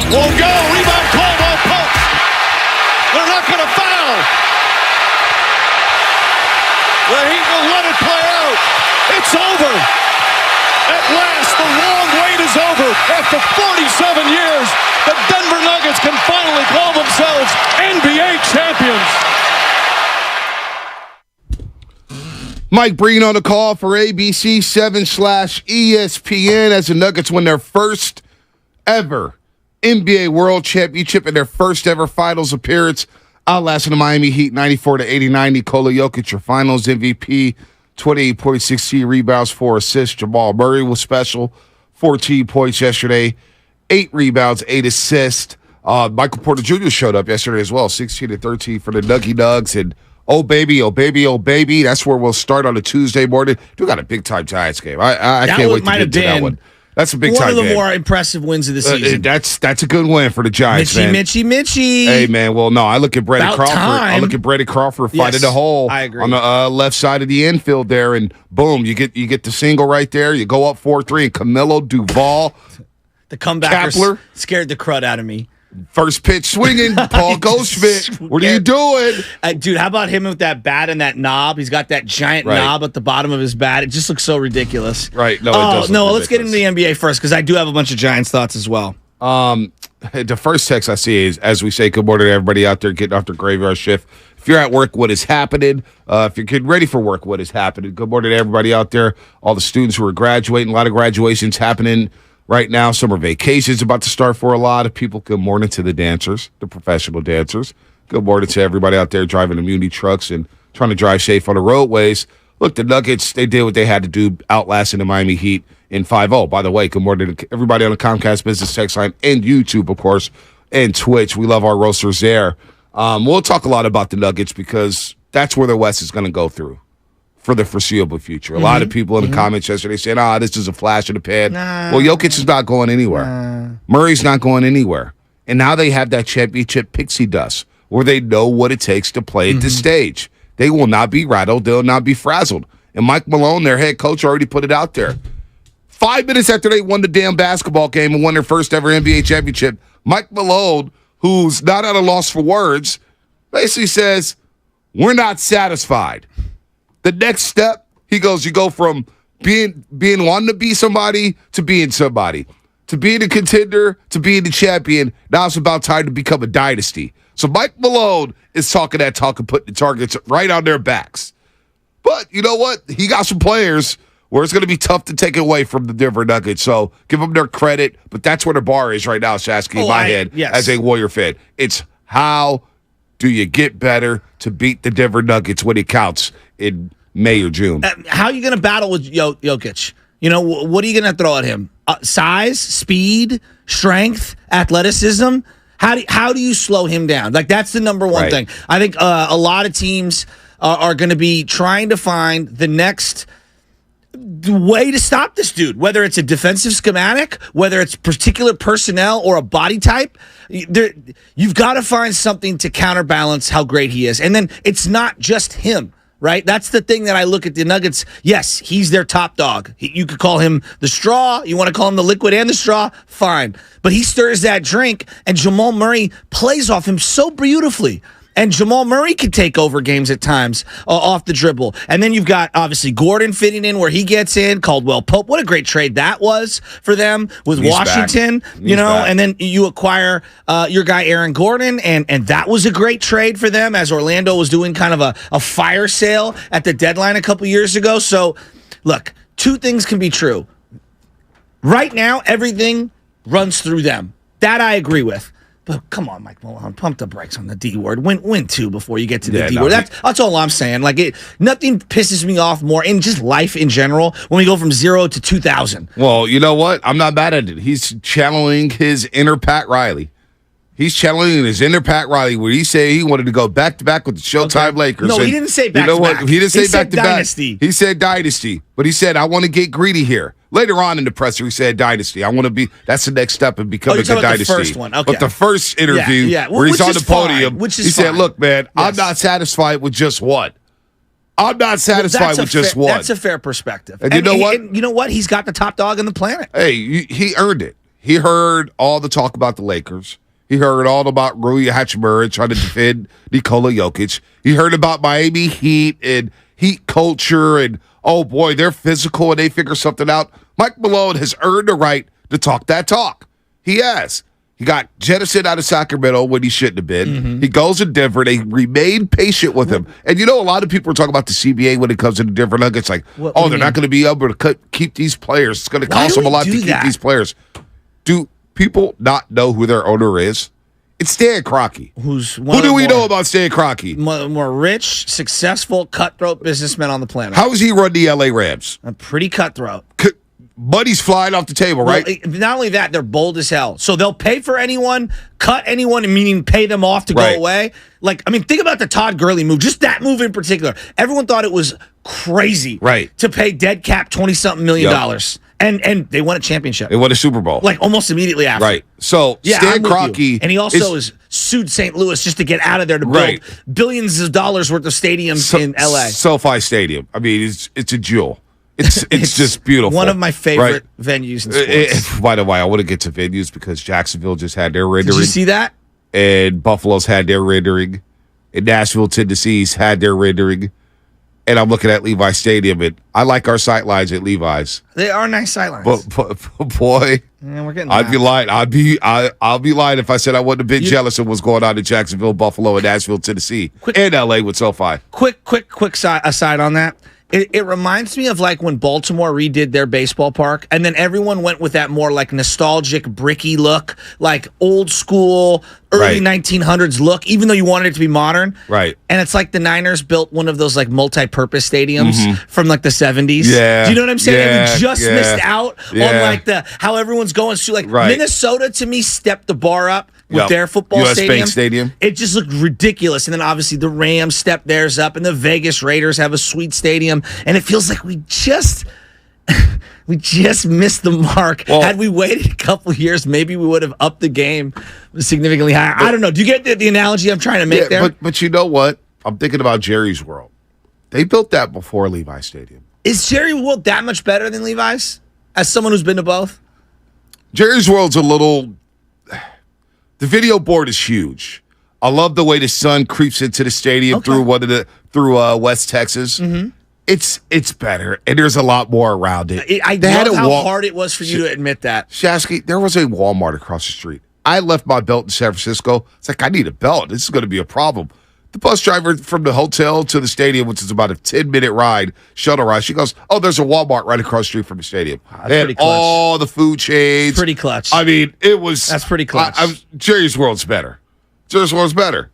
Won't go. Rebound called on Pope. They're not going to foul. The Heat will let it play out. It's over. At last, the long wait is over. After 47 years, the Denver Nuggets can finally call themselves NBA champions. Mike Breen on the call for ABC 7/ESPN as the Nuggets win their first ever NBA World Championship in their first ever finals appearance, outlasting the Miami Heat 94-89. Nikola Jokic, your finals MVP, 28.6 rebounds, 4 assists. Jamal Murray was special, 14 points yesterday, 8 rebounds, 8 assists. Michael Porter Jr. showed up yesterday as well, 16-13 for the Nuggy Nugs. And oh baby, oh baby, oh baby, that's where we'll start on a Tuesday morning. We got a big-time Giants game. I can't wait to get to that one. That's a big-time game. One of the more impressive wins of the season. That's a good win for the Giants, man. Mitchie. Hey, man, well, no, I look at Brady Crawford. Time. I look at Brady Crawford finding the hole I agree. on the left side of the infield there, and boom, you get the single right there. You go up 4-3, and Camilo Duval, the comebackers Kapler, scared the crud out of me. First pitch swinging, Paul Goldschmidt. What are you doing? Dude, how about him with that bat and that knob? He's got that giant knob at the bottom of his bat. It just looks so ridiculous. Right. No, it does. No, let's get into the NBA first because I do have a bunch of Giants thoughts as well. The first text I see is, as we say, good morning to everybody out there getting off their graveyard shift. If you're at work, what is happening? If you're getting ready for work, what is happening? Good morning to everybody out there, all the students who are graduating. A lot of graduations happening right now. Summer vacations about to start for a lot of people. Good morning to the dancers, the professional dancers. Good morning to everybody out there driving the Muni trucks and trying to drive safe on the roadways. Look, the Nuggets, they did what they had to do, outlasting the Miami Heat in 5-0. By the way, good morning to everybody on the Comcast Business Text line and YouTube, of course, and Twitch. We love our roasters there. We'll talk a lot about the Nuggets because that's where the West is going to go through for the foreseeable future. A lot of people in the comments yesterday saying, this is a flash in the pan. Well, Jokic is not going anywhere. Murray's not going anywhere. And now they have that championship pixie dust where they know what it takes to play at the stage. They will not be rattled. They'll not be frazzled. And Mike Malone, their head coach, already put it out there. 5 minutes after they won the damn basketball game and won their first ever NBA championship, Mike Malone, who's not at a loss for words, basically says, we're not satisfied. The next step, he goes, you go from being wanting to be somebody to being somebody, to being a contender to being the champion. Now it's about time to become a dynasty. So Mike Malone is talking that talk and putting the targets right on their backs. But you know what? He got some players where it's going to be tough to take away from the Denver Nuggets. So give them their credit. But that's where the bar is right now, Shasky, in my head, as a Warrior fan. It's how do you get better to beat the Denver Nuggets when it counts in May or June? How are you going to battle with Jokic? You know, what are you going to throw at him? Size, speed, strength, athleticism? How do you slow him down? Like, that's the number one thing. I think a lot of teams are going to be trying to find the next way to stop this dude, whether it's a defensive schematic, whether it's particular personnel or a body type. You've got to find something to counterbalance how great he is. And then it's not just him. Right? That's the thing that I look at the Nuggets. Yes, he's their top dog. You could call him the straw. You want to call him the liquid and the straw? Fine. But he stirs that drink, and Jamal Murray plays off him so beautifully. And Jamal Murray can take over games at times off the dribble. And then you've got, obviously, Gordon fitting in where he gets in. Caldwell Pope. What a great trade that was for them with Washington. And then you acquire your guy Aaron Gordon. And that was a great trade for them as Orlando was doing kind of a fire sale at the deadline a couple years ago. So, look, two things can be true. Right now, everything runs through them. That I agree with. But come on, Mike Malone, pump the brakes on the D word. Win two before you get to the D word. That's all I'm saying. Like, nothing pisses me off more in just life in general when we go from 0 to 2,000. Well, you know what? I'm not mad at it. He's channeling his inner Pat Riley. He's channeling his inner Pat Riley, where he said he wanted to go back to back with the Showtime Lakers. No, he didn't say back to back. He didn't say back to back. Dynasty. He said dynasty, but he said I want to get greedy here. Later on in the presser, he said dynasty. I want to be. That's the next step in becoming a dynasty. The first one, okay. But the first interview where he's on the podium, he said, "Look, man, I'm not satisfied with just one. I'm not satisfied with just one." That's a fair perspective. And you know what? You know what? He's got the top dog on the planet. Hey, he earned it. He heard all the talk about the Lakers. He heard all about Rui Hachimura trying to defend Nikola Jokic. He heard about Miami Heat and Heat culture and, oh boy, they're physical and they figure something out. Mike Malone has earned the right to talk that talk. He has. He got jettisoned out of Sacramento when he shouldn't have been. Mm-hmm. He goes to Denver. They remain patient with him. And a lot of people are talking about the CBA when it comes to the Denver Nuggets. Like, they're not going to be able to keep these players. It's going to cost them a lot to keep these players. Do people not know who their owner is? It's Stan Kroenke. Who do we know about Stan Kroenke? More rich, successful, cutthroat businessman on the planet. How does he run the LA Rams? Pretty cutthroat. Money's flying off the table, right? Not only that, they're bold as hell. So they'll pay for anyone, cut anyone, meaning pay them off to go away. Think about the Todd Gurley move. Just that move in particular. Everyone thought it was crazy to pay dead cap $20-something million. And they won a championship. They won a Super Bowl. Almost immediately after. Right. So Stan Kroenke. And he also is sued St. Louis just to get out of there to build billions of dollars worth of stadiums in L.A. SoFi Stadium. I mean, it's a jewel. It's just beautiful. One of my favorite venues in sports. By the way, I want to get to venues because Jacksonville just had their rendering. Did you see that? And Buffalo's had their rendering. And Nashville, Tennessee's had their rendering. And I'm looking at Levi Stadium, and I like our sightlines at Levi's. They are nice sightlines. But boy, we're getting I'd be lying. I'll be lying if I said I wouldn't have been jealous of what's going on in Jacksonville, Buffalo, and Nashville, Tennessee, and LA with SoFi. Quick aside on that. It reminds me of when Baltimore redid their baseball park, and then everyone went with that more nostalgic, bricky look, old school, early 1900s look, even though you wanted it to be modern. Right. And it's the Niners built one of those multi-purpose stadiums from the 70s. Yeah. Do you know what I'm saying? Yeah. And we just missed out on how everyone's going through. Minnesota to me stepped the bar up. With their football US Bank Stadium. It just looked ridiculous. And then obviously the Rams stepped theirs up, and the Vegas Raiders have a sweet stadium. And it feels like we just missed the mark. Well, had we waited a couple of years, maybe we would have upped the game significantly higher. I don't know. Do you get the analogy I'm trying to make there? But you know what? I'm thinking about Jerry's World. They built that before Levi Stadium. Is Jerry's World that much better than Levi's? As someone who's been to both? Jerry's World's a little... The video board is huge. I love the way the sun creeps into the stadium through West Texas. Mm-hmm. It's better, and there's a lot more around it. I love how hard it was for you to admit that. Shasky, there was a Walmart across the street. I left my belt in San Francisco. It's I need a belt. This is going to be a problem. The bus driver from the hotel to the stadium, which is about a 10-minute ride, shuttle ride, she goes, there's a Walmart right across the street from the stadium. And all the food chains. Pretty clutch. I mean, it was... That's pretty clutch. Jerry's World's better. Jerry's World's better.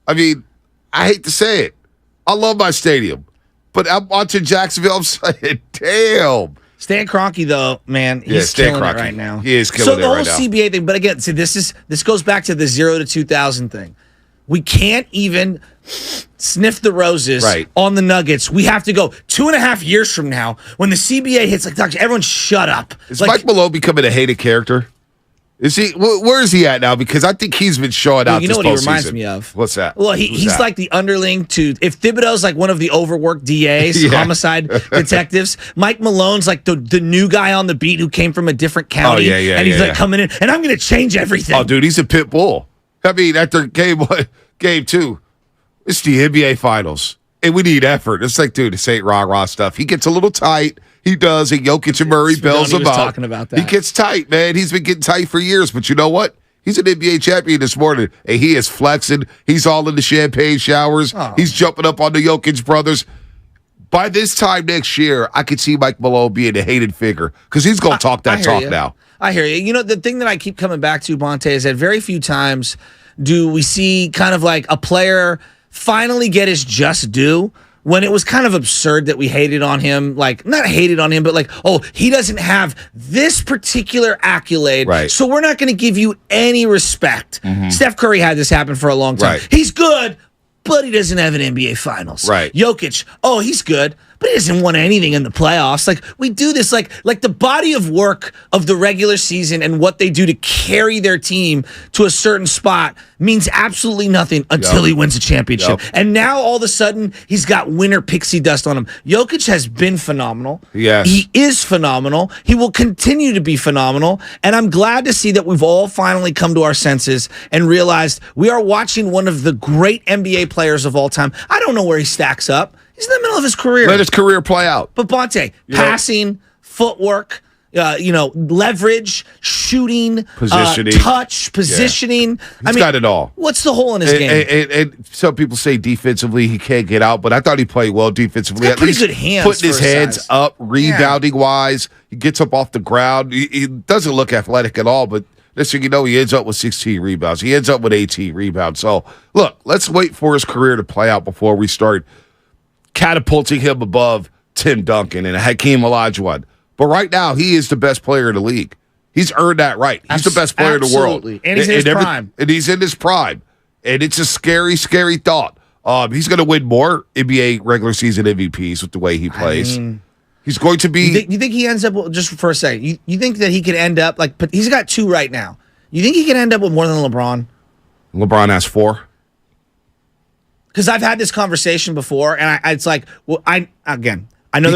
I mean, I hate to say it. I love my stadium. But I'm watching Jacksonville, I'm saying, damn. Stan Kroenke, though, man, he's killing it right now. He is killing it right now. So the whole CBA thing, but again, see, this goes back to the 0 to 2000 thing. We can't even sniff the roses on the Nuggets. We have to go 2.5 years from now when the CBA hits. Doctor, everyone shut up. Is Mike Malone becoming a hated character? Is he? Where is he at now? Because I think he's been showing out. You know what he reminds me of? What's that? Well, he's like the underling to. If Thibodeau's one of the overworked DAs, homicide detectives, Mike Malone's the new guy on the beat who came from a different county. And he's coming in, and I'm going to change everything. Oh, dude, he's a pit bull. I mean, after game 2, it's the NBA Finals, and we need effort. It's dude, this ain't rah-rah stuff. He gets a little tight. He does, and Jokic and Murray bails him out. Talking about that. He gets tight, man. He's been getting tight for years, but you know what? He's an NBA champion this morning, and he is flexing. He's all in the champagne showers. Oh. He's jumping up on the Jokic brothers. By this time next year, I could see Mike Malone being a hated figure because he's going to talk that talk now. I hear you. You know, the thing that I keep coming back to, Bonte, is that very few times do we see kind of a player finally get his just due when it was kind of absurd that we hated on him. Not hated on him, but he doesn't have this particular accolade, so we're not going to give you any respect. Mm-hmm. Steph Curry had this happen for a long time. He's good, but he doesn't have an NBA Finals. Right. Jokic, he's good, but he hasn't won anything in the playoffs. Like, we do this, like the body of work of the regular season and what they do to carry their team to a certain spot means absolutely nothing until he wins a championship. And now all of a sudden he's got winter pixie dust on him. Jokic has been phenomenal. Yes. He is phenomenal. He will continue to be phenomenal. And I'm glad to see that we've all finally come to our senses and realized we are watching one of the great NBA players of all time. I don't know where he stacks up. He's in the middle of his career. Let his career play out. But Bonte, passing, footwork, leverage, shooting, positioning, touch, positioning. Yeah. He's got it all. What's the hole in his game? And some people say defensively he can't get out, but I thought he played well defensively. At least good hands, putting his hands up, rebounding wise. He gets up off the ground. He doesn't look athletic at all, but next thing you know, he ends up with 16 rebounds. He ends up with 18 rebounds. So, look, let's wait for his career to play out before we start catapulting him above Tim Duncan and Hakeem Olajuwon. But right now, he is the best player in the league. He's earned that right. He's the best player in the world. And he's in his prime. And he's in his prime. And it's a scary, scary thought. He's going to win more NBA regular season MVPs with the way he plays. He's going to be... You think he ends up, just for a second, you think that he could end up, but he's got 2 right now. You think he could end up with more than LeBron? LeBron has 4. Because I've had this conversation before, and it's like, well, I know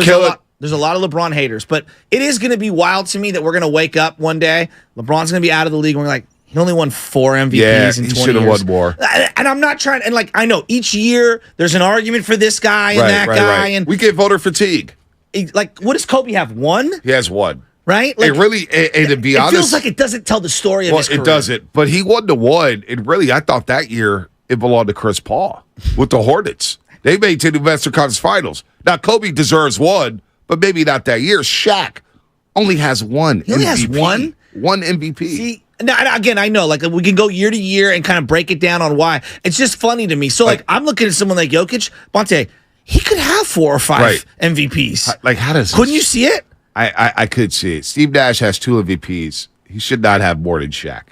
there's a lot of LeBron haters, but it is going to be wild to me that we're going to wake up one day, LeBron's going to be out of the league, and we're like, he only won 4 MVPs in 20 years. Yeah, he should have won more. And I'm not trying, and I know each year there's an argument for this guy and that guy. Right. And we get voter fatigue. What does Kobe have? 1? He has 1. Right? And really, and to be honest, it feels like it doesn't tell the story of his career. It doesn't. But he won the 1, and really, I thought that year it belonged to Chris Paul with the Hornets. They made it to the Western Conference Finals. Now, Kobe deserves 1, but maybe not that year. Shaq only has 1 He only MVP. has 1? 1 MVP. See, now, again, I know, we can go year to year and kind of break it down on why. It's just funny to me. So, I'm looking at someone like Jokic, Bonte, he could have 4 or 5 MVPs. How does Couldn't you see it? I could see it. Steve Nash has 2 MVPs. He should not have more than Shaq.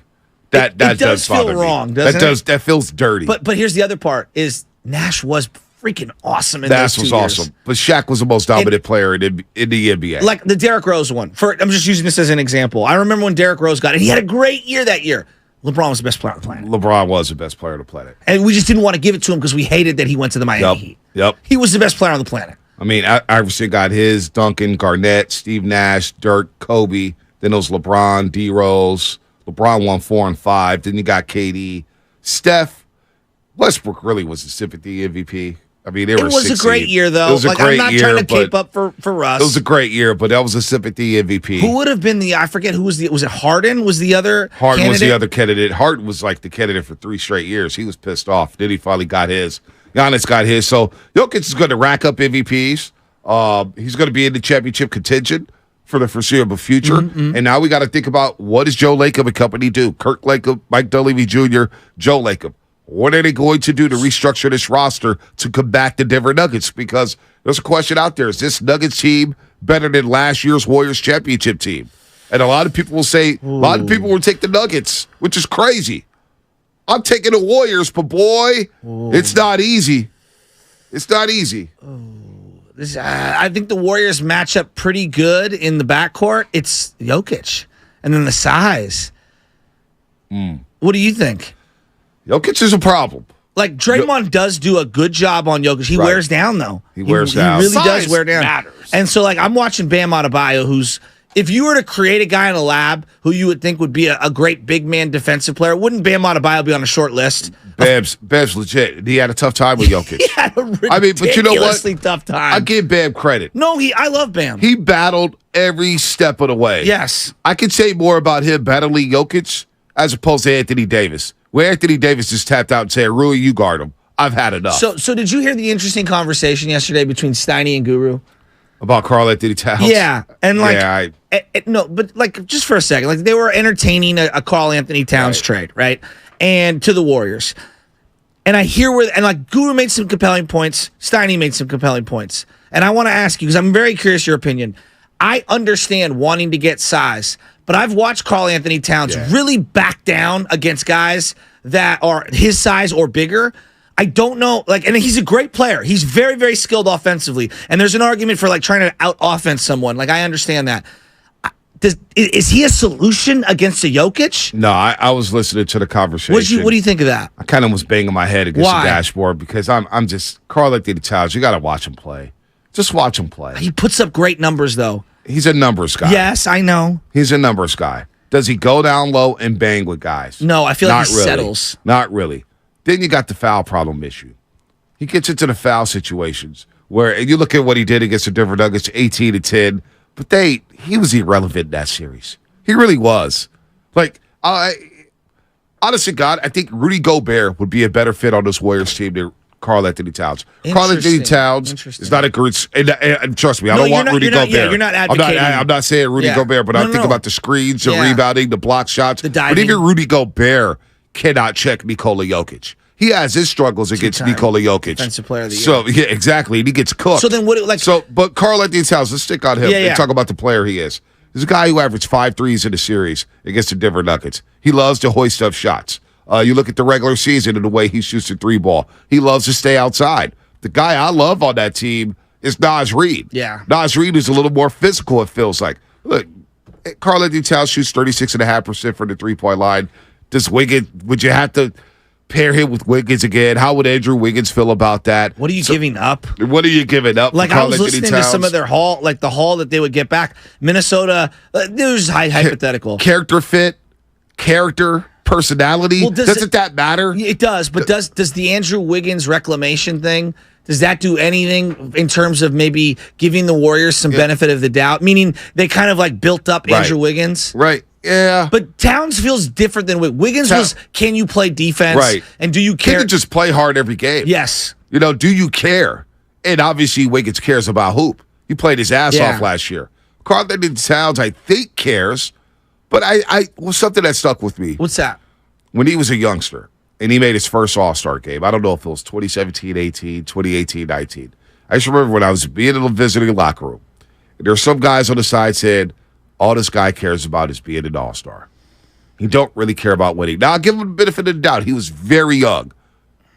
That does feel wrong, doesn't it? That feels dirty. But here's the other part: is Nash was freaking awesome in those 2 years. Awesome. But Shaq was the most dominant player in the NBA. Like the Derrick Rose one. I'm just using this as an example. I remember when Derrick Rose got it. He had a great year that year. LeBron was the best player on the planet. LeBron was the best player on the planet. And we just didn't want to give it to him because we hated that he went to the Miami Heat. Yep. He was the best player on the planet. I mean, Iverson got his, Duncan, Garnett, Steve Nash, Dirk, Kobe. Then it was LeBron, D-Rose. LeBron won 4 and 5. Then you got KD. Steph. Westbrook really was the sympathy MVP. I mean, it was a great year, though. It was a great year. I'm not trying to cape up for Russ. It was a great year, but that was a sympathy MVP. Who would have been I forget who was it Harden was the other Harden candidate? was the other candidate. Harden was like the candidate for 3 straight years. He was pissed off. Then he finally got his. Giannis got his. So Jokic is going to rack up MVPs. He's going to be in the championship contention for the foreseeable future. Mm-hmm. And now we got to think about, what does Joe Lacob and company do? Kirk Lacob, Mike Dunleavy Jr., Joe Lacob. What are they going to do to restructure this roster to combat the Denver Nuggets? Because there's a question out there. Is this Nuggets team better than last year's Warriors championship team? And a lot of people will say, a lot of people will take the Nuggets, which is crazy. I'm taking the Warriors, but boy, it's not easy. It's not easy. I think the Warriors match up pretty good in the backcourt. It's Jokic. And then the size. What do you think? Jokic is a problem. Like, Draymond does do a good job on Jokic. He wears down, though. He wears down. He really Size does wear down. matters. And so, I'm watching Bam Adebayo, who's, if you were to create a guy in a lab who you would think would be a great big man defensive player, wouldn't Bam Adebayo be on a short list? Bam's legit. He had a tough time with Jokic. He had a ridiculously tough time. I give Bam credit. No, I love Bam. He battled every step of the way. Yes. I could say more about him battling Jokic as opposed to Anthony Davis, where Anthony Davis just tapped out and said, Rui, you guard him. I've had enough. So did you hear the interesting conversation yesterday between Steiny and Guru? About Karl Anthony Towns? Yeah. And no, but just for a second, they were entertaining a Karl Anthony Towns trade, right? And to the Warriors. And I hear Guru made some compelling points. Steiny made some compelling points. And I want to ask you, because I'm very curious your opinion. I understand wanting to get size, but I've watched Karl Anthony Towns really back down against guys that are his size or bigger. I don't know, and he's a great player. He's very, very skilled offensively. And there's an argument for trying to out-offense someone. I understand that. Is he a solution against a Jokic? No, I was listening to the conversation. What do you think of that? I kind of was banging my head against Why? the dashboard because I'm just Karl-Anthony Towns. You got to watch him play. Just watch him play. He puts up great numbers, though. He's a numbers guy. Yes, I know. He's a numbers guy. Does he go down low and bang with guys? No, I feel like he really. settles. Not really. Then you got the foul problem issue. He gets into the foul situations where you look at what he did against the Denver Nuggets, 18-10, but he was irrelevant in that series. He really was. Honestly, God, I think Rudy Gobert would be a better fit on this Warriors team than Karl-Anthony Towns. Karl-Anthony Towns is not a good, and trust me, I don't want Rudy Gobert. Yeah, you're not advocating. I'm not saying Rudy Gobert, but I'm thinking about the screens, the rebounding, the block shots. The diving. But even Rudy Gobert cannot check Nikola Jokic. He has his struggles against Nikola Jokic. Defensive player of the year. So, yeah, exactly. And he gets cooked. So then but Karl-Anthony Towns, let's stick on him and talk about the player he is. He's a guy who averaged 5 threes in the series against the Denver Nuggets. He loves to hoist up shots. You look at the regular season and the way he shoots the 3-ball. He loves to stay outside. The guy I love on that team is Naz Reid. Yeah. Naz Reid is a little more physical, it feels like. Look, Karl-Anthony Towns shoots 36.5% from the 3-point line. Would you have to pair him with Wiggins again? How would Andrew Wiggins feel about that? What are you giving up? What are you giving up? I was listening to some of their haul, the haul that they would get back. Minnesota, it was hypothetical. Character fit, personality. Doesn't that matter? It does, but does the Andrew Wiggins reclamation thing, does that do anything in terms of maybe giving the Warriors some benefit of the doubt? Meaning they kind of built up Andrew Wiggins? Right. Yeah. But Towns feels different than Wiggins was, can you play defense? Right. And do you care? He can just play hard every game. Yes. Do you care? And obviously Wiggins cares about hoop. He played his ass off last year. Karl-Anthony Towns, I think, cares. But I was something that stuck with me. What's that? When he was a youngster and he made his first All-Star game, I don't know if it was 2017-18, 2018-19. I just remember when I was being in a visiting locker room, there were some guys on the side said, all this guy cares about is being an All-Star. He don't really care about winning. Now, I'll give him the benefit of the doubt. He was very young.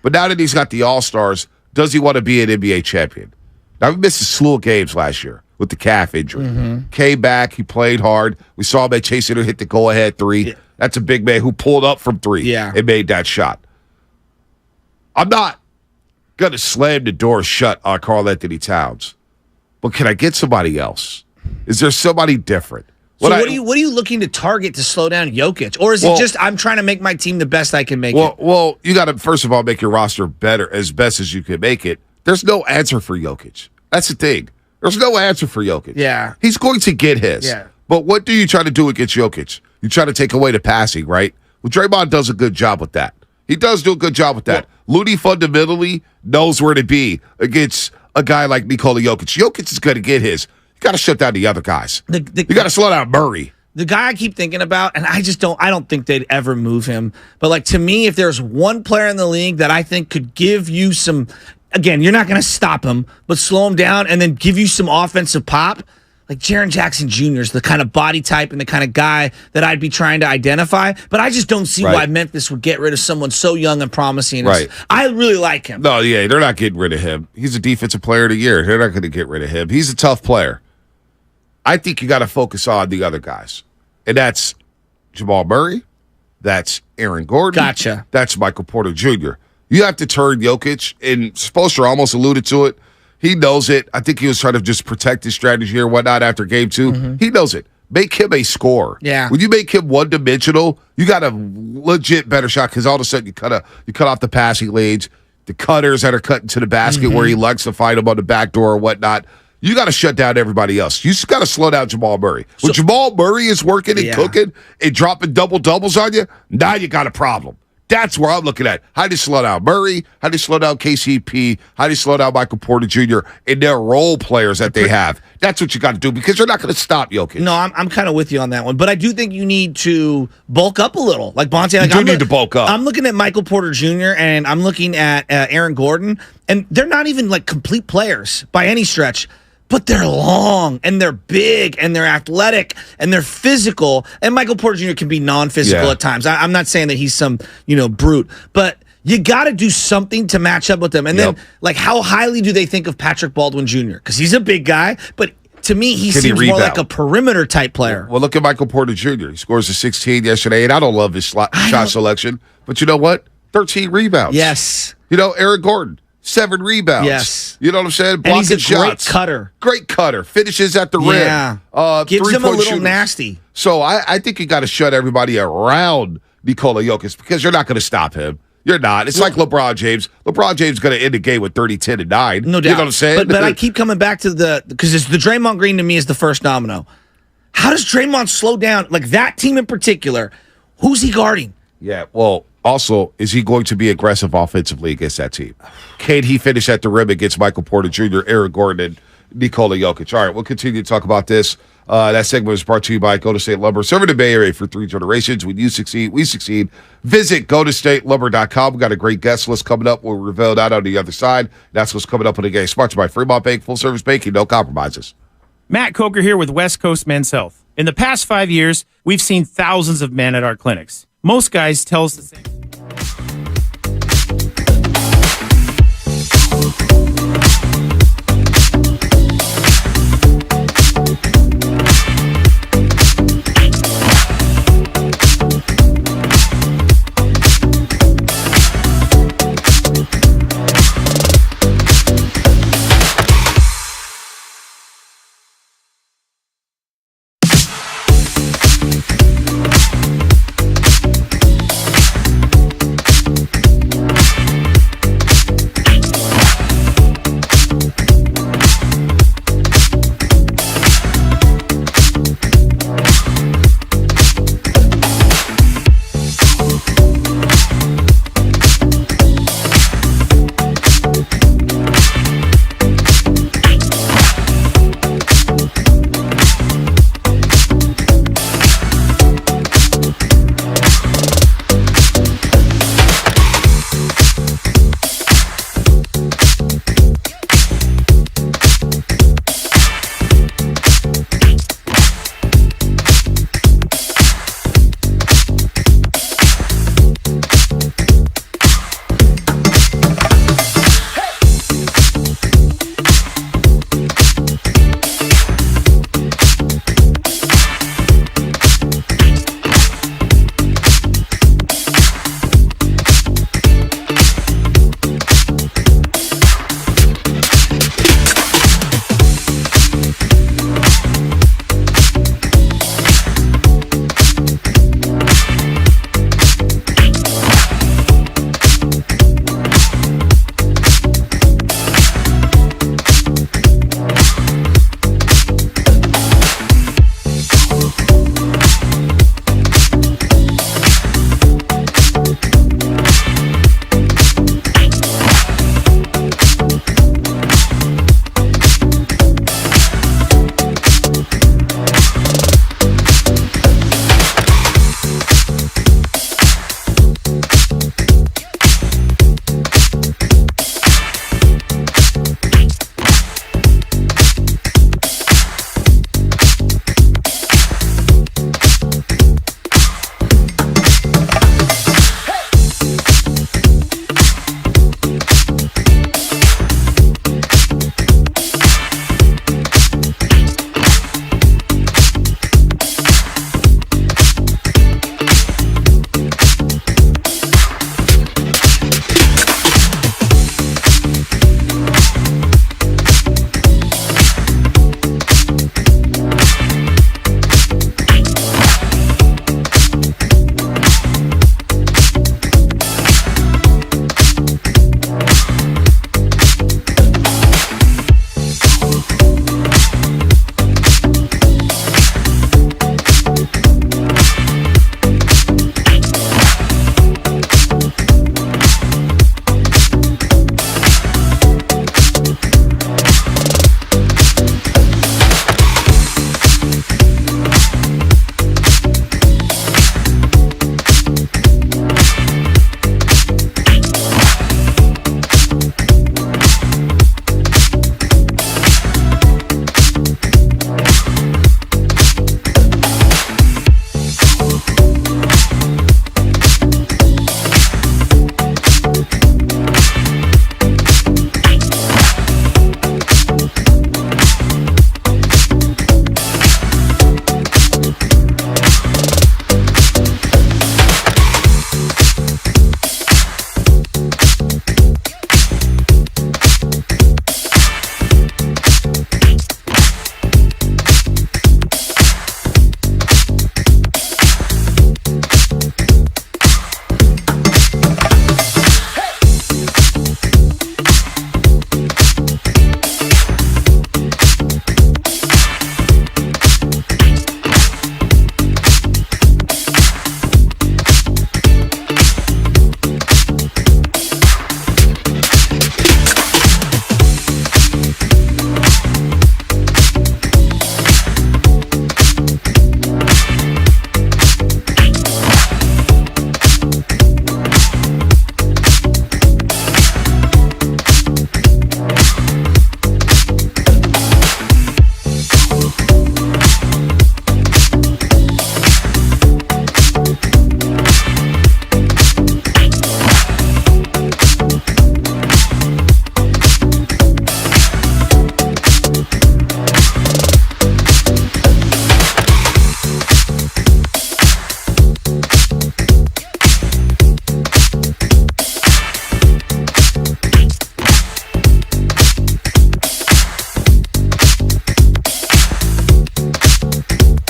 But now that he's got the All-Stars, does he want to be an NBA champion? Now, he missed a slew of games last year with the calf injury. Mm-hmm. Came back. He played hard. We saw him at Chase Hitter hit the go-ahead 3. Yeah. That's a big man who pulled up from 3 and made that shot. I'm not going to slam the door shut on Karl-Anthony Towns, but can I get somebody else? Is there somebody different? What are you looking to target to slow down Jokic? Or is it just I'm trying to make my team the best I can make it? Well, you got to, first of all, make your roster better, as best as you can make it. There's no answer for Jokic. That's the thing. There's no answer for Jokic. Yeah. He's going to get his. Yeah. But what do you try to do against Jokic? You try to take away the passing, right? Well, Draymond does a good job with that. He does do a good job with that. Looney fundamentally knows where to be against a guy like Nikola Jokic. Jokic is going to get his. You got to shut down the other guys. You got to slow down Murray. The guy I keep thinking about, and I don't think they'd ever move him. But to me, if there's one player in the league that I think could give you some, again, you're not going to stop him, but slow him down and then give you some offensive pop. Jaren Jackson Jr. is the kind of body type and the kind of guy that I'd be trying to identify. But I just don't see why Memphis would get rid of someone so young and promising. Right. I really like him. No, yeah, they're not getting rid of him. He's a defensive player of the year. They're not going to get rid of him. He's a tough player. I think you got to focus on the other guys. And that's Jamal Murray. That's Aaron Gordon. Gotcha. That's Michael Porter Jr. You have to turn Jokic, and Spoelstra almost alluded to it. He knows it. I think he was trying to just protect his strategy or whatnot after game 2. Mm-hmm. He knows it. Make him a scorer. Yeah. When you make him one-dimensional, you got a legit better shot because all of a sudden you cut off the passing lanes, the cutters that are cutting to the basket where he likes to find them on the back door or whatnot. You got to shut down everybody else. You just got to slow down Jamal Murray. When Jamal Murray is working and cooking and dropping double-doubles on you, now you got a problem. That's where I'm looking at. How do you slow down Murray? How do you slow down KCP? How do you slow down Michael Porter Jr. and their role players that they have? That's what you got to do because you're not going to stop Jokic. No, I'm kind of with you on that one. But I do think you need to bulk up a little. Like Bonte, you do need to bulk up. I'm looking at Michael Porter Jr. and I'm looking at Aaron Gordon. And they're not even complete players by any stretch. But they're long, and they're big, and they're athletic, and they're physical. And Michael Porter Jr. can be non-physical at times. I'm not saying that he's some, brute. But You got to do something to match up with them. And then, like, how highly do they think of Patrick Baldwin Jr.? Because he's a big guy, but to me, he seems more like a perimeter type player. Well, look at Michael Porter Jr. He scores a 16 yesterday, and I don't love his shot selection. But you know what? 13 rebounds. Yes. You know, Eric Gordon, 7 rebounds. Yes. You know what I'm saying? And he's a shots. great cutter. Great cutter. Finishes at the rim. Gives him a little shooters. nasty. So I think you got to shut everybody around Nikola Jokic because you're not going to stop him. You're not. It's like LeBron James. LeBron James is going to end the game with 30, 10, and 9. No doubt. You know what I'm saying? But I keep coming back to because it's the Draymond Green to me is the first domino. How does Draymond slow down? Like that team in particular, who's he guarding? Yeah, well, also, is he going to be aggressive offensively against that team? Can he finish at the rim against Michael Porter Jr., Eric Gordon, and Nikola Jokic? All right, we'll continue to talk about this. That segment was brought to you by Golden State Lumber, serving the Bay Area for 3 generations. When you succeed, we succeed. Visit GoldenStateLumber.com. We've got a great guest list coming up. We'll reveal that on the other side. That's what's coming up in the game. Sponsored by Fremont Bank, full-service banking, no compromises. Matt Coker here with West Coast Men's Health. In the past 5 years, we've seen thousands of men at our clinics. Most guys tell us the same.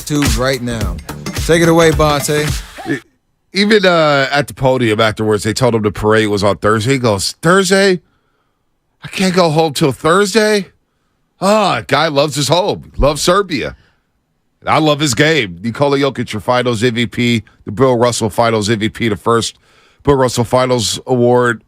tubes right now. Take it away, Bonte. Even at the podium afterwards, they told him the parade was on Thursday. He goes, Thursday? I can't go home till Thursday? Guy loves his home. Loves Serbia. And I love his game. Nikola Jokic, your Finals MVP. The Bill Russell Finals MVP, the first Bill Russell Finals award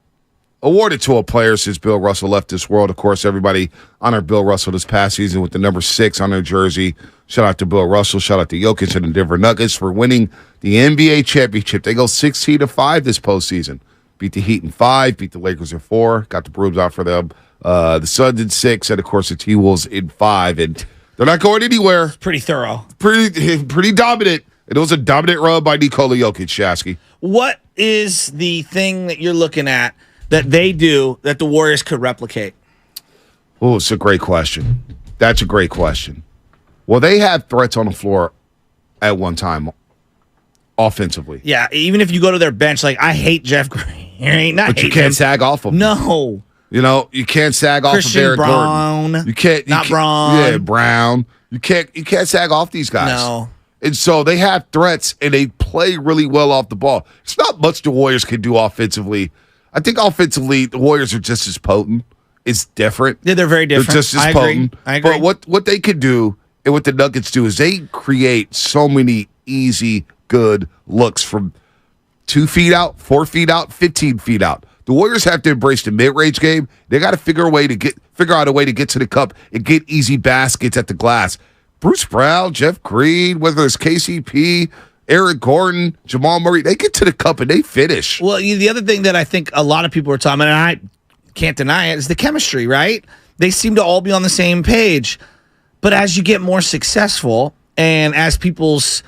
awarded to a player since Bill Russell left this world. Of course, everybody honored Bill Russell this past season with the number 6 on their jersey. Shout out to Bill Russell. Shout out to Jokic and the Denver Nuggets for winning the NBA championship. They go 16-5 this postseason. Beat the Heat in 5, beat the Lakers in 4, got the brooms out for them. The Suns in 6, and of course the T-Wolves in 5. And they're not going anywhere. Pretty thorough. Pretty dominant. It was a dominant run by Nikola Jokic, Shasky. What is the thing that you're looking at that they do that the Warriors could replicate? Oh, it's a great question. That's a great question. Well, they have threats on the floor at one time offensively. Yeah, even if you go to their bench, like, I hate Jeff Green. But you can't sag off of him. No. You know, you can't sag off Christian of Eric Brown. Gordon. You can't. Braun. Yeah, Brown. You can't sag off these guys. No. And so they have threats, and they play really well off the ball. It's not much the Warriors can do offensively. I think offensively, the Warriors are just as potent. It's different. Yeah, they're very different. They're just as potent. I agree. But what they can do and what the Nuggets do is they create so many easy, good looks from 2 feet out, 4 feet out, 15 feet out. The Warriors have to embrace the mid-range game. They got to figure out a way to get to the cup and get easy baskets at the glass. Bruce Brown, Jeff Green, whether it's KCP, Eric Gordon, Jamal Murray, they get to the cup and they finish. Well, the other thing that I think a lot of people are talking about, and I can't deny it, is the chemistry, right? They seem to all be on the same page. But as you get more successful and as people's,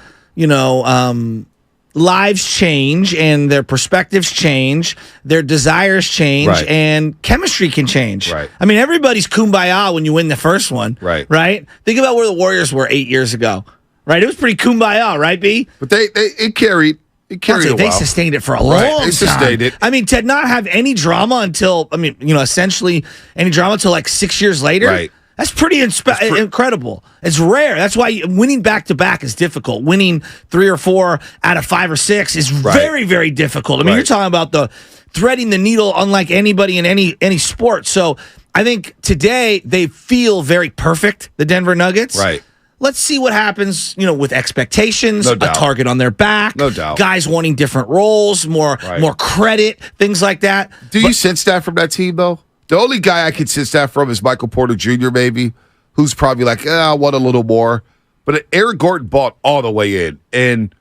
lives change and their perspectives change, their desires change, Right. and chemistry can change. Right. I mean, everybody's kumbaya when you win the first one. Right. Right? Think about where the Warriors were 8 years ago. Right? It was pretty kumbaya, right, B? But it carried a They while. sustained it for a Right, long time. they sustained it. I mean, to not have any drama until, essentially any drama until like 6 years later. Right. That's pretty incredible. It's rare. That's why winning back-to-back is difficult. Winning 3 or 4 out of 5 or 6 is very, very difficult. I mean, you're talking about the threading the needle unlike anybody in any sport. So I think today they feel very perfect, the Denver Nuggets. Right. Let's see what happens, with expectations, No a doubt. target on their back, No doubt. guys wanting different roles, more credit, things like that. Do you sense that from that team, though? The only guy I can sense that from is Michael Porter Jr., maybe, who's probably like, I want a little more. But Eric Gordon bought all the way in. And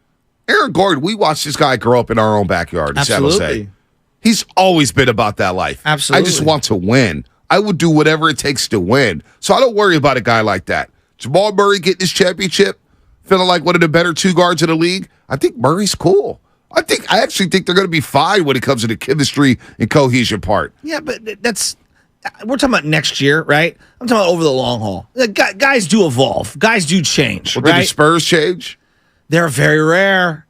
Eric Gordon, we watched this guy grow up in our own backyard in San Jose. He's always been about that life. Absolutely. I just want to win. I would do whatever it takes to win. So I don't worry about a guy like that. Jamal Murray getting his championship, feeling like one of the better 2 guards in the league. I think Murray's cool. I actually think they're going to be fine when it comes to the chemistry and cohesion part. Yeah, but we're talking about next year, right? I'm talking about over the long haul. Guys do evolve. Guys do change, Well, did the right? Spurs change? They're very rare.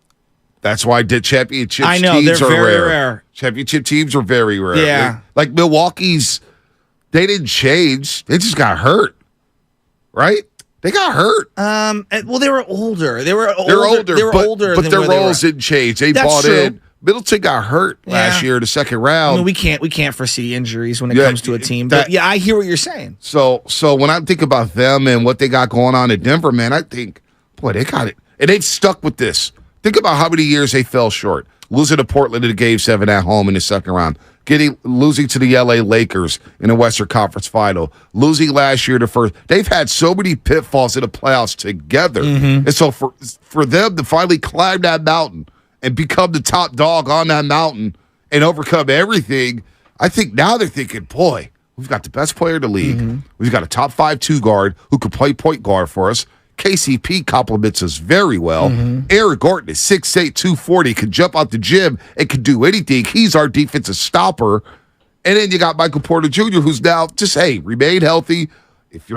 That's why championship I know, teams they're are very rare. rare. Championship teams are very rare. Yeah. Like Milwaukee's, they didn't change. They just got hurt, right? They got hurt. Well, they were older. They were They're older. They were older, but than their where they were. roles didn't change. They That's bought true. in. Middleton got hurt last year, the second round. I mean, we can't foresee injuries when it comes to a team. But yeah, I hear what you're saying. So when I think about them and what they got going on in Denver, man, I think, boy, they got it. And they've stuck with this. Think about how many years they fell short. Losing to Portland in the Game 7 at home in the second round. Losing to the LA Lakers in the Western Conference Final. Losing last year to first. They've had so many pitfalls in the playoffs together. Mm-hmm. And so for them to finally climb that mountain and become the top dog on that mountain and overcome everything, I think now they're thinking, boy, we've got the best player in the league. Mm-hmm. We've got a top 5 2 guard who can play point guard for us. KCP compliments us very well. Mm-hmm. Eric Gordon is 6'8", 240, can jump out the gym and can do anything. He's our defensive stopper. And then you got Michael Porter Jr., who's now just, remain healthy. If you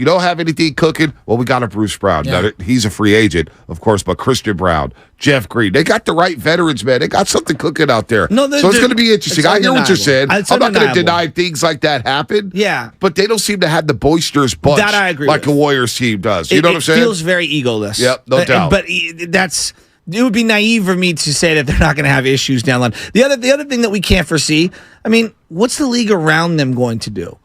don't have anything cooking, well, we got a Bruce Brown. Yeah. Now, he's a free agent, of course, but Christian Brown, Jeff Green, they got the right veterans, man. They got something cooking out there. No, so it's going to be interesting. I hear what you're saying. It's I'm not going to undeniable. deny things like that happen. Yeah. But they don't seem to have the boisterous bunch That I agree like with. a Warriors team does. You know what I'm saying? It feels very egoless. Yep, no doubt. But it would be naive for me to say that they're not going to have issues down the line. The other thing that we can't foresee, I mean, what's the league around them going to do?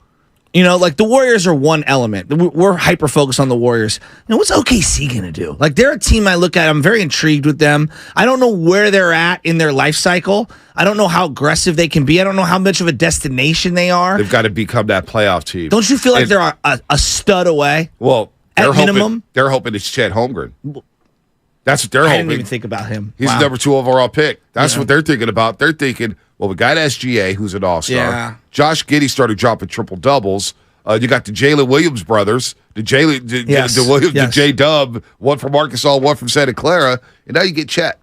You know, like the Warriors are one element. We're hyper focused on the Warriors. You know, what's OKC going to do? Like they're a team I look at. I'm very intrigued with them. I don't know where they're at in their life cycle. I don't know how aggressive they can be. I don't know how much of a destination they are. They've got to become that playoff team. Don't you feel like they're a stud away? Well, At minimum? they're hoping it's Chet Holmgren. That's what they're I hoping. didn't even think about him. He's Wow. the number 2 overall pick. That's Yeah. what they're thinking about. They're thinking, well, we got SGA, who's an all-star. Yeah. Josh Giddey started dropping triple-doubles. You got the Jalen Williams brothers, the J-Dub, one from Arkansas, one from Santa Clara, and now you get Chet.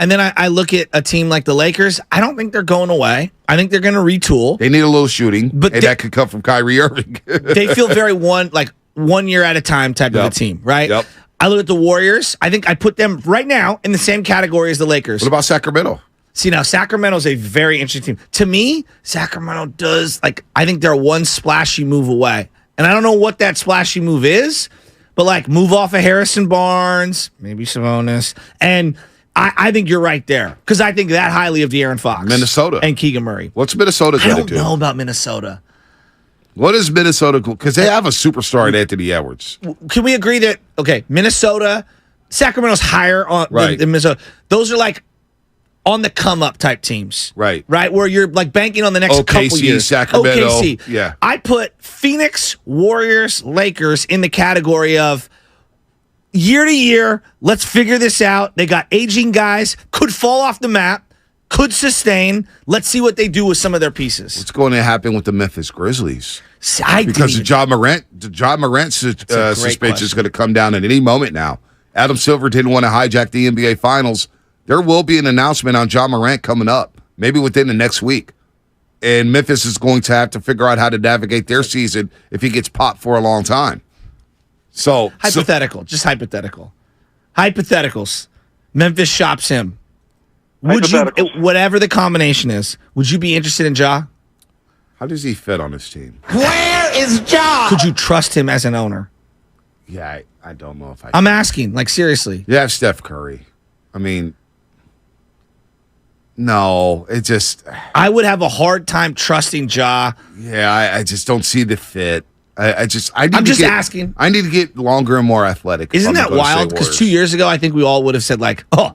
And then I look at a team like the Lakers. I don't think they're going away. I think they're going to retool. They need a little shooting, But and that could come from Kyrie Irving. They feel very one year at a time type of a team, right? Yep. I look at the Warriors. I think I put them right now in the same category as the Lakers. What about Sacramento? See, now Sacramento's a very interesting team. To me, Sacramento does, I think they're one splashy move away. And I don't know what that splashy move is, but move off of Harrison Barnes, maybe Sabonis. And I think you're right there because I think that highly of De'Aaron Fox. Minnesota. And Keegan Murray. What's Minnesota I going to don't do? know about Minnesota. What is Minnesota? Because they have a superstar in Anthony Edwards. Can we agree that, Minnesota, Sacramento's higher Right. than Minnesota. Those are on the come up type teams. Right. Right? Where you're banking on the next couple OKC, years. Sacramento. OKC. Yeah. I put Phoenix, Warriors, Lakers in the category of year to year, let's figure this out. They got aging guys, could fall off the map, could sustain. Let's see what they do with some of their pieces. What's going to happen with the Memphis Grizzlies? Because of John Morant. The John Morant suspension is going to come down at any moment now. Adam Silver didn't want to hijack the NBA Finals. There will be an announcement on John Morant coming up, maybe within the next week. And Memphis is going to have to figure out how to navigate their season if he gets popped for a long time. So hypothetical, just hypothetical. Hypotheticals. Memphis shops him. Would you, whatever the combination is, would you be interested in Ja? How does he fit on his team? Where is Ja? Could you trust him as an owner? Yeah, I don't know if I. I'm asking, seriously. You have Steph Curry. I mean, no, it just. I would have a hard time trusting Ja. Yeah, I just don't see the fit. I'm just asking. I need to get longer and more athletic. Isn't that wild? Because 2 years ago, I think we all would have said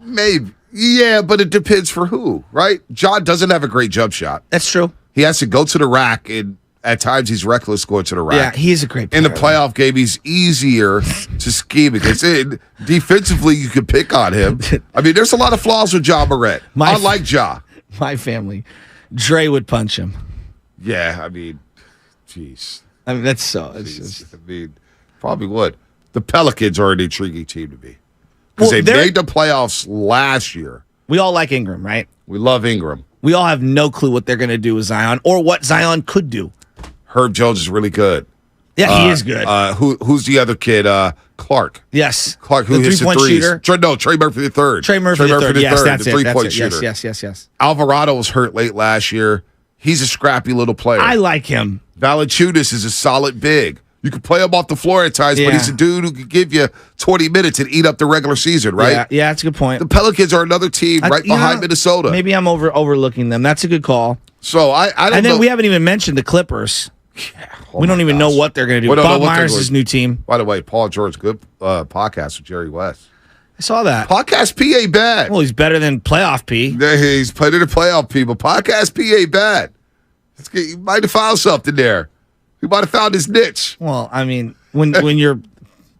maybe. Yeah, but it depends for who, right? John doesn't have a great jump shot. That's true. He has to go to the rack, and at times he's reckless going to the rack. Yeah, he is a great player. In the playoff game, he's easier to scheme against. Defensively, you can pick on him. I mean, there's a lot of flaws with Ja Morant. I like Ja. My family, Dre would punch him. Yeah, I mean, jeez. I mean, that's so. I mean, probably would. The Pelicans are an intriguing team to me because Well, they made the playoffs last year. We all like Ingram, right? We love Ingram. We all have no clue what they're going to do with Zion or what Zion could do. Herb Jones is really good. Yeah, he is good. Who's the other kid? Clark. Yes. Clark, who the hits the three-point threes. shooter. Trey Murphy the third. Trey Murphy the third. Yes, that's the it. three-point That's it. shooter. Yes. Alvarado was hurt late last year. He's a scrappy little player. I like him. Valanciunas is a solid big. You can play him off the floor at times, but he's a dude who can give you 20 minutes and eat up the regular season, right? Yeah, that's a good point. The Pelicans are another team right behind Minnesota. Maybe I'm overlooking them. That's a good call. So I don't know. And then we haven't even mentioned the Clippers. Yeah, we don't even know what they're going to do. Bob Myers' new team. By the way, Paul George, good podcast with Jerry West. I saw that. Podcast P ain't bad. Well, he's better than playoff P. He's played in the playoff P, but Podcast P ain't bad. He might have found something there. He might have found his niche. Well, I mean, when you're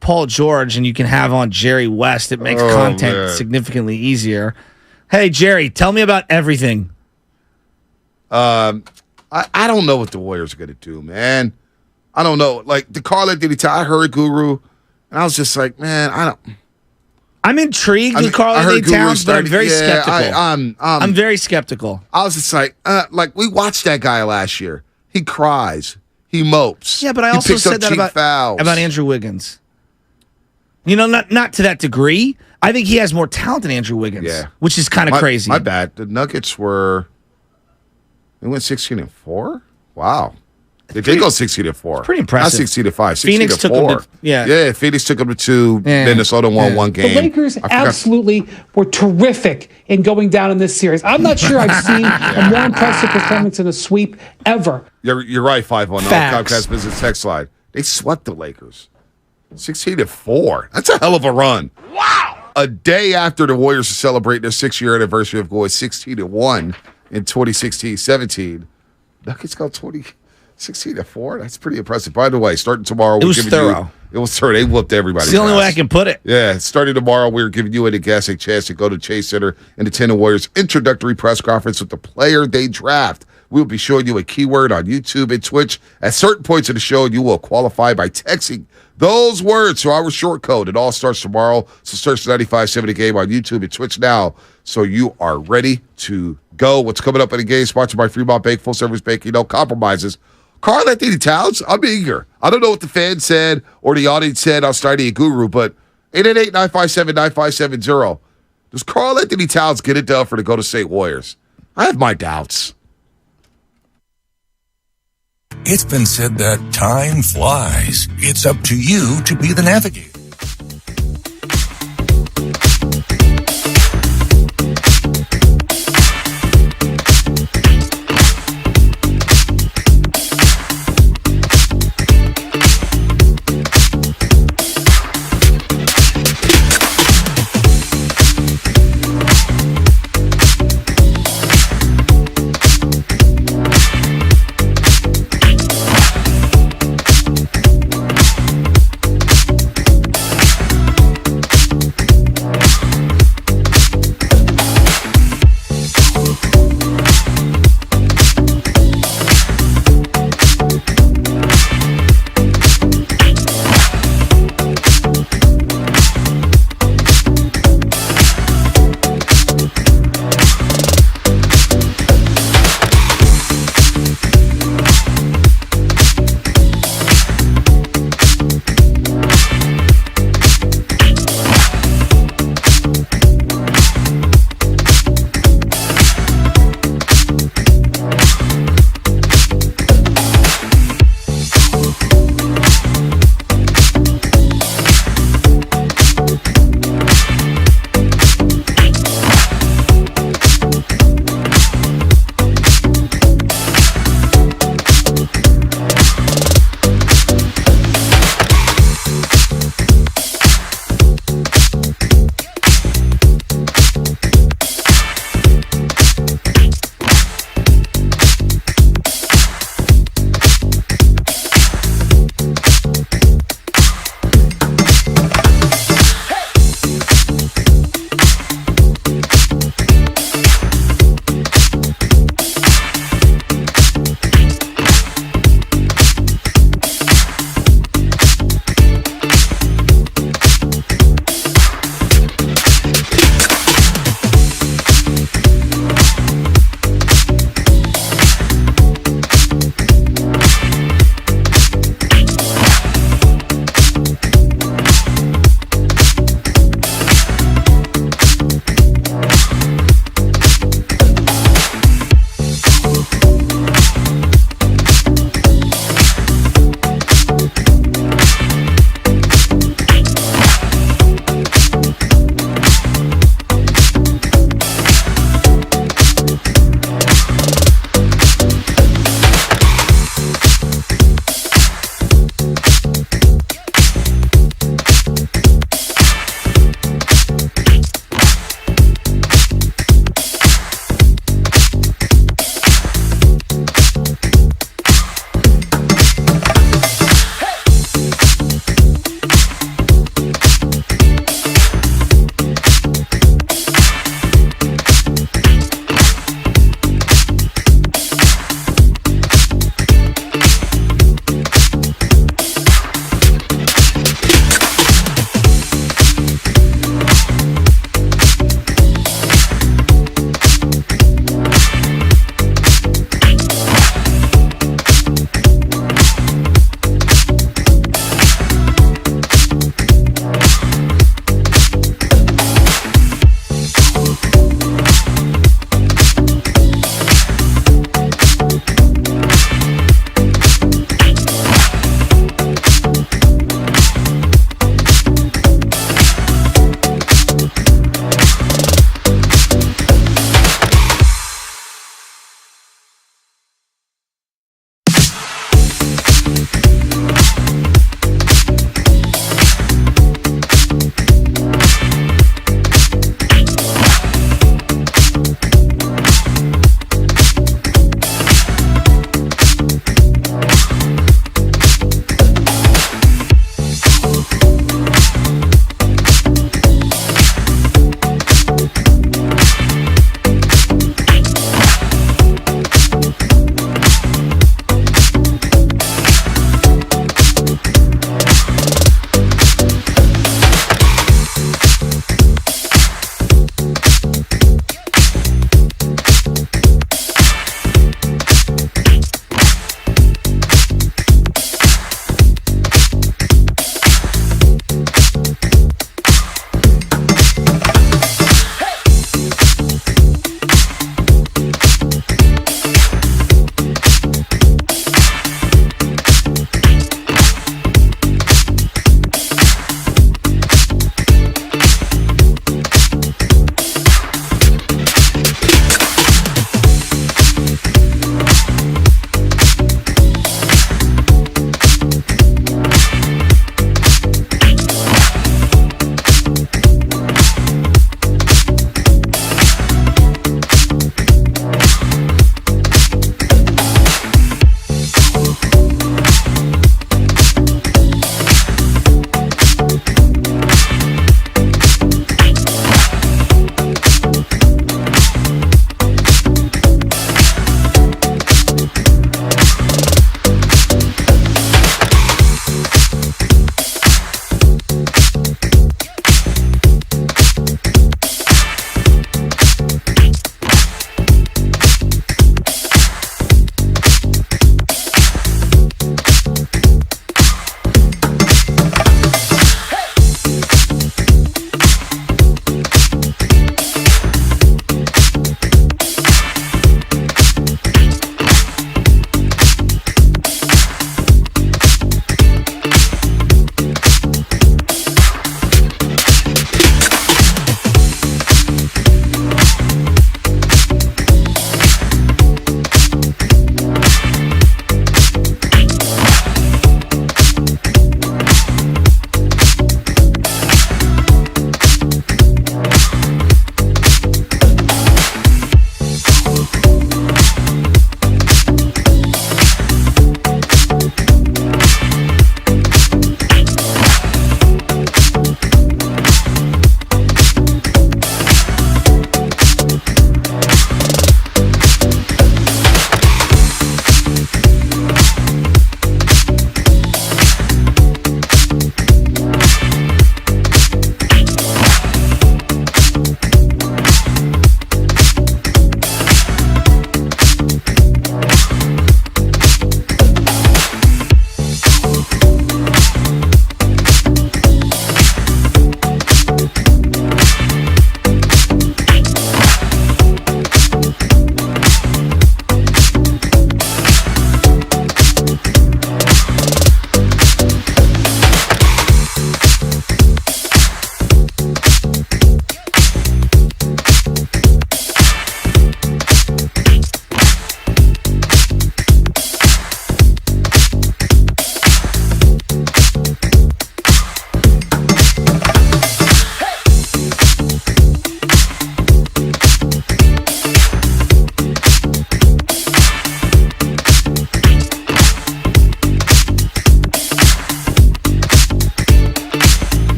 Paul George and you can have on Jerry West, it makes content significantly easier. Hey, Jerry, tell me about everything. I don't know what the Warriors are going to do, man. I don't know. Like, the Carla did it. I heard Guru, and I was just like, man, I don't. I'm intrigued with Karl-Anthony Towns, but I'm very skeptical. I'm very skeptical. I was just like we watched that guy last year. He cries. He mopes. Yeah, but I He also picks up said that cheap about fouls. Andrew Wiggins. You know, not to that degree. I think he has more talent than Andrew Wiggins. Yeah. Which is kind of crazy. My bad. The Nuggets went 16-4? Wow. They did go 16-4. Pretty impressive. Not 16-5. Phoenix took them to, Yeah, Phoenix took them to 2. Minnesota won one game. The Lakers absolutely were terrific in going down in this series. I'm not sure I've seen a more impressive performance in a sweep ever. You're right, 5-1. Comcast Business Text Line. They swept the Lakers. 16-4. That's a hell of a run. Wow. A day after the Warriors are celebrating their 6-year anniversary of going 16-1 in 2016-17, Nuggets go 16-4. That's pretty impressive. By the way, starting tomorrow, it was thorough. It was thorough. They whooped everybody. It's the only way I can put it. Yeah, starting tomorrow, we're giving you a guessing chance to go to Chase Center and attend the Warriors introductory press conference with the player they draft. We'll be showing you a keyword on YouTube and Twitch. At certain points of the show, you will qualify by texting those words to our short code. It all starts tomorrow, so search 95.7 The Game on YouTube and Twitch now so you are ready to go. What's coming up in the game? Sponsored by Fremont Bank, full-service banking, no compromises. Karl-Anthony Towns, I'm eager. I don't know what the fans said or the audience said on Starting a Guru, but 888-957-9570. Does Karl-Anthony Towns get it done for the Golden State Warriors? I have my doubts. It's been said that time flies. It's up to you to be the navigator.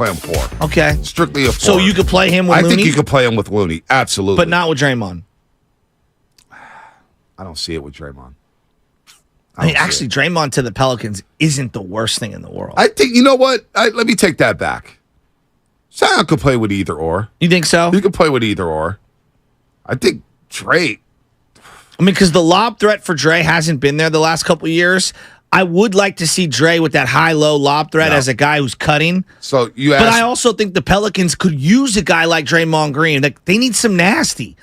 play him 4. Okay. Strictly a 4. So you could play him with Looney? I think you could play him with Looney. Absolutely. But not with Draymond. I don't see it with Draymond. I mean, actually, Draymond to the Pelicans isn't the worst thing in the world. I think, you know what? Let me take that back. Zion could play with either or. You think so? You could play with either or. I think Dre. I mean, because the lob threat for Dre hasn't been there the last couple of years. I would like to see Dre with that high-low lob threat as a guy who's cutting. So you asked, but I also think the Pelicans could use a guy like Draymond Green. Like, they need some nasty.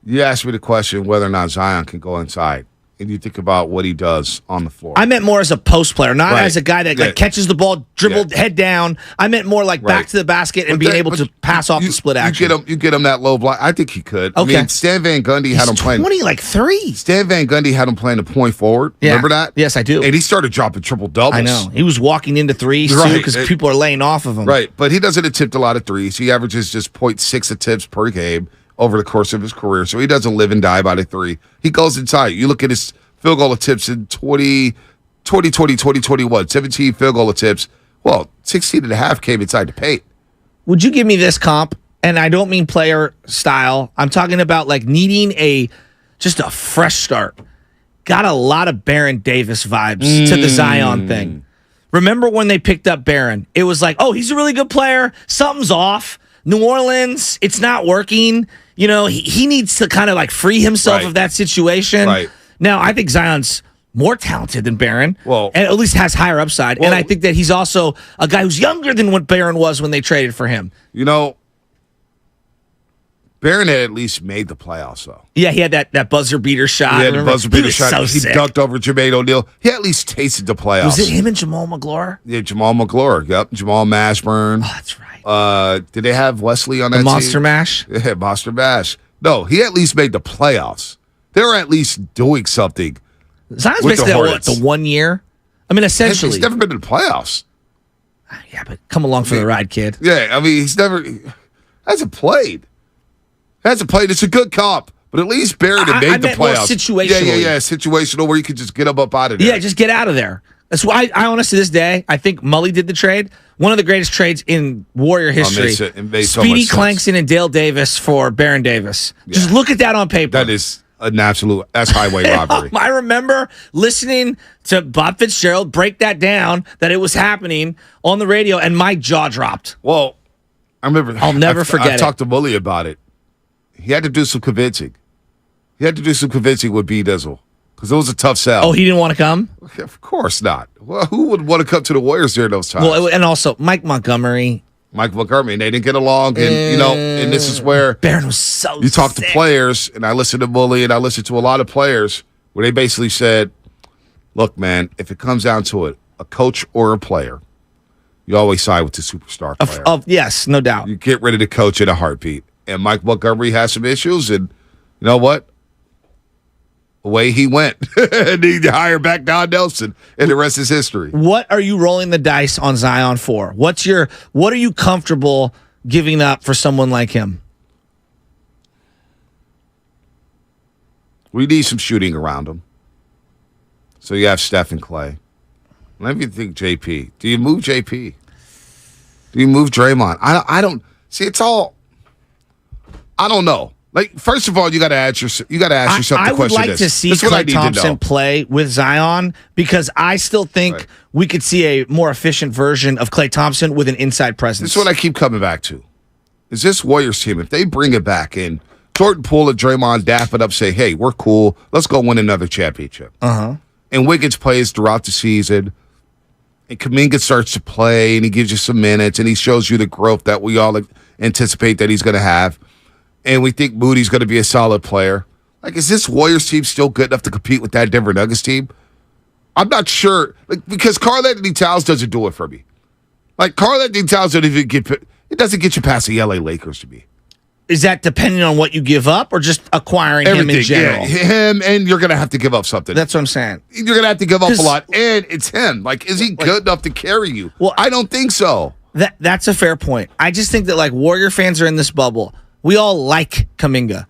You asked me the question whether or not Zion can go inside. And you think about what he does on the floor. I meant more as a post player, not as a guy that like catches the ball, dribbled head down. I meant more like back to the basket and being able to pass off the split action. You get him that low block. I think he could. Okay. I mean, Stan Van Gundy had him playing 3. Stan Van Gundy had him playing the point forward. Yeah. Remember that? Yes, I do. And he started dropping triple doubles. I know. He was walking into threes too because people are laying off of him. Right, but he doesn't attempt a lot of threes. He averages just 0.6 attempts per game over the course of his career, so he doesn't live and die by the 3. He goes inside. You look at his field goal attempts in 2021, 17 field goal attempts. Well, 16 and a half came inside the paint. Would you give me this comp? And I don't mean player style. I'm talking about like needing just a fresh start. Got a lot of Baron Davis vibes to the Zion thing. Remember when they picked up Baron? It was like, oh, he's a really good player. Something's off. New Orleans, it's not working. You know, he needs to kind of like free himself of that situation. Right. Now, I think Zion's more talented than Barron, well, and at least has higher upside. Well, and I think that he's also a guy who's younger than what Barron was when they traded for him. You know, Barron had at least made the playoffs, though. Yeah, he had that buzzer beater shot. He had the buzzer beater shot. So he dunked over Jermaine O'Neal. He at least tasted the playoffs. Was it him and Jamal McGlure? Yeah, Jamal McGlure. Yep, Jamal Mashburn. Oh, that's right. Did they have Wesley on that team? Monster Mash? Yeah, Monster Mash. No, he at least made the playoffs. They were at least doing something. Zion's with basically the the 1 year. I mean, essentially. He's never been to the playoffs. Yeah, but come along for the ride, kid. Yeah, I mean, hasn't played. It's a good comp, but at least Barron had made the playoffs. More situationally. Yeah, situational where you could just get him up out of there. Yeah, just get out of there. That's why I honestly, to this day, I think Mully did the trade. One of the greatest trades in Warrior history. It made so Speedy much sense. Clankson and Dale Davis for Baron Davis. Yeah. Just look at that on paper. That is an absolute, that's highway robbery. I remember listening to Bob Fitzgerald break that down, that it was happening on the radio, and my jaw dropped. Well, I remember. I'll never forget it. I talked to Mully about it. He had to do some convincing. With B. Dizzle. Because it was a tough sell. Oh, he didn't want to come? Of course not. Well, who would want to come to the Warriors during those times? Well, and also Mike Montgomery. And they didn't get along. And, and this is where Barron was so you talk sick. to players, and I listened to Mully, and I listened to a lot of players where they basically said, look, man, if it comes down to it, a coach or a player, you always side with the superstar player. Yes, no doubt. You get rid of the coach in a heartbeat. And Mike Montgomery has some issues, and you know what? Away he went. And he hired back Don Nelson, and the rest is history. What are you rolling the dice on Zion for? What are you comfortable giving up for someone like him? We need some shooting around him. So you have Steph and Clay. Let me think JP. Do you move JP? Do you move Draymond? I don't see, it's all I don't know. Like, first of all, you got to ask yourself the question. I would like to see Klay Thompson play with Zion, because I still think we could see a more efficient version of Klay Thompson with an inside presence. This is what I keep coming back to. Is this Warriors team, if they bring it back in, Jordan Poole and Draymond dap it up, say, hey, we're cool. Let's go win another championship. Uh-huh. And Wiggins plays throughout the season. And Kuminga starts to play, and he gives you some minutes, and he shows you the growth that we all anticipate that he's going to have. And we think Moody's going to be a solid player. Like, is this Warriors team still good enough to compete with that Denver Nuggets team? I'm not sure. Like, because Karl-Anthony Towns doesn't do it for me. Like, Karl-Anthony Towns doesn't get you past the LA Lakers to me. Is that depending on what you give up, or just acquiring him in general? Yeah, him, and you're going to have to give up something. That's what I'm saying. You're going to have to give up a lot, and it's him. Like, is he good enough to carry you? Well, I don't think so. That's a fair point. I just think that, like, Warrior fans are in this bubble. We all like Kuminga.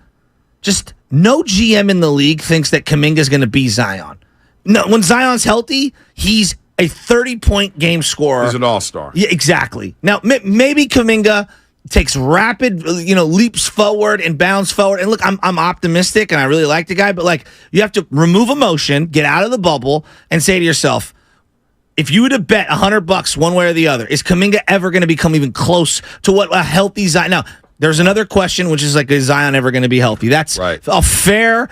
Just no GM in the league thinks that Kuminga is going to be Zion. No, when Zion's healthy, he's a 30-point game scorer. He's an all-star. Yeah, exactly. Now, maybe Kuminga takes rapid, leaps forward and bounds forward. And look, I'm optimistic, and I really like the guy, but like you have to remove emotion, get out of the bubble, and say to yourself, if you were to bet $100 one way or the other, is Kuminga ever going to become even close to what a healthy Zion? Now, there's another question, which is like, is Zion ever going to be healthy? That's right. a fair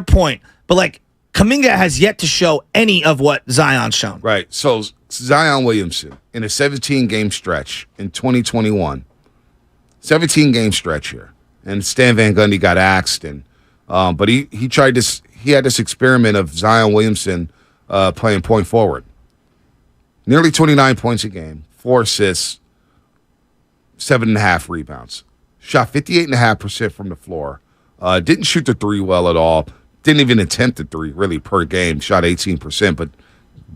point. But like Kuminga has yet to show any of what Zion's shown. Right. So Zion Williamson in a 17-game stretch in 2021. 17-game stretch here, and Stan Van Gundy got axed, but he tried this. He had this experiment of Zion Williamson playing point forward. Nearly 29 points a game, 4 assists, 7.5 rebounds. Shot 58.5% from the floor. Didn't shoot the three well at all. Didn't even attempt a three really per game. Shot 18%, but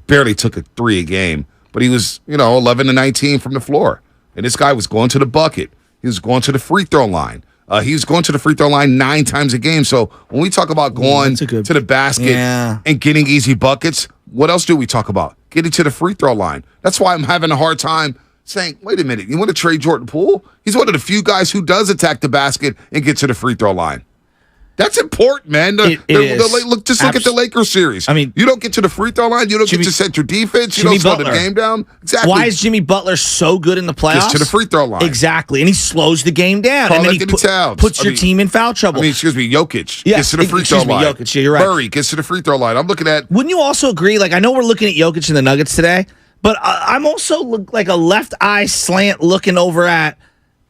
barely took a three a game. But he was 11 to 19 from the floor, and this guy was going to the bucket. He was going to the free throw line. He was going to the free throw line 9 times a game. So when we talk about going to the basket and getting easy buckets, what else do we talk about? Getting to the free throw line. That's why I'm having a hard time saying, wait a minute, you want to trade Jordan Poole? He's one of the few guys who does attack the basket and get to the free throw line. That's important, man. Look at the Lakers series. I mean, you don't get to the free throw line. You don't get to set your defense. You don't slow the game down. Exactly. Why is Jimmy Butler so good in the playoffs? Gets to the free throw line. Exactly. And he slows the game down. And then he puts your team in foul trouble. Jokic gets to the free throw line. Jokic, yeah, you're right. Murray gets to the free throw line. I'm looking at... Wouldn't you also agree? Like, I know we're looking at Jokic and the Nuggets today, but I'm also like a left eye slant looking over at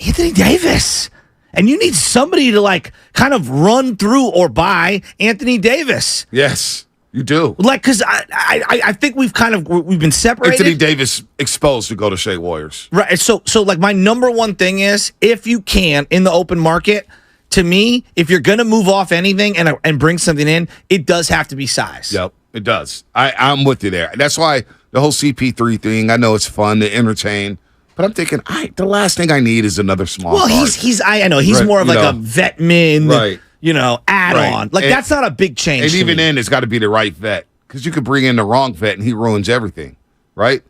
Anthony Davis. And you need somebody to like kind of run through or by Anthony Davis. Yes, you do. Like, because I think we've been separated. Anthony Davis exposed to Golden State Warriors. Right. So like my number one thing is, if you can in the open market, to me, if you're gonna move off anything and bring something in, it does have to be size. Yep, it does. I'm with you there. That's why the whole CP3 thing. I know it's fun to entertain. But I'm thinking, the last thing I need is another small guard. I know he's more of like a vet min, add-on. Like that's not a big change. And even then, it's got to be the right vet, because you could bring in the wrong vet and he ruins everything, right?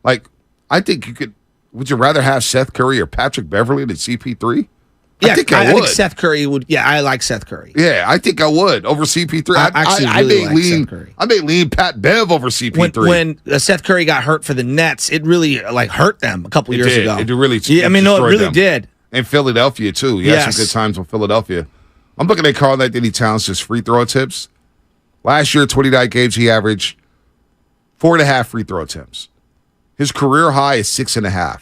Like, I think you could. Would you rather have Seth Curry or Patrick Beverly than CP3? Yeah, I think I would. think Seth Curry would. Yeah, I like Seth Curry. Yeah, I think I would over CP3. I really like Seth Curry. I may lean Pat Bev over CP3. When Seth Curry got hurt for the Nets, it really hurt them a couple years ago. It really. It really did. And Philadelphia too. He had some good times with Philadelphia. I'm looking at Karl-Anthony Towns' free throw attempts. Last year, 29 games, he averaged 4.5 free throw attempts. His career high is 6.5.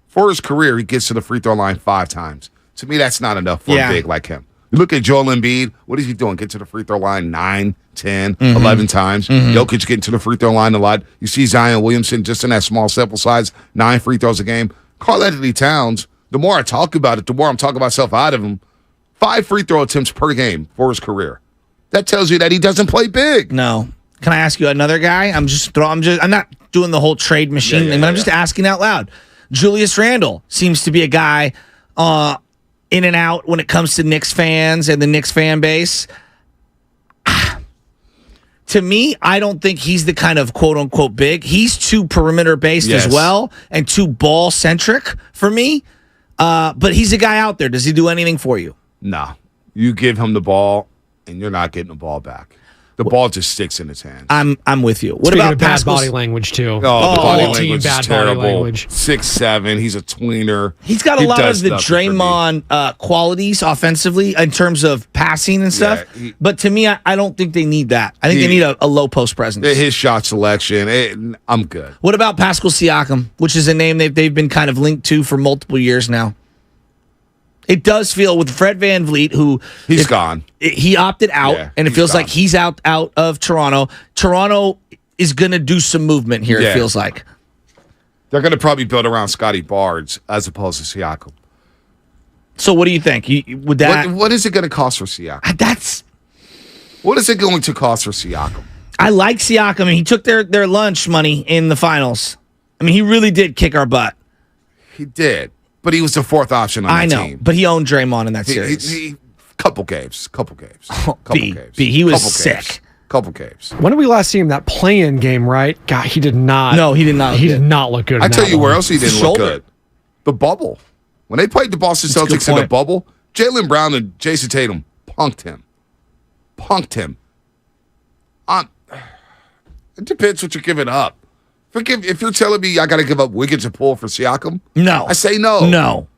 For his career, he gets to the free throw line 5 times. To me, that's not enough for a big like him. You look at Joel Embiid. What is he doing? Get to the free throw line 9, 10, 11 times. Jokic getting to the free throw line a lot. You see Zion Williamson just in that small sample size, 9 free throws a game. Karl-Anthony Towns, the more I talk about it, the more I'm talking myself out of him. 5 free throw attempts per game for his career. That tells you that he doesn't play big. No. Can I ask you another guy? I'm not doing the whole trade machine thing, but I'm just asking out loud. Julius Randle seems to be a guy in and out when it comes to Knicks fans and the Knicks fan base. To me, I don't think he's the kind of quote-unquote big. He's too perimeter-based as well and too ball-centric for me. But he's a guy out there. Does he do anything for you? No. You give him the ball, and you're not getting the ball back. The ball just sticks in his hands. I'm with you. What Speaking about of bad Pascal's body language, too? Oh, the body language bad is terrible. body language. 6'7", he's a tweener. He's got a lot of the Draymond qualities offensively in terms of passing and stuff. Yeah, but to me, I don't think they need that. I think they need a low post presence. His shot selection, I'm good. What about Pascal Siakam, which is a name they've been kind of linked to for multiple years now? It does feel with Fred VanVleet, who he's gone. He opted out, and it feels like he's out of Toronto. Toronto is going to do some movement here. It feels like they're going to probably build around Scotty Barnes as opposed to Siakam. So, what do you think? Would that? What is it going to cost for Siakam? What is it going to cost for Siakam? I like Siakam. He took their lunch money in the finals. I mean, he really did kick our butt. He did. But he was the 4th option on that team. But he owned Draymond in that series. Couple games. B, he was sick. Couple games. When did we last see him? That play-in game, right? God, he did not. No, he did not. He did not look good. I tell you where else he didn't look Shoulder. good. The bubble. When they played the Boston Celtics in the bubble, Jaylen Brown and Jason Tatum punked him. It depends what you're giving up. If you're telling me I got to give up Wiggins and Poole for Siakam, No. I say no. No.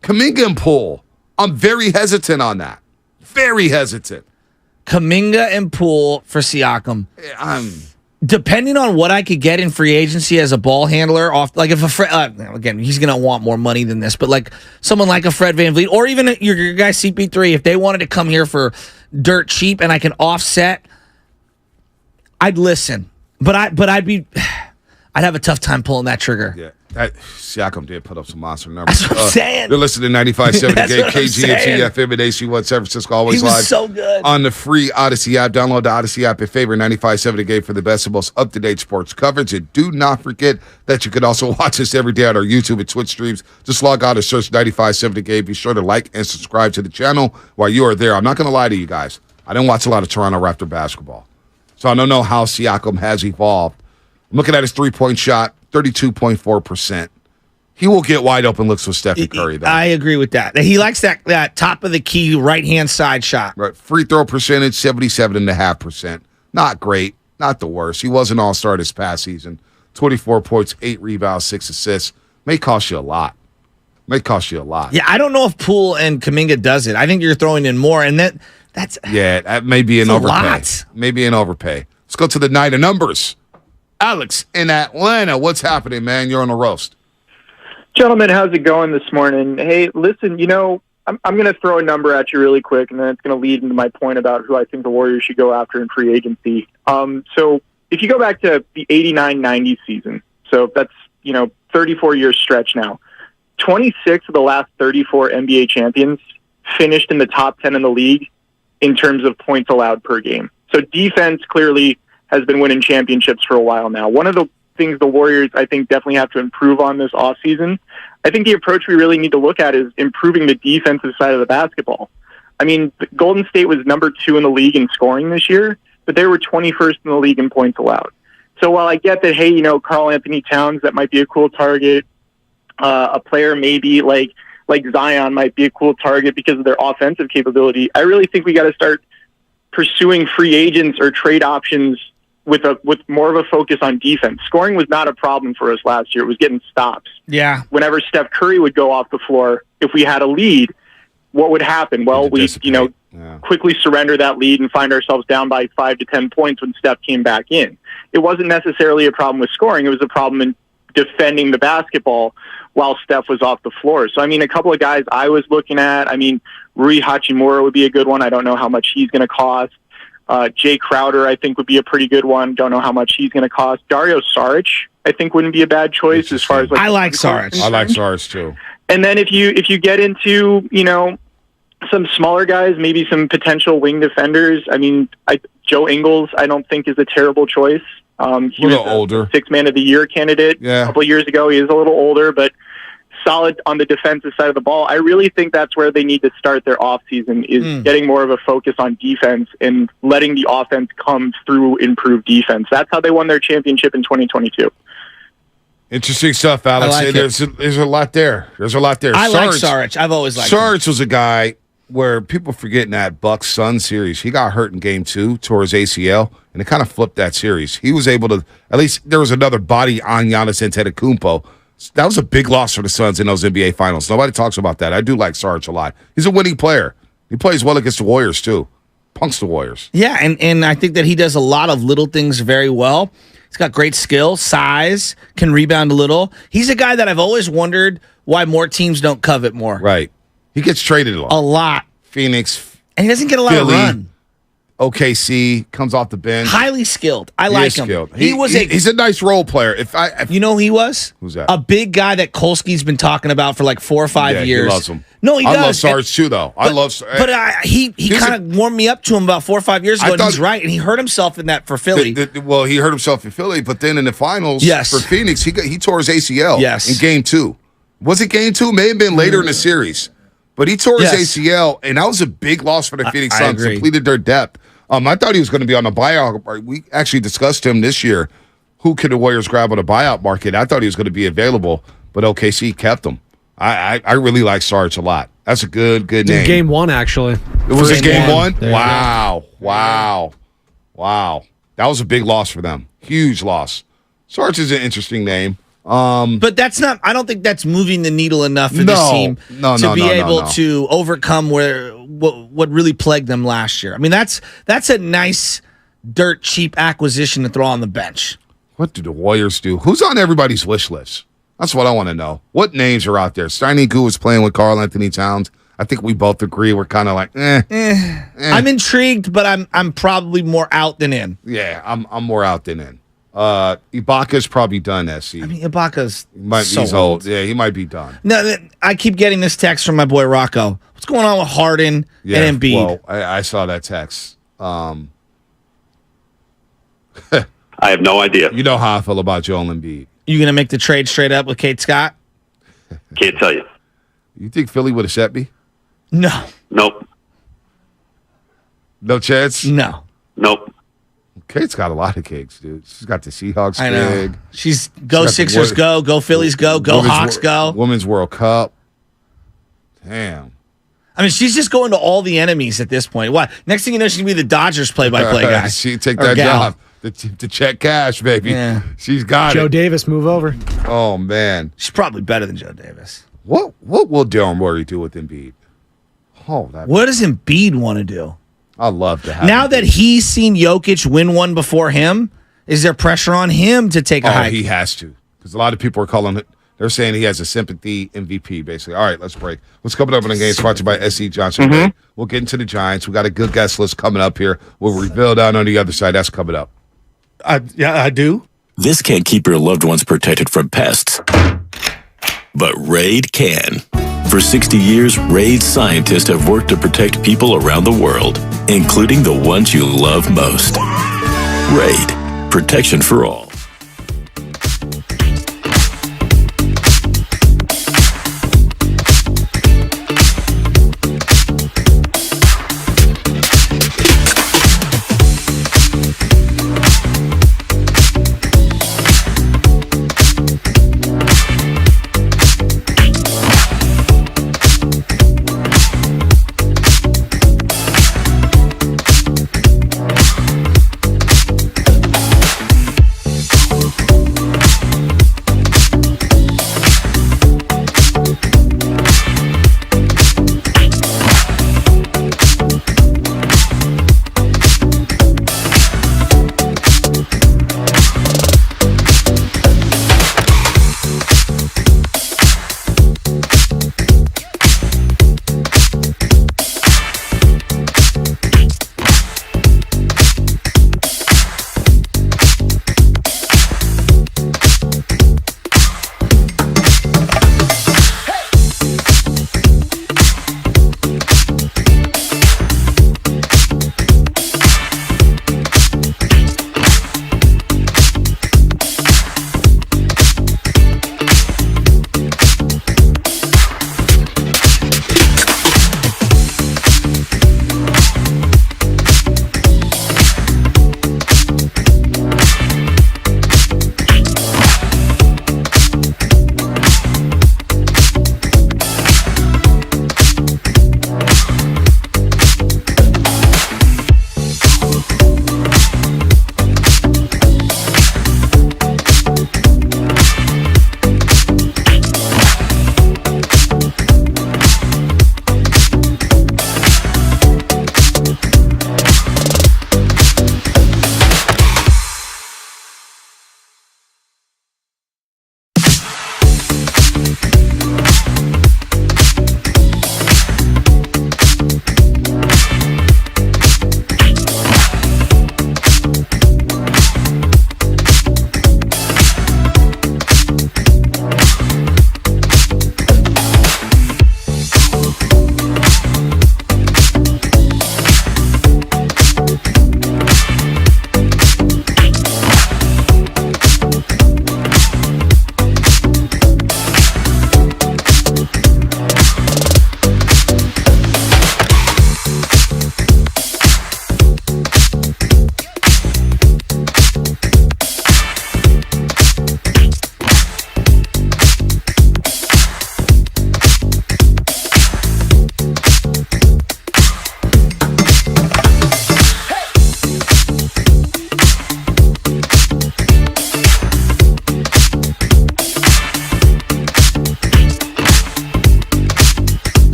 Kuminga and Poole, I'm very hesitant on that. Very hesitant. Kuminga and Poole for Siakam. I'm Depending on what I could get in free agency as a ball handler, off like if again he's gonna want more money than this, but like someone like a Fred VanVleet or even your guy CP3, if they wanted to come here for dirt cheap and I can offset, I'd listen. But I'd have a tough time pulling that trigger. Yeah. Siakam did put up some monster numbers. That's what I'm saying. You're listening to 95.7 That's Game, what I'm KG and saying. TFM and AC1 San Francisco, always He was live. so good. On the free Odyssey app. Download the Odyssey app and favorite 95.7 The Game for the best and most up-to-date sports coverage. And do not forget that you can also watch us every day on our YouTube and Twitch streams. Just log on and search 95.7 The Game. Be sure to like and subscribe to the channel while you are there. I'm not going to lie to you guys. I didn't watch a lot of Toronto Raptor basketball. So I don't know how Siakam has evolved. I'm looking at his three-point shot, 32.4%. He will get wide open looks with Stephen Curry, though. I agree with that. He likes that top of the key right-hand side shot. Right. Free throw percentage, 77.5%. Not great. Not the worst. He was an all-star this past season. 24 points, 8 rebounds, 6 assists. May cost you a lot. Yeah, I don't know if Poole and Kuminga does it. I think you're throwing in more, and that's that may be an a overpay. lot. Maybe an overpay. Let's go to the night of numbers. Alex in Atlanta. What's happening, man? You're on the roast. Gentlemen, how's it going this morning? Hey, listen, I'm going to throw a number at you really quick, and then it's going to lead into my point about who I think the Warriors should go after in free agency. So if you go back to the 89-90 season, so that's, 34-year stretch now, 26 of the last 34 NBA champions finished in the top 10 in the league in terms of points allowed per game. So defense clearly has been winning championships for a while now. One of the things the Warriors, I think, definitely have to improve on this offseason. I think the approach we really need to look at is improving the defensive side of the basketball. I mean, Golden State was number 2 in the league in scoring this year, but they were 21st in the league in points allowed. So while I get that, hey, Karl Anthony Towns, that might be a cool target. A player maybe like Zion might be a cool target because of their offensive capability. I really think we got to start pursuing free agents or trade options with more of a focus on defense. Scoring was not a problem for us last year. It was getting stops. Yeah. Whenever Steph Curry would go off the floor, if we had a lead, what would happen? Well, we quickly surrender that lead and find ourselves down by 5 to 10 points when Steph came back in. It wasn't necessarily a problem with scoring. It was a problem in defending the basketball while Steph was off the floor. So, a couple of guys I was looking at, Rui Hachimura would be a good one. I don't know how much he's going to cost. Jay Crowder, I think, would be a pretty good one. Don't know how much he's going to cost. Dario Saric, I think, wouldn't be a bad choice as far as I like Saric. I like Saric too. And then if you get into some smaller guys, maybe some potential wing defenders. Joe Ingles, I don't think is a terrible choice. He was older, 6th Man of the Year candidate a couple of years ago. He is a little older, but solid on the defensive side of the ball. I really think that's where they need to start their offseason is getting more of a focus on defense and letting the offense come through improved defense. That's how they won their championship in 2022. Interesting stuff, Alex. I like there's a lot there. There's a lot there. I like Saric. I've always liked Saric was a guy where people forget in that Bucks Suns series, he got hurt in game 2, tore his ACL, and it kind of flipped that series. He was able to, at least there was another body on Giannis Antetokounmpo. That was a big loss for the Suns in those NBA Finals. Nobody talks about that. I do like Saric a lot. He's a winning player. He plays well against the Warriors, too. Punks the Warriors. Yeah, and I think that he does a lot of little things very well. He's got great skill, size, can rebound a little. He's a guy that I've always wondered why more teams don't covet more. Right. He gets traded a lot. A lot. Phoenix. And he doesn't get a lot Philly, of run. OKC, comes off the bench. Highly skilled. I like him. Skilled. He's a nice role player. You know who he was? Who's that? A big guy that Kolsky's been talking about for like 4 or 5 years. He loves him. No, he does. I love Sarge too, though. He kind of warmed me up to him about 4 or 5 years ago, and he's right. And he hurt himself in that for Philly. He hurt himself in Philly, but then in the finals for Phoenix, he tore his ACL in game 2. Was it game 2? May have been later in the series. But he tore his ACL, and that was a big loss for the Phoenix Suns. Depleted their depth. I thought he was going to be on the buyout. We actually discussed him this year. Who could the Warriors grab on the buyout market? I thought he was going to be available, but OKC kept him. I really like Sarge a lot. That's a good name. Game 1, actually. It was in game one? There Wow. That was a big loss for them. Huge loss. Sarge is an interesting name. But that's not. I don't think that's moving the needle enough for this team to be able to overcome what really plagued them last year. I mean, that's a nice, dirt cheap acquisition to throw on the bench. What do the Warriors do? Who's on everybody's wish list? That's what I want to know. What names are out there? Steiny Goo is playing with Karl Anthony Towns. I think we both agree we're kind of like, I'm intrigued, but I'm probably more out than in. Yeah, I'm more out than in. Ibaka's probably done, SC. I mean, Ibaka's he's old. Yeah, he might be done. No, I keep getting this text from my boy Rocco. What's going on with Harden and Embiid? Well, I saw that text. I have no idea. You know how I feel about Joel Embiid. You going to make the trade straight up with Kate Scott? Can't tell you. You think Philly would have set me? No. Nope. No chance? No. Nope. Kate's got a lot of cakes, dude. She's got the Seahawks I know. gig. She's go Sixers go Phillies go Hawks go. Women's World Cup. Damn. I mean, she's just going to all the enemies at this point. What? Next thing you know, she's going to be the Dodgers play-by-play guy. She take that job. To check cash, baby. Yeah. She's got Joe Davis, move over. Oh, man. She's probably better than Joe Davis. What will Daryl Morey do with Embiid? What does Embiid want to do? I'd love to have now that he's seen Jokic win one before him, is there pressure on him to take a hike? He has to. Because a lot of people are calling it. They're saying he has a sympathy MVP, basically. All right, let's break. What's coming up in the game sponsored by SC Johnson. Mm-hmm. We'll get into the Giants. We got a good guest list coming up here. We'll reveal down on the other side. That's coming up. I do. This can't keep your loved ones protected from pests, but Raid can. For 60 years, Raid scientists have worked to protect people around the world, including the ones you love most. Raid, protection for all.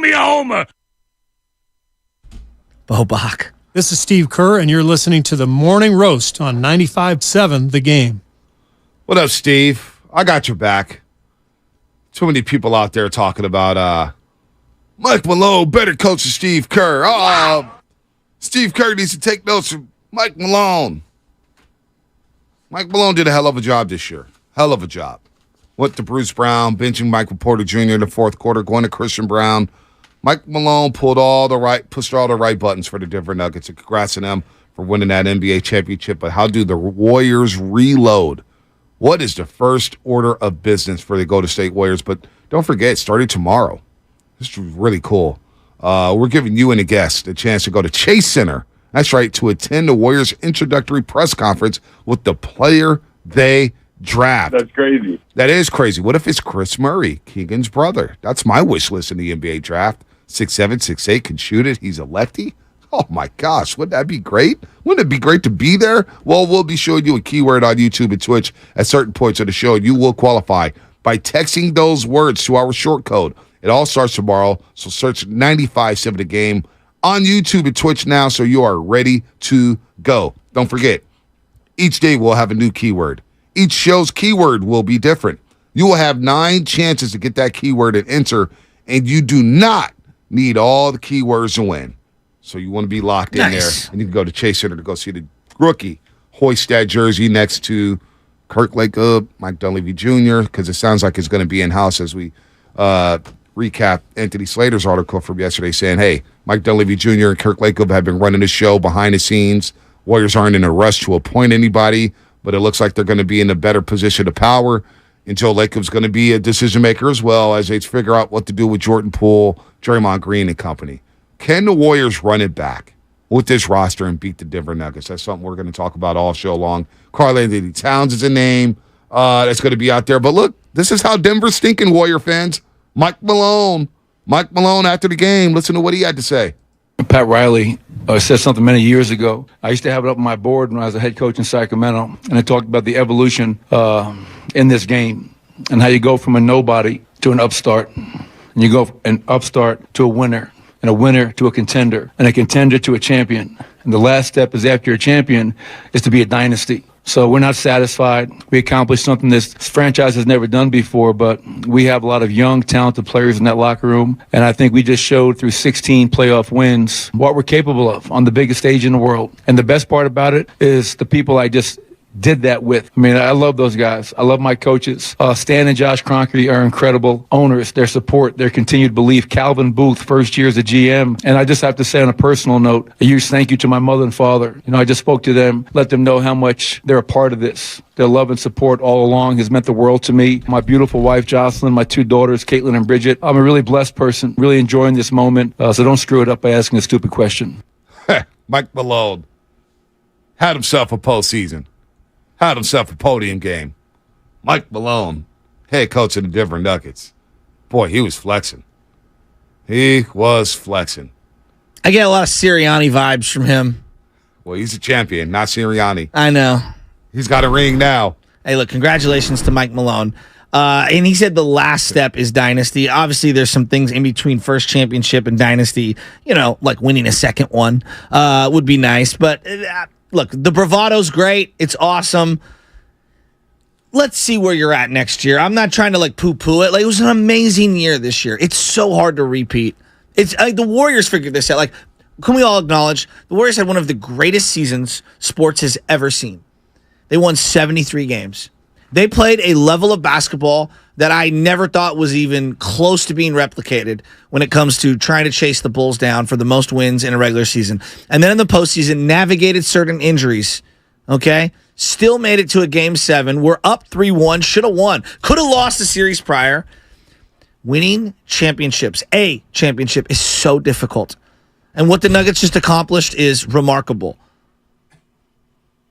me a homer. Bo Bach. This is Steve Kerr, and you're listening to the Morning Roast on 95.7 The Game. What up, Steve? I got your back. Too many people out there talking about Mike Malone, better coach than Steve Kerr. Steve Kerr needs to take notes from Mike Malone. Mike Malone did a hell of a job this year. Hell of a job. Went to Bruce Brown, benching Michael Porter Jr. in the fourth quarter, going to Christian Brown. Mike Malone pushed all the right buttons for the Denver Nuggets. And congrats to them for winning that NBA championship. But how do the Warriors reload? What is the first order of business for the Golden State Warriors? But don't forget, starting tomorrow. This is really cool. We're giving you and a guest a chance to go to Chase Center. That's right, to attend the Warriors' introductory press conference with the player they draft. That's crazy. That is crazy. What if it's Chris Murray, Keegan's brother? That's my wish list in the NBA draft. 6'7", 6'8", can shoot it. He's a lefty. Oh, my gosh. Wouldn't that be great? Wouldn't it be great to be there? Well, we'll be showing you a keyword on YouTube and Twitch at certain points of the show. You will qualify by texting those words to our short code. It all starts tomorrow, so search 95.7 The Game on YouTube and Twitch now so you are ready to go. Don't forget, each day we'll have a new keyword. Each show's keyword will be different. You will have 9 chances to get that keyword and enter, and you do not need all the keywords to win. So you want to be locked in there. And you can go to Chase Center to go see the rookie hoist that jersey next to Kirk Reuter, Mike Dunleavy Jr., because it sounds like it's going to be in-house as we recap Anthony Slater's article from yesterday saying, hey, Mike Dunleavy Jr. and Kirk Reuter have been running the show behind the scenes. Warriors aren't in a rush to appoint anybody, but it looks like they're going to be in a better position of power. And Joe Lacob's going to be a decision maker as well as they figure out what to do with Jordan Poole, Draymond Green, and company. Can the Warriors run it back with this roster and beat the Denver Nuggets? That's something we're going to talk about all show long. Karl-Anthony Towns is a name that's going to be out there. But look, this is how Denver's thinking, Warrior fans. Mike Malone after the game. Listen to what he had to say. Pat Riley said something many years ago. I used to have it up on my board when I was a head coach in Sacramento, and I talked about the evolution in this game and how you go from a nobody to an upstart, and you go an upstart to a winner, and a winner to a contender, and a contender to a champion. And the last step is after a champion is to be a dynasty. So we're not satisfied. We accomplished something this franchise has never done before, but we have a lot of young, talented players in that locker room. And I think we just showed through 16 playoff wins what we're capable of on the biggest stage in the world. And the best part about it is the people I just did that with. I mean, I love those guys. I love my coaches. Stan and Josh Kroenke are incredible owners. Their support, their continued belief. Calvin Booth, first year as a GM. And I just have to say on a personal note, a huge thank you to my mother and father. You know, I just spoke to them, let them know how much they're a part of this. Their love and support all along has meant the world to me. My beautiful wife, Jocelyn, my 2 daughters, Caitlin and Bridget. I'm a really blessed person, really enjoying this moment. So don't screw it up by asking a stupid question. Mike Malone had himself a postseason. Had himself a podium game. Mike Malone, head coach of the Denver Nuggets. Boy, he was flexing. He was flexing. I get a lot of Sirianni vibes from him. Well, he's a champion, not Sirianni. I know. He's got a ring now. Hey, look, congratulations to Mike Malone. And he said the last step is dynasty. Obviously, there's some things in between first championship and dynasty, you know, like winning a second one would be nice. But look, the bravado's great. It's awesome. Let's see where you're at next year. I'm not trying to like poo-poo it. Like, it was an amazing year this year. It's so hard to repeat. It's like the Warriors figured this out. Like, can we all acknowledge the Warriors had one of the greatest seasons sports has ever seen? They won 73 games. They played a level of basketball that I never thought was even close to being replicated when it comes to trying to chase the Bulls down for the most wins in a regular season. And then in the postseason, navigated certain injuries, okay? Still made it to a Game 7. We're up 3-1, should have won. Could have lost the series prior. Winning championships, a championship, is so difficult. And what the Nuggets just accomplished is remarkable.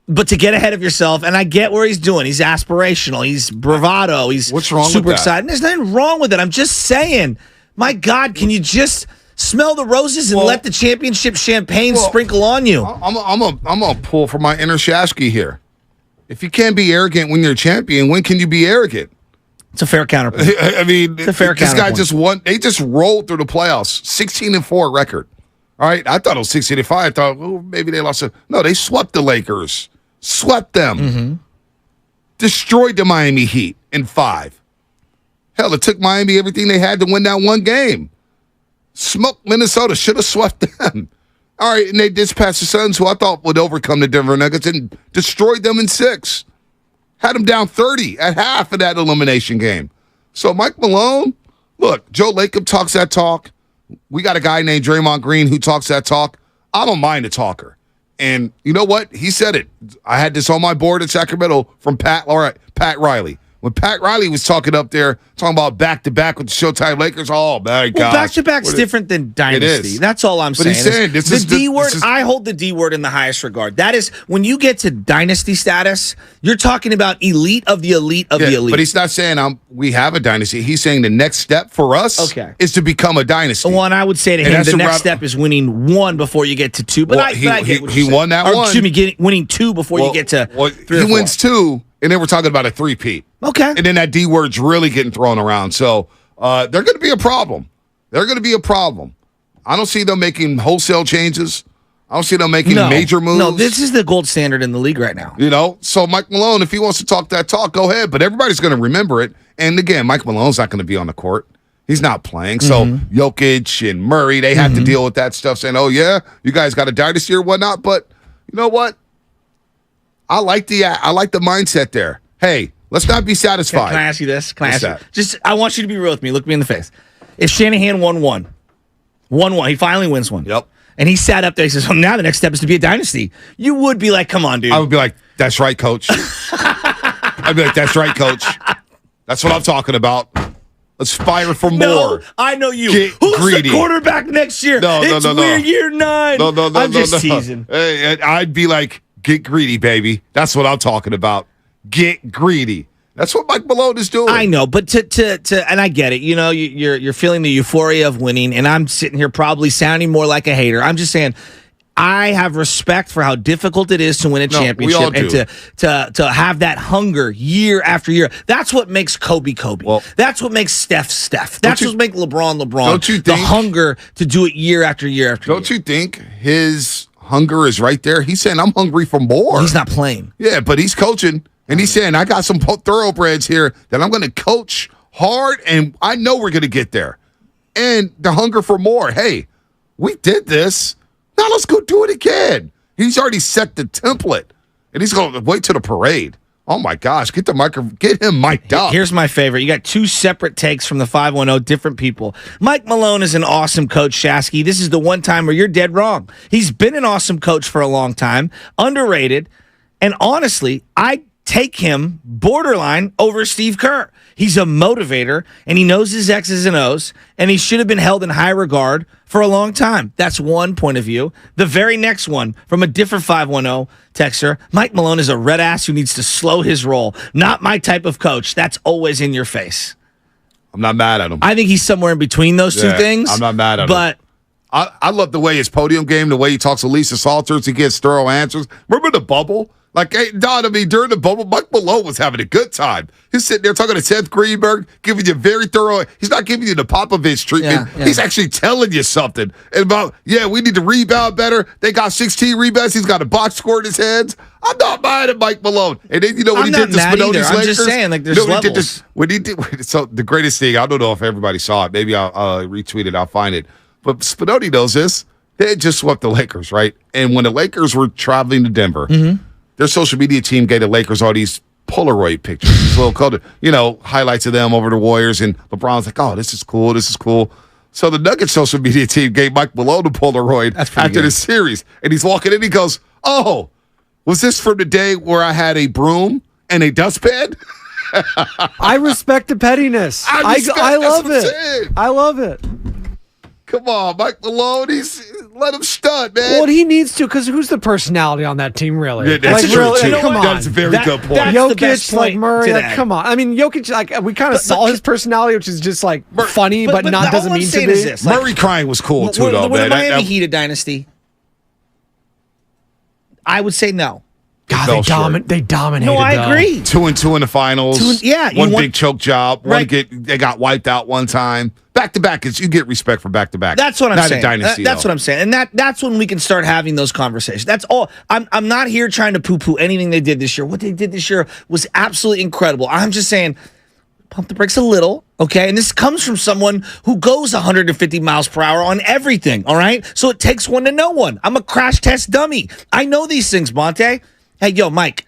But to get ahead of yourself, and I get where he's doing. He's aspirational. He's bravado. He's What's wrong super with that? excited. There's nothing wrong with it. I'm just saying, my God, can you just smell the roses and let the championship champagne sprinkle on you? I'm gonna pull for my inner Shasky here. If you can't be arrogant when you're a champion, when can you be arrogant? It's a fair counterpoint. I mean, it's a fair this guy counterpoint. just won. They just rolled through the playoffs, 16-4 record. All right, I thought it was 16-5. I thought, well, maybe they lost. No, they swept the Lakers, swept them, destroyed the Miami Heat in 5. Hell, it took Miami everything they had to win that one game. Smoked Minnesota, should have swept them. All right, and they dispatched the Suns, who I thought would overcome the Denver Nuggets, and destroyed them in 6. Had them down 30 at half of that elimination game. So Mike Malone, look, Joe Lacob talks that talk. We got a guy named Draymond Green who talks that talk. I don't mind a talker. And you know what? He said it. I had this on my board in Sacramento from Pat Riley. When Pat Riley was talking up there, talking about back-to-back with the Showtime Lakers, oh, my God. Well, back-to-back's different than dynasty. That's all I'm saying. But he's saying this is the D word. I hold the D word in the highest regard. That is, when you get to dynasty status, you're talking about elite of the elite of the elite. But he's not saying we have a dynasty. He's saying the next step for us is to become a dynasty. Well, and I would say to him, the next step is winning 1 before you get to 2. But I get what he won that or, one. Excuse me, winning 2 before you get to 3 or 4. He wins 2, and then we're talking about a 3-peat. Okay. And then that D word's really getting thrown around. So they're going to be a problem. They're going to be a problem. I don't see them making wholesale changes. I don't see them making major moves. No, this is the gold standard in the league right now. You know, so Mike Malone, if he wants to talk that talk, go ahead. But everybody's going to remember it. And again, Mike Malone's not going to be on the court. He's not playing. So Jokic and Murray, they have to deal with that stuff, saying, oh, yeah, you guys got a dynasty or whatnot. But you know what? I like the mindset there. Hey, let's not be satisfied. Can I ask you this? I want you to be real with me. Look me in the face. If Shanahan won 1, he finally wins 1. Yep. And he sat up there, he says, well, now the next step is to be a dynasty. You would be like, come on, dude. I would be like, that's right, coach. I'd be like, that's right, coach. That's what I'm talking about. Let's fire for more. I know you. Who's the quarterback next year? No. We're year 9. No. I'm just teasing. Hey, I'd be like, get greedy, baby. That's what I'm talking about. Get greedy. That's what Mike Malone is doing. I know, but to and I get it. You know, you're feeling the euphoria of winning, and I'm sitting here probably sounding more like a hater. I'm just saying, I have respect for how difficult it is to win a championship and to have that hunger year after year. That's what makes Kobe. Well, that's what makes Steph. That's what makes LeBron. Don't you think the hunger to do it year after year after year? Don't you think his hunger is right there? He's saying, I'm hungry for more. Well, he's not playing. Yeah, but he's coaching. And he's saying, I got some thoroughbreds here that I'm going to coach hard, and I know we're going to get there. And the hunger for more. Hey, we did this. Now let's go do it again. He's already set the template, and he's going to wait till the parade. Oh, my gosh. Get him mic'd up. Here's my favorite. You got 2 separate takes from the 510, different people. Mike Malone is an awesome coach, Shasky. This is the one time where you're dead wrong. He's been an awesome coach for a long time, underrated, and honestly, I take him borderline over Steve Kerr. He's a motivator, and he knows his X's and O's, and he should have been held in high regard for a long time. That's one point of view. The very next one, from a different 510 texter, Mike Malone is a red ass who needs to slow his roll. Not my type of coach. That's always in your face. I'm not mad at him. I think he's somewhere in between those two things. I'm not mad at him. But I love the way his podium game, the way he talks to Lisa Salters, he gets thorough answers. Remember the bubble? Like, hey, Don, I mean, during the bubble, Mike Malone was having a good time. He's sitting there talking to Seth Greenberg, giving you very thorough. He's not giving you the Popovich treatment. Yeah. He's actually telling you something about, we need to rebound better. They got 16 rebounds. He's got a box score in his hands. I'm not mad at Mike Malone. And then, when he did the Spinoni's Lakers. I'm just saying, like, there's levels. So the greatest thing, I don't know if everybody saw it. Maybe I'll retweet it. I'll find it. But Spinoni knows this. They had just swept the Lakers, right? And when the Lakers were traveling to Denver, their social media team gave the Lakers all these Polaroid pictures, these little colored, highlights of them over the Warriors, and LeBron's like, oh, this is cool. So the Nuggets social media team gave Mike Malone a Polaroid after the series, and he's walking in, he goes, oh, was this from the day where I had a broom and a dustpan? I respect the pettiness. I love it. I love it. Come on, Mike Malone. Let him stud, man. Well, he needs to, because who's the personality on that team, really? Yeah, that's true, too. Come on. That's a very good point. Jokic, like Murray, come on. I mean, Jokic, we kind of saw his personality, which is just like funny, but not doesn't mean to be. Murray crying was cool, too, though, man. The Miami Heat a dynasty? I would say no. God, they dominated. No, I agree. 2-2 in the finals. One big choke job. Right. They got wiped out one time. Back-to-back is you get respect for back-to-back. That's what I'm saying. Not a dynasty. That's what I'm saying. And that's when we can start having those conversations. That's all. I'm not here trying to poo-poo anything they did this year. What they did this year was absolutely incredible. I'm just saying, pump the brakes a little, okay? And this comes from someone who goes 150 miles per hour on everything, all right? So it takes one to know one. I'm a crash test dummy. I know these things, Monte. Hey, yo, Mike,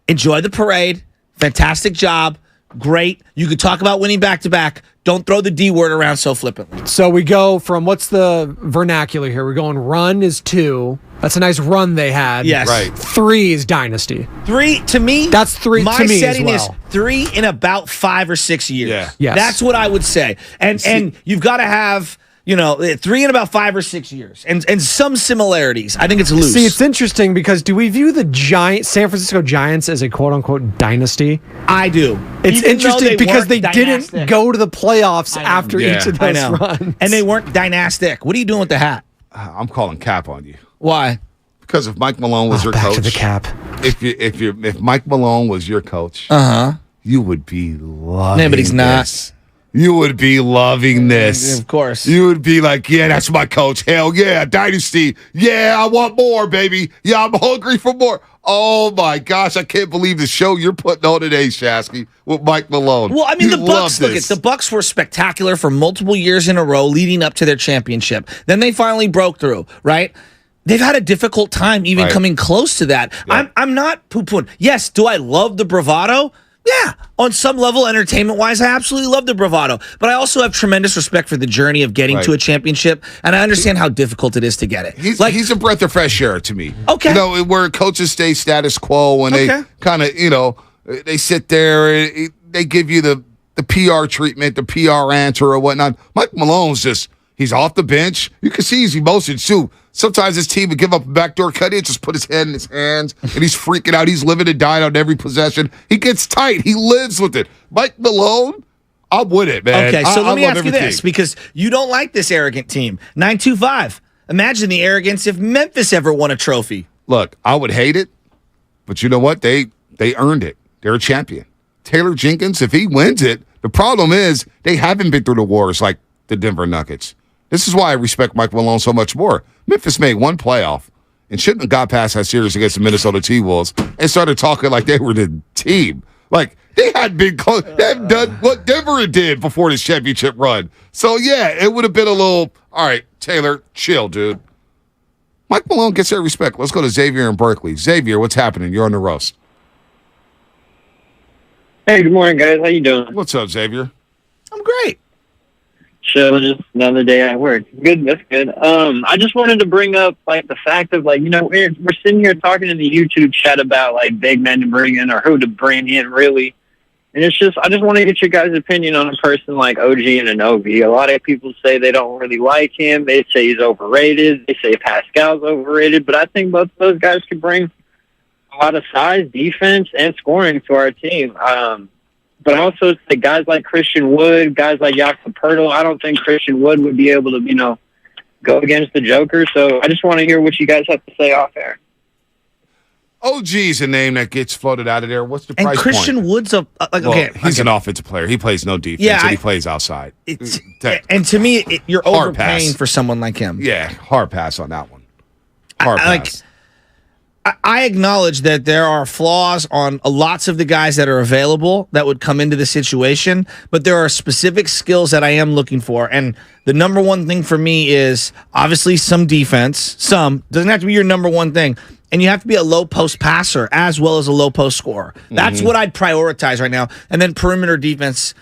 enjoy the parade. Fantastic job. Great. You could talk about winning back-to-back. Don't throw the D word around so flippantly. So we go from, what's the vernacular here? We're going run is 2. That's a nice run they had. Yes. Right. 3 is dynasty. 3, to me, that's 3 my to me setting as well. is 3 in about 5 or 6 years. Yeah. Yes. That's what I would say. And you've got to have, 3 in about 5 or 6 years. And some similarities. I think it's loose. See, it's interesting because do we view the San Francisco Giants as a quote-unquote dynasty? I do. It's Even interesting because they dynastic. didn't go to the playoffs after each of those runs. And they weren't dynastic. What are you doing with the hat? I'm calling cap on you. Why? Because if Mike Malone was your back coach, to the cap. If Mike Malone was your coach, you would be loving. No, but he's this. You would be loving this. Of course. You would be like, yeah, that's my coach. Hell yeah, dynasty. Yeah, I want more, baby. Yeah, I'm hungry for more. Oh my gosh, I can't believe the show you're putting on today, Shasky, with Mike Malone. Well, I mean, You the love Bucks. Look, this. the Bucks were spectacular for multiple years in a row, leading up to their championship. Then they finally broke through. Right. They've had a difficult time even coming close to that. Yeah. I'm not poo-pooing. Yes, do I love the bravado? Yeah, on some level, entertainment-wise, I absolutely love the bravado. But I also have tremendous respect for the journey of getting to a championship, and I understand how difficult it is to get it. He's a breath of fresh air to me. Okay. Where coaches stay status quo and they kind of, they sit there and they give you the PR treatment, the PR answer or whatnot. Mike Malone's he's off the bench. You can see his emotions, too. Sometimes his team would give up a backdoor cut in, just put his head in his hands, and he's freaking out. He's living and dying on every possession. He gets tight. He lives with it. Mike Malone, I'm with it, man. Okay, so let me ask you everything. this, because you don't like this arrogant team. 925. Imagine the arrogance if Memphis ever won a trophy. Look, I would hate it, but you know what? They earned it. They're a champion. Taylor Jenkins, if he wins it, the problem is they haven't been through the wars like the Denver Nuggets. This is why I respect Mike Malone so much more. Memphis made one playoff and shouldn't have got past that series against the Minnesota T-Wolves and started talking like they were the team. Like, they hadn't been close. They hadn't done what Denver did before this championship run. So, yeah, it would have been a little, all right, Taylor, chill, dude. Mike Malone gets their respect. Let's go to Xavier in Berkeley. Xavier, what's happening? You're on the roast. Hey, good morning, guys. How you doing? What's up, Xavier? I'm great. Chill, just another day at work. Good, that's good. I just wanted to bring up the fact of we're sitting here talking in the YouTube chat about big men to bring in or who to bring in really, and I just want to get your guys' opinion on a person like OG and Anunoby. A lot of people say they don't really like him. They say he's overrated. They say Pascal's overrated, but I think both of those guys could bring a lot of size, defense, and scoring to our team. But also, it's guys like Christian Wood, guys like Jakob Poeltl. I don't think Christian Wood would be able to, go against the Joker. So I just want to hear what you guys have to say off air. OG's a name that gets floated out of there. What's the price point? And Christian Wood's he's an offensive player. He plays no defense, and he plays outside. And to me, you're Hard overpaying pass. for someone like him. Yeah, hard pass on that one. Hard pass. I acknowledge that there are flaws on lots of the guys that are available that would come into the situation, but there are specific skills that I am looking for. And the number one thing for me is obviously some defense. Doesn't have to be your number one thing. And you have to be a low post passer as well as a low post scorer. That's what I'd prioritize right now. And then perimeter defense,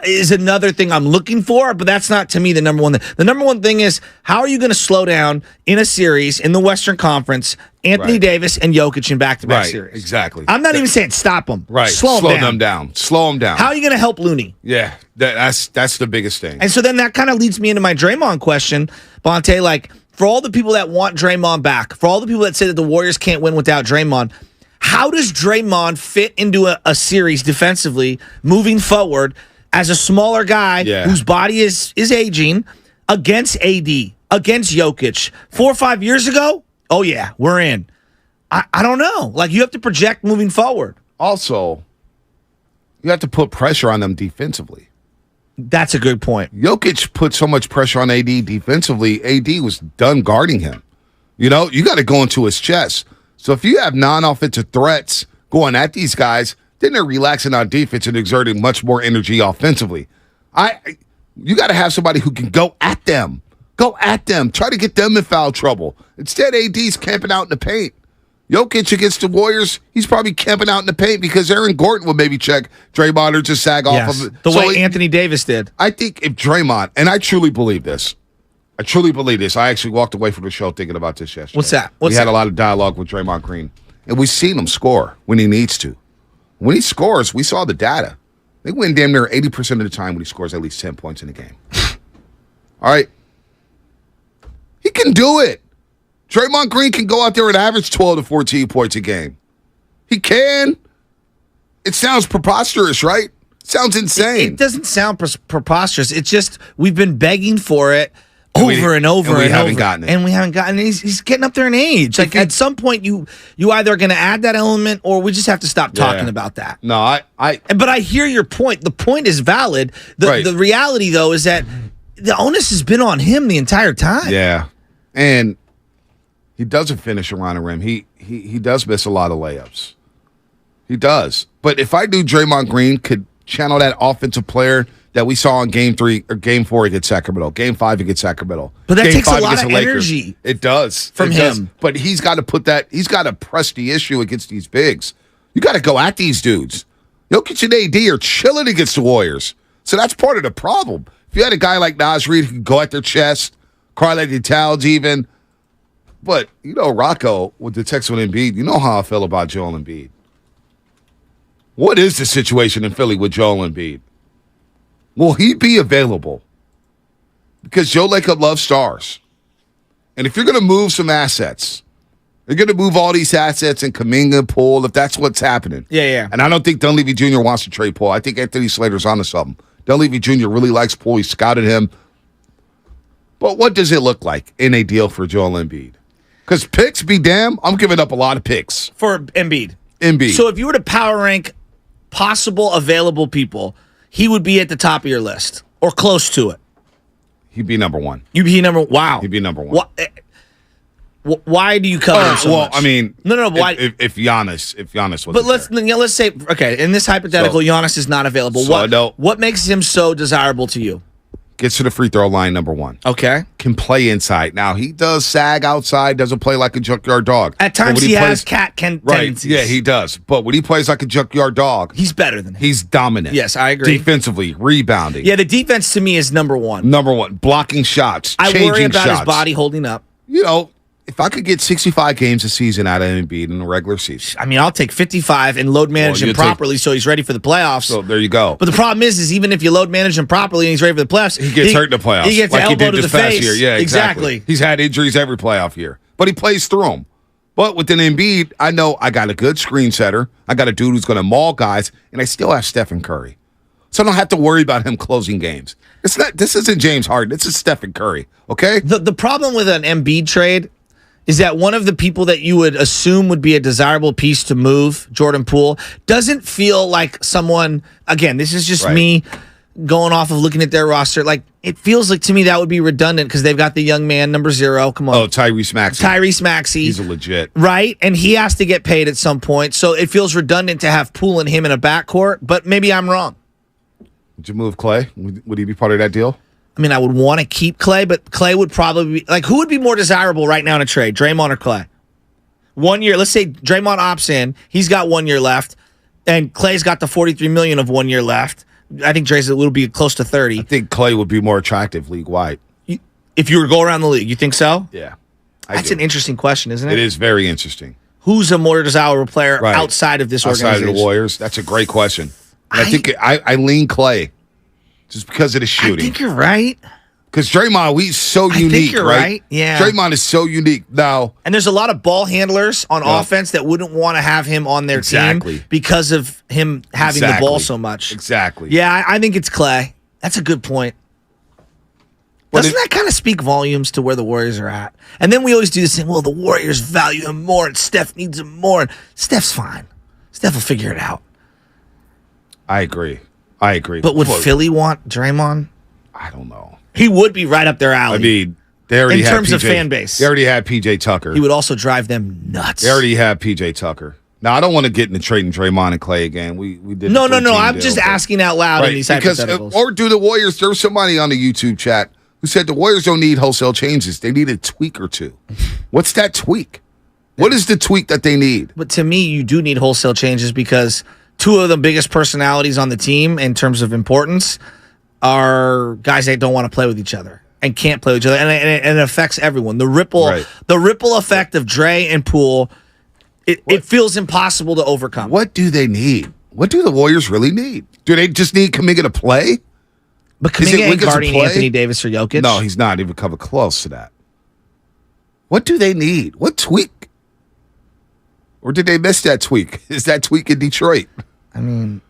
is another thing I'm looking for, but that's not, to me, the number one thing. The number one thing is, how are you going to slow down in a series in the Western Conference Anthony Davis and Jokic in back-to-back series? Exactly. I'm not even saying stop them. Right. Slow them down. Slow them down. How are you going to help Looney? Yeah, that's the biggest thing. And so then that kind of leads me into my Draymond question, Bonte. For all the people that want Draymond back, for all the people that say that the Warriors can't win without Draymond, how does Draymond fit into a series defensively moving forward as a smaller guy whose body is aging against AD, against Jokic? 4 or 5 years ago, oh yeah, we're in. I don't know. Like, you have to project moving forward. Also, you have to put pressure on them defensively. That's a good point. Jokic put so much pressure on AD defensively, AD was done guarding him. You know, you got to go into his chest. So if you have non-offensive threats going at these guys, then they're relaxing on defense and exerting much more energy offensively. You got to have somebody who can go at them. Go at them. Try to get them in foul trouble. Instead, AD's camping out in the paint. Jokic against the Warriors, he's probably camping out in the paint because Aaron Gordon would maybe check Draymond or just sag off of it. The way Anthony Davis did. I think if Draymond, and I truly believe this. I actually walked away from the show thinking about this yesterday. What's that? We had a lot of dialogue with Draymond Green, and we've seen him score when he needs to. When he scores, we saw the data. They win damn near 80% of the time when he scores at least 10 points in a game. All right? He can do it. Draymond Green can go out there and average 12 to 14 points a game. He can. It sounds preposterous, right? It sounds insane. It doesn't sound preposterous. It's just we've been begging for it over and over. And we haven't gotten it. And we haven't gotten it. He's getting up there in age. Like, at some point, you either are going to add that element or we just have to stop talking about that. No, But I hear your point. The point is valid. The reality, though, is that the onus has been on him the entire time. Yeah. And he doesn't finish around the rim. He does miss a lot of layups. He does. But if I knew Draymond Green could channel that offensive player that we saw in Game 3 or Game 4 against Sacramento, Game 5 against Sacramento. But that Game takes 5 a lot against of the Lakers. energy. It does. From him. But he's got to he's got to press the issue against these bigs. You got to go at these dudes. Jokic and AD are chilling against the Warriors. So that's part of the problem. If you had a guy like Naz Reid who could go at their chest, Karl-Anthony Towns even. But, Rocco, with the text on Embiid, you know how I feel about Joel Embiid. What is the situation in Philly with Joel Embiid? Will he be available? Because Joe Lacob loves stars. And if you're going to move some assets, you're going to move all these assets in Kuminga and Poole, if that's what's happening. Yeah. And I don't think Dunleavy Jr. wants to trade Poole. I think Anthony Slater's onto something. Dunleavy Jr. really likes Poole. He scouted him. But what does it look like in a deal for Joel Embiid? Because picks be damn, I'm giving up a lot of picks. For Embiid. So if you were to power rank possible available people, he would be at the top of your list or close to it. He'd be number one. Wow. He'd be number one. Why do you cover him so much? I mean, Why? If Giannis was but let's say, okay, in this hypothetical, Giannis is not available. What makes him so desirable to you? Gets to the free throw line, number one. Okay. Can play inside. Now, he does sag outside, doesn't play like a junkyard dog. At times he has cat tendencies. Yeah, he does. But when he plays like a junkyard dog, he's better than him. He's dominant. Yes, I agree. Defensively, rebounding. Yeah, the defense to me is number one. Number one. Blocking shots, I changing worry about shots. his body holding up. If I could get 65 games a season out of Embiid in the regular season. I mean, I'll take 55 and load manage him properly so he's ready for the playoffs. So there you go. But the problem is even if you load manage him properly and he's ready for the playoffs, he gets hurt in the playoffs. He gets like an elbow he did to this the past face. year. Yeah, exactly. He's had injuries every playoff year. But he plays through them. But with an Embiid, I know I got a good screen setter. I got a dude who's going to maul guys, and I still have Stephen Curry. So I don't have to worry about him closing games. This isn't James Harden. This is Stephen Curry, okay? The problem with an Embiid trade is that one of the people that you would assume would be a desirable piece to move, Jordan Poole, doesn't feel like someone, again, this is just me going off of looking at their roster. Like, it feels like to me that would be redundant because they've got the young man, number 0. Come on. Oh, Tyrese Maxey. He's a legit. Right? And he has to get paid at some point. So it feels redundant to have Poole and him in a backcourt, but maybe I'm wrong. Would you move Clay? Would he be part of that deal? I mean, I would want to keep Clay, but Clay would probably be, like, who would be more desirable right now in a trade, Draymond or Clay? 1 year. Let's say Draymond opts in. He's got 1 year left, and Clay's got the $43 million of 1 year left. I think Dre's will be close to 30. I think Clay would be more attractive league-wide. If you were to go around the league, you think so? Yeah. That's an interesting question, isn't it? It is very interesting. Who's a more desirable player outside of this organization? Outside of the Warriors? That's a great question. And I think I lean Clay just because of the shooting. I think you're right. Because Draymond, he's so unique, think you're right. Yeah. Draymond is so unique. Now, and there's a lot of ball handlers on offense that wouldn't want to have him on their team because of him having the ball so much. Exactly. Yeah, I think it's Clay. That's a good point. Doesn't that kind of speak volumes to where the Warriors are at? And then we always do this thing, well, the Warriors value him more and Steph needs him more. And Steph's fine. Steph will figure it out. I agree. But would Philly want Draymond? I don't know. He would be right up their alley. I mean, they already in had terms PJ, of fan base. They already had PJ Tucker. He would also drive them nuts. They already had PJ Tucker. Now, I don't want to get into trading Draymond and Clay again. We did. No. I'm just asking out loud in these hypotheticals. Or do the Warriors? There was somebody on the YouTube chat who said the Warriors don't need wholesale changes. They need a tweak or two. What's that tweak? What is the tweak that they need? But to me, you do need wholesale changes because two of the biggest personalities on the team in terms of importance are guys that don't want to play with each other and can't play with each other, and it affects everyone. The ripple effect of Dre and Poole, it feels impossible to overcome. What do they need? What do the Warriors really need? Do they just need Kuminga to play? But Kuminga ain't guarding Anthony Davis or Jokic. No, he's not even coming close to that. What do they need? What tweak? Or did they miss that tweak? Is that tweak in Detroit? I mean,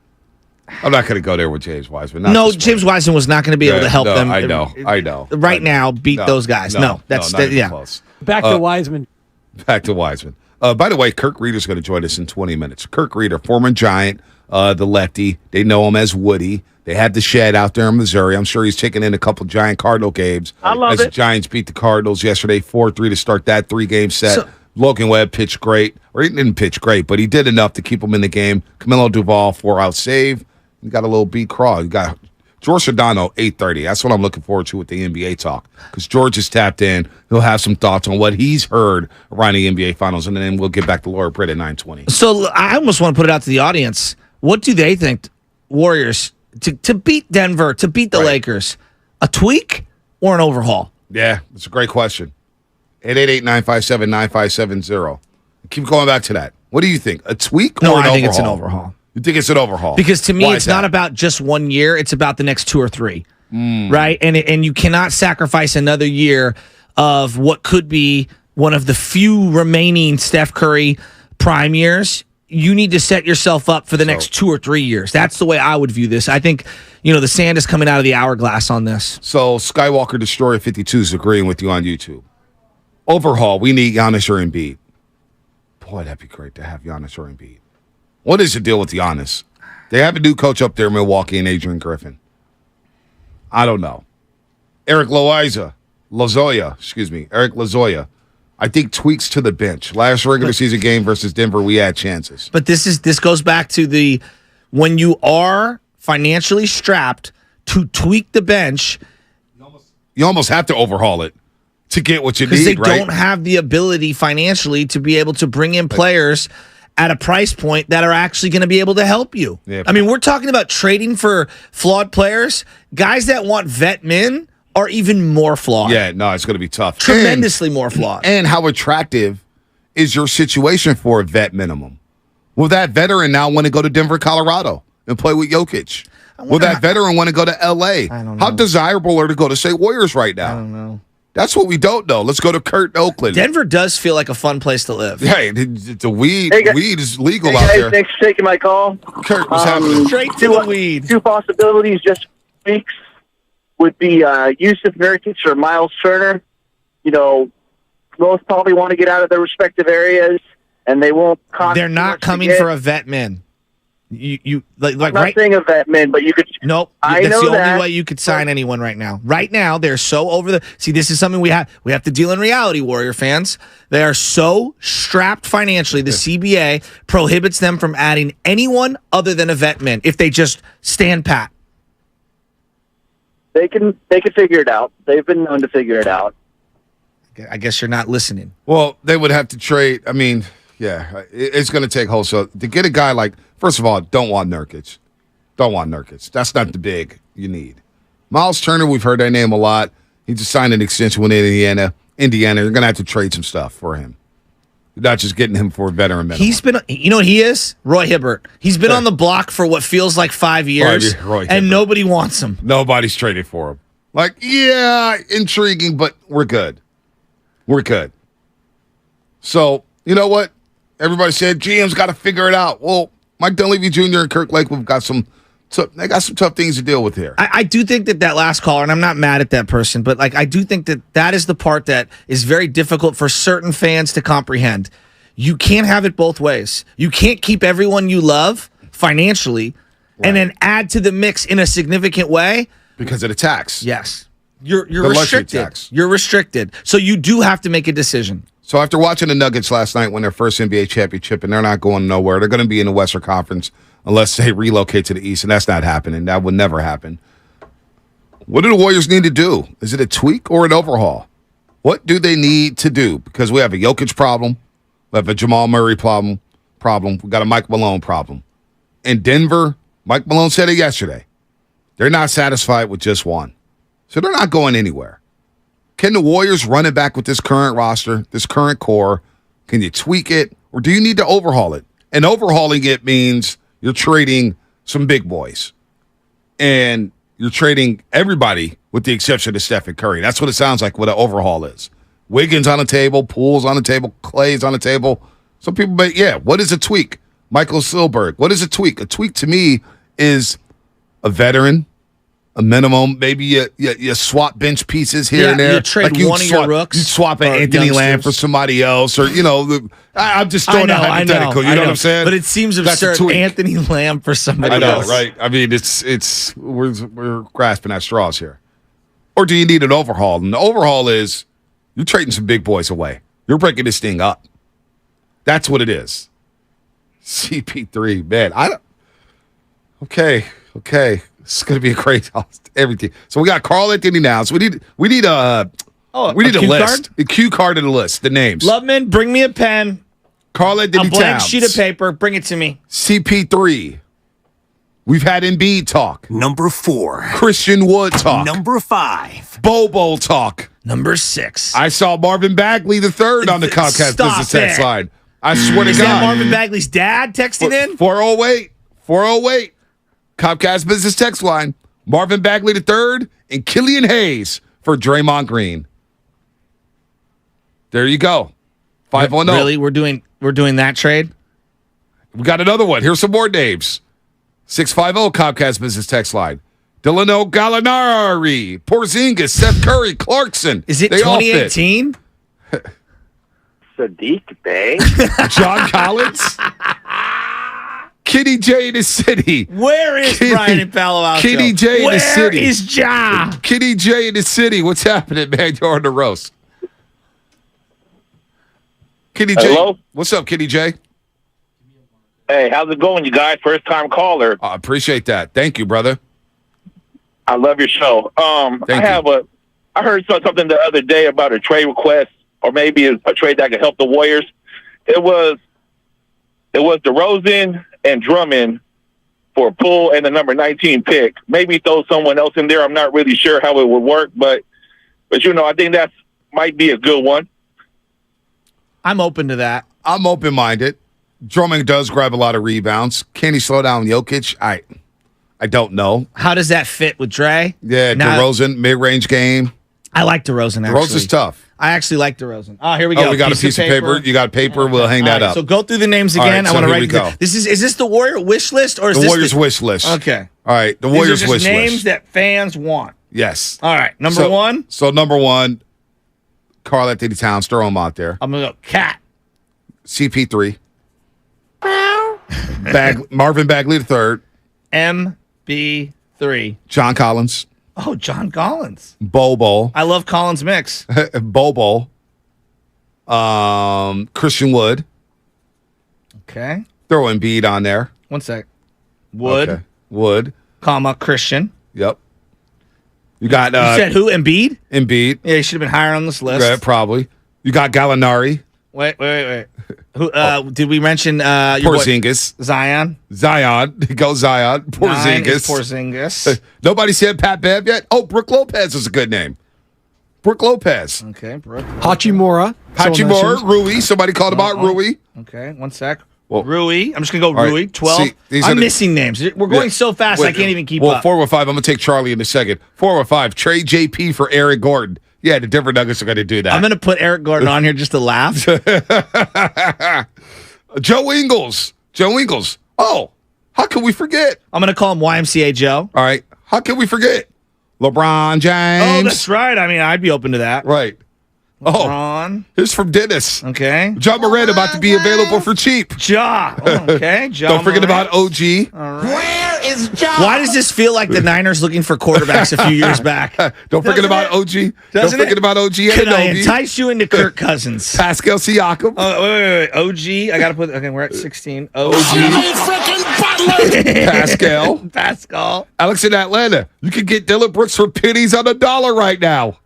I'm not going to go there with James Wiseman. No, James Wiseman was not going to be able to help them. I know. Right now, beat those guys. No, that's not even close. Back to Wiseman. Back to Wiseman. By the way, Kirk Reuter's going to join us in 20 minutes. Kirk Reuter, former Giant, the lefty. They know him as Woody. They had the shed out there in Missouri. I'm sure he's taking in a couple Giant Cardinal games. I love as it. The Giants beat the Cardinals yesterday 4-3 to start that 3-game set. Logan Webb pitched great. Or he didn't pitch great, but he did enough to keep him in the game. Camilo Duvall, 4-out save. You got a little beat crawl. You got George Sedano, 8:30. That's what I'm looking forward to with the NBA talk. Because George is tapped in. He'll have some thoughts on what he's heard around the NBA Finals, and then we'll get back to Laura Britt at 9:20. So I almost want to put it out to the audience. What do they think, Warriors, to beat Denver, to beat the Lakers, a tweak or an overhaul? Yeah, it's a great question. 888-957-9570. Keep going back to that. What do you think? A tweak or an overhaul? No, I think it's an overhaul. You think it's an overhaul? Because to me, it's not about just 1 year. It's about the next 2 or 3, right? And you cannot sacrifice another year of what could be one of the few remaining Steph Curry prime years. You need to set yourself up for the next 2 or 3 years. That's the way I would view this. I think, the sand is coming out of the hourglass on this. So Skywalker Destroyer 52 is agreeing with you on YouTube. Overhaul, we need Giannis or Embiid. Boy, that'd be great to have Giannis or Embiid. What is the deal with Giannis? They have a new coach up there in Milwaukee and Adrian Griffin. I don't know. Eric Lozoya. I think tweaks to the bench. Last regular season game versus Denver, we had chances. But this goes back to when you are financially strapped to tweak the bench. You almost have to overhaul it to get what you need, because they right? don't have the ability financially to be able to bring in players at a price point that are actually going to be able to help you. Yeah. I mean, we're talking about trading for flawed players. Guys that want vet men are even more flawed. Yeah, no, it's going to be tough. Tremendously more flawed. And how attractive is your situation for a vet minimum? Will that veteran now want to go to Denver, Colorado and play with Jokic? Will that veteran want to go to L.A.? I don't know. How desirable are to go to, say, Warriors right now? I don't know. That's what we don't know. Let's go to Kurt in Oakland. Denver does feel like a fun place to live. Hey, the weed is legal hey out guys, there. Thanks for taking my call. Kurt, what's happening? Straight to the weed. Two possibilities just weeks would be Yusuf Nurkic or Miles Turner. Both probably want to get out of their respective areas, and they won't. They're not coming for a vet man. I'm not saying a vet man, but you could. Nope. That's the only way you could sign anyone right now. Right now, they're so over the. See, this is something we have to deal in reality, Warrior fans. They are so strapped financially. The CBA prohibits them from adding anyone other than a vet man if they just stand pat. They can figure it out. They've been known to figure it out. I guess you're not listening. Well, they would have to trade. I mean, yeah, it's going to take wholesale to get a guy like. First of all, don't want Nurkic. That's not the big you need. Miles Turner, we've heard that name a lot. He just signed an extension with Indiana. You're going to have to trade some stuff for him. You're not just getting him for a veteran minimum. He's been, what he is? Roy Hibbert. He's been on the block for what feels like 5 years, and nobody wants him. Nobody's traded for him. Intriguing, but we're good. So, you know what? Everybody said GM's got to figure it out. Well, Mike Dunleavy Jr. and Kirk Lakewood got some So they got some tough things to deal with here. I do think that last caller, and I'm not mad at that person, but like I do think that is the part that is very difficult for certain fans to comprehend. You can't have it both ways. You can't keep everyone you love financially and then add to the mix in a significant way. Because of the tax. Yes. You're The luxury restricted. tax. You're restricted. So you do have to make a decision. So after watching the Nuggets last night win their first NBA championship, and they're not going nowhere, they're going to be in the Western Conference unless they relocate to the East, and that's not happening. That would never happen. What do the Warriors need to do? Is it a tweak or an overhaul? What do they need to do? Because we have a Jokic problem. We have a Jamal Murray problem. We got a Mike Malone problem. In Denver, Mike Malone said it yesterday. They're not satisfied with just one. So they're not going anywhere. Can the Warriors run it back with this current roster, this current core? Can you tweak it? Or do you need to overhaul it? And overhauling it means you're trading some big boys. And you're trading everybody with the exception of Stephen Curry. That's what it sounds like what an overhaul is. Wiggins on the table, Poole's on the table, Clay's on the table. Some people, but yeah, what is a tweak? Michael Silberg, what is a tweak? A tweak to me is a veteran, a minimum. Maybe you swap bench pieces here and there. You trade one of your rooks. You swap an Anthony Lamb for somebody else, or I'm just throwing a hypothetical. You know what I'm saying? But it seems That's absurd. Anthony Lamb for somebody else. Right? I mean, we're grasping at straws here. Or do you need an overhaul? And the overhaul is you're trading some big boys away. You're breaking this thing up. That's what it is. CP3, man. Okay. It's going to be a great everything. So we got Carl Anthony now. So we need a cue list. card? A cue card of the list. The names. Loveman, bring me a pen. Carl Anthony A blank Towns. sheet of paper. Bring it to me. CP3. We've had Embiid talk. Number 4. Christian Wood talk. Number 5. Bobo talk. Number 6. I saw Marvin Bagley III on the Comcast Business Text line. I swear to God. Is that Marvin Bagley's dad texting in? 408. Comcast Business Text line. Marvin Bagley III and Killian Hayes for Draymond Green. There you go. 510. Really? We're doing that trade? We got another one. Here's some more names. 650 Comcast Business Text line. Delano Gallinari, Porzingis, Seth Curry, Clarkson. Is it 2018? Sadiq Bey. John Collins. Kitty J in the city. Where is Brian in Palo Alto? Kitty J in the city. Where is Ja? Kitty J in the city. What's happening, man? You're on the roast. Kitty J. Hello? What's up, Kitty J? Hey, how's it going, you guys? First time caller. I appreciate that. Thank you, brother. I love your show. I heard something the other day about a trade request, or maybe a trade that could help the Warriors. It was DeRozan and Drummond for Poole and the number 19 pick. Maybe throw someone else in there. I'm not really sure how it would work, but I think that might be a good one. I'm open to that. I'm open-minded. Drummond does grab a lot of rebounds. Can he slow down Jokic? I don't know. How does that fit with Dre? Yeah, DeRozan, mid-range game. I like DeRozan, actually. DeRozan's tough. I actually like DeRozan. Oh, here we go. Oh, we got a piece of paper. You got paper. We'll hang that up. So go through the names again. Right, I want to write. go. Is this the Warrior wish list or is the this Warriors wish list? Okay. All right, the These Warriors are just wish names list. that fans want. Yes. All right, number one. So number one, Karl Anthony Towns. Throw him out there. I'm gonna go Cat. CP3. Marvin Bagley III. MB3. John Collins. Oh, John Collins. Bobo. I love Collins mix. Bobo. Christian Wood. Okay. Throw Embiid on there. One sec. Wood. Okay. Wood. Comma Christian. Yep. You got. You said who? Embiid. Embiid. Yeah, he should have been higher on this list. Yeah, probably. You got Gallinari. Wait. Who? Did we mention Porzingis? Zion. Go Zion. Porzingis. Porzingis. Nobody said Pat Bev yet. Oh, Brooke Lopez is a good name. Brooke Lopez. Okay, Brooke. Hachimura. Rui. Somebody called him out. Rui. Okay, one sec. Well, Rui. I'm just gonna go Rui. Right. 12. I'm missing names. We're going so fast I can't even keep up. 415. I'm gonna take Charlie in a second. 415. Trade JP for Eric Gordon. Yeah, the Denver Nuggets are going to do that. I'm going to put Eric Gordon on here just to laugh. Joe Ingles. Oh, How can we forget? I'm going to call him YMCA Joe. All right. How can we forget? LeBron James. Oh, that's right. I mean, I'd be open to that. Right. LeBron. Here's from Dennis. Okay. John Moran about to be available for cheap. Ja. Okay. Don't forget about OG. All right. Where is Ja? Why does this feel like the Niners looking for quarterbacks a few years back? Don't forget about OG. Don't forget about OG. Can I entice you into Kirk Cousins? Pascal Siakam. Wait. OG. I got to put. Okay, we're at 16. OG. Pascal. Alex in Atlanta. You can get Dylan Brooks for pennies on the dollar right now.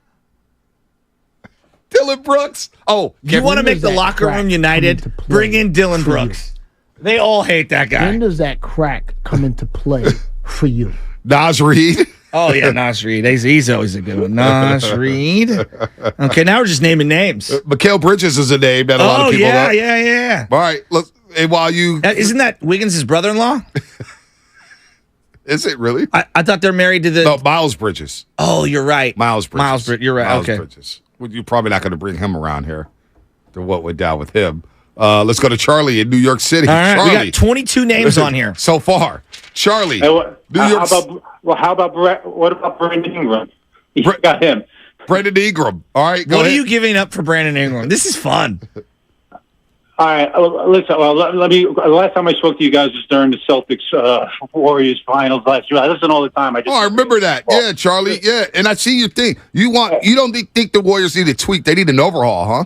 Dylan Brooks. Oh, you want to make the locker room united? Bring in Dylan Brooks. They all hate that guy. When does that crack come into play for you? Nas Reed. Oh, yeah, Nas Reed. He's always a good one. Nas Reed. Okay, now we're just naming names. Mikal Bridges is a name that a lot of people know. Yeah. All right, look. And while you... Isn't that Wiggins' brother-in-law? Is it really? I thought they're married to the... No, Miles Bridges. Oh, you're right. Miles Bridges. You're right. Miles okay. Bridges. Well, you're probably not going to bring him around here to what went down with him. Let's go to Charlie in New York City. All right, Charlie. we got 22 names on here. So far. Charlie. Hey, how about Brandon Ingram? You got him. Brandon Ingram. All right, go What ahead. are you giving up for Brandon Ingram? This is fun. All right, listen. Well, let me. The last time I spoke to you guys was during the Celtics Warriors finals last year. I listen all the time. I remember that. Yeah, Charlie. Yeah, and I see your thing. You don't think the Warriors need a tweak? They need an overhaul, huh?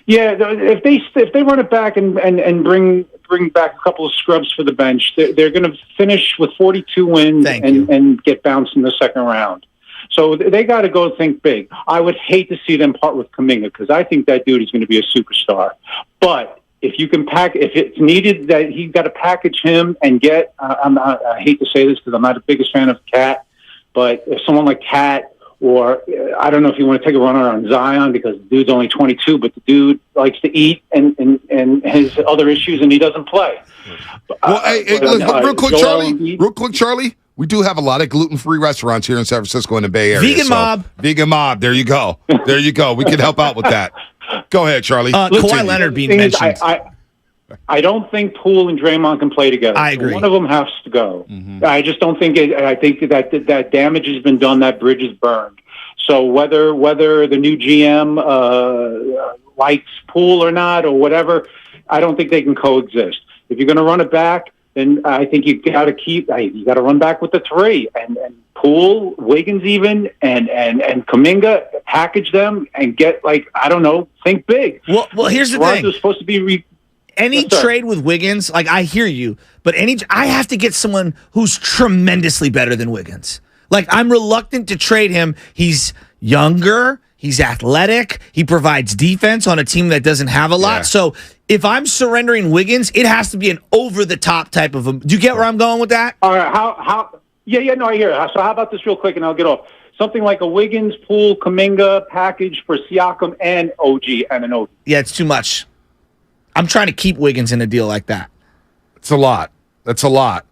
Yeah, if they run it back and bring back a couple of scrubs for the bench, they're going to finish with 42 wins and get bounced in the second round. So they got to go think big. I would hate to see them part with Kuminga because I think that dude is going to be a superstar. But if you can if it's needed that you got to package him and get. I hate to say this because I'm not the biggest fan of Cat, but if someone like Cat. Or I don't know if you want to take a runner on Zion because the dude's only 22, but the dude likes to eat and has other issues and he doesn't play. Well, real quick, Charlie. We do have a lot of gluten-free restaurants here in San Francisco in the Bay Area. Vegan Mob. There you go. We can help out with that. Go ahead, Charlie. Kawhi Leonard being mentioned. I don't think Poole and Draymond can play together. I agree. One of them has to go. Mm-hmm. I just don't think it. I think that damage has been done. That bridge is burned. So whether the new GM likes Poole or not or whatever, I don't think they can coexist. If you're going to run it back, then I think you got to run back with the three and Poole, Wiggins even, and Kuminga, package them and get think big. Well, here's the thing. Toronto's supposed to be. Any trade with Wiggins, I hear you, but I have to get someone who's tremendously better than Wiggins. I'm reluctant to trade him. He's younger. He's athletic. He provides defense on a team that doesn't have a lot. Yeah. So if I'm surrendering Wiggins, it has to be an over-the-top type of a... Do you get where I'm going with that? All right. No, I hear it. So how about this real quick, and I'll get off. Something like a Wiggins, Poole, Kuminga package for Siakam and OG and an OG. Yeah, it's too much. I'm trying to keep Wiggins in a deal like that. It's a lot. That's a lot.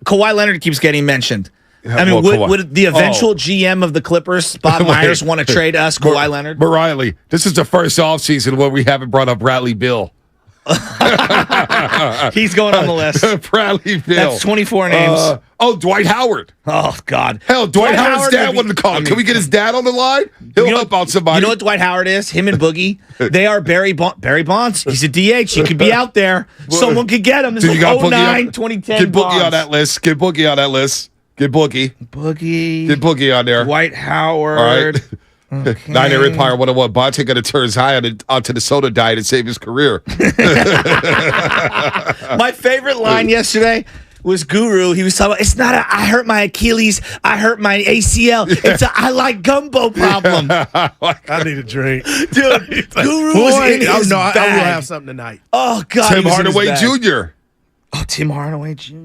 Kawhi Leonard keeps getting mentioned. I mean, would the eventual GM of the Clippers, Bob Myers, want to trade us Kawhi Leonard? But Riley, this is the first offseason where we haven't brought up Bradley Beal. He's going on the list. Bradley Beal. That's 24 names. Dwight Howard. Oh, God. Hell, Dwight Howard's dad wanted to call him. Can we get his dad on the line? He'll help out somebody. You know what Dwight Howard is? Him and Boogie. They are Barry Bonds. He's a DH. He could be out there. Someone could get him. This is 09, 2010 Get Boogie on that list. Get Boogie on that list. Get Boogie. Get Boogie on there. Dwight Howard. All right. Okay. Niner Empire 101. Bonte got to turn his high onto the soda diet and save his career. My favorite line yesterday was Guru. He was talking about, it's not I hurt my Achilles, I hurt my ACL. It's I like gumbo problem. I need a drink. Dude, Guru was in his bag. I will have something tonight. Oh, God. Tim Hardaway Jr. Oh, Tim Hardaway Jr.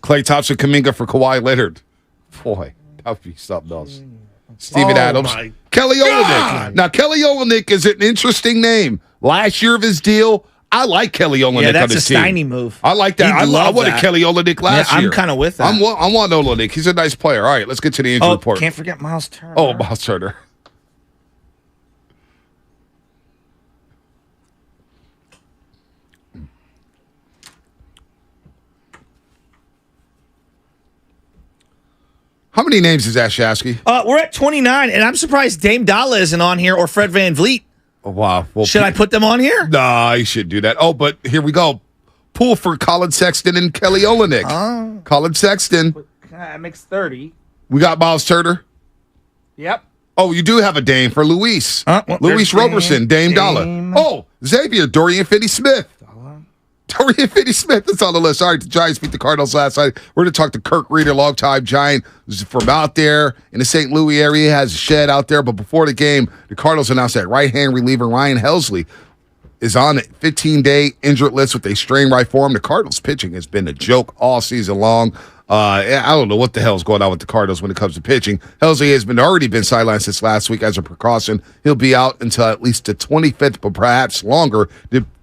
Klay Thompson, Kuminga for Kawhi Leonard. Boy, that would be something else. Steven Adams. Kelly Olynyk. Now, Kelly Olynyk is an interesting name. Last year of his deal, I like Kelly Olynyk on that's his a team. Steiny move. I like that. I wanted Kelly Olynyk last year. I'm kind of with that. I want Olynyk. He's a nice player. All right, let's get to the injury report. Can't forget Miles Turner. Oh, Miles Turner. How many names is that, Shasky? We're at 29, and I'm surprised Dame Dalla isn't on here or Fred VanVleet. Oh, wow. Well, should I put them on here? Nah, you should do that. Oh, but here we go. Pool for Colin Sexton and Kelly Olynyk. Oh. Colin Sexton. That makes 30. We got Miles Turner. Yep. Oh, you do have a Dame for Luis. Luis there's Roberson, Dame Dalla. Oh, Xavier, Dorian Finney-Smith. Dorian Finney-Smith is on the list. All right, the Giants beat the Cardinals last night. We're going to talk to Kirk Reuter, longtime Giant from out there in the St. Louis area. He has a shed out there. But before the game, the Cardinals announced that right-hand reliever Ryan Helsley is on a 15-day injured list with a strained right forearm. The Cardinals pitching has been a joke all season long. I don't know what the hell's going on with the Cardinals when it comes to pitching. Helsley has already been sidelined since last week as a precaution. He'll be out until at least the 25th, but perhaps longer,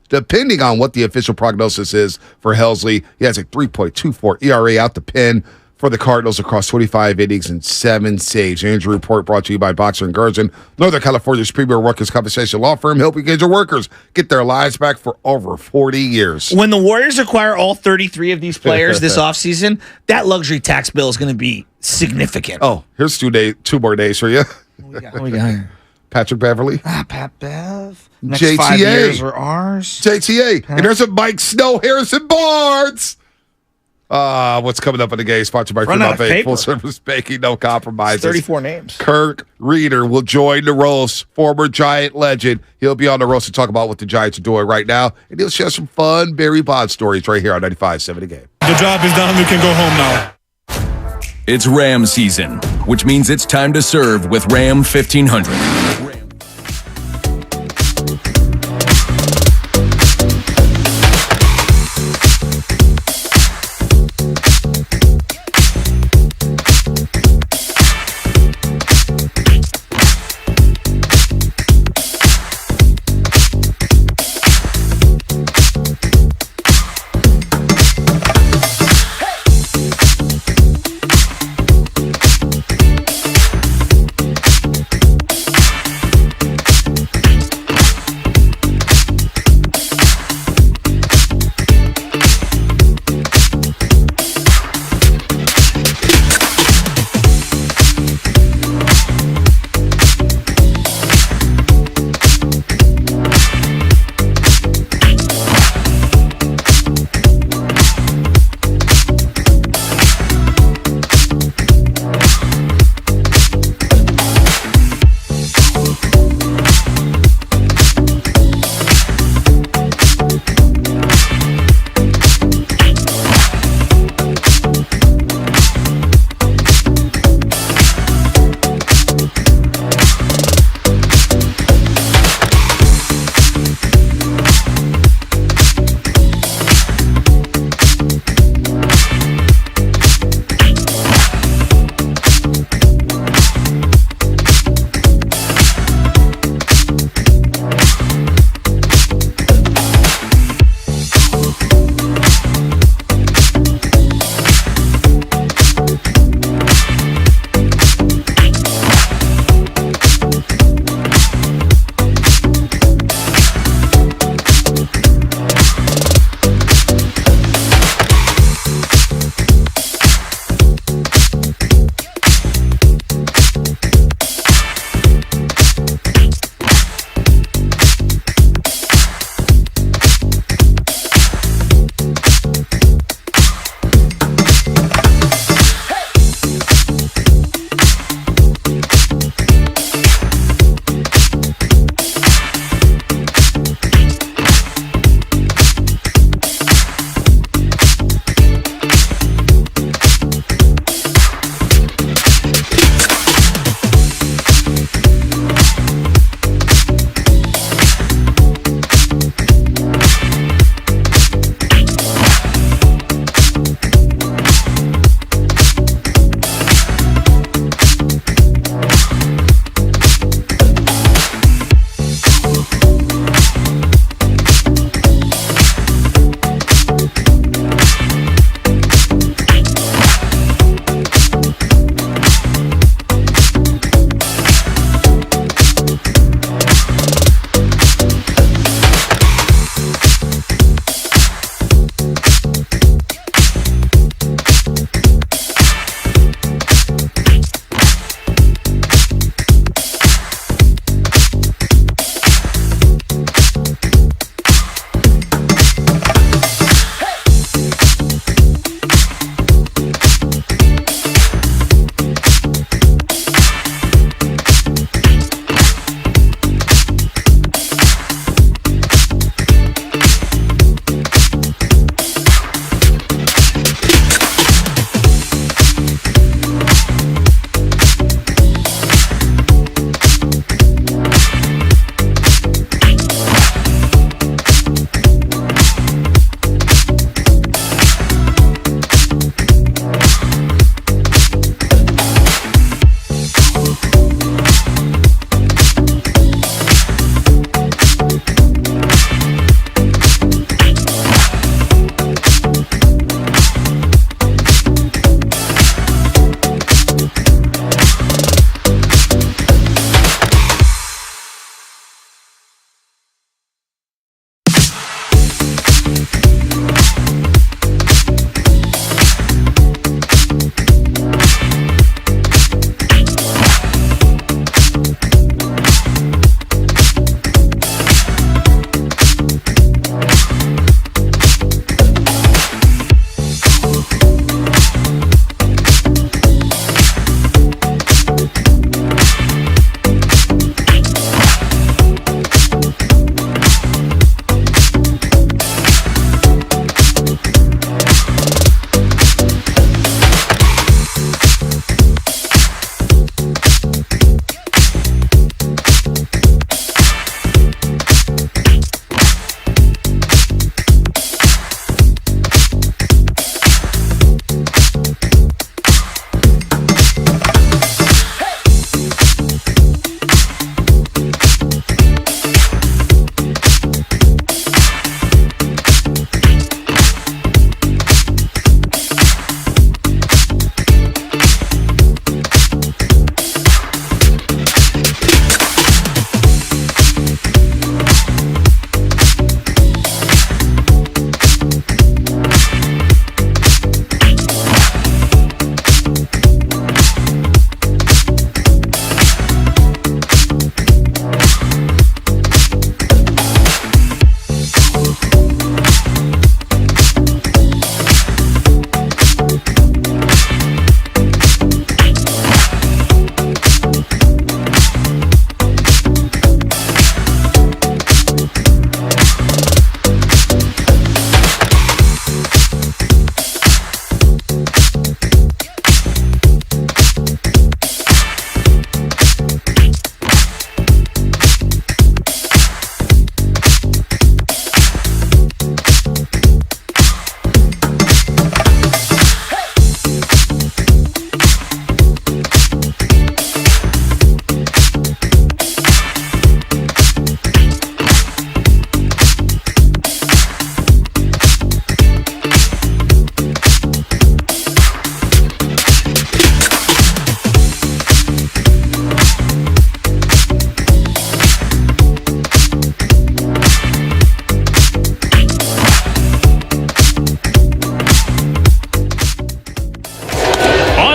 depending on what the official prognosis is for Helsley. He has a 3.24 ERA out the pen for the Cardinals across 25 innings and 7 saves. Injury report brought to you by Boxer & Gerson, Northern California's premier workers' compensation law firm, helping injured workers get their lives back for over 40 years. When the Warriors acquire all 33 of these players this offseason, that luxury tax bill is going to be significant. Oh, here's 2 more days for you. What we got here? Patrick Beverly. Pat Bev. Next JTA. 5 years are ours. JTA. And there's a Mike Snow, Harrison Barnes. What's coming up in the game? Sponsored by Fremont Bank. Full service banking, no compromises. 34 names. Kirk Reuter will join the roast. Former Giant legend. He'll be on the roast to talk about what the Giants are doing right now. And he'll share some fun Barry Bonds stories right here on 95.7 The Game. The job is done. We can go home now. It's Ram season, which means it's time to serve with Ram 1500.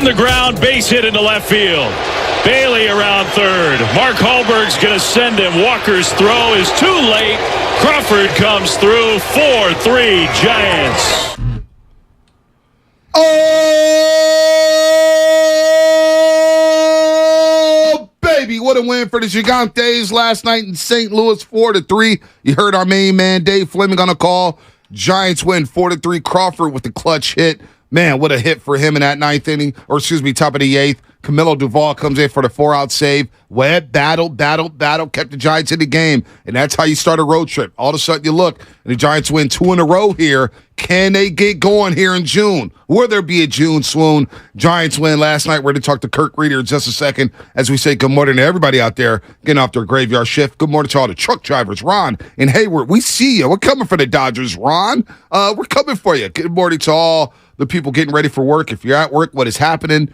on the ground, base hit into left field. Bailey around third. Mark Hallberg's going to send him. Walker's throw is too late. Crawford comes through. 4-3 Giants. Oh, baby, what a win for the Gigantes last night in St. Louis, 4-3. You heard our main man, Dave Fleming, on the call. Giants win 4-3. Crawford with the clutch hit. Man, what a hit for him in that ninth inning, top of the eighth. Camilo Duvall comes in for the 4-out save. Webb, battle, kept the Giants in the game. And that's how you start a road trip. All of a sudden you look, and the Giants win 2 in a row here. Can they get going here in June? Will there be a June swoon? Giants win last night. We're going to talk to Kirk Reuter in just a second as we say good morning to everybody out there getting off their graveyard shift. Good morning to all the truck drivers. Ron and Hayward, we see you. We're coming for the Dodgers, Ron. We're coming for you. Good morning to all the people getting ready for work. If you're at work, what is happening?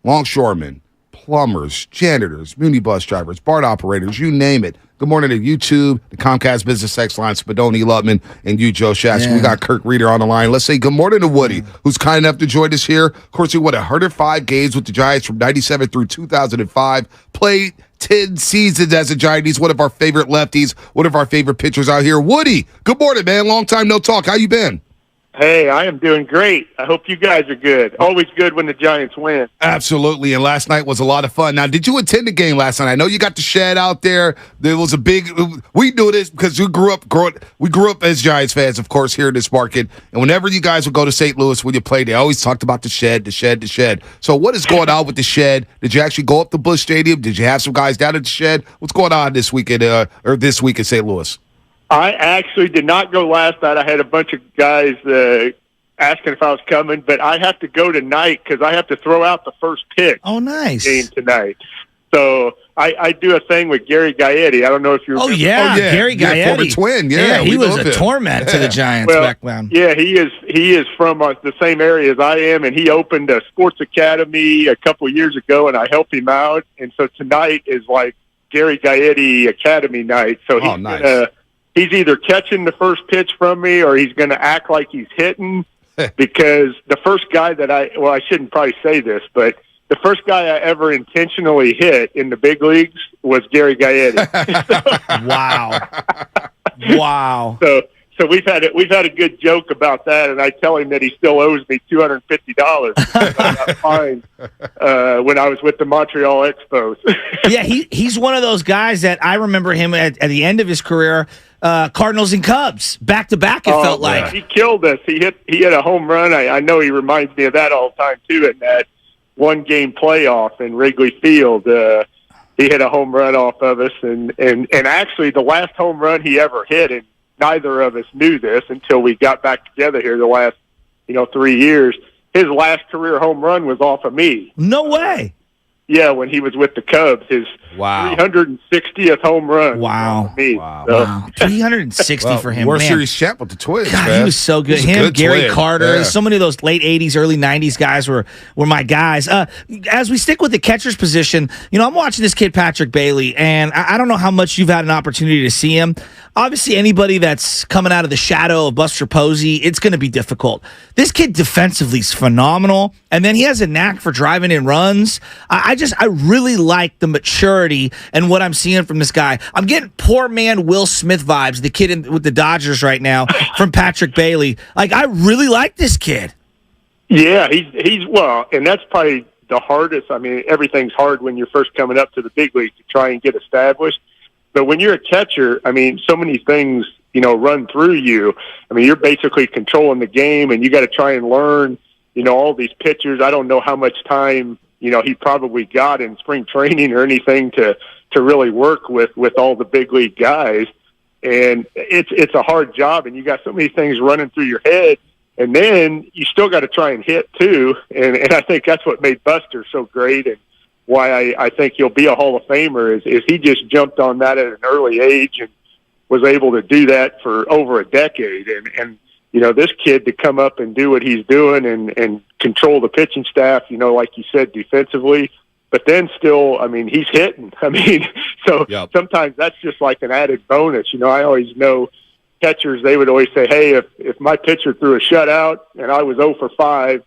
Longshoremen, plumbers, janitors, minibus drivers, BART operators, you name it. Good morning to YouTube, the Comcast Business X line, Spadoni Lutman, and you, Joe Shash. Yeah. We got Kirk Reuter on the line. Let's say good morning to Woody, who's kind enough to join us here. Of course, he won 105 games with the Giants from 97 through 2005. Played 10 seasons as a Giant. He's one of our favorite lefties, one of our favorite pitchers out here. Woody, good morning, man. Long time no talk. How you been? Hey, I am doing great. I hope you guys are good. Always good when the Giants win. Absolutely, and last night was a lot of fun. Now, did you attend the game last night? I know you got the shed out there. There was a big. We knew this because we grew up as Giants fans, of course, here in this market. And whenever you guys would go to St. Louis when you played, they always talked about the shed. So, what is going on with the shed? Did you actually go up to Busch Stadium? Did you have some guys down at the shed? What's going on this weekend or this week in St. Louis? I actually did not go last night. I had a bunch of guys asking if I was coming, but I have to go tonight because I have to throw out the first pitch. Oh, nice. Game tonight. So I do a thing with Gary Gaetti. I don't know if you remember. Oh, yeah. Gary Gaetti. Former Twin. Yeah, he was a torment to the Giants back then. Yeah, he is from the same area as I am, and he opened a sports academy a couple of years ago, and I helped him out. And so tonight is like Gary Gaetti Academy night. So he's either catching the first pitch from me or he's going to act like he's hitting because the first guy I shouldn't probably say this, but the first guy I ever intentionally hit in the big leagues was Gary Gaetti. Wow. So we've had a good joke about that, and I tell him that he still owes me $250 I got fined when I was with the Montreal Expos. Yeah, he's one of those guys that I remember him at the end of his career, Cardinals and Cubs, back to back. It felt like he killed us. He hit a home run. I know he reminds me of that all the time too. In that 1-game playoff in Wrigley Field, he hit a home run off of us, and actually the last home run he ever hit, and neither of us knew this until we got back together here the last 3 years. His last career home run was off of me. No way. Yeah, when he was with the Cubs, his 360th home run. Wow. Me. Wow. 360 for him. World man. Series champ with the Twins. God, man. he was so good. Him, Gary Carter, so many of those late 80s, early 90s guys were my guys. As we stick with the catcher's position, I'm watching this kid, Patrick Bailey, and I don't know how much you've had an opportunity to see him. Obviously, anybody that's coming out of the shadow of Buster Posey, it's going to be difficult. This kid defensively is phenomenal, and then he has a knack for driving in runs. I really like the maturity and what I'm seeing from this guy. I'm getting poor man Will Smith vibes, the kid with the Dodgers right now, from Patrick Bailey. Like, I really like this kid. Yeah, he's well, and that's probably the hardest. I mean, everything's hard when you're first coming up to the big league to try and get established. But when you're a catcher, I mean, so many things, run through you. I mean, you're basically controlling the game, and you got to try and learn, all these pitchers. I don't know how much time, he probably got in spring training or anything to really work with all the big league guys. And it's a hard job, and you got so many things running through your head. And then you still got to try and hit too. And I think that's what made Buster so great, and why I think he'll be a Hall of Famer is he just jumped on that at an early age and was able to do that for over a decade. And this kid to come up and do what he's doing and control the pitching staff, like you said, defensively, but then still, I mean, he's hitting. I mean, so sometimes that's just like an added bonus. I always know catchers, they would always say, hey, if my pitcher threw a shutout and I was 0 for 5,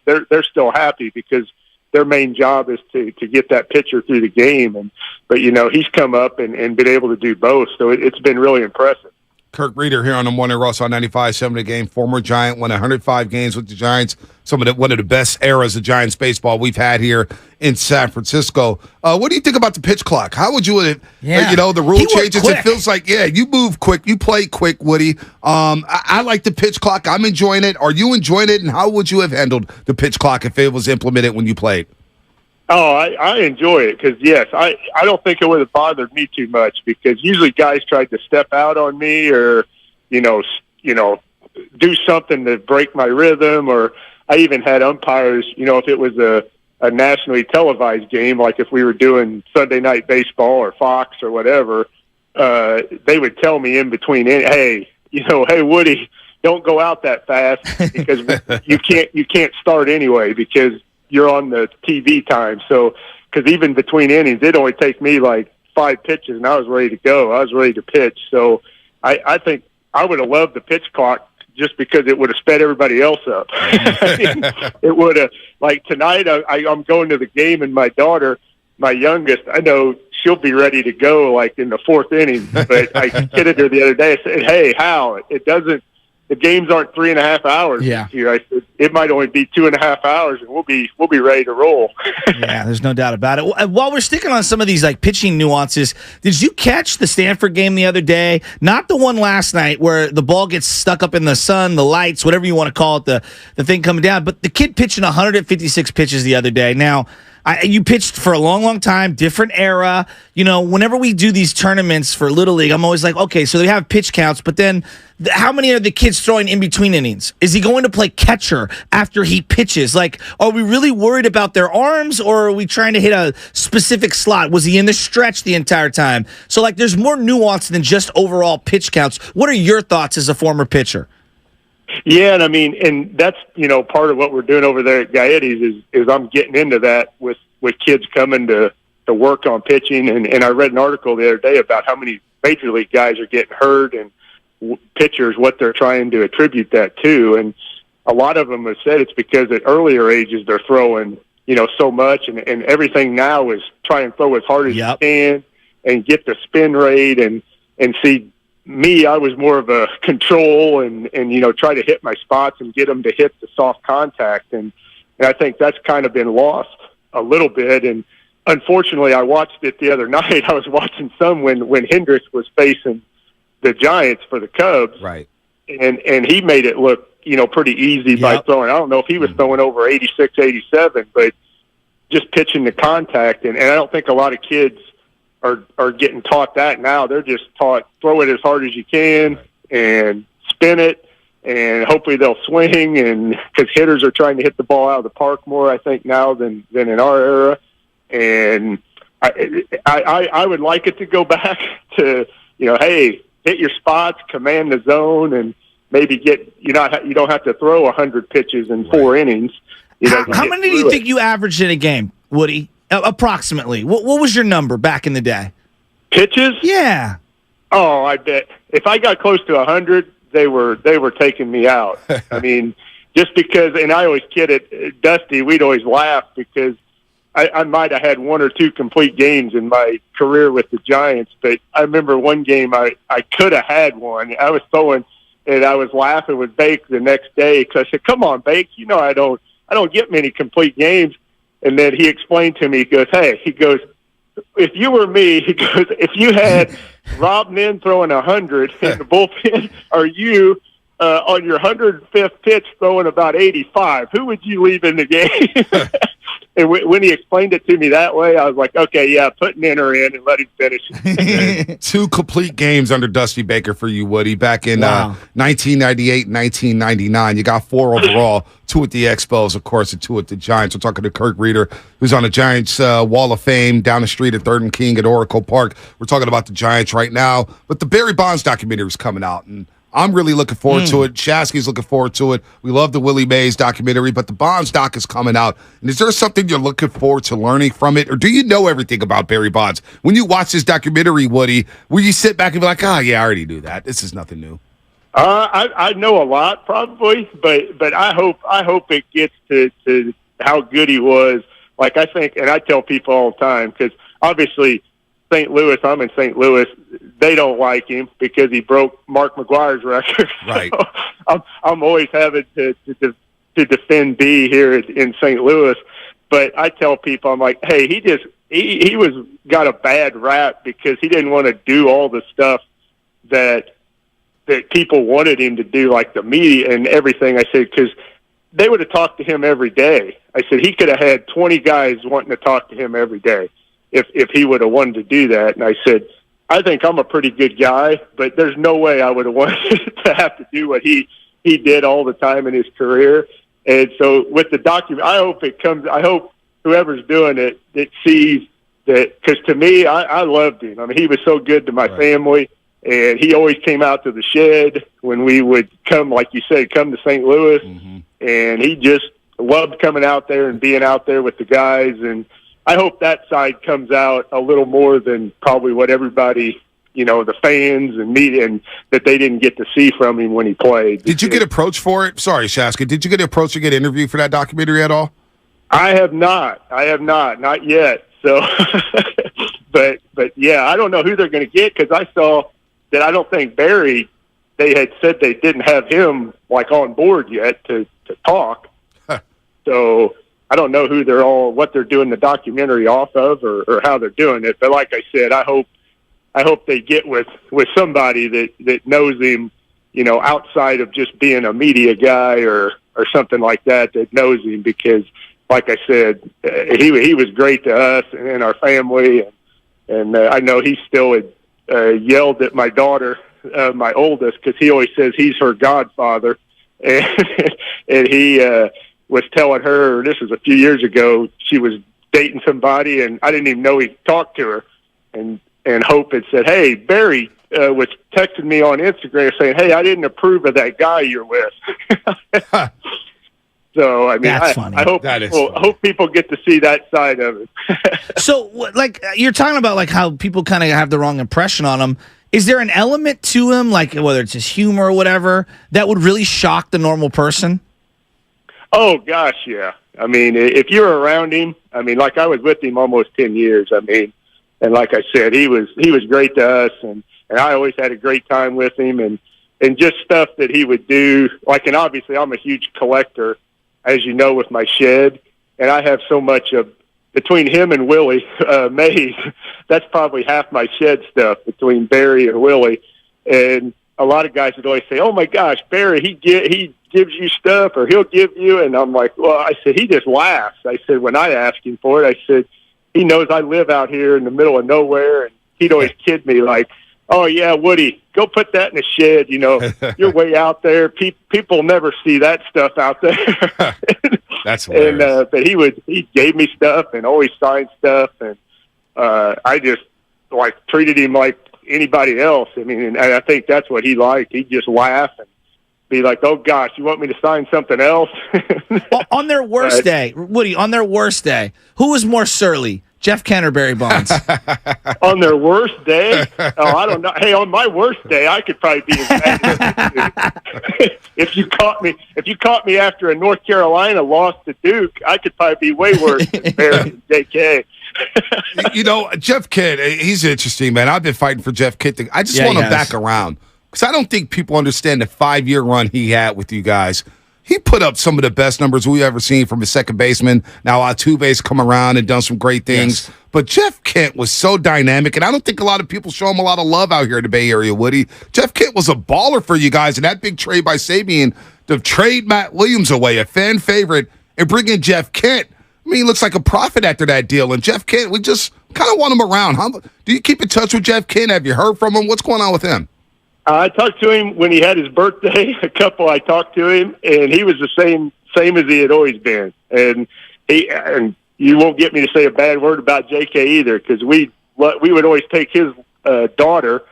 they're still happy because their main job is to get that pitcher through the game. But he's come up and been able to do both. So it's been really impressive. Kirk Reuter here on the Morning Roast on 95.7 The Game, former Giant, won 105 games with the Giants, one of the best eras of Giants baseball we've had here in San Francisco. What do you think about the pitch clock? How would you, the rule changes? It feels like, you move quick, you play quick, Woody. I like the pitch clock. I'm enjoying it. Are you enjoying it? And how would you have handled the pitch clock if it was implemented when you played? Oh, I enjoy it because, yes, I don't think it would have bothered me too much because usually guys tried to step out on me or, do something to break my rhythm. Or I even had umpires, if it was a nationally televised game, like if we were doing Sunday Night Baseball or Fox or whatever, they would tell me in between, hey, Woody, don't go out that fast because you can't start anyway because you're on the TV time. So, because even between innings, it only take me like 5 pitches and I was ready to go. I was ready to pitch. So I think I would have loved the pitch clock just because it would have sped everybody else up. It would have, like tonight, I'm going to the game and my daughter, my youngest, I know she'll be ready to go like in the 4th inning. But I kidded her the other day. I said, hey, Hal, the games aren't 3.5 hours this year. I said it might only be 2.5 hours, and we'll be ready to roll. Yeah, there's no doubt about it. While we're sticking on some of these like pitching nuances, did you catch the Stanford game the other day? Not the one last night where the ball gets stuck up in the sun, the lights, whatever you want to call it, the thing coming down. But the kid pitching 156 pitches the other day. Now, you pitched for a long, long time, different era. Whenever we do these tournaments for Little League, I'm always like, okay, so they have pitch counts, but then how many are the kids throwing in between innings? Is he going to play catcher after he pitches? Like, are we really worried about their arms, or are we trying to hit a specific slot? Was he in the stretch the entire time? So, like, there's more nuance than just overall pitch counts. What are your thoughts as a former pitcher? Yeah, and that's, part of what we're doing over there at Gaettes is I'm getting into that with kids coming to work on pitching. And I read an article the other day about how many major league guys are getting hurt and pitchers, what they're trying to attribute that to. And a lot of them have said it's because at earlier ages they're throwing, so much and everything now is try and throw as hard as you can and get the spin rate and see. Me, I was more of a control and try to hit my spots and get them to hit the soft contact. And I think that's kind of been lost a little bit. And unfortunately, I watched it the other night. I was watching some when Hendricks was facing the Giants for the Cubs. Right. And he made it look, pretty easy by throwing. I don't know if he was throwing over 86, 87, but just pitching the contact. And I don't think a lot of kids are getting taught that now. They're just taught throw it as hard as you can and spin it, and hopefully they'll swing. And because hitters are trying to hit the ball out of the park more, I think now than in our era. And I would like it to go back to hey, hit your spots, command the zone, and maybe you don't have to throw 100 pitches in 4 innings. How many do you think you averaged in a game, Woody? Approximately. What was your number back in the day? Pitches? Yeah. Oh, I bet if I got close to 100, they were taking me out. Just because, and I always kid it, Dusty, we'd always laugh because I might have had 1 or 2 complete games in my career with the Giants, but I remember one game I could have had one. I was throwing, and I was laughing with Bake the next day because I said, "Come on, Bake, I don't get many complete games." And then he explained to me, he goes, if you were me, he goes, if you had Rob Nin throwing 100 in the bullpen, or you on your 105th pitch throwing about 85, who would you leave in the game? And when he explained it to me that way, I was like, okay, yeah, put Ninner in and let him finish. 2 complete games under Dusty Baker for you, Woody, back in 1998 and 1999. You got 4 overall, 2 at the Expos, of course, and 2 at the Giants. We're talking to Kirk Reuter, who's on the Giants Wall of Fame down the street at 3rd and King at Oracle Park. We're talking about the Giants right now, but the Barry Bonds documentary is coming out, and I'm really looking forward to it. Shasky's looking forward to it. We love the Willie Mays documentary, but the Bonds doc is coming out. And is there something you're looking forward to learning from it? Or do you know everything about Barry Bonds? When you watch this documentary, Woody, will you sit back and be like, yeah, I already knew that. This is nothing new. I know a lot probably, but I hope it gets to how good he was. Like I think, and I tell people all the time, because obviously St. Louis, I'm in St. Louis, they don't like him because he broke Mark McGuire's record. Right. So I'm always having to defend B here in St. Louis. But I tell people, I'm like, hey, he was got a bad rap because he didn't want to do all the stuff that people wanted him to do, like the media and everything. I said, because they would have talked to him every day. I said he could have had 20 guys wanting to talk to him every day if he would have wanted to do that. And I said, I think I'm a pretty good guy, but there's no way I would have wanted to have to do what he did all the time in his career. And so with the document, I hope whoever's doing it sees that, because to me, I loved him. I mean, he was so good to my family. And he always came out to the shed when we would come, like you said, come to St. Louis. Mm-hmm. And he just loved coming out there and being out there with the guys. And I hope that side comes out a little more than probably what everybody, the fans and media, and that they didn't get to see from him when he played. Did you get approached for it? Sorry, Shaska. Did you get approached or get interviewed for that documentary at all? I have not, not yet. So, but yeah, I don't know who they're going to get, because I saw that I don't think Barry, they had said they didn't have him like on board yet to talk. Huh. So I don't know what they're doing the documentary off of or how they're doing it. But like I said, I hope they get with somebody that knows him, outside of just being a media guy or something like that knows him, because like I said, he was great to us and our family. And I know he still had, yelled at my daughter, my oldest, because he always says he's her godfather, and he was telling her, this was a few years ago, she was dating somebody, and I didn't even know he talked to her, and Hope had said, hey, Barry was texting me on Instagram saying, hey, I didn't approve of that guy you're with. So, I mean, I hope people get to see that side of it. So, like, you're talking about, like, how people kind of have the wrong impression on him. Is there an element to him, like, whether it's his humor or whatever, that would really shock the normal person? Oh, gosh, yeah. I mean, if you're around him, I mean, like, I was with him almost 10 years. I mean, and like I said, he was great to us, and I always had a great time with him, and just stuff that he would do. Like, and obviously, I'm a huge collector, as you know, with my shed, and I have so much of, between him and Willie Mays, that's probably half my shed stuff between Barry and Willie. And a lot of guys would always say, oh my gosh, Barry, he gives you stuff, or he'll give you. And I'm like, well, I said, he just laughs. I said, when I ask him for it, I said, he knows I live out here in the middle of nowhere. And he'd always kid me like, oh yeah, Woody, go put that in the shed. You're way out there. People never see that stuff out there. That's hilarious. And but he gave me stuff and always signed stuff, and I just like treated him like anybody else. I mean, and I think that's what he liked. He'd just laugh and be like, "Oh gosh, you want me to sign something else?" On their worst day, Woody, on their worst day, who was more surly? Jeff Kent or Barry Bonds? On their worst day? Oh, I don't know. Hey, on my worst day, I could probably be as bad as if you caught me after a North Carolina loss to Duke, I could probably be way worse than Barry and JK. Jeff Kent, he's interesting, man. I've been fighting for Jeff Kent. I just want him back around, because I don't think people understand the 5-year run he had with you guys. He put up some of the best numbers we've ever seen from a second baseman. Now, Altuve's come around and done some great things. Yes. But Jeff Kent was so dynamic, and I don't think a lot of people show him a lot of love out here in the Bay Area, Woody. Jeff Kent was a baller for you guys, and that big trade by Sabian to trade Matt Williams away, a fan favorite, and bring in Jeff Kent. I mean, he looks like a profit after that deal. And Jeff Kent, we just kind of want him around. Do you keep in touch with Jeff Kent? Have you heard from him? What's going on with him? I talked to him when he had his birthday. I talked to him, and he was the same as he had always been. And you won't get me to say a bad word about JK either, because we would always take his daughter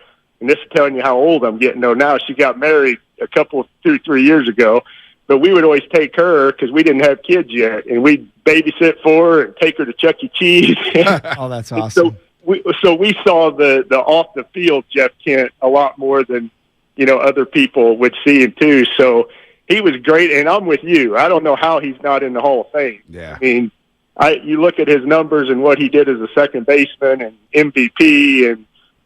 and this is telling you how old I'm getting. Though now she got married a couple, 2-3 years ago, but we would always take her because we didn't have kids yet, and we'd babysit for her and take her to Chuck E. Cheese. Oh, that's awesome. So we saw the off the field Jeff Kent a lot more than other people would see him too. So he was great, and I'm with you. I don't know how he's not in the Hall of Fame. Yeah. I mean, you look at his numbers and what he did as a second baseman and MVP, and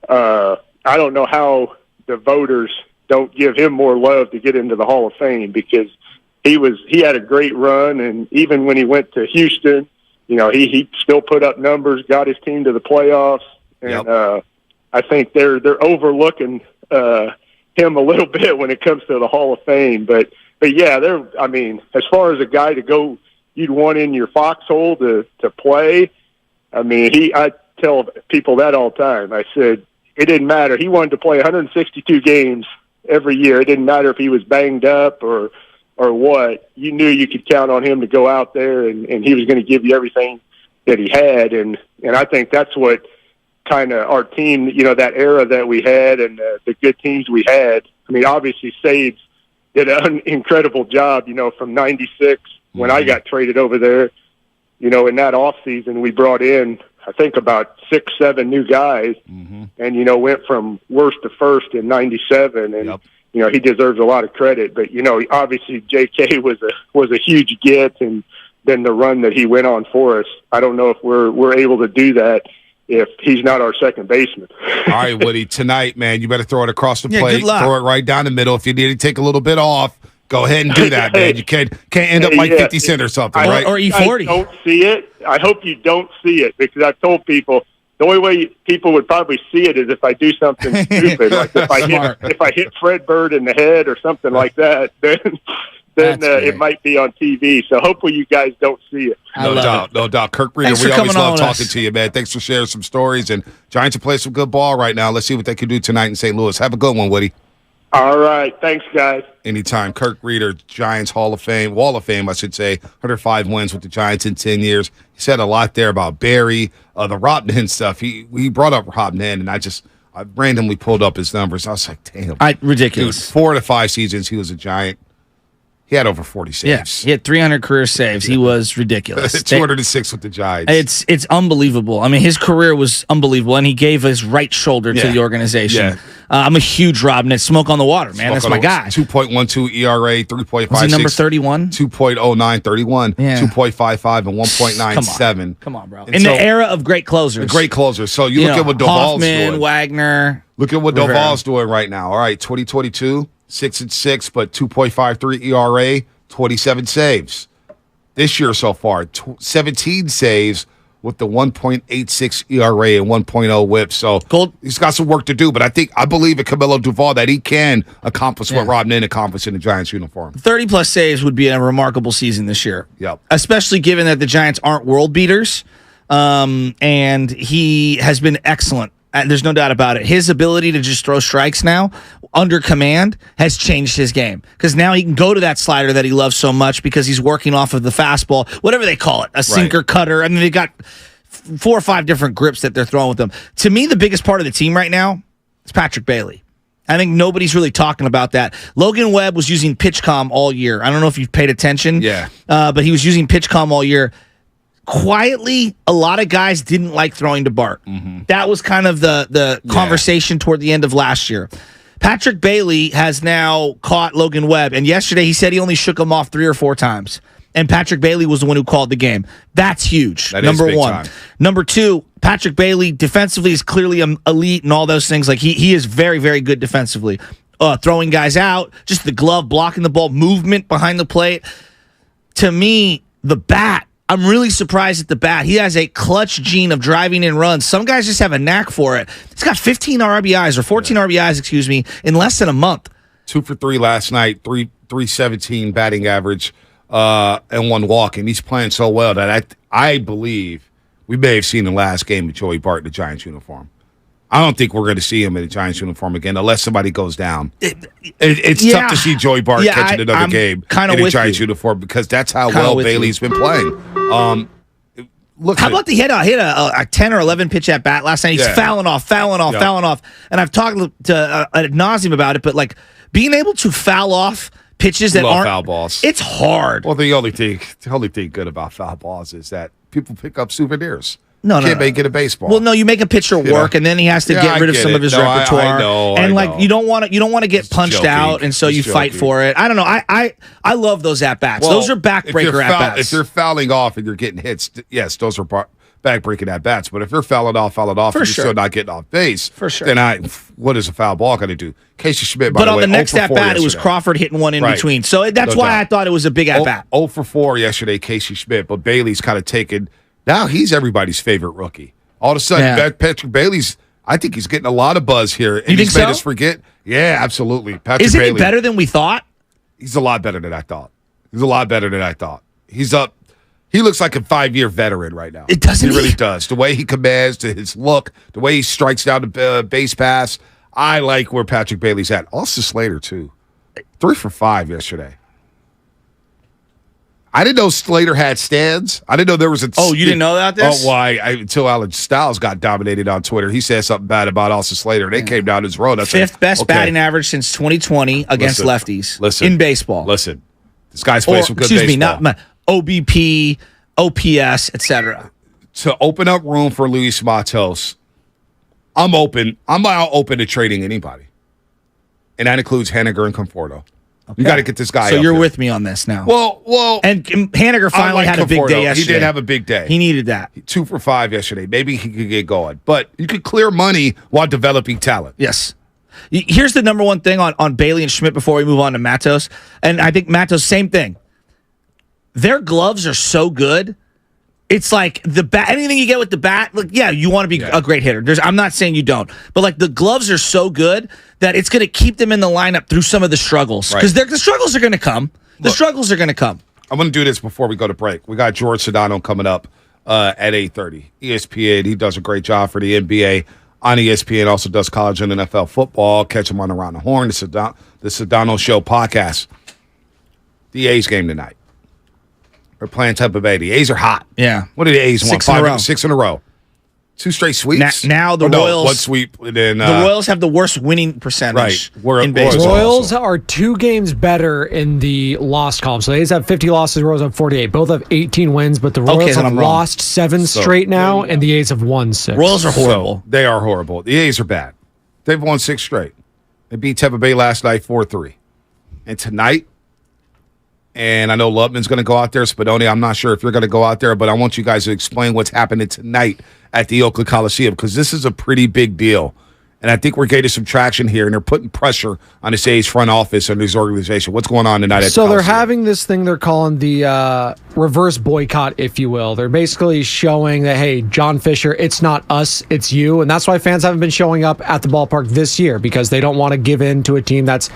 I don't know how the voters don't give him more love to get into the Hall of Fame, because he had a great run, and even when he went to Houston, he still put up numbers, got his team to the playoffs, and I think they're overlooking him a little bit when it comes to the Hall of Fame. But yeah, I mean, as far as a guy to go, you'd want in your foxhole to play. I mean, I tell people that all the time. I said it didn't matter. He wanted to play 162 games every year. It didn't matter if he was banged up or what. You knew you could count on him to go out there, and he was going to give you everything that he had. And I think that's what kind of our team, that era that we had and the good teams we had. I mean, obviously Saves did an incredible job, from 96 when I got traded over there. In that off season, we brought in, I think, about 6-7 new guys, and, went from worst to first in 97. And, he deserves a lot of credit, but, obviously JK was a huge get, and then the run that he went on for us, I don't know if we're able to do that if he's not our second baseman. All right, Woody, tonight, man, you better throw it across the plate, good luck. throw it right down the middle. If you need to take a little bit off, go ahead and do that, man. You can't end up like 50 Cent or something, right? Or E40. I don't see it. I hope you don't see it, because I've told people the only way people would probably see it is if I do something stupid, like if I hit Fred Bird in the head or something like that, then it might be on TV. So hopefully you guys don't see it. No doubt. Kirk Reuter, we always love talking to you, man. Thanks for sharing some stories. And Giants are playing some good ball right now. Let's see what they can do tonight in St. Louis. Have a good one, Woody. All right. Thanks, guys. Anytime. Kirk Reuter, Giants Wall of Fame, I should say. 105 wins with the Giants in 10 years. He said a lot there about Barry, the Rob Nen stuff. He brought up Rob Nen, and I randomly pulled up his numbers. I was like, damn. Ridiculous. Dude, 4 to 5 seasons he was a Giant. He had over 40 saves. Yeah, he had 300 career saves. He was ridiculous. 206 with the Giants. It's unbelievable. I mean, his career was unbelievable, and he gave his right shoulder to the organization. Yeah. I'm a huge Rob Nen. Smoke on the water, man. That's my guy. 2.12 ERA, 3.56. Was he number 31? 2.09, 31, 2.55, and 1.97. Come on, bro. In the era of great closers. So you look at what Duvall's Hoffman, doing. Wagner. Look at what Duvall's doing right now. All right, 2022. 6-6, but 2.53 ERA, 27 saves. This year so far, 17 saves with the 1.86 ERA and 1.0 WHIP. So he's got some work to do, but I believe in Camilo Duvall that he can accomplish what Rob Nen accomplished in the Giants uniform. 30-plus saves would be a remarkable season this year. Yep. Especially given that the Giants aren't world beaters, and he has been excellent. There's no doubt about it. His ability to just throw strikes now under command has changed his game, because now he can go to that slider that he loves so much because he's working off of the fastball, whatever they call it, a sinker, cutter. I mean, they got 4 or 5 different grips that they're throwing with them. To me, the biggest part of the team right now is Patrick Bailey. I think nobody's really talking about that. Logan Webb was using PitchCom all year. I don't know if you've paid attention. Yeah. But he was using PitchCom all year. Quietly, a lot of guys didn't like throwing to Bart. That was kind of the conversation toward the end of last year. Patrick Bailey has now caught Logan Webb, and yesterday he said he only shook him off 3 or 4 times. And Patrick Bailey was the one who called the game. That's huge. Number 1. Time. Number 2, Patrick Bailey defensively is clearly elite and all those things. Like he is very, very good defensively. Throwing guys out, just the glove, blocking the ball, movement behind the plate. To me, the bat, I'm really surprised at the bat. He has a clutch gene of driving in runs. Some guys just have a knack for it. He's got 15 RBIs, or 14 RBIs, in less than a month. 2 for 3 last night, 317 batting average, and 1 walk. And he's playing so well that I believe we may have seen the last game of Joey Bart in the Giants uniform. I don't think we're going to see him in a Giants uniform again unless somebody goes down. It's tough to see Joey Bart catching another game in a Giants uniform, because that's how well Bailey's been playing. look. How about he hit a 10 or 11 pitch at bat last night? He's fouling off. And I've talked to ad nauseum about it, but like being able to foul off pitches that aren't foul balls. It's hard. Well, the only thing good about foul balls is that people pick up souvenirs. No, Can't make it a baseball. Well, no, you make a pitcher work, and then he has to get rid of some of his repertoire. I know. You don't want to get punched out, and so you fight for it. I don't know. I love those at bats. Well, those are backbreaker at bats. If you're fouling off and you're getting hits, yes, those are backbreaking at bats. But if you're fouling off, and you're still not getting off base, for sure. Then what is a foul ball going to do? Casey Schmidt, by but the on way, the next 0 at for 4 bat, yesterday. it was Crawford hitting one in between. So that's why I thought it was a big at bat. 0 for 4 yesterday, Casey Schmidt. But Bailey's kind of taken. Now he's everybody's favorite rookie. All of a sudden, Patrick Bailey's. I think he's getting a lot of buzz here. And you think he's made so? us forget. Yeah, absolutely. Patrick Isn't Bailey, he better than we thought? He's a lot better than I thought. He's up. He looks like a 5-year veteran right now. It doesn't. He really does. The way he commands, to his look, the way he strikes down the base pass. I like where Patrick Bailey's at. Also Slater too. 3 for 5 yesterday. I didn't know Slater had stands. I didn't know there was a. Oh, you didn't know that? Oh, why? Until Alan Stiles got dominated on Twitter. He said something bad about Austin Slater. They came down his road. Fifth best batting average since 2020 against lefties in baseball. Listen, this guy's playing some good baseball. Excuse me, not my OBP, OPS, etc. To open up room for Luis Matos, I'm open. I'm now open to trading anybody, and that includes Haniger and Conforto. Okay. You got to get this guy. So you're with me on this now. Well, and Haniger finally had a big day yesterday. He did have a big day. He needed that. 2 for 5 yesterday. Maybe he could get going, but you could clear money while developing talent. Yes. Here's the number one thing on Bailey and Schmidt before we move on to Matos, and I think Matos, same thing. Their gloves are so good. It's like the bat. Anything you get with the bat, like you want to be a great hitter. I'm not saying you don't, but like the gloves are so good that it's going to keep them in the lineup through some of the struggles because the struggles are going to come. Struggles are going to come. I'm going to do this before we go to break. We got George Sedano coming up at 8:30. ESPN. He does a great job for the NBA on ESPN. Also does college and NFL football. Catch him on Around the Horn. The Sedano Show podcast. The A's game tonight. We're playing Tampa Bay. The A's are hot. Yeah. What did the A's want? 6 in a row. 2 straight sweeps. Now the Royals. 1 sweep. And then, the Royals have the worst winning percentage in baseball. Royals are 2 games better in the loss column. So the A's have 50 losses. The Royals have 48. Both have 18 wins, but the Royals have lost 7 straight now, and the A's have won 6. Royals are horrible. They are horrible. The A's are bad. They've won 6 straight. They beat Tampa Bay last night 4-3. And tonight, and I know Lubman's going to go out there. Spadoni, I'm not sure if you're going to go out there, but I want you guys to explain what's happening tonight at the Oakland Coliseum because this is a pretty big deal. And I think we're getting some traction here, and they're putting pressure on this A's front office and this organization. What's going on tonight at the So they're Coliseum? having this thing they're calling the reverse boycott, if you will. They're basically showing that, hey, John Fisher, it's not us, it's you. And that's why fans haven't been showing up at the ballpark this year because they don't want to give in to a team that's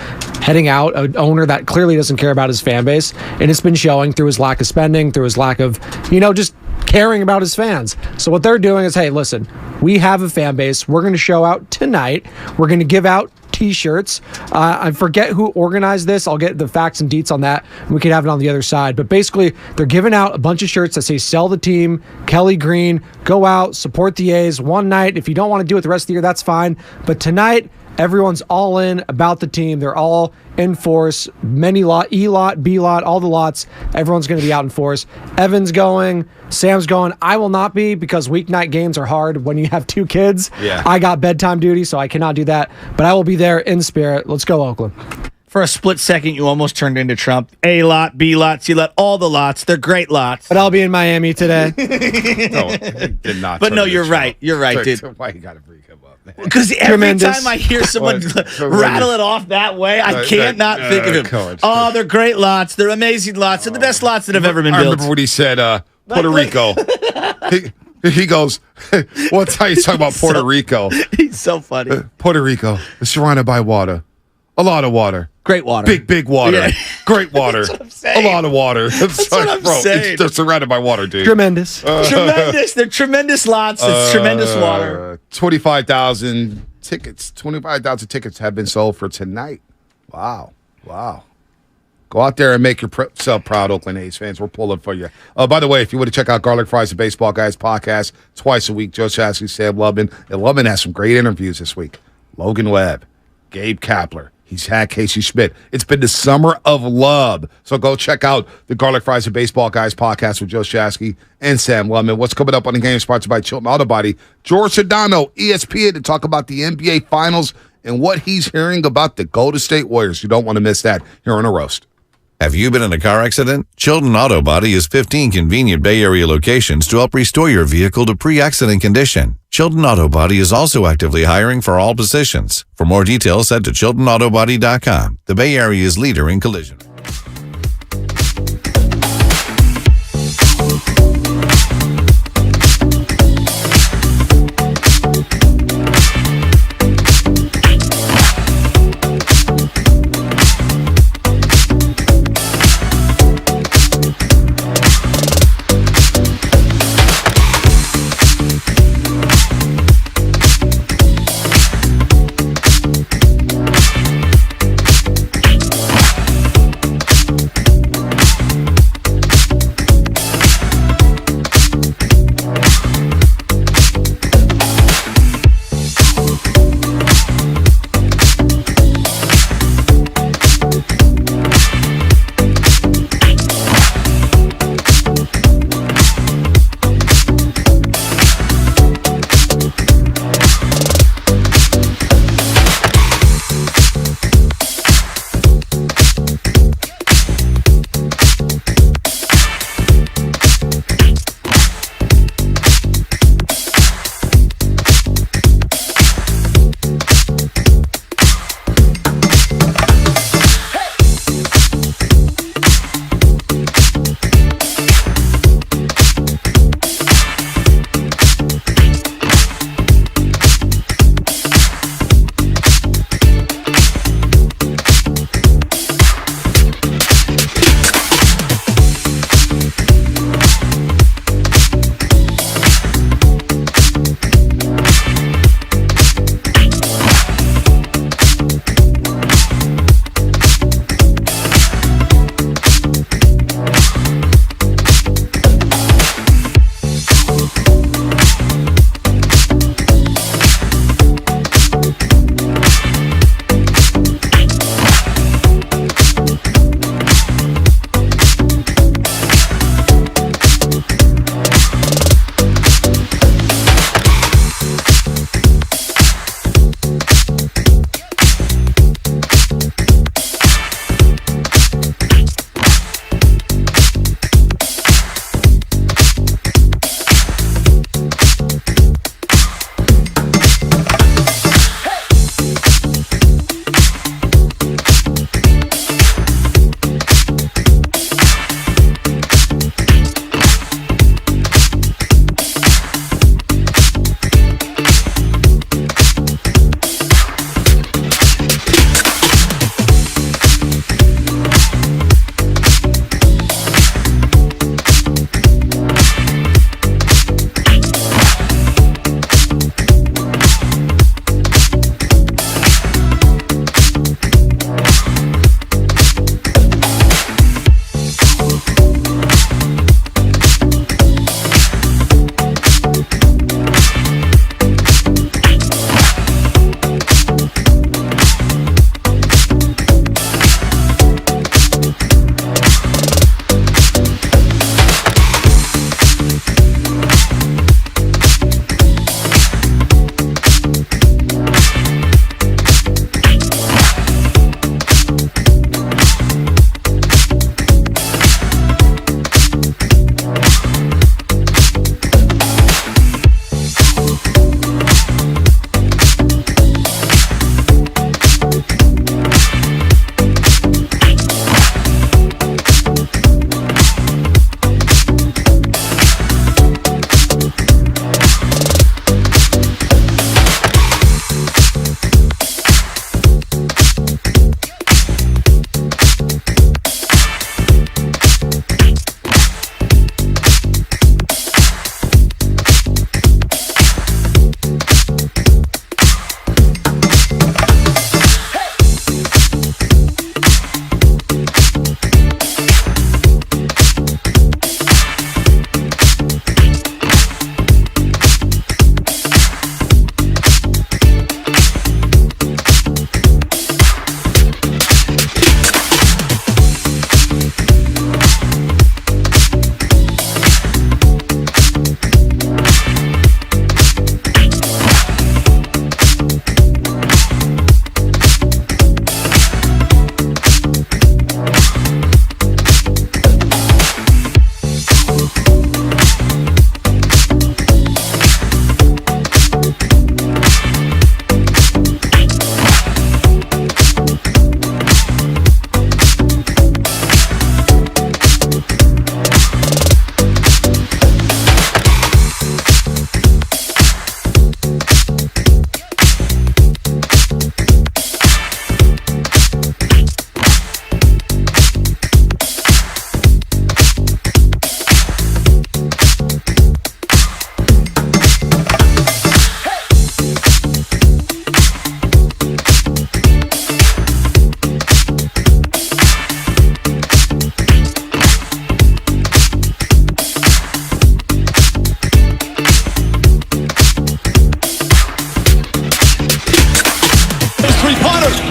heading out, an owner that clearly doesn't care about his fan base. And it's been showing through his lack of spending, through his lack of, just caring about his fans. So what they're doing is, hey, listen, we have a fan base. We're going to show out tonight. We're going to give out T-shirts. I forget who organized this. I'll get the facts and deets on that. We can have it on the other side. But basically, they're giving out a bunch of shirts that say "Sell the team," Kelly Green, go out, support the A's one night. If you don't want to do it the rest of the year, that's fine. But tonight, everyone's all in about the team. They're all in force. Many lot, E lot, B lot, all the lots. Everyone's going to be out in force. Evan's going. Sam's going. I will not be because weeknight games are hard when you have 2 kids. Yeah. I got bedtime duty, so I cannot do that. But I will be there in spirit. Let's go, Oakland. For a split second, you almost turned into Trump. A lot, B lot, C lot, all the lots. They're great lots. But I'll be in Miami today. No, it did not. But no, you're right. You're right, dude. Why you got to bring him up, man? Because every time I hear someone rattle it off that way, I can't not think of him. Oh, they're great lots. They're amazing lots. They're the best lots that have ever been built. I remember when he said Puerto Rico. He goes, what's how you talking about Puerto Rico? He's so funny. Puerto Rico is surrounded by water. A lot of water. Great water. Big water. Yeah. Great water. That's what I'm saying. A lot of water. That's what I'm saying. They're surrounded by water, dude. Tremendous. Tremendous. They're tremendous lots. It's tremendous water. 25,000 tickets. 25,000 tickets have been sold for tonight. Wow. Go out there and make yourself proud, Oakland A's fans. We're pulling for you. By the way, if you want to check out Garlic Fries, the Baseball Guys podcast, twice a week, Joe Shasky, Sam Lubman. And Lubman has some great interviews this week. Logan Webb, Gabe Kapler. He's had Casey Schmidt. It's been the summer of love. So go check out the Garlic Fries and Baseball Guys podcast with Joe Shasky and Sam Lubman. What's coming up on the game sponsored by Chilton Auto Body? George Sedano, ESPN, to talk about the NBA Finals and what he's hearing about the Golden State Warriors. You don't want to miss that here on A Roast. Have you been in a car accident? Chilton Auto Body has 15 convenient Bay Area locations to help restore your vehicle to pre-accident condition. Chilton Auto Body is also actively hiring for all positions. For more details, head to ChiltonAutoBody.com, the Bay Area's leader in collision.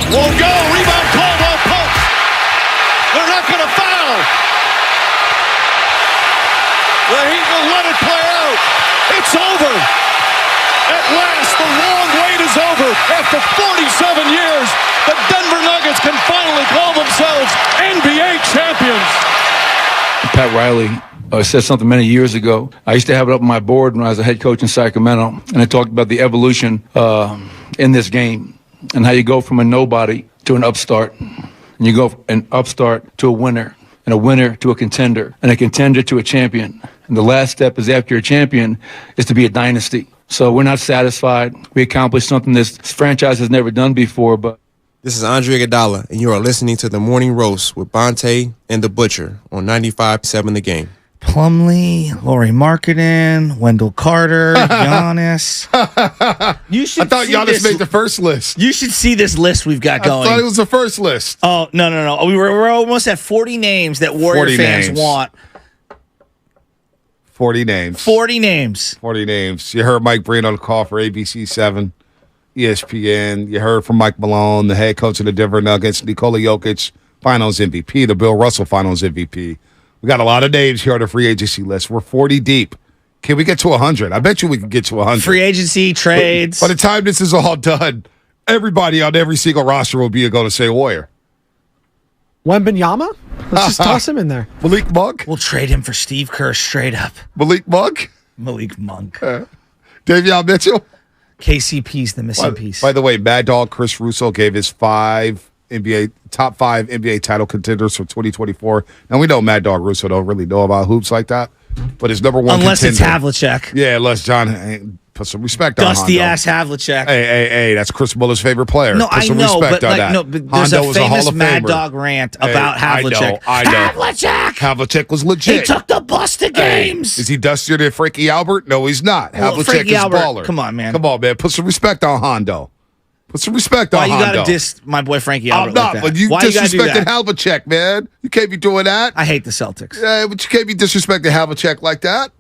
Won't go. Rebound, Caldwell Pope. They're not going to foul. The Heat will let it play out. It's over. At last, the long wait is over. After 47 years, the Denver Nuggets can finally call themselves NBA champions. Pat Riley said something many years ago. I used to have it up on my board when I was a head coach in Sacramento, and I talked about the evolution in this game and how you go from a nobody to an upstart, and you go from an upstart to a winner, and a winner to a contender, and a contender to a champion. And the last step is after a champion is to be a dynasty. So we're not satisfied. We accomplished something this franchise has never done before, but This is Andre Iguodala, and you are listening to The Morning Roast with Bonte and The Butcher on 95.7 The Game. Plumlee, Laurie Marketing, Wendell Carter, Giannis. You should. I thought Giannis made the first list. You should see this list we've got going. I thought it was the first list. Oh, no. We're almost at 40 names that Warrior fans want. 40 names. 40 names. 40 names. You heard Mike Breen on the call for ABC 7, ESPN. You heard from Mike Malone, the head coach of the Denver Nuggets, Nikola Jokic, Finals MVP, the Bill Russell Finals MVP. We got a lot of names here on the free agency list. We're 40 deep. Can we get to 100? I bet you we can get to 100. Free agency, trades. By the time this is all done, everybody on every single roster will be a Golden State Warrior. Wembanyama? Let's just toss him in there. Malik Monk? We'll trade him for Steve Kerr straight up. Malik Monk? Malik Monk. Davion Mitchell? KCP's the missing piece. By the way, Mad Dog Chris Russo gave his top five NBA title contenders for 2024. Now, we know Mad Dog Russo don't really know about hoops like that, but his number one unless contender, it's Havlicek. Yeah, unless John put some respect on Dusty-ass Havlicek. Hey, that's Chris Muller's favorite player. No, put some I know, respect but, on like, that. no, but there's Hondo a was a famous Hall of Mad Famer. Dog rant about Havlicek. I know. Havlicek! Havlicek was legit. He took the bus to games. Is he dustier than Frankie Albert? No, he's not. Well, Havlicek Frankie is Albert, baller. come on, man. Put some respect on Hondo. Put some respect Why on you Hondo. gotta diss my boy Frankie Albert I'm not, like that? but you Why disrespected you gotta do that? Havlicek, man. You can't be doing that. I hate the Celtics. Yeah, but you can't be disrespecting Havlicek like that.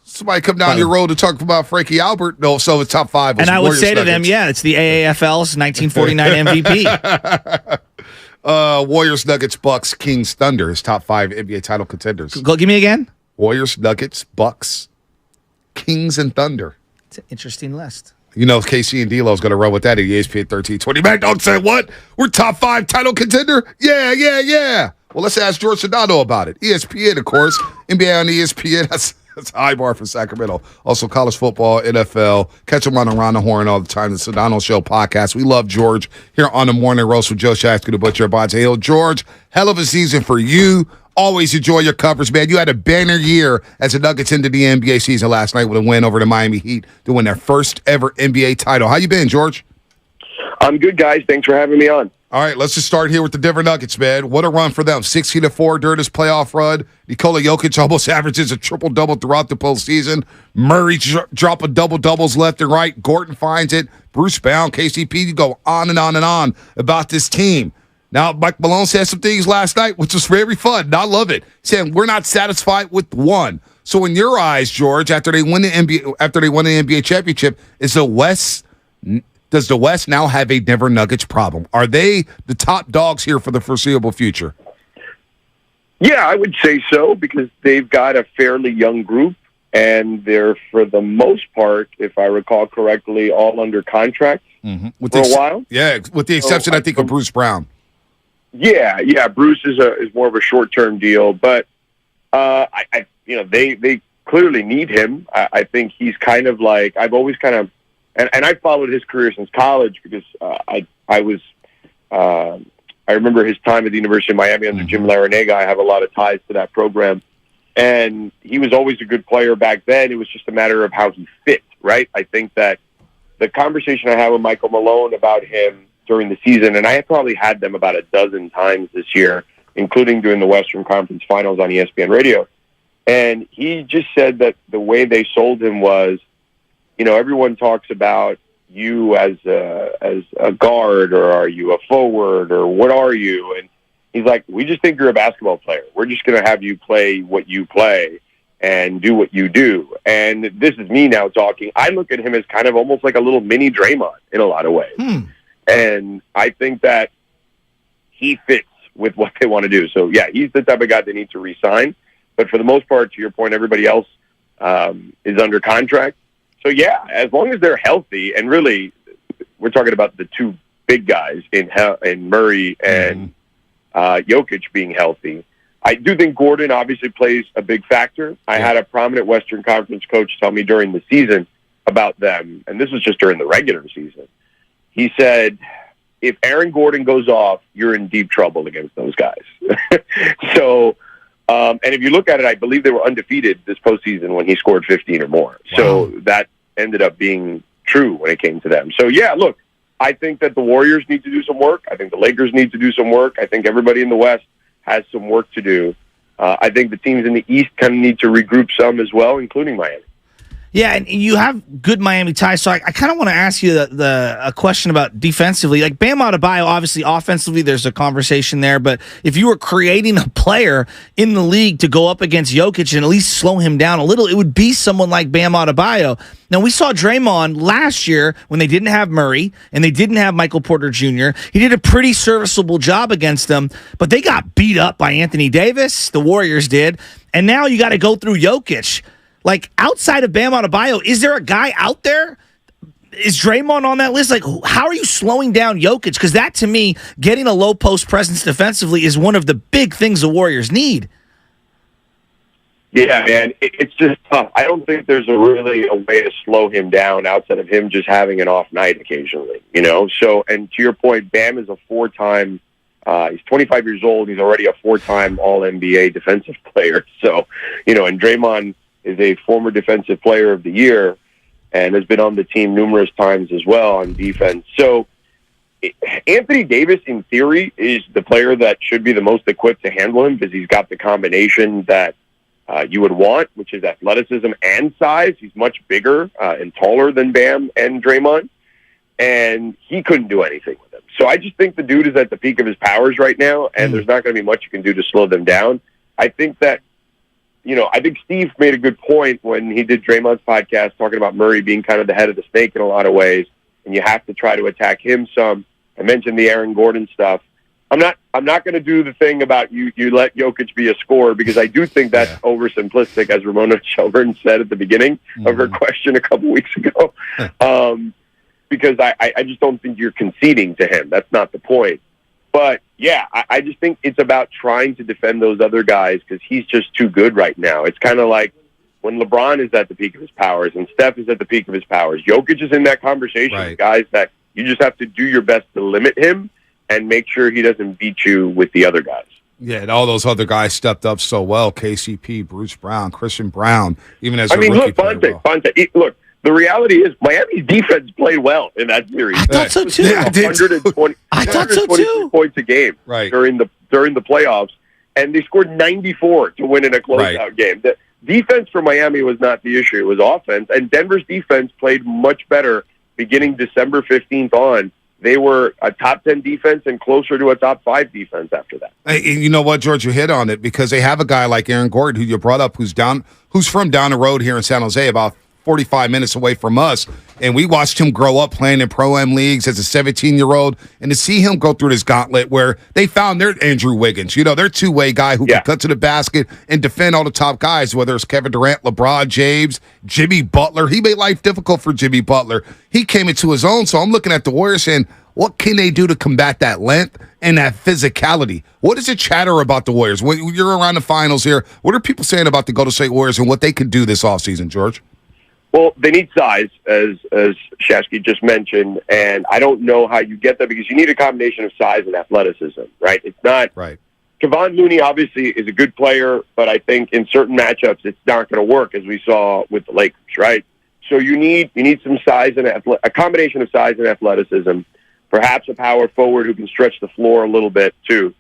Somebody come down your road to talk about Frankie Albert. No, so it's top five. And I would say to them, yeah, it's the AAFL's 1949 MVP. Warriors, Nuggets, Bucks, Kings, Thunder is top five NBA title contenders. Go, give me again. Warriors, Nuggets, Bucks, Kings, and Thunder. It's an interesting list. You know, KC and D-Lo is going to run with that at ESPN 1320. Mad Dog said, what? We're top five title contender? Yeah. Well, let's ask George Sedano about it. ESPN, of course. NBA on ESPN. That's a high bar for Sacramento. Also, college football, NFL. Catch him on Around the Horn all the time. The Sedano Show podcast. We love George here on the Morning Roast with Joe Shasky, the Butcher, Bonte Hill. George, hell of a season for you. Always enjoy your coverage, man. You had a banner year as the Nuggets into the NBA season last night with a win over the Miami Heat to win their first ever NBA title. How you been, George? I'm good, guys. Thanks for having me on. All right, let's just start here with the Denver Nuggets, man. What a run for them. 16-4 during this playoff run. Nikola Jokic almost averages a triple-double throughout the postseason. Murray dropping double-doubles left and right. Gordon finds it. Bruce Brown, KCP, you go on and on and on about this team. Now, Mike Malone said some things last night, which was very fun, and I love it. Saying we're not satisfied with one. So, in your eyes, George, after they won the NBA championship, does the West now have a Denver Nuggets problem? Are they the top dogs here for the foreseeable future? Yeah, I would say so because they've got a fairly young group, and they're, for the most part, if I recall correctly, all under contract for a while. Yeah, with the exception, I think, of Bruce Brown. Yeah. Bruce is more of a short-term deal, but they clearly need him. I think he's kind of like I've always kind of, and I followed his career since college because I remember his time at the University of Miami under Jim Larinaga. I have a lot of ties to that program, and he was always a good player back then. It was just a matter of how he fit, right? I think that the conversation I had with Michael Malone about him during the season, and I have probably had them about a dozen times this year, including during the Western Conference Finals on ESPN Radio. And he just said that the way they sold him was, everyone talks about you as a guard, or are you a forward, or what are you? And he's like, we just think you're a basketball player. We're just going to have you play what you play and do what you do. And this is me now talking. I look at him as kind of almost like a little mini Draymond in a lot of ways. And I think that he fits with what they want to do. So, yeah, he's the type of guy they need to re-sign. But for the most part, to your point, everybody else is under contract. So, yeah, as long as they're healthy, and really we're talking about the two big guys in Murray and Jokic being healthy. I do think Gordon obviously plays a big factor. I had a prominent Western Conference coach tell me during the season about them, and this was just during the regular season. He said, if Aaron Gordon goes off, you're in deep trouble against those guys. So, and if you look at it, I believe they were undefeated this postseason when he scored 15 or more. Wow. So that ended up being true when it came to them. So, yeah, look, I think that the Warriors need to do some work. I think the Lakers need to do some work. I think everybody in the West has some work to do. I think the teams in the East kind of need to regroup some as well, including Miami. Yeah, and you have good Miami ties, so I kind of want to ask you a question about defensively. Like Bam Adebayo, obviously offensively, there's a conversation there, but if you were creating a player in the league to go up against Jokic and at least slow him down a little, it would be someone like Bam Adebayo. Now, we saw Draymond last year when they didn't have Murray and they didn't have Michael Porter Jr. He did a pretty serviceable job against them, but they got beat up by Anthony Davis, the Warriors did, and now you got to go through Jokic. Like, outside of Bam Adebayo, is there a guy out there? Is Draymond on that list? Like, how are you slowing down Jokic? Because that, to me, getting a low-post presence defensively is one of the big things the Warriors need. Yeah, man, it's just tough. I don't think there's really a way to slow him down outside of him just having an off night occasionally, you know? So, and to your point, Bam is a four-time he's 25 years old. He's already a four-time All-NBA defensive player. So, you know, and Draymond is a former defensive player of the year and has been on the team numerous times as well on defense. So Anthony Davis, in theory, is the player that should be the most equipped to handle him because he's got the combination that you would want, which is athleticism and size. He's much bigger and taller than Bam and Draymond, and he couldn't do anything with him. So I just think the dude is at the peak of his powers right now, and there's not going to be much you can do to slow them down. I think that, you know, I think Steve made a good point when he did Draymond's podcast talking about Murray being kind of the head of the snake in a lot of ways, and you have to try to attack him some. I mentioned the Aaron Gordon stuff. I'm not going to do the thing about you let Jokic be a scorer because I do think that's oversimplistic, as Ramona Shelburne said at the beginning of her question a couple weeks ago. Because I just don't think you're conceding to him. That's not the point. But, yeah, I just think it's about trying to defend those other guys because he's just too good right now. It's kind of like when LeBron is at the peak of his powers and Steph is at the peak of his powers. Jokic is in that conversation with guys that you just have to do your best to limit him and make sure he doesn't beat you with the other guys. Yeah, and all those other guys stepped up so well. KCP, Bruce Brown, Christian Brown, even as a rookie. Look, Bonte, look, the reality is Miami's defense played well in that series. I thought so too. I thought so too. Points a game during the playoffs, and they scored 94 to win in a closeout game. The defense for Miami was not the issue; it was offense. And Denver's defense played much better beginning December 15th on. They were a top 10 defense and closer to a top 5 defense after that. And you know what, George, you hit on it because they have a guy like Aaron Gordon, who you brought up, who's from down the road here in San Jose, about 45 minutes away from us, and we watched him grow up playing in Pro-Am leagues as a 17-year-old, and to see him go through this gauntlet where they found their Andrew Wiggins, you know, their two-way guy who can cut to the basket and defend all the top guys, whether it's Kevin Durant, LeBron James, Jimmy Butler. He made life difficult for Jimmy Butler. He came into his own, so I'm looking at the Warriors saying, what can they do to combat that length and that physicality? What is the chatter about the Warriors? When you're around the finals here, what are people saying about the Golden State Warriors and what they can do this offseason, George? Well, they need size, as Shasky just mentioned, and I don't know how you get that because you need a combination of size and athleticism, right? It's not right. Kevon Looney obviously is a good player, but I think in certain matchups it's not going to work, as we saw with the Lakers, right? So you need some size and a combination of size and athleticism, perhaps a power forward who can stretch the floor a little bit too,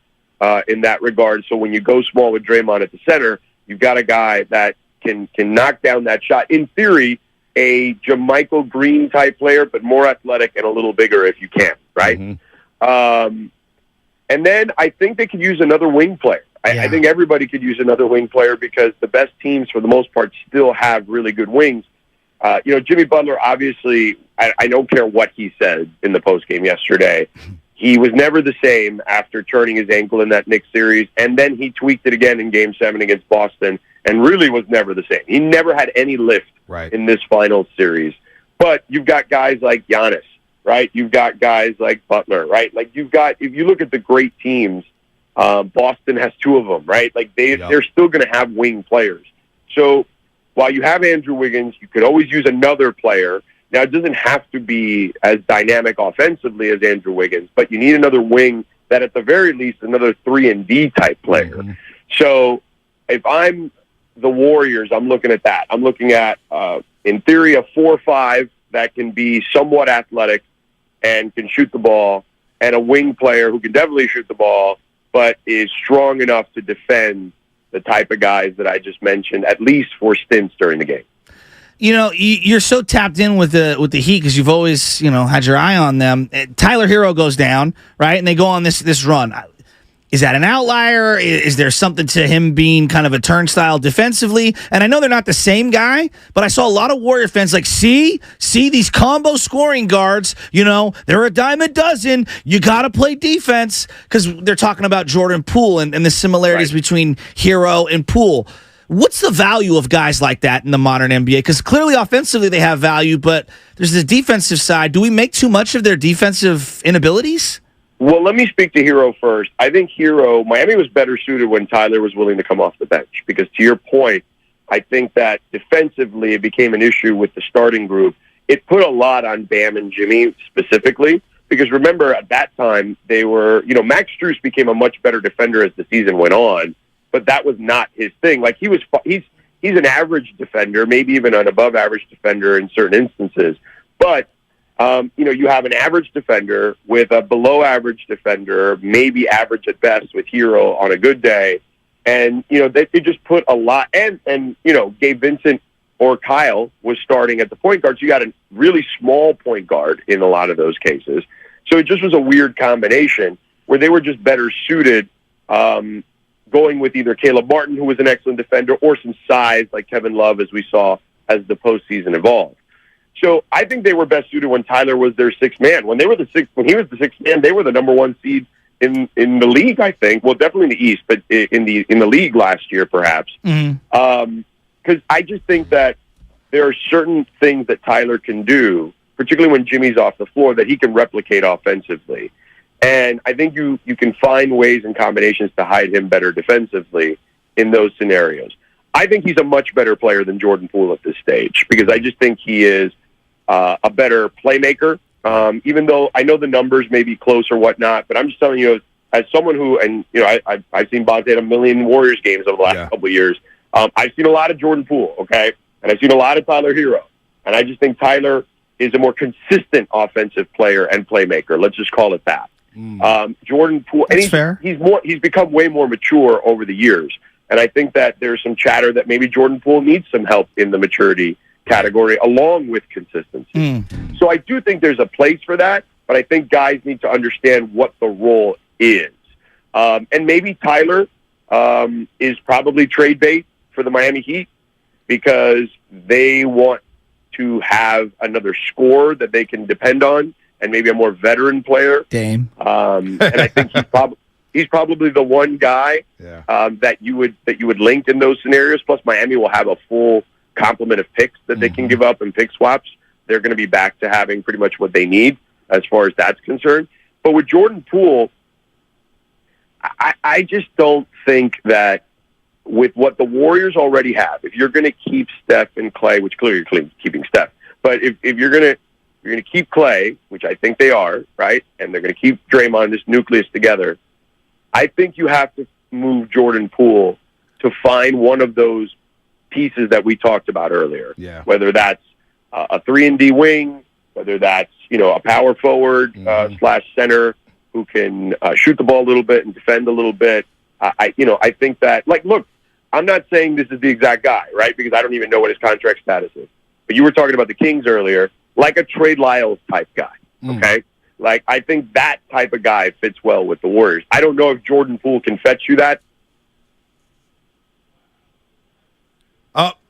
in that regard. So when you go small with Draymond at the center, you've got a guy that can knock down that shot. In theory, a JaMychal Green type player, but more athletic and a little bigger if you can, right? Mm-hmm. And then I think they could use another wing player. I think everybody could use another wing player because the best teams, for the most part, still have really good wings. You know, Jimmy Butler obviously I don't care what he said in the postgame yesterday. He was never the same after turning his ankle in that Knicks series, and then he tweaked it again in Game 7 against Boston, and really was never the same. He never had any lift in this finals series. But you've got guys like Giannis, right? You've got guys like Butler, right? Like you've got, if you look at the great teams, Boston has 2 of them, right? Like they're still going to have wing players. So while you have Andrew Wiggins, you could always use another player. Now, it doesn't have to be as dynamic offensively as Andrew Wiggins, but you need another wing that at the very least another 3-and-D type player. So if I'm the Warriors, I'm looking at that. I'm looking at, in theory, a 4-5 that can be somewhat athletic and can shoot the ball, and a wing player who can definitely shoot the ball, but is strong enough to defend the type of guys that I just mentioned, at least for stints during the game. You know, you're so tapped in with the Heat because you've always, had your eye on them. Tyler Hero goes down, right? And they go on this run. Is that an outlier? Is there something to him being kind of a turnstile defensively? And I know they're not the same guy, but I saw a lot of Warrior fans like, see these combo scoring guards, they're a dime a dozen. You got to play defense, because they're talking about Jordan Poole and the similarities between Hero and Poole. What's the value of guys like that in the modern NBA? Because clearly offensively they have value, but there's the defensive side. Do we make too much of their defensive inabilities? Well, let me speak to Hero first. I think Miami was better suited when Tyler was willing to come off the bench, because to your point, I think that defensively it became an issue with the starting group. It put a lot on Bam and Jimmy specifically, because remember at that time they were, Max Strus became a much better defender as the season went on, but that was not his thing. Like he's an average defender, maybe even an above average defender in certain instances. But, you have an average defender with a below average defender, maybe average at best with Hero on a good day. And, they just put a lot, and Gabe Vincent or Kyle was starting at the point guard. So you got a really small point guard in a lot of those cases. So it just was a weird combination where they were just better suited, going with either Caleb Martin, who was an excellent defender, or some size like Kevin Love, as we saw as the postseason evolved. So I think they were best suited when Tyler was their sixth man. When he was the sixth man, they were the number 1 seed in the league, I think. Well, definitely in the East, but in the league last year, perhaps. Because I just think that there are certain things that Tyler can do, particularly when Jimmy's off the floor, that he can replicate offensively. And I think you can find ways and combinations to hide him better defensively in those scenarios. I think he's a much better player than Jordan Poole at this stage, because I just think he is a better playmaker, even though I know the numbers may be close or whatnot. But I'm just telling you, as someone who, and I've seen Bonte at a million Warriors games over the last couple of years. I've seen a lot of Jordan Poole, okay? And I've seen a lot of Tyler Hero. And I just think Tyler is a more consistent offensive player and playmaker. Let's just call it that. Jordan Poole, and he's become way more mature over the years. And I think that there's some chatter that maybe Jordan Poole needs some help in the maturity category along with consistency. So I do think there's a place for that, but I think guys need to understand what the role is. And maybe Tyler is probably trade bait for the Miami Heat, because they want to have another scorer that they can depend on, and maybe a more veteran player. Dame. And I think he's probably the one guy that you would link in those scenarios. Plus, Miami will have a full complement of picks that they can give up and pick swaps. They're going to be back to having pretty much what they need as far as that's concerned. But with Jordan Poole, I just don't think that with what the Warriors already have, if you're going to keep Steph and Clay, which clearly you're keeping Steph, but if you're going to keep Clay, which I think they are, right, and they're going to keep Draymond, this nucleus together, I think you have to move Jordan Poole to find one of those pieces that we talked about earlier. Yeah. Whether that's a 3-and-D wing, whether that's a power forward / center who can shoot the ball a little bit and defend a little bit. I think that, look, I'm not saying this is the exact guy, right? Because I don't even know what his contract status is. But you were talking about the Kings earlier, like a Trey Lyles type guy, okay? Like, I think that type of guy fits well with the Warriors. I don't know if Jordan Poole can fetch you that.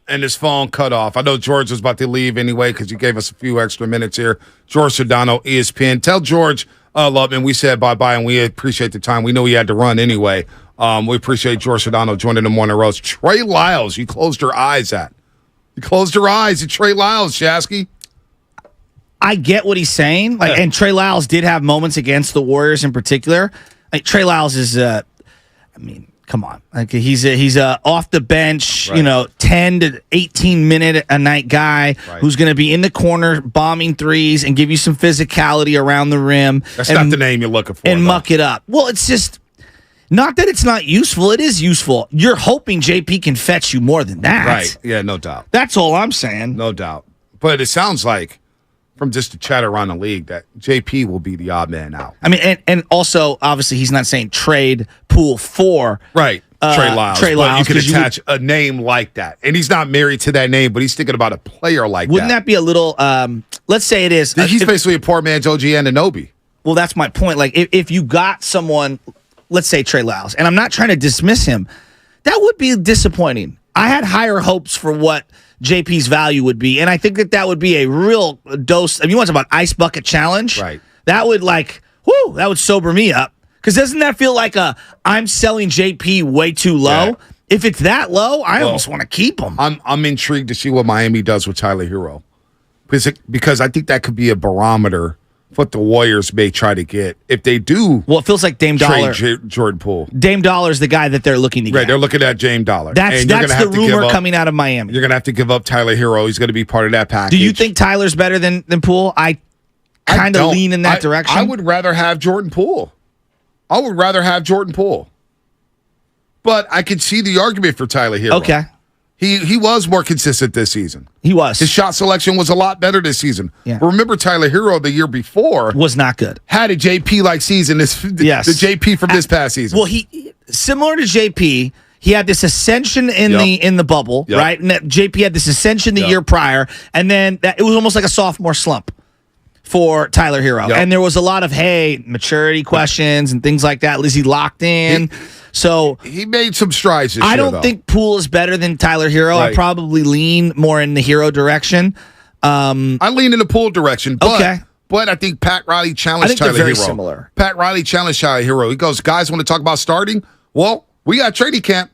and his phone cut off. I know George was about to leave anyway because you gave us a few extra minutes here. George Sedano, ESPN. Tell George, Lubman, we said bye-bye, and we appreciate the time. We know he had to run anyway. We appreciate George Sedano joining the Morning Roast. Trey Lyles, you closed your eyes at. You closed your eyes at Trey Lyles, Shasky. I get what he's saying. And Trey Lyles did have moments against the Warriors in particular. Trey Lyles is, come on. He's a off the bench, 10 to 18 minute a night guy who's going to be in the corner bombing threes and give you some physicality around the rim. That's not the name you're looking for. And muck it up. Well, it's just not that it's not useful. It is useful. You're hoping JP can fetch you more than that. Right. Yeah, no doubt. That's all I'm saying. No doubt. But it sounds like, from just the chatter around the league, that JP will be the odd man out. And also, obviously, he's not saying trade Poole for Trey Lyles. Trey Lyles, but you could attach a name like that. And he's not married to that name, but he's thinking about a player like Wouldn't that be a little, let's say it is. He's basically a poor man's OG Anunoby. Well, that's my point. Like, if you got someone, let's say Trey Lyles, and I'm not trying to dismiss him, that would be disappointing. I had higher hopes for what JP's value would be, and I think that would be a real dose. You want to talk about ice bucket challenge? Right. That would that would sober me up. Because doesn't that feel like I'm selling JP way too low? Yeah. If it's that low, I almost want to keep him. I'm intrigued to see what Miami does with Tyler Hero. Because I think that could be a barometer for what the Warriors may try to get. If they do, well, it feels like Dame Dollar. Jordan Poole. Dame Dollar's the guy that they're looking to get. Right, they're looking at Dame Dollar. That's the rumor coming out of Miami. You're going to have to give up Tyler Hero. He's going to be part of that package. Do you think Tyler's better than Poole? I kind of lean in that direction. I would rather have Jordan Poole. But I could see the argument for Tyler Hero. Okay. He was more consistent this season. He was. His shot selection was a lot better this season. Yeah. Remember, Tyler Hero the year before was not good. Had a JP-like season. The JP from this past season. Well, he similar to JP. He had this ascension in the bubble, right? And JP had this ascension the year prior, and then it was almost like a sophomore slump for Tyler Hero. And there was a lot of maturity questions and things like that. Is he locked in? So he made some strides this year, I don't think Poole is better than Tyler Hero. Right. I probably lean more in the Hero direction. I lean in the Poole direction. But, but I think Pat Riley challenged Tyler Hero. Similar. Pat Riley challenged Tyler Hero. He goes, guys want to talk about starting? Well, we got training camp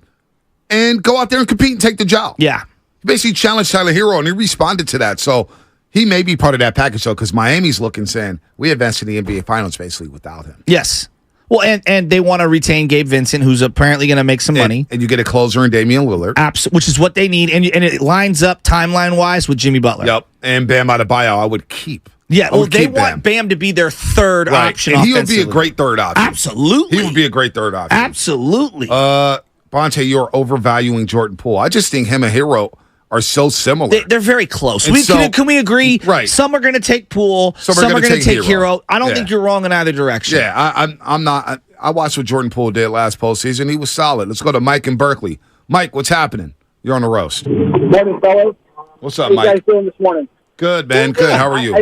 and go out there and compete and take the job. Yeah. He basically challenged Tyler Hero, and he responded to that. So he may be part of that package, though, because Miami's looking, saying, we advanced to the NBA Finals basically without him. Yes. Well, and they want to retain Gabe Vincent, who's apparently going to make some money. And you get a closer in Damian Lillard. Which is what they need. And it lines up timeline-wise with Jimmy Butler. Yep. And Bam Adebayo, I would keep. Yeah, well, they want Bam to be their third option. And he would be a great third option. Absolutely. He would be a great third option. Absolutely. Bonte, you're overvaluing Jordan Poole. I just think him and Hero are so similar. They're very close. Can we agree? Right. Some are going to take Poole. Some are going to take Hero. I don't think you're wrong in either direction. Yeah, I'm not. I watched what Jordan Poole did last postseason. He was solid. Let's go to Mike in Berkeley. Mike, what's happening? You're on the roast. Morning, fellas. What's up, How Mike? you guys doing this morning? Good, man. Good. How are you?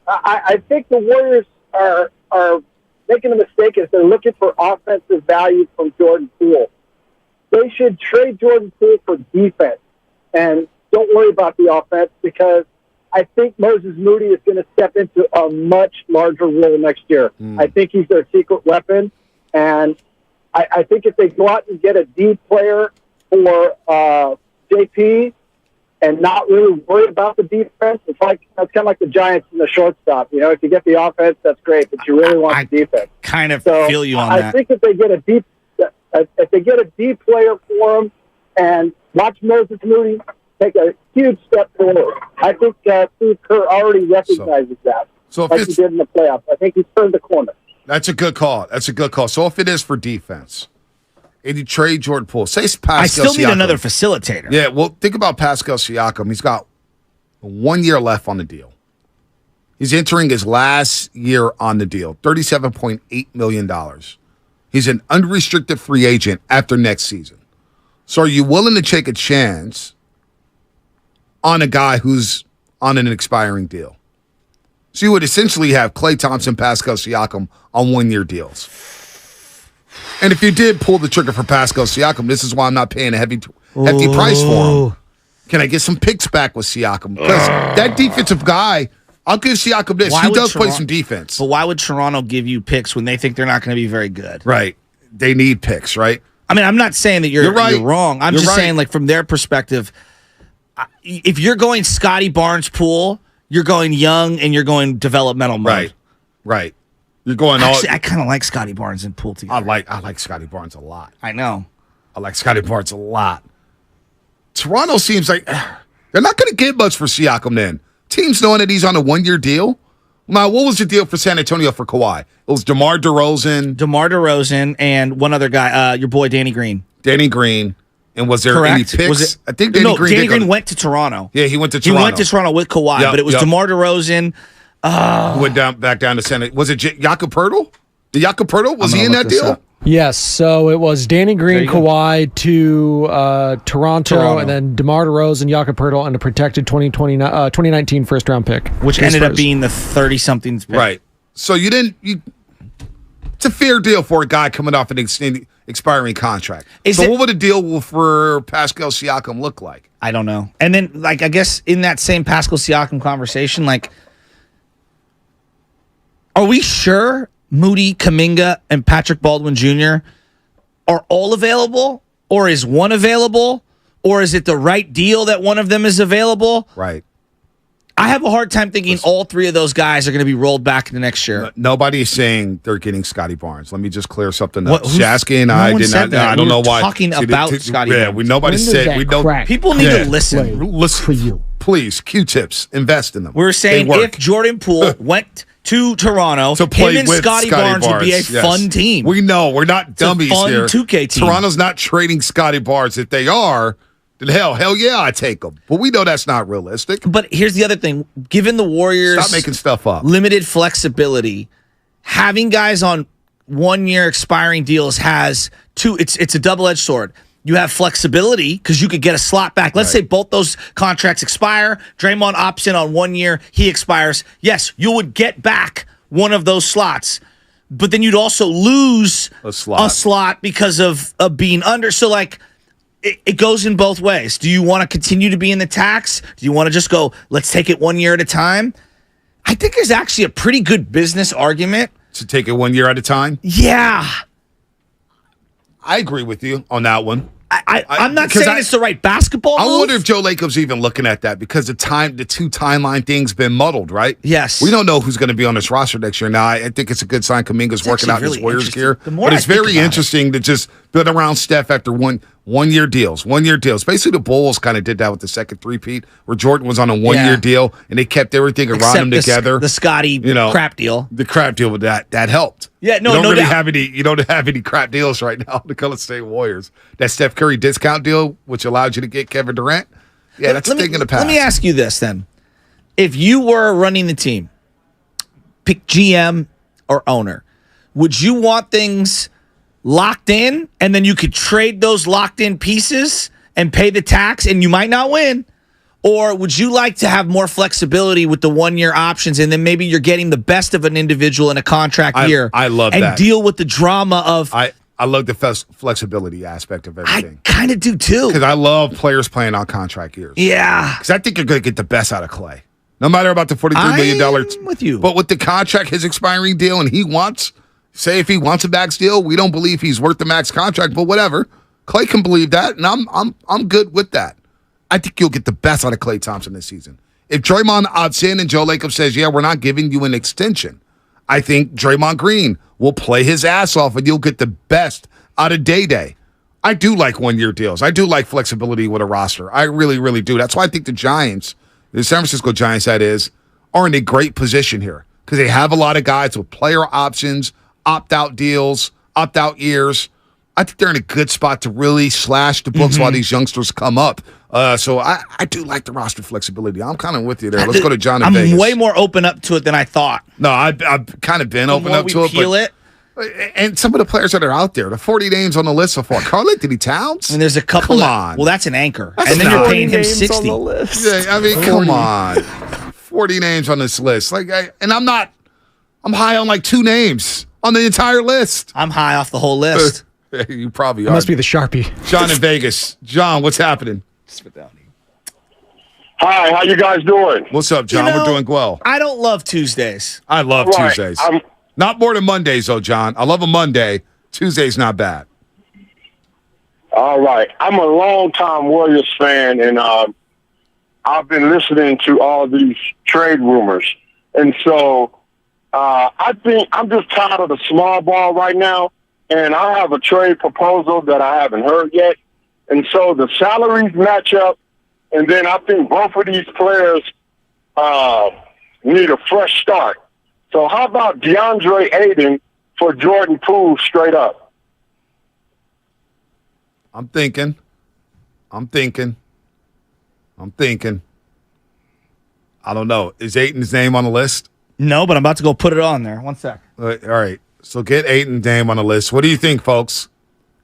I think the Warriors are making a mistake as they're looking for offensive value from Jordan Poole. They should trade Jordan Poole for defense and don't worry about the offense, because I think Moses Moody is going to step into a much larger role next year. I think he's their secret weapon, and I think if they go out and get a D player for JP and not really worry about the defense, that's kind of like the Giants and the shortstop. If you get the offense, that's great, but you really want the defense. Kind of feel you on that. I think if they get a D player for him and watch Moses Moody take a huge step forward, I think Steve Kerr already recognizes that. So if like he did in the playoffs, I think he's turned the corner. That's a good call. So if it is for defense, and you trade Jordan Poole, say Pascal I still need Siakam. another facilitator. Yeah, well, think about Pascal Siakam. He's got 1 year left on the deal. He's entering his last year on the deal, $37.8 million. He's an unrestricted free agent after next season. So are you willing to take a chance on a guy who's on an expiring deal? So you would essentially have Klay Thompson, Pascal Siakam on 1 year deals. And if you did pull the trigger for Pascal Siakam, this is why I'm not paying a hefty price for him. Can I get some picks back with Siakam? Because that defensive guy, I'll give Siakam this. He does play some defense. But why would Toronto give you picks when they think they're not going to be very good? Right. They need picks, right? I mean, I'm not saying that you're right. You're wrong. I'm just saying, like, from their perspective, if you're going Scotty Barnes pool, you're going young and you're going developmental mode. Right. You're going Actually, I kind of like Scotty Barnes in pool together. I like Scotty Barnes a lot. I know. I like Scotty Barnes a lot. Toronto seems like they're not going to get much for Siakam then. Teams knowing that he's on a 1-year deal. Now, what was the deal for San Antonio for Kawhi? It was DeMar DeRozan, and one other guy, your boy Danny Green. And was there any picks? I think Danny Green went to Toronto. Yeah, he went to Toronto. He went to Toronto with Kawhi, but it was DeMar DeRozan. Went back down to San Antonio. Was it Jakob Poeltl? Jakob Poeltl? Was he in that deal? Yes, so it was Danny Green, Kawhi to Toronto, and then DeMar DeRozan, Jakob Poeltl, and a protected 2019 first-round pick. Which ended up being the 30-somethings pick. Right. So it's a fair deal for a guy coming off an expiring contract. What would a deal for Pascal Siakam look like? I don't know. And then, like, I guess in that same Pascal Siakam conversation, like, are we sure Moody, Kuminga, and Patrick Baldwin Jr. are all available? Or is one available? Or is it the right deal that one of them is available? Right. I have a hard time thinking all three of those guys are going to be rolled back into next year. Nobody is saying they're getting Scotty Barnes. Let me just clear something up. Shasky and I did not. I don't know why. Talking about Scotty Barnes. Nobody said. We don't. People need to listen. Listen for you, please. Q-tips. Invest in them. We're saying if Jordan Poole went to Toronto, to play him and Scotty Barnes would be a fun team. We know. We're not dummies here. It's a fun 2K team. Toronto's not trading Scotty Barnes. If they are, then hell yeah, I take them. But we know that's not realistic. But here's the other thing. Given the Warriors' stop making stuff up. Limited flexibility, having guys on 1-year expiring deals has two. It's a double-edged sword. You have flexibility because you could get a slot back. Let's say both those contracts expire. Draymond opts in on 1 year. He expires. Yes, you would get back one of those slots. But then you'd also lose a slot because of being under. So, like, it goes in both ways. Do you want to continue to be in the tax? Do you want to just go, let's take it 1 year at a time? I think there's actually a pretty good business argument. To take it 1 year at a time? Yeah. I agree with you on that one. I'm not saying it's the right basketball move. I wonder if Joe Lacob's even looking at that because the two timeline thing's been muddled, right? Yes. We don't know who's going to be on this roster next year. Now, I think it's a good sign Kuminga's working out in his Warriors gear. But it's very interesting to just build around Steph after one-year deals. 1-year deals. Basically, the Bulls kind of did that with the second three-peat where Jordan was on a 1-year deal and they kept everything around him together. The Scotty crap deal. The crap deal with that helped. Yeah, no doubt. You don't have any crap deals right now, the Golden State Warriors. That Steph Curry discount deal, which allowed you to get Kevin Durant, that's a thing in the past. Let me ask you this then. If you were running the team, pick GM or owner, would you want things locked in and then you could trade those locked in pieces and pay the tax and you might not win? Or would you like to have more flexibility with the 1-year options and then maybe you're getting the best of an individual in a contract year? I love that. And deal with the drama of... I love the flexibility aspect of everything. I kind of do too. Because I love players playing on contract years. Yeah. Because I think you're going to get the best out of Clay. No matter about the $43 million. I'm with you. But with the contract, his expiring deal, and he wants... Say if he wants a max deal, we don't believe he's worth the max contract, but whatever. Clay can believe that, and I'm good with that. I think you'll get the best out of Klay Thompson this season. If Draymond opts in and Joe Lacob says, yeah, we're not giving you an extension, I think Draymond Green will play his ass off and you'll get the best out of Day. I do like 1-year deals. I do like flexibility with a roster. I really, really do. That's why I think the Giants, the San Francisco Giants, that is, are in a great position here because they have a lot of guys with player options, opt-out deals, opt-out years. I think they're in a good spot to really slash the books while these youngsters come up. So I do like the roster flexibility. I'm kind of with you there. Let's go to John in Vegas. I'm way more open up to it than I thought. No, I've kind of been open up to it. Peel it. And some of the players that are out there, the 40 names on the list so far. Karl-Anthony Towns? And there's a couple. Come on. Well, that's an anchor. And then you're paying him 60. On the list. Yeah, I mean, come on. 40 names on this list. I'm high on like 2 names on the entire list. I'm high off the whole list. You probably It are. must be the Sharpie. John in Vegas. John, what's happening? Hi, how you guys doing? What's up, John? We're doing well. I don't love Tuesdays. I love Tuesdays. Not more than Mondays, though, John. I love a Monday. Tuesday's not bad. All right. I'm a longtime Warriors fan, and I've been listening to all these trade rumors. And so I think I'm just tired of the small ball right now, and I have a trade proposal that I haven't heard yet. And so the salaries match up, and then I think both of these players need a fresh start. So how about DeAndre Ayton for Jordan Poole straight up? I'm thinking. I don't know. Is Ayton's name on the list? No, but I'm about to go put it on there. One sec. All right. So get Ayton's name on the list. What do you think, folks?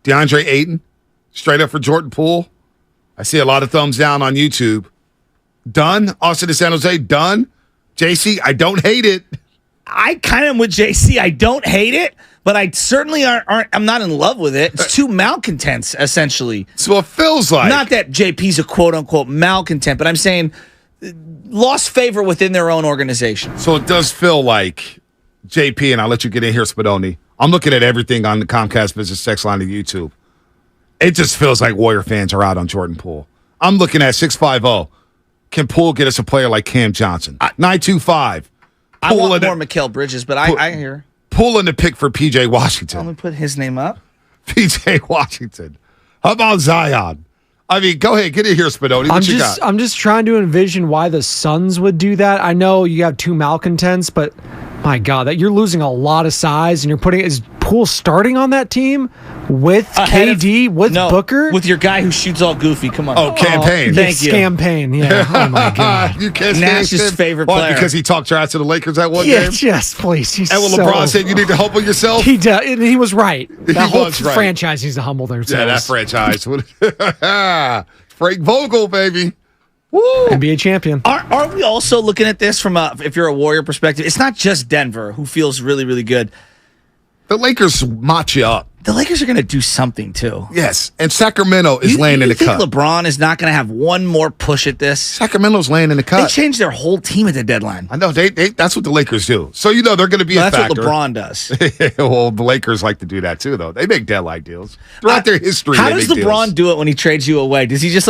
DeAndre Ayton? Straight up for Jordan Poole? I see a lot of thumbs down on YouTube. Done? Austin to San Jose? Done? JC, I don't hate it. I kind of am with JC. I don't hate it, but I certainly I'm not in love with it. It's two malcontents, essentially. So it feels like. Not that JP's a quote-unquote malcontent, but I'm saying lost favor within their own organization. So it does feel like JP, and I'll let you get in here, Spadoni. I'm looking at everything on the Comcast Business Text line of YouTube. It just feels like Warrior fans are out on Jordan Poole. I'm looking at 650. Can Poole get us a player like Cam Johnson? 925. I want more Mikal Bridges, but I hear. Pulling the pick for P.J. Washington. Let me put his name up. P.J. Washington. How about Zion? I mean, go ahead. Get in here, Spadoni. What you got? I'm just trying to envision why the Suns would do that. I know you have two malcontents, but my God, that you're losing a lot of size, and you're putting is Poole starting on that team with KD, with Booker, with your guy who shoots all goofy. Come on. Oh, campaign. Thank you. Campaign. Yeah. Oh my God. You can't Nash's favorite player. Because he talked trash to the Lakers that one game. Yes, please. He's and when LeBron said you need to humble yourself, he did. And he was right. That whole was right. franchise needs to humble themselves. Yeah, that franchise. Frank Vogel, baby. Woo. NBA champion. Are we also looking at this from if you're a Warrior perspective? It's not just Denver who feels really, really good. The Lakers mop you up. The Lakers are going to do something too. Yes, and Sacramento is laying in the cut. LeBron is not going to have one more push at this? Sacramento's laying in the cut. They changed their whole team at the deadline. I know. That's what the Lakers do. So, they're going to be a factor. That's what LeBron does. Well, the Lakers like to do that too, though. They make deadline deals. Throughout their history, how does LeBron do it when he trades you away? Does he just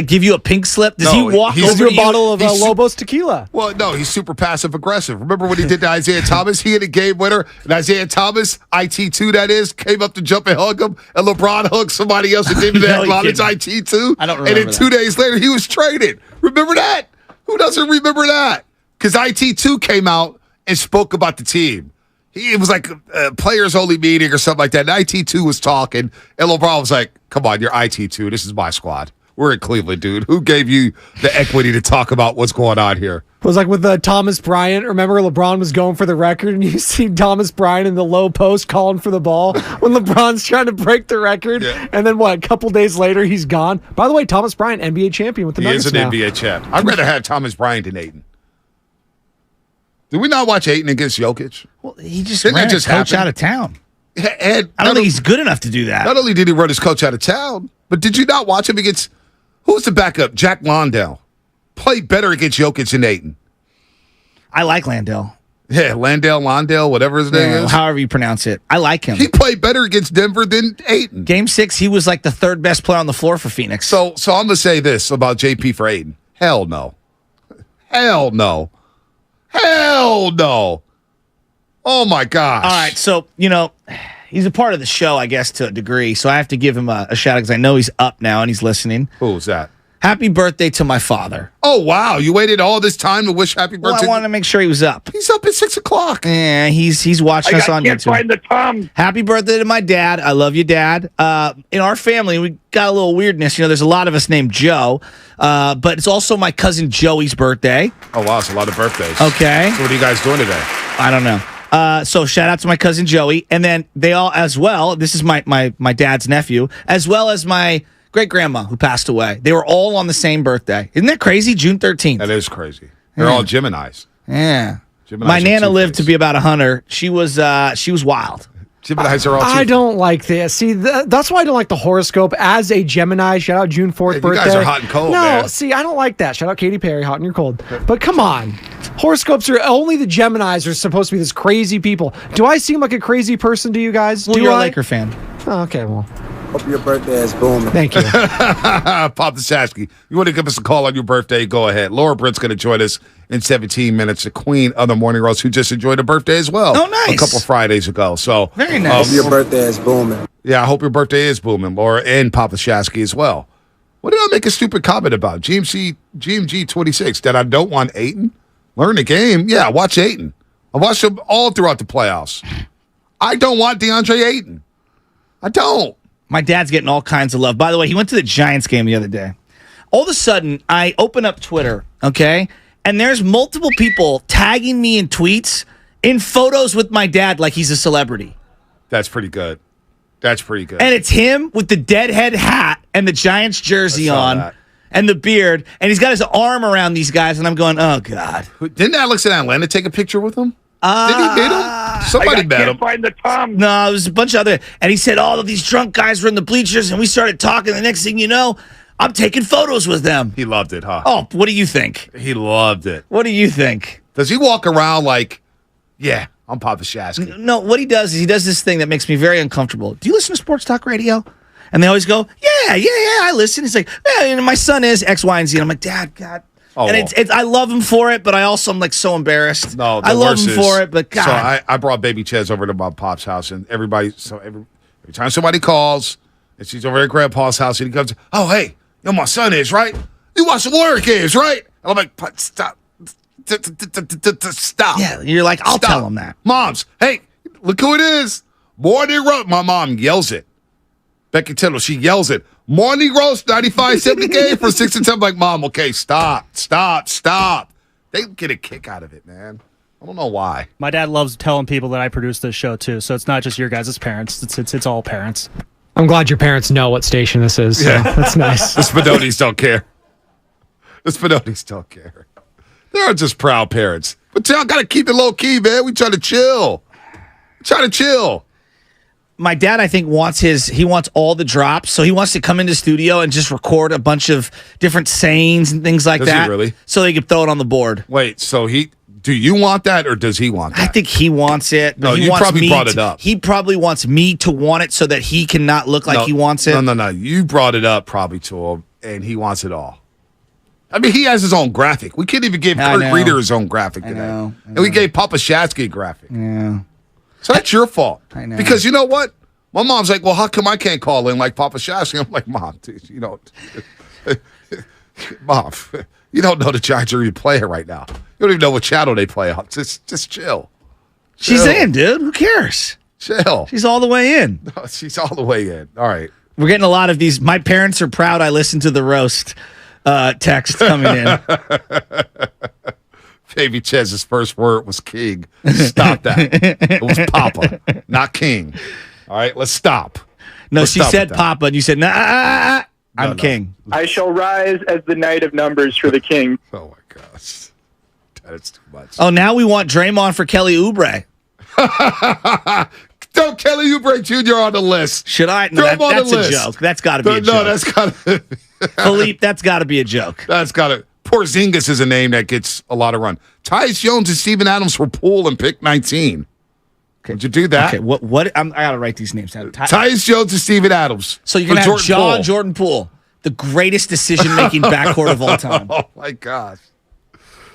give you a pink slip? Does he walk over a bottle of Lobos tequila? Well, no, he's super passive aggressive. Remember when he did to Isaiah Thomas? He hit a game winner, and Isaiah Thomas, IT2 that is, came up to jump and hug him, and LeBron hugged somebody else and did that acknowledge IT2. I don't remember And then 2 days later, he was traded. Remember that? Who doesn't remember that? Because IT2 came out and spoke about the team. It was like a players-only meeting or something like that, and IT2 was talking, and LeBron was like, come on, you're IT2. This is my squad. We're in Cleveland, dude. Who gave you the equity to talk about what's going on here? It was like with Thomas Bryant. Remember LeBron was going for the record, and you see Thomas Bryant in the low post calling for the ball when LeBron's trying to break the record. Yeah. And then a couple days later, he's gone. By the way, Thomas Bryant, NBA champion with the Nuggets now. He is an NBA champ. I'd rather have Thomas Bryant than Ayton. Did we not watch Ayton against Jokic? Well, he just ran his coach out of town. Ed, I don't think he's good enough to do that. Not only did he run his coach out of town, but did you not watch him against... Who's the backup? Jack Landale. Played better against Jokic than Ayton. I like Landale. Yeah, Landale, whatever his name is. However you pronounce it. I like him. He played better against Denver than Ayton. Game 6, he was like the third best player on the floor for Phoenix. So I'm going to say this about JP for Ayton. Hell no. Hell no. Hell no. Oh, my gosh. All right, so, he's a part of the show, I guess, to a degree, so I have to give him a shout out because I know he's up now and he's listening. Who's that? Happy birthday to my father. Oh, wow. You waited all this time to wish happy birthday? Well, I wanted to make sure he was up. He's up at 6 o'clock. Yeah, he's watching us on can't YouTube. find the Tom. Happy birthday to my dad. I love you, Dad. In our family, we got a little weirdness. There's a lot of us named Joe, but it's also my cousin Joey's birthday. Oh, wow. It's a lot of birthdays. Okay. So what are you guys doing today? I don't know. So shout out to my cousin Joey. And then they all as well, this is my dad's nephew, as well as my great-grandma who passed away. They were all on the same birthday. Isn't that crazy? June 13th. That is crazy. They're all Geminis. Yeah. Geminis my Nana lived to be about 100. She was wild. Geminis are all I don't like this. See, that's why I don't like the horoscope. As a Gemini, shout out June 4th birthday. You guys are hot and cold, no, man. see, I don't like that. Shout out Katy Perry, hot and you're cold. But come on. Horoscopes are only the Geminis are supposed to be this crazy people. Do I seem like a crazy person to you guys? Well, Do you're I? a Laker fan. Oh, okay, well. Hope your birthday is booming. Thank you. Pop the Shasky. You want to give us a call on your birthday? Go ahead. Laura Britt's going to join us in 17 minutes. The queen of the morning roast, who just enjoyed a birthday as well. Oh, nice. A couple Fridays ago. So very nice. Hope your birthday is booming. Yeah, I hope your birthday is booming, Laura, and Papa Shasky as well. What did I make a stupid comment about? GMG 26. That I don't want Ayton? Learn the game. Yeah, watch Ayton. I watched him all throughout the playoffs. I don't want DeAndre Ayton. I don't. My dad's getting all kinds of love. By the way, he went to the Giants game the other day. All of a sudden, I open up Twitter, okay, and there's multiple people tagging me in tweets in photos with my dad like he's a celebrity. That's pretty good. That's pretty good. And it's him with the deadhead hat and the Giants jersey on that. and the beard, and he's got his arm around these guys, and I'm going, oh, God. Didn't Alex in Atlanta take a picture with him? Did he meet him? Somebody met him. Find the Tom. No, it was a bunch of other. And he said all of these drunk guys were in the bleachers, and we started talking. The next thing you know, I'm taking photos with them. He loved it, huh? Oh, what do you think? He loved it. What do you think? Does he walk around like, yeah, I'm Papa Shasky? No, what he does is he does this thing that makes me very uncomfortable. Do you listen to sports talk radio? And they always go, yeah, I listen. He's like, yeah, and my son is X, Y, and Z. And I'm like, Dad, God. Oh, and it's I love him for it, but I also am like so embarrassed. No, I love him for it, but God. So I brought baby Ches over to my pop's house, and every time somebody calls, and she's over at Grandpa's house, and he comes, oh, hey, you know my son is, right? You watch the Warrior games, right? And I'm like, stop. Stop. Yeah, you're like, I'll tell him that. Moms, hey, look who it is. Morning Roast. My mom yells it. Becky Tittle, she yells it. Morning Roast, 95-70 game for 6 and 10. I'm like, Mom, okay, stop. They get a kick out of it, man. I don't know why. My dad loves telling people that I produce this show, too, so it's not just your guys' parents. It's all parents. I'm glad your parents know what station this is. So that's nice. The Spadonis don't care. They're just proud parents. But y'all got to keep it low key, man. We trying to chill. My dad, I think, he wants all the drops, so he wants to come into studio and just record a bunch of different sayings and things like Does that. he really? So they can throw it on the board. Wait, so do you want that or does he want that? I think he wants it. No, he you wants probably brought it up. He probably wants me to want it so that he cannot look like he wants it. No. You brought it up probably to him, and he wants it all. I mean, he has his own graphic. We can't even give Kirk Reuter his own graphic today. And we gave Papa Shasky a graphic. Yeah. So that's your fault. I know. Because you know what? My mom's like, well, how come I can't call in like Papa Shasky? I'm like, Mom, dude, Mom, you don't know the Giants are even playing right now. You don't even know what channel they play on. Just chill. She's in, dude. Who cares? Chill. She's all the way in. No, she's all the way in. All right. We're getting a lot of these. My parents are proud I listened to the roast text coming in. Baby Chez's first word was king. Stop that. It was Papa, not king. All right, let's stop. No, she said Papa, and you said, nah, I'm king. I shall rise as the knight of numbers for the king. Oh, my gosh. That's too much. Oh, now we want Draymond for Kelly Oubre. Throw Kelly Oubre Jr. on the list. Should I? No, that's a joke. That's got to be a joke. No, that's got to Philippe, that's got to be a joke. That's got to. Porzingis is a name that gets a lot of run. Tyus Jones and Steven Adams were Poole in pick 19. Okay. Would you do that? Okay, what? I got to write these names down. Tyus Jones and Steven Adams. So you're going to have Jordan Poole, the greatest decision-making backcourt of all time. Oh, my gosh.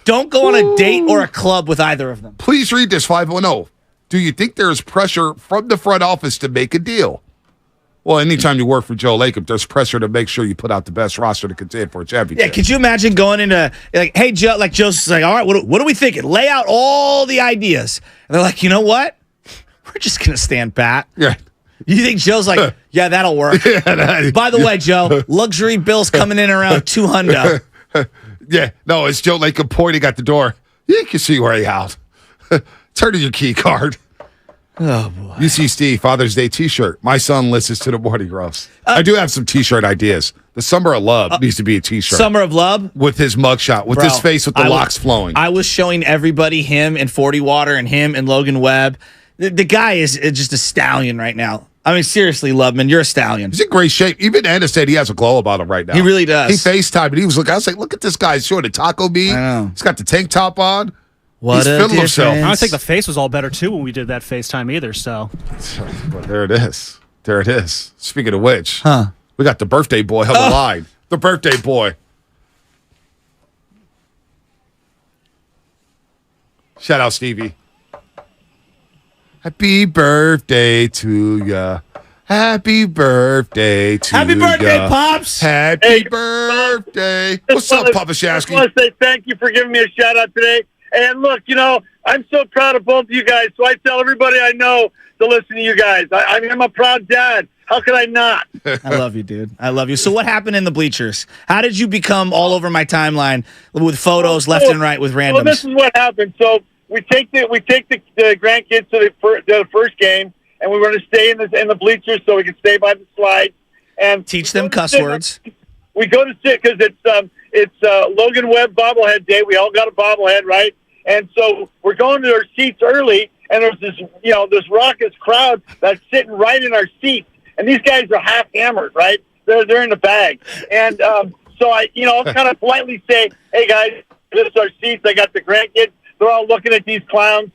Don't go on a date or a club with either of them. Please read this, 510. Do you think there is pressure from the front office to make a deal? Well, anytime you work for Joe Lacob, there's pressure to make sure you put out the best roster to contend for a championship. Yeah, could you imagine going into, like, hey, Joe, like Joe's like, all right, what are we thinking? Lay out all the ideas. And they're like, you know what? We're just going to stand pat. Yeah. You think Joe's like, yeah, that'll work. By the way, Joe, luxury bills coming in around $200. Yeah, no, it's Joe Lacob pointing at the door. You can see where he out. Turn to your key card. Oh, boy. UC Steve, Father's Day t-shirt. My son listens to the morning roast. I do have some t-shirt ideas. The Summer of Love needs to be a t-shirt. Summer of Love? With his mugshot, with his face with the locks flowing. I was showing everybody him and 40 Water and him and Logan Webb The guy is just a stallion right now. I mean, seriously, Loveman, you're a stallion. He's in great shape. Even Ennis said he has a glow about him right now. He really does. He FaceTimed and he was looking. I was like, look at this guy showing a taco meat. I know. He's got the tank top on. What He's a feeling himself. I don't think the face was all better too when we did that FaceTime either. So Well, there it is. There it is. Speaking of which, Huh. we got the birthday boy on the line. The birthday boy. Shout out, Stevie. Happy birthday to ya. Happy birthday to ya. Happy birthday, Pops. Happy birthday. What's up, Papa I Shasky? want to say thank you for giving me a shout out today. And look, I'm so proud of both of you guys. So I tell everybody I know to listen to you guys. I mean, I'm a proud dad. How could I not? I love you, dude. I love you. So what happened in the bleachers? How did you become all over my timeline with photos left and right with randoms? Well, this is what happened. So we take the grandkids to the first game, and we were going to stay in the bleachers so we could stay by the slide and teach them cuss words. We go to sit because it's Logan Webb bobblehead day. We all got a bobblehead, right? And so we're going to our seats early, and there's this raucous crowd that's sitting right in our seats. And these guys are half hammered, right? They're in the bag. And so I kind of politely say, hey, guys, this is our seats. I got the grandkids. They're all looking at these clowns.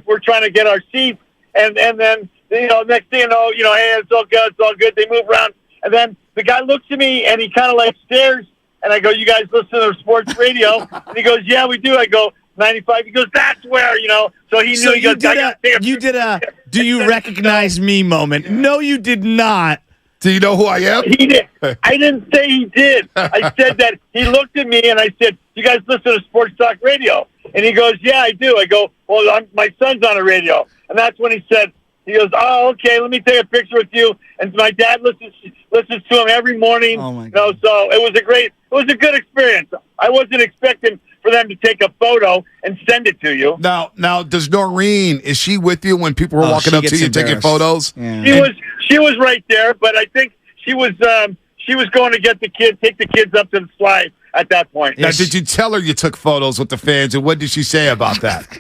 We're trying to get our seats. And then, next thing you know, hey, it's all good. It's all good. They move around. And then the guy looks at me, and he kind of like stares. And I go, you guys listen to sports radio? And he goes, yeah, we do. I go, 95. He goes, that's where, So he knew. So he goes, you did a do you recognize me moment. No, you did not. Do you know who I am? He did. I didn't say he did. I said that he looked at me and I said, you guys listen to Sports Talk Radio? And he goes, yeah, I do. I go, well, my son's on the radio. And that's when he said, he goes, oh, okay, let me take a picture with you. And my dad listens to him every morning. Oh my God. So it was a good experience. I wasn't expecting for them to take a photo and send it to you. Now, does Noreen, is she with you when people were walking up to you taking photos? Yeah. She was right there, but I think she was going to take the kids up to the slide at that point. Now, did you tell her you took photos with the fans, and what did she say about that?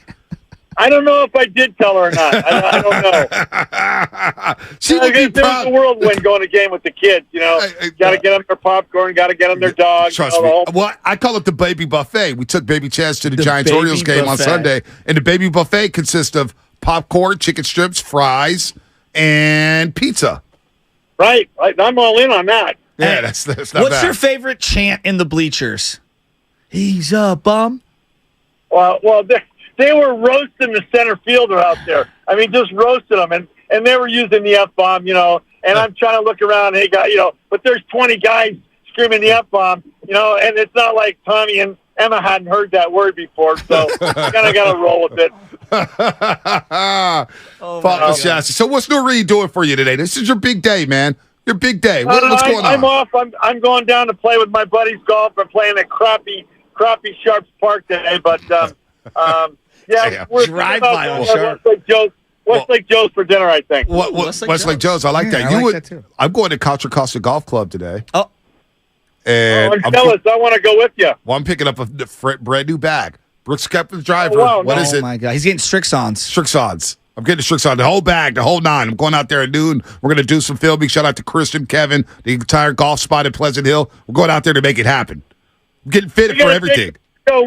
I don't know if I did tell her or not. I don't know. She would be proud. There's a whirlwind going to game with the kids. Got to get them their popcorn. Got to get them their dogs. Trust me. Well, I call it the baby buffet. We took baby Chaz to the Giants-Orioles game on Sunday, and the baby buffet consists of popcorn, chicken strips, fries, and pizza. Right. I'm all in on that. Yeah, that's not bad. What's your favorite chant in the bleachers? He's a bum. Well, they were roasting the center fielder out there. I mean, just roasted them, and they were using the F-bomb, and I'm trying to look around, hey, guy, but there's 20 guys screaming the F-bomb, and it's not like Tommy and Emma hadn't heard that word before, so kind of got to roll with it. So what's Noreen doing for you today? This is your big day, man. Your big day. What's going on? I'm off. I'm going down to play with my buddies golf. I'm playing at Crappie Sharps Park today, but we're drive by on Sharp. Westlake Joe's for dinner, I think. Westlake Joe's. I like that. I like that too. I'm going to Contra Costa Golf Club today. Oh. And I'm jealous. I want to go with you. Well, I'm picking up a brand new bag. Brooks kept the driver. Oh, wow, What is it? Oh my God, he's getting Strixons. Strixons. I'm getting the Strixons. The whole bag, the whole nine. I'm going out there at noon. We're going to do some filming. Shout out to Christian, Kevin, the entire golf spot at Pleasant Hill. We're going out there to make it happen. I'm getting fitted for everything.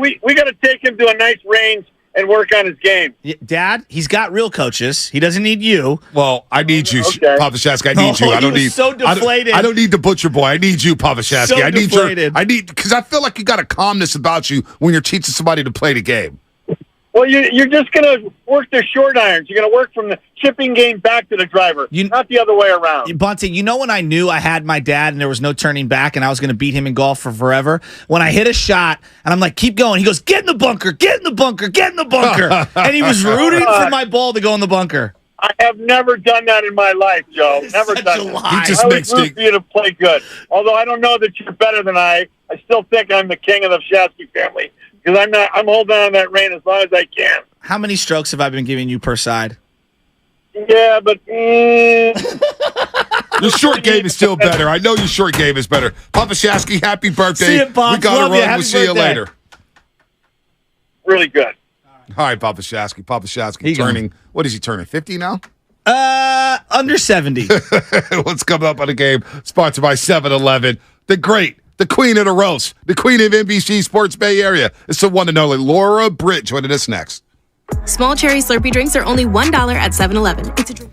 We got to take him to a nice range and work on his game. Dad, he's got real coaches. He doesn't need you. Well, I need you, Okay. Papa Shasky. I need you. I don't need. So deflated. I don't need the butcher boy. I need you, Papa Shasky. So I need deflated. because I feel like you got a calmness about you when you're teaching somebody to play the game. Well, you're just going to work the short irons. You're going to work from the chipping game back to the driver, not the other way around. Bonte, when I knew I had my dad and there was no turning back and I was going to beat him in golf for forever? When I hit a shot and I'm like, keep going. He goes, get in the bunker, get in the bunker, get in the bunker. And he was rooting for my ball to go in the bunker. I have never done that in my life, Joe. Never done that. He just I makes always root for you to play good. Although I don't know that you're better than I still think I'm the king of the Shasky family. Because I'm holding on that rein as long as I can. How many strokes have I been giving you per side? Yeah, but your short game is still better. I know your short game is better. Papa Shasky, happy birthday. See you, Bob. We got to Love you. run. Happy We'll see you birthday. later. really good. All right, Papa Shasky turning, what is he turning, 50 now? Under 70. What's coming up on the game? Sponsored by 7-Eleven. The great, the queen of the roast, the queen of NBC Sports Bay Area. It's the one and only Laura Britt joining us next. Small cherry Slurpee drinks are only $1 at 7-Eleven. It's a drink.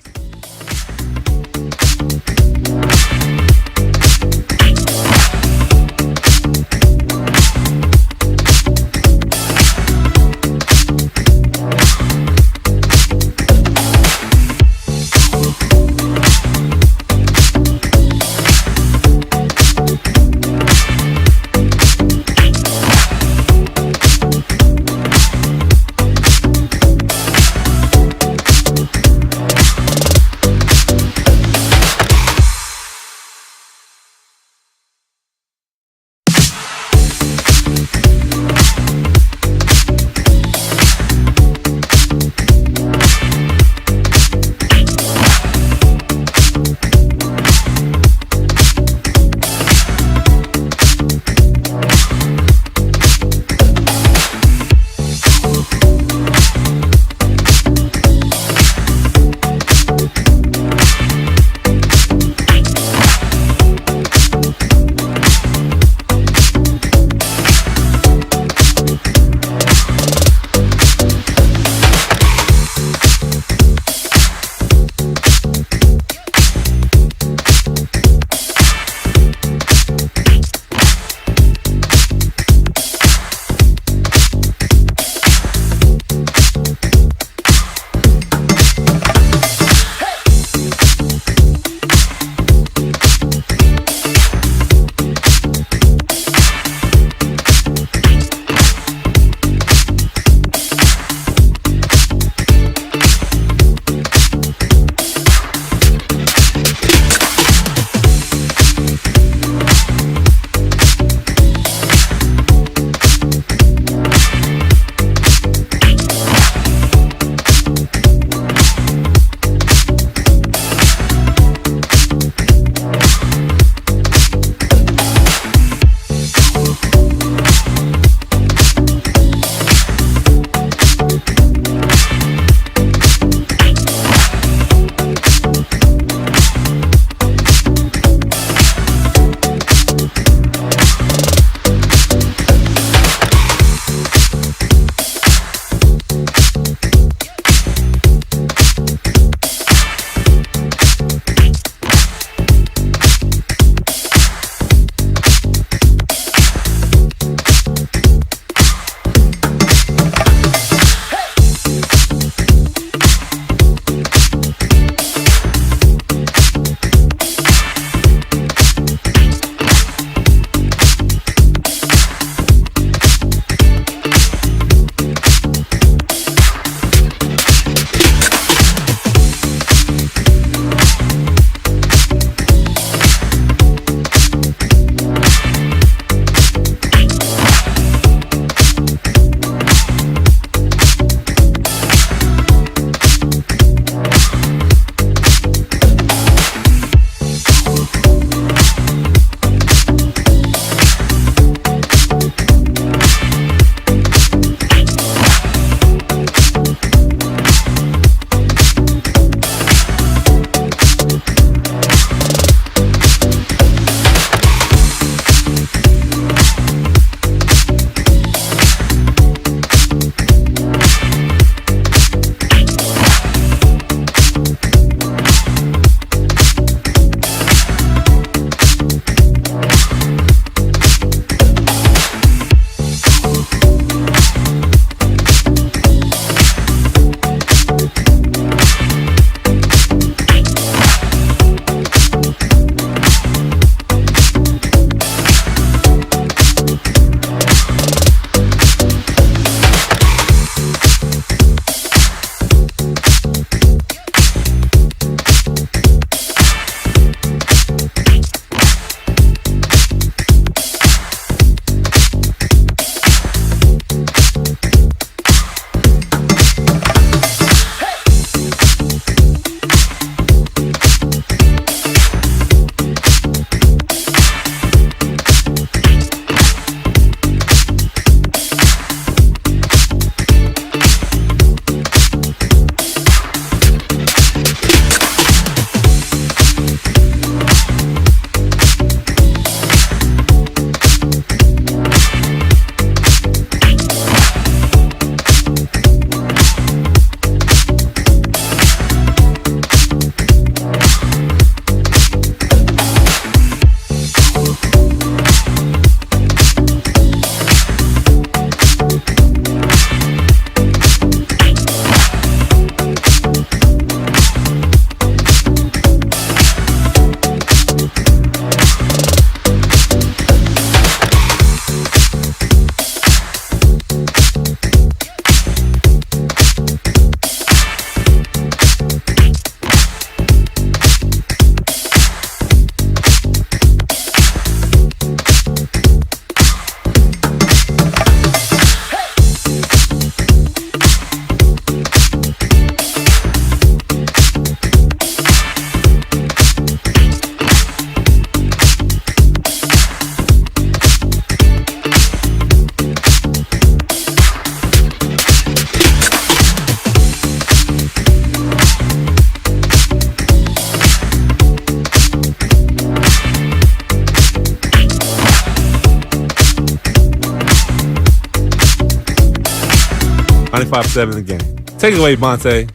95.7 the game. Take it away, Monte.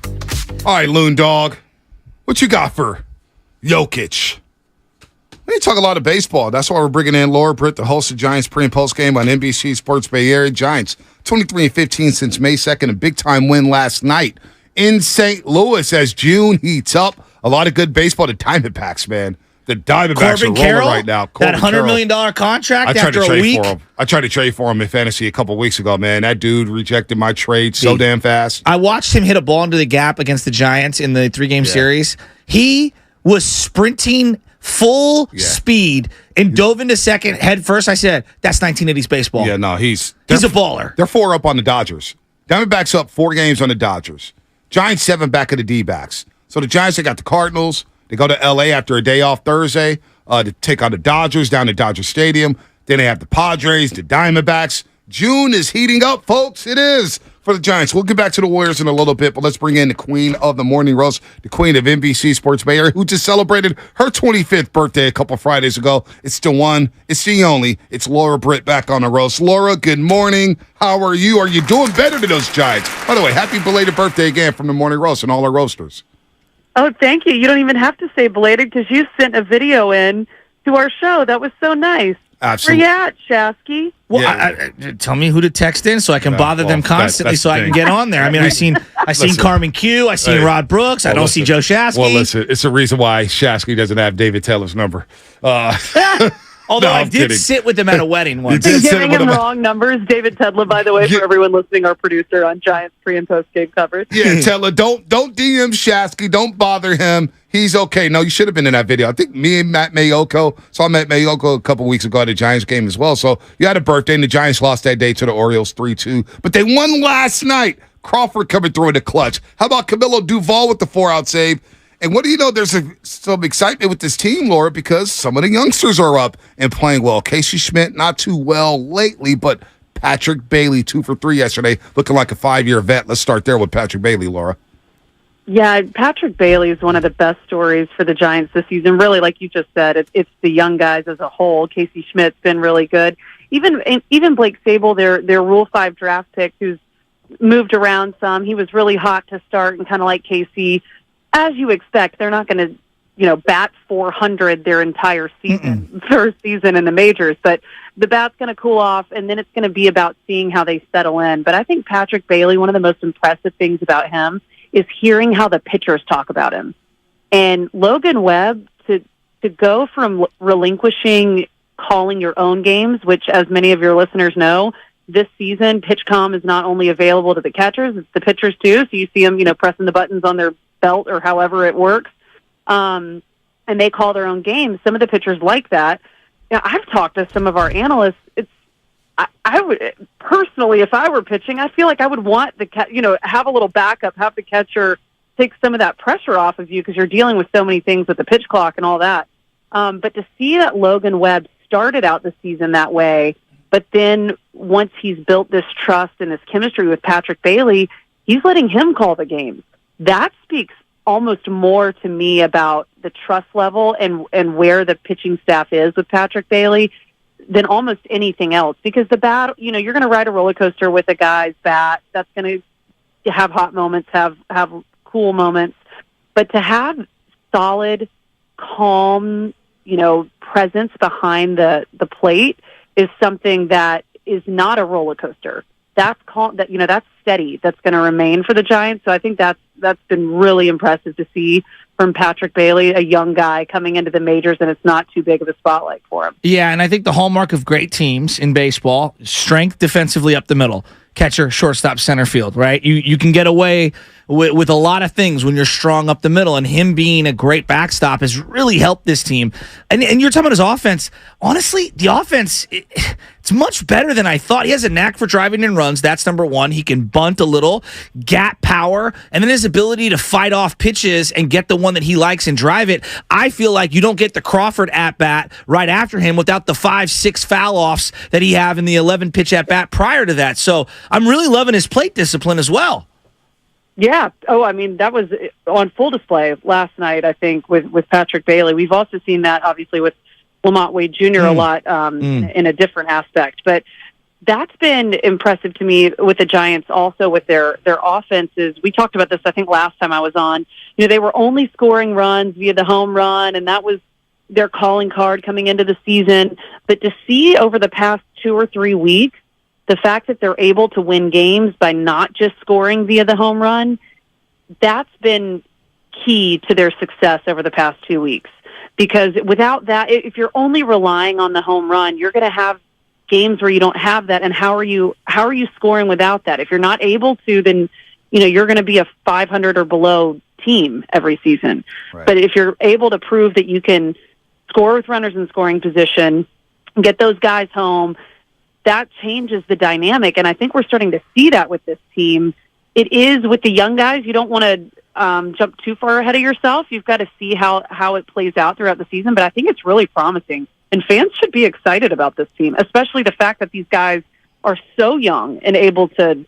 All right, Loon Dog. What you got for Jokic? We ain't talk a lot of baseball. That's why we're bringing in Laura Britt, the host of Giants pre- and post-game on NBC Sports Bay Area. Giants, 23-15 since May 2nd, a big-time win last night in St. Louis as June heats up. A lot of good baseball. The Diamondbacks, man. The Diamondbacks are rolling right now. That $100 million contract after a week. I tried to trade for him in fantasy a couple weeks ago, man. That dude rejected my trade so damn fast. I watched him hit a ball into the gap against the Giants in the 3-game series. He was sprinting full speed and dove into second head first. I said, that's 1980s baseball. Yeah, no, he's a baller. They're 4 up on the Dodgers. Diamondbacks up 4 games on the Dodgers. Giants 7 back of the D-backs. So the Giants, they got the Cardinals. They go to L.A. after a day off Thursday to take on the Dodgers down at Dodger Stadium. Then they have the Padres, the Diamondbacks. June is heating up, folks. It is for the Giants. We'll get back to the Warriors in a little bit, but let's bring in the queen of the morning roast, the queen of NBC Sports Bay Area, who just celebrated her 25th birthday a couple Fridays ago. It's the one. It's the only. It's Laura Britt back on the roast. Laura, good morning. How are you? Are you doing better than those Giants? By the way, happy belated birthday again from the morning roast and all our roasters. Oh, thank you. You don't even have to say belated because you sent a video in to our show. That was so nice. Absolutely. Where you at, Shasky? Well, tell me who to text in so I can bother them constantly so I can get on there. I mean, I seen Carmen Q, I seen Rod Brooks, I don't see Joe Shasky. Well, listen, it's the reason why Shasky doesn't have David Taylor's number. Although I did sit with him at a wedding once. Giving him wrong numbers. David Tedler, by the way, for everyone listening, our producer on Giants pre- and post-game coverage. Yeah, Tedler, don't DM Shasky. Don't bother him. He's okay. No, you should have been in that video. I think me and Matt Mayoko. So I met Mayoko a couple weeks ago at the Giants game as well. So you had a birthday, and the Giants lost that day to the Orioles 3-2. But they won last night. Crawford coming through in the clutch. How about Camilo Duvall with the 4-out save? And what do you know? There's some excitement with this team, Laura, because some of the youngsters are up and playing well. Casey Schmidt, not too well lately, but Patrick Bailey, 2 for 3 yesterday, looking like a 5-year vet. Let's start there with Patrick Bailey, Laura. Yeah, Patrick Bailey is one of the best stories for the Giants this season. Really, like you just said, it's the young guys as a whole. Casey Schmidt's been really good. Even Blake Sable, their Rule 5 draft pick, who's moved around some. He was really hot to start and kind of like Casey. As you expect, they're not going to, bat 400 their entire season, first season in the majors. But the bat's going to cool off, and then it's going to be about seeing how they settle in. But I think Patrick Bailey, one of the most impressive things about him is hearing how the pitchers talk about him. And Logan Webb, to go from relinquishing calling your own games, which, as many of your listeners know, this season, PitchCom is not only available to the catchers, it's the pitchers too. So you see them, pressing the buttons on their belt or however it works. And they call their own games. Some of the pitchers like that. I've talked to some of our analysts. I would personally, if I were pitching, I feel like I would want have a little backup, have the catcher take some of that pressure off of you because you're dealing with so many things with the pitch clock and all that. But to see that Logan Webb started out the season that way, but then once he's built this trust and this chemistry with Patrick Bailey, he's letting him call the games. That speaks almost more to me about the trust level and where the pitching staff is with Patrick Bailey than almost anything else. Because the bat, you're going to ride a roller coaster with a guy's bat. That's going to have hot moments, have cool moments. But to have solid, calm, presence behind the plate is something that is not a roller coaster. That's calm. That's steady. That's going to remain for the Giants. So I think that's been really impressive to see from Patrick Bailey, a young guy coming into the majors, and it's not too big of a spotlight for him. Yeah, and I think the hallmark of great teams in baseball, strength defensively up the middle. Catcher, shortstop, center field, right? You can get away with a lot of things when you're strong up the middle, and him being a great backstop has really helped this team. And you're talking about his offense. Honestly, the offense, it's much better than I thought. He has a knack for driving in runs. That's number one. He can bunt a little, gap power, and then his ability to fight off pitches and get the one that he likes and drive it. I feel like you don't get the Crawford at-bat right after him without the 5-6 foul-offs that he have in the 11-pitch at-bat prior to that. So I'm really loving his plate discipline as well. Yeah. Oh, I mean, that was on full display last night, I think, with Patrick Bailey. We've also seen that, obviously, with Lamont Wade Jr. a lot in a different aspect. But that's been impressive to me with the Giants also with their offenses. We talked about this, I think, last time I was on. They were only scoring runs via the home run, and that was their calling card coming into the season. But to see over the past 2 or 3 weeks, the fact that they're able to win games by not just scoring via the home run, that's been key to their success over the past 2 weeks. Because without that, if you're only relying on the home run, you're going to have games where you don't have that. And how are you scoring without that? If you're not able to, then you're going to be a 500 or below team every season. Right. But if you're able to prove that you can score with runners in scoring position, get those guys home, that changes the dynamic. And I think we're starting to see that with this team. It is with the young guys. You don't want to jump too far ahead of yourself. You've got to see how it plays out throughout the season, but I think it's really promising. And fans should be excited about this team, especially the fact that these guys are so young and able to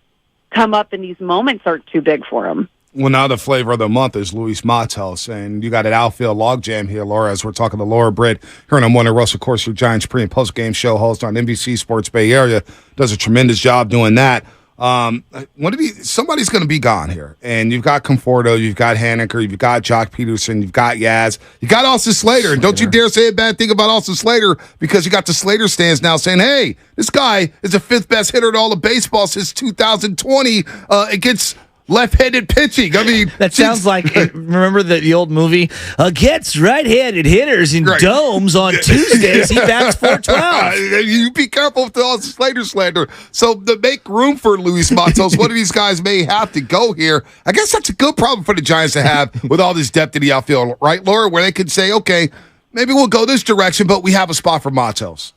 come up and these moments aren't too big for them. Well, now the flavor of the month is Luis Matos, and you got an outfield logjam here, Laura, as we're talking to Laura Britt here on Morning Roast, of course, your Giants pre- and post-game show host on NBC Sports Bay Area. Does a tremendous job doing that. Somebody's going to be gone here, and you've got Conforto, you've got Haneker, you've got Jock Peterson, you've got Yaz, you got Austin Slater, and don't you dare say a bad thing about Austin Slater, because you got the Slater stands now saying, hey, this guy is the 5th best hitter in all of baseball since 2020 against left-handed pitching. I mean, that sounds like remember the old movie against right-handed hitters in domes on Tuesdays. He bats .412. You be careful with the Slater slander. So to make room for Luis Matos, one of these guys may have to go here. I guess that's a good problem for the Giants to have with all this depth in the outfield, right, Laura? Where they could say, okay, maybe we'll go this direction, but we have a spot for Matos.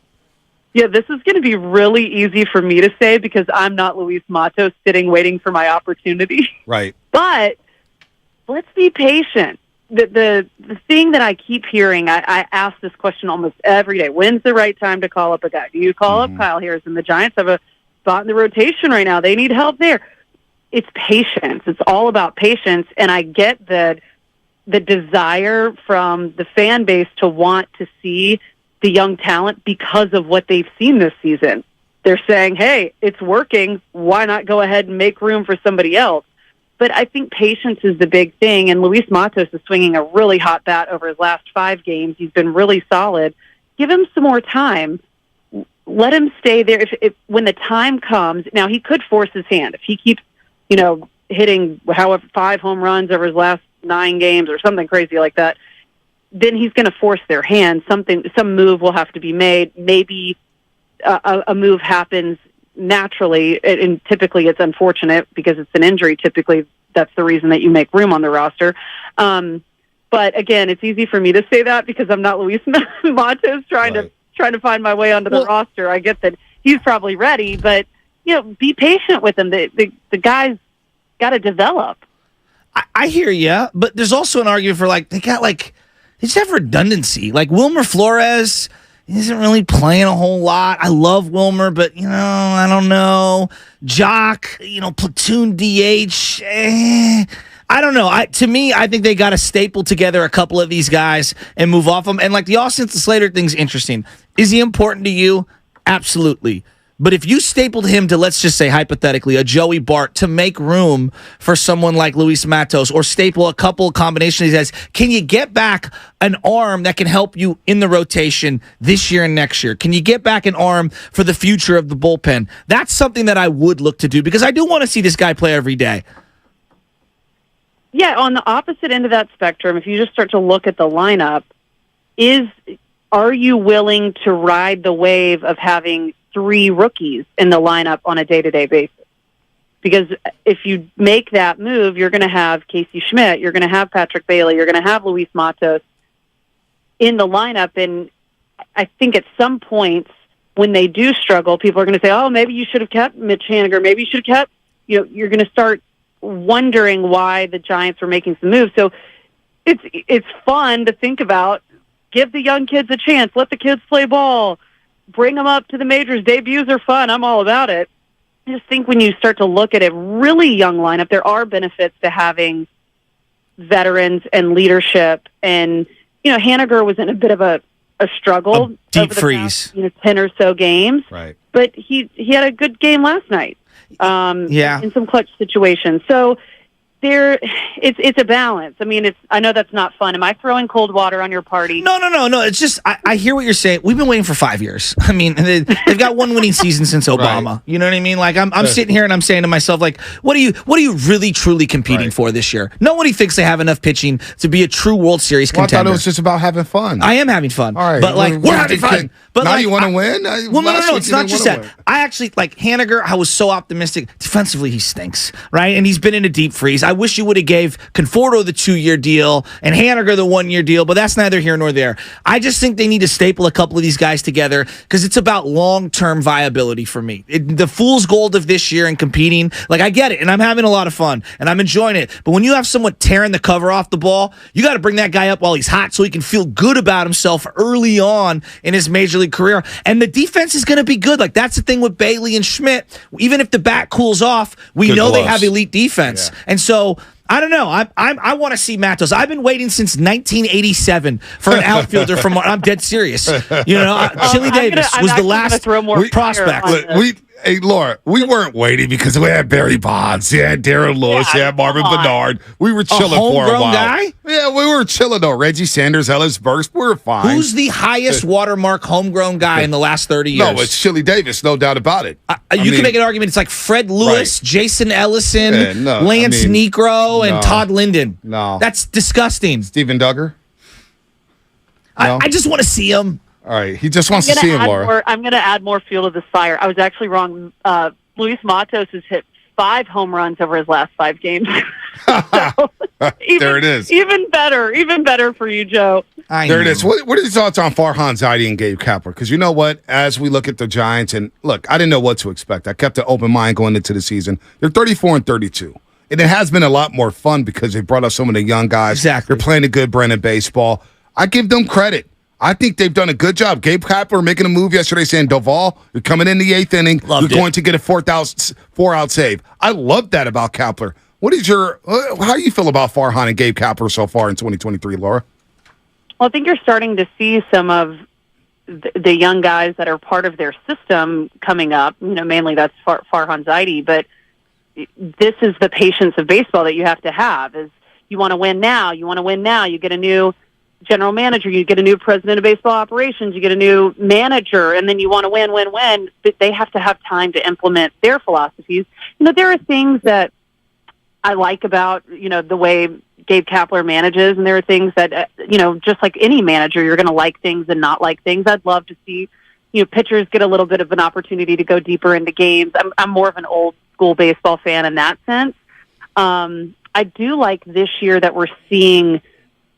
Yeah, this is going to be really easy for me to say because I'm not Luis Matos sitting waiting for my opportunity. Right. But let's be patient. The thing that I keep hearing, I ask this question almost every day. When's the right time to call up a guy? Do you call up Kyle Harrison? The Giants have a spot in the rotation right now. They need help there. It's patience. It's all about patience. And I get the desire from the fan base to want to see the young talent because of what they've seen this season. They're saying, hey, it's working. Why not go ahead and make room for somebody else? But I think patience is the big thing, and Luis Matos is swinging a really hot bat over his last 5 games. He's been really solid. Give him some more time. Let him stay there. If when the time comes, now he could force his hand. If he keeps, hitting 5 home runs over his last 9 games or something crazy like that, then he's going to force their hand. Some move will have to be made. Maybe a move happens naturally, and typically it's unfortunate because it's an injury. Typically, that's the reason that you make room on the roster. But again, it's easy for me to say that because I'm not Luis Matos trying to find my way onto the roster. I get that he's probably ready, but be patient with him. The guy's got to develop. I hear you, but there's also an argument for they just have redundancy. Like Wilmer Flores isn't really playing a whole lot. I love Wilmer, but I don't know. Jock, platoon DH. I don't know. To me, I think they got to staple together a couple of these guys and move off them. And the Austin Slater thing's interesting. Is he important to you? Absolutely. But if you stapled him to, let's just say hypothetically, a Joey Bart to make room for someone like Luis Matos, or staple a couple combinations of these guys, can you get back an arm that can help you in the rotation this year and next year? Can you get back an arm for the future of the bullpen? That's something that I would look to do because I do want to see this guy play every day. Yeah, on the opposite end of that spectrum, if you just start to look at the lineup, are you willing to ride the wave of having 3 rookies in the lineup on a day-to-day basis? Because if you make that move, you're going to have Casey Schmidt, you're going to have Patrick Bailey, you're going to have Luis Matos in the lineup. And I think at some points when they do struggle, people are going to say, oh, maybe you should have kept Mitch Haniger, maybe you should have kept, you're going to start wondering why the Giants were making some moves. So it's fun to think about. Give the young kids a chance. Let the kids play ball. Bring them up to the majors. Debuts are fun. I'm all about it. I just think when you start to look at a really young lineup, there are benefits to having veterans and leadership. And, Haniger was in a bit of a a struggle deep over the freeze. past, 10 or so games. Right. But he had a good game last night. In some clutch situations. So it's a balance. I mean, I know that's not fun. Am I throwing cold water on your party? No. It's just I hear what you're saying. We've been waiting for 5 years. I mean, they've got one winning season since Obama. Right. You know what I mean? Like I'm sitting here and I'm saying to myself, like, what are you really truly competing for this year? Nobody thinks they have enough pitching to be a true World Series contender. I thought it was just about having fun. I am having fun. All right, but we're having fun. But now you want to win? Well, no. It's not just that. I actually like Haniger. I was so optimistic. Defensively, he stinks, right? And he's been in a deep freeze. I wish you would have gave Conforto the 2-year deal and Haniger the 1-year deal, but that's neither here nor there. I just think they need to staple a couple of these guys together because it's about long-term viability for me. The fool's gold of this year and competing, like I get it, and I'm having a lot of fun and I'm enjoying it. But when you have someone tearing the cover off the ball, you got to bring that guy up while he's hot so he can feel good about himself early on in his major league career. And the defense is going to be good. Like that's the thing with Bailey and Schmidt. Even if the bat cools off, we know they have elite defense. Yeah. And so I don't know. I want to see Matos. I've been waiting since 1987 for an outfielder from. I'm dead serious. Chili Davis was the last prospect. Hey, Laura, we weren't waiting because we had Barry Bonds, you had Darren Lewis, you had Marvin Bernard. We were chilling for a while. Guy? Yeah, we were chilling though. Reggie Sanders, Ellis Burst, we were fine. Who's the highest watermark homegrown guy in the last 30 years? No, it's Chili Davis, no doubt about it. You can make an argument. It's like Fred Lewis, Jason Ellison, Lance Negro, and Todd Linden. No. That's disgusting. Steven Duggar? No? I just want to see him. All right, he just wants to see him, Laura. I'm going to add more fuel to this fire. I was actually wrong. Luis Matos has hit 5 home runs over his last 5 games. There it is. Even better for you, Joe. There it is. What are your thoughts on Farhan Zaidi and Gabe Kapler? Because you know what? As we look at the Giants, and look, I didn't know what to expect. I kept an open mind going into the season. They're 34-32. And it has been a lot more fun because they brought up some of the young guys. Exactly. They're playing a good brand of baseball. I give them credit. I think they've done a good job. Gabe Kapler making a move yesterday saying, Doval, you're coming in the 8th inning. You're going to get a 4-out save. I love that about Kapler. How do you feel about Farhan and Gabe Kapler so far in 2023, Laura? Well, I think you're starting to see some of the young guys that are part of their system coming up. Mainly that's Farhan Zaidi, but this is the patience of baseball that you have to have. Is you want to win now. You get a new general manager, you get a new president of baseball operations, you get a new manager, and then you want to win, but they have to have time to implement their philosophies. There are things that I like about, the way Gabe Kapler manages, and there are things that, just like any manager, you're going to like things and not like things. I'd love to see, pitchers get a little bit of an opportunity to go deeper into games. I'm more of an old school baseball fan in that sense. I do like this year that we're seeing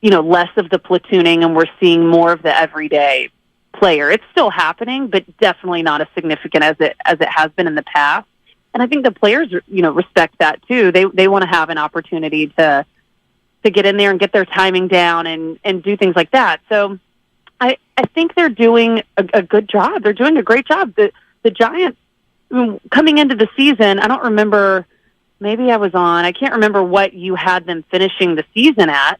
less of the platooning and we're seeing more of the everyday player. It's still happening, but definitely not as significant as it has been in the past. And I think the players, respect that too. They want to have an opportunity to get in there and get their timing down and do things like that. So I think they're doing a good job. They're doing a great job. The Giants, coming into the season, I don't remember, maybe I was on, I can't remember what you had them finishing the season at.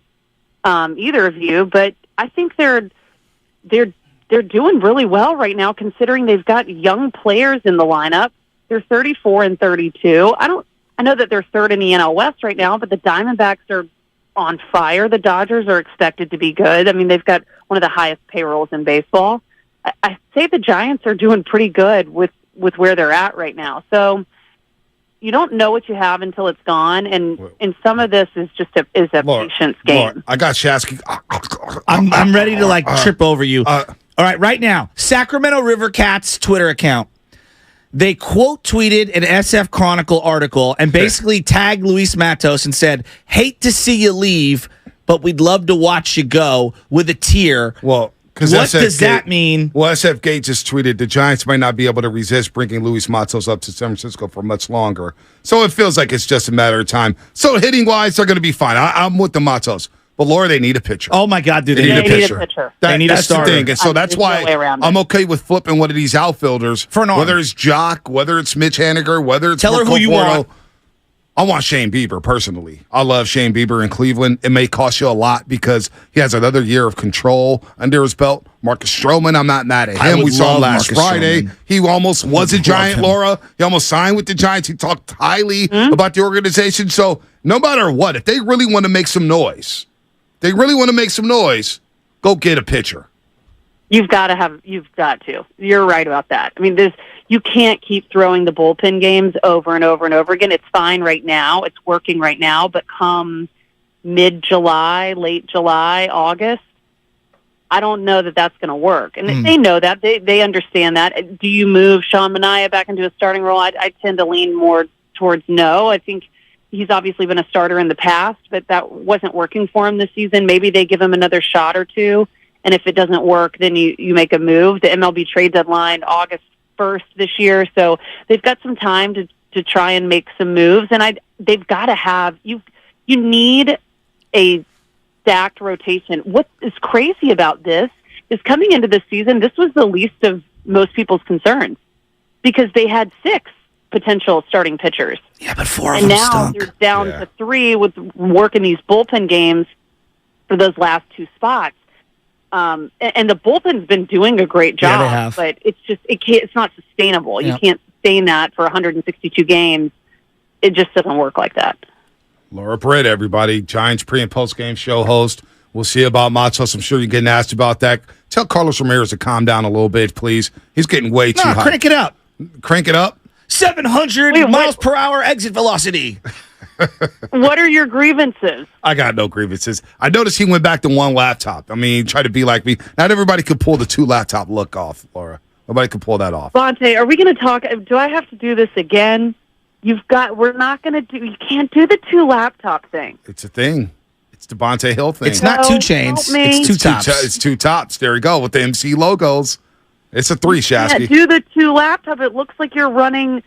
Either of you, but I think they're doing really well right now, considering they've got young players in the lineup. They're 34-32. I know that they're 3rd in the NL West right now, but the Diamondbacks are on fire. The Dodgers are expected to be good. I mean, they've got one of the highest payrolls in baseball. I say the Giants are doing pretty good with where they're at right now. So you don't know what you have until it's gone, and some of this is just a patience game. Laura, I got Shasky. I'm ready to trip over you. All right now, Sacramento River Cats Twitter account. They quote tweeted an SF Chronicle article and basically tagged Luis Matos and said, "Hate to see you leave, but we'd love to watch you go," with a tear. Well, what does that mean? Well, SF Gate just tweeted the Giants might not be able to resist bringing Luis Matos up to San Francisco for much longer. So it feels like it's just a matter of time. So hitting-wise, they're going to be fine. I'm with the Matos. But, Laura, they need a pitcher. Oh, my God, dude. They need a pitcher. They need a starter. That's the thing. And so that's why I'm okay with flipping one of these outfielders. For an arm. Whether it's Jock, whether it's Mitch Haniger, whether it's Tell her who you want. I want Shane Bieber personally. I love Shane Bieber in Cleveland. It may cost you a lot because he has another year of control under his belt. Marcus Stroman, I'm not mad at him. We saw him last Friday. Stroman. He almost was a Giant, Laura. He almost signed with the Giants. He talked highly about the organization. So no matter what, if they really want to make some noise, go get a pitcher. You've got to. You're right about that. I mean, you can't keep throwing the bullpen games over and over and over again. It's fine right now. It's working right now. But come mid-July, late July, August, I don't know that that's going to work. And they know that. They understand that. Do you move Sean Manaea back into a starting role? I tend to lean more towards no. I think he's obviously been a starter in the past, but that wasn't working for him this season. Maybe they give him another shot or two. And if it doesn't work, then you make a move. The MLB trade deadline, August 1st this year, so they've got some time to try and make some moves, and they've got to have you need a stacked rotation. What is crazy about this is coming into the season, this was the least of most people's concerns because they had 6 potential starting pitchers. Yeah, but 4 of them stunk. And now they're down to 3 with working these bullpen games for those last 2 spots. And the bullpen's been doing a great job, they have. but it's not sustainable. Yeah. You can't sustain that for 162 games. It just doesn't work like that. Laura Britt, everybody, Giants pre- and post-game show host. We'll see about Matos. I'm sure you're getting asked about that. Tell Carlos Ramirez to calm down a little bit, please. He's getting way too high. Crank it up. Crank it up? 700 miles per hour exit velocity. What are your grievances? I got no grievances. I noticed he went back to 1 laptop. I mean, try to be like me. Not everybody could pull the 2 laptop look off, Laura. Nobody could pull that off. Bonte, are we going to talk? Do I have to do this again? We're not going to do, you can't do the 2 laptop thing. It's a thing. It's the Bonte Hill thing. It's not 2 chains. It's 2 tops. It's 2 tops. There you go with the MC logos. It's a 3, Shasky. Yeah, do the 2 laptop. It looks like you're running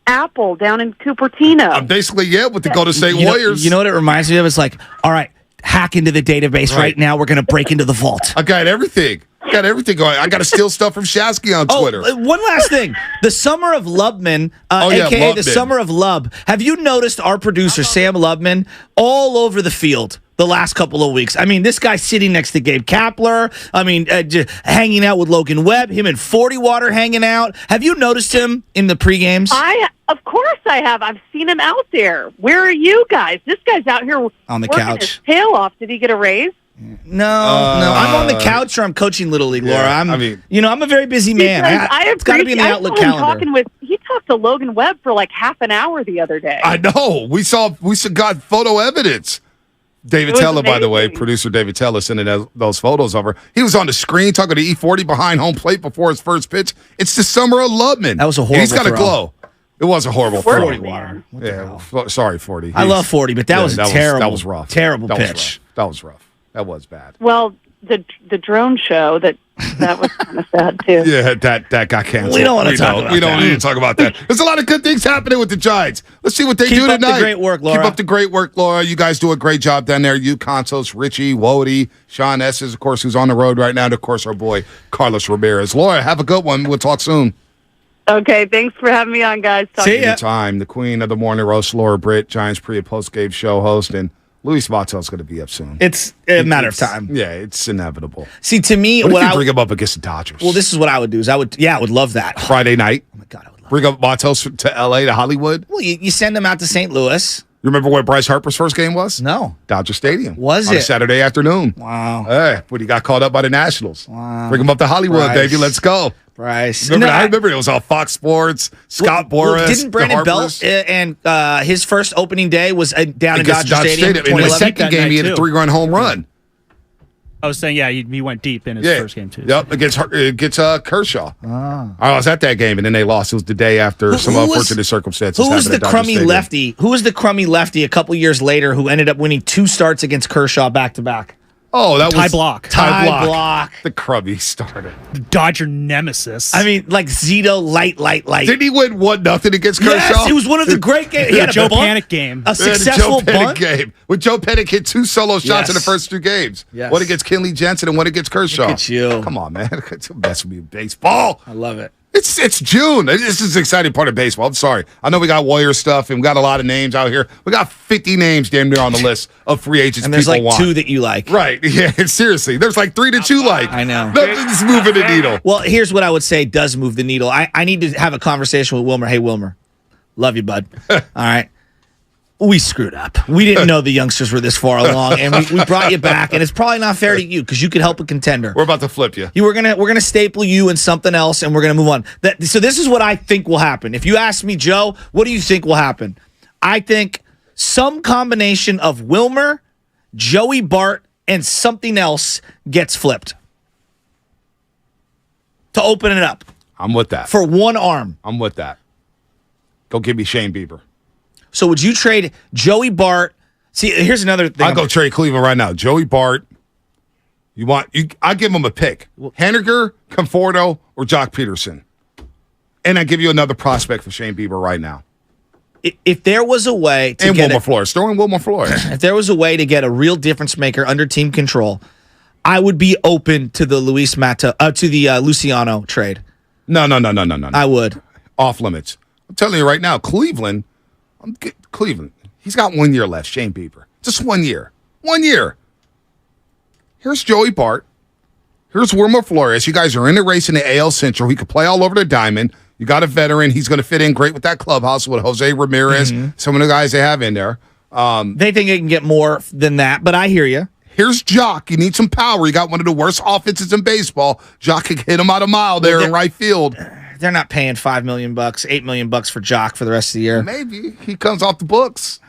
Apple down in Cupertino. Basically, with the Golden State Warriors. You know what it reminds me of? It's like, all right, hack into the database right now. We're going to break into the vault. I got everything. Going. I got to steal stuff from Shasky on Twitter. One last thing. The Summer of Lubman, a.k.a. the Summer of Lub. Have you noticed our producer, Sam Lubman, all over the field the last couple of weeks? I mean, this guy's sitting next to Gabe Kapler. I mean, just hanging out with Logan Webb. Him and 40 Water hanging out. Have you noticed him in the pre-games? Of course I have. I've seen him out there. Where are you guys? This guy's out here on the working couch. His tail off. Did he get a raise? No. I'm on the couch or I'm coaching Little League, Laura. I'm a very busy man. It's got to be in the Outlook calendar. He talked to Logan Webb for like half an hour the other day. I know. We got photo evidence. David Teller, by the way, producer David Teller sending those photos over. He was on the screen talking to E40 behind home plate before his first pitch. It's the Summer of Lubman. That was a horrible He's got throw. a glow. It was a horrible throw. 40 Water. Sorry, 40. I love 40, but that was terrible. That was rough. Terrible pitch. That was rough. That was bad. Well, the drone show that was kind of sad too. Yeah, that got canceled. We don't want to talk about that. We don't need to talk about that. There's a lot of good things happening with the Giants. Let's see what they do tonight. Keep up the great work, Laura. Keep up the great work, Laura. You guys do a great job down there. You, Consos, Richie, Wody, Sean Esses, of course, who's on the road right now, and of course, our boy, Carlos Ramirez. Laura, have a good one. We'll talk soon. Okay, thanks for having me on, guys. See ya. Anytime. The queen of the morning roast, Laura Britt, Giants pre- and post-game show host, and Luis Vatel's going to be up soon. It's a matter of time. Yeah, it's inevitable. See, to me, what if you bring him up against the Dodgers? Well, this is what I would do. I would love that. Friday night. Oh my God, I would love bring up Vatel's to L.A. to Hollywood. Well, you send him out to St. Louis. You remember where Bryce Harper's first game was? No. Dodger Stadium. Was on it? a Saturday afternoon. Wow. Hey, when he got called up by the Nationals. Wow. Bring him up to Hollywood, Bryce. baby. Let's go. Bryce. I remember it was on Fox Sports. Scott Boras. Didn't Brandon Belt and his first opening day was down in Dodger Stadium? In the second game, he had a 3-run home run. I was saying, he went deep in his first game, too. Yep, against Kershaw. I was at that game, and then they lost. It was the day after some unfortunate circumstances. Who was the crummy lefty? Who was the crummy lefty a couple years later who ended up winning 2 starts against Kershaw back-to-back? Oh, that was Ty Block. Ty Block. The crummy starter. The Dodger nemesis. I mean, like Zito, light. Didn't he win 1-0 against Kershaw? Yes, it was one of the great games. He had Joe a bunt, Panic game. A successful bunt game. When Joe Panic hit 2 solo shots in the first 2 games. Yes. One against Kenley Jensen and one against Kershaw. Look at you. Come on, man. That's me in baseball. I love it. It's June. This is the exciting part of baseball. I'm sorry. I know we got Warrior stuff and we got a lot of names out here. We got 50 names damn near on the list of free agents. And there's people like want. 2 that you like. Right. Yeah, seriously. There's like 3 that you like. I know. Nothing's moving the needle. Well, here's what I would say does move the needle. I need to have a conversation with Wilmer. Hey, Wilmer. Love you, bud. All right. We screwed up. We didn't know the youngsters were this far along, and we brought you back. And it's probably not fair to you because you could help a contender. We're about to flip you. We're gonna staple you in something else, and we're gonna move on. So this is what I think will happen. If you ask me, Joe, what do you think will happen? I think some combination of Wilmer, Joey Bart, and something else gets flipped to open it up. I'm with that. For one arm. I'm with that. Go give me Shane Bieber. So would you trade Joey Bart? See, here's another thing. I'll go trade Cleveland right now. Joey Bart. I give him a pick. Henniger, Conforto, or Jock Peterson. And I give you another prospect for Shane Bieber right now. If there was a way to and get Wilmer Flores. Throw in Wilmer Flores. If there was a way to get a real difference maker under team control, I would be open to the Luciano trade. No. I would. Off limits. I'm telling you right now, Cleveland, he's got 1 year left, Shane Bieber. Just 1 year. 1 year. Here's Joey Bart. Here's Wilmer Flores. You guys are in the race in the AL Central. He could play all over the diamond. You got a veteran. He's going to fit in great with that clubhouse with Jose Ramirez, some of the guys they have in there. They think it can get more than that, but I hear you. Here's Jock. You need some power. You got one of the worst offenses in baseball. Jock can hit him out a mile there in right field. They're not paying $5 million, $8 million for Jock for the rest of the year. Maybe he comes off the books,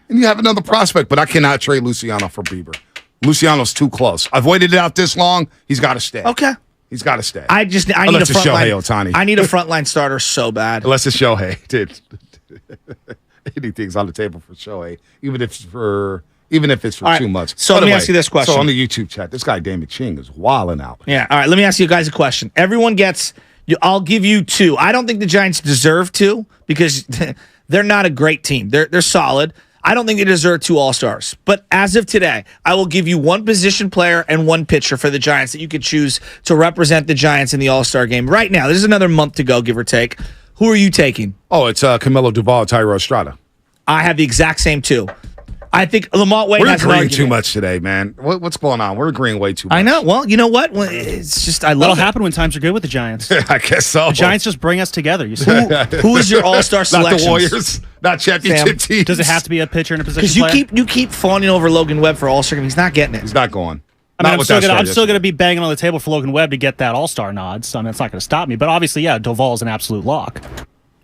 and you have another prospect. But I cannot trade Luciano for Bieber. Luciano's too close. I've waited it out this long. He's got to stay. Okay, he's got to stay. I need a Shohei Ohtani. I need a frontline starter so bad. Unless it's Shohei, dude. Anything's on the table for Shohei, even if it's for too much. So let me ask you this question. So on the YouTube chat, this guy Damon Ching is wilding out. Yeah. All right. Let me ask you guys a question. Everyone gets. I'll give you 2. I don't think the Giants deserve 2 because they're not a great team. They're solid. I don't think they deserve 2 All-Stars. But as of today, I will give you 1 position player and 1 pitcher for the Giants that you could choose to represent the Giants in the All-Star game. Right now, there's another month to go, give or take. Who are you taking? Oh, it's Camilo Duvall, Tyro Estrada. I have the exact same 2. I think Lamont Wade has an agreeing argument. too much today, man. What's going on? We're agreeing way too much. I know. Well, you know what? It's just I love That'll it. happen when times are good with the Giants. I guess so. The Giants just bring us together. You see? Who is your All-Star selection? Not the Warriors. Not championship teams. Does it have to be a pitcher and a position player? Because you keep fawning over Logan Webb for All-Star game. He's not getting it. He's not going. I'm still going to be banging on the table for Logan Webb to get that All-Star nod. So that's not going to stop me. But obviously, yeah, Duvall is an absolute lock.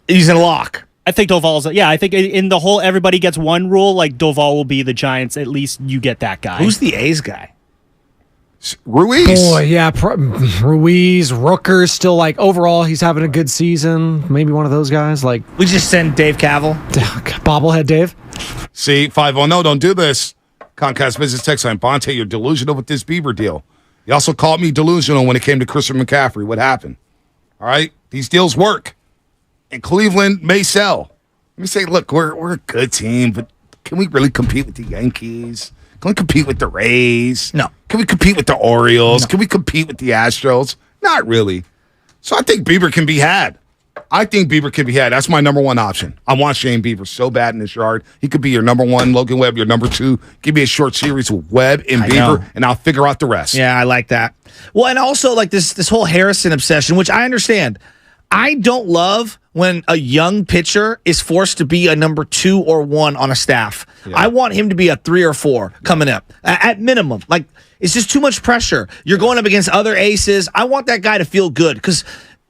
He's a lock. I think Duvall's. Yeah, I think in the whole everybody gets one rule, like Duvall will be the Giants. At least you get that guy. Who's the A's guy? Ruiz. Boy, yeah, Ruiz, Rooker's still like overall he's having a good season. Maybe one of those guys. Like we just send Dave Cavill, bobblehead Dave. See, 510, don't do this. Comcast business text line. Bonte, you're delusional with this Bieber deal. You also called me delusional when it came to Christian McCaffrey. What happened? All right, these deals work. And Cleveland may sell. Let me say, look, we're a good team, but can we really compete with the Yankees? Can we compete with the Rays? No. Can we compete with the Orioles? No. Can we compete with the Astros? Not really. So I think Bieber can be had. That's my number 1 option. I want Shane Bieber so bad in this yard. He could be your number 1, Logan Webb, your number 2. Give me a short series with Webb and Bieber, and I'll figure out the rest. Yeah, I like that. Well, and also like this whole Harrison obsession, which I understand. I don't love when a young pitcher is forced to be a number 2 or 1 on a staff. Yeah. I want him to be a 3 or 4 coming up at minimum. Like, it's just too much pressure. You're going up against other aces. I want that guy to feel good because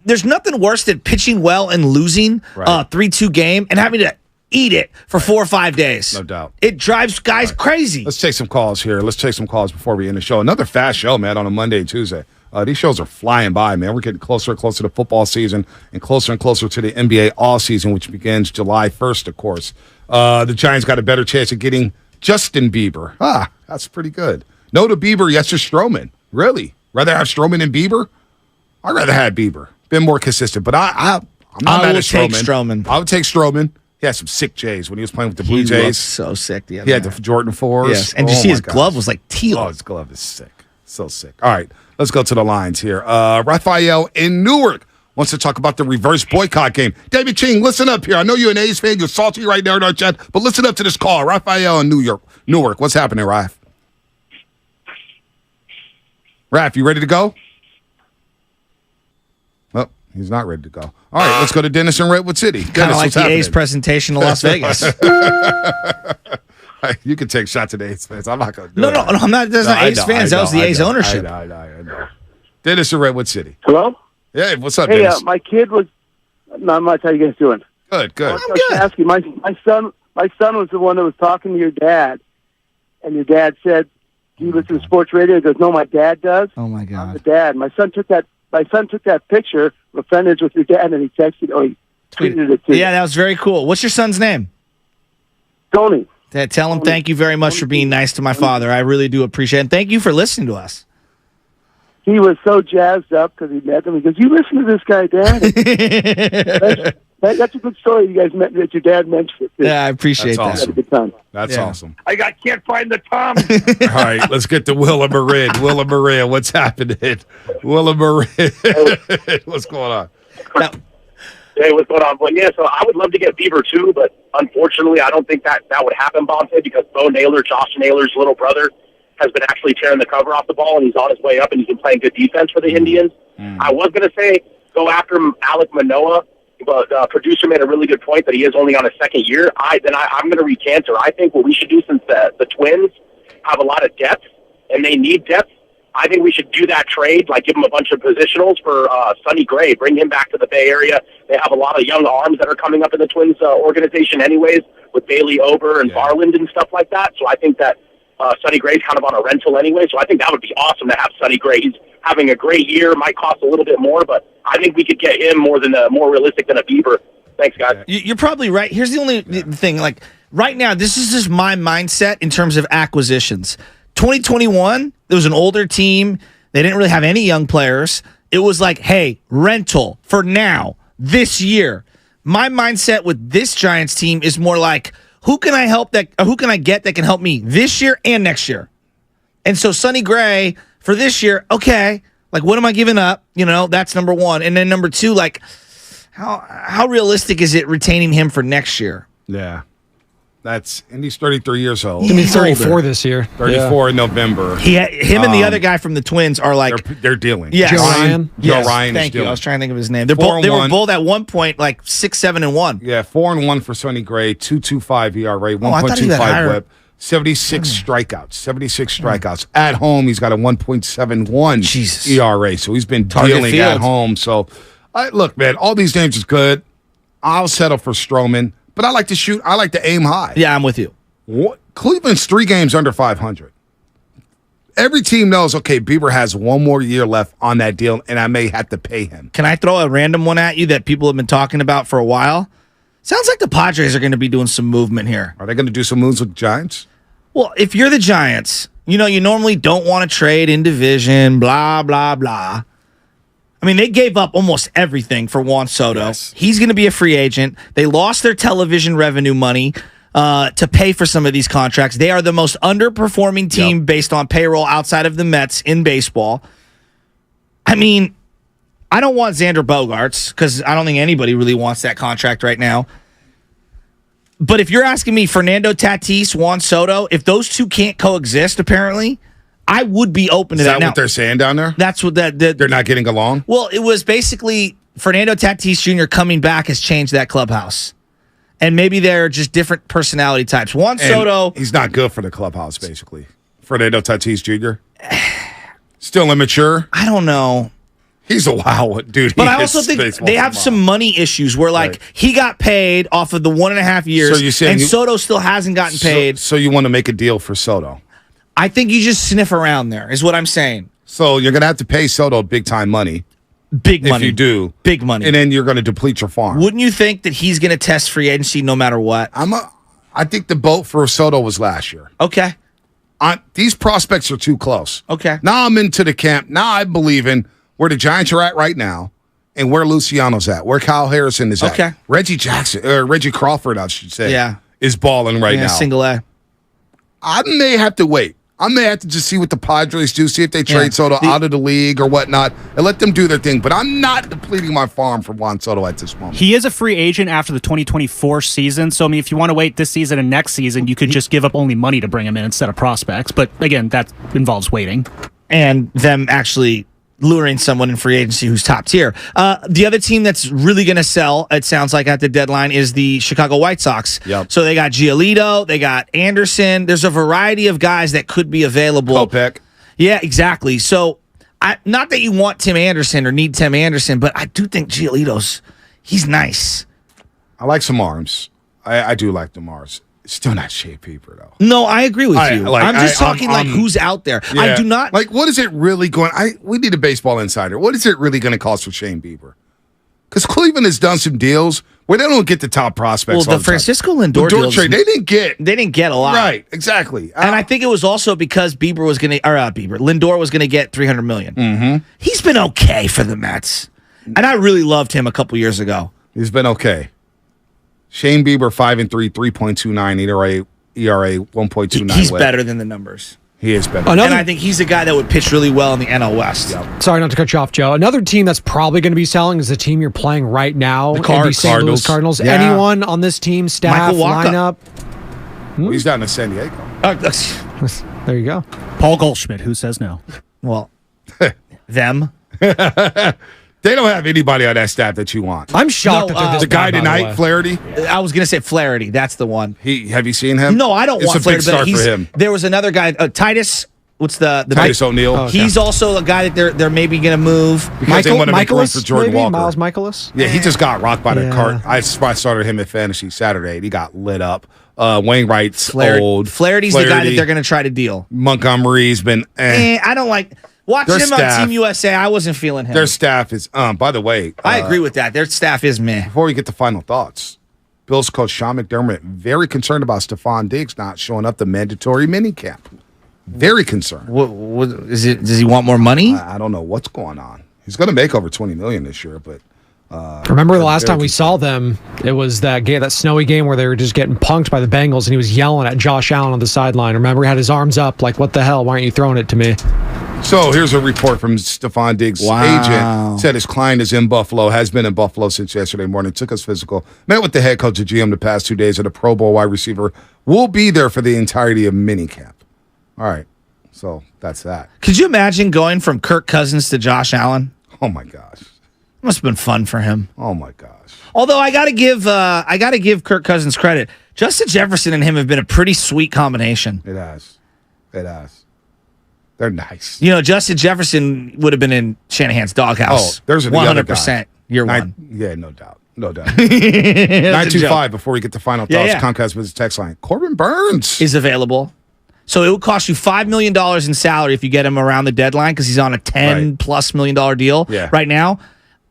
there's nothing worse than pitching well and losing a 3-2 game and having to eat it for 4 or 5 days. No doubt. It drives guys crazy. Let's take some calls here. Let's take some calls before we end the show. Another fast show, man, on a Monday and Tuesday. These shows are flying by, man. We're getting closer and closer to football season and closer to the NBA all season, which begins July 1st, of course. The Giants got a better chance of getting Justin Bieber. That's pretty good. No to Bieber, yes to Stroman. Really? Rather have Stroman than Bieber? I'd rather have Bieber. Been more consistent, but I'm not mad at Stroman. I would take Stroman. He had some sick Jays when he was playing with the Blue Jays. He looked so sick the other He had the Jordan 4s. Yes, and you see his glove was like teal. Oh, his glove is sick. So sick. All right, let's go to the lines here. Raphael in Newark. wants to talk about the reverse boycott game. David Ching, listen up here. I know you're an A's fan. You're salty right now in our chat, but listen up to this call. Raphael in Newark. What's happening, Raph? Raph, you ready to go? Well, he's not ready to go. All right, let's go to Dennis in Redwood City. Kind of like the A's presentation to Las Vegas. You can take shots at the A's fans. I'm not going to do No, it. no, I'm not. That's not A's fans. That was the A's ownership. I know. Dennis in Redwood City. Hello? Hey, what's up, Hey, Dennis? my kid was not much. How you guys doing? Good. I was just asking. My son was the one that was talking to your dad, and your dad said, "Do you listen to sports radio?" He goes, "No, my dad does." Oh my God! I'm the dad. My son took that picture of friends with your dad, and he texted. Oh, he tweeted it too. Yeah, that was very cool. What's your son's name? Tony. Dad, tell him thank you very much for being nice to my father. I really do appreciate it. And thank you for listening to us. He was so jazzed up because he met him. He goes, "You listen to this guy, Dad?" That's a good story. You guys met that your dad mentioned it. Too. Yeah, I appreciate That's that. awesome. Had a good time. That's awesome. Can't find the Tom. All right, let's get to Willa Marin. Willa Marin, what's happening? Willa Marin, what's going on? Hey, what's going on? But yeah, so I would love to get Bieber too, but unfortunately, I don't think that would happen, Bonte, because Bo Naylor, Josh Naylor's little brother, has been actually tearing the cover off the ball, and he's on his way up, and he's been playing good defense for the Indians. I was going to say go after Alek Manoah, but producer made a really good point that he is only on his second year. I'm going to recanter. I think what we should do, since the Twins have a lot of depth and they need depth, I think we should do that trade, like give him a bunch of positionals for Sonny Gray, bring him back to the Bay Area. They have a lot of young arms that are coming up in the Twins organization anyways, with Bailey Ober and Farland and stuff like that. So I think that Sonny Gray's kind of on a rental anyway, so I think that would be awesome to have Sonny Gray. He's having a great year, might cost a little bit more, but I think we could get him more realistic than a Bieber. Thanks, guys. You're probably right. Here's the only thing. Like right now, this is just my mindset in terms of acquisitions. 2021, there was an older team. They didn't really have any young players. It was like, hey, rental for now, this year. My mindset with this Giants team is more like, who can I get that can help me this year and next year? And so Sonny Gray for this year, okay, like what am I giving up? That's number one. And then number two, like how realistic is it retaining him for next year? Yeah. And he's 33 years old. He's going to be 34 this year. 34 in November. Him and the other guy from the Twins are like they're dealing. Yes. Joe Ryan. Joe Ryan. Thank is you. I was trying to think of his name. They were 4-1. both at one point like 6-7-1. Yeah, 4-1 for Sonny Gray, 2.25 ERA, I thought he had 1.25 higher. WHIP, 76 strikeouts. 76 strikeouts. At home, he's got a 1.71 ERA, so he's been Target dealing field. at home. So, look, man, all these names is good. I'll settle for Stroman, but I like to shoot. I like to aim high. Yeah, I'm with you. Cleveland's 3 games under 500. Every team knows, okay, Bieber has one more year left on that deal, and I may have to pay him. Can I throw a random one at you that people have been talking about for a while? Sounds like the Padres are going to be doing some movement here. Are they going to do some moves with the Giants? Well, if you're the Giants, you normally don't want to trade in division, blah, blah, blah. I mean, they gave up almost everything for Juan Soto. Yes. He's going to be a free agent. They lost their television revenue money to pay for some of these contracts. They are the most underperforming team based on payroll outside of the Mets in baseball. I mean, I don't want Xander Bogaerts because I don't think anybody really wants that contract right now. But if you're asking me, Fernando Tatis, Juan Soto, if those two can't coexist, apparently, I would be open to Is that. that Now, what they're saying down there? that's what They're not getting along? Well, it was basically Fernando Tatis Jr. coming back has changed that clubhouse. And maybe they're just different personality types. Juan Soto. He's not good for the clubhouse, basically. Fernando Tatis Jr. Still immature. I don't know. He's a wow dude. But I also think they have some money issues where, like, he got paid off of the 1.5 years, So you're saying and you- Soto still hasn't gotten paid. So you want to make a deal for Soto? I think you just sniff around there, is what I'm saying. So you're going to have to pay Soto big time money. Big money. If you do. Big money. And then you're going to deplete your farm. Wouldn't you think that he's going to test free agency no matter what? I think the boat for Soto was last year. Okay. These prospects are too close. Okay. Now I'm into the camp. Now I believe in where the Giants are at right now and where Luciano's at, where Kyle Harrison is at. Okay. Reggie Crawford, I should say, Yeah. is balling right now. Single A. I may have to wait. I may have to just see what the Padres do, see if they trade Soto out of the league or whatnot, and let them do their thing. But I'm not depleting my farm for Juan Soto at this moment. He is a free agent after the 2024 season. So, I mean, if you want to wait this season and next season, you could just give up only money to bring him in instead of prospects. But again, that involves waiting. And them actually luring someone in free agency who's top tier. The other team that's really going to sell, it sounds like, at the deadline is the Chicago White Sox. Yep. So they got Giolito, they got Anderson. There's a variety of guys that could be available. Kopech. Yeah, exactly. So, not that you want Tim Anderson or need Tim Anderson, but I do think he's nice. I like some arms. I do like them arms. Still not Shea Bieber, though. No, I agree with you. I'm just talking who's out there. Yeah. I do not. Like, what is it really going... we need a baseball insider. What is it really going to cost for Shane Bieber? Because Cleveland has done some deals where they don't get the top prospects. Well, the Francisco Lindor deals, trade, they didn't get a lot. Right, exactly. And I think it was also because Lindor was going to get $300 million. Mm-hmm. He's been okay for the Mets. And I really loved him a couple years ago. He's been okay. Shane Bieber 5-3, 3.29 ERA 1.29. He's better than the numbers. He is better. And I think he's a guy that would pitch really well in the NL West. Yep. Sorry not to cut you off, Joe. Another team that's probably going to be selling is the team you're playing right now. The St. Louis Cardinals. Yeah. Anyone on this team, staff, lineup? Well, he's down in San Diego. There you go. Paul Goldschmidt, who says no? Well, them. They don't have anybody on that staff that you want. I'm shocked that they're this the guy bad, tonight, Flaherty. I was going to say Flaherty. That's the one. Have you seen him? No, I don't it's want a Flaherty. Big start for him. There was another guy, Titus. What's the Titus O'Neil? Oh, okay. He's also a guy that they're maybe going to move. Because they want to make room for Jordan Walker. Miles Michaelis? Yeah, he just got rocked by the cart. I started him at fantasy Saturday, and he got lit up. Wainwright's old. Flaherty's the guy that they're going to try to deal. Montgomery's been. I don't like. Watching him staff, on Team USA, I wasn't feeling him. Their staff is, by the way. I agree with that. Their staff is meh. Before we get to final thoughts, Bills coach Sean McDermott very concerned about Stephon Diggs not showing up the mandatory minicamp. Very concerned. What is it? Does he want more money? I don't know what's going on. He's going to make over $20 million this year, but. Remember the last time we saw them, it was that snowy game where they were just getting punked by the Bengals, and he was yelling at Josh Allen on the sideline. Remember, he had his arms up like, what the hell? Why aren't you throwing it to me? So here's a report from Stephon Diggs' agent. Said his client is in Buffalo, has been in Buffalo since yesterday morning, took his physical, met with the head coach of GM the past 2 days, and a Pro Bowl wide receiver will be there for the entirety of minicamp. All right, so that's that. Could you imagine going from Kirk Cousins to Josh Allen? Oh, my gosh. Must have been fun for him. Oh, my gosh. Although I gotta give Kirk Cousins credit. Justin Jefferson and him have been a pretty sweet combination. It has. They're nice. You know, Justin Jefferson would have been in Shanahan's doghouse. Oh, there's 100%. Year one. Yeah, no doubt. 925 before we get to final thoughts. Yeah. Comcast Business text line. Corbin Burns is available. So it would cost you $5 million in salary if you get him around the deadline because he's on a $10+ million deal right now.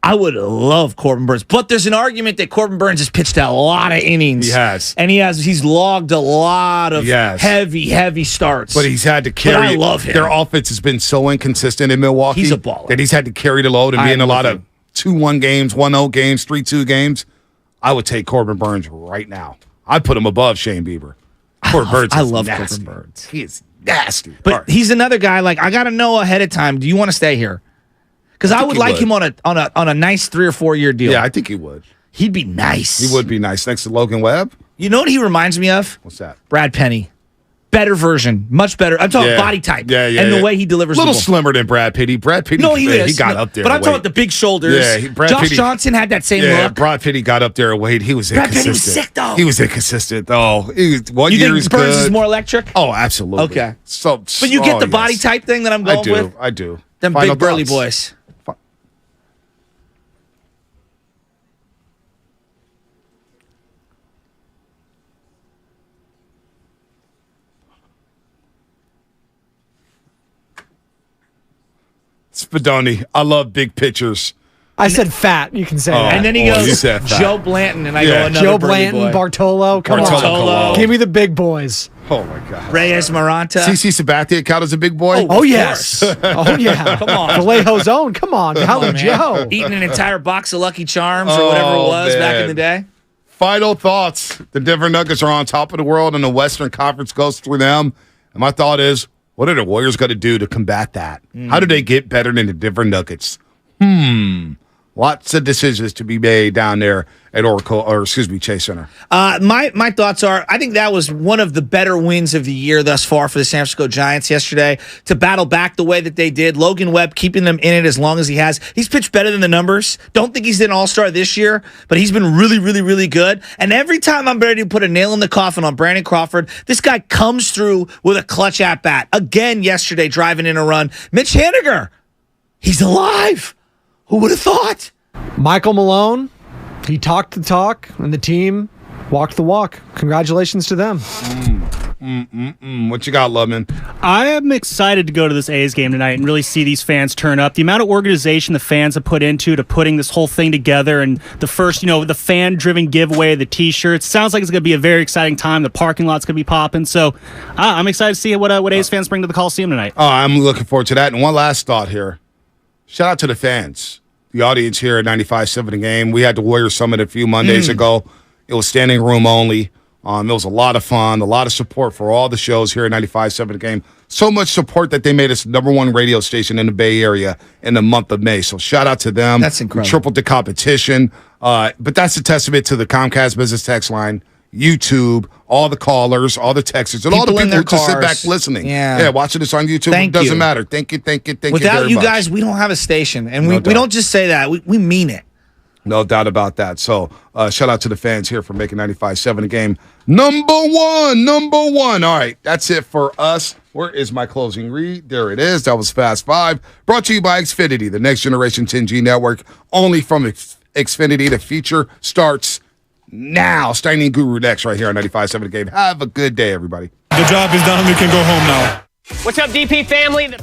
I would love Corbin Burns, but there's an argument that Corbin Burns has pitched a lot of innings. He has, and he's logged a lot of heavy starts. But he's had to carry. But I love him. Their offense has been so inconsistent in Milwaukee. He's a baller. That he's had to carry the load and be in a lot of 2-1 games, 1-0 games, 3-2 games. I would take Corbin Burns right now. I'd put him above Shane Bieber. Corbin Burns. I love nasty. Corbin Burns. He is nasty. But he's another guy. Like I got to know ahead of time. Do you want to stay here? Because I would like him on a nice 3 or 4 year deal. Yeah, I think he would. He'd be nice. He would be nice next to Logan Webb. You know what he reminds me of? What's that? Brad Penny. Better version, much better. I'm talking body type. And the way he delivers. A little slimmer than Brad Pitt. Brad Pitt. No, he is. He got up there. But I'm talking about the big shoulders. Yeah, Josh Johnson had that same look. Brad Pitt got up there a weight. He was Brad inconsistent. Pitt was sick though. He was inconsistent though. He was, you think Burns is more electric? Oh, absolutely. Okay. So, but you get the body type thing that I'm going with. I do. Them Final big burly thoughts. boys. Spadoni, I love big pictures. I said fat. You can say that. And then he goes, Joe Blanton, and I go another Joe Blanton, boy. Bartolo. Come on. Give me the big boys. Oh, my God. Reyes Maranta. CC Sabathia count as a big boy? Oh yes. Oh, yeah. Come on. Vallejo's own. Come on. Howie Joe. Eating an entire box of Lucky Charms or whatever it was back in the day. Final thoughts. The Denver Nuggets are on top of the world, and the Western Conference goes through them. And my thought is, What are the Warriors going to do to combat that? How do they get better than the Denver Nuggets? Lots of decisions to be made down there at Chase Center. My thoughts are, I think that was one of the better wins of the year thus far for the San Francisco Giants yesterday, to battle back the way that they did. Logan Webb keeping them in it as long as he has. He's pitched better than the numbers. Don't think he's an all-star this year, but he's been really, really, really good. And every time I'm ready to put a nail in the coffin on Brandon Crawford, this guy comes through with a clutch at-bat. Again yesterday, driving in a run. Mitch Haniger, he's alive. Who would have thought? Michael Malone, he talked the talk, and the team walked the walk. Congratulations to them. What you got, Lubman? I am excited to go to this A's game tonight and really see these fans turn up. The amount of organization the fans have put into to putting this whole thing together, and the first, the fan-driven giveaway, the T-shirts. Sounds like it's going to be a very exciting time. The parking lot's going to be popping. So I'm excited to see what A's fans bring to the Coliseum tonight. I'm looking forward to that. And one last thought here. Shout out to the fans. The audience here at 95.7 The Game. We had the Warriors Summit a few Mondays ago. It was standing room only. It was a lot of fun, a lot of support for all the shows here at 95.7 The Game. So much support that they made us #1 radio station in the Bay Area in the month of May. So shout out to them. That's incredible. We tripled the competition. But that's a testament to the Comcast Business Text Line, YouTube, all the callers, all the texters, and all the people who just sit back listening. Yeah, watching this on YouTube. Thank it doesn't you. matter. Thank you very Without you much. guys, we don't have a station. And No we doubt. don't just say that. We mean it. No doubt about that. So shout out to the fans here for making 95.7 The Game #1. All right, that's it for us. Where is my closing read? There it is. That was Fast 5. Brought to you by Xfinity, the next generation 10G network, only from Xfinity. The feature starts now. Steiny Guru next right here on 95.7 The Game. Have a good day, everybody. The job is done. We can go home now. What's up, DP family?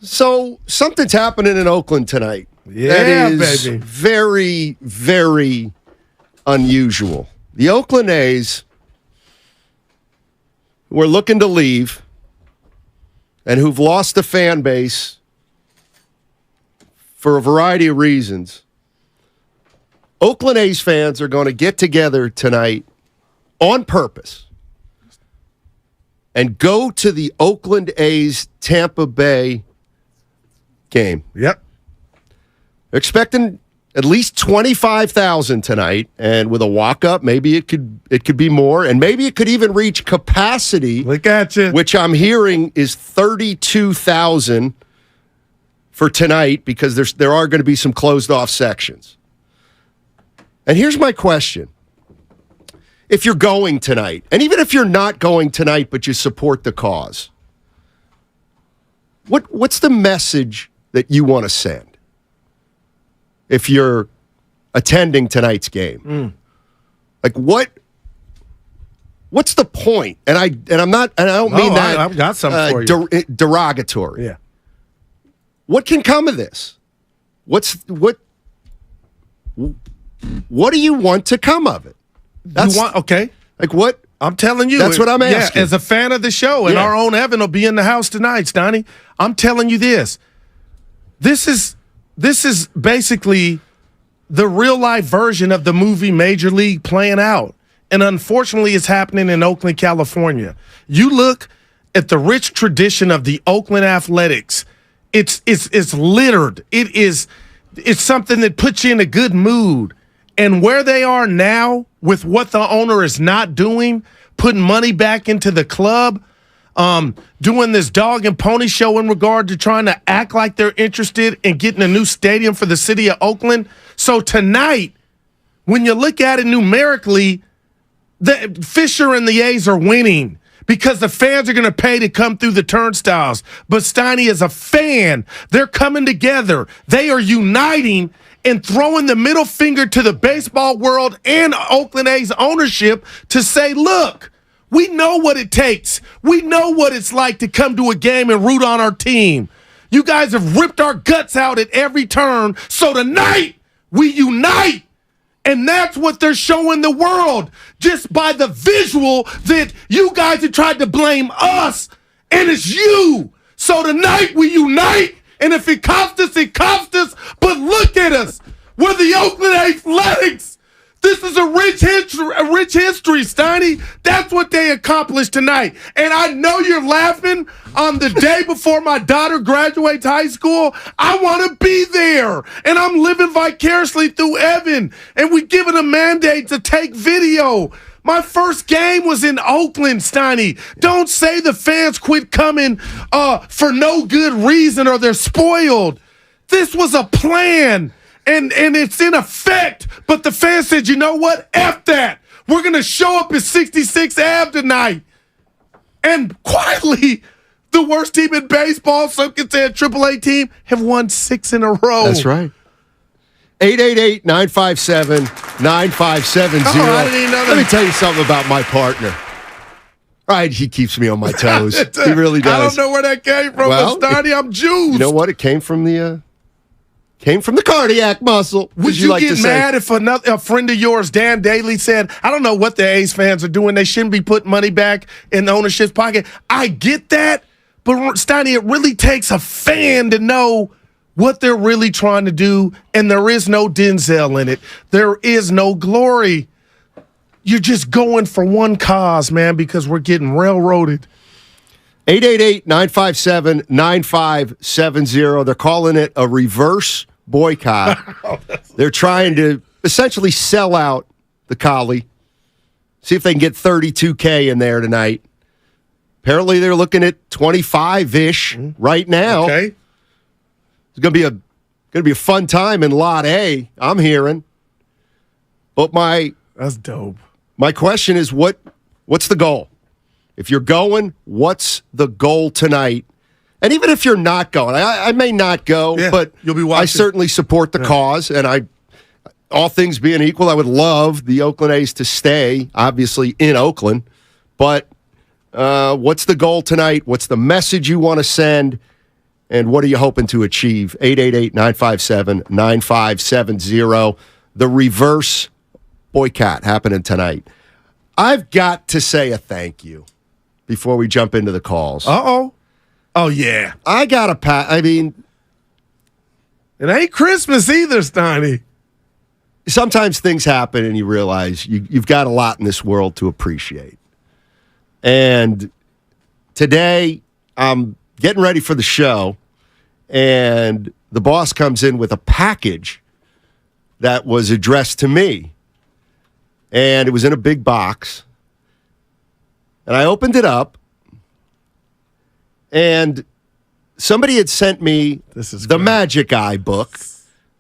So something's happening in Oakland tonight. Yeah, that is baby. very, very unusual. The Oakland A's who are looking to leave and who've lost the fan base for a variety of reasons. Oakland A's fans are going to get together tonight on purpose and go to the Oakland A's Tampa Bay game. Yep. They're expecting at least 25,000 tonight, and with a walk-up, maybe it could be more, and maybe it could even reach capacity. Look at you. Which I'm hearing is 32,000 for tonight because there are going to be some closed-off sections. And here's my question. If you're going tonight, and even if you're not going tonight but you support the cause, what's the message that you want to send if you're attending tonight's game? Like what's the point? And I don't mean that I've got something for you. Derogatory. Yeah. What can come of this? What do you want to come of it? Okay. Like what? I'm telling you. That's what I'm asking. Yeah, as a fan of the show, and our own Evan will be in the house tonight, Stoney. I'm telling you this. This is basically the real life version of the movie Major League playing out. And unfortunately, it's happening in Oakland, California. You look at the rich tradition of the Oakland Athletics. It's littered. It's something that puts you in a good mood. And where they are now with what the owner is not doing, putting money back into the club, doing this dog and pony show in regard to trying to act like they're interested in getting a new stadium for the city of Oakland. So tonight, when you look at it numerically, the Fisher and the A's are winning because the fans are going to pay to come through the turnstiles. But Steiny, as a fan, they're coming together. They are uniting and throwing the middle finger to the baseball world and Oakland A's ownership to say, look, we know what it takes. We know what it's like to come to a game and root on our team. You guys have ripped our guts out at every turn. So tonight, we unite. And that's what they're showing the world just by the visual that you guys have tried to blame us, and it's you. So tonight we unite, and if it costs us, it costs us. But look at us. We're the Oakland Athletics. This is a rich history, Steiny. That's what they accomplished tonight. And I know you're laughing on the day before my daughter graduates high school. I want to be there. And I'm living vicariously through Evan. And we given a mandate to take video. My first game was in Oakland, Steiny. Don't say the fans quit coming for no good reason or they're spoiled. This was a plan. And it's in effect. But the fans said, you know what? F that. We're going to show up at 66 Ave tonight. And quietly, the worst team in baseball, some can say a AAA team, have won 6 in a row. That's right. 888-957-9570. Oh, I didn't even know that. Let me tell you something about my partner. All right, he keeps me on my toes. He really does. I don't know where that came from, but Stoney, I'm juiced. You know what? It came from the cardiac muscle. Would you get mad if a friend of yours, Dan Daly, said, I don't know what the A's fans are doing. They shouldn't be putting money back in the ownership's pocket. I get that, but Steiny, it really takes a fan to know what they're really trying to do, and there is no Denzel in it. There is no glory. You're just going for one cause, man, because we're getting railroaded. 888-957-9570. They're calling it a reverse boycott. They're trying to essentially sell out the Collie. See if they can get 32K in there tonight. Apparently they're looking at 25-ish right now. Okay. It's going to be a fun time in Lot A, I'm hearing. But that's dope. My question is what's the goal? If you're going, what's the goal tonight? And even if you're not going, I may not go, but you'll be watching. I certainly support the cause, and all things being equal, I would love the Oakland A's to stay, obviously, in Oakland. But what's the goal tonight? What's the message you want to send? And what are you hoping to achieve? 888-957-9570. The reverse boycott happening tonight. I've got to say a thank you before we jump into the calls. Uh-oh. Oh, yeah. I got a I mean, it ain't Christmas either, Steiny. Sometimes things happen and you realize you've got a lot in this world to appreciate. And today, I'm getting ready for the show, and the boss comes in with a package that was addressed to me. And it was in a big box. And I opened it up, and somebody had sent me the Magic Eye book.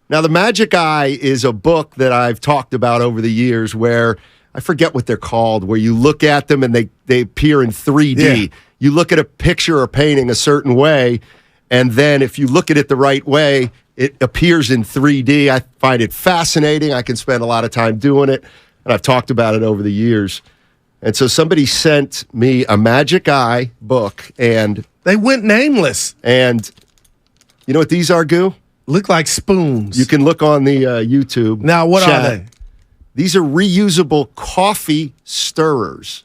Now, the Magic Eye is a book that I've talked about over the years where, I forget what they're called, where you look at them and they appear in 3D. Yeah. You look at a picture or painting a certain way, and then if you look at it the right way, it appears in 3D. I find it fascinating. I can spend a lot of time doing it, and I've talked about it over the years. And so somebody sent me a Magic Eye book, and they went nameless. And you know what these are, Goo? Look like spoons. You can look on the YouTube. Now, what chat. are they? These are reusable coffee stirrers.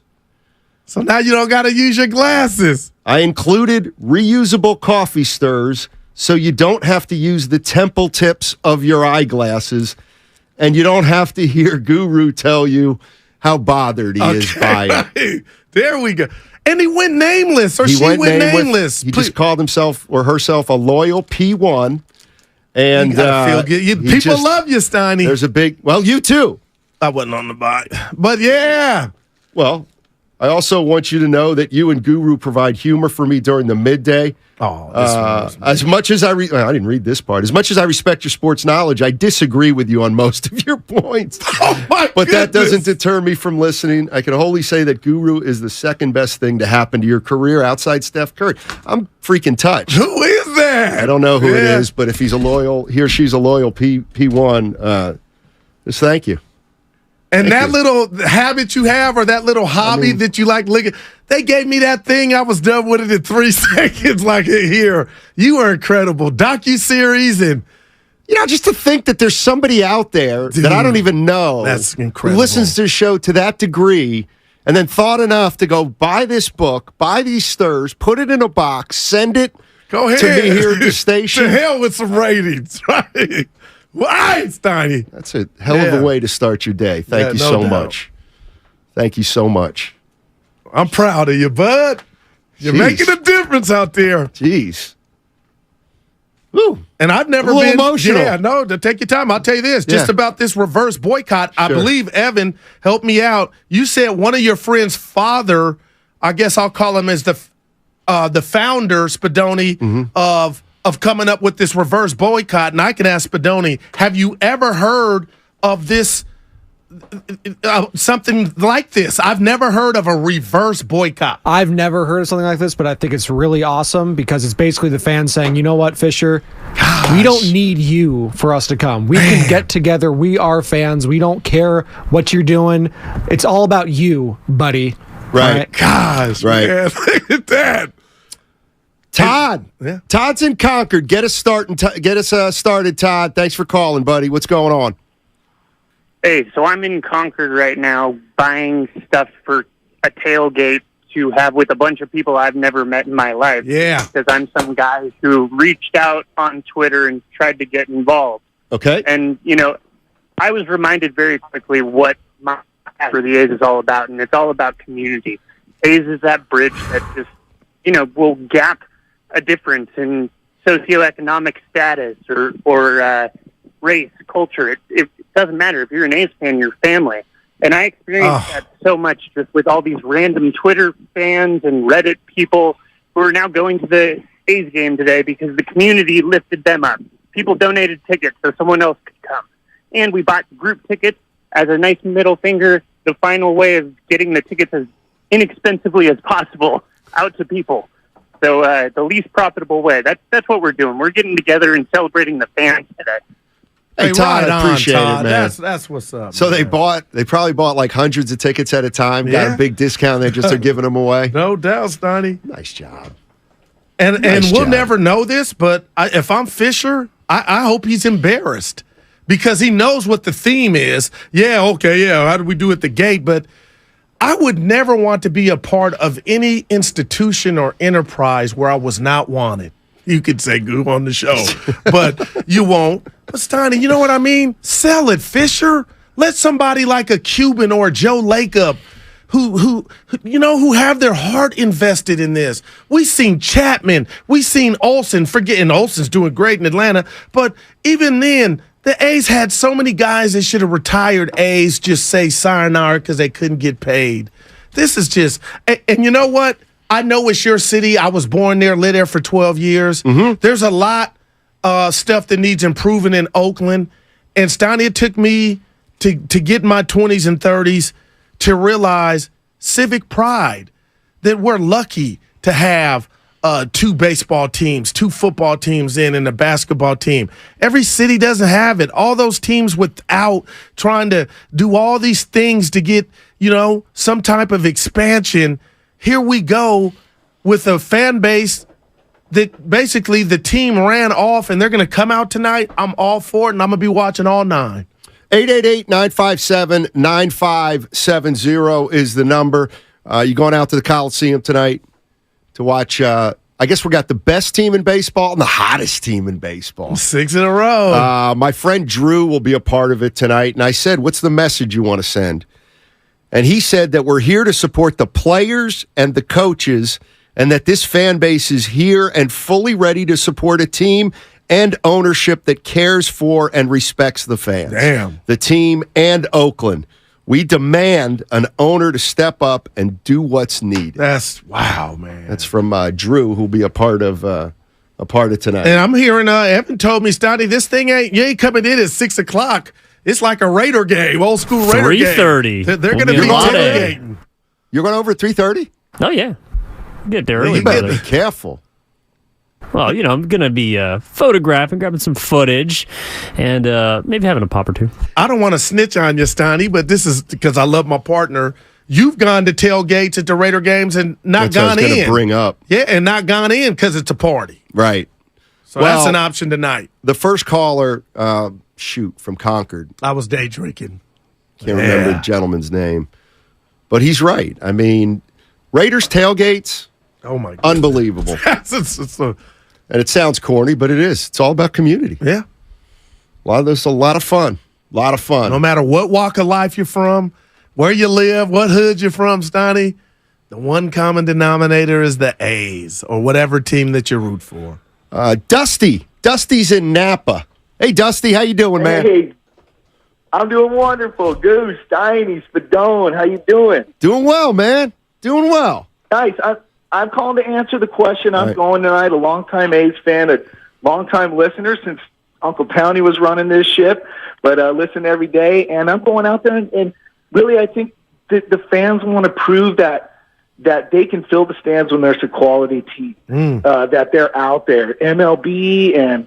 So now you don't got to use your glasses. I included reusable coffee stirrers so you don't have to use the temple tips of your eyeglasses, and you don't have to hear Guru tell you how bothered he is by it. There we go. And he went nameless, or she went nameless. He just called himself or herself a loyal P1. And feel good. People love you, Steiny. There's a big, well, you too. I wasn't on the bike. But yeah. Well, I also want you to know that you and Guru provide humor for me during the midday. Oh, as much as I didn't read this part. As much as I respect your sports knowledge, I disagree with you on most of your points. Oh my But goodness. that doesn't deter me from listening. I can wholly say that Guru is the second best thing to happen to your career outside Steph Curry. I'm freaking touched. Who is that? I don't know who it is, but if he or she's a loyal P1, just thank you. And that little habit you have, or that little hobby that you like looking, they gave me that thing. I was done with it in 3 seconds. Like, here, you are incredible. Docuseries and just to think that there's somebody out there that I don't even know. That's incredible. Who listens to the show to that degree, and then thought enough to go buy this book, buy these stirs, put it in a box, send it to me here at the station. To hell with some ratings, right? Why, Steiny? That's a hell of a way to start your day. Thank you so much. Thank you so much. I'm proud of you, bud. You're making a difference out there. Jeez. Woo. And I've never been emotional. Yeah, no, to take your time. I'll tell you this, just about this reverse boycott. I believe, Evan, help me out. You said one of your friend's father, I guess I'll call him as the founder, Spadoni, of coming up with this reverse boycott. And I can ask Spadoni, have you ever heard of this, something like this? I've never heard of a reverse boycott. I've never heard of something like this, but I think it's really awesome because it's basically the fans saying, you know what, Fisher, we don't need you for us to come. We can get together. We are fans. We don't care what you're doing. It's all about you, buddy. Right. Gosh, right. Man, look at that. Todd. Yeah. Todd's in Concord. Get us started, Todd. Thanks for calling, buddy. What's going on? Hey, so I'm in Concord right now buying stuff for a tailgate to have with a bunch of people I've never met in my life. Yeah. Because I'm some guy who reached out on Twitter and tried to get involved. Okay. And, I was reminded very quickly what my passion for the A's is all about, and it's all about community. A's is that bridge that just, will gap a difference in socioeconomic status or race, culture. It doesn't matter. If you're an A's fan, you're family. And I experienced that so much just with all these random Twitter fans and Reddit people who are now going to the A's game today because the community lifted them up. People donated tickets so someone else could come. And we bought group tickets as a nice middle finger, the final way of getting the tickets as inexpensively as possible out to people. So the least profitable way. That's what we're doing. We're getting together and celebrating the fans today. Hey, Todd, I appreciate it, man. That's what's up. So man. they probably bought like hundreds of tickets at a time, got a big discount, they just are giving them away. No doubt, Stoney. Nice job. And Nice we'll job. never know this, but if I'm Fisher, I hope he's embarrassed because he knows what the theme is. Yeah, okay, yeah, how did we do at the gate? But I would never want to be a part of any institution or enterprise where I was not wanted. You could say "goo" on the show, but you won't. But Steiny, you know what I mean? Sell it, Fisher. Let somebody like a Cuban or a Joe Lacob who have their heart invested in this. We seen Chapman, we seen Olsen, forgetting Olsen's doing great in Atlanta, but even then, the A's had so many guys that should have retired A's just say sayonara because they couldn't get paid. This is just, and you know what? I know it's your city. I was born there, lived there for 12 years. There's a lot stuff that needs improving in Oakland. And Steiny, it took me to get my 20s and 30s to realize civic pride, that we're lucky to have 2 baseball teams, 2 football teams and a basketball team. Every city doesn't have it. All those teams without trying to do all these things to get, some type of expansion. Here we go with a fan base that basically the team ran off and they're going to come out tonight. I'm all for it, and I'm going to be watching all 9. 888-957-9570 is the number. You going out to the Coliseum tonight to watch, I guess we got the best team in baseball and the hottest team in baseball. 6 in a row. My friend Drew will be a part of it tonight, and I said, what's the message you want to send? And he said that we're here to support the players and the coaches, and that this fan base is here and fully ready to support a team and ownership that cares for and respects the fans. Damn. The team and Oakland. We demand an owner to step up and do what's needed. Wow, man. That's from Drew, who'll be a part of tonight. And I'm hearing Evan told me, Stotty, this thing you ain't coming in at 6 o'clock. It's like a Raider game, old school Raider game. 3:30. They're going to be tailgating. You're going over at 3:30? Oh, yeah. Get there early. You better be careful. Well, I'm going to be photographing, grabbing some footage, and maybe having a pop or two. I don't want to snitch on you, Steiny, but this is because I love my partner. You've gone to tailgates at the Raider games and not That's what I gone was gonna in. bring up. Yeah, and not gone in because it's a party. Right. So that's an option tonight. The first caller, from Concord. I was day drinking. Can't remember the gentleman's name. But he's right. I mean, Raiders tailgates, oh my God, unbelievable. And it sounds corny, but it is. It's all about community. Yeah. There's a lot of fun. A lot of fun. No matter what walk of life you're from, where you live, what hood you're from, Steiny, the one common denominator is the A's or whatever team that you root for. Dusty. Dusty's in Napa. Hey, Dusty, how you doing, man? Hey, I'm doing wonderful. Goose, Steiny, Spadone, how you doing? Doing well, man. Doing well. Nice. I'm calling to answer the question. I'm going tonight, a longtime A's fan, a longtime listener since Uncle Townie was running this ship, but listen every day. And I'm going out there, and really I think the fans want to prove that they can fill the stands when there's a quality team, that they're out there. MLB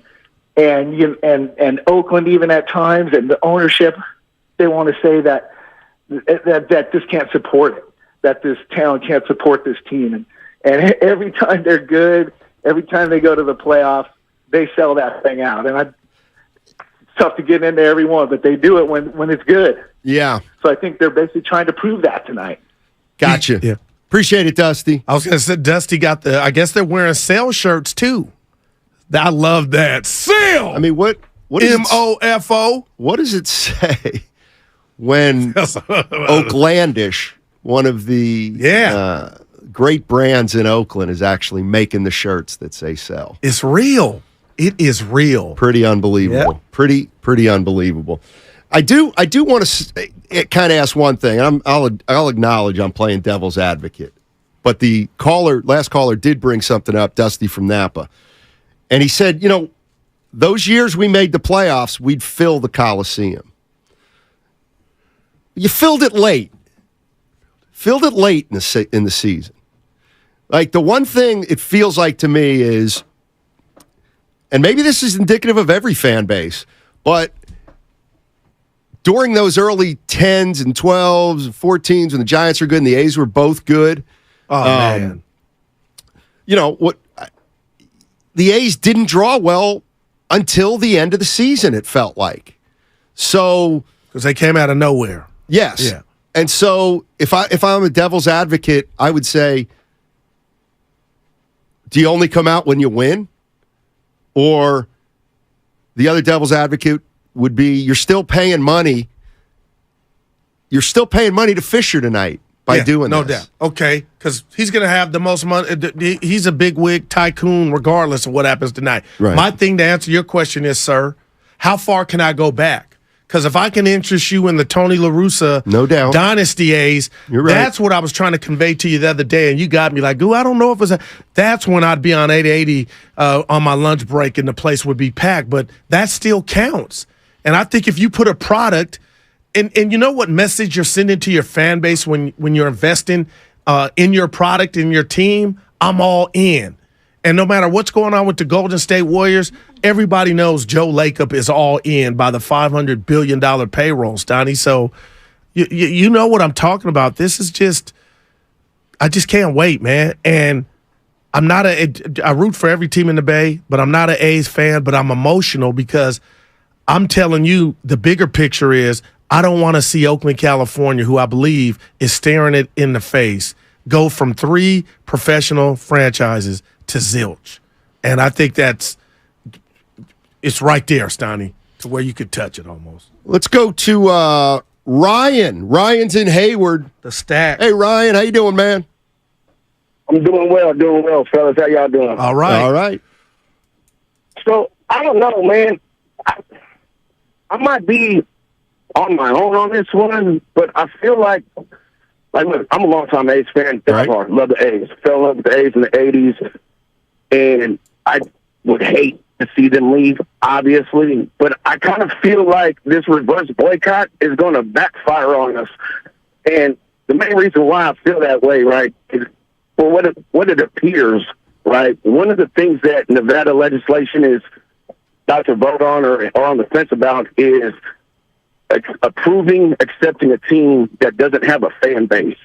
and Oakland even at times, and the ownership, they want to say that this can't support it, that this town can't support this team. And every time they're good, every time they go to the playoffs, they sell that thing out. And it's tough to get into every one, but they do it when it's good. Yeah. So I think they're basically trying to prove that tonight. Gotcha. Yeah. Appreciate it, Dusty. I was going to say, Dusty got I guess they're wearing sale shirts too. I love that. Sale! I mean, what MOFO? What does it say when Oaklandish, one of the great brands in Oakland, is actually making the shirts that say sell? It's real. It is real. Pretty unbelievable. Yep. Pretty unbelievable. I do want to kind of ask one thing. I'll acknowledge I'm playing devil's advocate, but the last caller did bring something up, Dusty from Napa, and he said, those years we made the playoffs, we'd fill the Coliseum. You filled it late. Filled it late in the season. Like, the one thing it feels like to me is, and maybe this is indicative of every fan base, but during those early 10s and 12s and 14s when the Giants were good and the A's were both good, man. the A's didn't draw well until the end of the season, it felt like. So, because they came out of nowhere. Yes. Yeah. And so if I'm a devil's advocate, I would say, do you only come out when you win? Or the other devil's advocate would be, you're still paying money. You're still paying money to Fisher tonight by doing no this. doubt. Okay, because he's going to have the most money. He's a big wig tycoon regardless of what happens tonight. Right. My thing to answer your question is, sir, how far can I go back? Because if I can interest you in the Tony La Russa no doubt Dynasty A's, You're right. That's what I was trying to convey to you the other day, and you got me like, I don't know if it's that's when I'd be on 880 on my lunch break and the place would be packed, but that still counts. And I think if you put a product, and you know what message you're sending to your fan base when you're investing in your product, in your team, I'm all in. And no matter what's going on with the Golden State Warriors, everybody knows Joe Lacob is all in by the $500 billion payrolls, Donnie. So you know what I'm talking about. This is just – I just can't wait, man. And I'm not I root for every team in the Bay, but I'm not an A's fan, but I'm emotional because I'm telling you the bigger picture is I don't want to see Oakland, California, who I believe is staring it in the face, go from 3 professional franchises to zilch. And I think it's right there, Stoney, to where you could touch it almost. Let's go to Ryan. Ryan's in Hayward. The Stack. Hey, Ryan, how you doing, man? I'm doing well, fellas. How y'all doing? All right. All right. So, I don't know, man. I might be on my own on this one, but I feel like look, I'm a longtime A's fan. Right. Love the A's. Fell in love with the A's in the 80s. And I would hate to see them leave, obviously. But I kind of feel like this reverse boycott is going to backfire on us. And the main reason why I feel that way, right, is for what it appears, right, one of the things that Nevada legislation is not to vote on or on the fence about is accepting a team that doesn't have a fan base,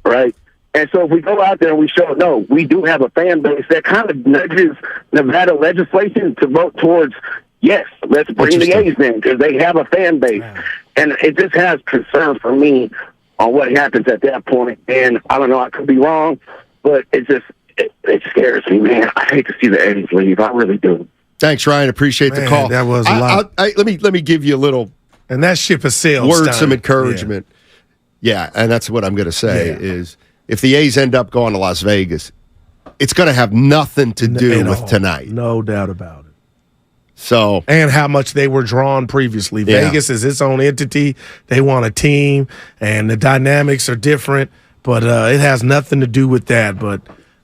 right? And so if we go out there and we show, no, we do have a fan base, that kind of nudges Nevada legislation to vote towards, yes, let's bring the A's in because they have a fan base. Wow. And it just has concern for me on what happens at that point. And I don't know, I could be wrong, but it scares me, man. I hate to see the A's leave. I really do. Thanks, Ryan. Appreciate the call. That was a lot. Let me give you a little and that ship has sailed. Word some encouragement. Yeah, and that's what I'm going to say is if the A's end up going to Las Vegas, it's going to have nothing to do with tonight. No doubt about it. So and how much they were drawn previously. Yeah. Vegas is its own entity. They want a team, and the dynamics are different, but it has nothing to do with that. But,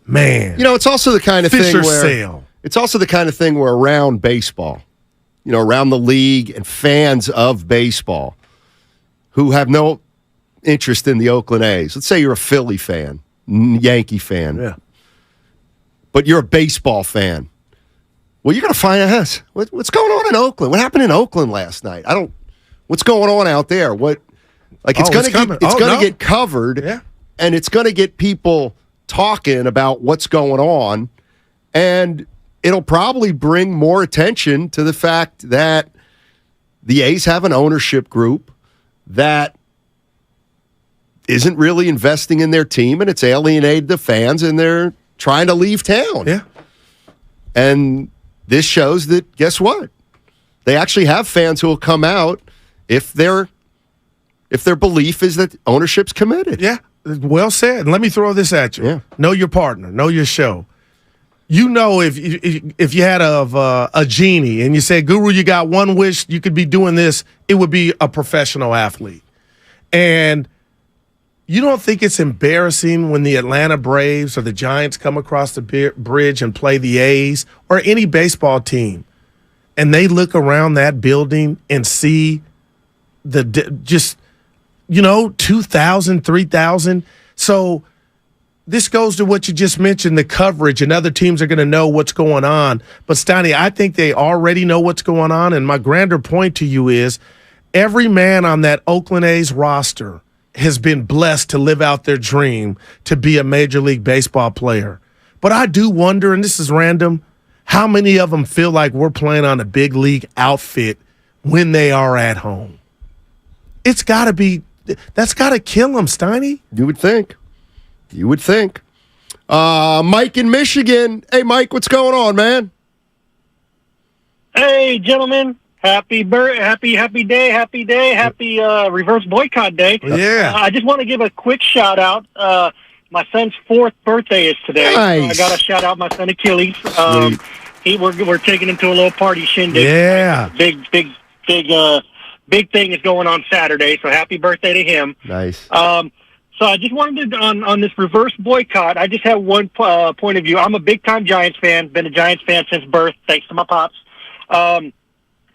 man. It's also the kind of thing where sale. It's also the kind of thing where around baseball, around the league and fans of baseball who have no interest in the Oakland A's. Let's say you're a Philly fan, Yankee fan, but you're a baseball fan. Well, you're going to find out what's going on in Oakland. What happened in Oakland last night? What's going on out there? It's going to get covered, and it's going to get people talking about what's going on, and it'll probably bring more attention to the fact that the A's have an ownership group that isn't really investing in their team, and it's alienated the fans, and they're trying to leave town. Yeah. And this shows that, guess what? They actually have fans who will come out if their belief is that ownership's committed. Yeah, well said. And let me throw this at you. Yeah. Know your partner. Know your show. If you had a genie and you said, Guru, you got one wish, you could be doing this, it would be a professional athlete. And you don't think it's embarrassing when the Atlanta Braves or the Giants come across the bridge and play the A's or any baseball team, and they look around that building and see 2,000, 3,000. So this goes to what you just mentioned, the coverage, and other teams are going to know what's going on. But, Stoney, I think they already know what's going on, and my grander point to you is every man on that Oakland A's roster has been blessed to live out their dream to be a Major League Baseball player. But I do wonder, and this is random, how many of them feel like we're playing on a big league outfit when they are at home? It's got to be – that's got to kill them, Steiny. You would think. You would think. Mike in Michigan. Hey, Mike, what's going on, man? Hey, gentlemen. Happy day, happy reverse boycott day. Yeah. I just want to give a quick shout out. My son's 4th birthday is today. Nice. So I got to shout out my son Achilles. We're taking him to a little party shindig. Yeah. Big thing is going on Saturday. So happy birthday to him. Nice. So I just wanted to, on this reverse boycott, I just have one point of view. I'm a big-time Giants fan, been a Giants fan since birth, thanks to my pops.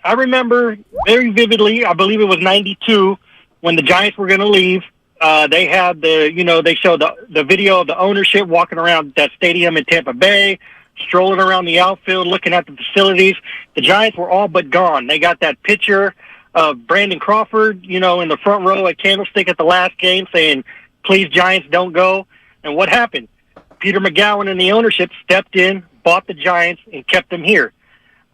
I remember very vividly, I believe it was 92, when the Giants were going to leave. They had they showed the video of the ownership walking around that stadium in Tampa Bay, strolling around the outfield, looking at the facilities. The Giants were all but gone. They got that picture of Brandon Crawford, in the front row at Candlestick at the last game saying, "Please, Giants, don't go." And what happened? Peter McGowan and the ownership stepped in, bought the Giants, and kept them here.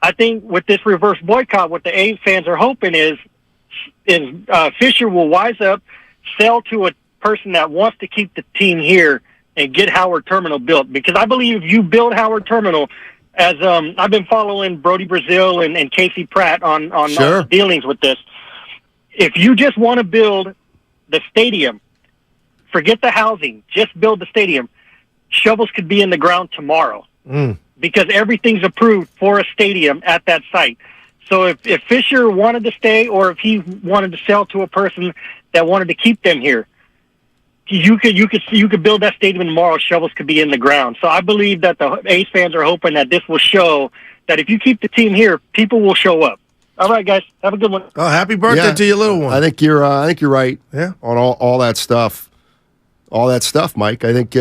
I think with this reverse boycott, what the A's fans are hoping is Fisher will wise up, sell to a person that wants to keep the team here, and get Howard Terminal built. Because I believe if you build Howard Terminal, as I've been following Brody Brazil and Casey Pratt on Sure. dealings with this. If you just want to build the stadium, forget the housing, just build the stadium, shovels could be in the ground tomorrow. Because everything's approved for a stadium at that site. So if Fisher wanted to stay, or if he wanted to sell to a person that wanted to keep them here, you could build that stadium tomorrow. Shovels could be in the ground. So I believe that the A's fans are hoping that this will show that if you keep the team here, people will show up. All right, guys, have a good one. Oh, happy birthday to your little one. I think you're right. Yeah. On all that stuff, Mike. I think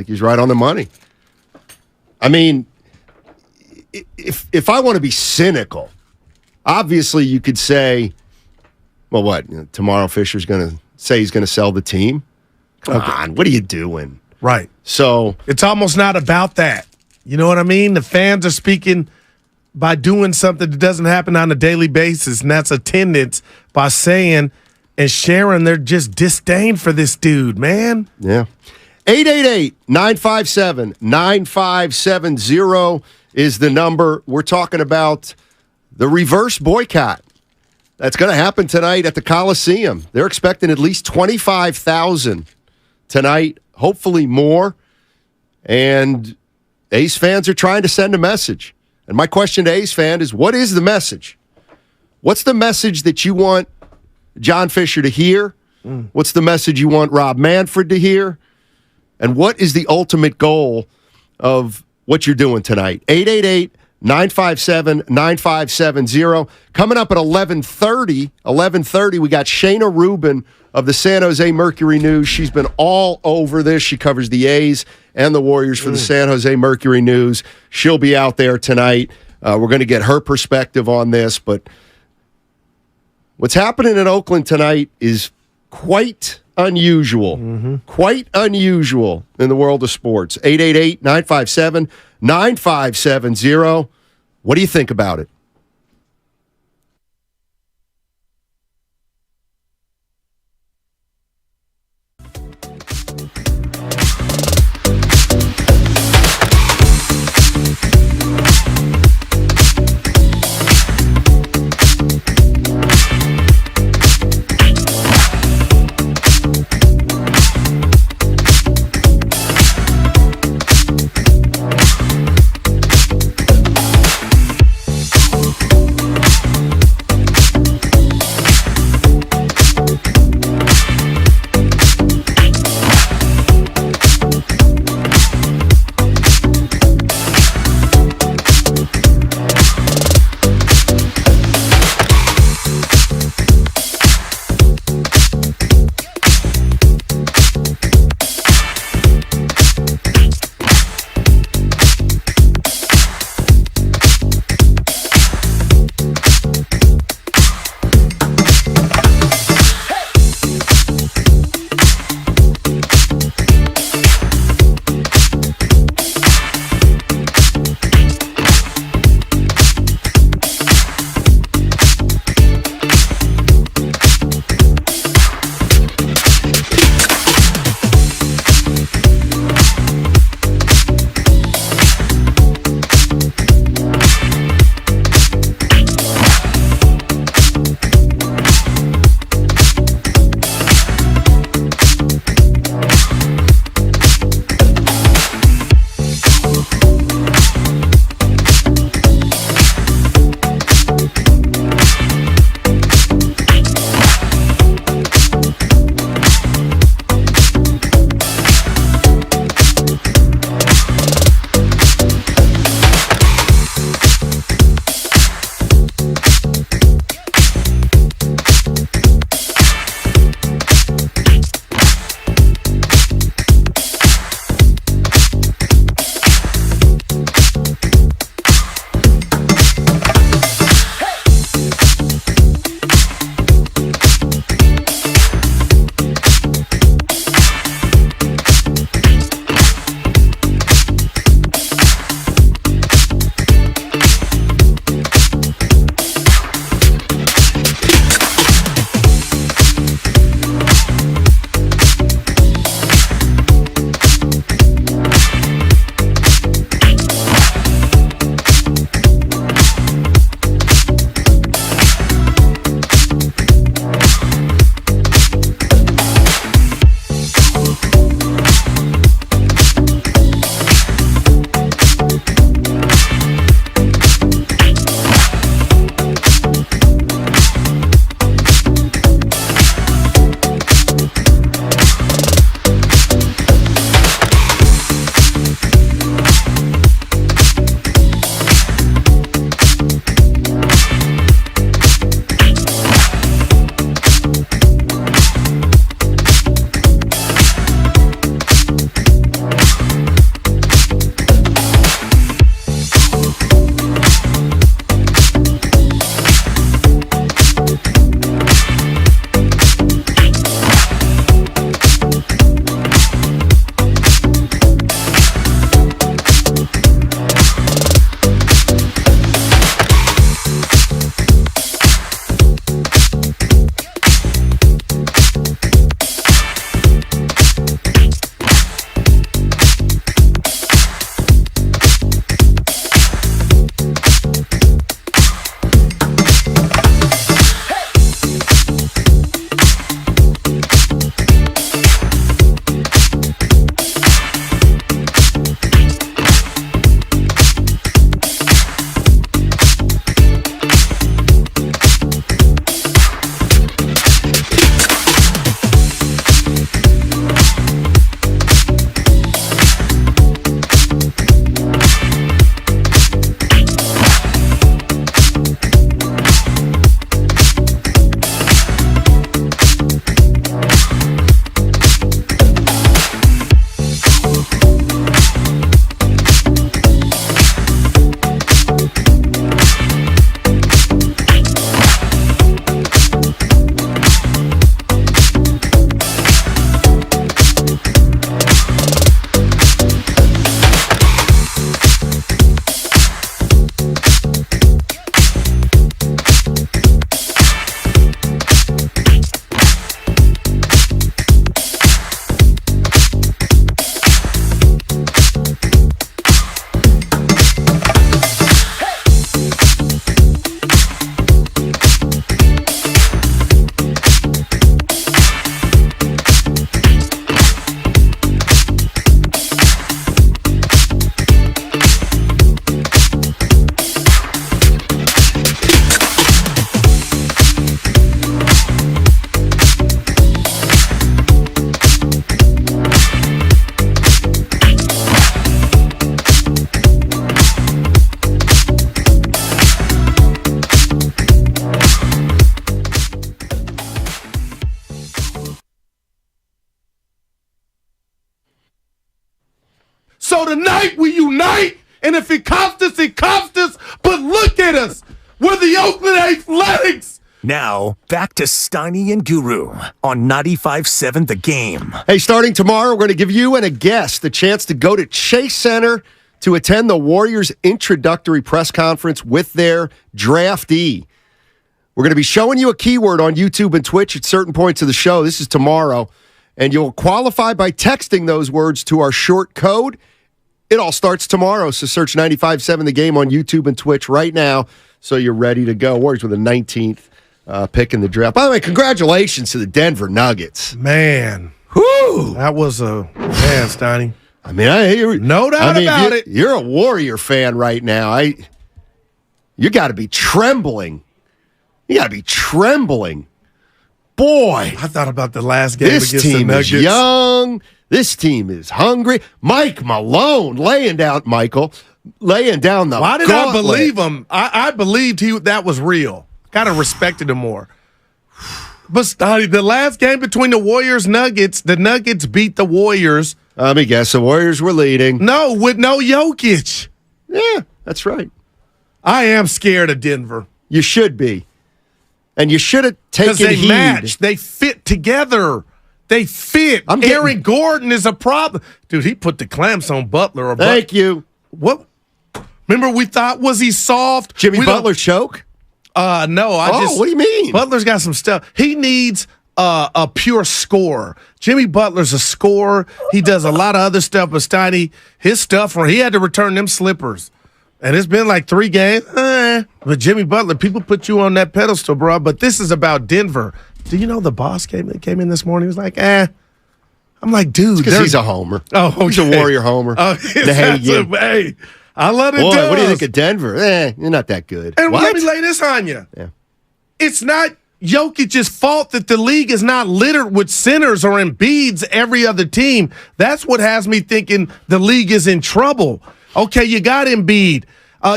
he's right on the money. I mean, if I want to be cynical, obviously you could say, well, what? Tomorrow Fisher's going to say he's going to sell the team? Come on, what are you doing? Right. So it's almost not about that. You know what I mean? The fans are speaking by doing something that doesn't happen on a daily basis, and that's attendance, by saying and sharing their just disdain for this dude, man. Yeah. 888-957-9570 is the number. We're talking about the reverse boycott. That's going to happen tonight at the Coliseum. They're expecting at least 25,000 tonight, hopefully more. And A's fans are trying to send a message. And my question to A's fan is, what is the message? What's the message that you want John Fisher to hear? What's the message you want Rob Manfred to hear? And what is the ultimate goal of what you're doing tonight? 888-957-9570. Coming up at 11:30, we got Shayna Rubin of the San Jose Mercury News. She's been all over this. She covers the A's and the Warriors for the San Jose Mercury News. She'll be out there tonight. We're going to get her perspective on this. But what's happening in Oakland tonight is quite unusual. Quite unusual in the world of sports. 888-957-9570. What do you think about it? So tonight we unite, and if it costs us, it costs us. But look at us. We're the Oakland Athletics. Now, back to Steiny and Guru on 95.7 The Game. Hey, starting tomorrow, we're going to give you and a guest the chance to go to Chase Center to attend the Warriors introductory press conference with their draftee. We're going to be showing you a keyword on YouTube and Twitch at certain points of the show. This is tomorrow. And you'll qualify by texting those words to our short code. It all starts tomorrow, so search 95.7 The Game on YouTube and Twitch right now so you're ready to go. Warriors with the 19th pick in the draft. By the way, congratulations to the Denver Nuggets. Man. Whoo! That was a man, Steiny. I mean, no doubt about it. You're a Warrior fan right now. You got to be trembling. You got to be trembling. Boy, I thought about the last game this against team the Nuggets. is young. This team is hungry. Mike Malone laying down the Why did gauntlet. I believe him? I believed that was real. Kind of respected him more. But Steiny, the last game between the Warriors Nuggets, the Nuggets beat the Warriors. Let me guess, the Warriors were leading. No, with no Jokic. Yeah, that's right. I am scared of Denver. You should be. And you should have taken Because they heed. match. They fit together. They fit. Aaron Gordon is a problem. Dude, he put the clamps on Butler. Thank you. What? Remember we thought, was he soft? Jimmy Butler choke? No. What do you mean? Butler's got some stuff. He needs a pure scorer. Jimmy Butler's a scorer. He does a lot of other stuff, but Steiny, his stuff, he had to return them slippers. And it's been like 3 games. But Jimmy Butler, people put you on that pedestal, bro. But this is about Denver. Do you know the boss came in this morning? He was like, I'm like, dude. Because he's a homer. Oh, okay. He's a Warrior homer. Hey, I love it. Boy, what do you think of Denver? You're not that good. And let me lay this on you. Yeah. It's not Jokic's fault that the league is not littered with centers or Embiids every other team. That's what has me thinking the league is in trouble. Okay, you got Embiid.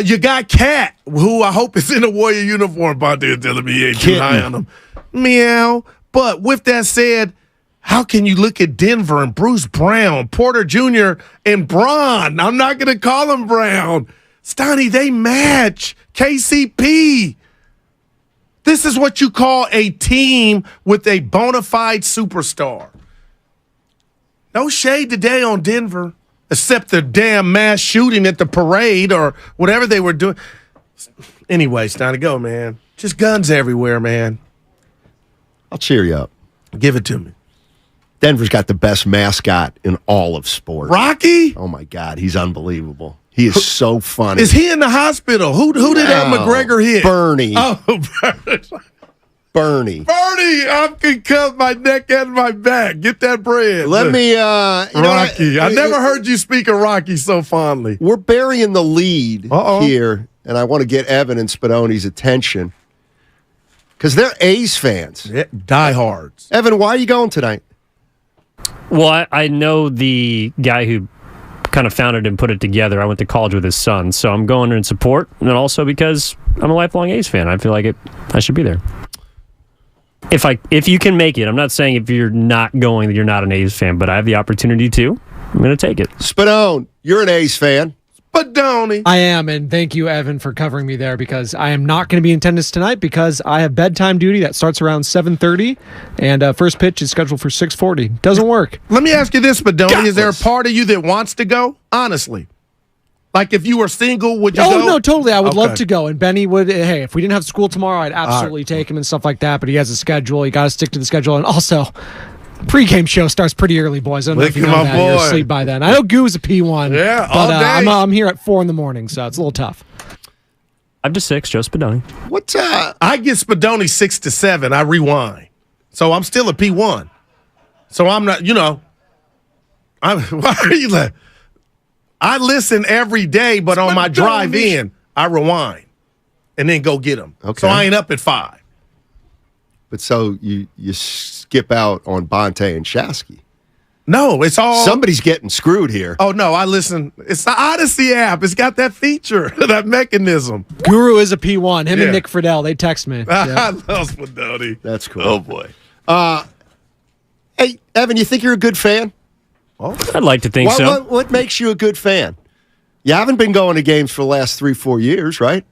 You got Cat, who I hope is in a Warrior uniform. Bonte telling me he ain't too high on him. Meow. But with that said, how can you look at Denver and Bruce Brown, Porter Jr., and Bron? I'm not going to call him Brown. Steiny, they match. KCP. This is what you call a team with a bona fide superstar. No shade today on Denver, except the damn mass shooting at the parade or whatever they were doing. Anyway, Steiny, go, man. Just guns everywhere, man. I'll cheer you up. Give it to me. Denver's got the best mascot in all of sports. Rocky? Oh, my God. He's unbelievable. He is so funny. Is he in the hospital? Who did McGregor hit? Bernie. Oh, Bernie. Bernie, I'm concussed my neck and my back. Get that bread. Let me, Rocky. I never heard you speak of Rocky so fondly. We're burying the lead here, and I want to get Evan and Spadoni's attention because they're A's fans. Yeah, diehards. Evan, why are you going tonight? Well, I know the guy who kind of founded and put it together. I went to college with his son, so I'm going in support, and also because I'm a lifelong A's fan. I feel like I should be there. If you can make it. I'm not saying if you're not going that you're not an A's fan, but I have the opportunity to. I'm going to take it. Spadone, you're an A's fan. Spadone. I am, and thank you, Evan, for covering me there because I am not going to be in attendance tonight because I have bedtime duty that starts around 7:30, and first pitch is scheduled for 6:40. Doesn't work. Let me ask you this, Spadone. Is there a part of you that wants to go? Honestly. Like if you were single, would you go? Oh, no, totally. I would love to go. And Benny would, hey, if we didn't have school tomorrow, I'd absolutely take him and stuff like that. But he has a schedule. You got to stick to the schedule. And also, pregame show starts pretty early, boys. I don't know if you know that. You're asleep by then. I know Goo's a P1. Yeah, but I'm here at 4 in the morning, so it's a little tough. 5 to 6, Joe Spadoni. What's I get Spadoni 6 to 7. I rewind. So I'm still a P1. So I'm not, why are you like? I listen every day, but on my drive in, I rewind and then go get them. Okay. So I ain't up at 5. But so you skip out on Bonte and Shasky. No, it's all. Somebody's getting screwed here. Oh, no, I listen. It's the Odyssey app. It's got that feature, that mechanism. Guru is a P1. Him and Nick Friedel, they text me. I love Spadoni. That's cool. Oh, boy. Hey, Evan, you think you're a good fan? I'd like to think so. What makes you a good fan? You haven't been going to games for the last 3-4 years, right?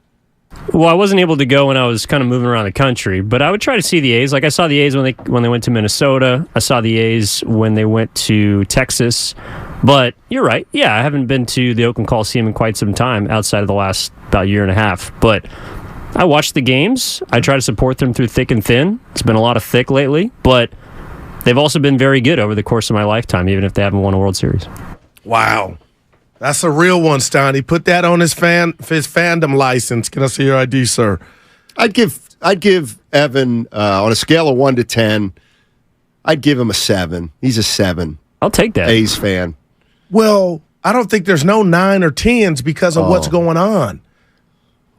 Well, I wasn't able to go when I was kind of moving around the country, but I would try to see the A's. Like I saw the A's when they went to Minnesota. I saw the A's when they went to Texas. But you're right. Yeah, I haven't been to the Oakland Coliseum in quite some time outside of the last about year and a half. But I watch the games. I try to support them through thick and thin. It's been a lot of thick lately, but they've also been very good over the course of my lifetime, even if they haven't won a World Series. Wow. That's a real one, Steiny. Put that on his fandom license. Can I see your ID, sir? I'd give Evan on a scale of 1 to 10. I'd give him a 7. He's a 7. I'll take that. A's fan. Well, I don't think there's no 9 or 10s because of what's going on.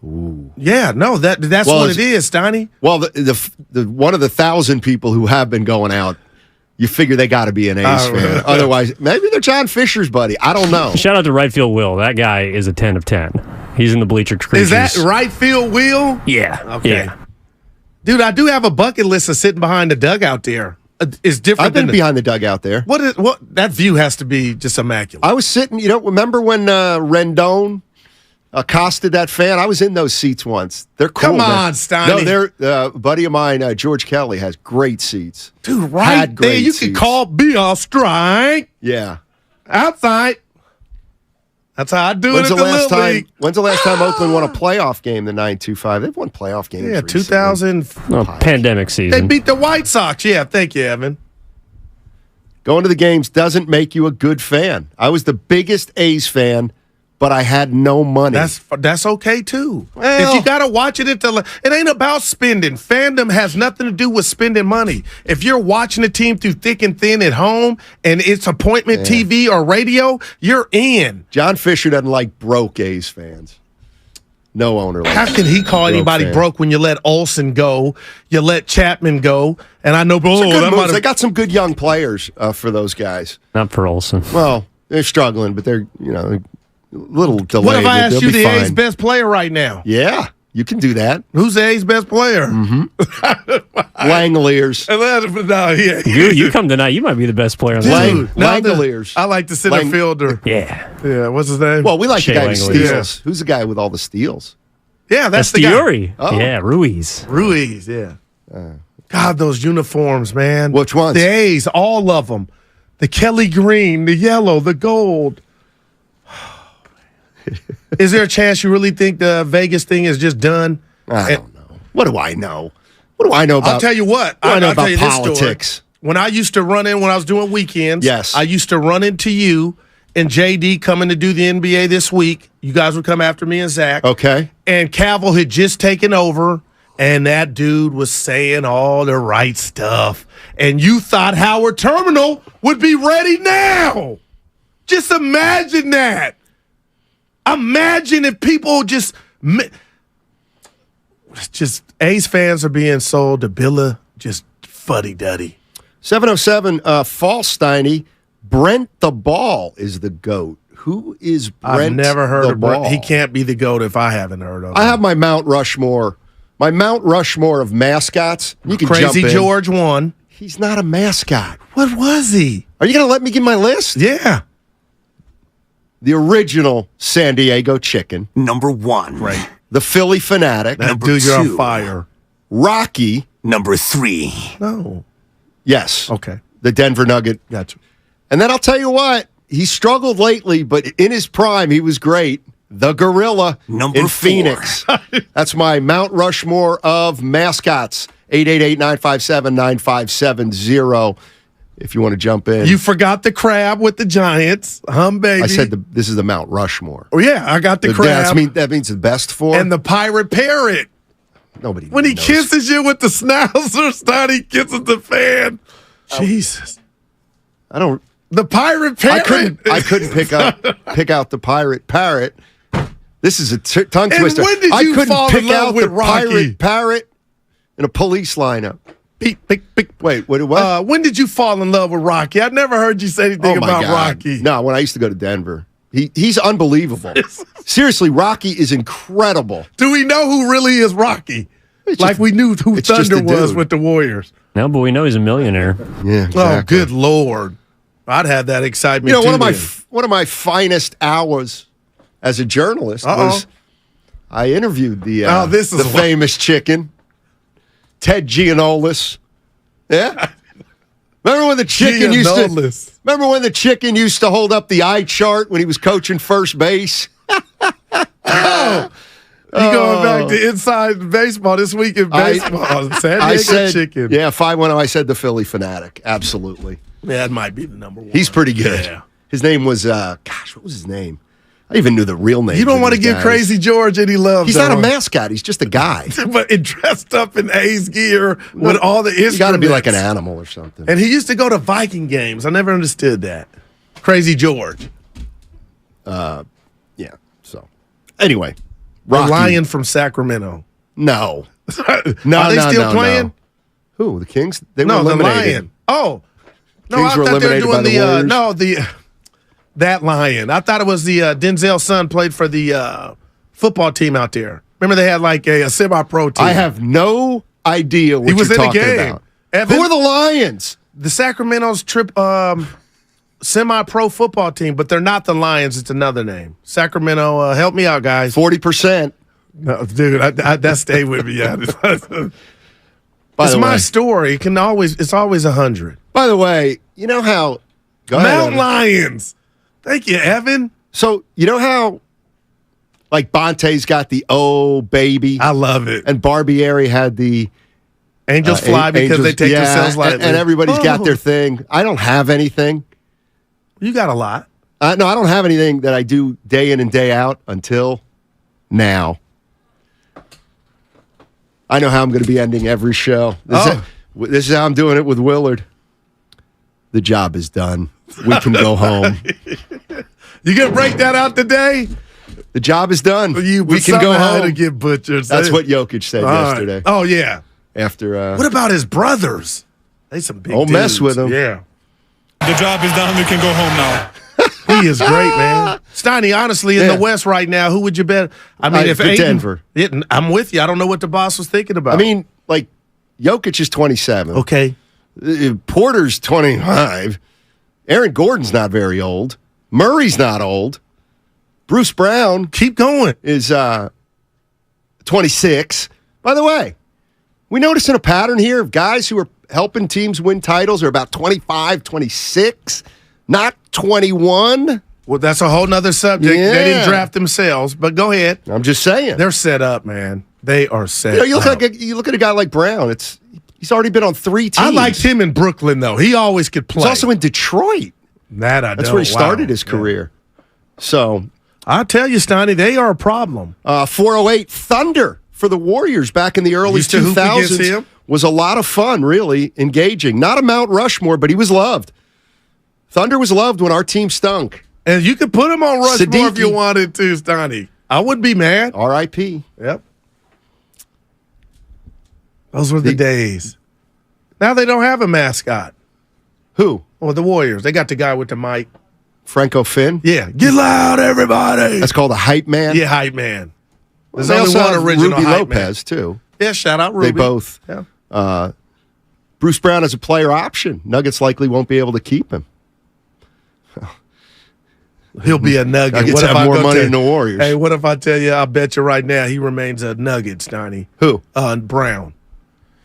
Ooh. Yeah, no, that's what it is, Steiny. Well, the one of the 1,000 people who have been going out, you figure they got to be an A's fan. Otherwise, maybe they're John Fisher's buddy. I don't know. Shout out to right field Will. That guy is a 10 of 10. He's in the bleacher creatures. Is that right field Will? Yeah. Okay. Yeah. Dude, I do have a bucket list of sitting behind the dugout there. It's different. I've been behind the dugout there. What that view has to be just immaculate. I was sitting, remember when Rendon accosted that fan? I was in those seats once. They're cool. Come on, Steiny. No, they're a buddy of mine, George Kelly, has great seats. Dude, right there, you can call me a strike. Yeah. Outside. That's how I do it at the Little League. When's the last time Oakland won a playoff game, the 9-2-5? They've won playoff games. Yeah, 2000. Pandemic season. They beat the White Sox. Yeah, thank you, Evan. Going to the games doesn't make you a good fan. I was the biggest A's fan, but I had no money. That's okay, too. Well, if you got to watch it, it ain't about spending. Fandom has nothing to do with spending money. If you're watching a team through thick and thin at home and it's appointment TV or radio, you're in. John Fisher doesn't like broke A's fans. No owner likes. How can he call anybody broke when you let Olsen go, you let Chapman go, and I know they got some good young players for those guys. Not for Olsen. Well, they're struggling, but they're little delayed. What if I asked you the A's best player right now? Yeah, you can do that. Who's the A's best player? Langoliers. You come tonight, you might be the best player on the team. Langoliers. I like the center fielder. Yeah. Yeah, what's his name? Well, we like the guy who steals. Langoliers. Who's the guy with all the steals? Yeah, that's the guy. Oh. Yeah, Ruiz, yeah. God, those uniforms, man. Which ones? The A's, all of them. The Kelly green, the yellow, the gold. Is there a chance you really think the Vegas thing is just done? I don't know. What do I know? What do I know about? I'll tell you what. I know I'll about politics. When I used to run in, when I was doing weekends, yes, I used to run into you and JD coming to do the NBA this week. You guys would come after me and Zach. Okay. And Cavill had just taken over, and that dude was saying all the right stuff. And you thought Howard Terminal would be ready now. Just imagine that. Imagine if people just A's fans are being sold to Billa, just fuddy-duddy. 707, False Steiny. Brent the Ball is the GOAT. Who is Brent? I've never heard the of Brent. Ball? He can't be the GOAT if I haven't heard of him. I have my Mount Rushmore. My Mount Rushmore of mascots. You can jump Crazy in. George won. He's not a mascot. What was he? Are you going to let me give my list? Yeah. The original San Diego Chicken. Number 1. Right. The Philly Fanatic. That dude, you're on fire. Rocky. Number 3. No. Yes. Okay. The Denver Nugget. Gotcha. And then I'll tell you what. He struggled lately, but in his prime, he was great. The Gorilla Number in 4. Phoenix. That's my Mount Rushmore of mascots. 888-957-9570 if you want to jump in. You forgot the crab with the Giants. Baby. I said this is the Mount Rushmore. Oh, yeah, I got the crab. That means the best four. And the pirate parrot. Nobody When he knows. kisses you with the schnauzer, he kisses the fan. Jesus. I don't. The pirate parrot. I couldn't pick out the pirate parrot. This is a tongue And twister. when did you fall in love with Rocky? Pirate parrot in a police lineup. Beep. Wait, what? When did you fall in love with Rocky? I never heard you say anything about Rocky. No, when I used to go to Denver. He's unbelievable. Seriously, Rocky is incredible. Do we know who really is Rocky? Like we knew who Thunder was with the Warriors. No, but we know he's a millionaire. Yeah, exactly. Oh, good Lord. I'd have that excitement. You know, one of my finest hours as a journalist was I interviewed the famous chicken, Ted Gianolis. Yeah. Remember when the chicken used to hold up the eye chart when he was coaching first base? You going back to inside baseball this week in baseball? San Diego chicken. Yeah, 510. I said the Philly fanatic. Absolutely. Yeah, that might be the number one. He's pretty good. Yeah. His name was what was his name? I even knew the real name. You don't want to give Crazy George any love. He's not a mascot. He's just a guy. But dressed up in A's gear with all the instruments. You got to be like an animal or something. And he used to go to Viking games. I never understood that. Crazy George. Yeah. So, anyway, Rocky. The Lion from Sacramento. No. Are they still playing? No. Who? The Kings? They were eliminated. The Lion. Oh. No, Kings were eliminated by the Warriors. That Lion. I thought it was the Denzel's son played for the football team out there. Remember they had like a semi-pro team. I have no idea what you're talking about. Evan, who are the Lions? The Sacramento's semi-pro football team, but they're not the Lions. It's another name. Sacramento, help me out, guys. 40%. No, dude, that stayed with me. Yeah. It's my story. It's always 100. By the way, you know how Mountain Lions. Thank you, Evan. So, you know how, like, Bonte's got the "Oh Baby"? I love it. And Barbieri had the Angels Fly because they take themselves lightly. And everybody's got their thing. I don't have anything. You got a lot. No, I don't have anything that I do day in and day out until now. I know how I'm going to be ending every show. This is how I'm doing it with Willard. The job is done. We can go home. You gonna break that out today? The job is done. We can go home to get butchered. That's what Jokic said yesterday. Right. Oh yeah. After what about his brothers? They some big. Don't mess with them. Yeah. The job is done. We can go home now. He is great, man. Steiny, honestly, in the West right now, who would you bet? I mean, if Denver, I'm with you. I don't know what the boss was thinking about. I mean, like Jokic is 27. Okay. Porter's 25. Aaron Gordon's not very old. Murray's not old. Bruce Brown, keep going, is 26. By the way, we noticing a pattern here of guys who are helping teams win titles are about 25, 26, not 21. Well, that's a whole nother subject. Yeah. They didn't draft themselves, but go ahead. I'm just saying. They're set up, man. They are set up. You look at a guy like Brown. He's already been on 3 teams. I liked him in Brooklyn, though. He always could play. He's also in Detroit. That's where he started his career. So I'll tell you, Steiny, they are a problem. 408 Thunder for the Warriors back in the early 2000s was a lot of fun, really engaging. Not a Mount Rushmore, but he was loved. Thunder was loved when our team stunk. And you could put him on Rushmore if you wanted to, Steiny. I wouldn't be mad. R.I.P. Yep. Those were the days. Now they don't have a mascot. Who? Well, the Warriors. They got the guy with the mic. Franco Finn? Yeah. Get loud, everybody. That's called a hype man? Yeah, hype man. There's only one original Ruby hype Lopez, man. Too. Yeah, shout out Ruby. They both. Yeah. Bruce Brown is a player option. Nuggets likely won't be able to keep him. He'll be a Nugget. Nuggets have more money than the Warriors. Hey, what if I tell you, I bet you right now he remains a Nugget, Steiny? Who? Brown.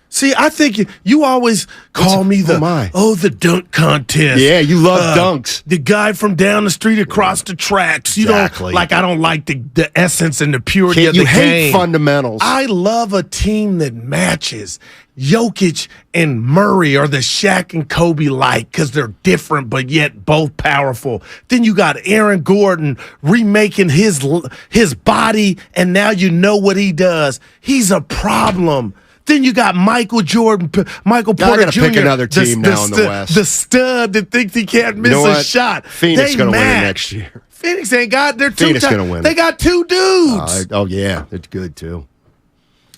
See, I think you always call me the dunk contest. Yeah, you love dunks. The guy from down the street across the tracks. You don't I don't like the essence and the purity of the game. You hate fundamentals. I love a team that matches. Jokic and Murray are the Shaq and Kobe like because they're different but yet both powerful. Then you got Aaron Gordon remaking his body, and now you know what he does. He's a problem. Then you got Michael Porter Jr. Pick another team now in the West. The stud that thinks he can't miss a shot. Phoenix going to win it next year. Phoenix ain't got their Phoenix going to win. They got 2 dudes. Yeah, it's good too.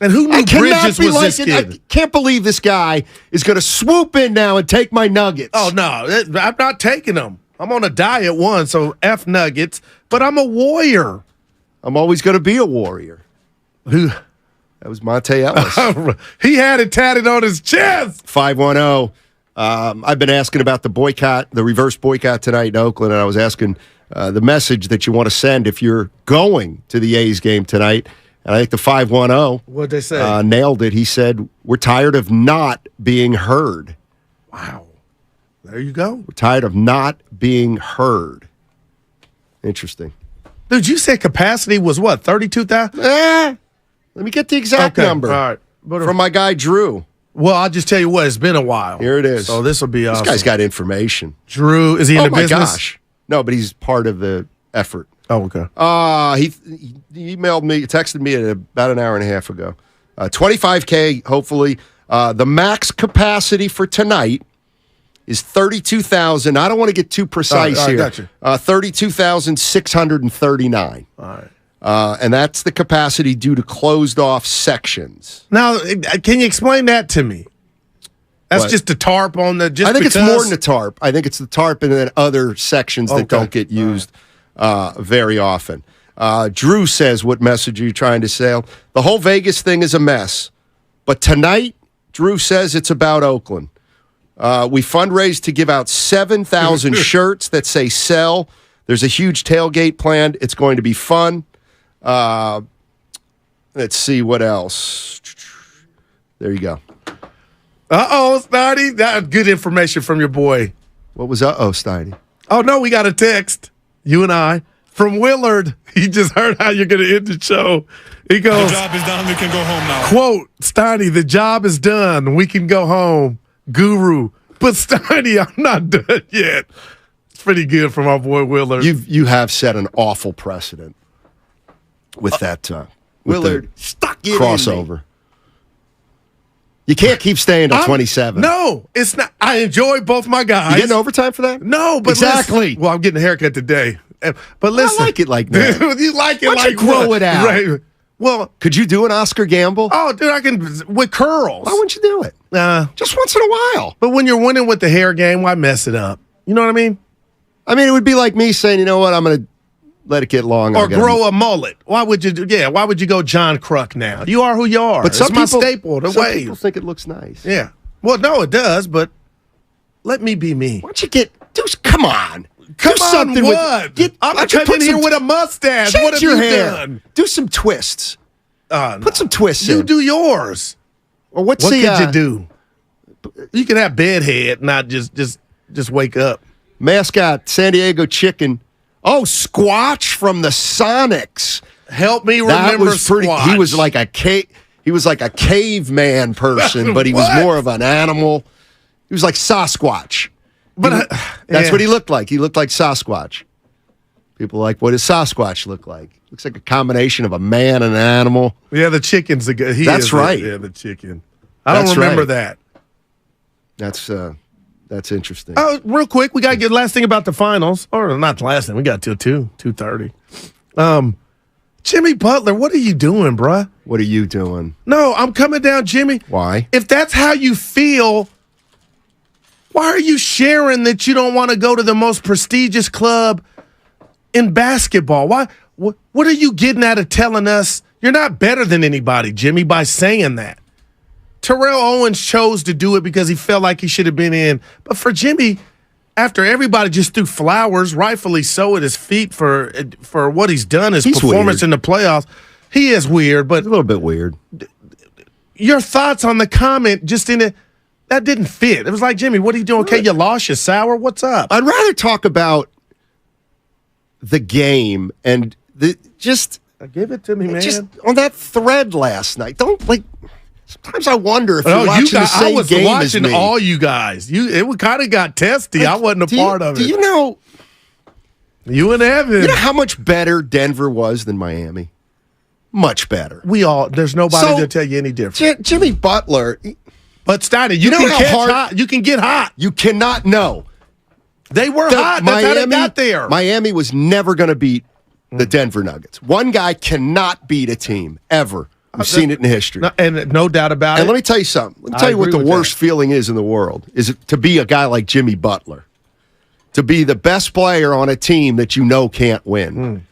And who knew Bridges was this kid? I can't believe this guy is going to swoop in now and take my Nuggets. Oh no, I'm not taking them. I'm on a diet so F Nuggets. But I'm a Warrior. I'm always going to be a Warrior. Who? That was Monte Ellis. He had it tatted on his chest. 510. I've been asking about the boycott, the reverse boycott tonight in Oakland, and I was asking the message that you want to send if you're going to the A's game tonight. And I think the 510 What'd they say? Nailed it. He said, we're tired of not being heard. Wow. There you go. We're tired of not being heard. Interesting. Dude, you said capacity was what, 32,000? Let me get the exact number. All right. From my guy, Drew. Well, I'll just tell you what, it's been a while. Here it is. So this will be awesome. This guy's got information. Drew, is he in the business? Oh, my gosh. No, but he's part of the effort. Oh, okay. He emailed me, texted me about an hour and a half ago. 25K, hopefully. The max capacity for tonight is 32,000. I don't want to get too precise here. Gotcha. 32,639. All right. And that's the capacity due to closed off sections. Now, can you explain that to me? That's What? just the tarp on the. I think it's more than the tarp. I think it's the tarp and then other sections that don't get used very often. Drew says, what message are you trying to sell? The whole Vegas thing is a mess. But tonight, Drew says it's about Oakland. We fundraised to give out 7,000 shirts that say sell. There's a huge tailgate planned. It's going to be fun. Let's see what else. There you go. Steiny. That's good information from your boy. What was Steiny? Oh, no, we got a text, you and I, from Willard. He just heard how you're going to end the show. He goes, The job is done. We can go home now. quote, Steiny, the job is done. We can go home. Guru. But Steiny, I'm not done yet. It's pretty good from our boy Willard. You have set an awful precedent with that Willard, stuck crossover. You can't keep staying till 27. No, it's not. I enjoy both my guys. You getting overtime for that? No, but exactly. Listen, well, I'm getting a haircut today. But listen, I like it like that. You like it Why don't like you grow what? it out? Right. Well, could you do an Oscar Gamble? Oh, dude, I can with curls. Why wouldn't you do it? Just once in a while. But when you're winning with the hair game, why mess it up? You know what I mean? I mean, it would be like me saying, you know what, I'm going to let it get long. Or grow a mullet. Why would you do? Yeah, why would you go John Kruk now? You are who you are. But some it's my people, staple. The some wave. people think it looks nice. Yeah. Well, no, it does. But let me be me. Why don't you come on? Come do on, something what? I'm coming here with a mustache. Change What have your you hair. done? Do some twists. No. Put some twists in. You do yours. Well, what could you do? You can have bedhead, not just wake up. Mascot, San Diego Chicken. Oh, Squatch from the Sonics. Help me remember that was pretty. Squatch. He was like a caveman person, but he was more of an animal. He was like Sasquatch. But that's what he looked like. He looked like Sasquatch. People are like, what does Sasquatch look like? Looks like a combination of a man and an animal. Yeah, the chicken's the guy. That's right. The chicken. I don't remember that. That's interesting. Oh, real quick, we got to get last thing about the finals. Or not the last thing. We got till 2:30. Jimmy Butler, what are you doing, bruh? What are you doing? No, I'm coming down, Jimmy. Why? If that's how you feel, why are you sharing that you don't want to go to the most prestigious club in basketball? Why? What are you getting at of telling us you're not better than anybody, Jimmy, by saying that? Terrell Owens chose to do it because he felt like he should have been in. But for Jimmy, after everybody just threw flowers, rightfully so, at his feet for what he's done, his performance in the playoffs, he is weird. But a little bit weird. Your thoughts on the comment just in it, that didn't fit. It was like, Jimmy, what are you doing? Okay, you lost, you're sour. What's up? I'd rather talk about the game and just give it to me, man. Just on that thread last night. Sometimes I wonder if you're watching the same I was game watching as me. all you guys. It kind of got testy. I wasn't a part of it. Do you know? You and Evan. You know how much better Denver was than Miami? Much better. There's nobody to tell you any different. Jimmy Butler. But Steiny, you can get hot. You cannot know. They were hot. That's how they got there. Miami was never going to beat the Denver Nuggets. One guy cannot beat a team ever. We've seen it in history. And no doubt about it. And let me tell you something. Let me tell you what the worst feeling is in the world, is to be a guy like Jimmy Butler. To be the best player on a team that you know can't win.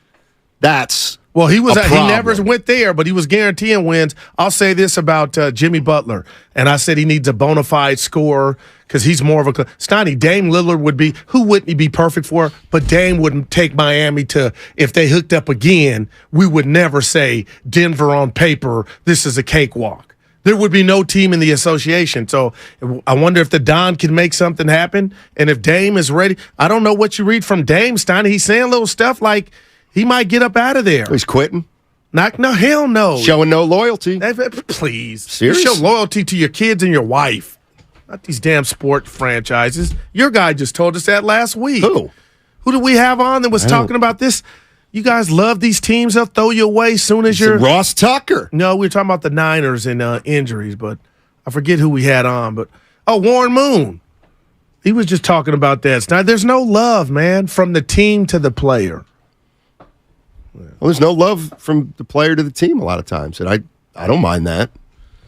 That's Well, he never went there, but he was guaranteeing wins. I'll say this about Jimmy Butler, and I said he needs a bona fide scorer because he's more of a Steiny. Dame Lillard would be, who wouldn't he be perfect for? But Dame wouldn't take Miami to, if they hooked up again, we would never say Denver on paper, this is a cakewalk. There would be no team in the association. So I wonder if the Don can make something happen, and if Dame is ready. I don't know what you read from Dame, Steiny. He's saying little stuff like, he might get up out of there. He's quitting? No, hell no. Showing no loyalty. Please. Serious? Show loyalty to your kids and your wife. Not these damn sport franchises. Your guy just told us that last week. Who? Who did we have on that was talking about this? You guys love these teams. They'll throw you away as soon as you're... Ross Tucker. No, we were talking about the Niners and injuries, but I forget who we had on. But Warren Moon. He was just talking about that. Now, there's no love, man, from the team to the player. Well, there's no love from the player to the team a lot of times, and I don't mind that.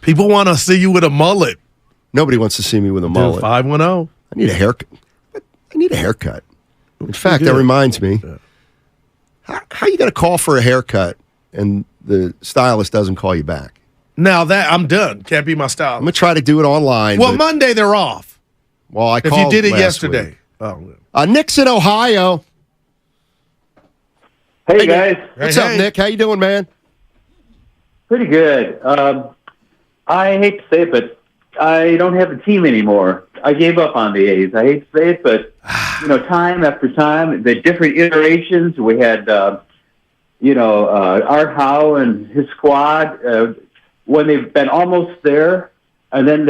People want to see you with a mullet. Nobody wants to see me with a mullet. 510. I need a haircut. In fact, that reminds me. How you going to call for a haircut and the stylist doesn't call you back? Now that I'm done. Can't be my style. I'm going to try to do it online. Well, Monday they're off. Well, if you did it yesterday. Nick's in Ohio. Hey, guys. What's up, Nick? How you doing, man? Pretty good. I hate to say it, but I don't have a team anymore. I gave up on the A's. I hate to say it, but time after time, the different iterations. We had, Art Howe and his squad when they've been almost there, and then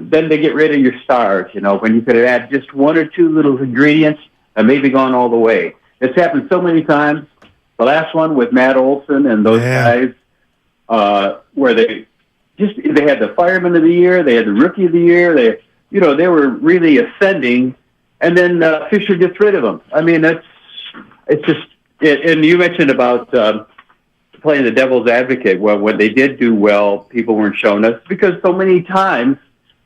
they get rid of your stars. When you could have had just one or two little ingredients and maybe gone all the way. It's happened so many times. The last one with Matt Olson and those guys, where they had the fireman of the year, they had the rookie of the year, they were really ascending, and then Fisher gets rid of them. I mean, and you mentioned about playing the devil's advocate. Well, when they did do well, people weren't showing us because so many times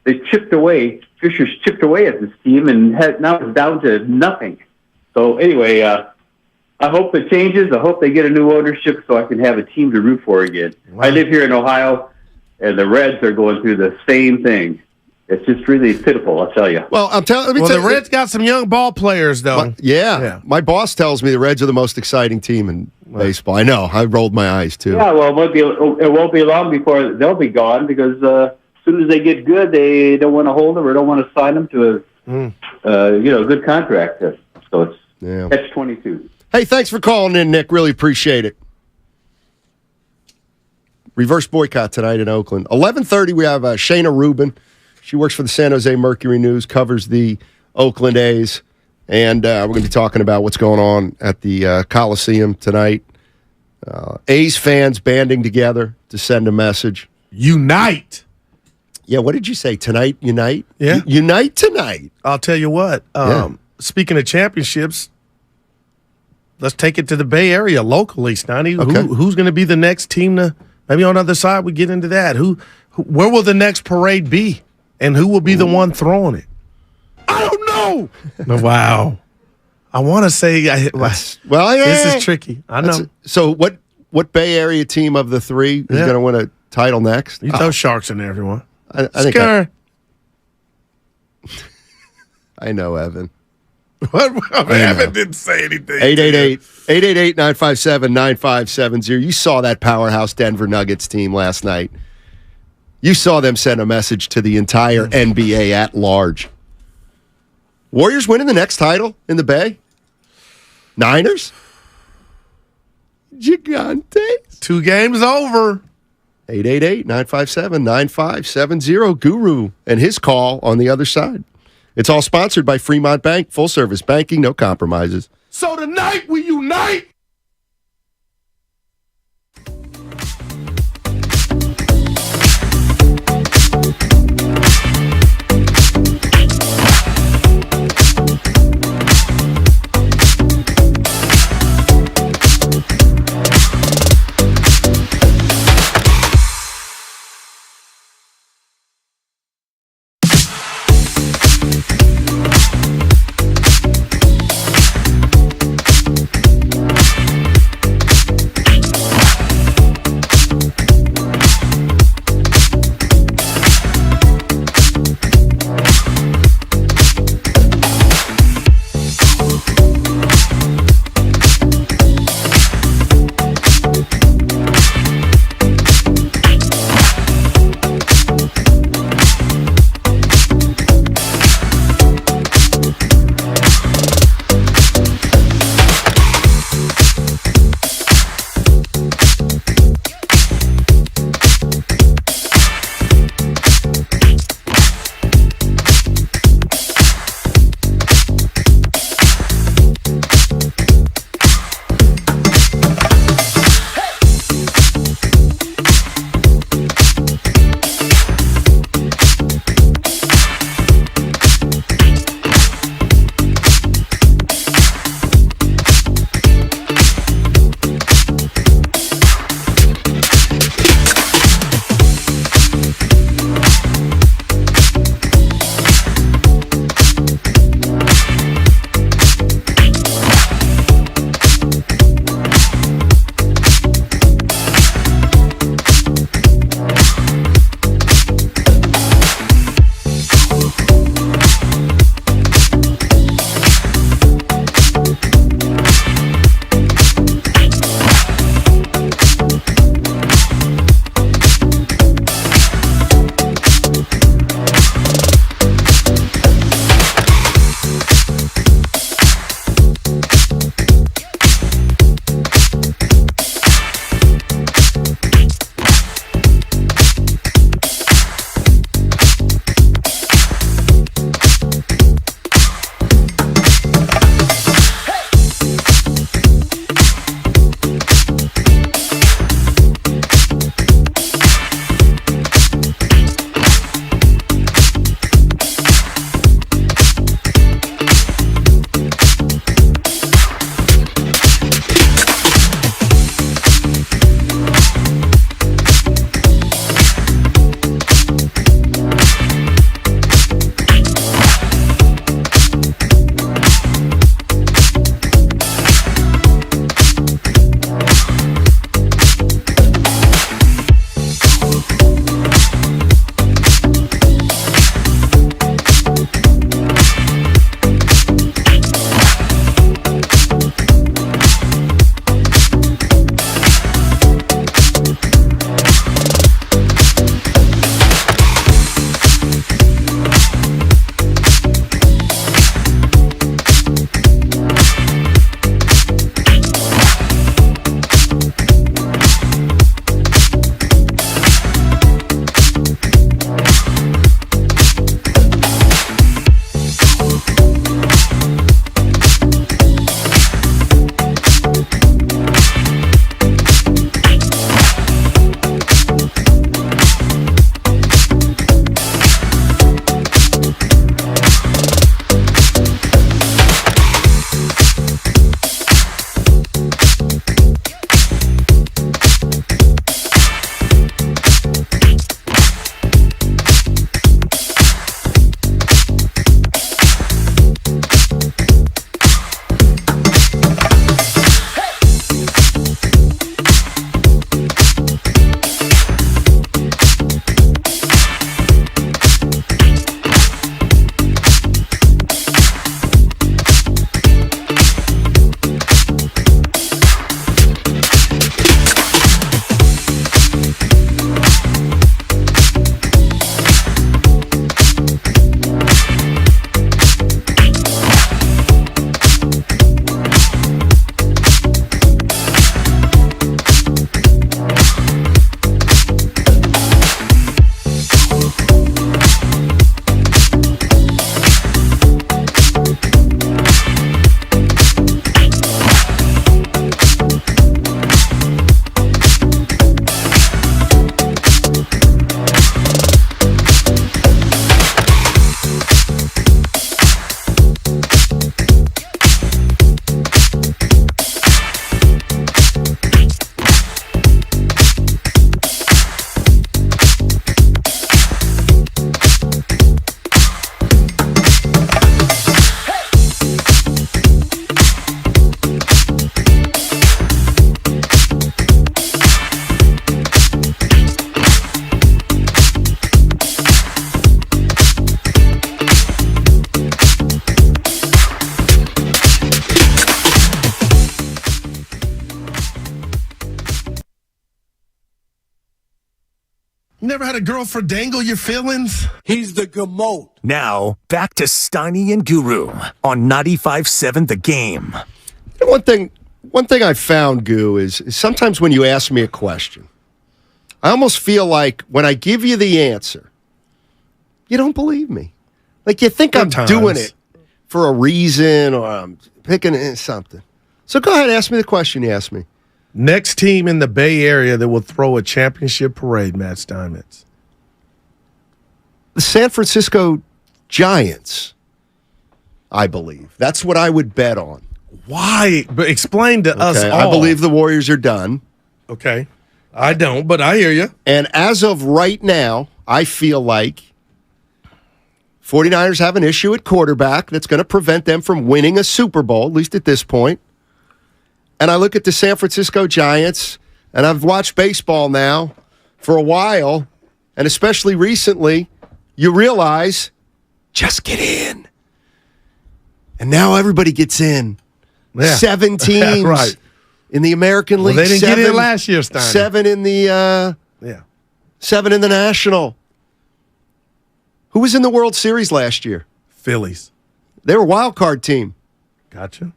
they chipped away. Fisher's chipped away at this team, and now it's down to nothing. So anyway. I hope it changes. I hope they get a new ownership so I can have a team to root for again. Wow. I live here in Ohio, and the Reds are going through the same thing. It's just really pitiful, I'll tell you. Well, the Reds got some young ball players, though. My boss tells me the Reds are the most exciting team in baseball. I know. I rolled my eyes, too. Yeah, well, it won't be long before they'll be gone because as soon as they get good, they don't want to hold them or don't want to sign them to a good contract. So it's catch-22. Hey, thanks for calling in, Nick. Really appreciate it. Reverse boycott tonight in Oakland. 11:30, we have Shayna Rubin. She works for the San Jose Mercury News, covers the Oakland A's. And we're going to be talking about what's going on at the Coliseum tonight. A's fans banding together to send a message. Unite! Yeah, what did you say? Tonight, unite? Yeah. Unite tonight. I'll tell you what. Speaking of championships, let's take it to the Bay Area locally, Steiny. Okay. Who's going to be the next team to, maybe on the other side we get into that. Where will the next parade be? And who will be the one throwing it? I don't know. Wow. I want to say, this is tricky. I know. So what Bay Area team of the three is going to win a title next? You throw Sharks in there, everyone. I think I know, Evan. Evan didn't say anything. 888-957-9570. You saw that powerhouse Denver Nuggets team last night. You saw them send a message to the entire NBA at large. Warriors winning the next title in the Bay? Niners? Gigantes? 2 games over. 888-957-9570. Guru and his call on the other side. It's all sponsored by Fremont Bank. Full service banking, no compromises. So tonight we unite. never had a girl for dangle your feelings? He's the GMOAT. Now, back to Steiny and Guru on 95.7 The Game. One thing I found, Goo, is sometimes when you ask me a question, I almost feel like when I give you the answer, you don't believe me. Like you think I'm doing it for a reason or I'm picking something. So go ahead, ask me the question you asked me. Next team in the Bay Area that will throw a championship parade, Matt Steinmetz. The San Francisco Giants, I believe. That's what I would bet on. Why? But explain to us all. I believe the Warriors are done. Okay. I don't, but I hear you. And as of right now, I feel like 49ers have an issue at quarterback that's going to prevent them from winning a Super Bowl, at least at this point. And I look at the San Francisco Giants, and I've watched baseball now for a while, and especially recently, you realize, just get in. And now everybody gets in. Yeah. 7 teams. Right. In the American League, they didn't get in last year, Stein. 7 in the 7 in the National. Who was in the World Series last year? Phillies. They were a wild card team. Gotcha.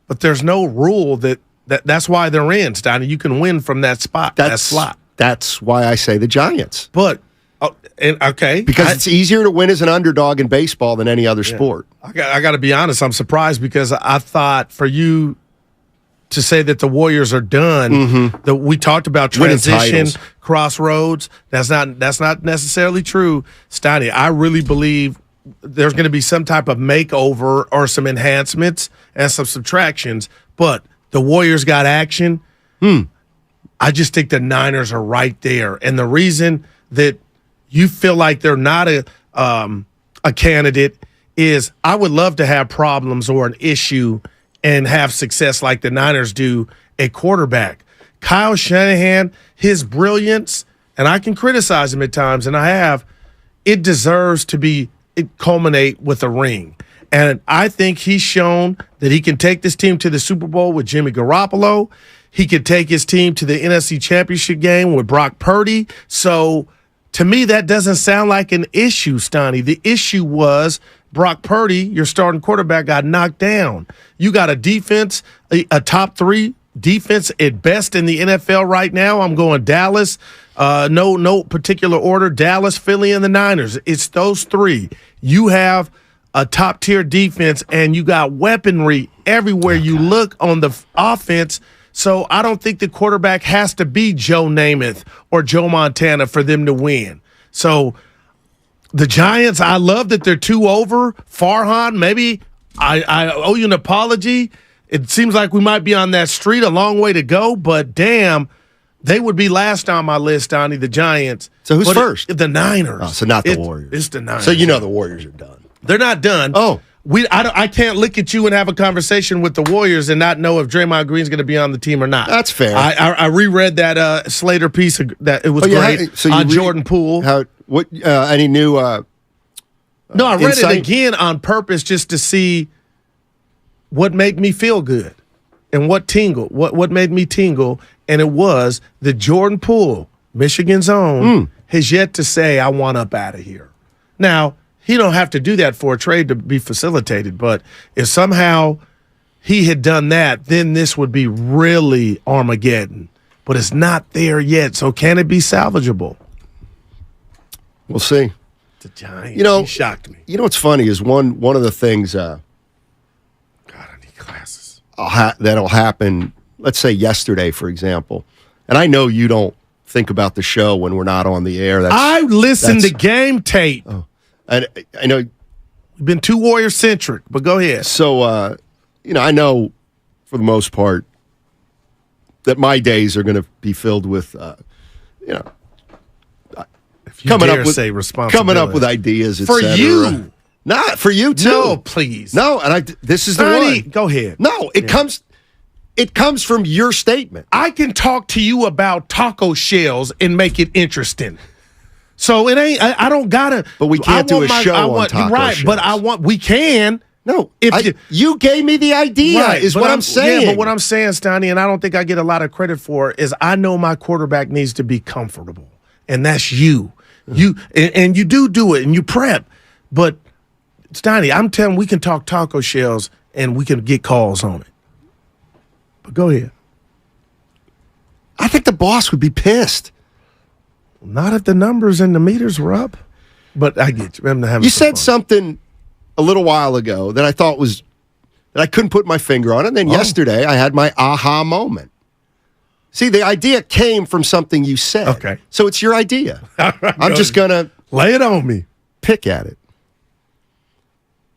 But there's no rule that's why they're in, Stein. You can win from that spot, that slot. That's why I say the Giants. But okay, because it's easier to win as an underdog in baseball than any other sport. I got to be honest. I'm surprised because I thought for you to say that the Warriors are done, that we talked about transition, crossroads. That's not necessarily true, Steiny. I really believe there's going to be some type of makeover or some enhancements and some subtractions, but the Warriors got action. I just think the Niners are right there. And the reason that you feel like they're not a candidate is I would love to have problems or an issue and have success like the Niners do at quarterback. Kyle Shanahan, his brilliance, and I can criticize him at times, and I have, it deserves to culminate with a ring. And I think he's shown that he can take this team to the Super Bowl with Jimmy Garoppolo. He could take his team to the NFC Championship game with Brock Purdy. So to me, that doesn't sound like an issue, Stoney. The issue was Brock Purdy, your starting quarterback, got knocked down. You got a defense, a top 3 defense at best in the NFL right now. I'm going Dallas. No particular order. Dallas, Philly, and the Niners. It's those 3. You have a top-tier defense, and you got weaponry everywhere you look on the offense. So I don't think the quarterback has to be Joe Namath or Joe Montana for them to win. So the Giants, I love that they're 2 over. Farhan, maybe I owe you an apology. It seems like we might be on that street, a long way to go, but damn, they would be last on my list, Donnie, the Giants. So who's first? The Niners. Oh, so not the Warriors. It's the Niners. So you know the Warriors are done. They're not done. Oh. I can't look at you and have a conversation with the Warriors and not know if Draymond Green's going to be on the team or not. That's fair. I reread that Slater piece. That it was great on Jordan Poole. Any new? No, I read insight? it again on purpose just to see what made me feel good and what made me tingle. And it was that Jordan Poole, Michigan's own, has yet to say, "I want up out of here." Now, he don't have to do that for a trade to be facilitated, but if somehow he had done that, then this would be really Armageddon. But it's not there yet, so can it be salvageable? We'll see. The Giants, he shocked me. You know what's funny is one of the things God, I need glasses. That'll happen, let's say yesterday, for example, and I know you don't think about the show when we're not on the air. I listened to game tape. Oh. And I know you've been too Warrior-centric, but go ahead. So, I know for the most part that my days are going to be filled with, coming up with ideas, for you, not for you too. No, please, no. And this is the one. Go ahead. No, it comes from your statement. I can talk to you about taco shells and make it interesting. So it ain't. I don't gotta. But we can't do a show on taco shells. But we can. No, you gave me the idea. Right, is what I'm saying. Yeah, but what I'm saying, Stoney, and I don't think I get a lot of credit for, is I know my quarterback needs to be comfortable. and that's you. And you do it, and you prep. But, Stoney, I'm telling you, we can talk taco shells, and we can get calls on it. But go ahead. I think the boss would be pissed. Not if the numbers and the meters were up. But I get you. You said something a little while ago that I thought was that I couldn't put my finger on. And then yesterday I had my aha moment. See, the idea came from something you said. Okay. So it's your idea. I'm just going to lay it on me. Pick at it.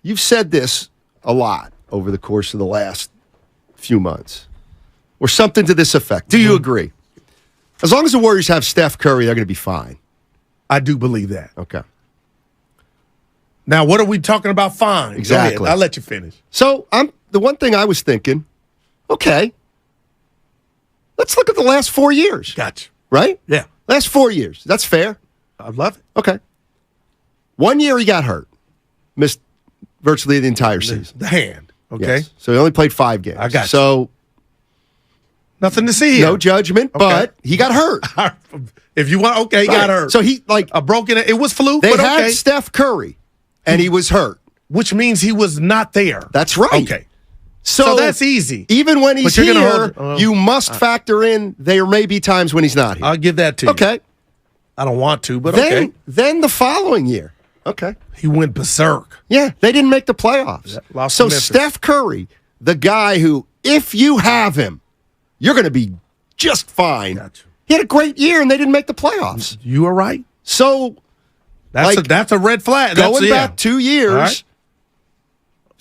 You've said this a lot over the course of the last few months. Or something to this effect. Do you agree? As long as the Warriors have Steph Curry, they're going to be fine. I do believe that. Okay. Now, what are we talking about? Fine. Exactly. I'll let you finish. So, the one thing I was thinking, okay, let's look at the last 4 years. Gotcha. Right? Yeah. Last 4 years. That's fair. I love it. Okay. 1 year he got hurt. Missed virtually the entire season. The hand. Okay. Yes. So he only played 5 games. I got you. So nothing to see here. No judgment, but he got hurt. If you want, okay, he got hurt. So he a broken. It was fluke. They but had okay. Steph Curry, and he was hurt, which means he was not there. That's right. Okay. So that's easy. Even when he's But you're here, gonna you must factor in there may be times when he's not here. I'll give that to you. Okay. I don't want to, but then, okay. Then the following year, okay, he went berserk. Yeah, they didn't make the playoffs. Lost So to Memphis. Steph Curry, the guy who, if you have him, you're going to be just fine. Gotcha. He had a great year, and they didn't make the playoffs. You are right. So that's a red flag. Going back 2 years, right.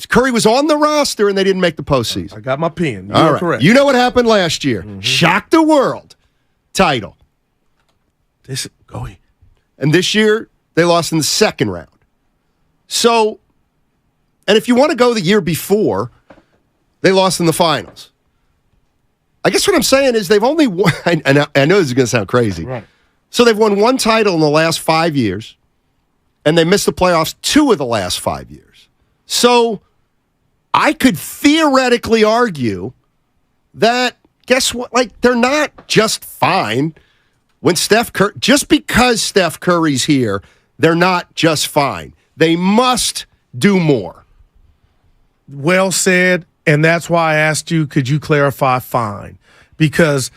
Curry was on the roster, and they didn't make the postseason. I got my pen. You All are right. correct. You know what happened last year? Shocked the world. Title. Go ahead. And this year, they lost in the second round. So, and if you want to go the year before, they lost in the finals. I guess what I'm saying is they've only won, and I know this is going to sound crazy. Right. So they've won one title in the last 5 years, and they missed the playoffs 2 of the last 5 years. So I could theoretically argue that, guess what? Like, they're not just fine when just because Steph Curry's here, they're not just fine. They must do more. Well said, and that's why I asked you, could you clarify fine? Because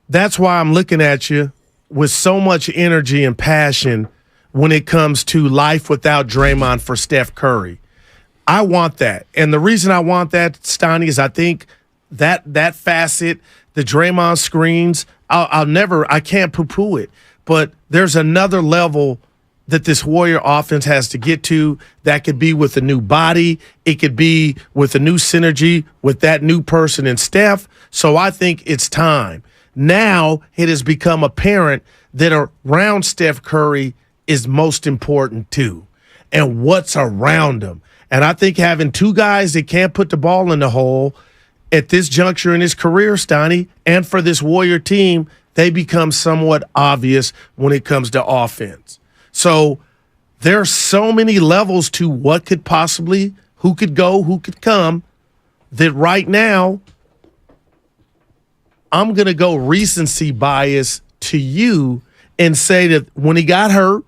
that's why I'm looking at you with so much energy and passion when it comes to life without Draymond for Steph Curry. I want that. And the reason I want that, Stoney, is I think that facet, the Draymond screens, I can't poo-poo it. But there's another level that this Warrior offense has to get to. That could be with a new body. It could be with a new synergy with that new person in Steph. So I think it's time. Now it has become apparent that around Steph Curry is most important too. And what's around him. And I think having two guys that can't put the ball in the hole at this juncture in his career, Stoney, and for this Warrior team, they become somewhat obvious when it comes to offense. So there are so many levels to what could possibly, who could go, who could come, that right now I'm going to go recency bias to you and say that when he got hurt,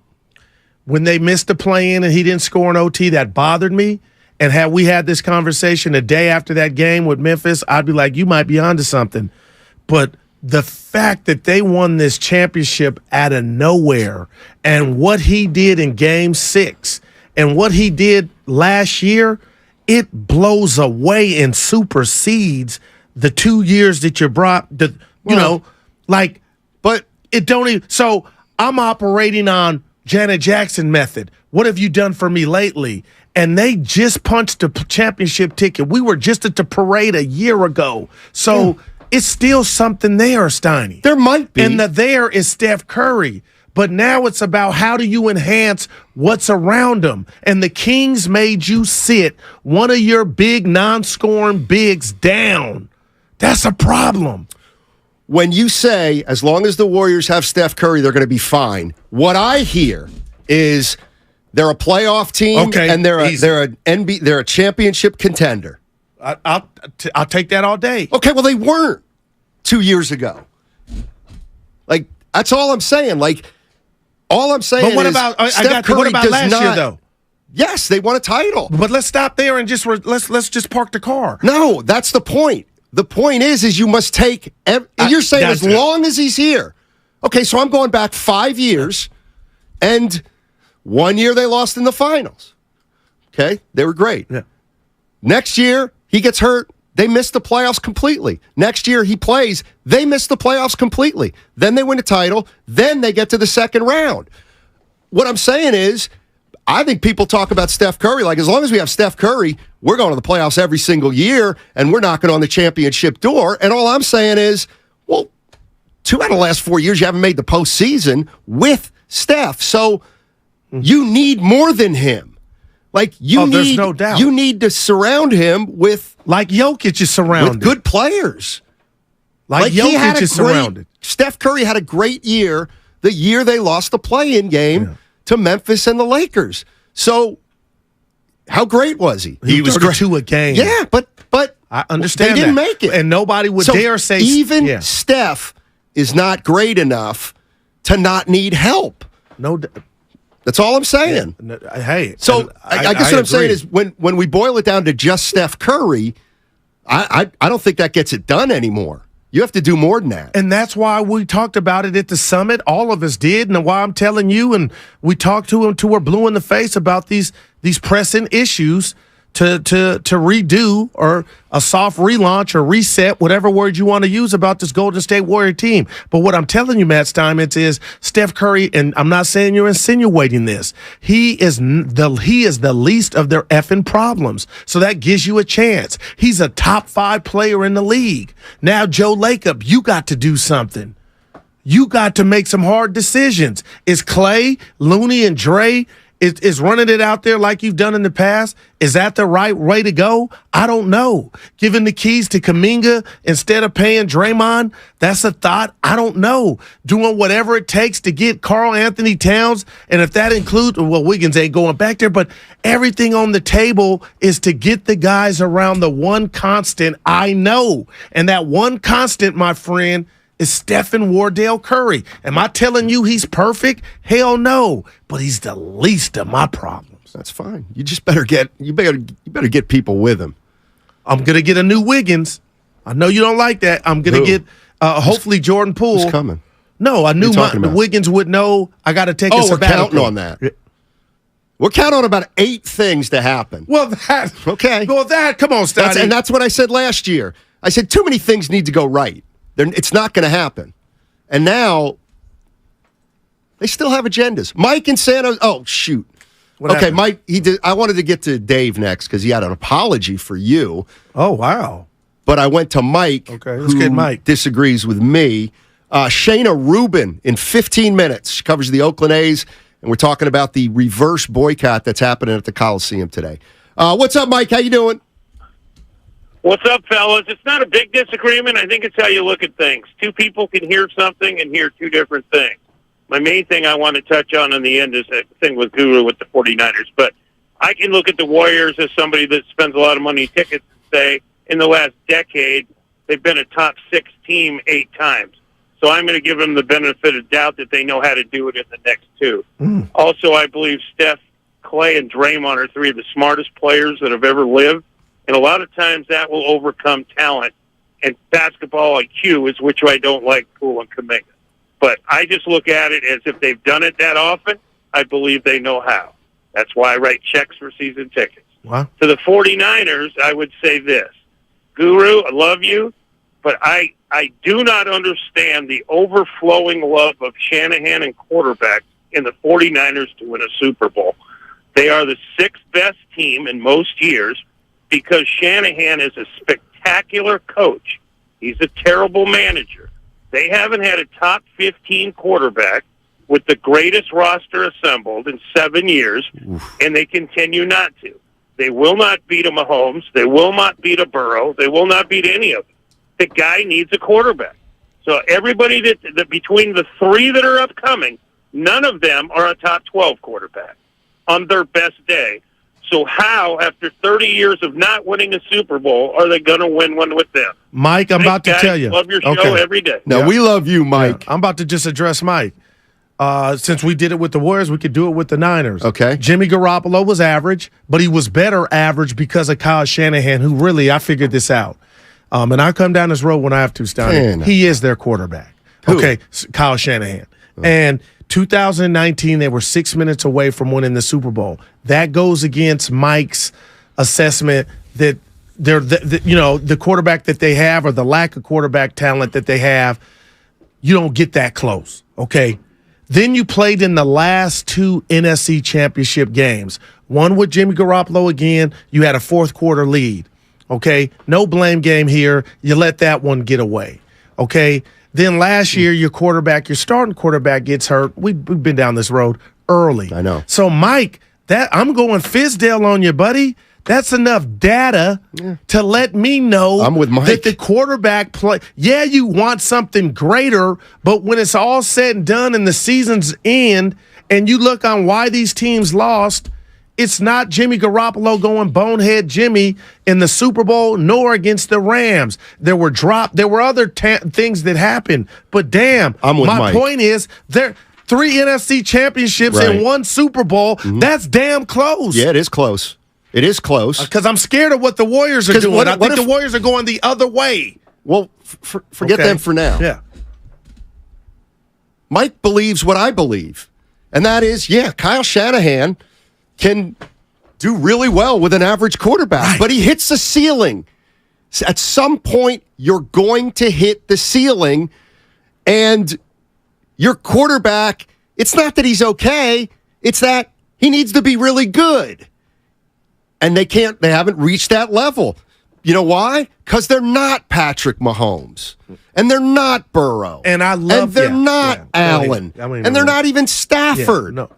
when they missed the play-in and he didn't score an OT, that bothered me. And had we had this conversation a day after that game with Memphis, I'd be like, you might be onto something. But the fact that they won this championship out of nowhere and what he did in Game 6 and what he did last year, it blows away and supersedes the 2 years that you brought, but it don't even. So I'm operating on Janet Jackson method. What have you done for me lately? And they just punched the championship ticket. We were just at the parade a year ago. So it's still something there, Steiny. There might be. And the there is Steph Curry. But now it's about how do you enhance what's around him. And the Kings made you sit one of your big non-scoring bigs down. That's a problem. When you say, as long as the Warriors have Steph Curry, they're going to be fine, what I hear is they're a playoff team and they're a championship contender. I'll take that all day. Okay, well, they weren't 2 years ago. Like, that's all I'm saying. Like, All I'm saying But what is about Steph Curry what about does last not, year though? Yes, they won a title. But let's stop there and just let's just park the car. No, that's the point. The point is you must take. You're saying as long as he's here. Okay, so I'm going back 5 years, and 1 year they lost in the finals. Okay, they were great. Yeah. Next year he gets hurt. They miss the playoffs completely. Next year he plays. They miss the playoffs completely. Then they win a title. Then they get to the second round. What I'm saying is, I think people talk about Steph Curry like as long as we have Steph Curry, we're going to the playoffs every single year, and we're knocking on the championship door. And all I'm saying is, well, 2 out of the last 4 years you haven't made the postseason with Steph, so you need more than him. Like there's no doubt. You need to surround him with like Jokic is surrounded with good players. Like Jokic is surrounded. Steph Curry had a great year the year they lost the play-in game to Memphis and the Lakers. So, how great was he? He was 32 a game. Yeah, but I understand they didn't that. make it, and nobody would dare say even Steph is not great enough to not need help. No. That's all I'm saying. Hey, so I guess what I'm saying is when we boil it down to just Steph Curry, I don't think that gets it done anymore. You have to do more than that. And that's why we talked about it at the summit. All of us did, and why I'm telling you, and we talked to him till we're blue in the face about these pressing issues to redo or a soft relaunch or reset, whatever word you want to use about this Golden State Warrior team. But what I'm telling you, Matt Steinmetz, is Steph Curry, and I'm not saying you're insinuating this, he is the least of their effing problems. So that gives you a chance. He's a top 5 player in the league. Now, Joe Lacob, you got to do something. You got to make some hard decisions. Is Clay, Looney, and Dre is running it out there like you've done in the past? Is that the right way to go? I don't know. Giving the keys to Kuminga instead of paying Draymond, that's a thought. I don't know. Doing whatever it takes to get Karl Anthony Towns, and if that includes, well, Wiggins ain't going back there, but everything on the table is to get the guys around the one constant I know. And that one constant, my friend, is Stephen Wardell Curry. Am I telling you he's perfect? Hell no. But he's the least of my problems. That's fine. You just better get people with him. I'm gonna get a new Wiggins. I know you don't like that. I'm gonna get hopefully Jordan Poole. Who's coming? No, I knew Wiggins would know. I got to take a sabbatical. We're counting on that. We're counting on about 8 things to happen. Well, come on, Stoney. And that's what I said last year. I said too many things need to go right. It's not going to happen. And now, they still have agendas. Mike in San Jose. Oh, shoot. What happened? Mike, I wanted to get to Dave next because he had an apology for you. Oh, wow. But I went to Mike, let's get Mike. Disagrees with me. Shayna Rubin in 15 minutes. She covers the Oakland A's, and we're talking about the reverse boycott that's happening at the Coliseum today. What's up, Mike? How you doing? What's up, fellas? It's not a big disagreement. I think it's how you look at things. Two people can hear something and hear two different things. My main thing I want to touch on in the end is that thing with Guru with the 49ers. But I can look at the Warriors as somebody that spends a lot of money tickets and say, in the last decade, they've been a top 6 team 8 times. So I'm going to give them the benefit of doubt that they know how to do it in the next 2. Also, I believe Steph, Clay, and Draymond are 3 of the smartest players that have ever lived. And a lot of times that will overcome talent. And basketball IQ is which I don't like, Poole and Kuminga. But I just look at it as if they've done it that often, I believe they know how. That's why I write checks for season tickets. Wow. To the 49ers, I would say this. Guru, I love you, but I do not understand the overflowing love of Shanahan and quarterbacks in the 49ers to win a Super Bowl. They are the 6th best team in most years because Shanahan is a spectacular coach. He's a terrible manager. They haven't had a top 15 quarterback with the greatest roster assembled in 7 years, and they continue not to. They will not beat a Mahomes. They will not beat a Burrow. They will not beat any of them. The guy needs a quarterback. So everybody that between the 3 that are upcoming, none of them are a top 12 quarterback on their best day. So how, after 30 years of not winning a Super Bowl, are they going to win one with them? Mike, I'm about to tell you. Love your show every day. No, we love you, Mike. Yeah, I'm about to just address Mike. Since we did it with the Warriors, we could do it with the Niners. Okay. Jimmy Garoppolo was average, but he was better average because of Kyle Shanahan, who really, I figured this out. And I come down this road when I have to, Stoney. He is their quarterback. Who? Okay, Kyle Shanahan. And 2019, they were 6 minutes away from winning the Super Bowl. That goes against Mike's assessment that the quarterback that they have or the lack of quarterback talent that they have, you don't get that close, okay? Then you played in the last 2 NFC championship games. One with Jimmy Garoppolo again. You had a fourth quarter lead, okay? No blame game here. You let that one get away, okay? Then last year, your starting quarterback gets hurt. We've been down this road early. I know. So, Mike, I'm going Fizdale on you, buddy. That's enough data to let me know I'm with Mike. that the quarterback play. Yeah, you want something greater, but when it's all said and done and the season's end, and you look on why these teams lost, it's not Jimmy Garoppolo going bonehead Jimmy in the Super Bowl, nor against the Rams. There were other things that happened, but damn, I'm with my Mike. point is there. 3 NFC championships and 1 Super Bowl. Mm-hmm. That's damn close. Yeah, it is close. It is close. Because I'm scared of what the Warriors are doing. I think the Warriors are going the other way. Well, forget them for now. Yeah. Mike believes what I believe, and that is, Kyle Shanahan can do really well with an average quarterback, but he hits the ceiling. At some point, you're going to hit the ceiling, and your quarterback, it's not that he's okay, it's that he needs to be really good. And they haven't reached that level. You know why? Because they're not Patrick Mahomes. And they're not Burrow. And they're not Allen. And they're not even Stafford. Yeah, no.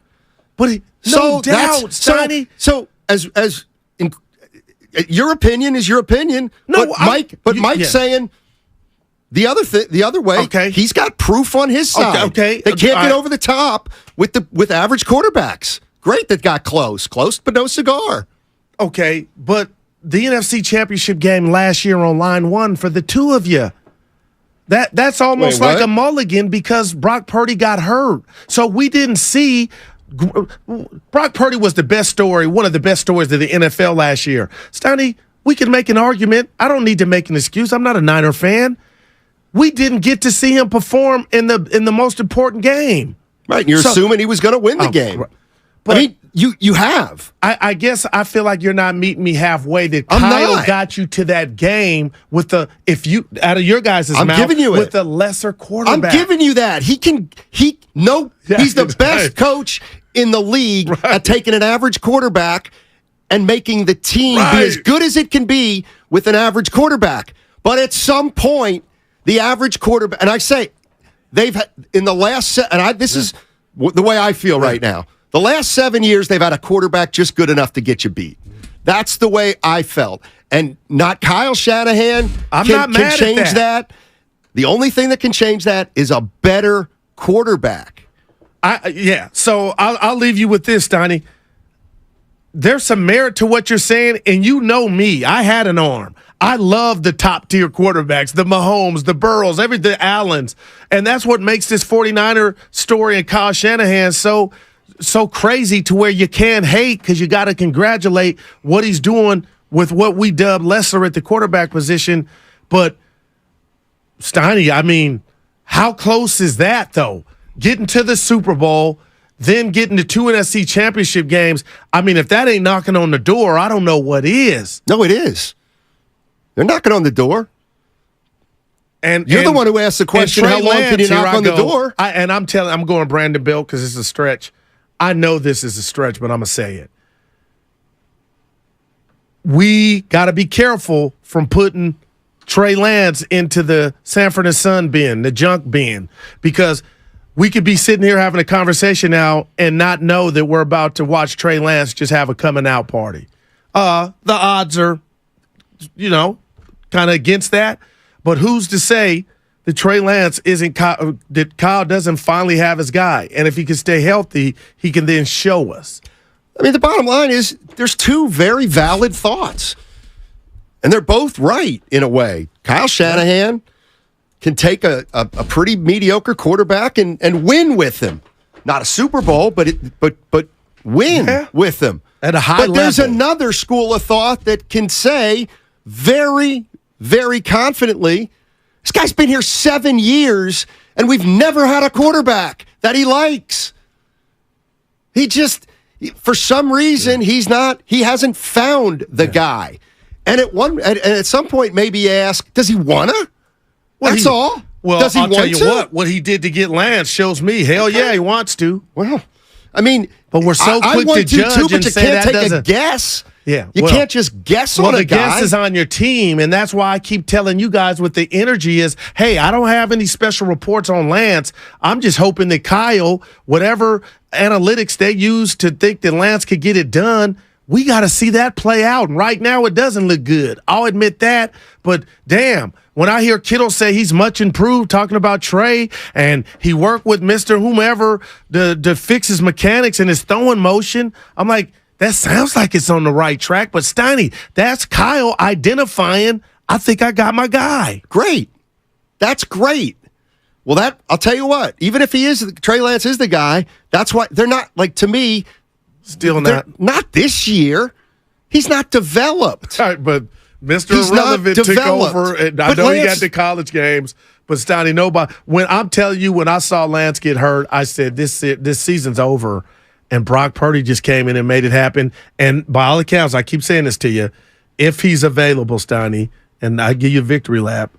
But no doubt, Stoney. So as in, your opinion is your opinion. No, but Mike's saying the other way. Okay. He's got proof on his side. Okay. They can't get over the top with average quarterbacks. Great that got close, but no cigar. Okay, but the NFC Championship game last year on line 1 for the 2 of you, that's almost like a mulligan because Brock Purdy got hurt. So we didn't see Brock Purdy was the best story, one of the best stories of the NFL last year. Stoney, we can make an argument. I don't need to make an excuse. I'm not a Niner fan. We didn't get to see him perform in the most important game. Right, and you're assuming he was going to win the game. But I mean, you have. I guess I feel like you're not meeting me halfway. That Kyle got you to that game with the out of your guys' mouth giving you with the lesser quarterback. I'm giving you that. He's the best coach in the league at taking an average quarterback and making the team be as good as it can be with an average quarterback. But at some point, the average quarterback, and I say they've had in the last this is the way I feel right now. The last 7 years, they've had a quarterback just good enough to get you beat. That's the way I felt. And not Kyle Shanahan can change that. The only thing that can change that is a better quarterback. So I'll leave you with this, Donnie. There's some merit to what you're saying, and you know me. I had an arm. I love the top-tier quarterbacks, the Mahomes, the Burrows, the Allens. And that's what makes this 49er story and Kyle Shanahan so crazy to where you can't hate because you got to congratulate what he's doing with what we dub lesser at the quarterback position. But, Steiny, I mean, how close is that, though? Getting to the Super Bowl, then getting to 2 NFC championship games. I mean, if that ain't knocking on the door, I don't know what is. No, it is. They're knocking on the door. And you're the one who asked the question, how long can you knock on the door? I'm going Brandon Bill because it's a stretch. I know this is a stretch, but I'm going to say it. We got to be careful from putting Trey Lance into the Sanford and Son bin, the junk bin, because we could be sitting here having a conversation now and not know that we're about to watch Trey Lance just have a coming out party. The odds are, kind of against that, but who's to say that Trey Lance that Kyle doesn't finally have his guy, and if he can stay healthy, he can then show us. I mean, the bottom line is there's 2 very valid thoughts, and they're both right in a way. Kyle Shanahan can take a pretty mediocre quarterback and win with him. Not a Super Bowl, but win with them. At a high level. But there's level. another school of thought that can say very, very confidently, this guy's been here 7 years, and we've never had a quarterback that he likes. He just, for some reason, he hasn't found the guy. And at some point, maybe ask, does he want to? That's all. Well, does he I'll tell you to? what he did to get Lance shows me, hell yeah, he wants to. Well, I mean, but we're so quick to judge too, but and you say can't that take doesn't. a guess. Yeah, you can't just guess on a the guy. guess is on your team, and that's why I keep telling you guys what the energy is. Hey, I don't have any special reports on Lance. I'm just hoping that Kyle, whatever analytics they use to think that Lance could get it done, we got to see that play out. And right now, it doesn't look good. I'll admit that. But damn, when I hear Kittle say he's much improved, talking about Trey, and he worked with Mr. Whomever to fix his mechanics and his throwing motion, I'm like, that sounds like it's on the right track. But Steiny, that's Kyle identifying, I think I got my guy. Great. That's great. Well, I'll tell you what, even if Trey Lance is the guy, that's why they're not, like, to me, still not this year. He's not developed. All right, but Mr. Irrelevant took over, and I know he got the college games, but Steiny, nobody. When I'm telling you, when I saw Lance get hurt, I said this season's over, and Brock Purdy just came in and made it happen. And by all accounts, I keep saying this to you, if he's available, Steiny, and I give you a victory lap,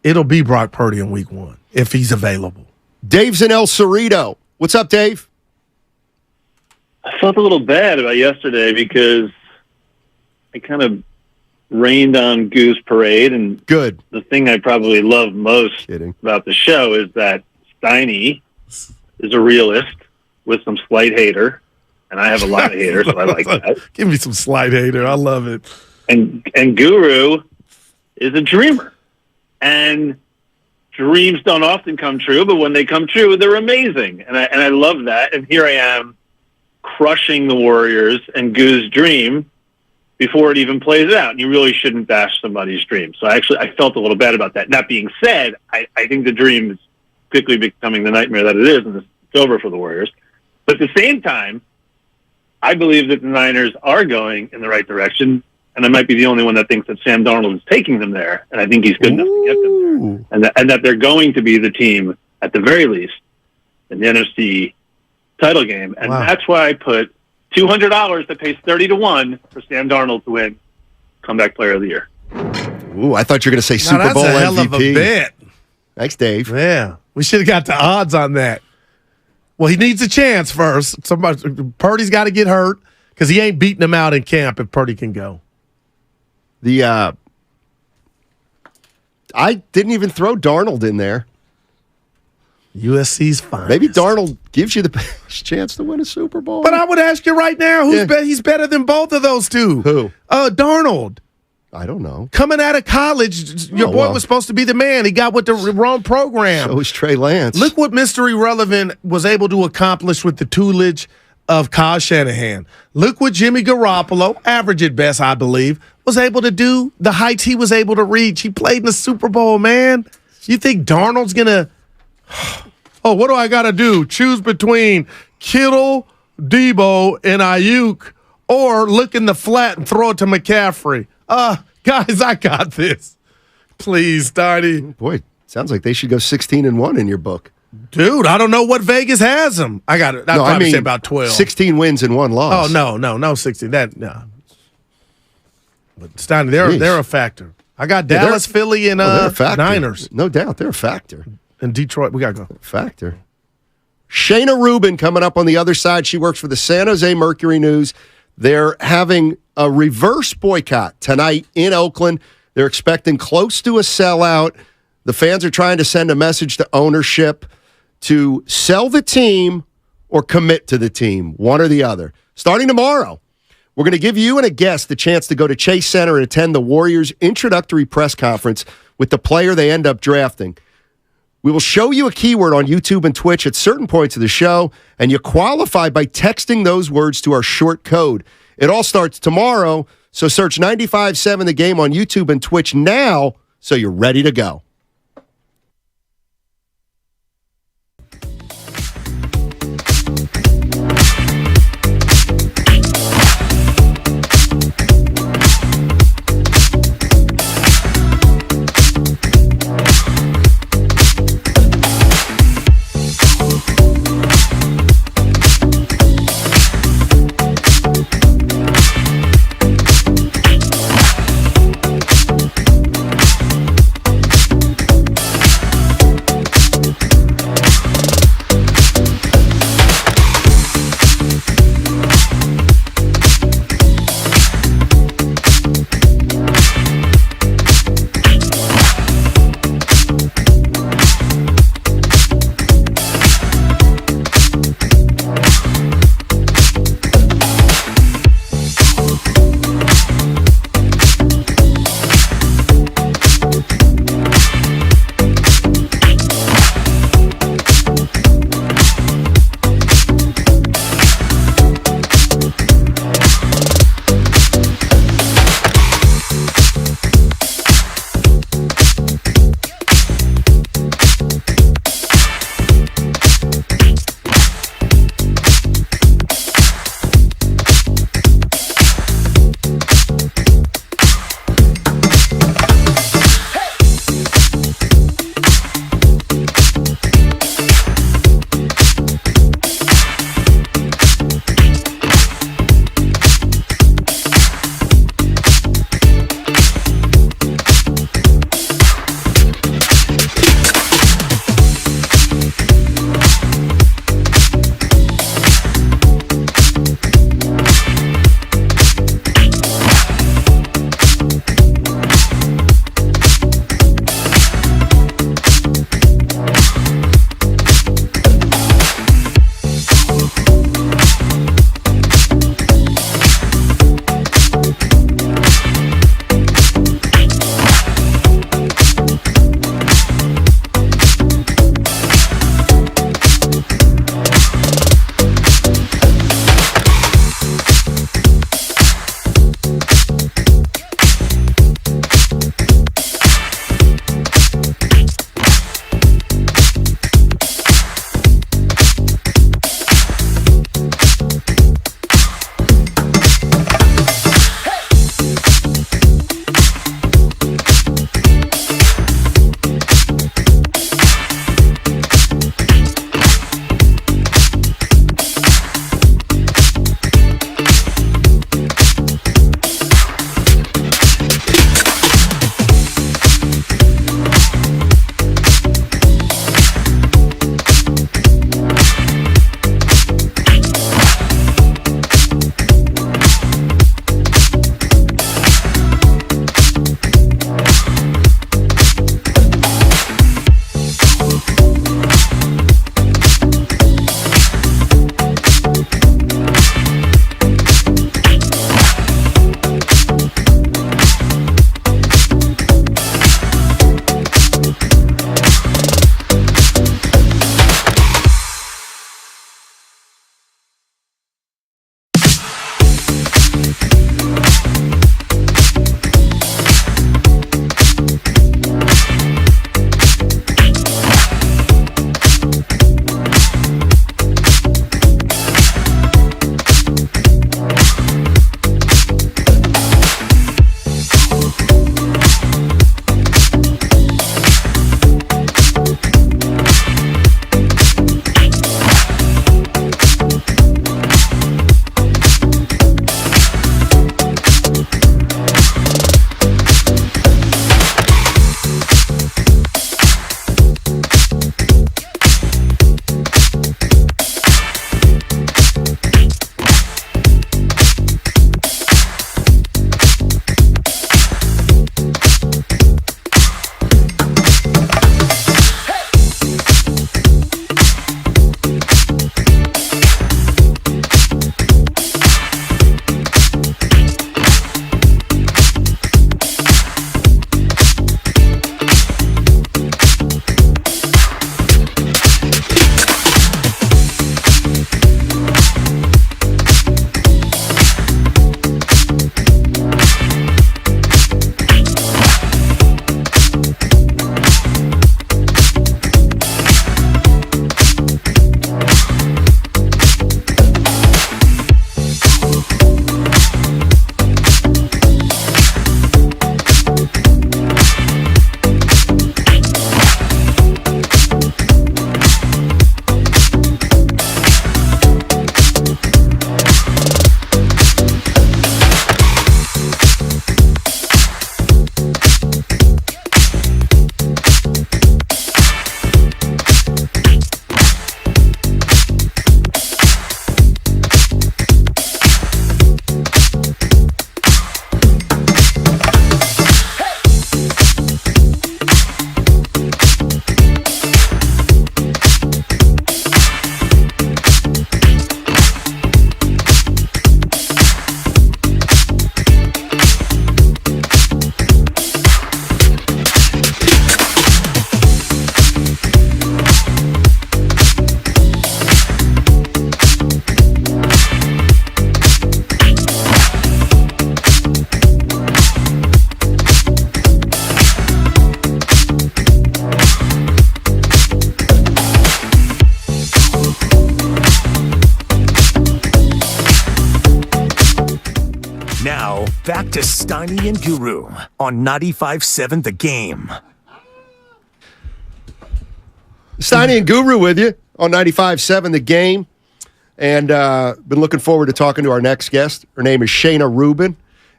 it'll be Brock Purdy in week 1 if he's available. Dave's in El Cerrito. What's up, Dave? I felt a little bad about yesterday because I kind of rained on Goose Parade, and good. The thing I probably love most about the show is that Steiny is a realist with some slight hater, and I have a lot of haters, so I like that. Give me some slight hater. I love it. And Guru is a dreamer, and dreams don't often come true, but when they come true, they're amazing, and I love that. And here I am, crushing the Warriors and Goo's dream before it even plays out. And you really shouldn't bash somebody's dream. So I felt a little bad about that. That being said, I think the dream is quickly becoming the nightmare that it is, and it's over for the Warriors. But at the same time, I believe that the Niners are going in the right direction, and I might be the only one that thinks that Sam Darnold is taking them there, and I think he's good enough to get them there. And that they're going to be the team, at the very least, in the NFC title game. And that's why I put $200 that pays 30 to 1 for Sam Darnold to win Comeback Player of the Year. Ooh, I thought you were going to say Super Bowl a MVP. hell of a bet. Thanks, Dave. Yeah, we should have got the odds on that. Well, he needs a chance first. Purdy's got to get hurt because he ain't beating him out in camp if Purdy can go. I didn't even throw Darnold in there. USC's fine. Maybe Darnold gives you the best chance to win a Super Bowl. But I would ask you right now, he's better than both of those two? Who? Darnold. I don't know. Coming out of college, your boy was supposed to be the man. He got with the wrong program. So was Trey Lance. Look what Mr. Irrelevant was able to accomplish with the tutelage of Kyle Shanahan. Look what Jimmy Garoppolo, average at best, I believe, was able to do, the heights he was able to reach. He played in the Super Bowl, man. You think Darnold's going to... Oh, what do I got to do? Choose between Kittle, Debo, and Ayuk, or look in the flat and throw it to McCaffrey. Guys, I got this. Please, Steiny. Boy, sounds like they should go 16-1 in your book. Dude, I don't know what Vegas has them. I got it. I'd probably say about 12. 16 wins and 1 loss. Oh, no, 16. No. But Steiny, they're a factor. I got Dallas, Philly, and Niners. No doubt, they're a factor. And Detroit, we got to go. Factor. Shayna Rubin coming up on the other side. She works for the San Jose Mercury News. They're having a reverse boycott tonight in Oakland. They're expecting close to a sellout. The fans are trying to send a message to ownership to sell the team or commit to the team, one or the other. Starting tomorrow, we're going to give you and a guest the chance to go to Chase Center and attend the Warriors' introductory press conference with the player they end up drafting. We will show you a keyword on YouTube and Twitch at certain points of the show, and you qualify by texting those words to our short code. It all starts tomorrow, so search 95.7 The Game on YouTube and Twitch now so you're ready to go. back to Steiny and Guru on 95.7 The Game. Steiny and Guru with you on 95.7 The Game. And been looking forward to talking to our next guest. Her name is Shayna Rubin,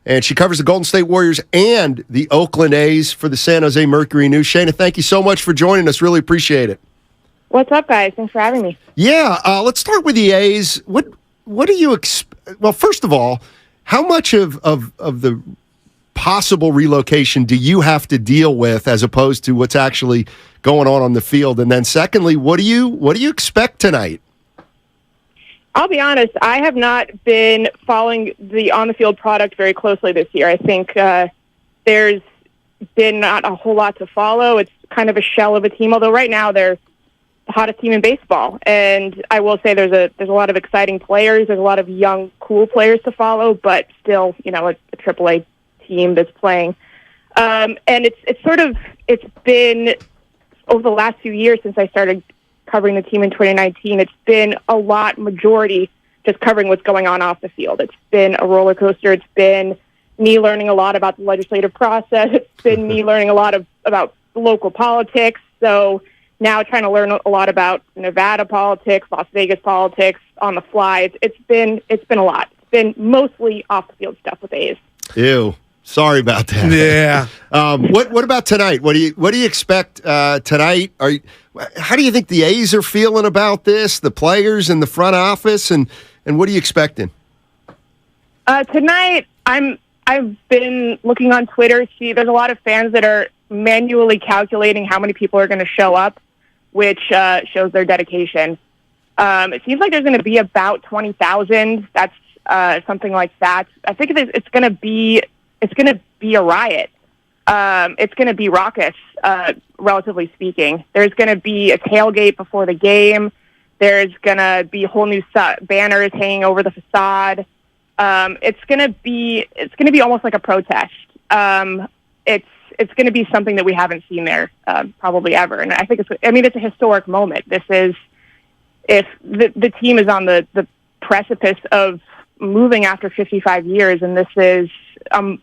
and she covers the Golden State Warriors and the Oakland A's for the San Jose Mercury News. Shayna, thank you so much for joining us. Really appreciate it. What's up, guys? Thanks for having me. Yeah, let's start with the A's. What do you expect? Well, first of all, how much of the possible relocation do you have to deal with as opposed to what's actually going on the field? And then secondly, what do you expect tonight? I'll be honest, I have not been following the on-the-field product very closely this year. I think there's been not a whole lot to follow. It's kind of a shell of a team, although right now they're the hottest team in baseball. And I will say there's a lot of exciting players. There's a lot of young, cool players to follow, but still, a AAA team that's playing. And it's been over the last few years since I started covering the team in 2019, it's been a lot, majority, just covering what's going on off the field. It's been a roller coaster. It's been me learning a lot about the legislative process. It's been me learning a lot about local politics. So now trying to learn a lot about Nevada politics, Las Vegas politics on the fly. It's been a lot. It's been mostly off the field stuff with the A's. Ew. Sorry about that. Yeah. What about tonight? What do you expect tonight? How do you think the A's are feeling about this? The players and the front office, and what are you expecting? Tonight, I've been looking on Twitter. There's a lot of fans that are manually calculating how many people are going to show up, which shows their dedication. It seems like there's going to be about 20,000. That's something like that. I think it's going to be a riot. It's going to be raucous, relatively speaking. There's going to be a tailgate before the game. There's going to be whole new banners hanging over the facade. It's going to be almost like a protest. It's going to be something that we haven't seen there probably ever. And I think it's a historic moment. This is, if the team is on the precipice of moving after 55 years, and this is the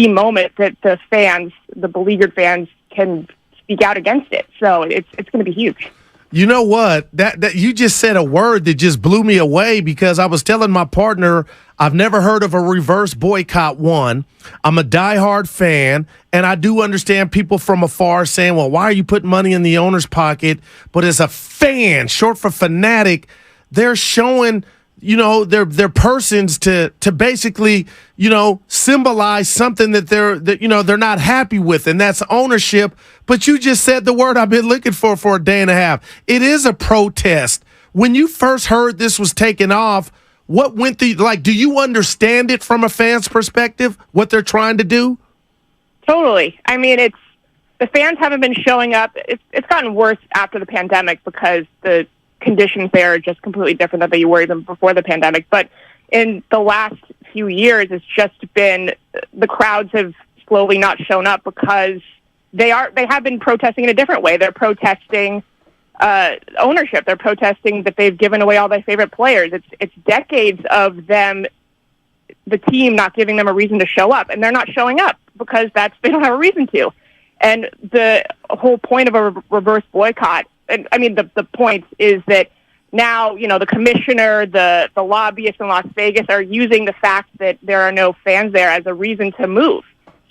moment that the beleaguered fans can speak out against it. So it's going to be huge. You know what? That you just said a word that just blew me away, because I was telling my partner I've never heard of a reverse boycott one. I'm a diehard fan, and I do understand people from afar saying, well, why are you putting money in the owner's pocket? But as a fan, short for fanatic, they're showing their persons to basically, symbolize something that they're not happy with, and that's ownership. But you just said the word I've been looking for a day and a half. It is a protest. When you first heard this was taking off, what went do you understand it from a fan's perspective, what they're trying to do? Totally. I mean, the fans haven't been showing up. It's gotten worse after the pandemic because the conditions there are just completely different than they were even before the pandemic. But in the last few years, it's just been the crowds have slowly not shown up because they have been protesting in a different way. They're protesting ownership. They're protesting that they've given away all their favorite players. It's decades of them, the team, not giving them a reason to show up, and they're not showing up because they don't have a reason to. And the whole point of a reverse boycott, and I mean, the point is that now, the commissioner, the lobbyists in Las Vegas are using the fact that there are no fans there as a reason to move.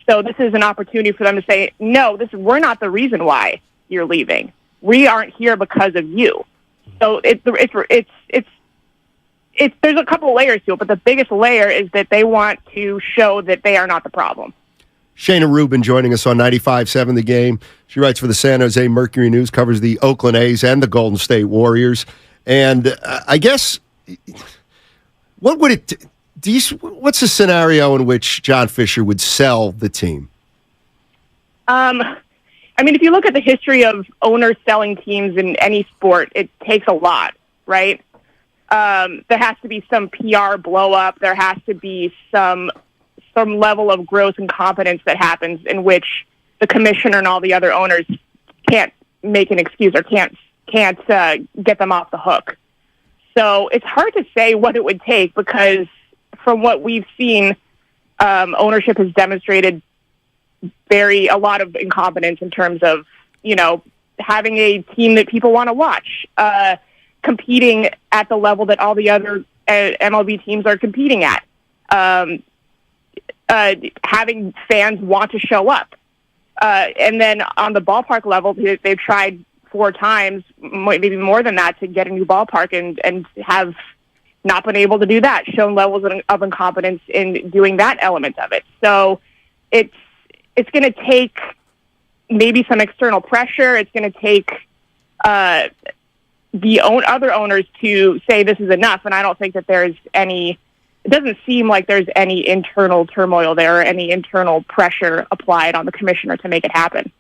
So this is an opportunity for them to say, no, we're not the reason why you're leaving. We aren't here because of you. So there's a couple layers to it, but the biggest layer is that they want to show that they are not the problem. Shayna Rubin joining us on 95.7 The Game. She writes for the San Jose Mercury News, covers the Oakland A's and the Golden State Warriors. And I guess, what would it what's a scenario in which John Fisher would sell the team? I mean, if you look at the history of owners selling teams in any sport, it takes a lot, right? There has to be some PR blow up. There has to be some level of gross incompetence that happens in which the commissioner and all the other owners can't make an excuse or can't get them off the hook. So it's hard to say what it would take because from what we've seen, ownership has demonstrated a lot of incompetence in terms of, having a team that people want to watch, competing at the level that all the other MLB teams are competing at, having fans want to show up. And then on the ballpark level, they've tried 4 times, maybe more than that, to get a new ballpark and have not been able to do that, shown levels of incompetence in doing that element of it. So it's going to take maybe some external pressure. It's going to take the other owners to say this is enough. And I don't think that it doesn't seem like there's any internal turmoil there or any internal pressure applied on the commissioner to make it happen.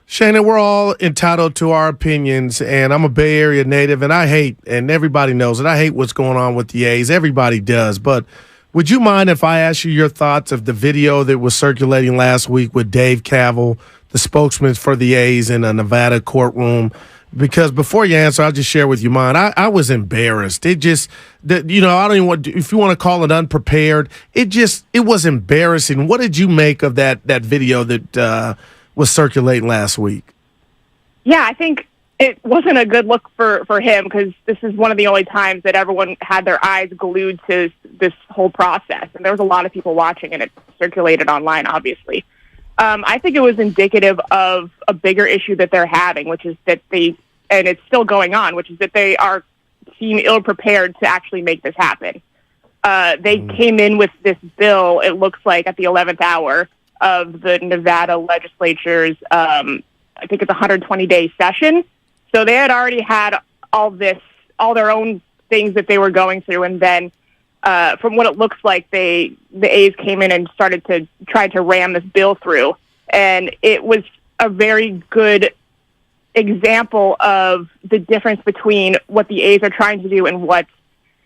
Shayna, we're all entitled to our opinions, and I'm a Bay Area native, and and everybody knows it, I hate what's going on with the A's. Everybody does. But would you mind if I ask you your thoughts of the video that was circulating last week with Dave Cavill, the spokesman for the A's, in a Nevada courtroom? Because before you answer, I'll just share with you mine. I was embarrassed. I don't even want, if you want to call it unprepared, it was embarrassing. What did you make of that video that was circulating last week? Yeah, I think it wasn't a good look for him, because this is one of the only times that everyone had their eyes glued to this whole process. And there was a lot of people watching, and it circulated online, obviously. I think it was indicative of a bigger issue that they're having, which is that and it's still going on, which is that they seem ill-prepared to actually make this happen. They came in with this bill, it looks like, at the 11th hour of the Nevada legislature's, I think it's a 120-day session. So they had already had all their own things that they were going through. And then from what it looks like, the A's came in and started to try to ram this bill through. And it was a very good example of the difference between what the A's are trying to do and what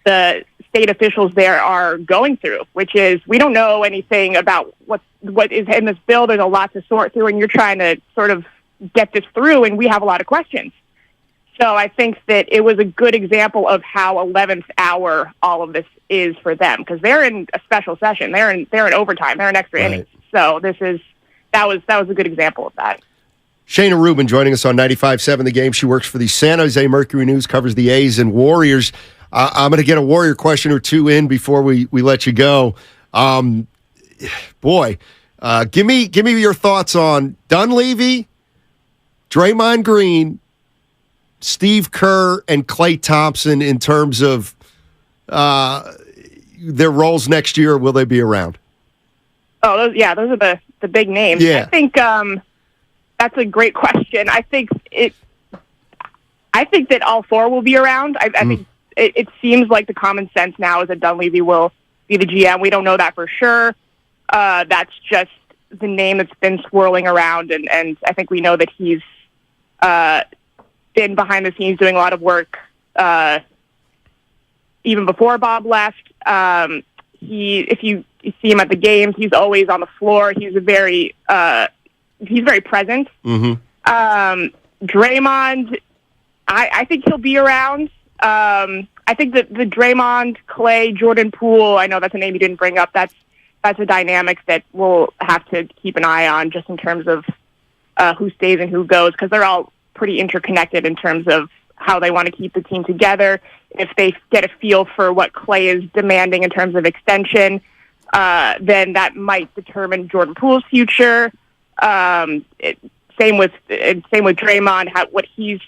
the state officials there are going through, which is, we don't know anything about what is in this bill. There's a lot to sort through, and you're trying to sort of get this through, and we have a lot of questions. So I think that it was a good example of how 11th hour all of this is for them, because they're in a special session. They're in overtime. They're in extra innings. So that was a good example of that. Shayna Rubin joining us on 95.7 The Game. She works for the San Jose Mercury News, covers the A's and Warriors. I'm going to get a Warrior question or two in before we let you go. Give me your thoughts on Dunleavy, Draymond Green, Steve Kerr, and Klay Thompson in terms of their roles next year. Will they be around? Oh, those are the big names. Yeah. I think that's a great question. I think that all 4 will be around. I think it seems like the common sense now is that Dunleavy will be the GM. We don't know that for sure. That's just the name that's been swirling around, and I think we know that he's been behind the scenes doing a lot of work even before Bob left. If you see him at the games, he's always on the floor. He's very present. Draymond, I think he'll be around. I think that the Draymond, Klay, Jordan Poole, I know that's a name you didn't bring up. That's a dynamic that we'll have to keep an eye on, just in terms of who stays and who goes, because they're all pretty interconnected in terms of how they want to keep the team together. If they get a feel for what Klay is demanding in terms of extension, then that might determine Jordan Poole's future. Same with Draymond, what he's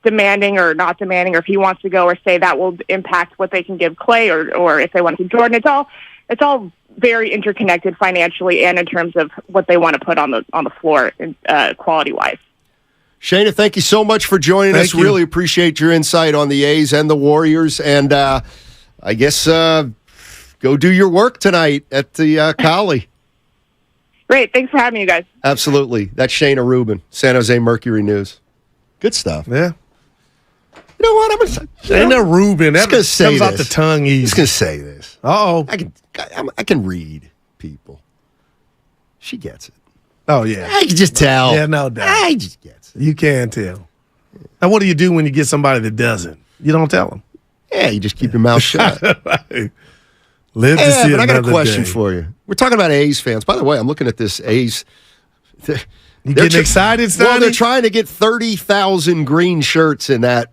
demanding or not demanding, or if he wants to go or stay, that will impact what they can give Klay, or if they want to keep Jordan. It's all very interconnected financially and in terms of what they want to put on the floor, quality wise. Shayna, thank you so much for joining us. you. Really appreciate your insight on the A's and the Warriors. And I guess go do your work tonight at the Collie. Great. Thanks for having me, you guys. Absolutely. That's Shayna Rubin, San Jose Mercury News. Good stuff. Yeah. You know what? Shayna Rubin. That comes out the tongue easy. I'm just going to say this. Uh-oh. I can read people. She gets it. Oh, yeah. I can just tell. Yeah, no doubt. I just gets it. You can tell. Now, what do you do when you get somebody that doesn't? You don't tell them. Yeah, you just keep your mouth shut. Right. Live to see but I got a another question day. for you. We're talking about A's fans. By the way, I'm looking at this A's. You getting excited, Sonny? Well, they're trying to get 30,000 green shirts in that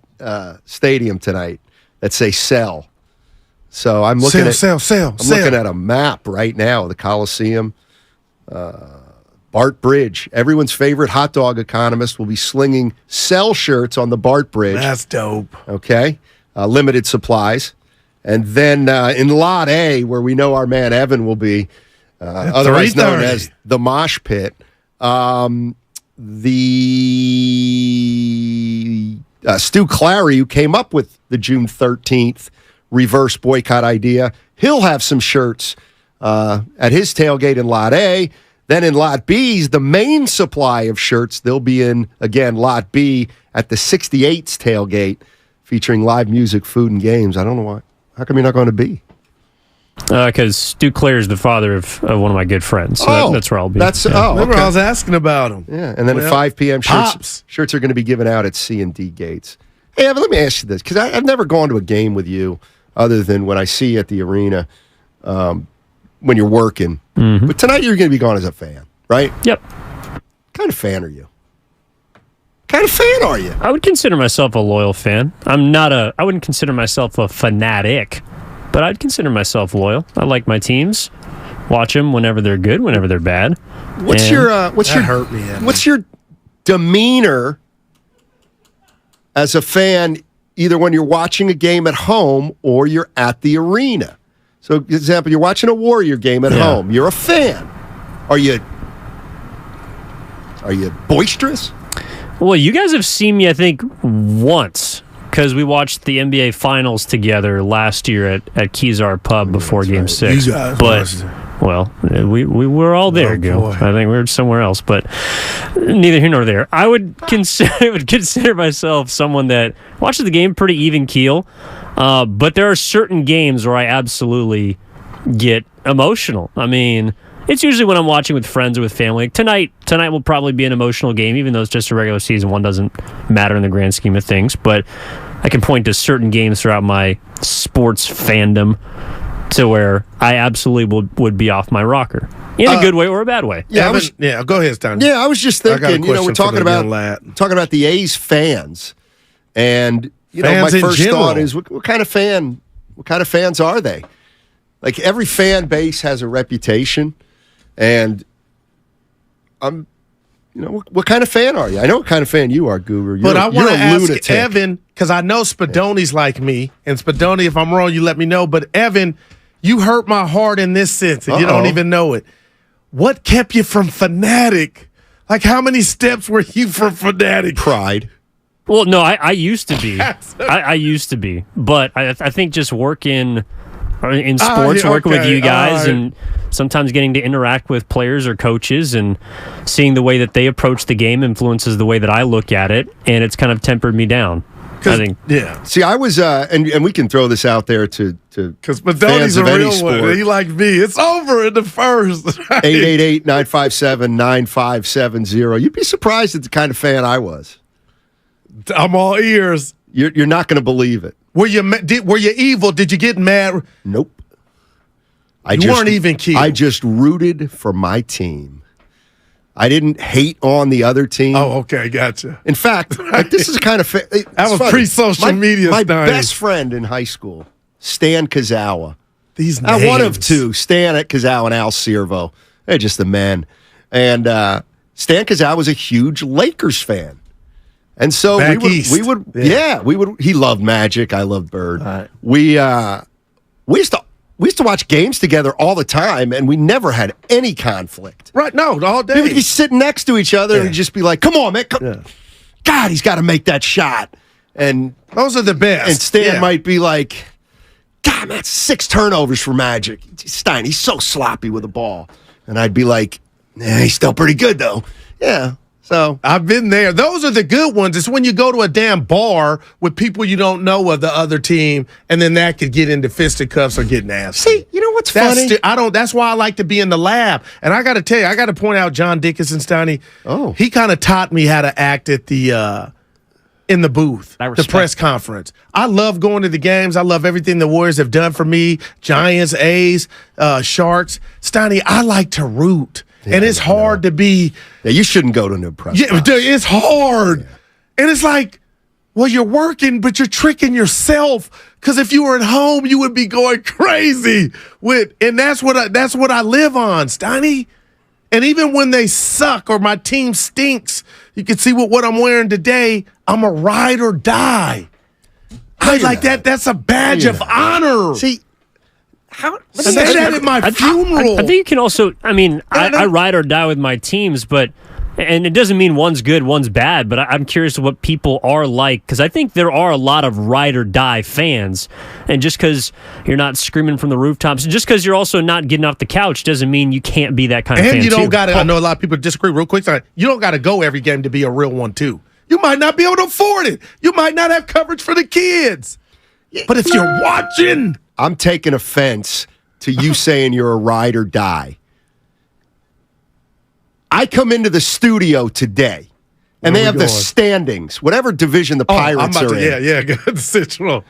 stadium tonight that say "sell." So I'm looking looking at a map right now of the Coliseum. Bart Bridge, everyone's favorite hot dog economist, will be slinging "sell" shirts on the Bart Bridge. That's dope. Okay, limited supplies. And then in Lot A, where we know our man Evan will be, otherwise known as the Mosh Pit, Stu Clary, who came up with the June 13th reverse boycott idea, he'll have some shirts at his tailgate in Lot A. Then in Lot B's, the main supply of shirts, they'll be in, again, Lot B at the 68's tailgate, featuring live music, food, and games. I don't know why. How come you're not going to be? Because Stu Clare is the father of one of my good friends. So that's where I'll be. Remember, I was asking about him. Yeah, and then at 5 p.m., shirts are going to be given out at C and D gates. Hey, Evan, let me ask you this, because I've never gone to a game with you other than when I see you at the arena when you're working. Mm-hmm. But tonight you're going to be gone as a fan, right? Yep. What kind of fan are you? What kind of fan are you? I would consider myself a loyal fan. I wouldn't consider myself a fanatic, but I'd consider myself loyal. I like my teams. Watch them whenever they're good, whenever they're bad. What's your demeanor as a fan, either when you're watching a game at home or you're at the arena? So, for example, you're watching a Warrior game at home. You're a fan. Are you boisterous? Well, you guys have seen me, I think, once, because we watched the NBA Finals together last year at Kezar Pub before Game 6. You guys but, well, we were all there, Gil. boy. I think we were somewhere else, but neither here nor there. I would consider myself someone that watches the game pretty even keel, but there are certain games where I absolutely get emotional. I mean, it's usually when I'm watching with friends or with family. Tonight will probably be an emotional game, even though it's just a regular season. One doesn't matter in the grand scheme of things. But I can point to certain games throughout my sports fandom to where I absolutely would be off my rocker. In a good way or a bad way. Yeah, go ahead, Stan. Yeah, I was just thinking, we're talking about the A's fans. And, Fans my in first general. thought is, what kind of fans are they? Like, every fan base has a reputation. And what kind of fan are you? I know what kind of fan you are, Guru. But I want to ask lunatic. Evan, because I know Spadoni's like me, and Spadoni, if I'm wrong, you let me know. But Evan, you hurt my heart in this sense, and you don't even know it. What kept you from fanatic? Like, how many steps were you from fanatic? Pride. Well, no, I used to be. I used to be. But I think just working in sports, working with you guys, and sometimes getting to interact with players or coaches and seeing the way that they approach the game influences the way that I look at it, and it's kind of tempered me down. I think. Yeah. See, I was, and we can throw this out there to because fans Madoni's a of any real sport. one. He like me. It's over in the first. 888-957-9570. You'd be surprised at the kind of fan I was. I'm all ears. You're not going to believe it. Were you evil? Did you get mad? Nope. You weren't even keen. I just rooted for my team. I didn't hate on the other team. Oh, okay, gotcha. In fact, this is kind of that was pre-social media. My best friend in high school, Stan Kazawa. These names. One of two, Stan Kazawa and Al Ciervo. They're just the men. And Stan Kazawa was a huge Lakers fan. And so we would. He loved Magic. I loved Bird. Right. We used to watch games together all the time, and we never had any conflict. Right? No, all day. We would be sitting next to each other and just be like, "Come on, man! God, he's got to make that shot." And those are the best. And Stan might be like, "God, man, 6 turnovers for Magic. Stein, he's so sloppy with the ball." And I'd be like, he's still pretty good though. Yeah. So I've been there. Those are the good ones. It's when you go to a damn bar with people you don't know of the other team, and then that could get into fisticuffs or get nasty. See, you know what's funny? That's why I like to be in the lab. And I got to tell you, I got to point out John Dickinson, Steiny. Oh, he kind of taught me how to act at the in the booth, the press conference. I love going to the games. I love everything the Warriors have done for me. Giants, A's, Sharks. Steiny, I like to root. Yeah, and it's hard to be. Yeah, you shouldn't go to no press. Yeah, it's hard. Yeah. And it's like, well, you're working, but you're tricking yourself. Because if you were at home, you would be going crazy and that's what I live on, Steiny. And even when they suck or my team stinks, you can see what I'm wearing today. I'm a ride or die. I like that. That's a badge of honor. See, say that at my funeral. I think you can also. I mean, I ride or die with my teams, and it doesn't mean one's good, one's bad. But I'm curious what people are like because I think there are a lot of ride or die fans, and just because you're not screaming from the rooftops, just because you're also not getting off the couch, doesn't mean you can't be that kind of fan. And you don't got to. I know a lot of people disagree. Real quick, you don't got to go every game to be a real one too. You might not be able to afford it. You might not have coverage for the kids. But if you're watching, I'm taking offense to you saying you're a ride or die. I come into the studio today, and they have the standings, whatever division the Pirates are in. Yeah, good. Central.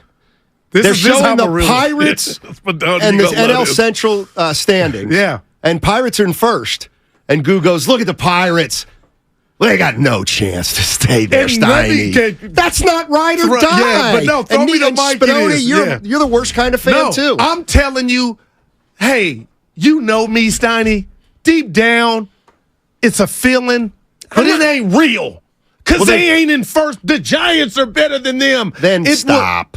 They're showing the Pirates and the NL Central standings. Yeah. And Pirates are in first. And Goo goes, look at the Pirates. Well, they got no chance to stay there, Steiny. That's not ride or die. Yeah, but no, throw me the mic. Spinoni, you're the worst kind of fan, too. I'm telling you, hey, you know me, Steiny. Deep down, it's a feeling, but it ain't real. Because they ain't in first. The Giants are better than them. Then stop.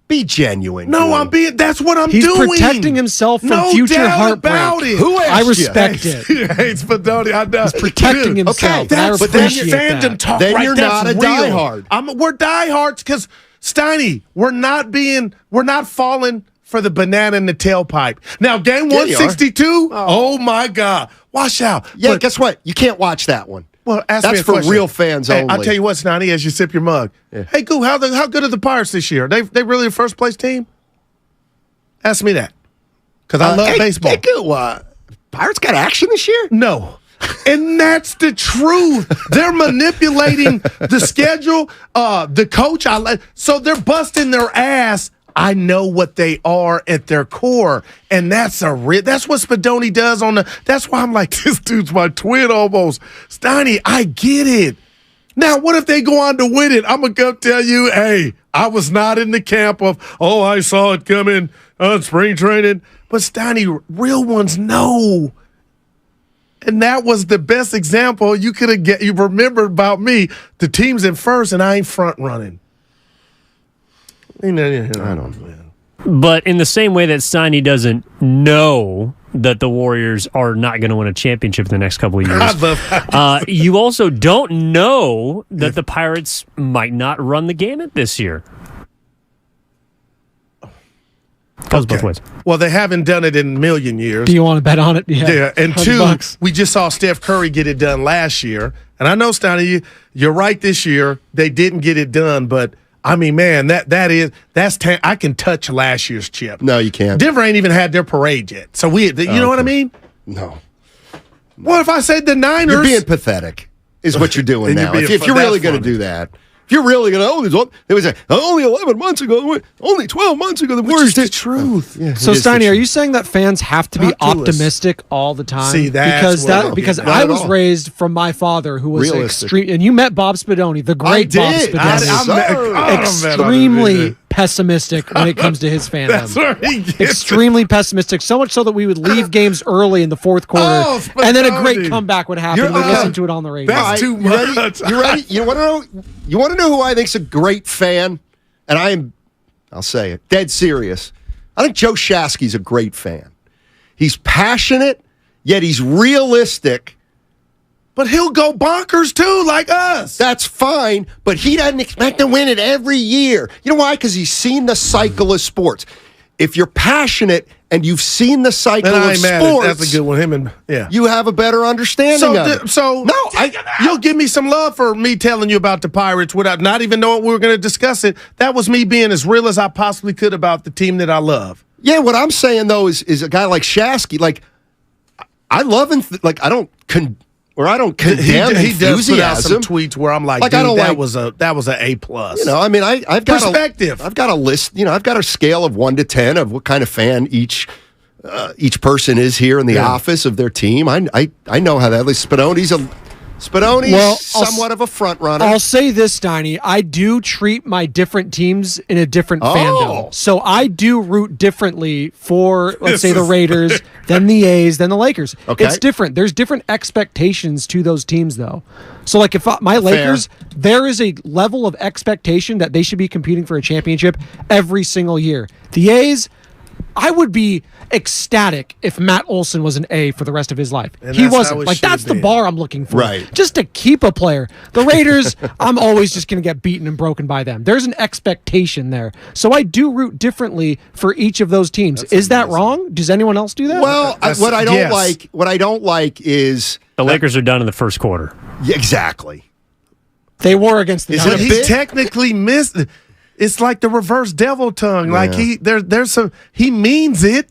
Be genuine. No, that's what I'm He's doing. He's protecting himself from future heartbreak. Who asked I respect it. He hates Spinoni. I know. He's protecting himself. Okay, but that's fandom talk. Then right? you're that's not a real. diehard. We're diehards because Steiny, we're not falling for the banana in the tailpipe. Now, game 162. Oh my God, watch out. Yeah, guess what? You can't watch that one. Well, that's for real fans only. I'll tell you what, Snotty, as you sip your mug. Yeah. Hey, Goo, how good are the Pirates this year? They really a first place team? Ask me that, because I love baseball. Hey, Goo, Pirates got action this year? No, and that's the truth. They're manipulating the schedule. The coach, so they're busting their ass. I know what they are at their core, and that's what Spinoni does that's why I'm like, this dude's my twin almost. Steiny, I get it. Now, what if they go on to win it? I'm going to go tell you, hey, I was not in the camp of, I saw it coming on spring training. But Steiny, real ones know. And that was the best example you remembered about me. The team's in first, and I ain't front running. I don't know. But in the same way that Steiny doesn't know that the Warriors are not going to win a championship in the next couple of years, you also don't know that the Pirates might not run the gamut this year. Goes both ways. Well, they haven't done it in a million years. Do you want to bet on it? Yeah. And two, we just saw Steph Curry get it done last year. And I know, Steiny, you're right this year. They didn't get it done, but I mean, man, I can touch last year's chip. No, you can't. Denver ain't even had their parade yet. So you know what I mean? No. What if I said the Niners? You're being pathetic, is what you're doing now. If you're really going to do that. If you're really going to, it was only 11 months ago, only 12 months ago, the Warriors did. The truth. Yeah, so, Steiny, are you saying that fans have to be optimistic all the time? See, because I was raised from my father, who was extreme, and you met Bob Spinoni, the great Bob Spinoni, extremely pessimistic when it comes to his fandom. That's where he gets extremely pessimistic, so much so that we would leave games early in the fourth quarter, and then a great comeback would happen. We'd listen to it on the radio. That's too much. You ready? You want to know who I think's a great fan? And I'll say it, dead serious. I think Joe Shasky's a great fan. He's passionate, yet he's realistic. But he'll go bonkers, too, like us. That's fine, but he doesn't expect to win it every year. You know why? Because he's seen the cycle of sports. If you're passionate and you've seen the cycle of sports, that's a good one. You have a better understanding of it. You'll give me some love for me telling you about the Pirates without not even knowing we were going to discuss it. That was me being as real as I possibly could about the team that I love. Yeah, what I'm saying, though, is a guy like Shasky, like, I love him. Like, I don't condemn he does put out some enthusiasm. tweets where I'm like, Like, dude, I don't that like- was an A plus. You know, I mean, I've got perspective. I've got a list. You know, I've got a scale of 1 to 10 of what kind of fan each person is here in the office of their team. I know how that. At least Spadone's somewhat of a front runner. I'll say this, Steiny. I do treat my different teams in a different fandom. So I do root differently for, let's say, the Raiders, then the A's, then the Lakers. Okay. It's different. There's different expectations to those teams, though. So, like, if my Lakers, there is a level of expectation that they should be competing for a championship every single year. The A's, I would be ecstatic if Matt Olson was an A for the rest of his life. And He that's how wasn't. it Like, should that's have the been. bar I'm looking for. Right. Just to keep a player. The Raiders, I'm always just going to get beaten and broken by them. There's an expectation there. So I do root differently for each of those teams. Is that wrong? Does anyone else do that? Well, what I don't like is The Lakers are done in the first quarter. Yeah, exactly. They were against the But he technically missed. It's like the reverse devil tongue. Like there's some. He means it.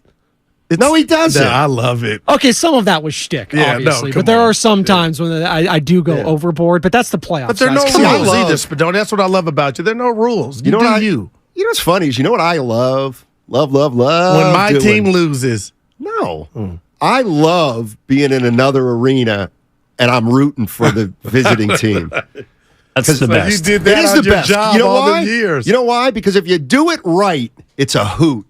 No, he doesn't. No, I love it. Okay, some of that was shtick, Yeah, no, obviously. come but there are some times when I do go overboard, but that's the playoffs. But there are no guys. rules either, Spadone. That's what I love about you. There are no rules. You know what you. You know what's funny is, you know what I love? Love When my doing? team loses. No. I love being in another arena and I'm rooting for the visiting team. That's the best. You did that It is on the your best. job You know all why? the years. You know why? Because if you do it right, it's a hoot.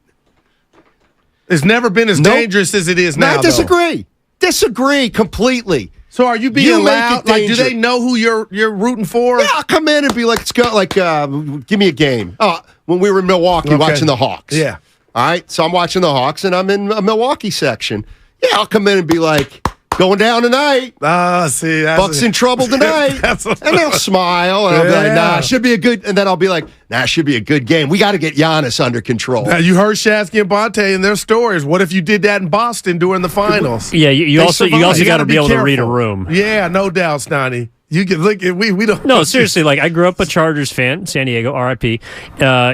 It's never been as dangerous as it is now. No, I disagree. Disagree completely. So are you being You make loud? it Like, do danger- they know who you're rooting for? Yeah, I'll come in and be like, let's go. Like, give me a game. When we were in Milwaukee Okay. watching the Hawks. Yeah. All right. So I'm watching the Hawks and I'm in a Milwaukee section. Yeah, I'll come in and be like, going down tonight. See, Bucks in trouble tonight. And they'll smile and I'll be like, nah, should be a good. And then I'll be like, nah, should be a good game. We got to get Giannis under control. Now, you heard Shasky and Bonte in their stories. What if you did that in Boston during the finals? Yeah, you They also survived. got to be able to read a careful. room. Yeah, no doubt, Stoney. You can look at we don't. No, seriously. Like I grew up a Chargers fan, San Diego, RIP,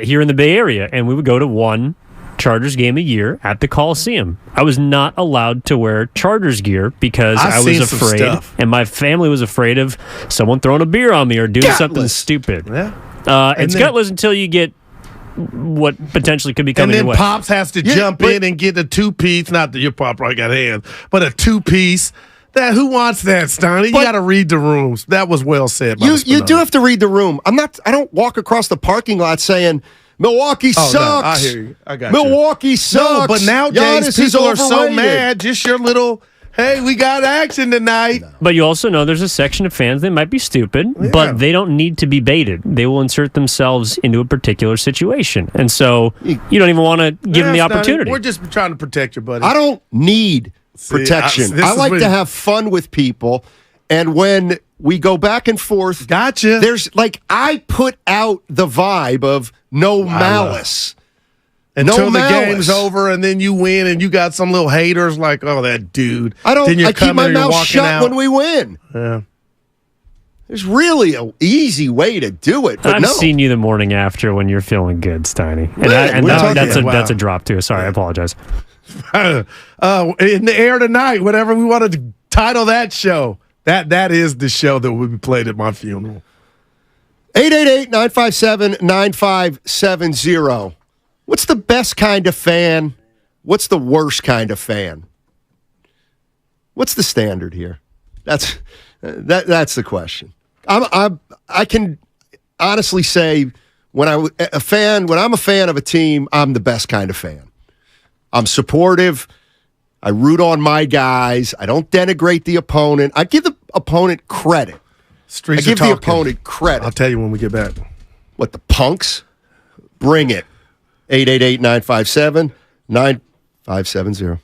here in the Bay Area, and we would go to one Chargers game a year at the Coliseum. I was not allowed to wear Chargers gear because I was afraid, and my family was afraid of someone throwing a beer on me or doing something stupid. Yeah, it's gutless until you get what potentially could be And coming then your way. Pops has to jump in and get a two-piece. Not that your Pop probably got hands, but a two-piece. That who wants that, Stoney? You got to read the rooms. That was well said. By You do have to read the room. I don't walk across the parking lot saying Milwaukee sucks. No, I hear you. I got you. Milwaukee sucks. No, but nowadays Giannis is people are so overrated. mad. Just your little, hey, we got action tonight. But you also know there's a section of fans that might be stupid, but they don't need to be baited. They will insert themselves into a particular situation. And so you don't even want to give them the Stoney, opportunity. we're just trying to protect you, buddy. I don't need protection. this I is like when- to have fun with people. And when we go back and forth, gotcha. There's like I put out the vibe of no malice. Until no the malice. game's over and then you win and you got some little haters like, oh, that dude. I don't. Then you're I keep coming my and you're mouth walking shut out. when we win. Yeah. There's really an easy way to do it, but I've no. seen you the morning after when you're feeling good, Steiny. And, Right, we're talking- that's a drop, too. Sorry, I apologize. In the air tonight, whatever we want to title that show. That is the show that will be played at my funeral. 888-957-9570. What's the best kind of fan? What's the worst kind of fan? What's the standard here? That's the question. I can honestly say when I'm a fan of a team, I'm the best kind of fan. I'm supportive. I root on my guys. I don't denigrate the opponent. I give the opponent credit. Streets I give are the talking. opponent credit. I'll tell you when we get back. What, the punks? Bring it. 888-957-9570.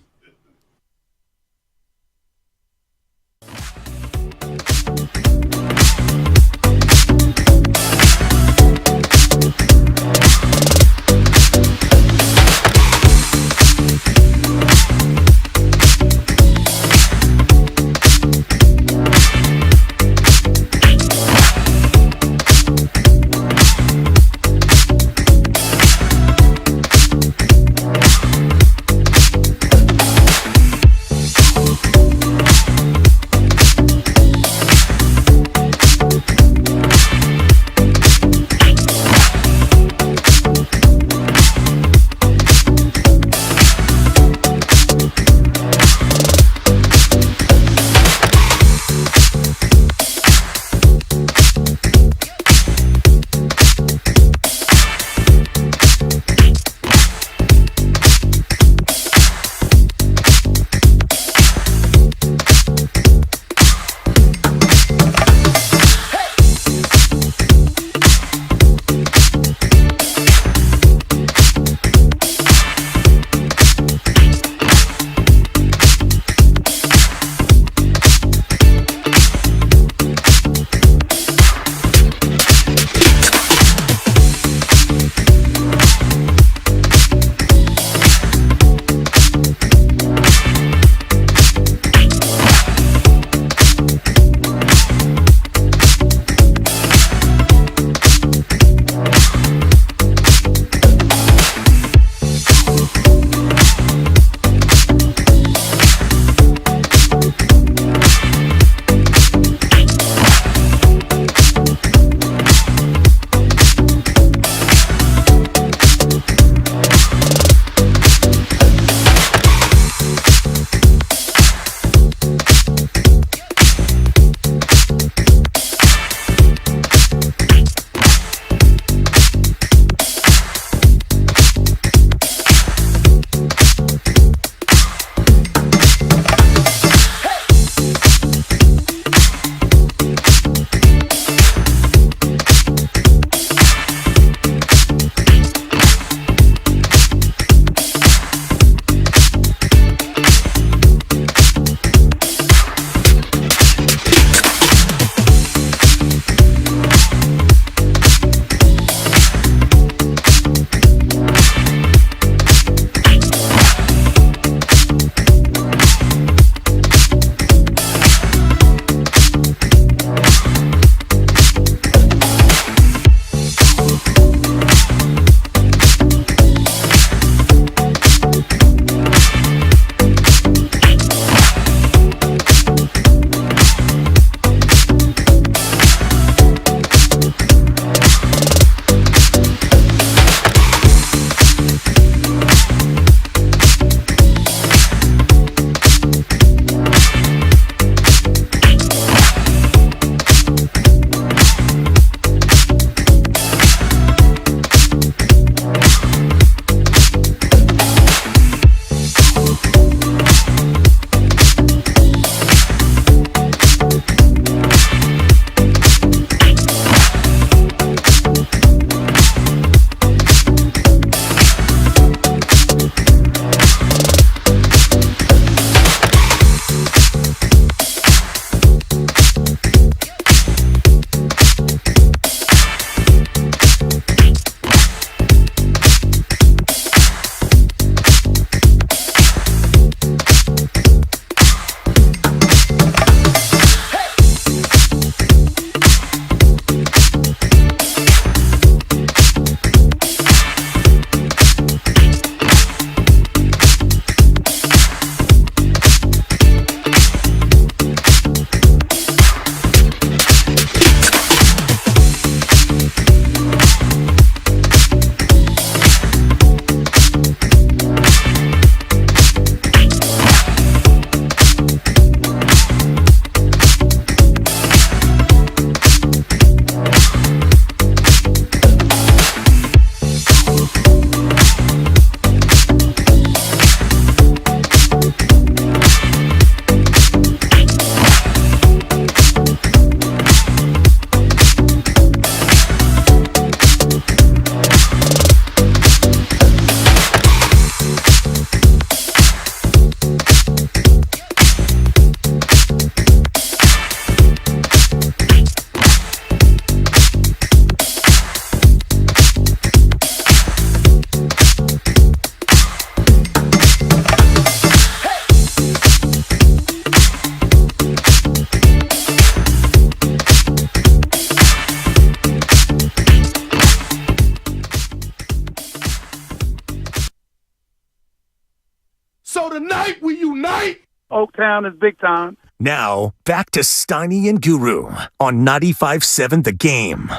unite. We unite. Oaktown is big time. Now, back to Steiny and Guru on 95.7 The Game.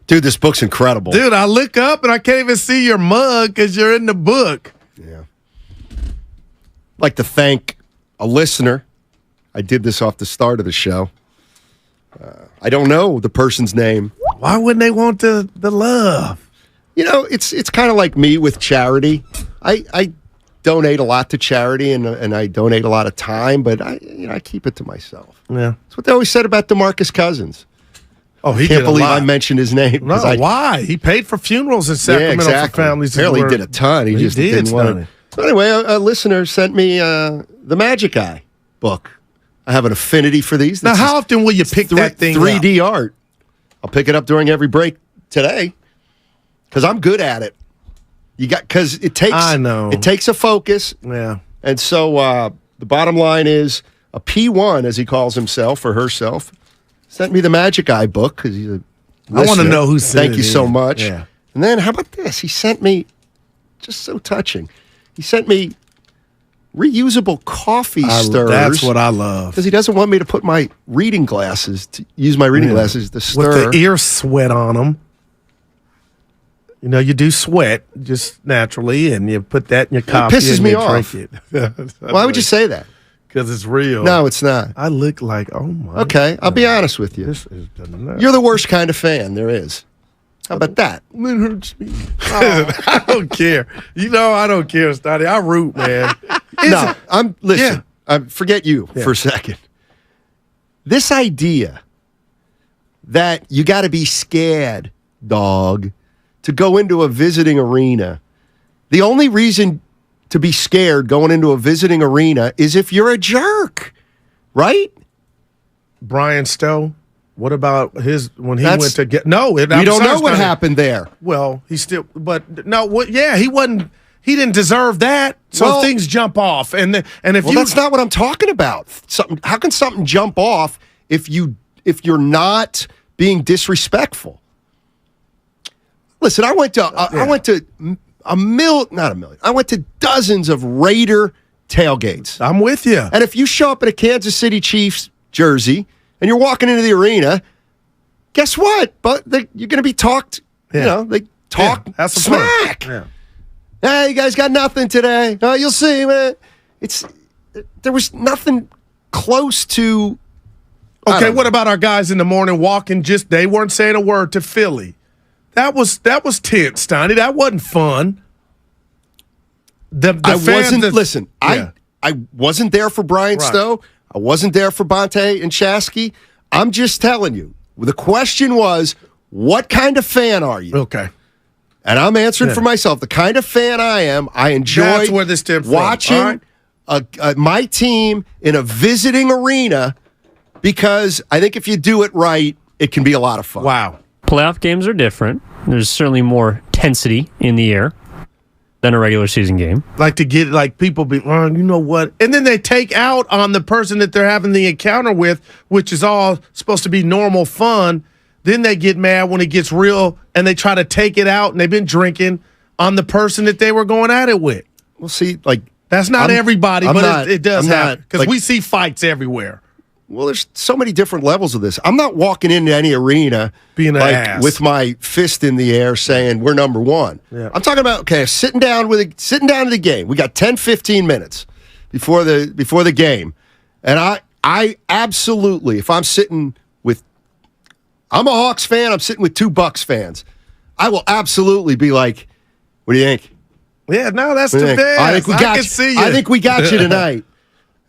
Dude, this book's incredible. Dude, I look up and I can't even see your mug because you're in the book. Yeah. I'd like to thank a listener. I did this off the start of the show. I don't know the person's name. Why wouldn't they want the love? You know, it's kind of like me with charity. I donate a lot to charity and I donate a lot of time, but I keep it to myself. Yeah. That's what they always said about DeMarcus Cousins. Oh, he can't did believe a lot. I mentioned his name. No, why? He paid for funerals in Sacramento for families. Apparently he did a ton. He just didn't want it. So anyway, a listener sent me the Magic Eye book. I have an affinity for these. Now, how often will you pick that thing 3D art. I'll pick it up during every break today because I'm good at it. Because it takes. I know. It takes a focus. Yeah. And so the bottom line is a P1, as he calls himself or herself, sent me the Magic Eye book because he's a listener. I want to know who sent it. Thank you so much. Yeah. And then how about this? He sent me, just so touching, he sent me reusable coffee stirrers. That's what I love. Because he doesn't want me to put my reading glasses, to use my reading glasses to stir. With the ear sweat on them. You know, you do sweat just naturally, and you put that in your coffee. It pisses me off. Drink it. Why would you say that? Because it's real. No, it's not. I look like, oh my. Okay, I'll be honest with you. This is You're the worst kind of fan there is. How about that? It hurts me. I don't care. You know, I don't care, Stoddy. I root, man. Listen. Forget you for a second. This idea that you got to be scared, dog, to go into a visiting arena. The only reason to be scared going into a visiting arena is if you're a jerk, right? Brian Stowe. What about when he went to get? No, we don't know what happened there. Well, he still, but no, he wasn't. He didn't deserve that. So things jump off, and if that's not what I'm talking about. How can something jump off if you're not being disrespectful? Listen, I went to I went to dozens of Raider tailgates. I'm with you. And if you show up in a Kansas City Chiefs jersey and you're walking into the arena, guess what? But you're going to be talked. You know, they talk smack. Yeah. Hey, you guys got nothing today. Oh, you'll see, man. There was nothing close to. Okay, what about our guys in the morning walking? They weren't saying a word to Philly. That was tense, Steiny. That wasn't fun. I wasn't there for Brian Stowe. I wasn't there for Bonte and Chasky. I'm just telling you. The question was, what kind of fan are you? Okay. And I'm answering for myself. The kind of fan I am, I enjoy watching my team in a visiting arena because I think if you do it right, it can be a lot of fun. Wow. Playoff games are different. There's certainly more intensity in the air than a regular season game. Like to get people be, you know what? And then they take out on the person that they're having the encounter with, which is all supposed to be normal fun. Then they get mad when it gets real and they try to take it out and they've been drinking on the person that they were going at it with. Well, see, that's not everybody, but it does happen because we see fights everywhere. Well, there's so many different levels of this. I'm not walking into any arena being an ass with my fist in the air saying we're number one. Yeah. I'm talking about sitting down to the game. We got 10, 15 minutes before the game, and I absolutely, if I'm sitting with, I'm a Hawks fan. I'm sitting with two Bucks fans. I will absolutely be like, "What do you think?" Yeah, no, that's the best. I think we got you. See you. I think we got you tonight.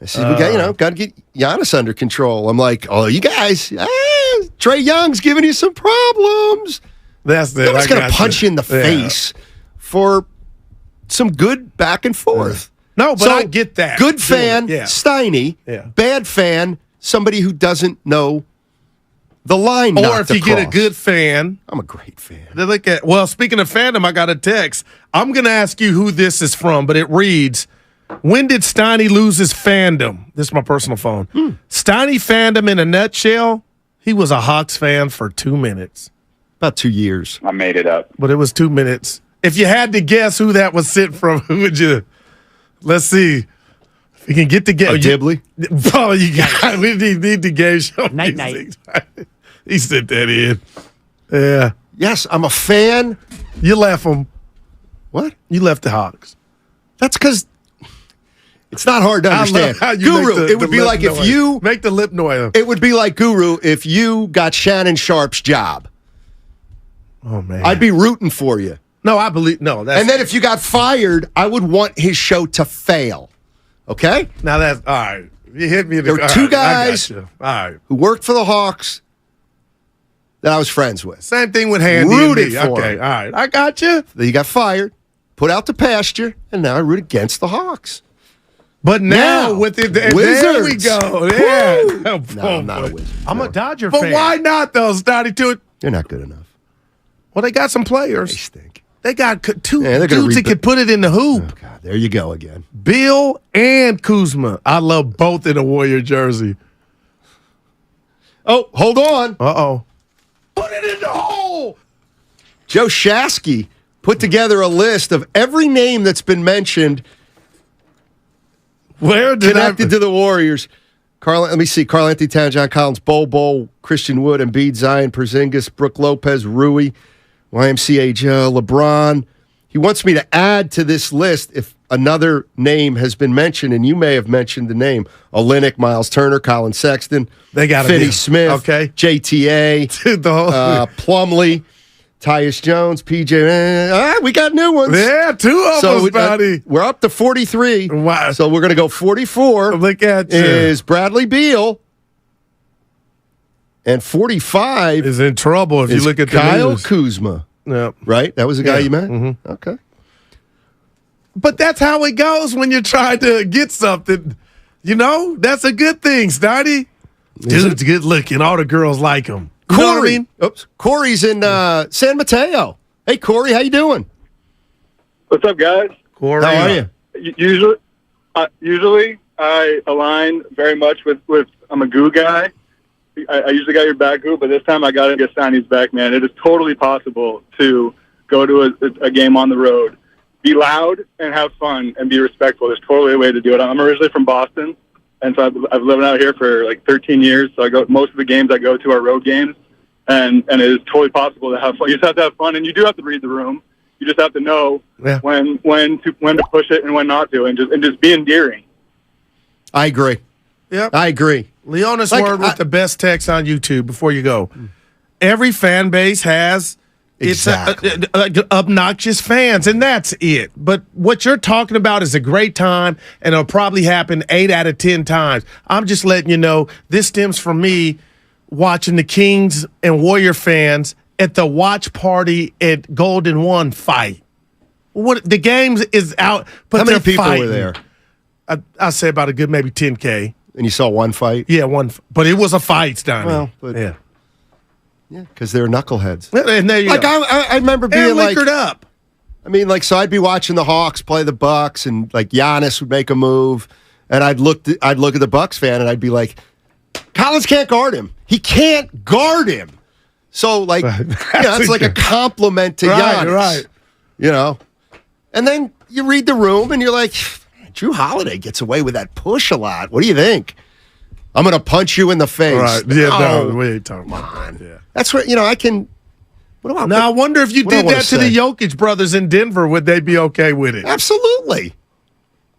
I said, we got to get Giannis under control. I'm like, oh, you guys, Trae Young's giving you some problems. That's it. Nobody's going to punch you in the face for some good back and forth. No, but I get that. Good fan, Steiny. Yeah. Bad fan, somebody who doesn't know the line. Or if you get a good fan. I'm a great fan. They look at, speaking of fandom, I got a text. I'm going to ask you who this is from, but it reads, when did Steiny lose his fandom? This is my personal phone. Steiny fandom in a nutshell, he was a Hawks fan for 2 minutes. About 2 years. I made it up. But it was 2 minutes. If you had to guess who that was sent from, who would you? Let's see. We can get together. Dibley? Oh, we need the game show. Night. He sent that in. Yeah. Yes, I'm a fan. You left them. What? You left the Hawks. That's because it's not hard to understand. Guru, it would be like if you make the lip noise. It would be like Guru if you got Shannon Sharp's job. Oh man, I'd be rooting for you. No, I believe no. And then if you got fired, I would want his show to fail. Okay. Now that's all right. You hit me. There were two guys all right. who worked for the Hawks that I was friends with. Same thing with Handy. Rooted and me. for Okay, him. all right. I got you. Then you got fired, put out to pasture, and now I root against the Hawks. But now with it, there we Wizards. go. Yeah. No, I'm not a Wizard. I'm a Dodger but fan. why not though, Stoddy? To it. They're not good enough. Well, they got some players. They stink. They got two they're gonna dudes that could put it in the hoop. Oh, God, there you go again. Bill and Kuzma. I love both in a Warrior jersey. Oh, hold on. Uh-oh. Put it in the hole. Joe Shasky put together a list of every name that's been mentioned connected to the Warriors. Let me see. Karl Anthony Towns, John Collins, Bobo, Christian Wood, Embiid, Zion, Porzingis, Brooke Lopez, Rui, YMCA Joe, LeBron. He wants me to add to this list if another name has been mentioned, and you may have mentioned the name. Olynyk, Miles Turner, Colin Sexton, they got Finney Smith, okay. JTA, Dude, the whole Plumlee, Tyus Jones, PJ. We got new ones. Yeah, two of us, buddy. We're up to 43. Wow. So we're going to go 44. Look at you. Is Bradley Beal. And 45 is in trouble if you look at the Kyle news. Kuzma. Yep. Right? That was the guy you met? Mm-hmm. Okay. But that's how it goes when you're trying to get something. You know, that's a good thing, Stoddy. Dude's good looking. All the girls like him. You know what I mean? Oops. Corey's in San Mateo. Hey, Corey, how you doing? What's up, guys? Corey. How are you? Usually I align very much with I'm a goo guy. I usually got your back goo, but this time I got to get Sonny's back, man. It is totally possible to go to a game on the road, be loud and have fun and be respectful. There's totally a way to do it. I'm originally from Boston, and so I've lived out here for like 13 years. So most of the games I go to are road games, and it is totally possible to have fun. You just have to have fun, and you do have to read the room. You just have to know when to push it and when not to, and just be endearing. I agree. Yep. I agree. Leonis Word with the best text on YouTube before you go. Every fan base has its obnoxious fans, and that's it. But what you're talking about is a great time, and it'll probably happen 8 out of 10 times. I'm just letting you know this stems from me watching the Kings and Warrior fans at the watch party at Golden One fight. What the game is out, but how many they're people fighting. were there? I say about a good maybe 10K. And you saw one fight? Yeah, one. But it was a fight, Donnie. Well, but yeah, because they're knuckleheads. And there you like go. I remember being and like liquored up. I mean, like, so I'd be watching the Hawks play the Bucks, and like Giannis would make a move, and I'd look at the Bucks fan, and I'd be like, Collins can't guard him. He can't guard him. So like, it's like a compliment to Giannis, right? You know, and then you read the room, and you're like, Drew Holiday gets away with that push a lot. What do you think? I'm going to punch you in the face. Right. Yeah, no, we ain't talking about that. Yeah. That's what, I can. Now, I wonder if you did that to the Jokic brothers in Denver, would they be okay with it? Absolutely.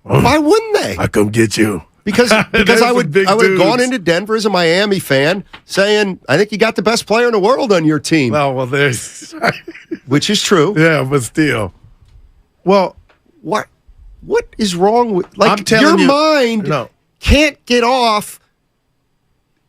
Why wouldn't they? I come get you. Because I would have gone into Denver as a Miami fan saying, I think you got the best player in the world on your team. Oh, well, there's. Which is true. Yeah, but still. Well, what is wrong with, like, I'm telling your mind can't get off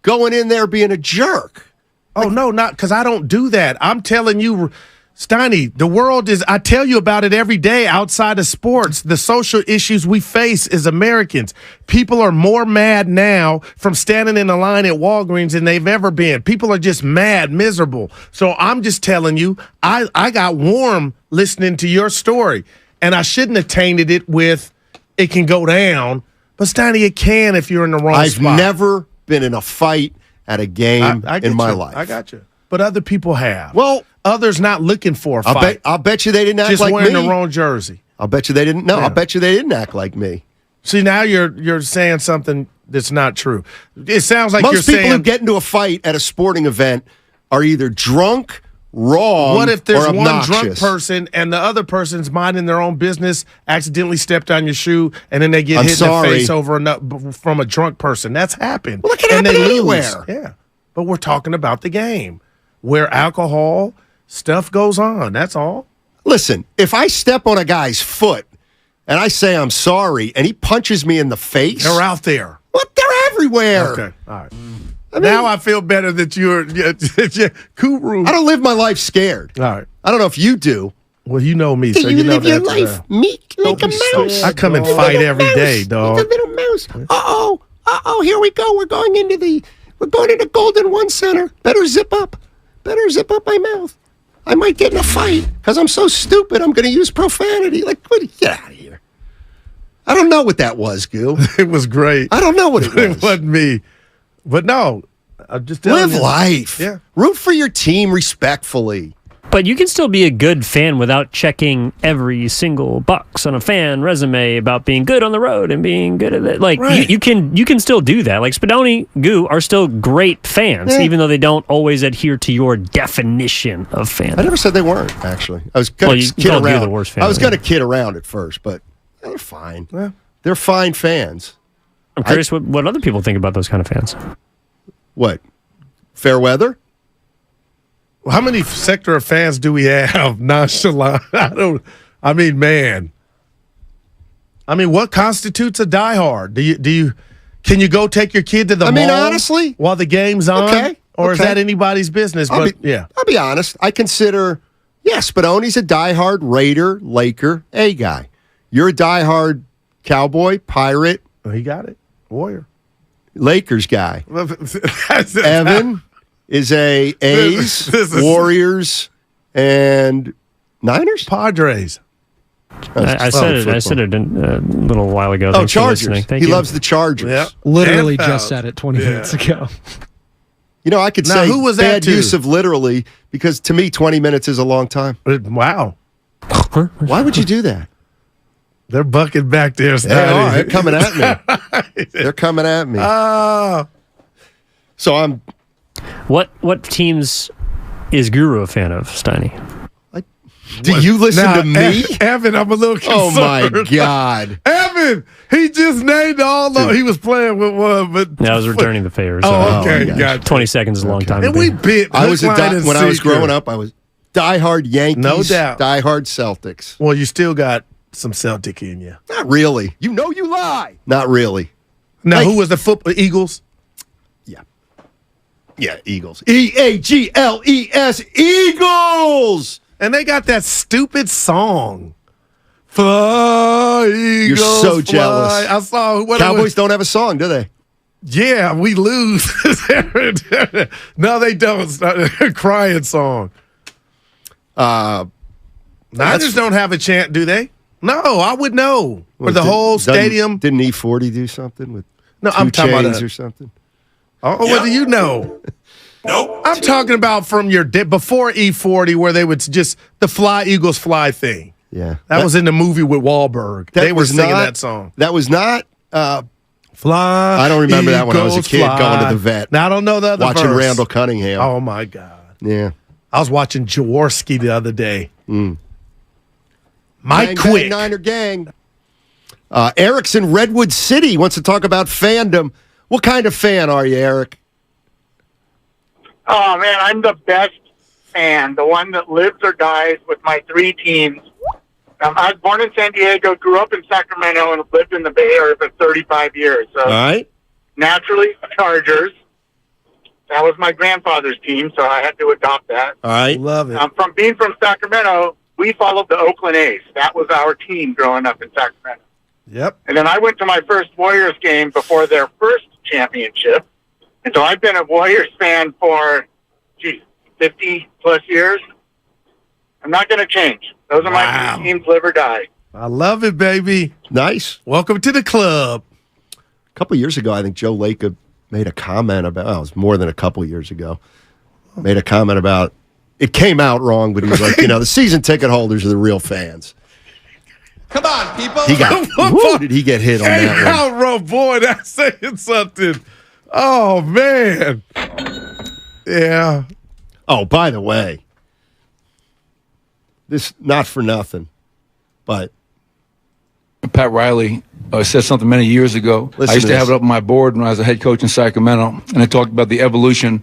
going in there being a jerk. Oh, no, not because I don't do that. I'm telling you, Steiny, the world is, I tell you about it every day outside of sports. The social issues we face as Americans. People are more mad now from standing in a line at Walgreens than they've ever been. People are just mad, miserable. So I'm just telling you, I got warm listening to your story. And I shouldn't have tainted it with it can go down. But Steiny, it can if you're in the wrong spot. I've never been in a fight at a game in my life. I got you. But other people have. Well, others not looking for a fight. I'll bet you they didn't act just like me. Just wearing the wrong jersey. I'll bet you they didn't. No, Yeah. I'll bet you they didn't act like me. See, now you're saying something that's not true. It sounds like most you're people saying who get into a fight at a sporting event are either drunk, wrong, what if there's or one obnoxious? drunk person and the other person's minding their own business, accidentally stepped on your shoe, and then they get hit in the face from a drunk person? That's happened. Well, it can and happen they anywhere. lose. Yeah, but we're talking about the game where alcohol stuff goes on. That's all. Listen, if I step on a guy's foot and I say I'm sorry and he punches me in the face, They're out there. What? They're everywhere. Okay, all right. Now I feel better that you're Guru. I don't live my life scared. All right. I don't know if you do. Well, you know me, so you know live your that, life meek like a mouse. I come and fight every day, dog. Like a little mouse. Uh-oh, here we go. We're going into Golden One Center. Better zip up my mouth. I might get in a fight because I'm so stupid. I'm going to use profanity. Like, get out of here. I don't know what that was, Gil. It was great. I don't know what it was. It wasn't me. But no, I'm just telling Live you. life. Yeah. Root for your team respectfully. But you can still be a good fan without checking every single box on a fan resume about being good on the road and being good at it. Like Right. you can still do that. Like Spadoni, Goo are still great fans, Yeah. even though they don't always adhere to your definition of fan. I never said they weren't, actually. I was going to kid called you around. the worst fan, I was yeah. going to kid around at first, but they're fine. Yeah. They're fine fans. I'm curious what other people think about those kind of fans. What? Fair weather? Well, how many sector of fans do we have? Nonchalant. I mean, man. I mean, what constitutes a diehard? Can you go take your kid to the mall? Honestly, while the game's on? Okay. Or is that anybody's business? I'll be honest. I consider, Spadoni's a diehard Raider, Laker, A guy. You're a diehard Cowboy, Pirate. Well, he got it. Warrior. Lakers guy. Evan is a A's, Warriors, and Niners? Padres. I said it a little while ago. Oh, Thanks for Chargers. listening. Thank He you. loves the Chargers. Yeah. Literally And just fouls. said it 20 minutes ago. You know, I could Now, say who was that bad to? use of literally because to me, 20 minutes is a long time. Wow. Why would you do that? They're bucking back there. They are. They're coming at me. They're coming at me. So I'm. What teams is Guru a fan of, Steiny? Do you listen Now, to me? Evan, I'm a little concerned. Oh, my God. Evan, he just named all the. He was playing with one, but. Yeah, I was returning the favor. So Oh, okay. Got 20 seconds is a long time. And to we be. bit. I was hook, line, and when I was sinker. growing up, I was diehard Yankees. No doubt. Diehard Celtics. Well, you still got some Celtic in you. Not really. You know you lie. Not really. Now, Like- who was the football Eagles? Yeah, Eagles. Eagles. Eagles. And they got that stupid song. Fly, Eagles, You're so fly. jealous. I saw what Cowboys don't have a song, do they? Yeah, we lose. No, they don't. It's not a crying song. Niners don't have a chant, do they? No, I would know. Or the whole stadium. Didn't E40 do something with No, two I'm talking about chains that. or something? Oh, what do you know? Nope. I'm talking about from your before E40 where they would just the Fly Eagles Fly thing. Yeah. That was in the movie with Wahlberg. They were singing that song. That was not Fly. I don't remember that when I was a Eagles, kid fly. going to the vet. Now I don't know the other Watching verse. Randall Cunningham. Oh my God. Yeah. I was watching Jaworski the other day. Mike Mike Quick. Niner gang. Eric's in Redwood City wants to talk about fandom. What kind of fan are you, Eric? Oh, man, I'm the best fan, the one that lives or dies with my three teams. I was born in San Diego, grew up in Sacramento, and lived in the Bay Area for 35 years. So All right. naturally, Chargers. That was my grandfather's team, so I had to adopt that. All right. Love it. From being from Sacramento, we followed the Oakland A's. That was our team growing up in Sacramento. Yep. And then I went to my first Warriors game before their first championship. And so I've been a Warriors fan for, 50-plus years. I'm not going to change. Those are my three teams, live or die. I love it, baby. Nice. Welcome to the club. A couple years ago, I think Joe Lacob made a comment about, it was more than a couple years ago, made a comment about, it came out wrong, but he was like, the season ticket holders are the real fans. Come on, people. Who did he get hit on that one? Out, boy, that's saying something. Oh, man. Yeah. Oh, by the way, this not for nothing, but Pat Riley said something many years ago. I used to have it up on my board when I was a head coach in Sacramento, and I talked about the evolution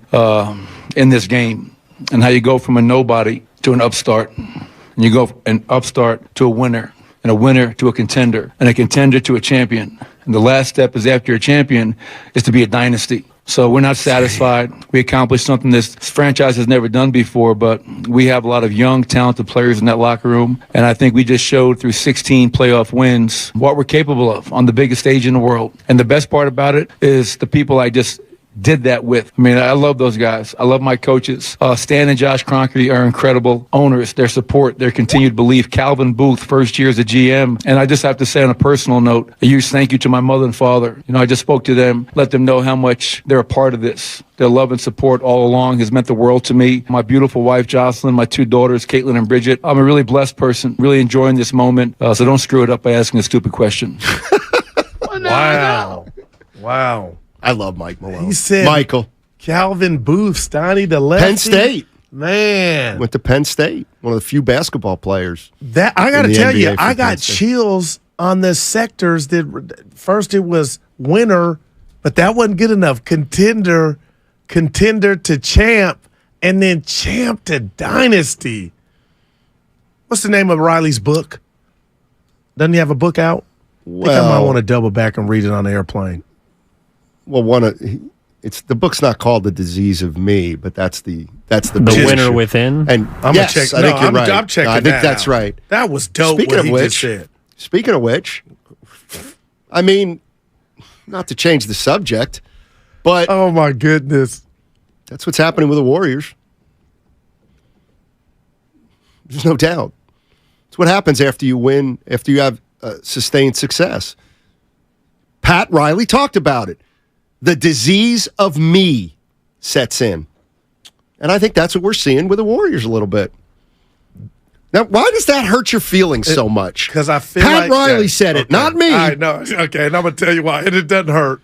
in this game and how you go from a nobody to an upstart, and you go an upstart to a winner, and a winner to a contender, and a contender to a champion. And the last step is after a champion is to be a dynasty. So we're not satisfied. We accomplished something this franchise has never done before, but we have a lot of young, talented players in that locker room. And I think we just showed through 16 playoff wins what we're capable of on the biggest stage in the world. And the best part about it is the people I just did that with. I mean, I love those guys. I love my coaches. Stan and Josh Kroenke are incredible owners. Their support, their continued belief. Calvin Booth, first year as a GM. And I just have to say on a personal note, a huge thank you to my mother and father. You know, I just spoke to them, let them know how much they're a part of this. Their love and support all along has meant the world to me. My beautiful wife, Jocelyn, my two daughters, Caitlin and Bridget. I'm a really blessed person, really enjoying this moment. So don't screw it up by asking a stupid question. Wow. Wow. I love Mike Malone. He said Michael. Calvin Booth, Stoney, the lefty. Penn State. Man. Went to Penn State. One of the few basketball players. That I got to tell NBA you, for I got Penn State. chills on the sectors. That first it was winner, but that wasn't good enough. Contender to champ, and then champ to dynasty. What's the name of Riley's book? Doesn't he have a book out? I think I might want to double back and read it on the airplane. Well, it's the book's not called The Disease of Me, but that's the winner within. And I'm yes, check, I think you're right. I'm checking. I think that's right. That was dope. Speaking of which, I mean, not to change the subject, but oh my goodness, that's what's happening with the Warriors. There's no doubt. It's what happens after you win, after you have sustained success. Pat Riley talked about it. The disease of me sets in. And I think that's what we're seeing with the Warriors a little bit. Now, why does that hurt your feelings so much? Because I feel Pat Riley said it, not me. I know. Okay, and I'm going to tell you why. And it doesn't hurt.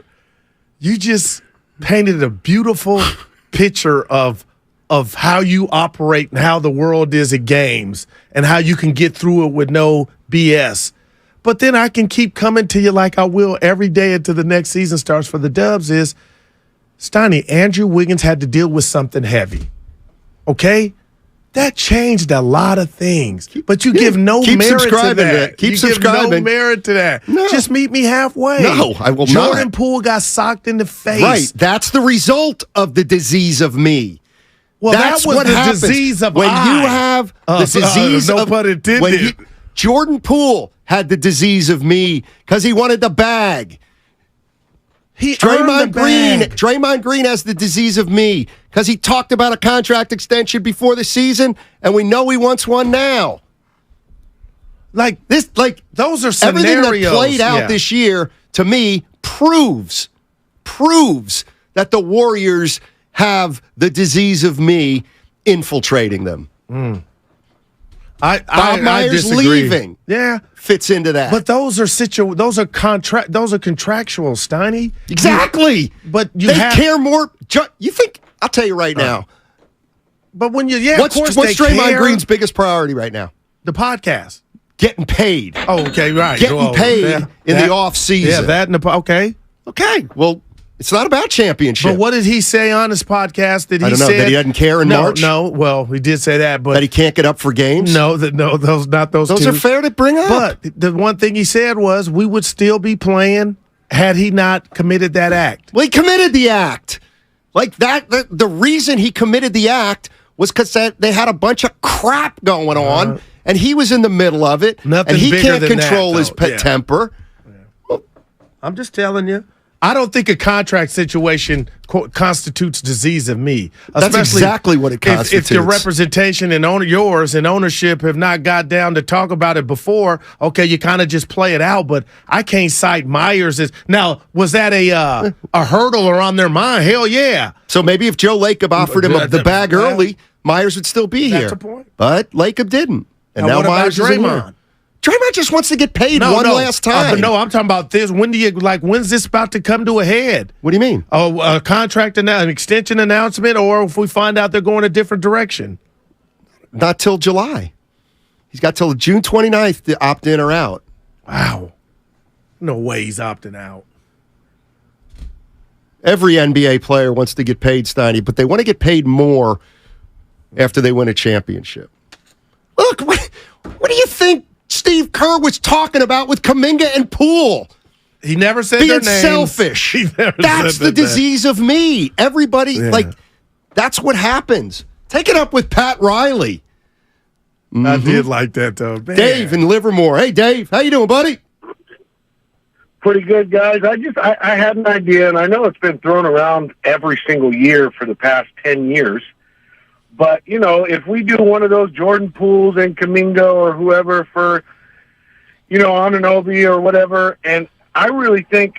You just painted a beautiful picture of how you operate and how the world is at games and how you can get through it with no BS. But then I can keep coming to you like I will every day until the next season starts for the Dubs is, Stoney, Andrew Wiggins had to deal with something heavy. Okay? That changed a lot of things. But you give no merit to that. Keep you subscribing. give no merit to that. No. Just meet me halfway. No, I will not. Jordan Poole got socked in the face. Right. That's the result of the disease of me. Well, that's that was what the happens disease of when I. you have the disease no of pun intended. when Jordan Poole had the disease of me because he wanted the bag. Draymond Green has the disease of me because he talked about a contract extension before the season, and we know he wants one now. Those are scenarios. Everything that played out this year to me proves that the Warriors have the disease of me infiltrating them. Bob Myers leaving, fits into that. But those are contractual, Stoney. Exactly. But they care more. You think? I'll tell you right now. But when of course what's they Draymond care. Green's biggest priority right now? The podcast. Getting paid. Oh, okay, right. Getting paid in the off season. Yeah, that and okay. Well, it's not about championship. But what did he say on his podcast? I don't know that he doesn't care in March. No, well, he did say that, but that he can't get up for games. Those not those. Those two. are fair to bring up. But the one thing he said was we would still be playing had he not committed that act. Well, he committed the act. Like that. The reason he committed the act was because they had a bunch of crap going on, and he was in the middle of it, Nothing and he bigger can't than control that, his though. Yeah. temper. I'm just telling you. I don't think a contract situation constitutes disease of me. That's exactly what it constitutes. If your representation and yours and ownership have not got down to talk about it before, okay, you kind of just play it out. But I can't cite Myers as now. Was that a hurdle or on their mind? Hell yeah. So maybe if Joe Lacob offered him the bag early, Myers would still be here. That's a point. But Lacob didn't, and now what about Myers is in Draymond? here. Draymond just wants to get paid last time. I'm talking about this. When's this about to come to a head? What do you mean? Oh, a contract an extension announcement, or if we find out they're going a different direction? Not till July. He's got till June 29th to opt in or out. Wow. No way he's opting out. Every NBA player wants to get paid, Steiny, but they want to get paid more after they win a championship. Look, what do you think Steve Kerr was talking about with Kuminga and Poole? He never said being their names. Selfish. That's the disease of me. Everybody, that's what happens. Take it up with Pat Riley. I did like that, though. Man. Dave in Livermore. Hey, Dave. How you doing, buddy? Pretty good, guys. I had an idea, and I know it's been thrown around every single year for the past 10 years. But, if we do one of those Jordan Pooles and Kuminga or whoever for, Anunoby or whatever, and I really think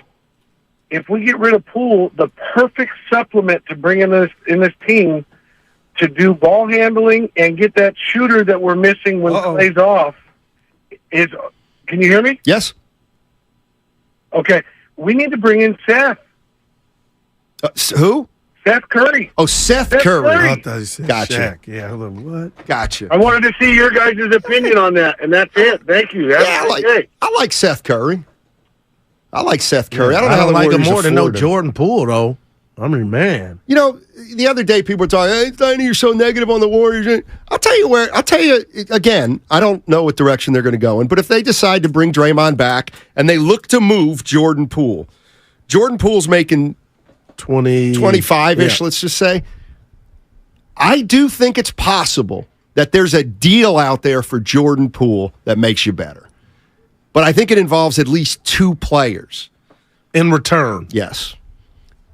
if we get rid of Poole, the perfect supplement to bring in this team to do ball handling and get that shooter that we're missing when Clay's off is, can you hear me? Yes. Okay. We need to bring in Seth. Who? Seth Curry. Oh, Seth Curry. I thought you said Gotcha. Shaq. Yeah, what? Gotcha. I wanted to see your guys' opinion on that, and that's it. Thank you. I like Seth Curry. I like Seth Curry. I don't know how the like him Warriors more than afford him. Jordan Poole, though. I mean, man. The other day people were talking, hey, Steiny, you're so negative on the Warriors. I'll tell you again, I don't know what direction they're going to go in, but if they decide to bring Draymond back and they look to move Jordan Poole's making 25-ish, let's just say. I do think it's possible that there's a deal out there for Jordan Poole that makes you better. But I think it involves at least two players. In return. Yes.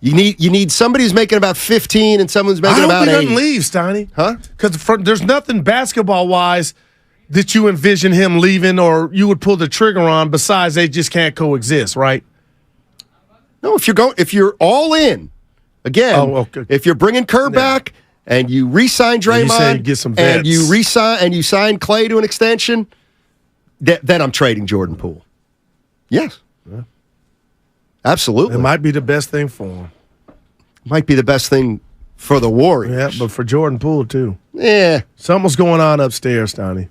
You need somebody who's making about 15 and someone's making about 8. I hope he doesn't leave, Steiny. Huh? Because there's nothing basketball-wise that you envision him leaving or you would pull the trigger on besides they just can't coexist, right? No, if you're all in, again, if you're bringing Kerr back and you re-sign Draymond get some vets. and you sign Clay to an extension, then I'm trading Jordan Poole. Yes. Yeah. Absolutely. It might be the best thing for him. Might be the best thing for the Warriors. Yeah, but for Jordan Poole, too. Yeah. Something's going on upstairs, Donnie.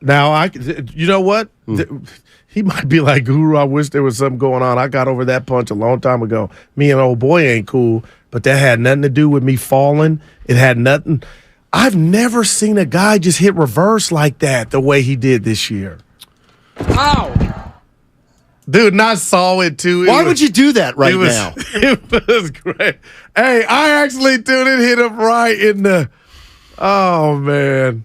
Now, you know what? He might be like, Guru, I wish there was something going on. I got over that punch a long time ago. Me and old boy ain't cool, but that had nothing to do with me falling. It had nothing. I've never seen a guy just hit reverse like that the way he did this year. Ow. Dude, and I saw it too. Why would you do that right now? It was great. Hey, I actually, dude, it hit him right in the. Oh, man.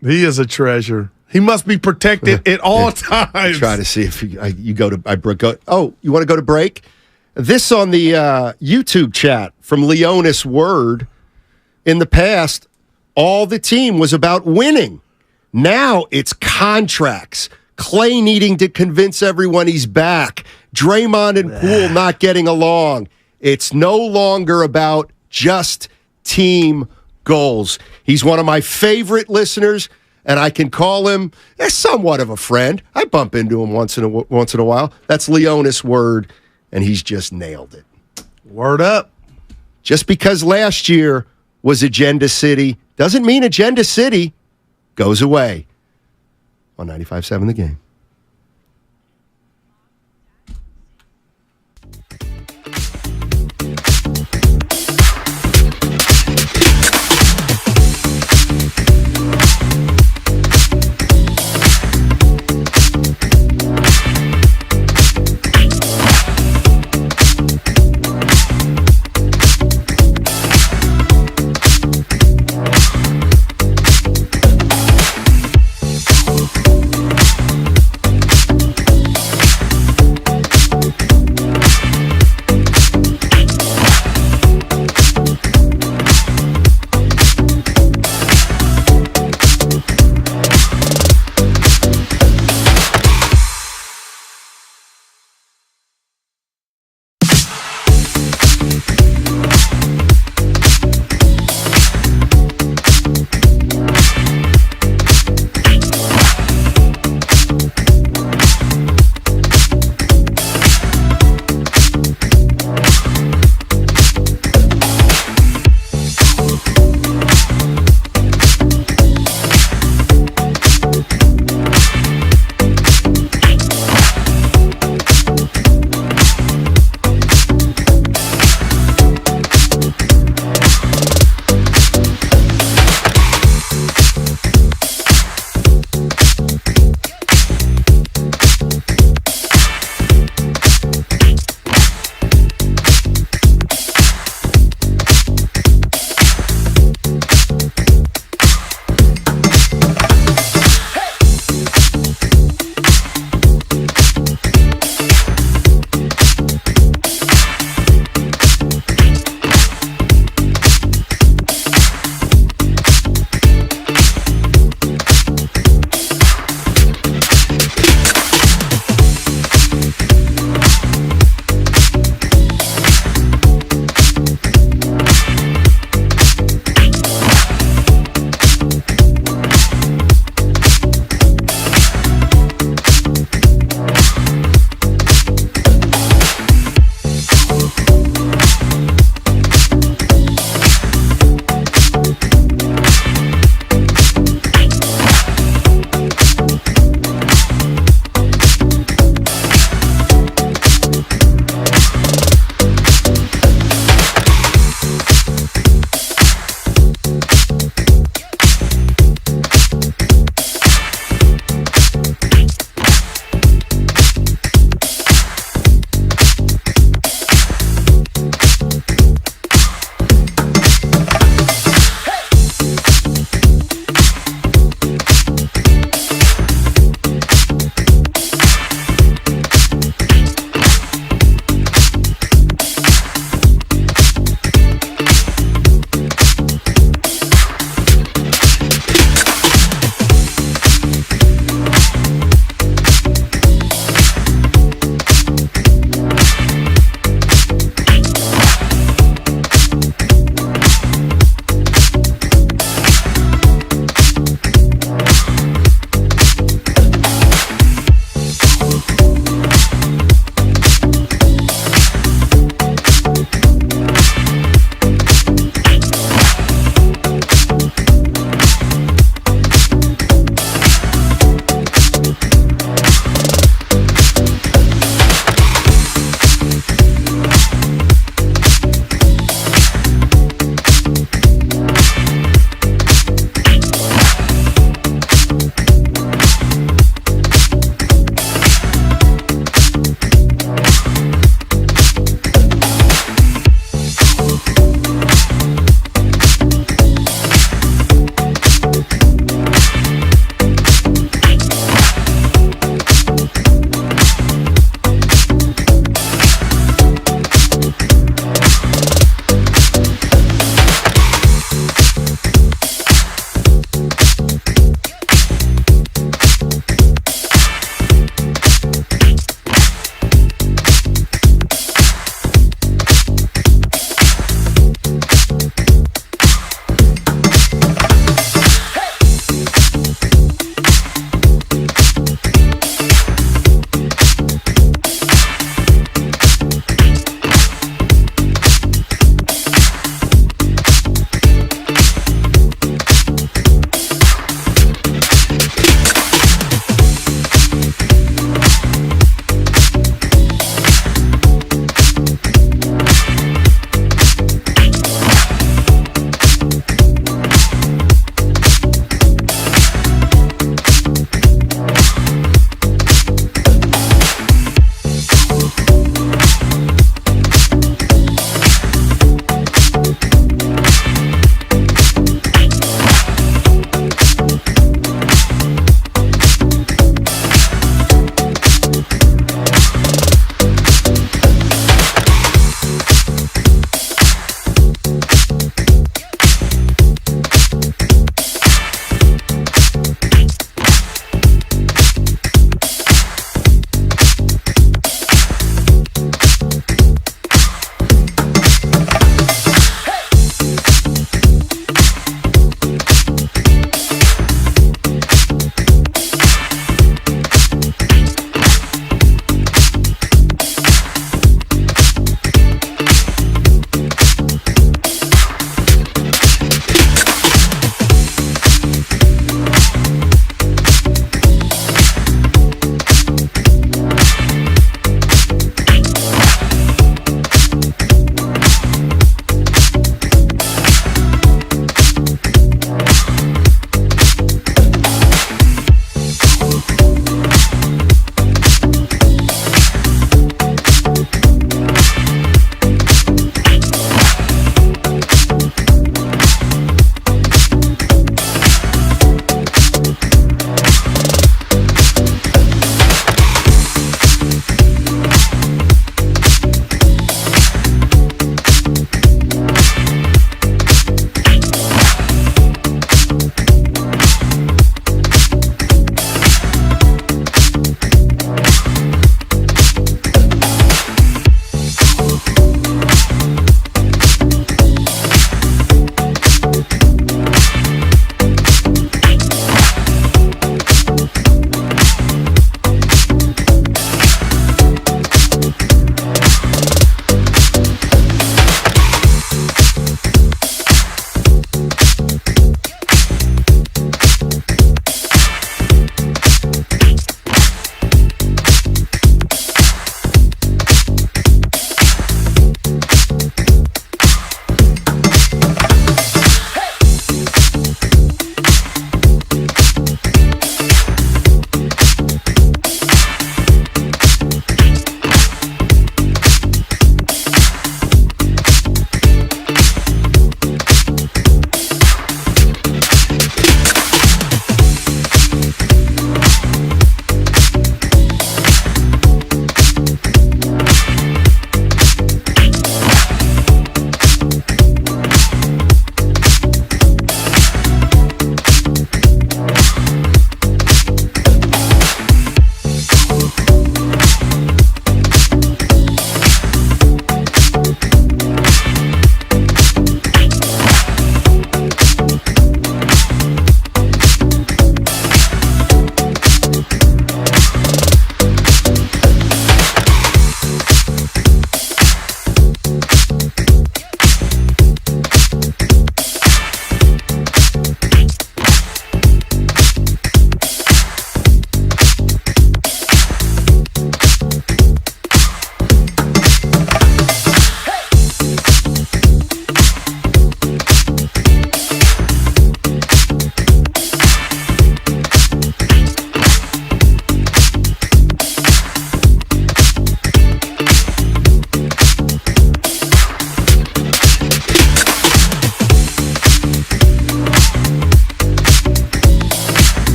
He is a treasure. He must be protected at all times. Try to see if you go to. Oh, you want to go to break? This on the YouTube chat from Leonis Word. In the past, all the team was about winning. Now it's contracts. Clay needing to convince everyone he's back. Draymond and Poole not getting along. It's no longer about just team goals. He's one of my favorite listeners, and I can call him somewhat of a friend. I bump into him once in a while. That's Leonis Word, and he's just nailed it. Word up. Just because last year was Agenda City doesn't mean Agenda City goes away. On 95.7 The Game.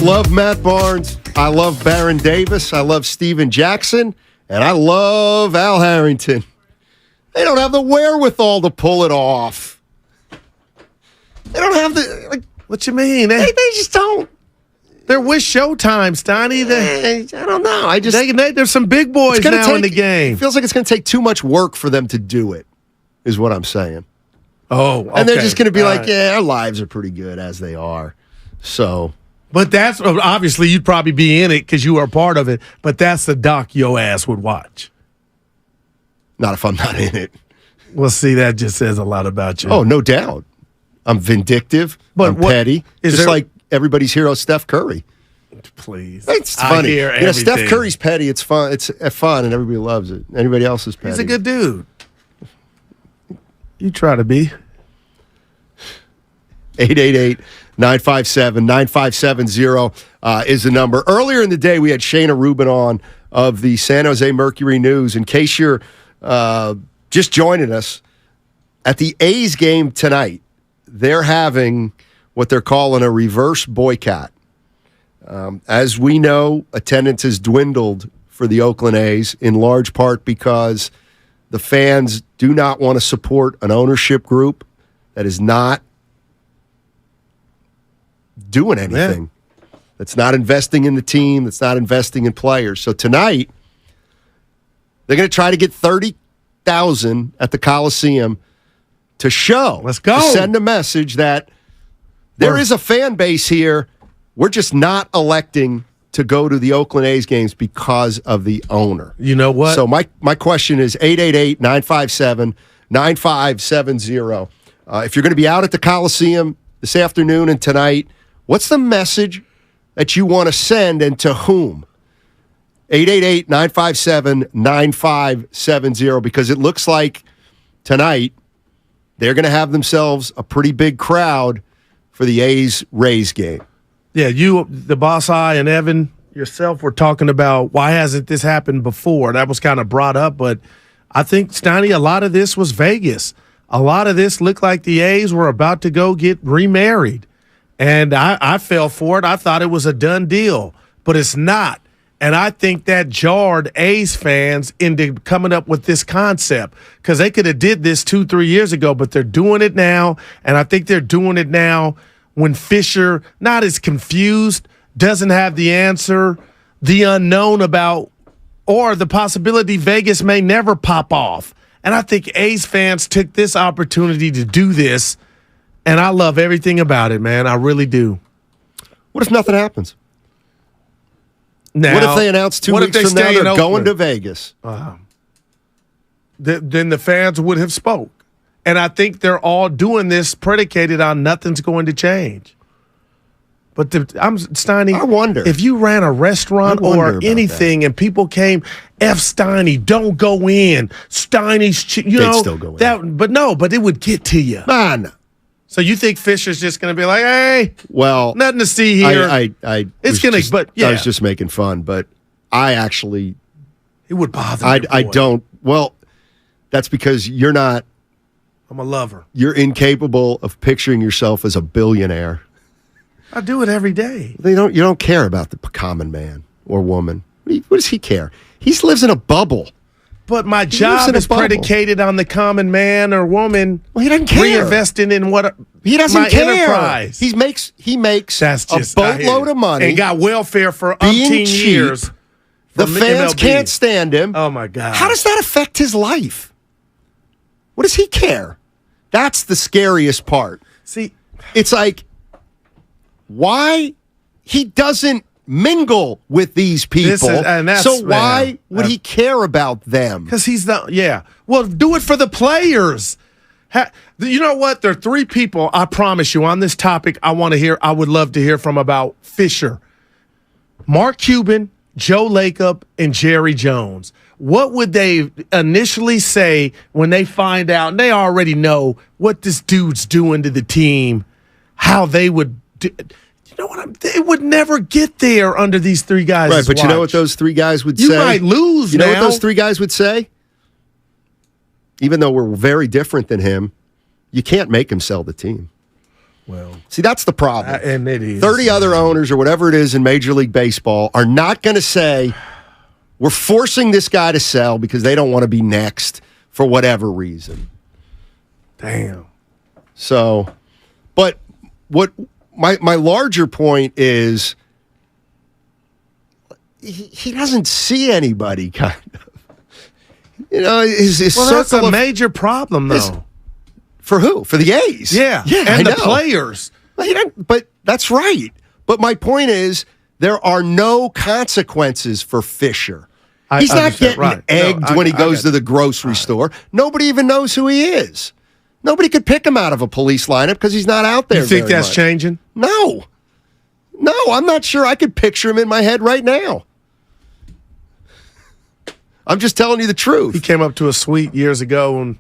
love Matt Barnes. I love Baron Davis. I love Steven Jackson. And I love Al Harrington. They don't have the wherewithal to pull it off. They don't have the... Like, what you mean? They just don't. They're with Showtime, Steiny. I don't know. There's some big boys now in the game. It feels like it's going to take too much work for them to do it, is what I'm saying. Oh, okay. And they're just going to be our lives are pretty good as they are. So... But that's obviously you'd probably be in it because you are a part of it. But that's the doc your ass would watch. Not if I'm not in it. Well, see, that just says a lot about you. Oh, no doubt. I'm vindictive. I'm petty. Just like everybody's hero, Steph Curry. Please, it's funny. Steph Curry's petty. It's fun. It's fun, and everybody loves it. Anybody else is petty. He's a good dude. You try to be. 888-957-9570 is the number. Earlier in the day, we had Shayna Rubin on of the San Jose Mercury News. In case you're just joining us, at the A's game tonight, they're having what they're calling a reverse boycott. As we know, attendance has dwindled for the Oakland A's, in large part because the fans do not want to support an ownership group that is not doing anything. That's not investing in the team, that's not investing in players. So tonight, they're going to try to get 30,000 at the Coliseum to show. Let's go. To send a message that there is a fan base here. We're just not electing to go to the Oakland A's games because of the owner. You know what? So my question is 888-957-9570. If you're going to be out at the Coliseum this afternoon and tonight, what's the message that you want to send and to whom? 888-957-9570, because it looks like tonight they're going to have themselves a pretty big crowd for the A's-Rays game. Yeah, you, the Boss Eye, and Evan, yourself were talking about why hasn't this happened before? That was kind of brought up, but I think, Steiny, a lot of this was Vegas. A lot of this looked like the A's were about to go get remarried. And I fell for it. I thought it was a done deal, but it's not. And I think that jarred A's fans into coming up with this concept, because they could have did this 2-3 years ago, but they're doing it now. And I think they're doing it now when Fisher, not as confused, doesn't have the answer, the unknown about, or the possibility Vegas may never pop off. And I think A's fans took this opportunity to do this, and I love everything about it, man. I really do. What if nothing happens? Now, what if they announce 2 weeks from now they're going to Vegas? Then the fans would have spoke. And I think they're all doing this predicated on nothing's going to change. But Steiny, I wonder if you ran a restaurant or anything and people came, F Steiny, don't go in. Steiny's, They'd still go in. But it would get to you. Man. So you think Fisher's just going to be like, hey, well, nothing to see here. I was just making fun, but I actually, it would bother me. I don't. Well, that's because you're not. I'm a lover. You're incapable of picturing yourself as a billionaire. I do it every day. You don't care about the common man or woman. What does he care? He lives in a bubble. But my job is predicated on the common man or woman. Well, he doesn't care. Reinvesting in what he doesn't my care. Enterprise. He makes that's just a boatload of money and got welfare for umpteen years. The fans can't stand him. Oh my God! How does that affect his life? What does he care? That's the scariest part. See, it's like, why he doesn't mingle with these people. So why would he care about them? Because he's not. Yeah. Well, do it for the players. You know what? There are 3 people, I promise you, on this topic I would love to hear from about Fisher. Mark Cuban, Joe Lacob, and Jerry Jones. What would they initially say when they find out, and they already know what this dude's doing to the team, how they would do? You know what? They would never get there under these 3 guys. Right, but you know what those 3 guys would say? You might lose. You know what those 3 guys would say? Even though we're very different than him, you can't make him sell the team. Well, see, that's the problem. And it is. 30 other owners or whatever it is in Major League Baseball are not going to say, we're forcing this guy to sell because they don't want to be next for whatever reason. Damn. So, but what my larger point is, he doesn't see anybody, kind of. You know, his that's circle a major problem, though. For who? For the A's? Yeah, I and the know. players. But that's right. But my point is, there are no consequences for Fisher. He's not getting egged when he goes to the grocery store. Nobody even knows who he is. Nobody could pick him out of a police lineup because he's not out there. You think very that's much. changing? No, I'm not sure. I could picture him in my head right now. I'm just telling you the truth. He came up to a suite years ago and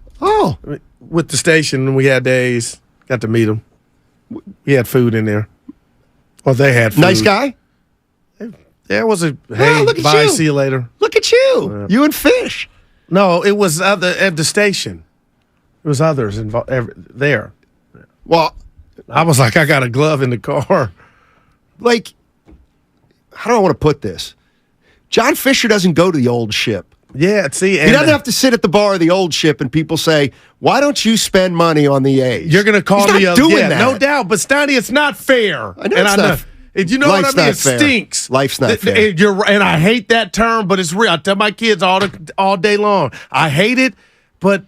with the station, and we had days. Got to meet him. He had food in there. Well, they had food. Nice guy? There was a, hey, look at bye, you. see you later. Look at you. You and Fish. No, it was other at the station. There was others involved there. Well, I was like, I got a glove in the car. Like, how do I want to put this? John Fisher doesn't go to the old ship. Yeah, see, he doesn't have to sit at the bar of the old ship and people say, "Why don't you spend money on the A's?" You're going to call He's me not up. doing Yeah, that. no doubt. But Steiny, it's not fair. I know it's not. You know what I mean? It stinks. Life's not fair. And I hate that term, but it's real. I tell my kids all day long. I hate it, but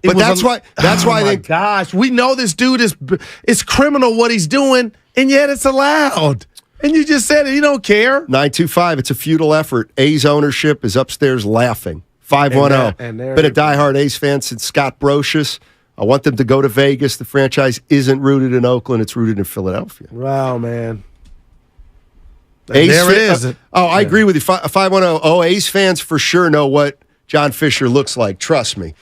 that's why. That's why they. Gosh, we know this dude it's criminal what he's doing, and yet it's allowed. And you just said it. You don't care. 925. It's a futile effort. A's ownership is upstairs laughing. 510. Been a diehard A's fan since Scott Brocious. I want them to go to Vegas. The franchise isn't rooted in Oakland. It's rooted in Philadelphia. Wow, man. A's there it is. I agree with you. 510. Oh, A's fans for sure know what John Fisher looks like. Trust me.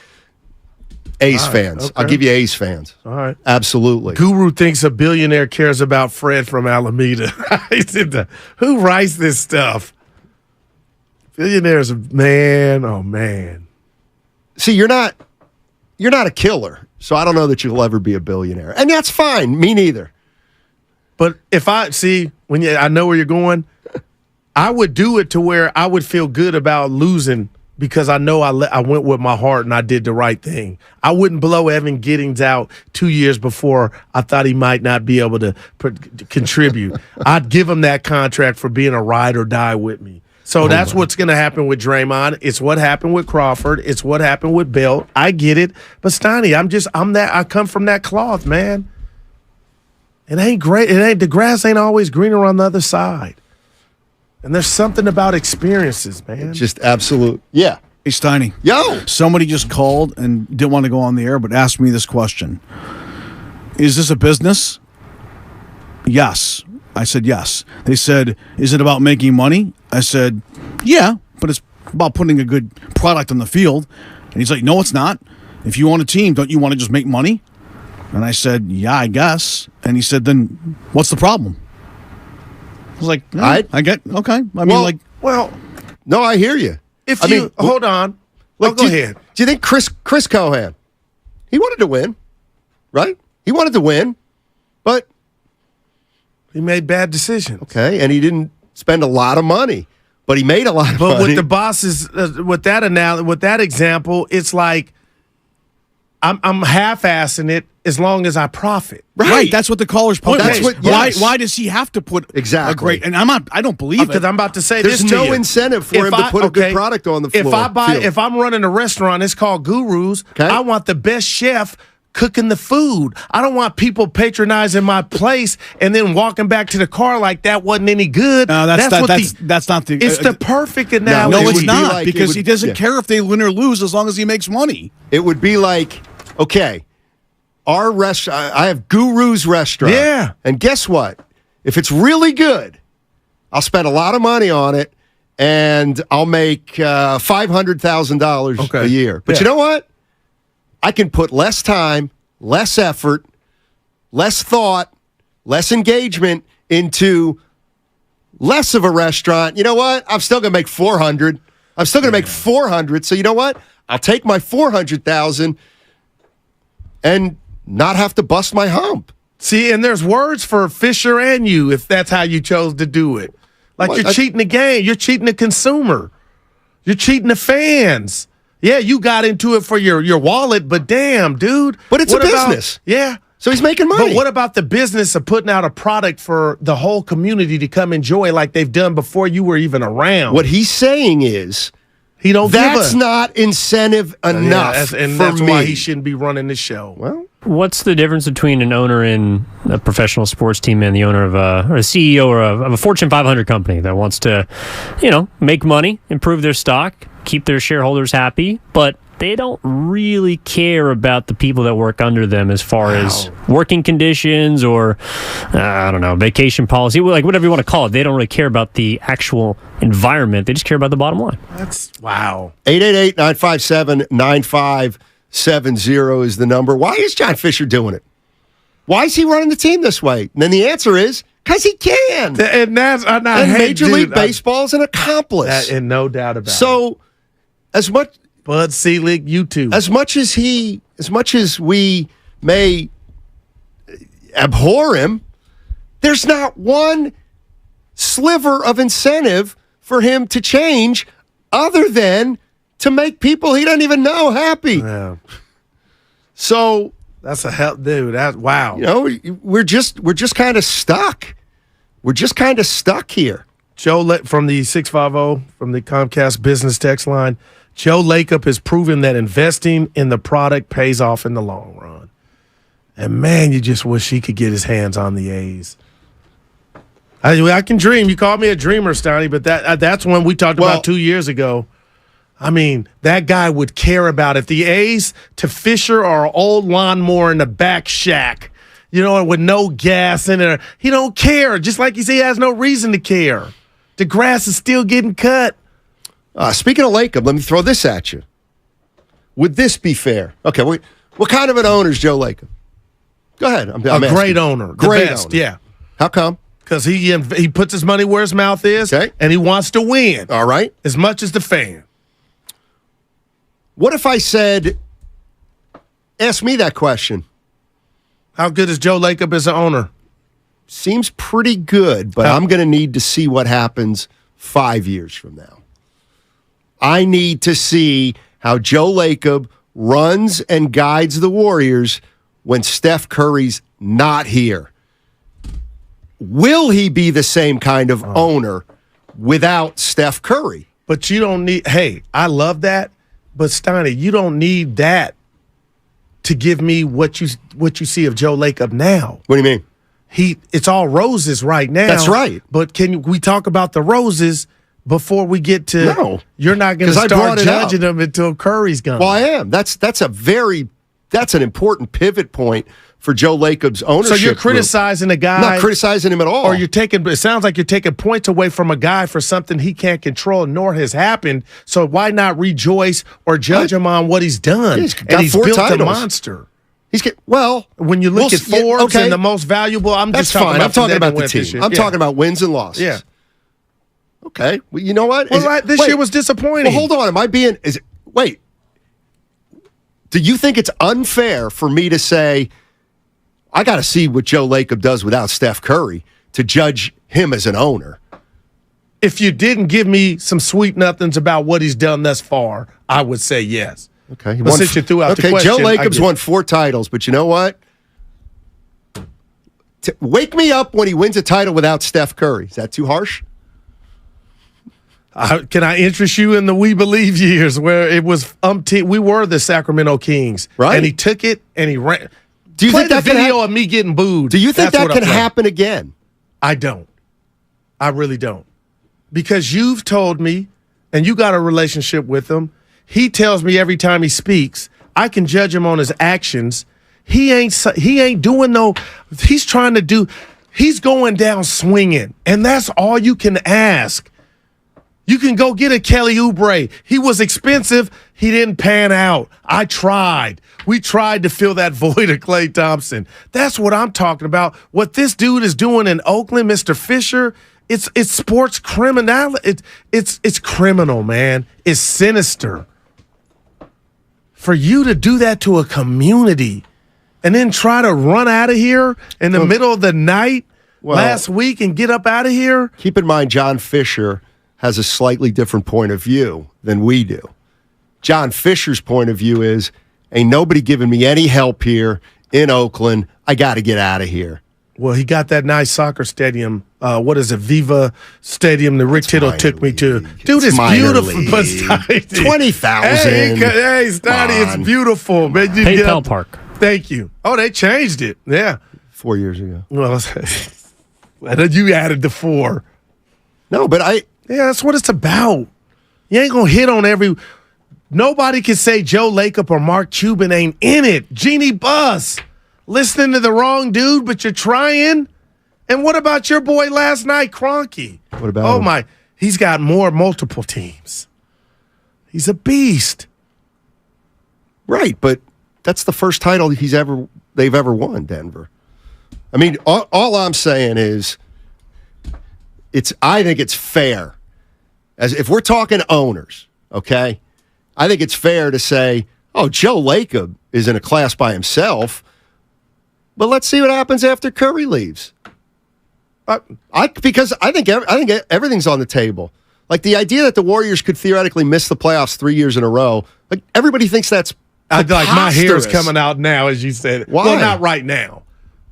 A's fans. Okay. I'll give you A's fans. All right. Absolutely. Guru thinks a billionaire cares about Fred from Alameda. Who writes this stuff? Billionaires, man, oh man. See, you're not a killer, so I don't know that you'll ever be a billionaire. And that's fine. Me neither. But if I know where you're going, I would do it to where I would feel good about losing because I know I went with my heart and I did the right thing. I wouldn't blow Evan Giddings out 2 years before I thought he might not be able to contribute. I'd give him that contract for being a ride or die with me. So that's what's going to happen with Draymond. It's what happened with Crawford. It's what happened with Belt. I get it. But Steiny, I come from that cloth, man. It ain't great. The grass ain't always greener on the other side. And there's something about experiences, man. Just absolute. Yeah. Hey, Steiny. Yo. Somebody just called and didn't want to go on the air, but asked me this question. Is this a business? Yes. I said, yes. They said, is it about making money? I said, yeah, but it's about putting a good product on the field. And he's like, no, it's not. If you own a team, don't you want to just make money? And I said, yeah, I guess. And he said, then what's the problem? I was like, I get, okay. I mean, no, I hear you. Hold on. Go ahead. Do you think Chris Cohan, he wanted to win, right? He wanted to win, but he made bad decisions. Okay, and he didn't spend a lot of money, but he made a lot of money. But with the bosses, with that example, it's like I'm half-assing it as long as I profit. Right. That's what the caller's point Okay. was. Why does he have to put exactly a great? And I don't believe it. Because I'm about to say there's this to no you. incentive for him to put a good product on the floor. If I'm running a restaurant, it's called Gurus. Okay. I want the best chef cooking the food. I don't want people patronizing my place and then walking back to the car like that wasn't any good. No, that's not the. It's the perfect analogy. No, it's not because he doesn't care if they win or lose as long as he makes money. It would be like, okay, our restaurant. I have Guru's restaurant. Yeah, and guess what? If it's really good, I'll spend a lot of money on it, and I'll make $500,000 a year. But you know what? I can put less time, less effort, less thought, less engagement into less of a restaurant. You know what? I'm still going to make $400,000. I'm still going to make $400,000. So you know what? I'll take my $400,000 and not have to bust my hump. See, and there's words for Fisher and you if that's how you chose to do it. Like you're cheating the game. You're cheating the consumer. You're cheating the fans. Yeah, you got into it for your wallet, but damn, dude. But it's a business. Yeah. So he's making money. But what about the business of putting out a product for the whole community to come enjoy like they've done before you were even around? What he's saying is he don't. That's not incentive enough and for that's me. why he shouldn't be running the show. Well, what's the difference between an owner in a professional sports team and the owner of or a CEO of a Fortune 500 company that wants to, make money, improve their stock, keep their shareholders happy, but they don't really care about the people that work under them as far as working conditions or, vacation policy, like whatever you want to call it. They don't really care about the actual environment. They just care about the bottom line. That's wow. 888-957-9570 is the number. Why is John Fisher doing it? Why is he running the team this way? And then the answer is because he can. And that's Major League Baseball is an accomplice. And no doubt about it. So as much Bud Selig, you too. As much as we may abhor him, there's not one sliver of incentive for him to change other than to make people he doesn't even know happy. Yeah. So that's a hell, dude. Wow. We're just kind of stuck. We're just kind of stuck here. Joe from the 650 from the Comcast business text line. Joe Lacob has proven that investing in the product pays off in the long run. And, man, you just wish he could get his hands on the A's. I can dream. You called me a dreamer, Stoney, but that's one we talked about 2 years ago. I mean, that guy would care about it. The A's to Fisher or an old lawnmower in the back shack, with no gas in it. He don't care, just like he has no reason to care. The grass is still getting cut. Speaking of Lacob, let me throw this at you. Would this be fair? Okay, what kind of an owner is Joe Lacob? Go ahead. I'm a great owner. Great best, owner. Yeah. How come? Because he puts his money where his mouth is, and he wants to win. All right. As much as the fan. What if I said, ask me that question? How good is Joe Lacob as an owner? Seems pretty good, but I'm going to need to see what happens 5 years from now. I need to see how Joe Lacob runs and guides the Warriors when Steph Curry's not here. Will he be the same kind of owner without Steph Curry? But you don't need – hey, I love that. But, Stoney, you don't need that to give me what you see of Joe Lacob now. What do you mean? It's all roses right now. That's right. But can we talk about the roses – before we get to, no, you're not going to start judging them until Curry's gone. Well, I am. That's an important pivot point for Joe Lacob's ownership. So you're criticizing a guy. I'm not criticizing him at all. Or it sounds like you're taking points away from a guy for something he can't control nor has happened. So why not rejoice or judge him on what he's done? Yeah, he's built titles. a monster. When you look at Forbes and the most valuable, that's fine. I'm talking about the team. I'm talking about wins and losses. Yeah. Okay. Well, you know what? This year was disappointing. Well, hold on. Am I being? Wait. Do you think it's unfair for me to say I got to see what Joe Lacob does without Steph Curry to judge him as an owner? If you didn't give me some sweet nothings about what he's done thus far, I would say yes. Okay. Since you threw out the question, Joe Lacob's won 4 titles, but you know what? Wake me up when he wins a title without Steph Curry. Is that too harsh? Can I interest you in the We Believe years where it was we were the Sacramento Kings, right? And he took it and he ran. Do you think that video of me getting booed? Do you think that can happen again? I don't. I really don't, because you've told me, and you got a relationship with him. He tells me every time he speaks, I can judge him on his actions. He ain't doing no. He's trying to do. He's going down swinging, and that's all you can ask. You can go get a Kelly Oubre. He was expensive. He didn't pan out. I tried. We tried to fill that void of Klay Thompson. That's what I'm talking about. What this dude is doing in Oakland, Mr. Fisher, it's sports criminality. It's criminal, man. It's sinister. For you to do that to a community and then try to run out of here in the middle of the night last week and get up out of here? Keep in mind, John Fisher has a slightly different point of view than we do. John Fisher's point of view is, ain't nobody giving me any help here in Oakland. I got to get out of here. Well, he got that nice soccer stadium. What is it? Viva Stadium that Rick Tittle took me to. Dude, it's beautiful. 20,000. Hey, Stoney, it's beautiful. Man, PayPal Park. Thank you. Oh, they changed it. Yeah. 4 years ago. Well, you added the 4. No, but yeah, that's what it's about. You ain't going to hit on every... Nobody can say Joe Lacob or Mark Cuban ain't in it. Jeannie Buss. Listening to the wrong dude, but you're trying. And what about your boy last night, Kroenke? What about him? My, he's got multiple teams. He's a beast. Right, but that's the first title they've ever won, Denver. I mean, all I'm saying is I think it's fair. As if we're talking owners, okay? I think it's fair to say, oh, Joe Lacob is in a class by himself. But let's see what happens after Curry leaves. Because I think everything's on the table. Like the idea that the Warriors could theoretically miss the playoffs 3 years in a row. Like everybody thinks that's like my hair is coming out now, as you said. Why? Well, not right now.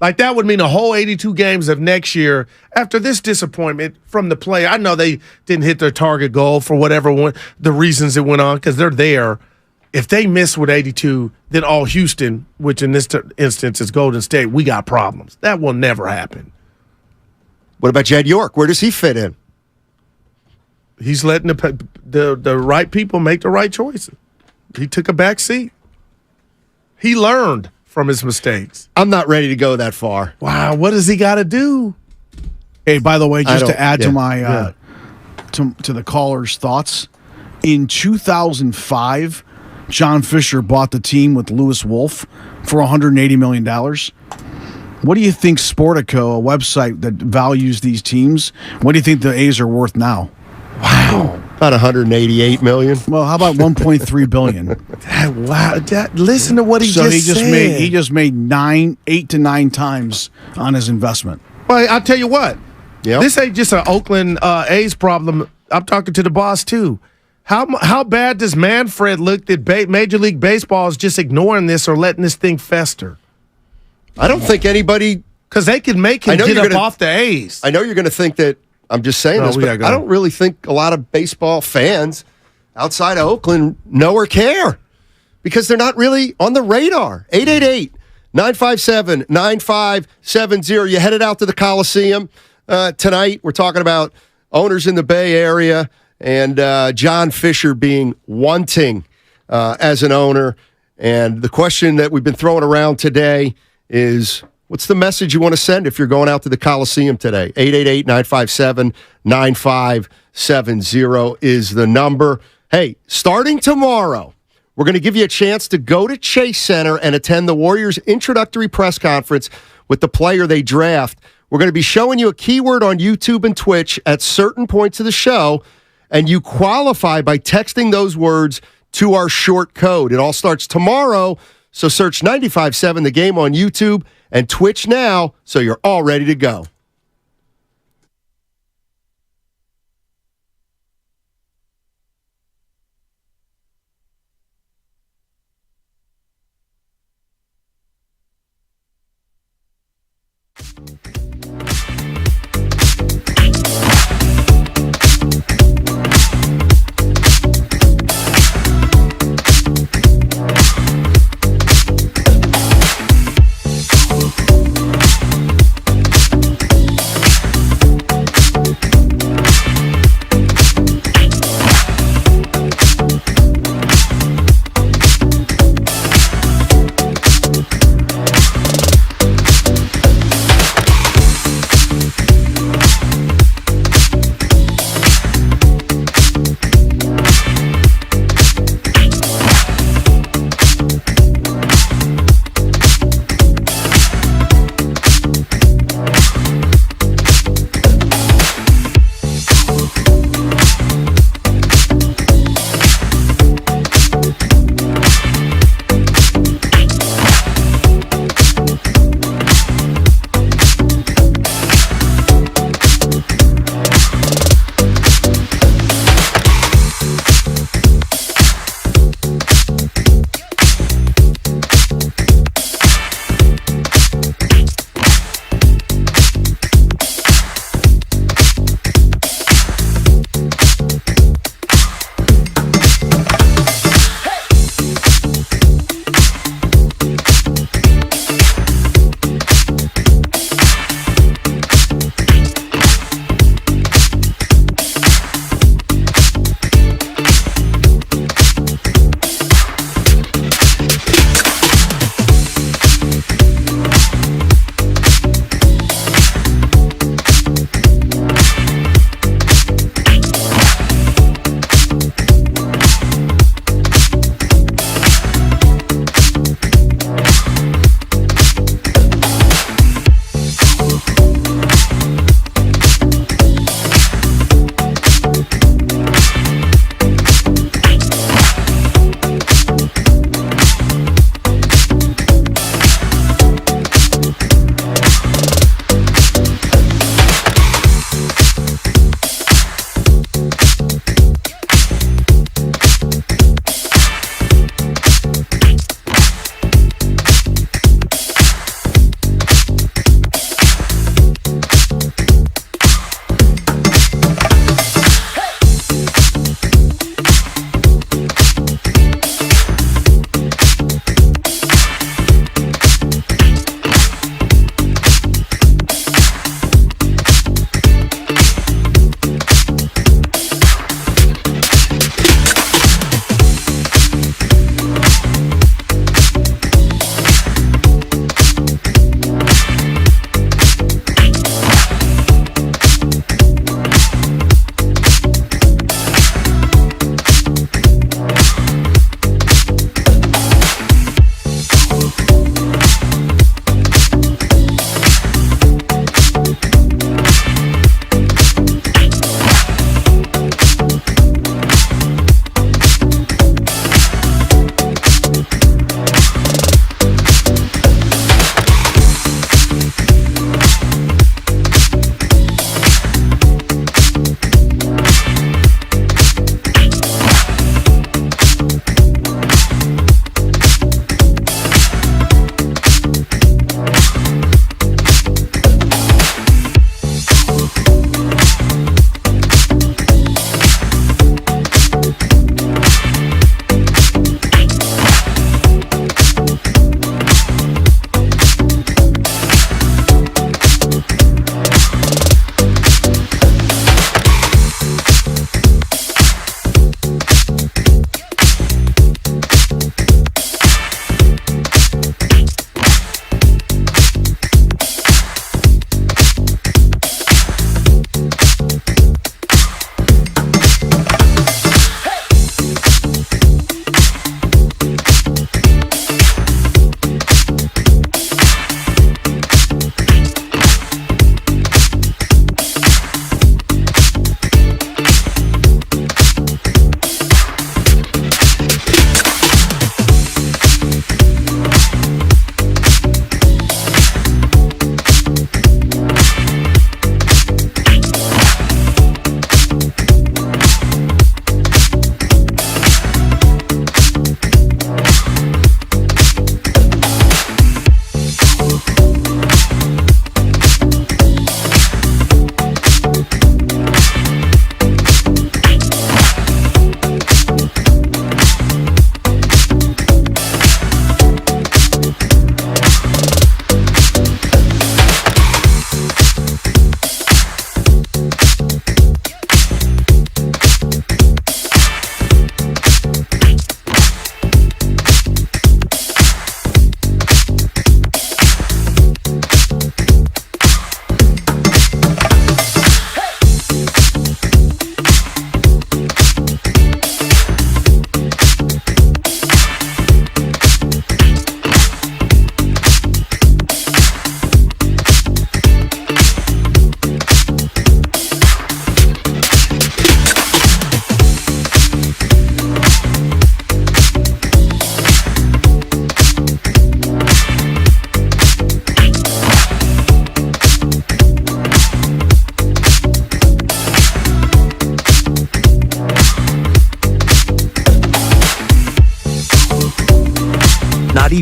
Like that would mean a whole 82 games of next year after this disappointment from the play. I know they didn't hit their target goal for whatever the reasons it went on because they're there. If they miss with 82, then all Houston, which in this instance is Golden State, we got problems. That will never happen. What about Jed York? Where does he fit in? He's letting the right people make the right choices. He took a back seat. He learned from his mistakes. I'm not ready to go that far. Wow, what does he got to do? Hey, by the way, just to add to my to the caller's thoughts, in 2005, John Fisher bought the team with Lewis Wolf for $180 million. What do you think Sportico, a website that values these teams, what do you think the A's are worth now? Wow. About $188 million. Well, how about $1.3 billion? Listen to what he just said. He just made 8 to 9 times on his investment. Well, I'll tell you what. Yep. This ain't just an Oakland A's problem. I'm talking to the boss, too. How bad does Manfred look that Major League Baseball is just ignoring this or letting this thing fester? I don't think anybody... Because they could make him get up off the A's. I know you're going to think that I'm just saying this, but I don't really think a lot of baseball fans outside of Oakland know or care because they're not really on the radar. 888-957-9570. You headed out to the Coliseum tonight. We're talking about owners in the Bay Area and John Fisher being wanting as an owner. And the question that we've been throwing around today is, what's the message you want to send if you're going out to the Coliseum today? 888-957-9570 is the number. Hey, starting tomorrow, we're going to give you a chance to go to Chase Center and attend the Warriors introductory press conference with the player they draft. We're going to be showing you a keyword on YouTube and Twitch at certain points of the show, and you qualify by texting those words to our short code. It all starts tomorrow, so search 95.7 The Game on YouTube and Twitch now so you're all ready to go.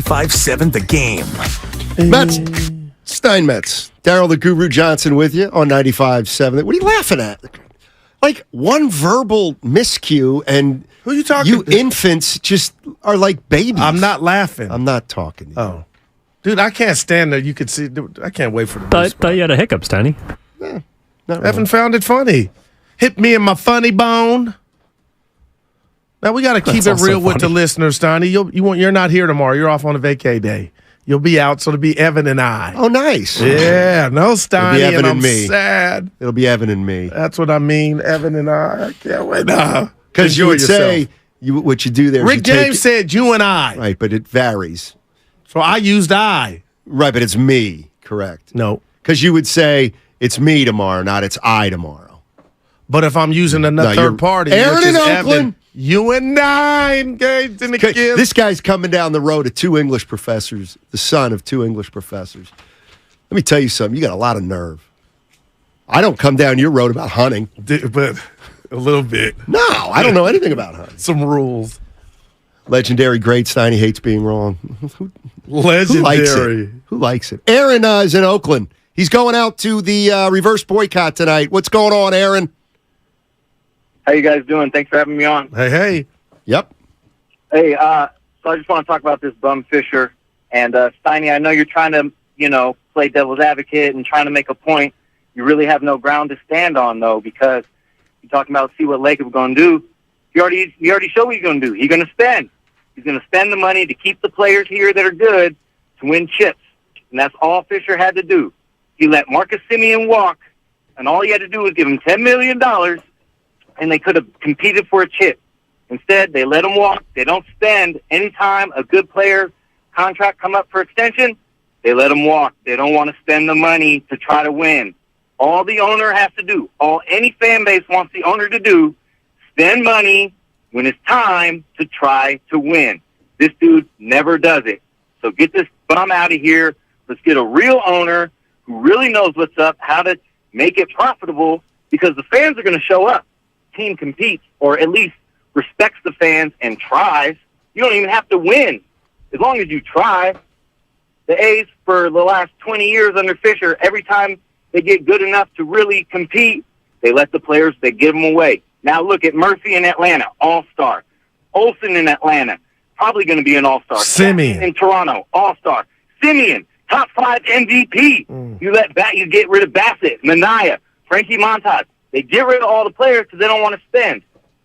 95.7 The Game. Mets, Steinmetz, Daryl the Guru Johnson with you on 95.7. What are you laughing at? Like one verbal miscue and who you talking you infants just are like babies. I'm not laughing. I'm not talking to you. Oh. Dude, I can't stand that. You could see. I can't wait for the Thought you had a hiccup, Steiny. Yeah, haven't found it funny. Hit me in my funny bone. Now we got to keep it real with the listeners, Steiny. You're not here tomorrow. You're off on a vacay day. You'll be out, so it'll be Evan and I. Oh, nice. Yeah, no Steiny, Evan and I'm me. sad. It'll be Evan and me. That's what I mean, Evan and I. I can't wait now. Because you would say what you do there. Rick James said you and I. Right, but it varies. So I used I. Right, but it's me, correct? No. Because you would say it's me tomorrow, not it's I tomorrow. But if I'm using another third party, Aaron which is in Oakland. Evan, you and I engaged in the gift. This guy's coming down the road of two English professors, the son of two English professors. Let me tell you something. You got a lot of nerve. I don't come down your road about hunting. But a little bit. No, I don't know anything about hunting. Some rules. Legendary great Steiny hates being wrong. Legendary. Who likes it? Aaron is in Oakland. He's going out to the reverse boycott tonight. What's going on, Aaron? How you guys doing? Thanks for having me on. Hey. Yep. Hey, so I just want to talk about this bum Fisher. And Steiny, I know you're trying to, play devil's advocate and trying to make a point. You really have no ground to stand on, though, because you're talking about see what Lakers going to do. He already showed what he's going to do. He's going to spend. He's going to spend the money to keep the players here that are good to win chips. And that's all Fisher had to do. He let Marcus Semien walk, and all he had to do was give him $10 million, and they could have competed for a chip. Instead, they let him walk. They don't spend. Anytime a good player contract come up for extension, they let him walk. They don't want to spend the money to try to win. All the owner has to do, all any fan base wants the owner to do, spend money when it's time to try to win. This dude never does it. So get this bum out of here. Let's get a real owner who really knows what's up, how to make it profitable, because the fans are going to show up. Team competes, or at least respects the fans and tries. You don't even have to win, as long as you try. The A's, for the last 20 years under Fisher, every time they get good enough to really compete, they let the players, they give them away. Now look at Murphy in Atlanta, all-star. Olsen in Atlanta, probably going to be an all-star. Semien in Toronto, all-star. Semien, top 5 MVP. You get rid of Bassett, Minaya, Frankie Montas. They get rid of all the players because they don't want to spend.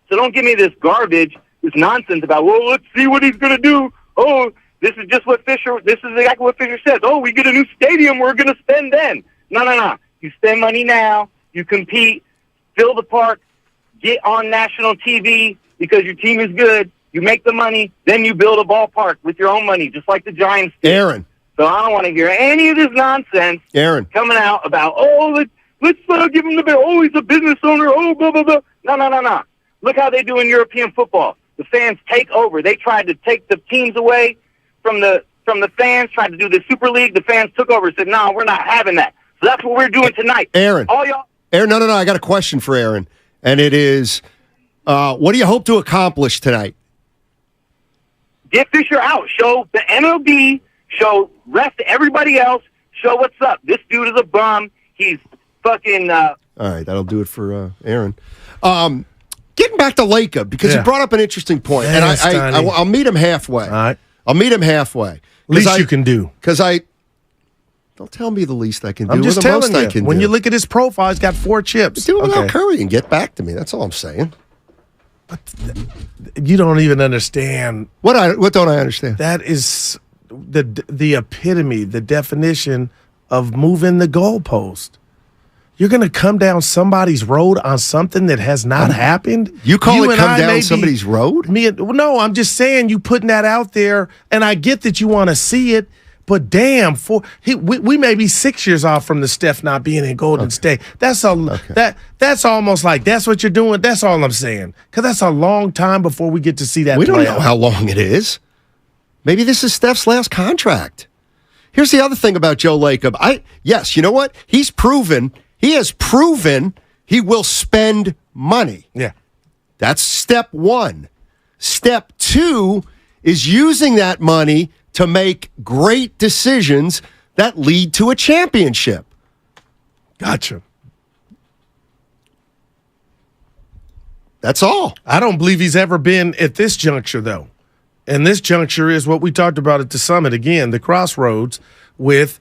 So don't give me this garbage, this nonsense about, well, let's see what he's going to do. Oh, this is exactly what Fisher says. Oh, we get a new stadium, we're going to spend then. No. You spend money now, you compete, fill the park, get on national TV because your team is good, you make the money, then you build a ballpark with your own money, just like the Giants did. Aaron. So I don't want to hear any of this nonsense coming out about, let's give him the bill. Oh, he's a business owner. Oh, blah, blah, blah. No. Look how they do in European football. The fans take over. They tried to take the teams away from the fans, tried to do the Super League. The fans took over and said, no, we're not having that. So that's what we're doing tonight. Aaron. All y'all. Aaron, no. I got a question for Aaron. And it is, what do you hope to accomplish tonight? Get Fisher out. Show the MLB. Show rest everybody else. Show what's up. This dude is a bum. He's fucking... All right, that'll do it for Aaron. Getting back to Lacob, because he brought up an interesting point, and I'll meet him halfway. All right. I'll meet him halfway. Least you can do. Because don't tell me the least I can do. I'm just telling the most I can when do. you look at his profile, he's got 4 chips. Do it without Curry and get back to me. That's all I'm saying. But you don't even understand. What don't I understand? That is the epitome, the definition of moving the goalpost. You're going to come down somebody's road on something that has not happened? You call it come down somebody's road? No, I'm just saying you putting that out there, and I get that you want to see it, but damn, we may be 6 years off from the Steph not being in Golden State. That's almost like that's what you're doing. That's all I'm saying, because that's a long time before we get to see that. We don't know how long it is. Maybe this is Steph's last contract. Here's the other thing about Joe Lacob. Yes, you know what? He has proven he will spend money. Yeah. That's step 1. Step 2 is using that money to make great decisions that lead to a championship. Gotcha. That's all. I don't believe he's ever been at this juncture, though. And this juncture is what we talked about at the summit. Again, the crossroads with,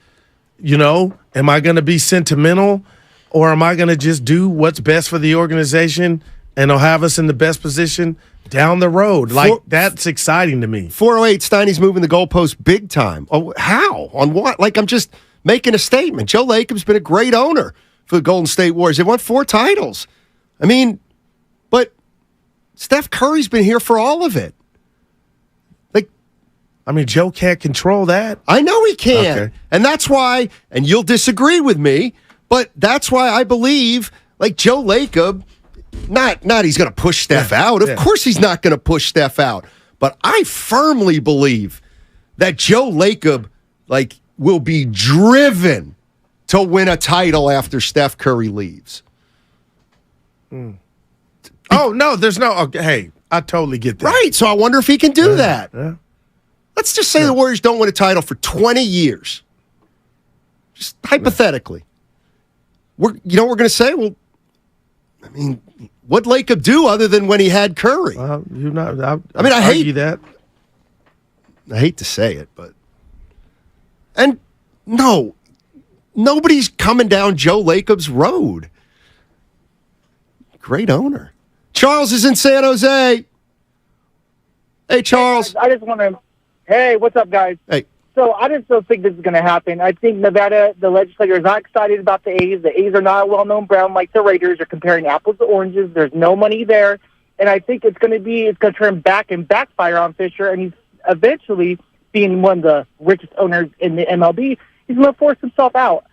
am I going to be sentimental or am I going to just do what's best for the organization and it'll have us in the best position down the road? That's exciting to me. 408, Steiny's moving the goalpost big time. Oh, how? On what? I'm just making a statement. Joe Lacob's been a great owner for the Golden State Warriors. They won 4 titles. But Steph Curry's been here for all of it. Joe can't control that. I know he can't. Okay. And that's why, and you'll disagree with me, but that's why I believe, Joe Lacob, not he's going to push Steph out. Of course he's not going to push Steph out. But I firmly believe that Joe Lacob, will be driven to win a title after Steph Curry leaves. Oh, no, there's no... Okay, hey, I totally get that. Right, so I wonder if he can do that. Yeah. Let's just say the Warriors don't win a title for 20 years. Just hypothetically. We're going to say? Well, what'd Lacob do other than when he had Curry? I hate that. I hate to say it, but... And, no, nobody's coming down Joe Lacob's road. Great owner. Charles is in San Jose. Hey, Charles. I just want to... Hey, what's up, guys? Hey. So I just don't think this is going to happen. I think Nevada, the legislature is not excited about the A's. The A's are not a well-known brand like the Raiders. They're comparing apples to oranges. There's no money there. And I think it's going to turn back and backfire on Fisher. And he's eventually, being one of the richest owners in the MLB, he's going to force himself out.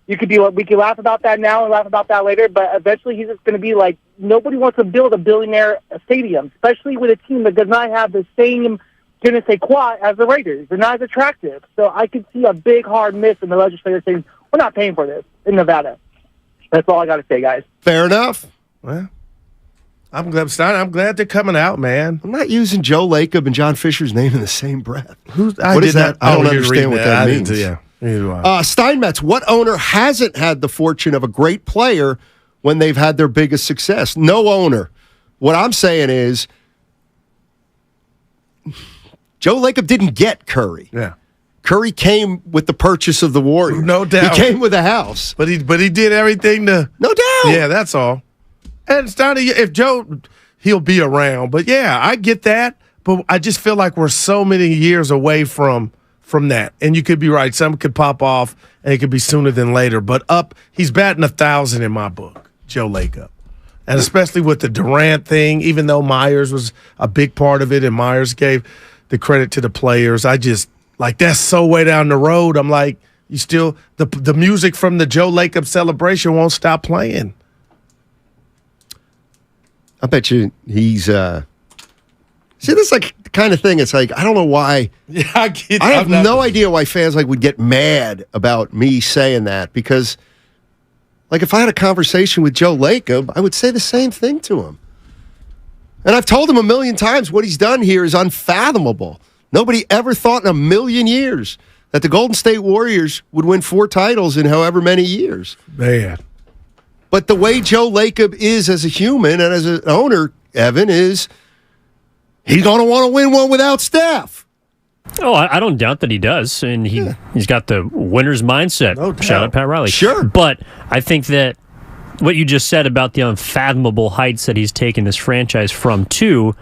We could laugh about that now and laugh about that later, but eventually he's just going to be like, nobody wants to build a billionaire stadium, especially with a team that does not have the same je ne sais quoi as the Raiders. They're not as attractive. So I could see a big, hard miss in the legislature saying, we're not paying for this in Nevada. That's all I got to say, guys. Fair enough. Well, I'm glad they're coming out, man. I'm not using Joe Lacob and John Fisher's name in the same breath. What is that? I don't understand what that means. Yeah. Steinmetz, what owner hasn't had the fortune of a great player when they've had their biggest success? No owner. What I'm saying is Joe Lacob didn't get Curry. Yeah. Curry came with the purchase of the Warriors. No doubt. He came with a house. But he did everything to... No doubt. Yeah, that's all. And Steiny, if Joe, he'll be around. But yeah, I get that. But I just feel like we're so many years away from that. And you could be right. Some could pop off, and it could be sooner than later. But he's batting 1,000 in my book, Joe Lacob. And especially with the Durant thing, even though Myers was a big part of it, and Myers gave the credit to the players, I just, that's so way down the road. I'm like, you still, the music from the Joe Lacob celebration won't stop playing. I bet you he's, see, this is the kind of thing, it's I don't know why. Yeah, I get I have no idea why fans would get mad about me saying that, because if I had a conversation with Joe Lacob, I would say the same thing to him. And I've told him a million times what he's done here is unfathomable. Nobody ever thought in a million years that the Golden State Warriors would win 4 titles in however many years. Man. But the way Joe Lacob is as a human and as an owner, Evan, is he's going to want to win one without Steph. Oh, I don't doubt that he does. And he's got the winner's mindset. No doubt. Shout out Pat Riley. Sure. But I think that what you just said about the unfathomable heights that he's taken this franchise from to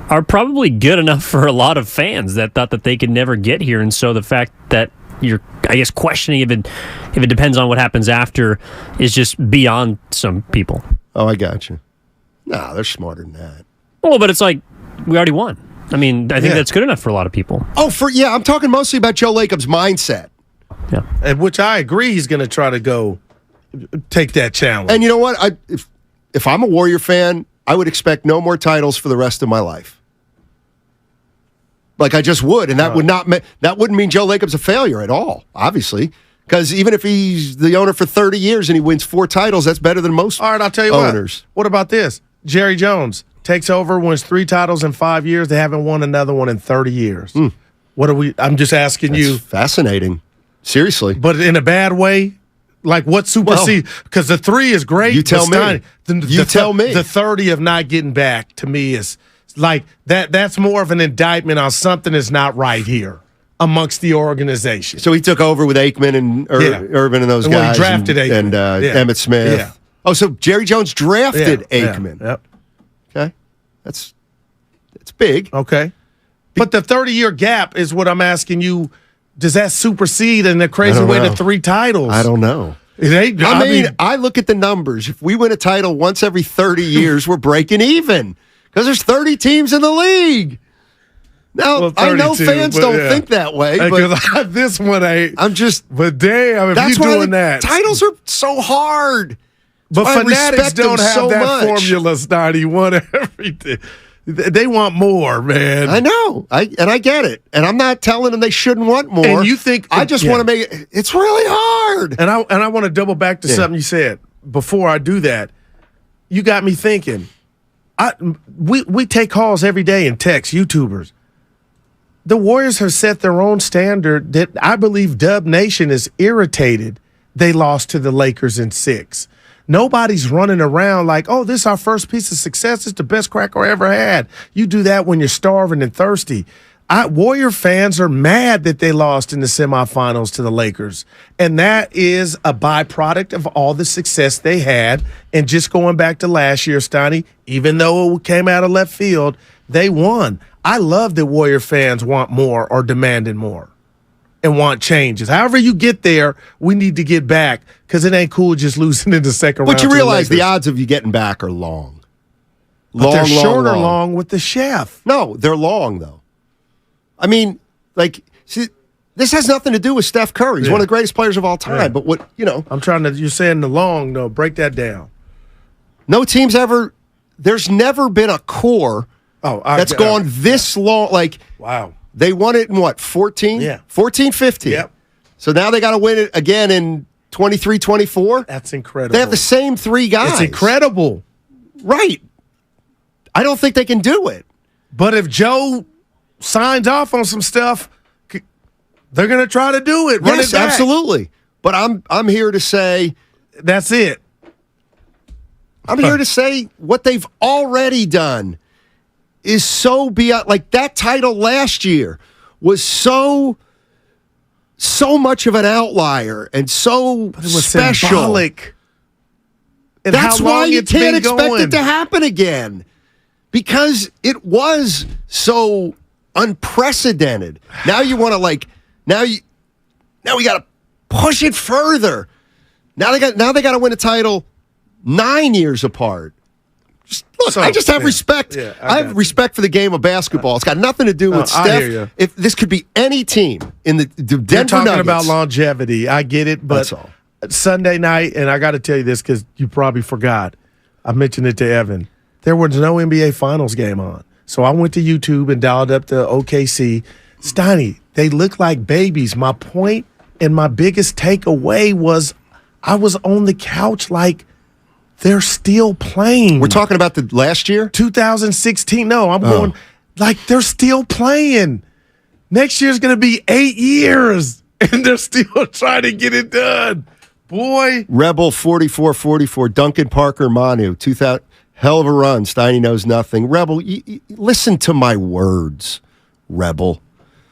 are probably good enough for a lot of fans that thought that they could never get here. And so the fact that you're, I guess, questioning if it depends on what happens after is just beyond some people. Oh, I got you. No, they're smarter than that. Well, but it's we already won. I mean, I think that's good enough for a lot of people. Oh, I'm talking mostly about Joe Lacob's mindset. Yeah. And which I agree he's going to try to go take that challenge. And you know what? If I'm a Warrior fan, I would expect no more titles for the rest of my life. I just would, and that wouldn't mean Joe Lacob's a failure at all, obviously. Because even if he's the owner for 30 years and he wins 4 titles, that's better than most owners. All right, I'll tell you what about this? Jerry Jones takes over, wins 3 titles in 5 years. They haven't won another one in 30 years. I'm just asking you. Fascinating. Seriously. But in a bad way? Like what supersede? Because the 3 is great. You tell me. Tell me. The 30 of not getting back to me is like that's more of an indictment on something is not right here amongst the organization. So he took over with Aikman and Irvin and those guys. He drafted Aikman. And Emmitt Smith. Yeah. Oh, so Jerry Jones drafted Aikman. Yep. Okay. It's big. Okay. But the 30-year gap is what I'm asking you. Does that supersede in a crazy way the 3 titles? I don't know. It ain't, I mean, I look at the numbers. If we win a title once every 30 years, we're breaking even because there's 30 teams in the league. Now, I know fans don't think that way, but this one ain't. I'm just. But damn, if you're doing that. Titles are so hard. But fanatics don't have so that much. formula, Snotty. One everything. They want more, man. I know. I get it. And I'm not telling them they shouldn't want more. And you think I just want to make it. It's really hard. And I want to double back to something you said before I do that. You got me thinking. We take calls every day and text YouTubers. The Warriors have set their own standard that I believe Dub Nation is irritated they lost to the Lakers in 6. Nobody's running around like, oh, this is our first piece of success. It's the best crack I ever had. You do that when you're starving and thirsty. Warrior fans are mad that they lost in the semifinals to the Lakers. And that is a byproduct of all the success they had. And just going back to last year, Steiny, even though it came out of left field, they won. I love that Warrior fans want more or demanding more and want changes. However you get there, we need to get back because it ain't cool just losing in the second round. But you realize the odds of you getting back are long. But they're short or long with the chef. No, they're long, though. I mean, see, this has nothing to do with Steph Curry. He's one of the greatest players of all time. Yeah. But you're saying the long, no, break that down. No team's there's never been a core that's gone this long. Wow. They won it in what, 14? Yeah. 14, 15. Yep. So now they got to win it again in 23, 24. That's incredible. They have the same 3 guys. It's incredible. Right. I don't think they can do it. But if Joe signs off on some stuff, they're going to try to do it. Run it back. Absolutely. But I'm here to say that's it. I'm here to say what they've already done is so beyond. Like that title last year was so much of an outlier and so special. Symbolic. And that's why you can't expect it to happen again. Because it was so unprecedented. Now you want to now we got to push it further. Now they got to win a title 9 years apart. I just have respect. Yeah, I have respect for the game of basketball. It's got nothing to do with Steph. If this could be any team in the Denver You're talking Nuggets. about longevity. I get it, but that's all. Sunday night, and I got to tell you this because you probably forgot. I mentioned it to Evan. There was no NBA Finals game on. So I went to YouTube and dialed up the OKC. Steiny, they look like babies. My point and my biggest takeaway was I was on the couch like, they're still playing. We're talking about the last year? 2016. No, I'm going like they're still playing. Next year's going to be 8 years, and they're still trying to get it done. Boy. Rebel 44-44, Duncan Parker, Manu, 2000. Hell of a run. Steiny knows nothing. Rebel, listen to my words, Rebel.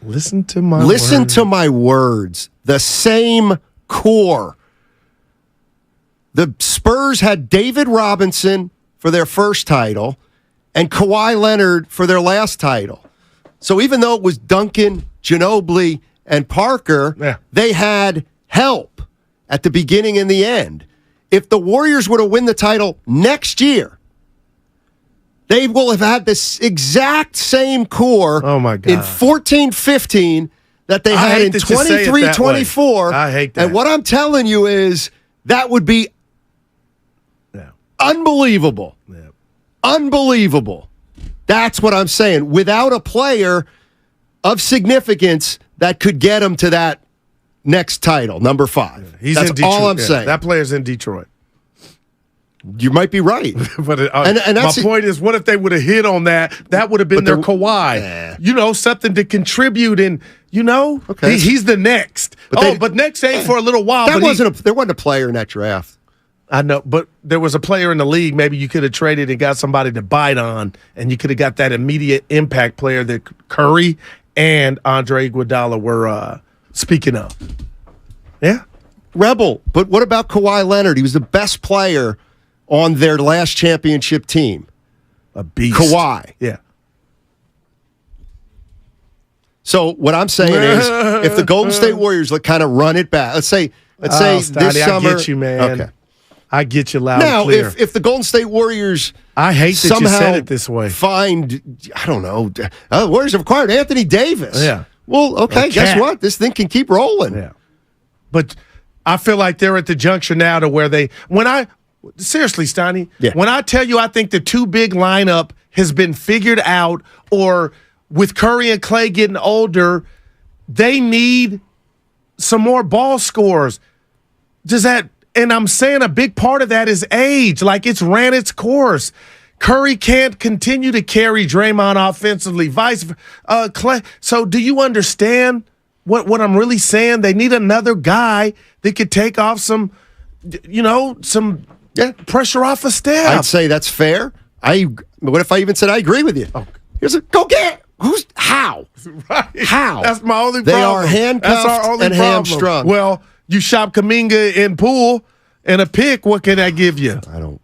Listen to my words. The same core. The Spurs had David Robinson for their first title and Kawhi Leonard for their last title. So even though it was Duncan, Ginobili, and Parker, they had help at the beginning and the end. If the Warriors were to win the title next year, they will have had this exact same core in 14-15 that they had in 23-24. I hate that. And what I'm telling you is that would be unbelievable. Yeah. Unbelievable. That's what I'm saying. Without a player of significance that could get him to that next title, number 5. He's That's in Detroit. all I'm saying. That player's in Detroit. You might be right. But and that's my point is, what if they would have hit on that? That would have been their Kawhi. Something to contribute, and okay. he's the next. But next ain't for a little while. There wasn't a player in that draft. I know, but there was a player in the league. Maybe you could have traded and got somebody to bite on, and you could have got that immediate impact player that Curry and Andre Iguodala were speaking of. Yeah. Rebel. But what about Kawhi Leonard? He was the best player on their last championship team. A beast. Kawhi. Yeah. So what I'm saying is, if the Golden State Warriors kind of run it back, let's say this summer. I get you, man. Okay. I get you loud now, and clear. if the Golden State Warriors, I hate that somehow you said it this way. Find, I don't know, the Warriors have acquired Anthony Davis. Yeah. Well, okay, guess what? This thing can keep rolling. Yeah. But I feel like they're at the juncture now to where seriously, Steiny, when I tell you I think the two big lineup has been figured out, or with Curry and Clay getting older, they need some more ball scorers. And I'm saying a big part of that is age. Like, it's ran its course. Curry can't continue to carry Draymond offensively, Clay. So do you understand what I'm really saying? They need another guy that could take off some pressure off a step. I'd say that's fair. What if I even said I agree with you? Oh. Go get how? Right. How? That's my only they problem. They are handcuffed That's our only and problem. hamstrung. Well, you shop Kuminga in Poole and a pick, what can that give you? I don't.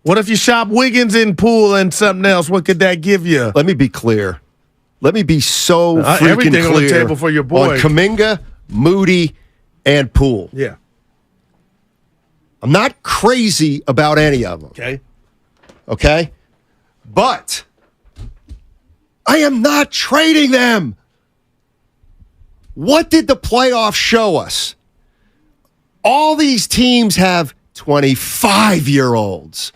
What if you shop Wiggins in Poole and something else? What could that give you? Let me be clear. Let me be so freaking everything clear on the table for your boy. On Kuminga, Moody, and Poole. Yeah. I'm not crazy about any of them. Okay? But I am not trading them. What did the playoffs show us? All these teams have 25-year-olds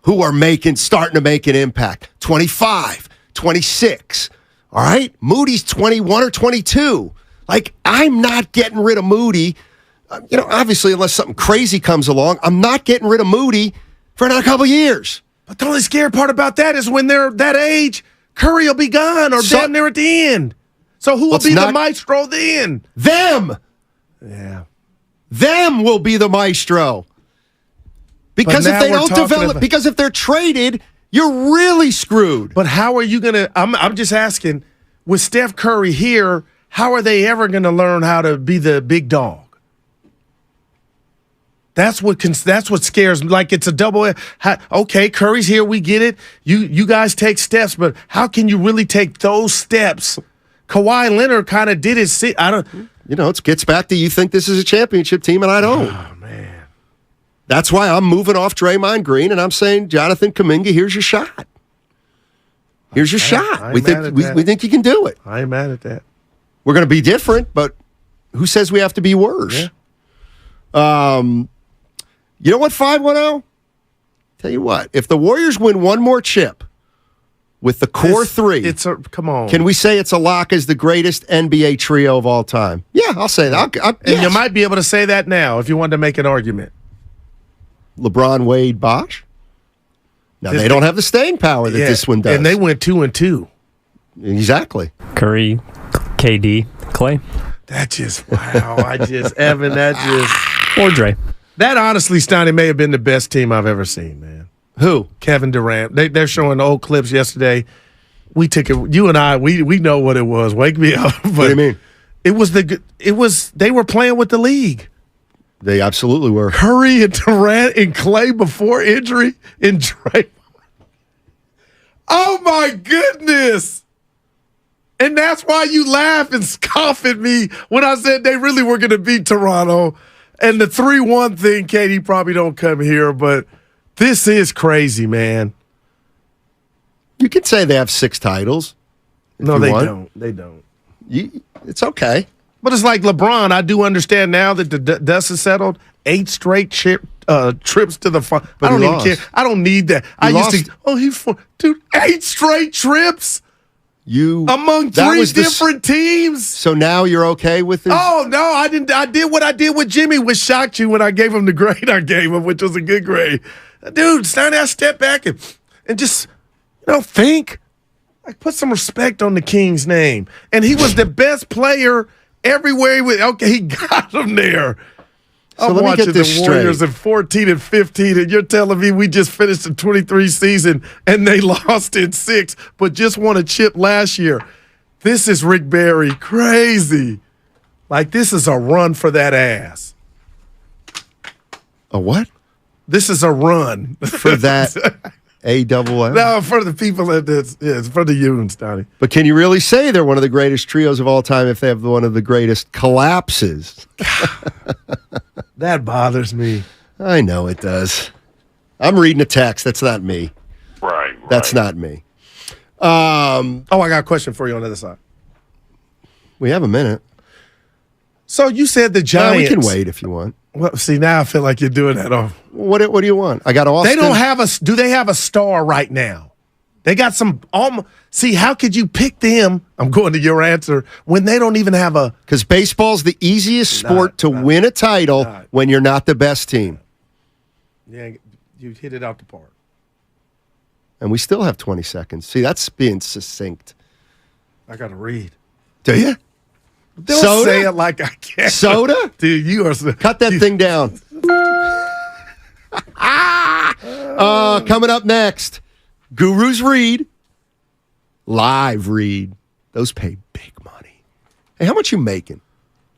who are starting to make an impact. 25, 26. All right? Moody's 21 or 22. Like, I'm not getting rid of Moody. Obviously, unless something crazy comes along, I'm not getting rid of Moody for another couple of years. But the only scary part about that is when they're that age, Curry will be gone or down there at the end. So who will be the maestro then? Them. Yeah. Them will be the maestro. Because if they don't develop, because if they're traded, you're really screwed. But how are you going to, I'm just asking, with Steph Curry here, how are they ever going to learn how to be the big dog? That's what scares me. Like, it's a double. Okay, Curry's here. We get it. You guys take steps, but how can you really take those steps? Kawhi Leonard kind of did his. I don't. It gets back to you think this is a championship team, and I don't. Oh man. That's why I'm moving off Draymond Green, and I'm saying, Jonathan Kuminga, here's your shot. Here's your shot. We think you can do it. I ain't mad at that. We're going to be different, but who says we have to be worse? Yeah. You know what, 510? Tell you what, if the Warriors win one more chip with the core three, come on. Can we say it's a lock as the greatest NBA trio of all time? Yeah, I'll say that. And you might be able to say that now if you wanted to make an argument. LeBron, Wade, Bosh? Now, they don't have the staying power that this one does. And they went 2-2. Exactly. Curry, KD, Clay. That just, wow. Evan, that just. Or Dre. That, honestly, Steiny, may have been the best team I've ever seen, man. Who? Kevin Durant. They're showing old clips yesterday. We took it. You and I, we know what it was. Wake me up. But what do you mean? They were playing with the league. They absolutely were. Curry and Durant and Clay before injury and Draymond. Oh, my goodness. And that's why you laugh and scoff at me when I said they really were going to beat Toronto. And the 3-1 thing, Katie, probably don't come here, but this is crazy, man. You could say they have 6 titles. No, they don't. They don't. It's okay. But it's like LeBron. I do understand now that the dust is settled. 8 straight trips to the final. I don't even care. I don't need that. Dude, 8 straight trips? Among 3 different teams. So now you're okay with it? Oh, no, I didn't. I did what I did with Jimmy, which shocked you when I gave him the grade I gave him, which was a good grade. dude, Steiny, I step back and just, think. Like, put some respect on the King's name. And he was the best player everywhere he went. Okay, he got him there. So I'm let me watching get this the Warriors in 14 and 15, and you're telling me we just finished the 23 season and they lost in 6, but just won a chip last year. This is Rick Barry crazy. Like, this is a run for that ass. A what? This is a run. For that A-double-L? No, for the people that it's for the Unions, Donnie. But can you really say they're one of the greatest trios of all time if they have one of the greatest collapses? That bothers me. I know it does. I'm reading a text. That's not me. Right. That's not me. I got a question for you on the other side. We have a minute. So you said the Giants. We can wait if you want. Well, see, now I feel like you're doing that. What do you want? I got Austin. They don't have do they have a star right now? They got some. See, how could you pick them? I'm going to your answer when they don't even have a. Because baseball's the easiest sport to win a title when you're not the best team. Yeah, you hit it out the park. And we still have 20 seconds. See, that's being succinct. I got to read. Do you? Don't Soda? say it like I can't. Soda? Dude, you are. Cut that thing down. Coming up next, Guru's read. Live read. Those pay big money. Hey, how much you making?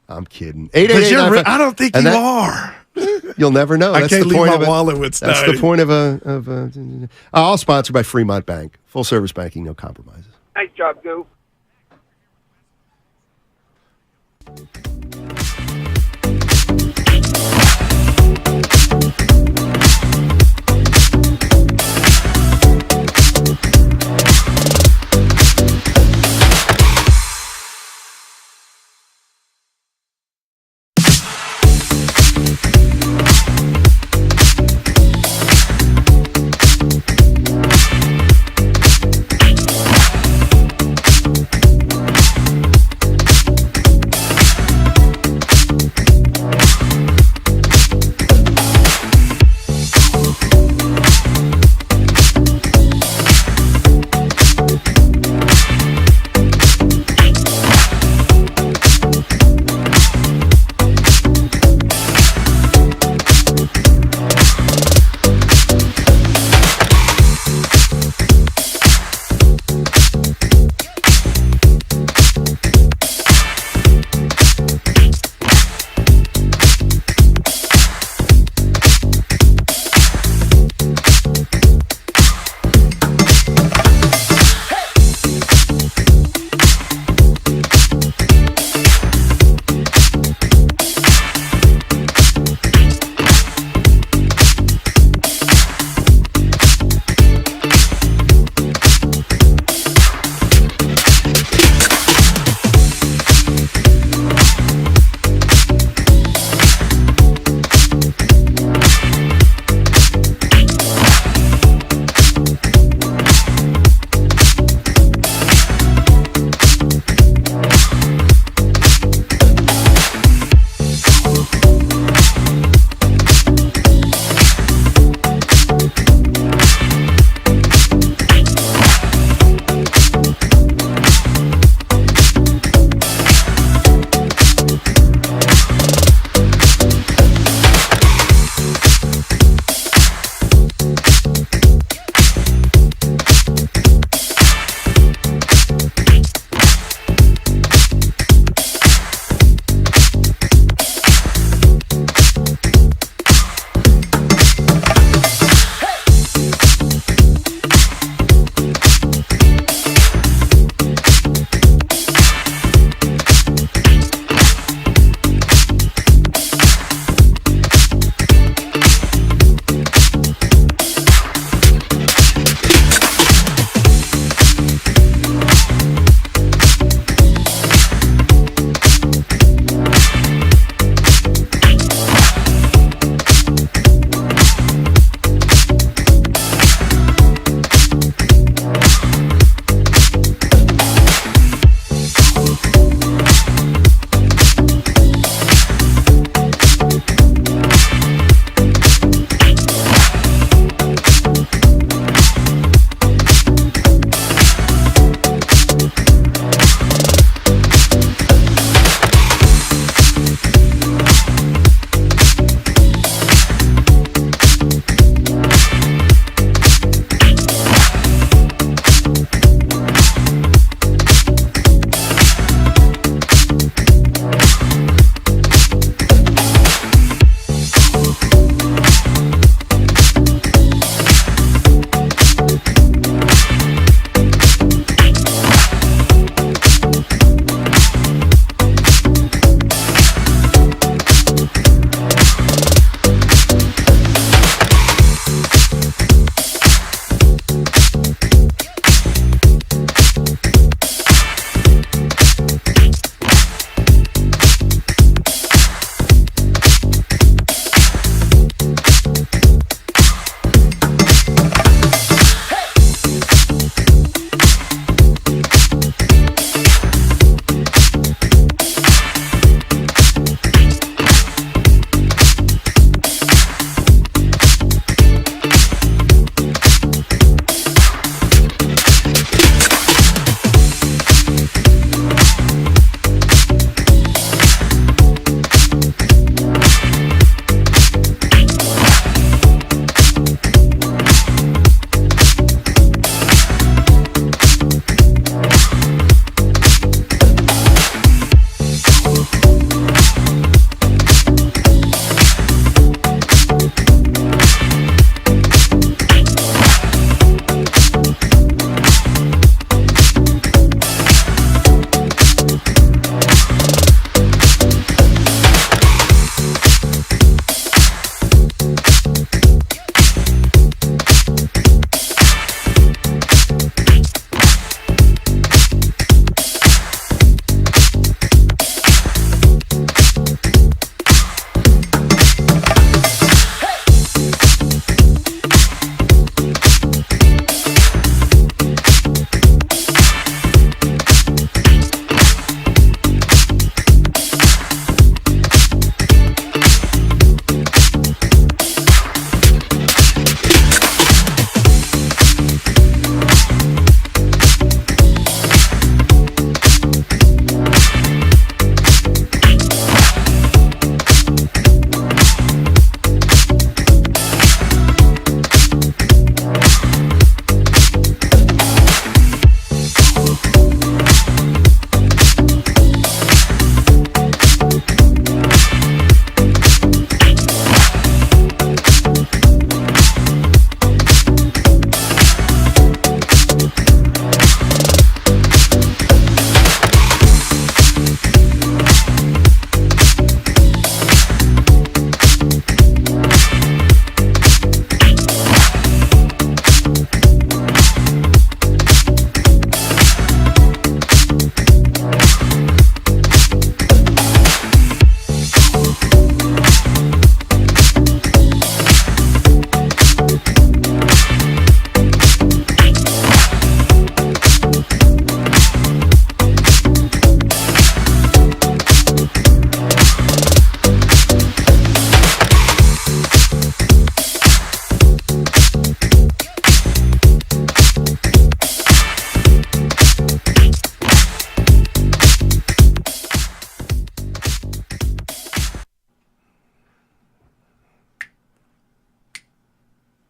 I'm kidding. 888. I don't think you are. You'll never know. I can't leave my wallet with That's Steiny. the point of all sponsored by Fremont Bank. Full service banking, no compromises. Nice job, Goo.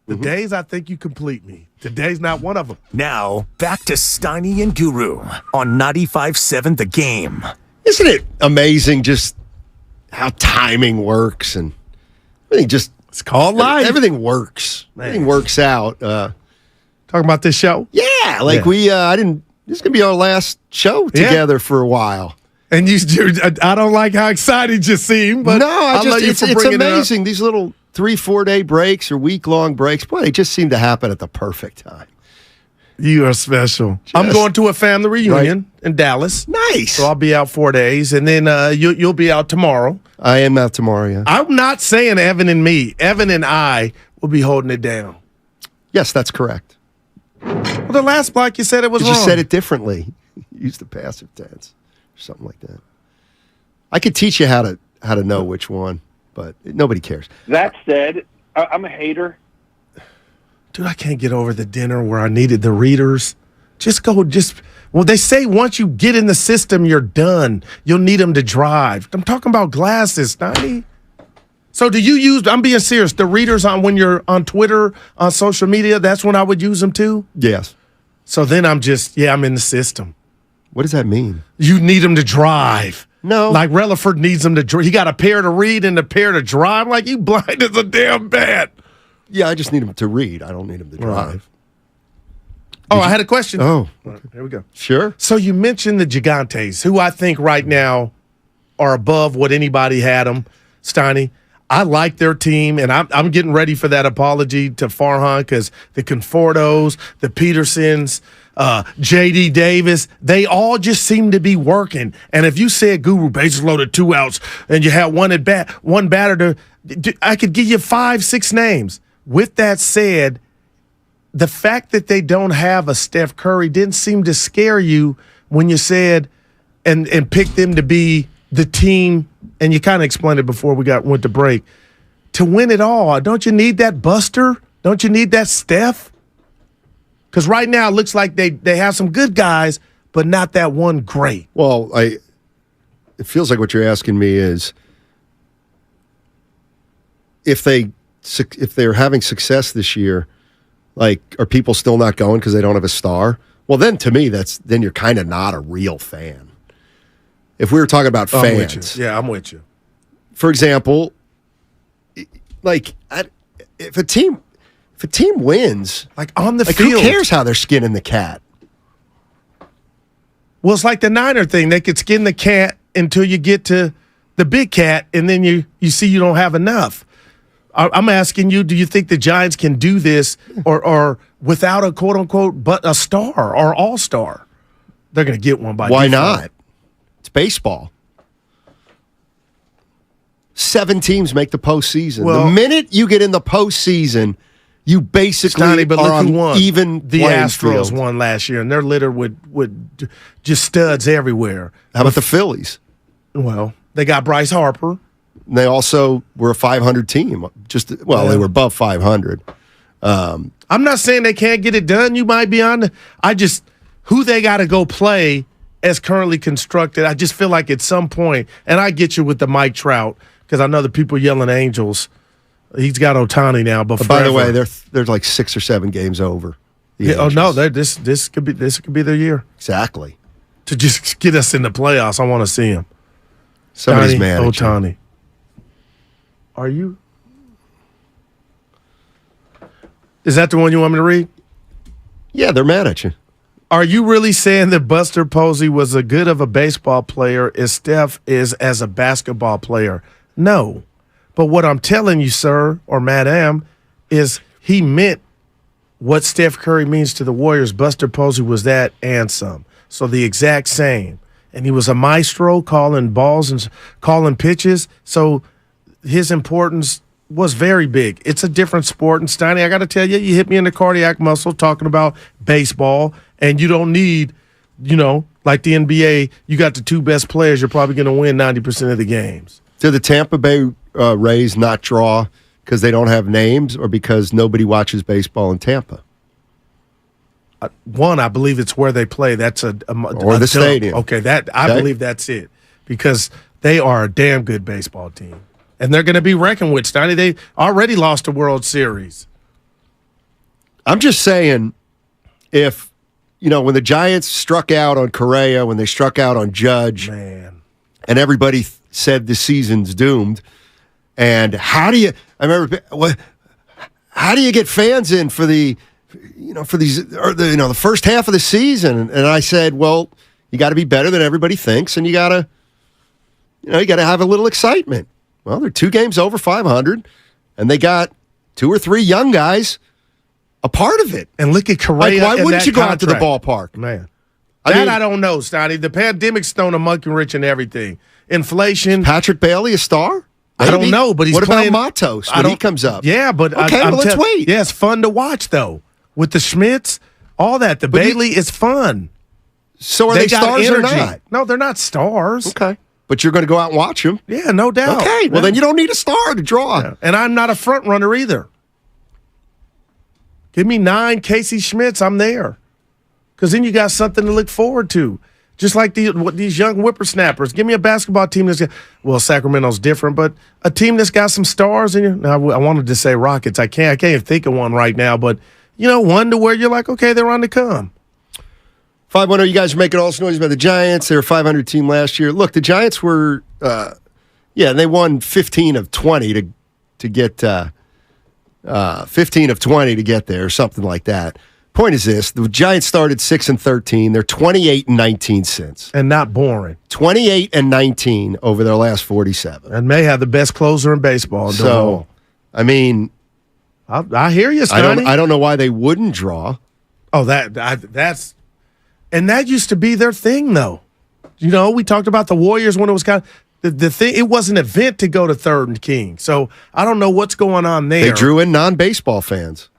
The days I think you complete me. Today's not one of them. Now, back to Steiny and Guru on 95.7 The Game. Isn't it amazing just how timing works and everything just... It's called life. Everything works. Man. Everything works out. Talking about this show? Yeah, like this is going to be our last show together for a while. And I don't like how excited you seem, but it's amazing. These little 3-4 day breaks or week-long breaks, boy, they just seem to happen at the perfect time. You are special. I'm going to a family reunion in Dallas. Nice. So I'll be out 4 days, and then you'll be out tomorrow. I am out tomorrow, yeah. I'm not saying Evan and me. Evan and I will be holding it down. Yes, that's correct. Well, the last block you said it was wrong. You said it differently. Use the passive tense or something like that. I could teach you how to know which one, but nobody cares. That said, I'm a hater. Dude, I can't get over the dinner where I needed the readers. Well, they say once you get in the system, you're done. You'll need them to drive. I'm talking about glasses, Steiny. So do you use, I'm being serious, the readers on when you're on Twitter, on social media, that's when I would use them too? Yes. So then I'm in the system. What does that mean? You need them to drive. No. Like Relaford needs them to drive. He got a pair to read and a pair to drive. Like, you blind as a damn bat. Yeah, I just need them to read. I don't need them to drive. Right. I had a question. Oh. Right, here we go. Sure. So you mentioned the Gigantes, who I think right now are above what anybody had them, Steiny. I like their team, and I'm getting ready for that apology to Farhan because the Confortos, the Petersons, J.D. Davis, they all just seem to be working. And if you said Guru bases loaded 2 outs and you had one batter I could give you 5-6 names. With that said, the fact that they don't have a Steph Curry didn't seem to scare you when you said and picked them to be the team. And you kind of explained it before we went to break. To win it all, don't you need that Buster? Don't you need that Steph? Because right now it looks like they have some good guys, but not that one great. Well, it feels like what you're asking me is if they're having success this year, like, are people still not going because they don't have a star? Well, then to me, then you're kind of not a real fan. If we were talking about fans. I'm with you. For example, like if a team wins, like on the field, who cares how they're skinning the cat? Well, it's like the Niner thing. They could skin the cat until you get to the big cat, and then you see you don't have enough. I'm asking you, do you think the Giants can do this or without a quote-unquote but a star or all-star? They're going to get one by Why default. not? It's baseball. 7 teams make the postseason. Well, the minute you get in the postseason, you basically but are look on who won. even the playing Astros field. won last year, and they're littered with just studs everywhere. How about the Phillies? Well, they got Bryce Harper. They also were a 500 team. They were above 500. I'm not saying they can't get it done. You might be on. Who they got to go play as currently constructed. I just feel like at some point, and I get you with the Mike Trout because I know the people yelling Angels. He's got Ohtani now, but by the way, they're like 6 or 7 games over. This could be their year. Exactly. To just get us in the playoffs, I want to see him. Somebody's mad at you. Ohtani. Are you? Is that the one you want me to read? Yeah, they're mad at you. Are you really saying that Buster Posey was as good of a baseball player as Steph is as a basketball player? No. But what I'm telling you, sir, or madam, is he meant what Steph Curry means to the Warriors. Buster Posey was that and some. So the exact same. And he was a maestro calling balls and calling pitches. So his importance was very big. It's a different sport. And Steiny, I got to tell you, you hit me in the cardiac muscle talking about baseball, and you don't need, like the NBA, you got the 2 best players, you're probably going to win 90% of the games. Did the Tampa Bay Rays not draw because they don't have names or because nobody watches baseball in Tampa? One, I believe it's where they play. That's or the stadium. Okay, I believe that's it because they are a damn good baseball team. And they're going to be reckoned with, Steiny. They already lost the World Series. I'm just saying, if, when the Giants struck out on Correa, when they struck out on Judge, and everybody said the season's doomed, and how do you get fans in for the, the first half of the season? And I said, well, you got to be better than everybody thinks, and you got to have a little excitement. Well, they're 2 games over 500, and they got 2 or 3 young guys a part of it. And look at Correa. Why wouldn't you go out to the ballpark? Man. I don't know, Stoney. The pandemic's thrown a monkey wrench in everything. Inflation. Is Patrick Bailey a star? Maybe. I don't know, but he's playing. What about Matos when he comes up? Yeah, but let's wait. Yeah, it's fun to watch, though. With the Schmitz, all that. The Bailey is fun. So are they stars or not? No, they're not stars. Okay. But you're going to go out and watch them? Yeah, no doubt. Okay, well, then you don't need a star to draw. Yeah. And I'm not a front runner either. Give me 9 Casey Schmitz, I'm there. Because then you got something to look forward to. Just like these young whippersnappers. Give me a basketball team that's got, Sacramento's different, but a team that's got some stars in you. Now, I wanted to say Rockets. I can't even think of one right now, but, one to where you're like, okay, they're on to come. 510, you guys are making all this noise about the Giants. They were a 500 team last year. Look, the Giants were, they won 15 of 20 to get 15 of 20 to get there, or something like that. Point is this: the Giants started 6-13. They're 28-19 since, and not boring. 28-19 over their last 47, and may have the best closer in baseball. So, I mean, I hear you, Stoney. I don't know why they wouldn't draw. Oh, that's. And that used to be their thing, though. We talked about the Warriors when it was kind of the thing. It was an event to go to Third and King. So I don't know what's going on there. They drew in non-baseball fans.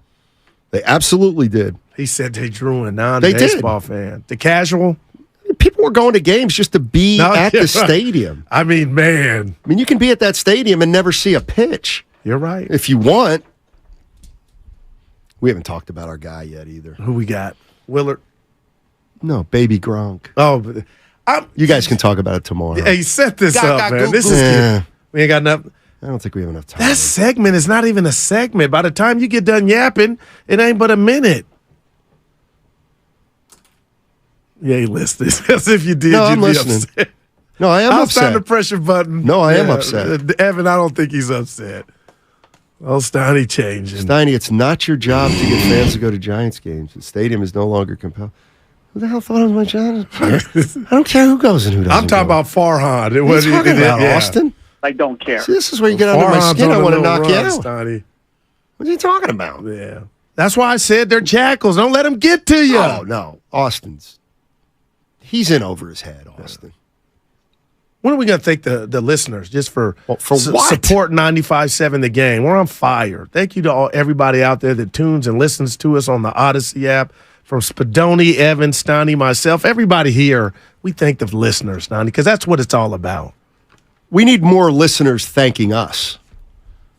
They absolutely did. He said they drew in non-baseball fan. The casual. People were going to games just to be at the stadium. I mean, man. You can be at that stadium and never see a pitch. You're right. If you want. We haven't talked about our guy yet either. Who we got? Willard? No, baby Gronk. Oh, you guys can talk about it tomorrow. Hey, set this up, man. This is we ain't got enough. I don't think we have enough time. That segment is not even a segment. By the time you get done yapping, it ain't but a minute. Yeah, you listening. As if you did, no, you'd I'm listening. Upset. No, I am upset. I'll sign the pressure button. No, I am upset. Evan, I don't think he's upset. Oh, Steiny changing. Steiny, it's not your job to get fans to go to Giants games. The stadium is no longer compelled. Who the hell thought it was my job? I don't care who goes and who doesn't. I'm talking about Farhan. What are you talking about, Austin? I don't care. See, this is where you get under my skin. I want to knock you out. Steiny. What are you talking about? Yeah. That's why I said they're jackals. Don't let them get to you. Oh, no. He's in over his head, Austin. When are we going to thank the listeners just for what? Support 95.7 The Game? We're on fire. Thank you to everybody out there that tunes and listens to us on the Odyssey app. From Spadoni, Evan, Steiny, myself, everybody here, we thank the listeners, Steiny, because that's what it's all about. We need more listeners thanking us.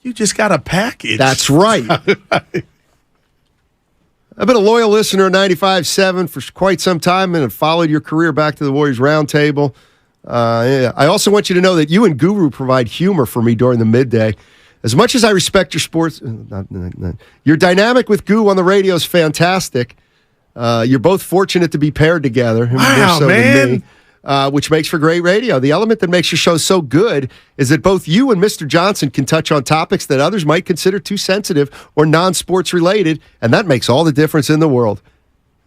You just got a package. That's right. I've been a loyal listener of 95.7 for quite some time and have followed your career back to the Warriors Roundtable. I also want you to know that you and Guru provide humor for me during the midday. As much as I respect your sports, your dynamic with Goo on the radio is fantastic. You're both fortunate to be paired together. Wow, so man. Which makes for great radio. The element that makes your show so good is that both you and Mr. Johnson can touch on topics that others might consider too sensitive or non-sports related, and that makes all the difference in the world.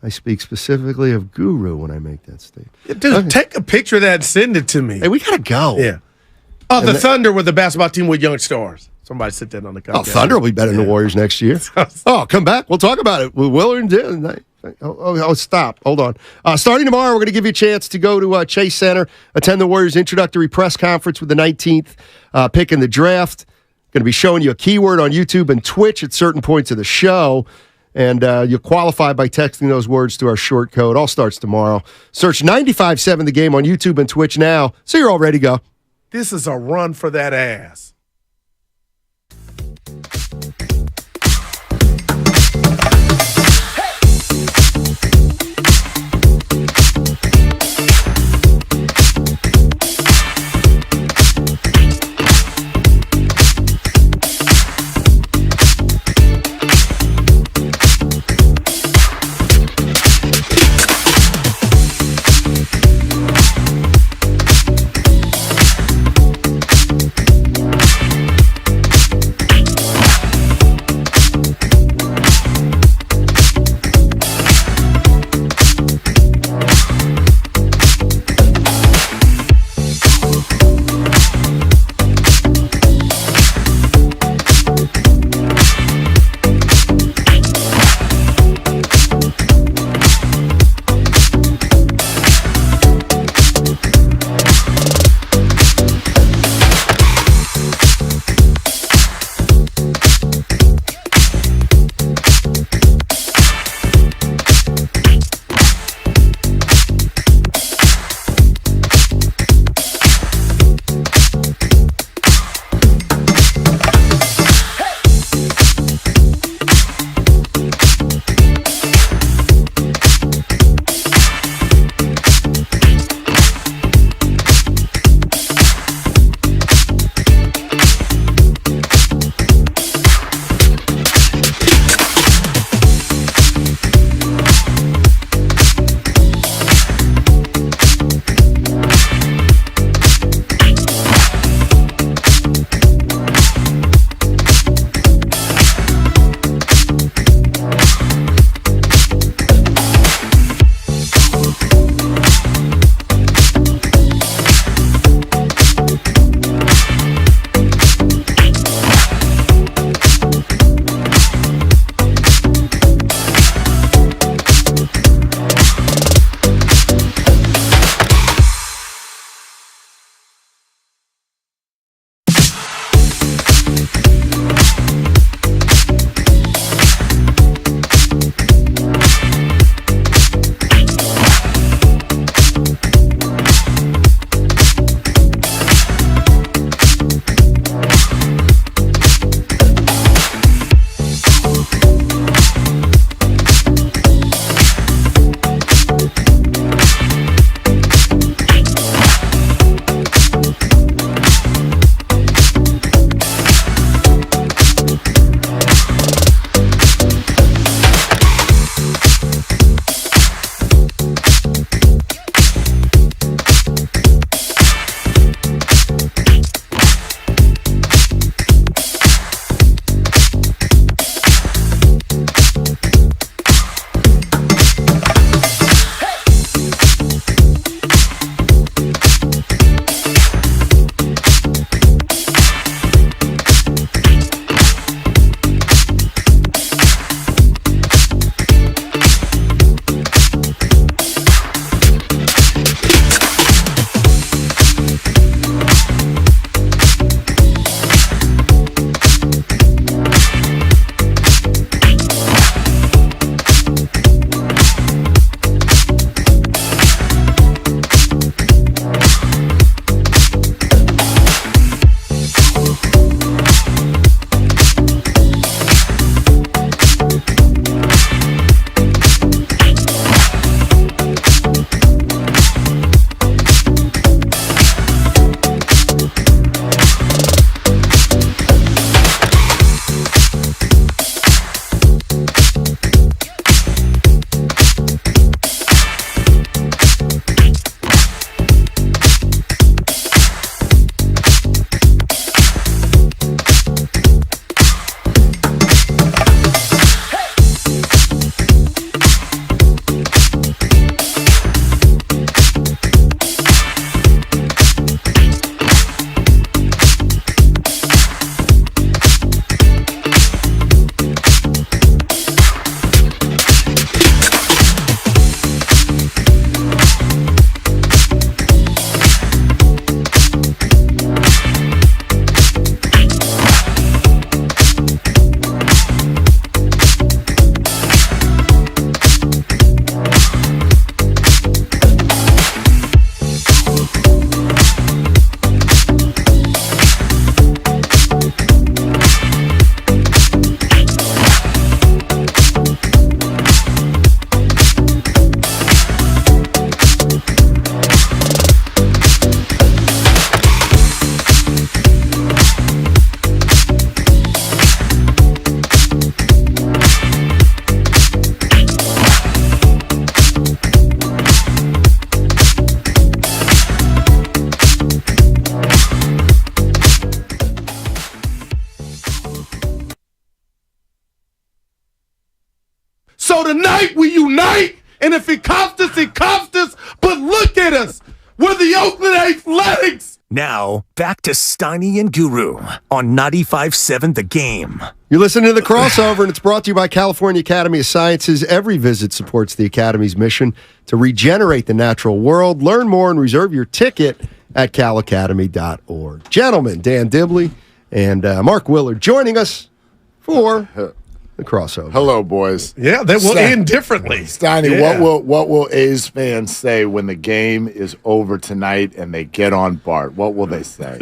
I speak specifically of Guru when I make that statement. Dude, take a picture of that and send it to me. Hey, we got to go. Yeah. Oh, the Thunder with the basketball team with young stars. Somebody sit that on the couch. Oh, Thunder will be better than the Warriors next year. Oh, come back. We'll talk about it. Willard and Oh, stop. Hold on. Starting tomorrow, we're going to give you a chance to go to Chase Center, attend the Warriors introductory press conference with the 19th pick in the draft. Going to be showing you a keyword on YouTube and Twitch at certain points of the show. And you'll qualify by texting those words to our short code. All starts tomorrow. Search 95.7 The Game on YouTube and Twitch now, so you're all ready to go. This is a run for that ass. So tonight we unite, and if it costs us, it costs us. But look at us. We're the Oakland Athletics. Now, back to Steiny and Guru on 95.7 The Game. You're listening to The Crossover, and it's brought to you by California Academy of Sciences. Every visit supports the Academy's mission to regenerate the natural world. Learn more and reserve your ticket at calacademy.org. Gentlemen, Dan Dibley and Mark Willard joining us for The Crossover. Hello, boys. Yeah, they will end differently. Steiny, Yeah. what will A's fans say when the game is over tonight and they get on Bart? What will they say?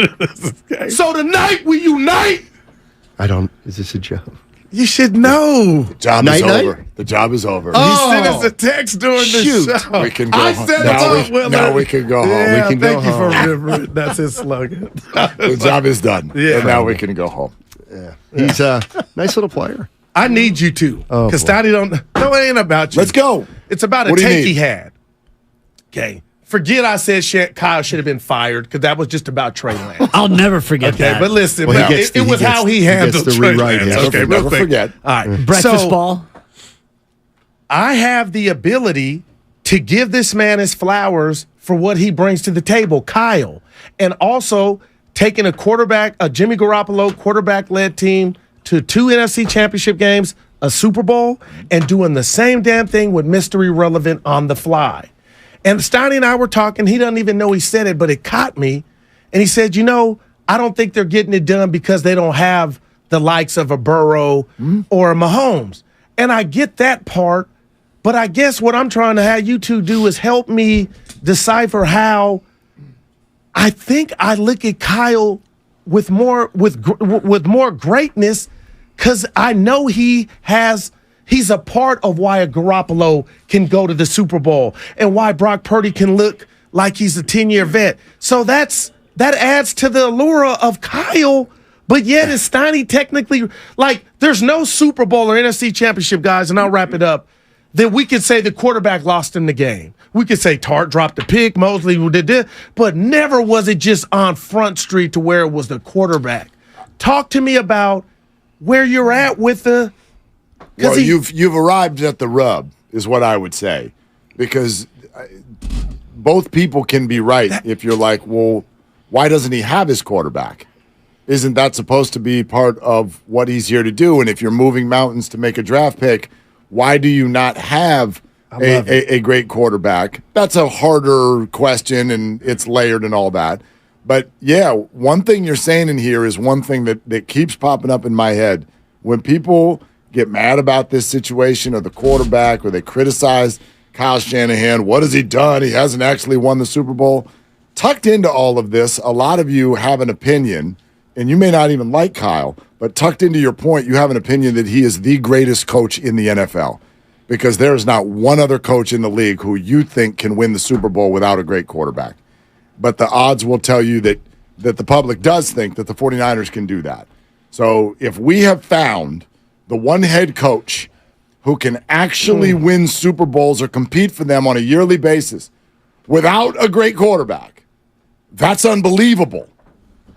So tonight we unite. Is this a joke? You should know. The job is over. The job is over. He sent us a text during the show. We can go I home. set it up, Willard. Now we can go home. Yeah, We can thank go you for home. remembering. That's his slogan. The job is done. Yeah. And now we can go home. Yeah. He's a nice little player. I need you to. Oh, Because boy. Steiny don't. No, it ain't about you. Let's go. It's about a What do you take he need? had. Okay. Forget I said Kyle should have been fired because that was just about Trey Lance. I'll never forget Okay, that. but listen, Well, it was how he handled gets to Trey rewrite Lance. history. Okay, real Never quick. forget. All right. Breakfast So, ball. I have the ability to give this man his flowers for what he brings to the table, Kyle, and also taking a Jimmy Garoppolo quarterback-led team to 2 NFC championship games, a Super Bowl, and doing the same damn thing with Mr. Irrelevant on the fly. And Steiny and I were talking. He doesn't even know he said it, but it caught me. And he said, I don't think they're getting it done because they don't have the likes of a Burrow or a Mahomes. And I get that part, but I guess what I'm trying to have you two do is help me decipher how I think I look at Kyle with more greatness because I know he's a part of why a Garoppolo can go to the Super Bowl and why Brock Purdy can look like he's a 10-year vet. So that adds to the allure of Kyle. But yet is Steiny technically, there's no Super Bowl or NFC championship, guys, and I'll wrap it up, that we could say the quarterback lost him the game. We could say Tart dropped the pick, Mosley did this, but never was it just on Front Street to where it was the quarterback. Talk to me about where you're at with the... Well, you've arrived at the rub, is what I would say, because both people can be right if you're like, well, why doesn't he have his quarterback? Isn't that supposed to be part of what he's here to do? And if you're moving mountains to make a draft pick, why do you not have a great quarterback? That's a harder question, and it's layered and all that. But, yeah, one thing you're saying in here is one thing that keeps popping up in my head. When people get mad about this situation or the quarterback or they criticize Kyle Shanahan, what has he done? He hasn't actually won the Super Bowl. Tucked into all of this, a lot of you have an opinion, and you may not even like Kyle, but tucked into your point, you have an opinion that he is the greatest coach in the NFL because there is not one other coach in the league who you think can win the Super Bowl without a great quarterback. But the odds will tell you that the public does think that the 49ers can do that. So if we have found the one head coach who can actually win Super Bowls or compete for them on a yearly basis without a great quarterback, that's unbelievable.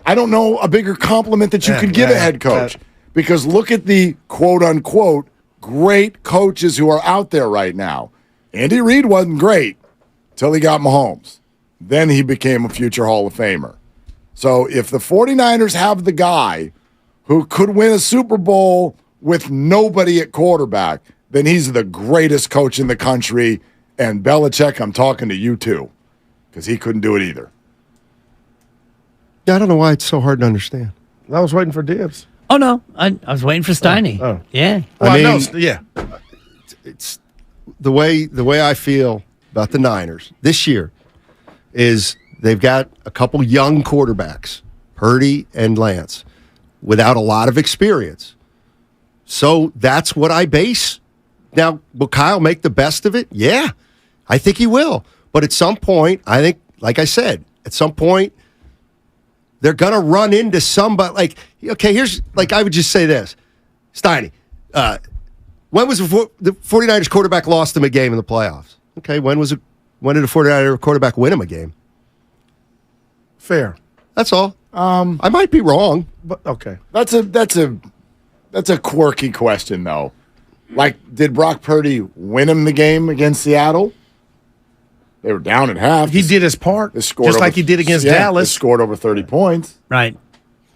I don't know a bigger compliment that you could give a head coach because look at the quote-unquote great coaches who are out there right now. Andy Reid wasn't great till he got Mahomes. Then he became a future Hall of Famer. So if the 49ers have the guy who could win a Super Bowl with nobody at quarterback, then he's the greatest coach in the country. And Belichick, I'm talking to you too, because he couldn't do it either. I don't know why it's so hard to understand. I was waiting for Dibs. Oh, no. I was waiting for Steiny. Oh. Yeah. Well, I I mean, know. Yeah. It's the way I feel about the Niners this year is they've got a couple young quarterbacks, Purdy and Lance, without a lot of experience. So that's what I base. Now, will Kyle make the best of it? Yeah, I think he will. But at some point, I think, like I said, at some point, they're going to run into somebody. I would just say this. Steiny, when was the 49ers quarterback lost them a game in the playoffs? Okay, when did a 49er quarterback win him a game? Fair. That's all. I might be wrong, but okay. That's a quirky question, though. Like, did Brock Purdy win him the game against Seattle? They were down at half. He did his part, just like he did against Dallas. They scored over 30 points. Right.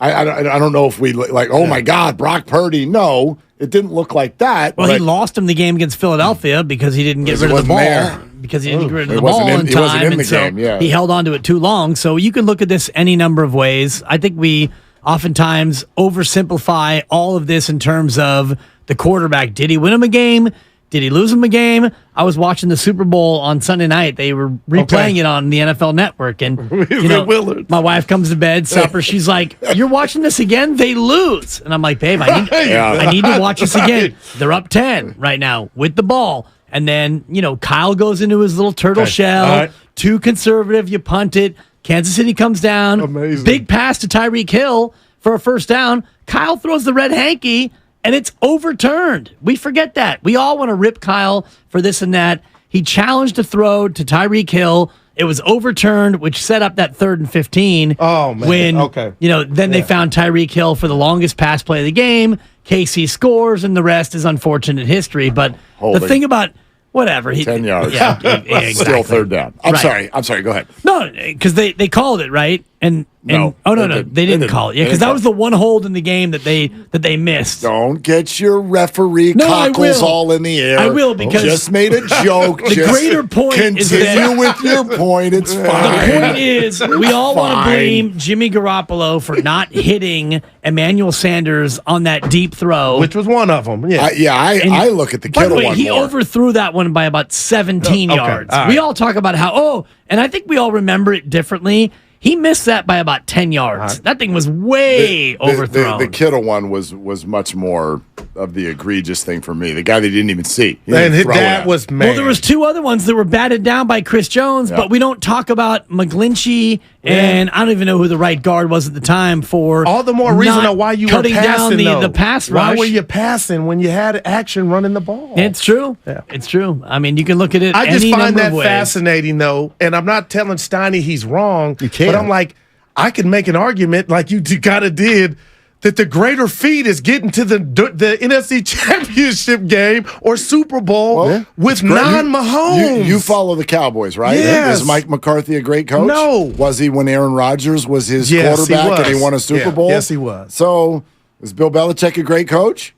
I don't know if we my God, Brock Purdy. No, it didn't look like that. Well, he lost him the game against Philadelphia because he didn't get rid of the ball. There. Because he didn't get rid of the ball in time. He wasn't in the game, yeah. He held on to it too long. So you can look at this any number of ways. I think we oftentimes oversimplify all of this in terms of the quarterback. Did he win him a game? Did he lose him a game? I was watching the Super Bowl on Sunday night. They were replaying it on the NFL Network. And, my wife comes to bed, supper. She's like, "You're watching this again? They lose." And I'm like, "Babe, I need to watch this again." They're up 10 right now with the ball. And then, Kyle goes into his little turtle shell. Right. Too conservative. You punt it. Kansas City comes down. Amazing. Big pass to Tyreek Hill for a first down. Kyle throws the red hanky. And it's overturned. We forget that. We all want to rip Kyle for this and that. He challenged a throw to Tyreek Hill. It was overturned, which set up that 3rd and 15. Oh, man. When, then they found Tyreek Hill for the longest pass play of the game. KC scores, and the rest is unfortunate history. But the thing about... Whatever. 10 yards. Yeah, exactly. Still 3rd down. I'm sorry. Go ahead. No, because they called it, right? And no, they didn't call it. Yeah, because that was the one hold in the game that they missed. Don't get your referee cockles all in the air. I will, because just made a joke. The greater point is that continue with your point. It's fine. The point is we all want to blame Jimmy Garoppolo for not hitting Emmanuel Sanders on that deep throw, which was one of them. Yeah, I look at the Kittle one. He overthrew that one by about 17 yards. All right. We all talk about how and I think we all remember it differently. He missed that by about 10 yards. That thing was way overthrown. The Kittle one was much more of the egregious thing for me. The guy they didn't even see. And that was man. Well, there was 2 other ones that were batted down by Chris Jones, but we don't talk about McGlinchey, and I don't even know who the right guard was at the time for all the more reason why you were passing down the pass rush. Why were you passing when you had action running the ball? It's true. Yeah. It's true. I mean, you can look at it I just any find number that of ways. fascinating, though, and I'm not telling Steiny he's wrong. You can't. But I'm like, I could make an argument like you kind of did that the greater feat is getting to the NFC Championship game or Super Bowl with non-Mahomes. You follow the Cowboys, right? Yes. Is Mike McCarthy a great coach? No. Was he when Aaron Rodgers was his quarterback and he won a Super Bowl? Yes, he was. So is Bill Belichick a great coach?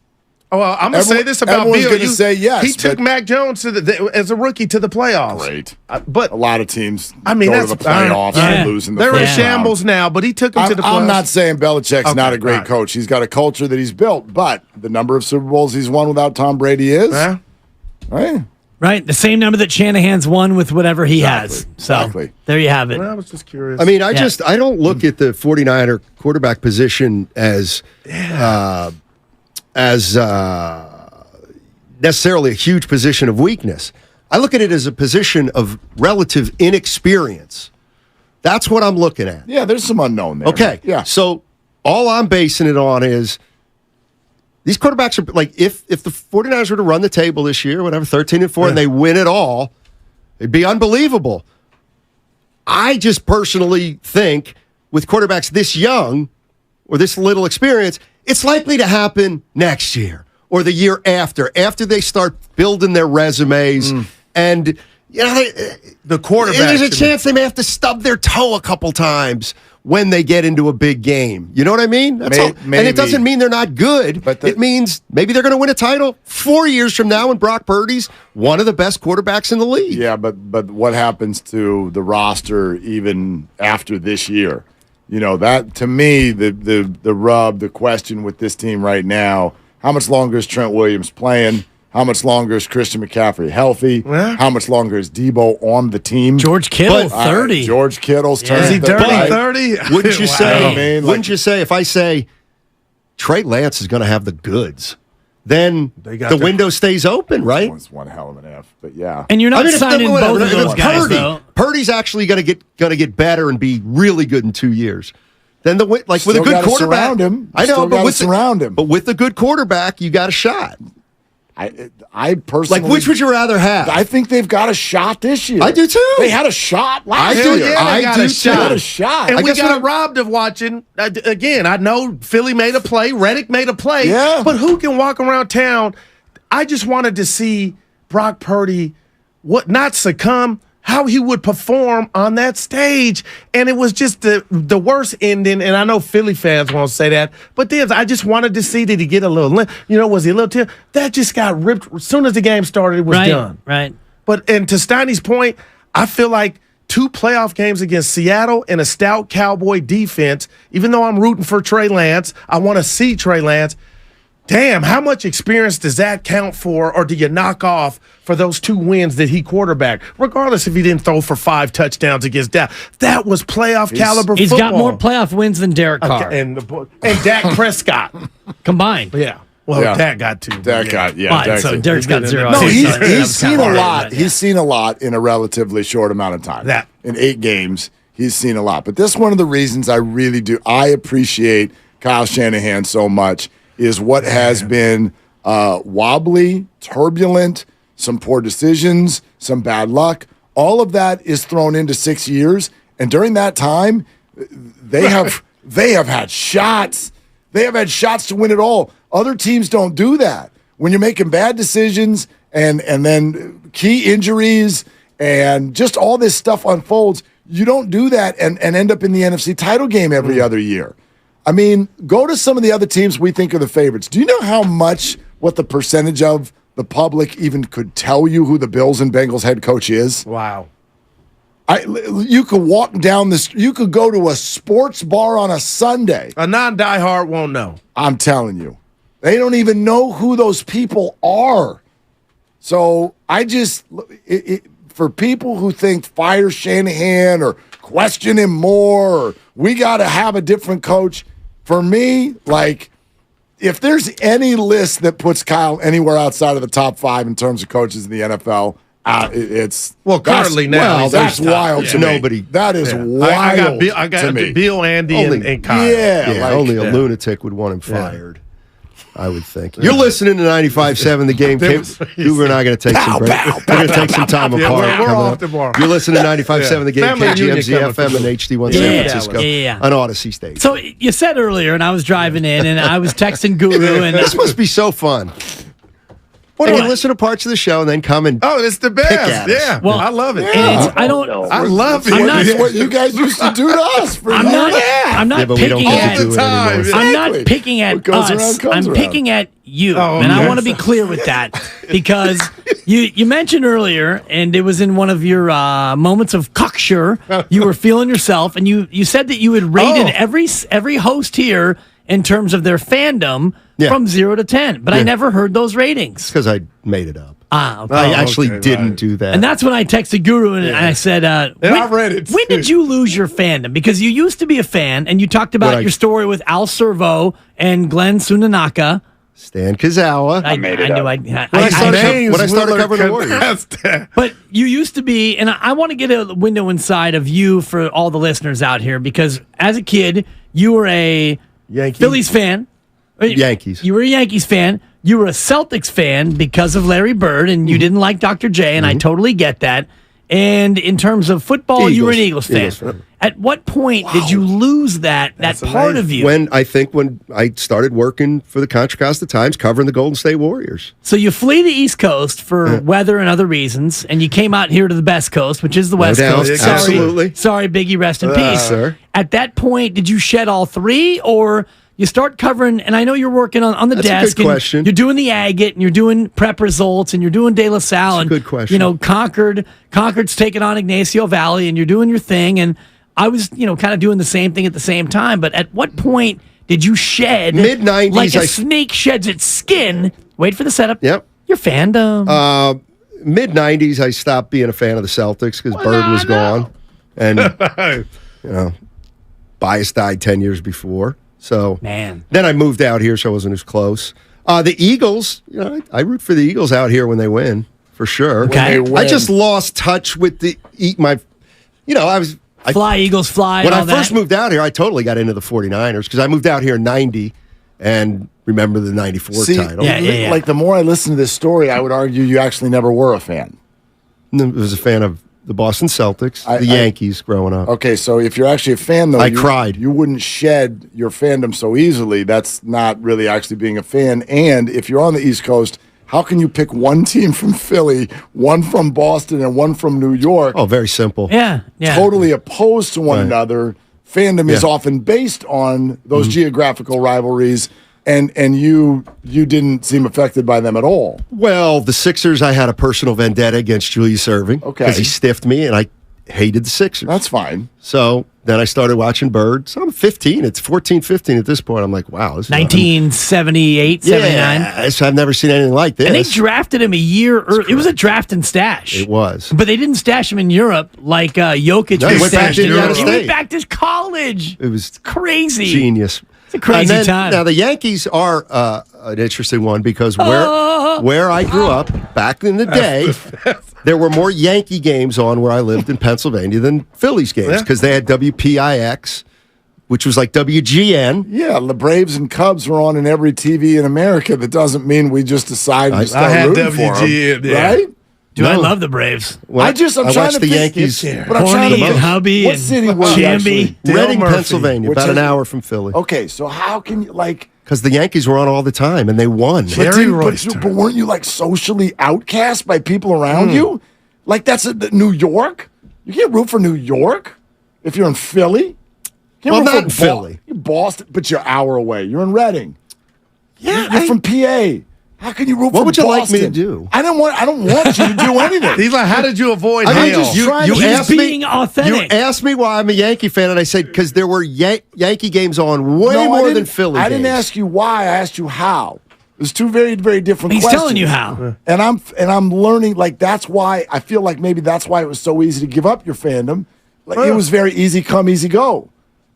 Oh, well, I'm going to say this about Bill. Everyone's going to say yes. He took Mac Jones as a rookie to the playoffs. Great. But a lot of teams go to that's the playoffs and lose in the They're first in shambles now, but he took them to the playoffs. I'm not saying Belichick's not a great coach. He's got a culture that he's built, but the number of Super Bowls he's won without Tom Brady is right. Right, the same number that Shanahan's won with whatever he has. So there you have it. Well, I was just curious. I mean, I don't look at the 49er quarterback position as necessarily a huge position of weakness. I look at it as a position of relative inexperience. That's what I'm looking at. Yeah, there's some unknown there. Okay. Yeah. So all I'm basing it on is these quarterbacks are like, if the 49ers were to run the table this year, whatever, 13-4, and they win it all, it'd be unbelievable. I just personally think with quarterbacks this young or this little experience, it's likely to happen next year or the year after they start building their resumes. And the quarterback, there's a chance they may have to stub their toe a couple times when they get into a big game. You know what I mean? That's all. And it doesn't mean they're not good. But it means maybe they're going to win a title 4 years from now when Brock Purdy's one of the best quarterbacks in the league. Yeah, but what happens to the roster even after this year? You know, that to me, the rub, the question with this team right now, how much longer is Trent Williams playing? How much longer is Christian McCaffrey healthy? How much longer is Debo on the team? George Kittle, 30. George Kittle's turning. Is he turning 30? Wouldn't you say? Wouldn't you say if I say Trey Lance is going to have the goods, then the window stays open, right? It's one hell of an F, but yeah. And you're not signing both of those guys, though. Purdy's actually going to get better and be really good in 2 years. Then with a good quarterback, surround him. I know, but with a good quarterback, you got a shot. I personally which would you rather have? I think they've got a shot this year. I do too. They had a shot last year. year. I got a shot. And I we got robbed of watching. Again, I know Philly made a play, Reddick made a play, but who can walk around town I just wanted to see Brock Purdy not succumb, how he would perform on that stage. And it was just the worst ending. And I know Philly fans won't say that, but I just wanted to see, did he get a little, was he a little tear? That just got ripped. As soon as the game started, it was done. Right. And to Steiny's point, I feel like 2 playoff games against Seattle and a stout Cowboy defense, even though I'm rooting for Trey Lance, I want to see Trey Lance. Damn, how much experience does that count for, or do you knock off for those 2 wins that he quarterbacked, regardless if he didn't throw for 5 touchdowns against Dallas? That was playoff caliber He's football. got more playoff wins than Derek Carr. Okay, and Dak Prescott. Combined. Yeah. Well, Dak got 2. Dak got, Right, so Derek's got 0. No, he's seen a lot. He's seen a lot in a relatively short amount of time. In 8 games, he's seen a lot. But this is one of the reasons I really do. I appreciate Kyle Shanahan so much. Is what has been wobbly, turbulent, some poor decisions, some bad luck. All of that is thrown into 6 years, and during that time, they have had shots. They have had shots to win it all. Other teams don't do that. When you're making bad decisions and then key injuries and just all this stuff unfolds, you don't do that and end up in the NFC title game every other year. I mean, go to some of the other teams we think are the favorites. Do you know what the percentage of the public even could tell you who the Bills and Bengals head coach is? Wow. You could walk down this. You could go to a sports bar on a Sunday. A non-diehard won't know. I'm telling you. They don't even know who those people are. So for people who think fire Shanahan or question him more or we got to have a different coach, for me, if there's any list that puts Kyle anywhere outside of the top 5 in terms of coaches in the NFL, it's currently now. That's wild to me. Nobody. That is wild. I got to me. Bill, Andy, and Kyle. Only a lunatic would want him fired. I would think. You're listening to 95.7 The Game. Guru and I are going to take some break. We're going to take some time apart. We're off tomorrow. You're listening to 95.7 The Game, KGMZ FM and HD1 San Francisco on Odyssey Station. So you said earlier, and I was driving in, and I was texting Guru, and this must be so fun. You listen to parts of the show and then come and it's the best. Yeah, well, I love it. Yeah. I love it. That's what you guys used to do to us. I'm not picking at us. I'm picking at you, and I want to be clear with that because you mentioned earlier, and it was in one of your moments of cocksure. You were feeling yourself, and you said that you had rated every host here in terms of their fandom from 0 to 10, but I never heard those ratings. Because I made it up. Okay. I actually didn't do that. And that's when I texted Guru and I said, I read it. When did you lose your fandom? Because you used to be a fan, and you talked about your story with Al Servo and Glenn Sunanaka. Stan Kazawa. I made it up. When I started covering the Warriors. But you used to be, and I want to get a window inside of you for all the listeners out here, because as a kid, you were a Phillies fan. Yankees. You were a Yankees fan. You were a Celtics fan because of Larry Bird, and you didn't like Dr. J, and I totally get that. And in terms of football, you were an Eagles fan. At what point did you lose that part of you? When I started working for the Contra Costa Times, covering the Golden State Warriors. So you flee the East Coast for weather and other reasons, and you came out here to the best coast, which is the West Coast. Absolutely. Sorry, Biggie, rest in peace. Sir. At that point, did you shed all 3, or you start covering, and I know you're working on the desk. That's a good question. You're doing the agate, and you're doing prep results, and you're doing De La Salle. That's a good question. Concord's taking on Ignacio Valley, and you're doing your thing, and I was, kind of doing the same thing at the same time. But at what point did you shed, mid-90s, like a snake sheds its skin? Wait for the setup. Yep. Your fandom. Mid-90s, I stopped being a fan of the Celtics because Bird was gone, and Bias died 10 years before. So then I moved out here, so I wasn't as close. The Eagles, I root for the Eagles out here when they win, for sure. Okay. I just lost touch with Fly, Eagles, fly. When I first moved out here, I totally got into the 49ers because I moved out here in 90 and remember the 94 title. Yeah. Like, the more I listen to this story, I would argue you actually never were a fan. I was a fan of the Boston Celtics, the Yankees growing up. Okay, so if you're actually a fan, though, I cried. You wouldn't shed your fandom so easily. That's not really actually being a fan. And if you're on the East Coast, How can you pick one team from Philly, one from Boston, and one from New York? Oh, very simple. Yeah. Totally opposed to one another. Fandom is often based on those geographical rivalries, and you didn't seem affected by them at all. Well, the Sixers, I had a personal vendetta against Julius Erving because he stiffed me, and I hated the Sixers. That's fine. So then I started watching Bird. So I'm 15. It's 14, 15 at this point. I'm like, wow. This is 1978, 79. Yes, I've never seen anything like this. And they drafted him a year early. It was a draft and stash. It was. But they didn't stash him in Europe like Jokic No, he was went back stashed to in Indiana Europe. He went State. back to college. It was crazy. Genius. It's a crazy time. Now, the Yankees are an interesting one because where I grew up back in the day, there were more Yankee games on where I lived in Pennsylvania than Phillies games because they had WPIX, which was like WGN. Yeah, the Braves and Cubs were on in every TV in America. That doesn't mean we just decided to start I had rooting for WGN, them, yeah. right? Dude, I love the Braves. Well, I'm trying watched to the think, Yankees. but I'm trying to and Hubby what and city were you Chamby. actually? Reading, Murphy, Pennsylvania, which about an is- hour from Philly. Okay, so how can you Because the Yankees were on all the time and they won. But weren't you like socially outcast by people around you? Like that's New York. You can't root for New York if you're in Philly. You can't Well, root not for in Philly. You're Boston, but you're an hour away. You're in Reading. Yeah, you're from PA. How can you root for What would you like Boston? me to do? I don't want you to do anything. He's like, how did you avoid I'm hell? just trying to- asked being me, authentic. You asked me why I'm a Yankee fan, and I said because there were Yankee games on way No, I more didn't- than Philly I games. didn't ask you why. I asked you how. There's two very, very different He's questions. telling you how. And I'm learning, like, that's why I feel like maybe that's why it was so easy to give up your fandom. Like, it was very easy come, easy go.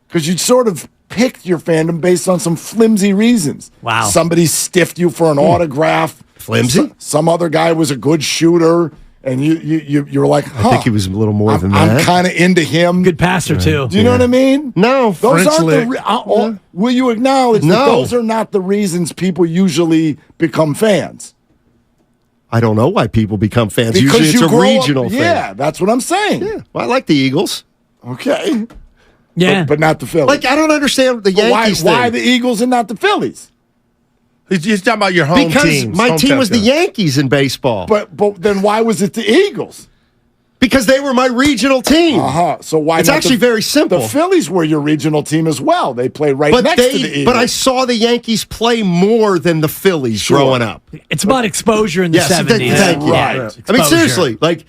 Because you sort of picked your fandom based on some flimsy reasons. Wow. Somebody stiffed you for an autograph. Flimsy? Some other guy was a good shooter, and you're like, huh. I think he was a little more than I'm that. kind of into him. Good passer, too. Do you know what I mean? No, Those French aren't lick. will you acknowledge that No. those are not the reasons people usually become fans? I don't know why people become fans. Because Usually it's you a grow up- regional thing. Yeah, that's what I'm saying. Yeah. Well, I like the Eagles. Okay. Yeah. But not the Phillies. Like, I don't understand the But Yankees why thing. the Eagles and not the Phillies? He's talking about your home Because teams. my team hometown was the teams. Yankees in baseball. But then why was it the Eagles? Because they were my regional team. So why It's not actually very simple. The Phillies were your regional team as well. They play right But next to the Eagles. But I saw the Yankees play more than the Phillies growing up. It's about exposure in the 70s. Thank you. Right. I mean, Exposure. seriously, like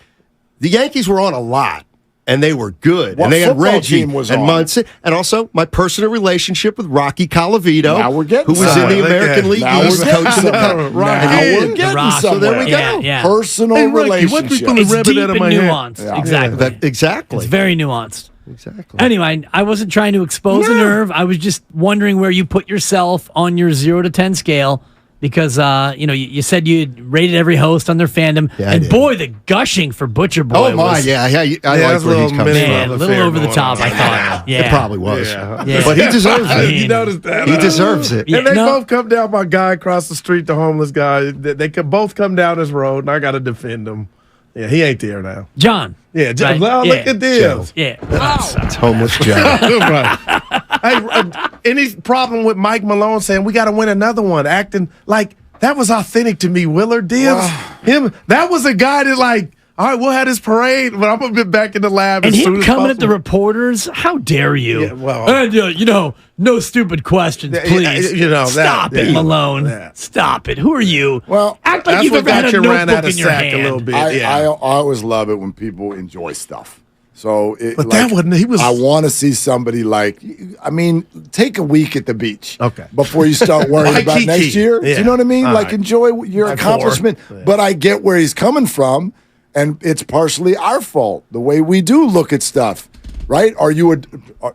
the Yankees were on a lot, and they were good. What and they had football Reggie team was and on? Munson, and also my personal relationship with Rocky Colavito, Now we're getting who was in somewhere. the American League Now East we're getting coaching the somewhere. Rocky. Now we're getting Rock. somewhere. So there we go. Yeah, yeah. Personal Hey, Ricky, what relationship. we pulling It's rabbit deep out of and my hat? nuanced. Yeah. Exactly. Exactly. It's very nuanced. Exactly. Anyway, I wasn't trying to expose a nerve. I was just wondering where you put yourself on your 0 to 10 scale because, you said you rated every host on their fandom. Yeah, I and did. boy, the gushing for Butcher Boy Oh, my, was yeah. I like that's a where little he's coming mini- from. man, a little affair over the going top, on. I thought. Yeah. It probably was. Yeah. Yeah. But he deserves I it. mean, You noticed that? He deserves it. Yeah, And they no. both come down. My guy across the street, the homeless guy. They could both come down this road, and I got to defend him. Yeah, he ain't there now. John. Yeah, Right. look Yeah. at this. Yeah. It's homeless Joe. Right. Hey, any problem with Mike Malone saying we got to win another one? Acting like that was authentic to me. Willard Dibbs, him. That was a guy that like. All right, we'll have this parade, but I'm gonna be back in the lab And as soon him as coming at the possible. reporters, how dare you? Yeah, well- and, no stupid questions, Yeah, please. that- yeah. Malone. Yeah. Stop it. Who are you? Well, act like That's you've what ever had got a you ran out notebook of in your sack a hand. little bit. I always love it when people enjoy stuff. So, But that wasn't. He was. I want to see somebody like. I mean, take a week at the beach. Okay. Before you start worrying about Waikiki. next year. Do Yeah. you know what I mean? All Like right. enjoy your Like accomplishment. 4. Yeah. But I get where he's coming from, and it's partially our fault the way we do look at stuff. Right?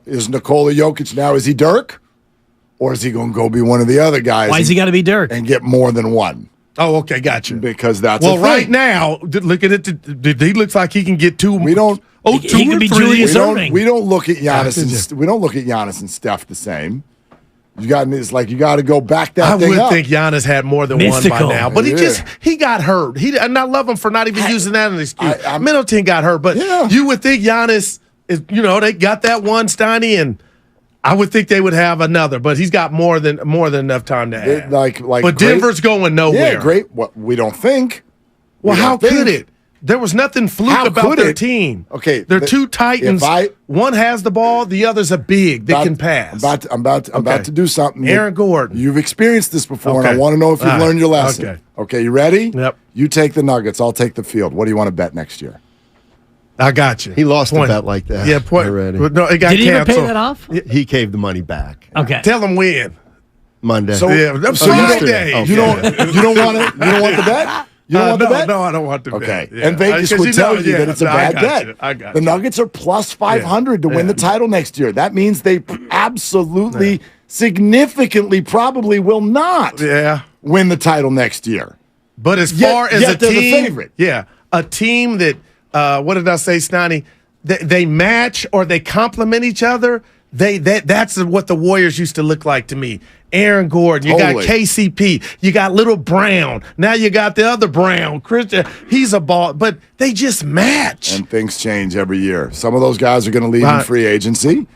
Is Nikola Jokic now? Is he Dirk, or is he going to go be one of the other guys? Why has he got to be Dirk? and get more than one? Oh, okay, got you. Because that's Well, a thing. right now, looking at he looks like he can get 2. We don't. Oh, He 2 can or be 3. Julius We Irving. we don't look at Giannis Yeah. and we don't look at Giannis and Steph the same. It's like you got to go back that I thing would up. think Giannis had more than Mystical. one by now, but Yeah. he got hurt. And I love him for not even using that as an excuse. I'm- Middleton got hurt, but Yeah. you would think Giannis is. They got that one, Steiny, and I would think they would have another, but he's got more than enough time to add. But Denver's going nowhere. Yeah, great. What we don't think. Well, how could it? There was nothing fluke about their team. Okay, they're two titans. One has the ball, the other's a big that can pass. I'm about to do something. Aaron Gordon. You've experienced this before, and I want to know if you've learned your lesson. Okay, you ready? Yep. You take the Nuggets. I'll take the field. What do you want to bet next year? I got you. He lost a bet like that. Yeah, point. Already. No, it got Did he ever canceled. pay that off? He gave the money back. Okay. Tell him when. Monday. So you don't want the bet? You don't want the bet? No, I don't want the bet. Okay. Yeah. And Vegas would tell you that it's a bad bet. I got the Nuggets are plus 500 to win the title next year. That means they absolutely, significantly, probably will not win the title next year. But as far as a they're team, the favorite. a team that, what did I say, Stoney? They match or they complement each other. That's what the Warriors used to look like to me. Aaron Gordon, you got KCP, you got Little Brown. Now you got the other Brown, Christian. He's a ball, but they just match. And things change every year. Some of those guys are going to leave in free agency.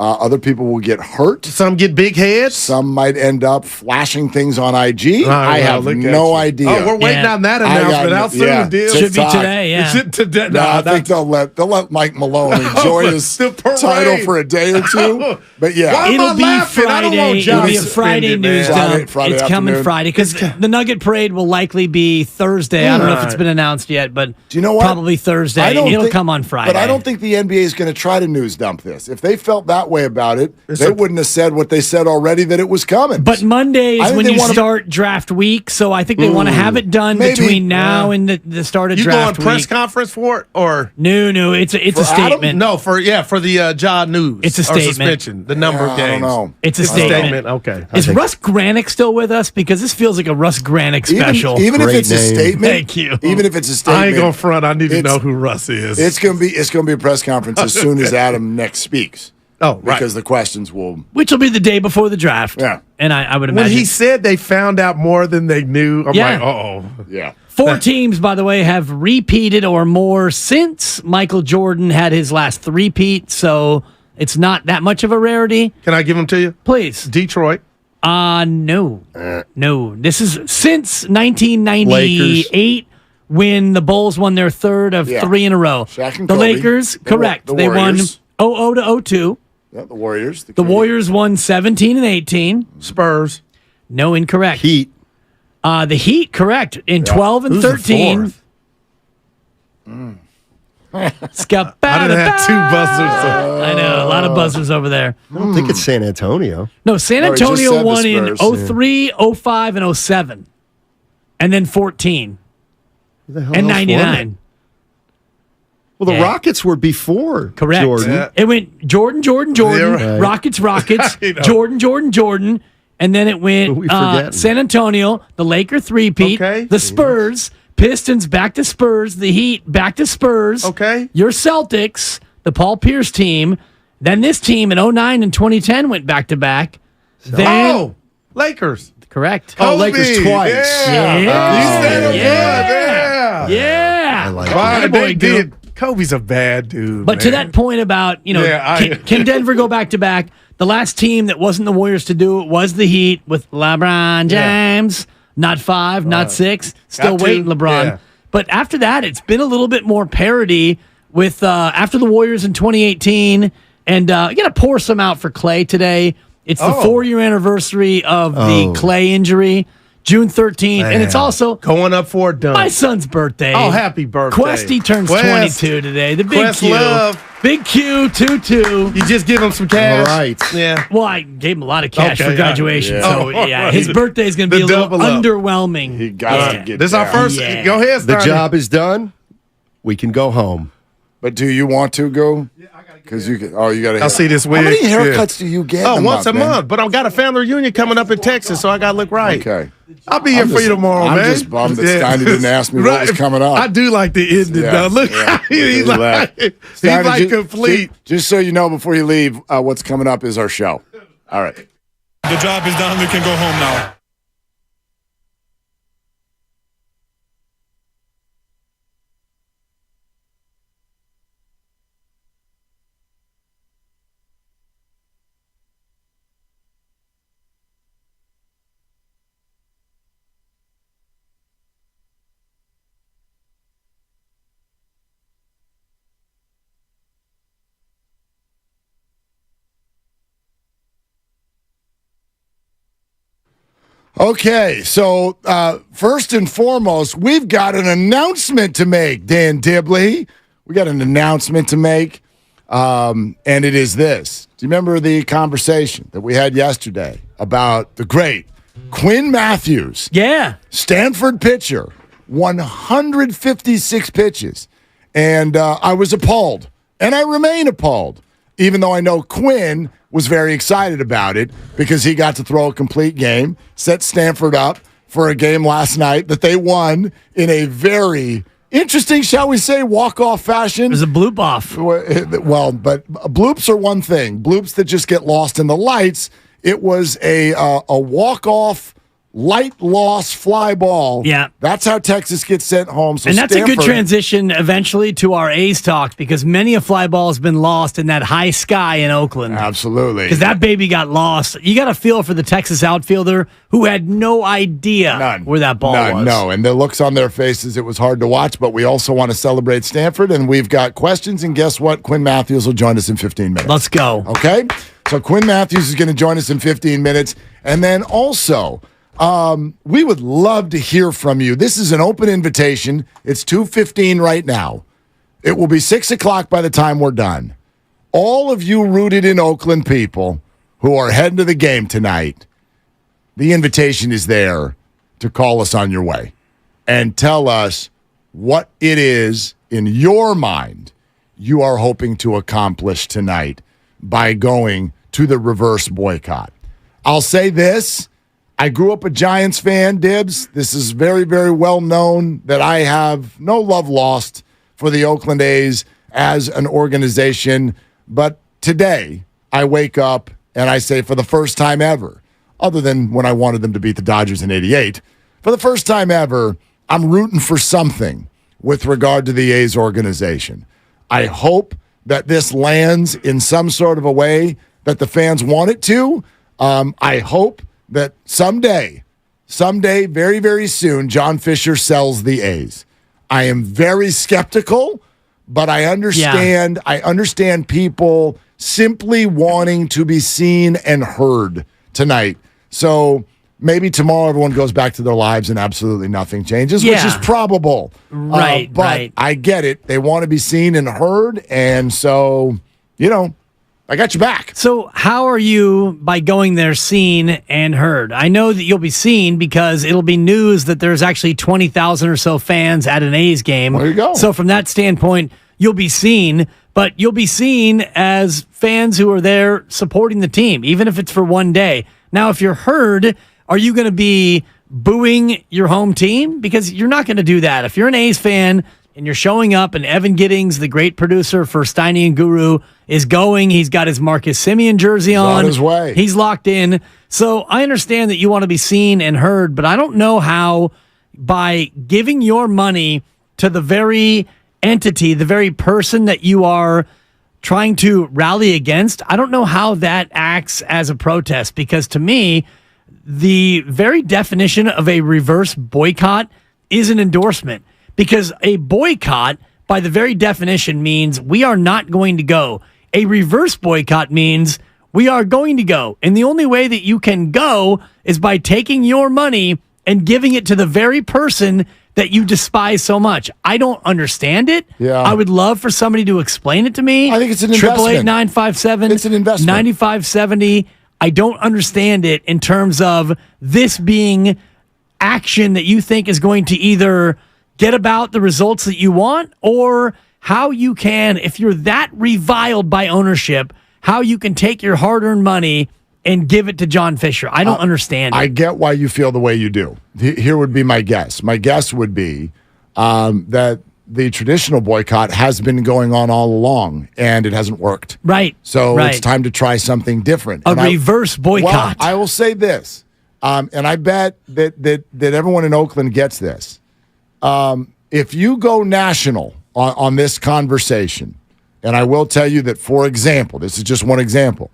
Other people will get hurt. Some get big heads. Some might end up flashing things on IG. I have no idea. Oh, we're waiting on that announcement. How soon, deal? Should be today, Is it today? No, I think they'll let Mike Malone enjoy his title for a day or two. But it'll be Friday. It'll be a Friday news dump. It's coming Friday because the Nugget Parade will likely be Thursday. I don't know if it's been announced yet, but do you know what? Probably Thursday. It'll come on Friday. But I don't think the NBA is going to try to news dump this. If they felt that way about it, they wouldn't have said what they said already that it was coming. But Monday is when you start draft week, so I think they want to have it done between now and the start of draft week. You going press conference for it or no? It's a statement. Adam? No, for the Ja news. It's a statement. Suspension, the number of games. I don't know. It's a statement. Okay. Is Russ Granick still with us? Because this feels like a Russ Granick special. Even if it's a statement. Thank you. Even if it's a statement. I ain't going front. I need to know who Russ is. It's gonna be a press conference as soon as Adam next speaks. Oh, right. Because the questions will... Which will be the day before the draft. Yeah. And I would imagine... When he said they found out more than they knew, I'm like, uh-oh. Yeah. 4 teams, by the way, have repeated or more since Michael Jordan had his last three-peat, so it's not that much of a rarity. Can I give them to you? Please. Detroit. No. No. This is since 1998 Lakers. When the Bulls won their third of 3 in a row. Shaq and the Kobe. Lakers, correct. They won 0-0 to 0-2. Yeah, the Warriors. The Warriors won 17 and 18. Spurs. No, incorrect. Heat. The Heat, correct. In 12 and Who's 13. I done had 2 buzzers. I know, a lot of buzzers over there. I don't think it's San Antonio. No, San No, he just Antonio said the won in Spurs. 03, 05, and 07. And then 14. Who the hell And else won 99. it? Well, the Rockets were before Correct. Jordan. Yeah. It went Jordan, Right. Rockets, You know. Jordan, and then it went We forgetting. San Antonio, the Laker three-peat, Okay. the Spurs, Pistons back to Spurs, the Heat back to Spurs, Okay. your Celtics, the Paul Pierce team, then this team in 09 and 2010 went back-to-back. Then, Lakers. correct. Oh, Lakers twice. Yeah. Yeah. You said it Yeah. good. Yeah. I like Why Atta boy, they did. Kobe's a bad dude. But to man. that point about, can Denver go back to back? The last team that wasn't the Warriors to do it was the Heat with LeBron James. Not 5, not 6. Still Got waiting, 2. LeBron. Yeah. But after that, it's been a little bit more parity with after the Warriors in 2018. And you got to pour some out for Clay today. It's the 4-year anniversary of the Clay injury. June 13th, and it's also going up for a dunk. My son's birthday. Oh, happy birthday. Questy turns Quest. 22 today. The big Quest Q. love. Big Q, 2-2. You just give him some cash. All right. Yeah. Well, I gave him a lot of cash Okay, for graduation, yeah. so right. his birthday is going to be a The little double up. underwhelming. He got to get This is our down. first. Yeah. Go ahead, The Stoney. job is done. We can go home. But do you want to go? Because you got to. I'll see this How wig. many haircuts do you get? Oh, in once a man? month. But I've got a family reunion coming up in Texas, so I got to look right. Okay. I'll be here for you tomorrow, I'm man. just bummed that Steiny didn't ask me what was coming up. I do like the ending, Yeah, though. Look, yeah. he's like Steiny, complete. Just so you know, before you leave, what's coming up is our show. All right. The job is done. We can go home now. Okay, so first and foremost, we've got an announcement to make, Dan Dibley. We got an announcement to make, and it is this. Do you remember the conversation that we had yesterday about the great Quinn Matthews? Yeah. Stanford pitcher, 156 pitches. And I was appalled, and I remain appalled, even though I know Quinn was very excited about it because he got to throw a complete game, set Stanford up for a game last night that they won in a very interesting, shall we say, walk-off fashion. It was a bloop off. Well, but bloops are one thing. Bloops that just get lost in the lights. It was a walk-off, light loss fly ball. Yeah. That's how Texas gets sent home. So and that's Stanford, a good transition eventually to our A's talk because many a fly ball has been lost in that high sky in Oakland. Absolutely. Because that baby got lost. You got to feel for the Texas outfielder who had no idea where that ball was. No, and the looks on their faces, it was hard to watch, but we also want to celebrate Stanford, and we've got questions, and guess what? Quinn Matthews will join us in 15 minutes. Let's go. Okay? So Quinn Matthews is going to join us in 15 minutes, and then also... we would love to hear from you. This is an open invitation. It's 2:15 right now. It will be 6 o'clock by the time we're done. All of you rooted in Oakland people who are heading to the game tonight, the invitation is there to call us on your way and tell us what it is in your mind you are hoping to accomplish tonight by going to the reverse boycott. I'll say this. I grew up a Giants fan, Dibs. This is very, very well known that I have no love lost for the Oakland A's as an organization. But today, I wake up and I say for the first time ever, other than when I wanted them to beat the Dodgers in '88, for the first time ever, I'm rooting for something with regard to the A's organization. I hope that this lands in some sort of a way that the fans want it to. I hope that someday, very, very soon, John Fisher sells the A's. I am very skeptical, but I understand. Yeah. I understand people simply wanting to be seen and heard tonight. So maybe tomorrow everyone goes back to their lives and absolutely nothing changes, which is probable. Right, but I get it. They want to be seen and heard, and so, I got your back. So how are you, by going there, seen and heard? I know that you'll be seen because it'll be news that there's actually 20,000 or so fans at an A's game. There you go. So from that standpoint, you'll be seen, but you'll be seen as fans who are there supporting the team, even if it's for one day. Now, if you're heard, are you going to be booing your home team? Because you're not going to do that. If you're an A's fan and you're showing up and Evan Giddings, the great producer for Steiny and Guru, is going. He's got his Marcus Semien jersey on. His way. He's locked in. So I understand that you want to be seen and heard, but I don't know how by giving your money to the very entity, the very person that you are trying to rally against, I don't know how that acts as a protest, because to me, the very definition of a reverse boycott is an endorsement, because a boycott, by the very definition, means we are not going to go. A reverse boycott means we are going to go. And the only way that you can go is by taking your money and giving it to the very person that you despise so much. I don't understand it. Yeah. I would love for somebody to explain it to me. I think it's an investment. 888-957. It's an investment. 9570. I don't understand it in terms of this being action that you think is going to either get about the results that you want, or how you can, if you're that reviled by ownership, how you can take your hard-earned money and give it to John Fisher. I don't understand it. I get why you feel the way you do. Here would be my guess. My guess would be that the traditional boycott has been going on all along, and it hasn't worked. Right. So it's time to try something different. A reverse boycott. Well, I will say this, and I bet that everyone in Oakland gets this. If you go national on this conversation, and I will tell you that, for example, this is just one example.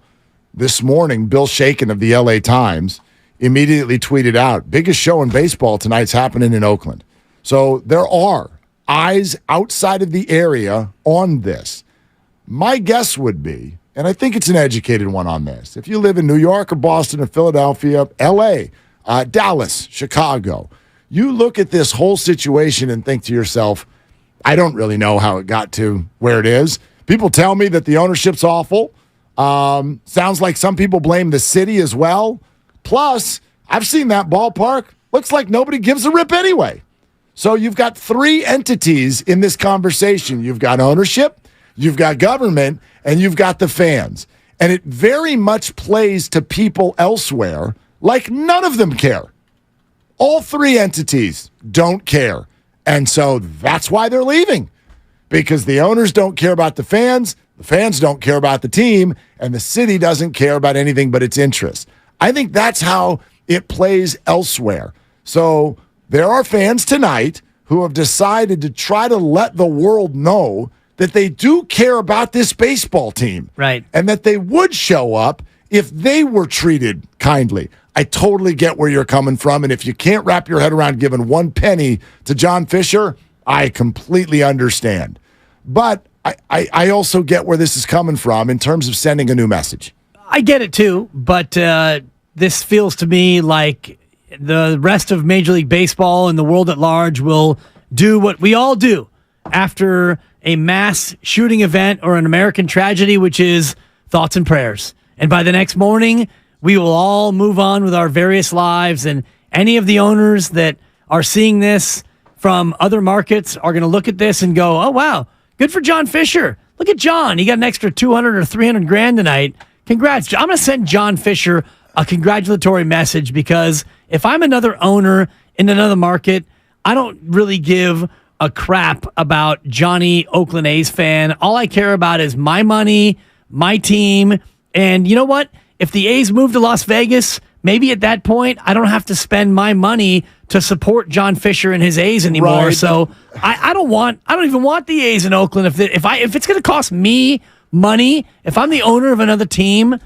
This morning, Bill Shaken of the LA Times immediately tweeted out, biggest show in baseball tonight's happening in Oakland. So there are eyes outside of the area on this. My guess would be, and I think it's an educated one on this, if you live in New York or Boston or Philadelphia, LA, Dallas, Chicago. You look at this whole situation and think to yourself, I don't really know how it got to where it is. People tell me that the ownership's awful. Sounds like some people blame the city as well. Plus, I've seen that ballpark. Looks like nobody gives a rip anyway. So you've got three entities in this conversation. You've got ownership, you've got government, and you've got the fans. And it very much plays to people elsewhere like none of them care. All three entities don't care. And so that's why they're leaving. Because the owners don't care about the fans don't care about the team, and the city doesn't care about anything but its interests. I think that's how it plays elsewhere. So there are fans tonight who have decided to try to let the world know that they do care about this baseball team. Right. And that they would show up if they were treated kindly. I totally get where you're coming from, and if you can't wrap your head around giving one penny to John Fisher, I completely understand. But I also get where this is coming from in terms of sending a new message. I get it too, but this feels to me like the rest of Major League Baseball and the world at large will do what we all do after a mass shooting event or an American tragedy, which is thoughts and prayers. And by the next morning, we will all move on with our various lives, and any of the owners that are seeing this from other markets are going to look at this and go, oh, wow, good for John Fisher. Look at John. He got an extra 200 or 300 grand tonight. Congrats. I'm going to send John Fisher a congratulatory message, because if I'm another owner in another market, I don't really give a crap about Johnny Oakland A's fan. All I care about is my money, my team. And you know what? If the A's move to Las Vegas, maybe at that point, I don't have to spend my money to support John Fisher and his A's anymore. Right. So I don't even want the A's in Oakland. If it's going to cost me money, if I'm the owner of another team,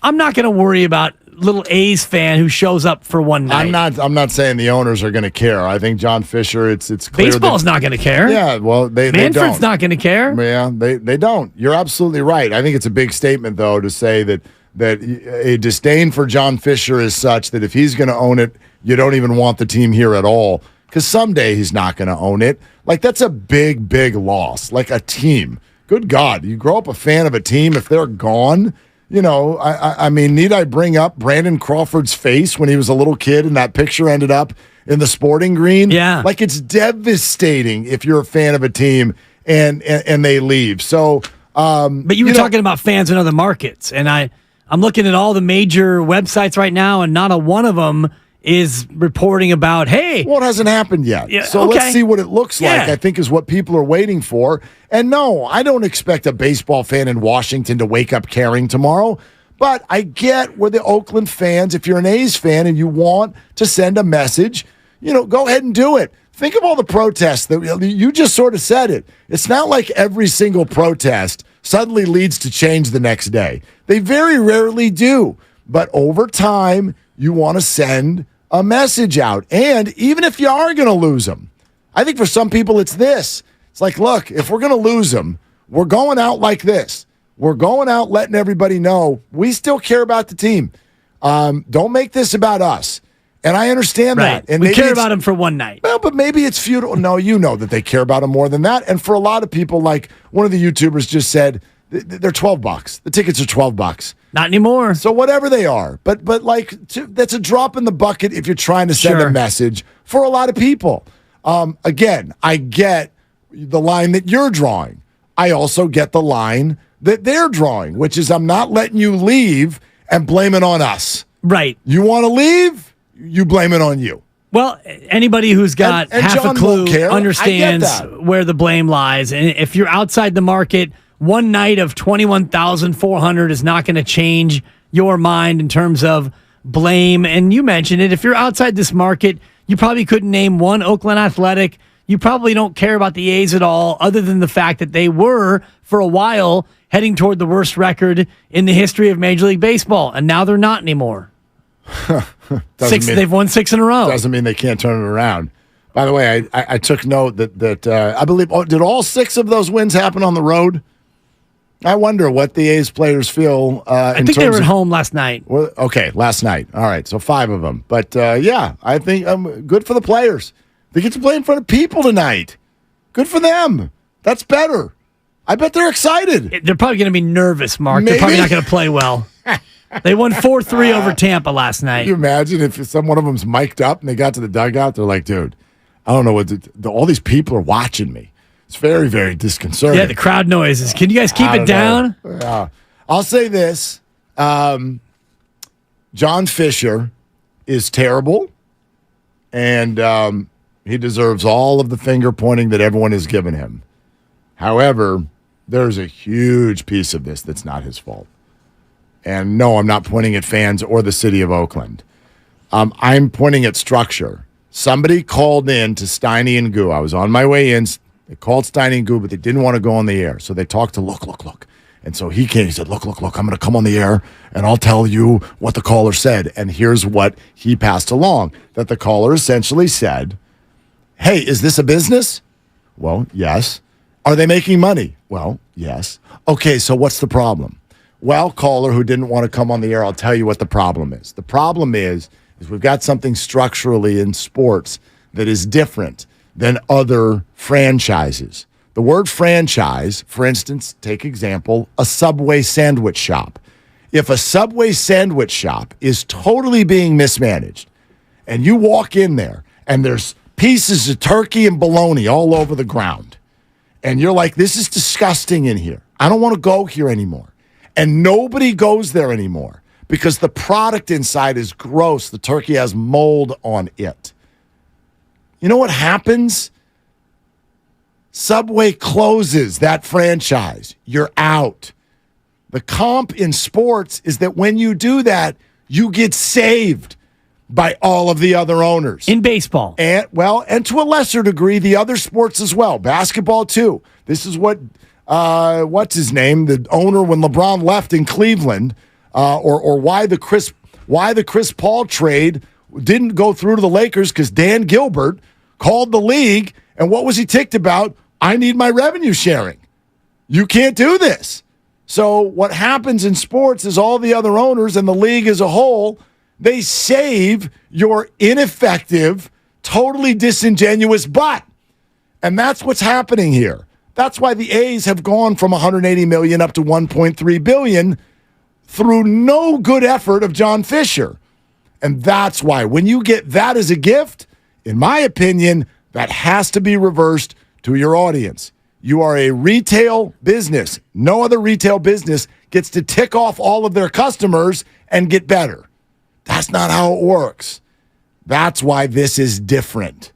I'm not going to worry about little A's fan who shows up for one night. I'm not saying the owners are going to care. I think John Fisher, it's clear baseball's not going to care. Yeah, well, they Manfred's don't. not going to care. Yeah, they don't. You're absolutely right. I think it's a big statement, though, to say that a disdain for John Fisher is such that if he's going to own it, you don't even want the team here at all, because someday he's not going to own it. Like, that's a big, big loss. Like a team. Good God, you grow up a fan of a team, if they're gone. You know, I mean, need I bring up Brandon Crawford's face when he was a little kid and that picture ended up in the Sporting Green? Yeah. Like, it's devastating if you're a fan of a team and they leave. So, but you were talking about fans in other markets, and I'm looking at all the major websites right now, and not a one of them is reporting about, hey. Well, it hasn't happened yet. Yeah, so okay. Let's see what it looks like, I think is what people are waiting for. And no, I don't expect a baseball fan in Washington to wake up caring tomorrow. But I get where the Oakland fans, if you're an A's fan and you want to send a message, go ahead and do it. Think of all the protests that you just sort of said it. It's not like every single protest suddenly leads to change the next day. They very rarely do. But over time, you want to send a message out. And even if you are going to lose them, I think for some people it's this. It's like, look, if we're going to lose them, we're going out like this. We're going out letting everybody know we still care about the team. Don't make this about us. And I understand right. that. And we care about them for one night. Well, but maybe it's futile. No, you know that they care about them more than that. And for a lot of people, like one of the YouTubers just said, they're $12. The tickets are $12. Not anymore. So whatever they are. But that's a drop in the bucket if you're trying to send a message for a lot of people. Again, I get the line that you're drawing. I also get the line that they're drawing, which is I'm not letting you leave and blame it on us. Right. You want to leave? You blame it on you. Well, anybody who's got and half John a clue won't care. understands where the blame lies. And if you're outside the market, one night of 21,400 is not going to change your mind in terms of blame. And you mentioned it. If you're outside this market, you probably couldn't name one Oakland Athletic. You probably don't care about the A's at all, other than the fact that they were, for a while, heading toward the worst record in the history of Major League Baseball. And now they're not anymore. They've won 6 in a row. Doesn't mean they can't turn it around. By the way, I took note that I believe, did all 6 of those wins happen on the road? I wonder what the A's players feel. I think they were at home last night. Well, okay, last night. All right, so 5 of them. But yeah, I think good for the players. They get to play in front of people tonight. Good for them. That's better. I bet they're excited. They're probably going to be nervous, Mark. Maybe. They're probably not going to play well. They won 4-3 over Tampa last night. Can you imagine if one of them's mic'd up and they got to the dugout? They're like, dude, I don't know what all these people are watching me. It's very, very disconcerting. Yeah, the crowd noises. Can you guys keep it down? Yeah. I'll say this. John Fisher is terrible, and he deserves all of the finger pointing that everyone has given him. However, there's a huge piece of this that's not his fault. And no, I'm not pointing at fans or the city of Oakland. I'm pointing at structure. Somebody called in to Steiny and Goo. I was on my way in. They called Steiny and Goo, but they didn't want to go on the air. So they talked to Look. And so he came. He said, look, I'm going to come on the air, and I'll tell you what the caller said. And here's what he passed along, that the caller essentially said, hey, is this a business? Well, yes. Are they making money? Well, yes. Okay, so what's the problem? Well, caller who didn't want to come on the air, I'll tell you what the problem is. The problem is we've got something structurally in sports that is different than other franchises. The word franchise, for instance, take example, a Subway sandwich shop. If a Subway sandwich shop is totally being mismanaged and you walk in there and there's pieces of turkey and bologna all over the ground and you're like, this is disgusting in here. I don't want to go here anymore. And nobody goes there anymore because the product inside is gross. The turkey has mold on it. You know what happens? Subway closes that franchise. You're out. The comp in sports is that when you do that, you get saved by all of the other owners. In baseball. And to a lesser degree, the other sports as well. Basketball, too. This is what, what's his name? The owner when LeBron left in Cleveland, or why the Chris Paul trade didn't go through to the Lakers because Dan Gilbert called the league, and what was he ticked about? I need my revenue sharing. You can't do this. So what happens in sports is all the other owners and the league as a whole, they save your ineffective, totally disingenuous butt. And that's what's happening here. That's why the A's have gone from $180 million up to $1.3 billion through no good effort of John Fisher. And that's why when you get that as a gift, in my opinion, that has to be reversed to your audience. You are a retail business. No other retail business gets to tick off all of their customers and get better. That's not how it works. That's why this is different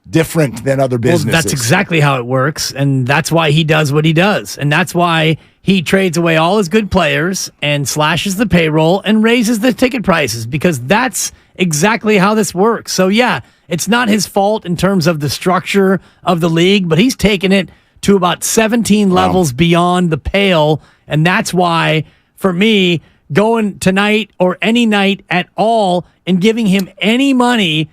than other businesses. Well, that's exactly how it works, and that's why he does what he does. And that's why he trades away all his good players and slashes the payroll and raises the ticket prices, because that's exactly how this works. So, yeah, it's not his fault in terms of the structure of the league, but he's taken it to about 17 levels beyond the pale, and that's why, for me, going tonight or any night at all and giving him any money,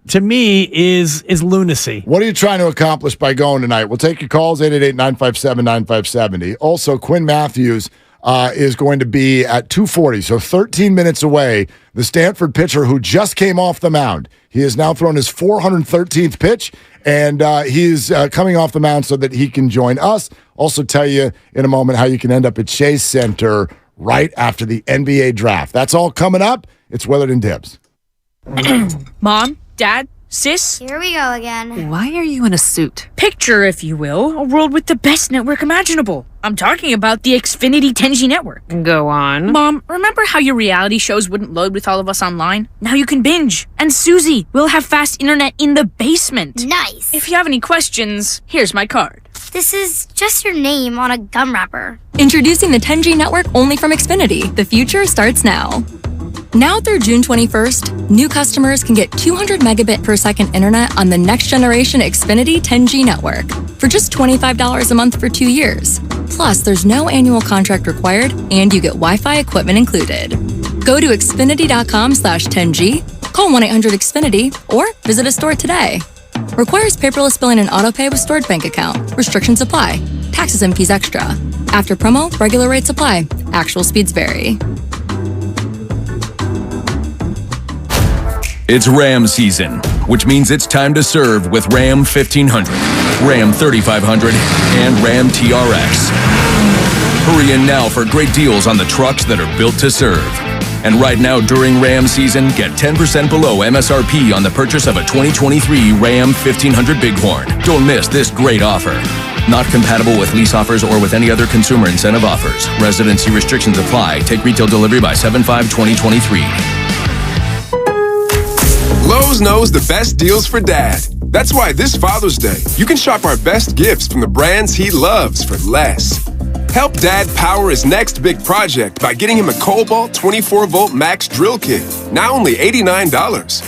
to me, is lunacy. What are you trying to accomplish by going tonight? We'll take your calls, 888-957-9570. Also, Quinn Matthews is going to be at 2:40, so 13 minutes away. The Stanford pitcher who just came off the mound. He has now thrown his 413th pitch, and he's coming off the mound so that he can join us. Also tell you in a moment how you can end up at Chase Center right after the NBA draft. That's all coming up. It's Willard and Dibbs. Mom, Dad, Sis? Here we go again. Why are you in a suit? Picture, if you will, a world with the best network imaginable. I'm talking about the Xfinity 10G network. Go on. Mom, remember how your reality shows wouldn't load with all of us online? Now you can binge. And Susie, we'll have fast internet in the basement. Nice. If you have any questions, here's my card. This is just your name on a gum wrapper. Introducing the 10G network only from Xfinity. The future starts now. Now through June 21st, new customers can get 200 megabit per second internet on the next generation Xfinity 10G network for just $25 a month for 2 years. Plus, there's no annual contract required, and you get Wi-Fi equipment included. Go to Xfinity.com/10G, call 1-800-XFINITY, or visit a store today. Requires paperless billing and autopay with stored bank account. Restrictions apply. Taxes and fees extra. After promo, regular rates apply. Actual speeds vary. It's Ram season, which means it's time to serve with Ram 1500, Ram 3500, and Ram TRX. Hurry in now for great deals on the trucks that are built to serve. And right now during Ram season, get 10% below MSRP on the purchase of a 2023 Ram 1500 Bighorn. Don't miss this great offer. Not compatible with lease offers or with any other consumer incentive offers. Residency restrictions apply. Take retail delivery by 7/5/2023. Lowe's knows the best deals for Dad. That's why this Father's Day, you can shop our best gifts from the brands he loves for less. Help Dad power his next big project by getting him a Cobalt 24-volt Max drill kit, now only $89.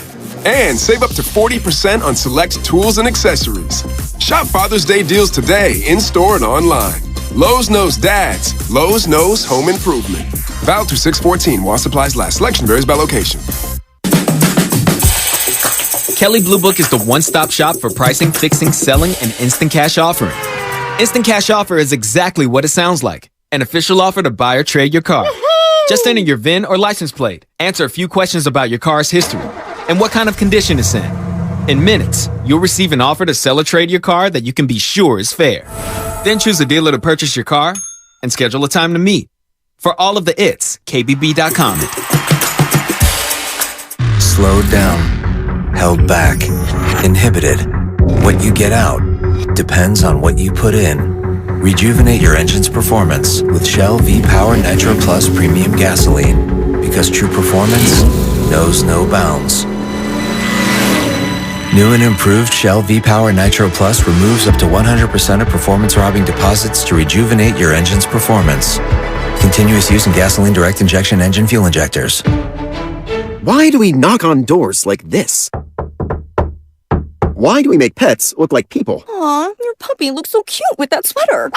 And save up to 40% on select tools and accessories. Shop Father's Day deals today, in-store and online. Lowe's knows dads. Lowe's knows home improvement. Valid through 6/14 while supplies last. Selection varies by location. Kelley Blue Book is the one-stop shop for pricing, fixing, selling, and instant cash offering. Instant cash offer is exactly what it sounds like. An official offer to buy or trade your car. Just enter your VIN or license plate, answer a few questions about your car's history, and what kind of condition it's in. In minutes, you'll receive an offer to sell or trade your car that you can be sure is fair. Then choose a dealer to purchase your car and schedule a time to meet. For all of the its, KBB.com. Slowed down, held back, inhibited. What you get out depends on what you put in. Rejuvenate your engine's performance with Shell V-Power Nitro Plus Premium Gasoline, because true performance knows no bounds. New and improved Shell V-Power Nitro Plus removes up to 100% of performance-robbing deposits to rejuvenate your engine's performance. Continuous use in gasoline direct injection engine fuel injectors. Why do we knock on doors like this? Why do we make pets look like people? Aw, your puppy looks so cute with that sweater.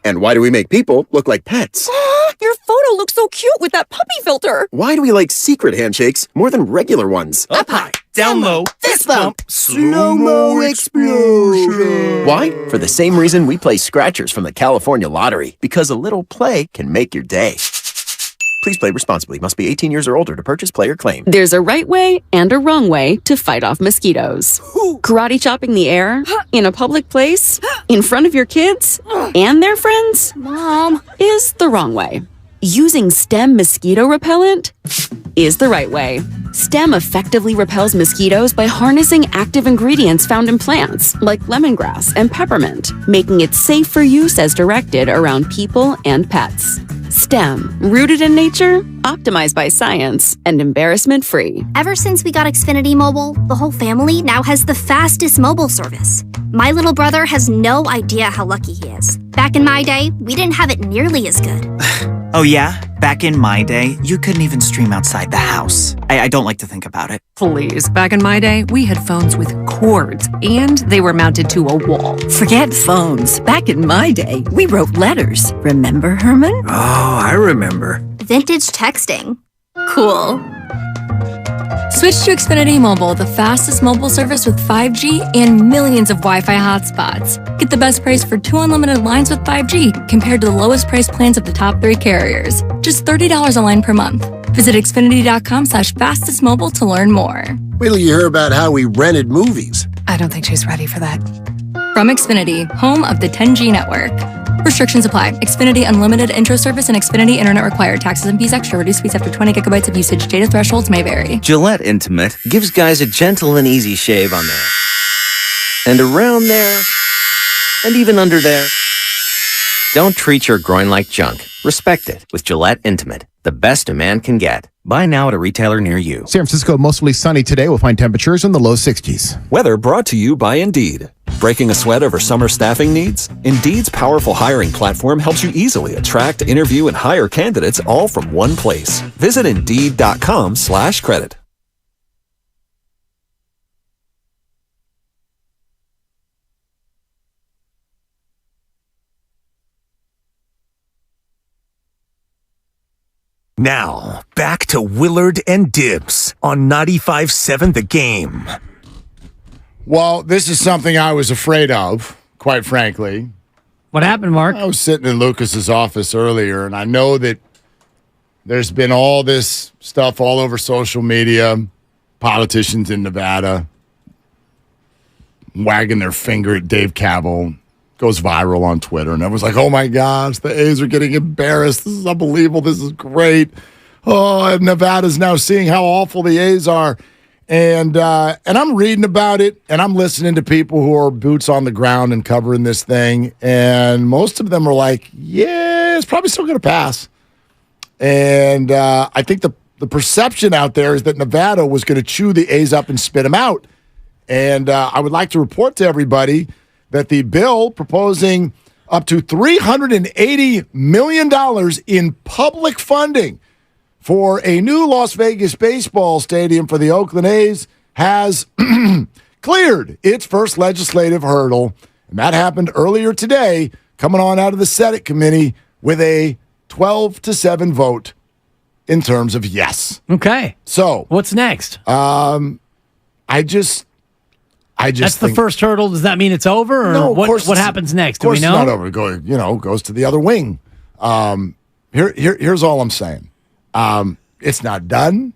And why do we make people look like pets? Aw, your photo looks so cute with that puppy filter. Why do we like secret handshakes more than regular ones? Up high, down low, fist bump, slow-mo explosion. Why? For the same reason we play scratchers from the California Lottery, because a little play can make your day. Please play responsibly. Must be 18 years or older to purchase, play, or claim. There's a right way and a wrong way to fight off mosquitoes. Karate chopping the air, in a public place, in front of your kids, and their friends, Mom, is the wrong way. Using STEM mosquito repellent is the right way. STEM effectively repels mosquitoes by harnessing active ingredients found in plants, like lemongrass and peppermint, making it safe for use as directed around people and pets. STEM, rooted in nature, optimized by science, and embarrassment-free. Ever since we got Xfinity Mobile, the whole family now has the fastest mobile service. My little brother has no idea how lucky he is. Back in my day, we didn't have it nearly as good. Oh yeah? Back in my day, you couldn't even stream outside the house. I don't like to think about it. Please, back in my day, we had phones with cords, and they were mounted to a wall. Forget phones. Back in my day, we wrote letters. Remember, Herman? Oh, I remember. Vintage texting. Cool. Switch to Xfinity Mobile, the fastest mobile service with 5G and millions of Wi-Fi hotspots. Get the best price for 2 unlimited lines with 5G compared to the lowest price plans of the top 3 carriers. Just $30 a line per month. Visit Xfinity.com/fastestmobile to learn more. Wait till you hear about how we rented movies. I don't think she's ready for that. From Xfinity, home of the 10G network. Restrictions apply. Xfinity Unlimited intro service and Xfinity Internet required. Taxes and fees extra. Reduced speeds after 20 gigabytes of usage. Data thresholds may vary. Gillette Intimate gives guys a gentle and easy shave on there. And around there. And even under there. Don't treat your groin like junk. Respect it with Gillette Intimate. The best a man can get. Buy now at a retailer near you. San Francisco, mostly sunny today. We'll find temperatures in the low 60s. Weather brought to you by Indeed. Breaking a sweat over summer staffing needs? Indeed's powerful hiring platform helps you easily attract, interview, and hire candidates all from one place. Visit Indeed.com/credit. Now, back to Willard and Dibs on 95.7 The Game. Well, this is something I was afraid of, quite frankly. What happened, Mark? I was sitting in Lucas's office earlier, and I know that there's been all this stuff all over social media, politicians in Nevada wagging their finger at Dave Cabell. Goes viral on Twitter, and everyone's like, oh my gosh, the A's are getting embarrassed. This is unbelievable. This is great. Oh, Nevada's now seeing how awful the A's are. And I'm reading about it, and I'm listening to people who are boots on the ground and covering this thing, and most of them are like, yeah, it's probably still going to pass. And I think the perception out there is that Nevada was going to chew the A's up and spit them out. And I would like to report to everybody that the bill proposing up to $380 million in public funding for a new Las Vegas baseball stadium for the Oakland A's has cleared its first legislative hurdle. And that happened earlier today, coming on out of the Senate committee with a 12-7 vote in terms of yes. Okay. So what's next? That's the first hurdle. Does that mean it's over, or no, what happens next? Do we know? Of course it's not over. Goes to the other wing. Here's all I'm saying. It's not done,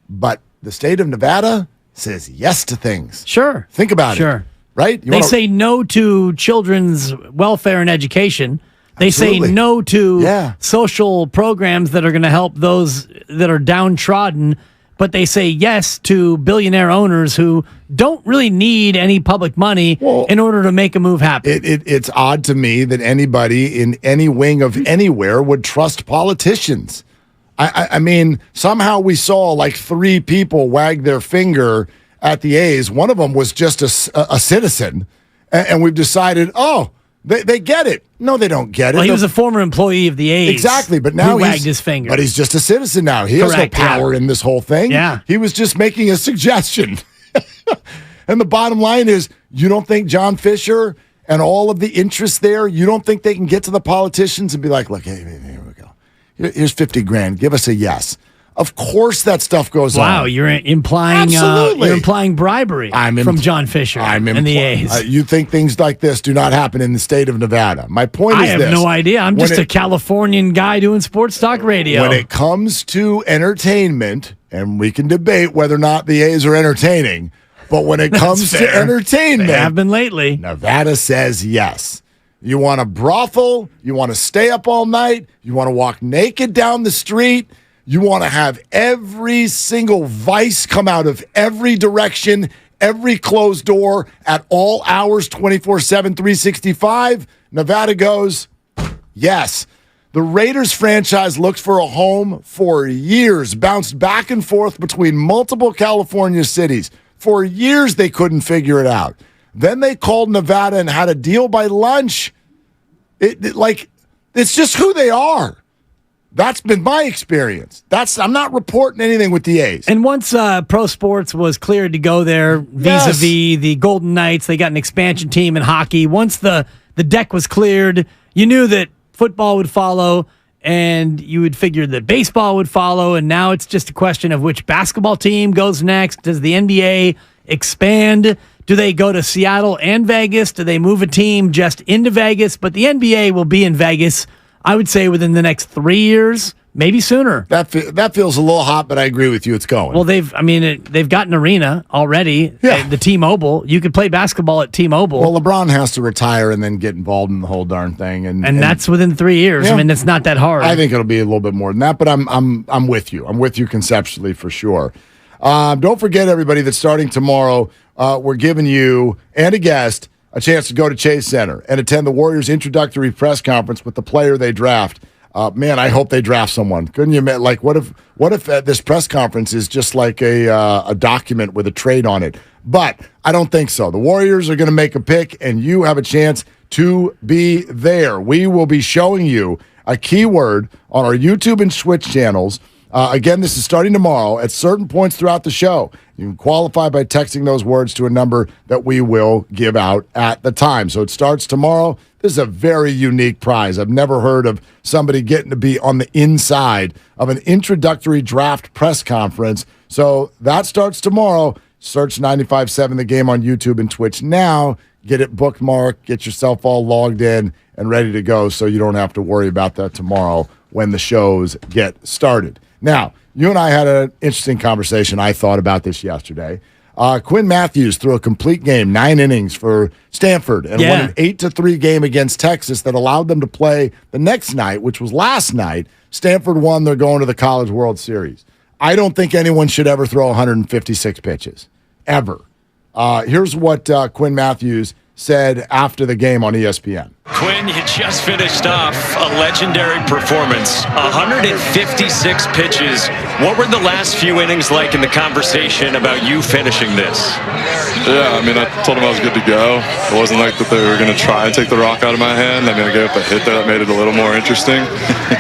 but the state of Nevada says yes to things. Sure. Think about it. Right? They say no to children's welfare and education. They Absolutely. say no to social programs that are going to help those that are downtrodden. But they say yes to billionaire owners who don't really need any public money in order to make a move happen. It's odd to me that anybody in any wing of anywhere would trust politicians. I mean, somehow we saw like 3 people wag their finger at the A's. One of them was just a citizen, and we've decided, they get it. No, they don't get it. Well, he was a former employee of the A's. Exactly, but now he wagged his finger. But he's just a citizen now. He has no power in this whole thing. Yeah. He was just making a suggestion. And the bottom line is, you don't think John Fisher and all of the interests there, you don't think they can get to the politicians and be like, look, hey, here we go. Here's $50,000. Give us a yes. Of course that stuff goes on. Wow, you're implying bribery from John Fisher and the A's. You think things like this do not happen in the state of Nevada. My point is this. I have no idea. I'm just a Californian guy doing sports talk radio. When it comes to entertainment, and we can debate whether or not the A's are entertaining, but when it comes to entertainment, they have been lately. Nevada says yes. You want a brothel, you want to stay up all night, you want to walk naked down the street, you want to have every single vice come out of every direction, every closed door at all hours, 24/7, 365. Nevada goes, yes. The Raiders franchise looked for a home for years, bounced back and forth between multiple California cities. For years, they couldn't figure it out. Then they called Nevada and had a deal by lunch. It's just who they are. That's been my experience. I'm not reporting anything with the A's. And once pro sports was cleared to go there, vis-a-vis the Golden Knights, they got an expansion team in hockey. Once the deck was cleared, you knew that football would follow, and you would figure that baseball would follow, and now it's just a question of which basketball team goes next. Does the NBA expand? Do they go to Seattle and Vegas? Do they move a team just into Vegas? But the NBA will be in Vegas, I would say, within the next 3 years, maybe sooner. That feels a little hot, but I agree with you. It's going. Well, they've got an arena already. Yeah. The T-Mobile. You could play basketball at T-Mobile. Well, LeBron has to retire and then get involved in the whole darn thing, and that's within 3 years. Yeah. I mean, it's not that hard. I think it'll be a little bit more than that, but I'm with you. I'm with you conceptually for sure. Don't forget, everybody, that starting tomorrow, we're giving you and a guest a chance to go to Chase Center and attend the Warriors introductory press conference with the player they draft. Man, I hope they draft someone. Couldn't you imagine? Like, what if this press conference is just like a document with a trade on it? But I don't think so. The Warriors are going to make a pick, and you have a chance to be there. We will be showing you a keyword on our YouTube and Twitch channels. Again, this is starting tomorrow at certain points throughout the show. You can qualify by texting those words to a number that we will give out at the time. So it starts tomorrow. This is a very unique prize. I've never heard of somebody getting to be on the inside of an introductory draft press conference. So that starts tomorrow. Search 95.7 The Game on YouTube and Twitch now. Get it bookmarked. Get yourself all logged in. and ready to go, so you don't have to worry about that tomorrow when the shows get started. Now, you and I had an interesting conversation. I thought about this yesterday. Quinn Matthews threw a complete game, 9 innings for Stanford, and won an 8-3 game against Texas that allowed them to play the next night, which was last night. Stanford won. They're going to the College World Series. I don't think anyone should ever throw 156 pitches, ever. Here's what Quinn Matthews said after the game on ESPN. Quinn, you just finished off a legendary performance, 156 pitches. What were the last few innings like in the conversation about you finishing this? Yeah, I mean, I told him I was good to go. It wasn't like that they were going to try and take the rock out of my hand. I mean, I gave up a hit there that made it a little more interesting.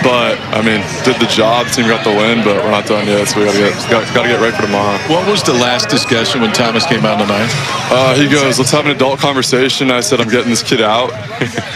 But, I mean, did the job. Team got the win, but we're not done yet, so we got to get ready for tomorrow. What was the last discussion when Thomas came out in the ninth? He goes, let's have an adult conversation. I said, I'm getting this kid out.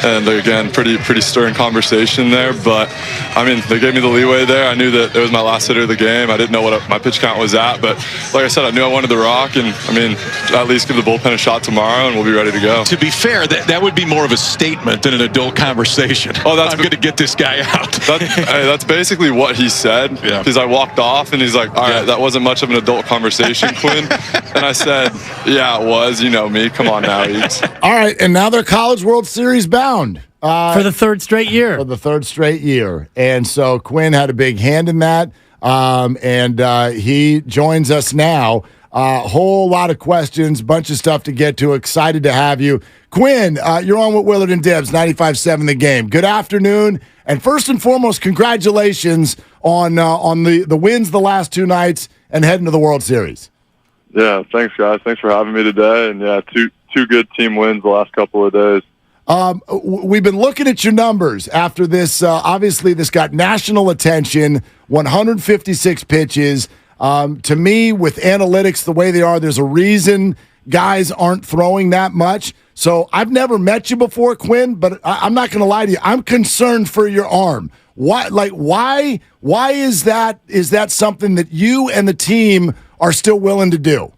And again, pretty stirring conversation there. But, I mean, they gave me the leeway there. I knew that it was my last hitter of the game. I didn't know what my pitch count was at. But, like I said, I knew I wanted the rock. And, I mean, at least give the bullpen a shot tomorrow, and we'll be ready to go. To be fair, that would be more of a statement than an adult conversation. Oh, I'm going to get this guy out. That's basically what he said. Yeah. Because I walked off, and he's like, all right, that wasn't much of an adult conversation, Quinn. And I said, yeah, it was. You know me. Come on now, Eats. All right, and now they're College World Series bound. For the third straight year. For the third straight year. And so Quinn had a big hand in that, and he joins us now. Whole lot of questions, bunch of stuff to get to. Excited to have you. Quinn, you're on with Willard and Dibs, 95.7 The Game. Good afternoon. And first and foremost, congratulations on the wins the last 2 nights and heading to the World Series. Yeah, thanks, guys. Thanks for having me today. And, yeah, two good team wins the last couple of days. We've been looking at your numbers after this. Obviously, this got national attention, 156 pitches. To me, with analytics the way they are, there's a reason guys aren't throwing that much. So I've never met you before, Quinn, but I'm not going to lie to you. I'm concerned for your arm. Why is that? Is that something that you and the team are still willing to do?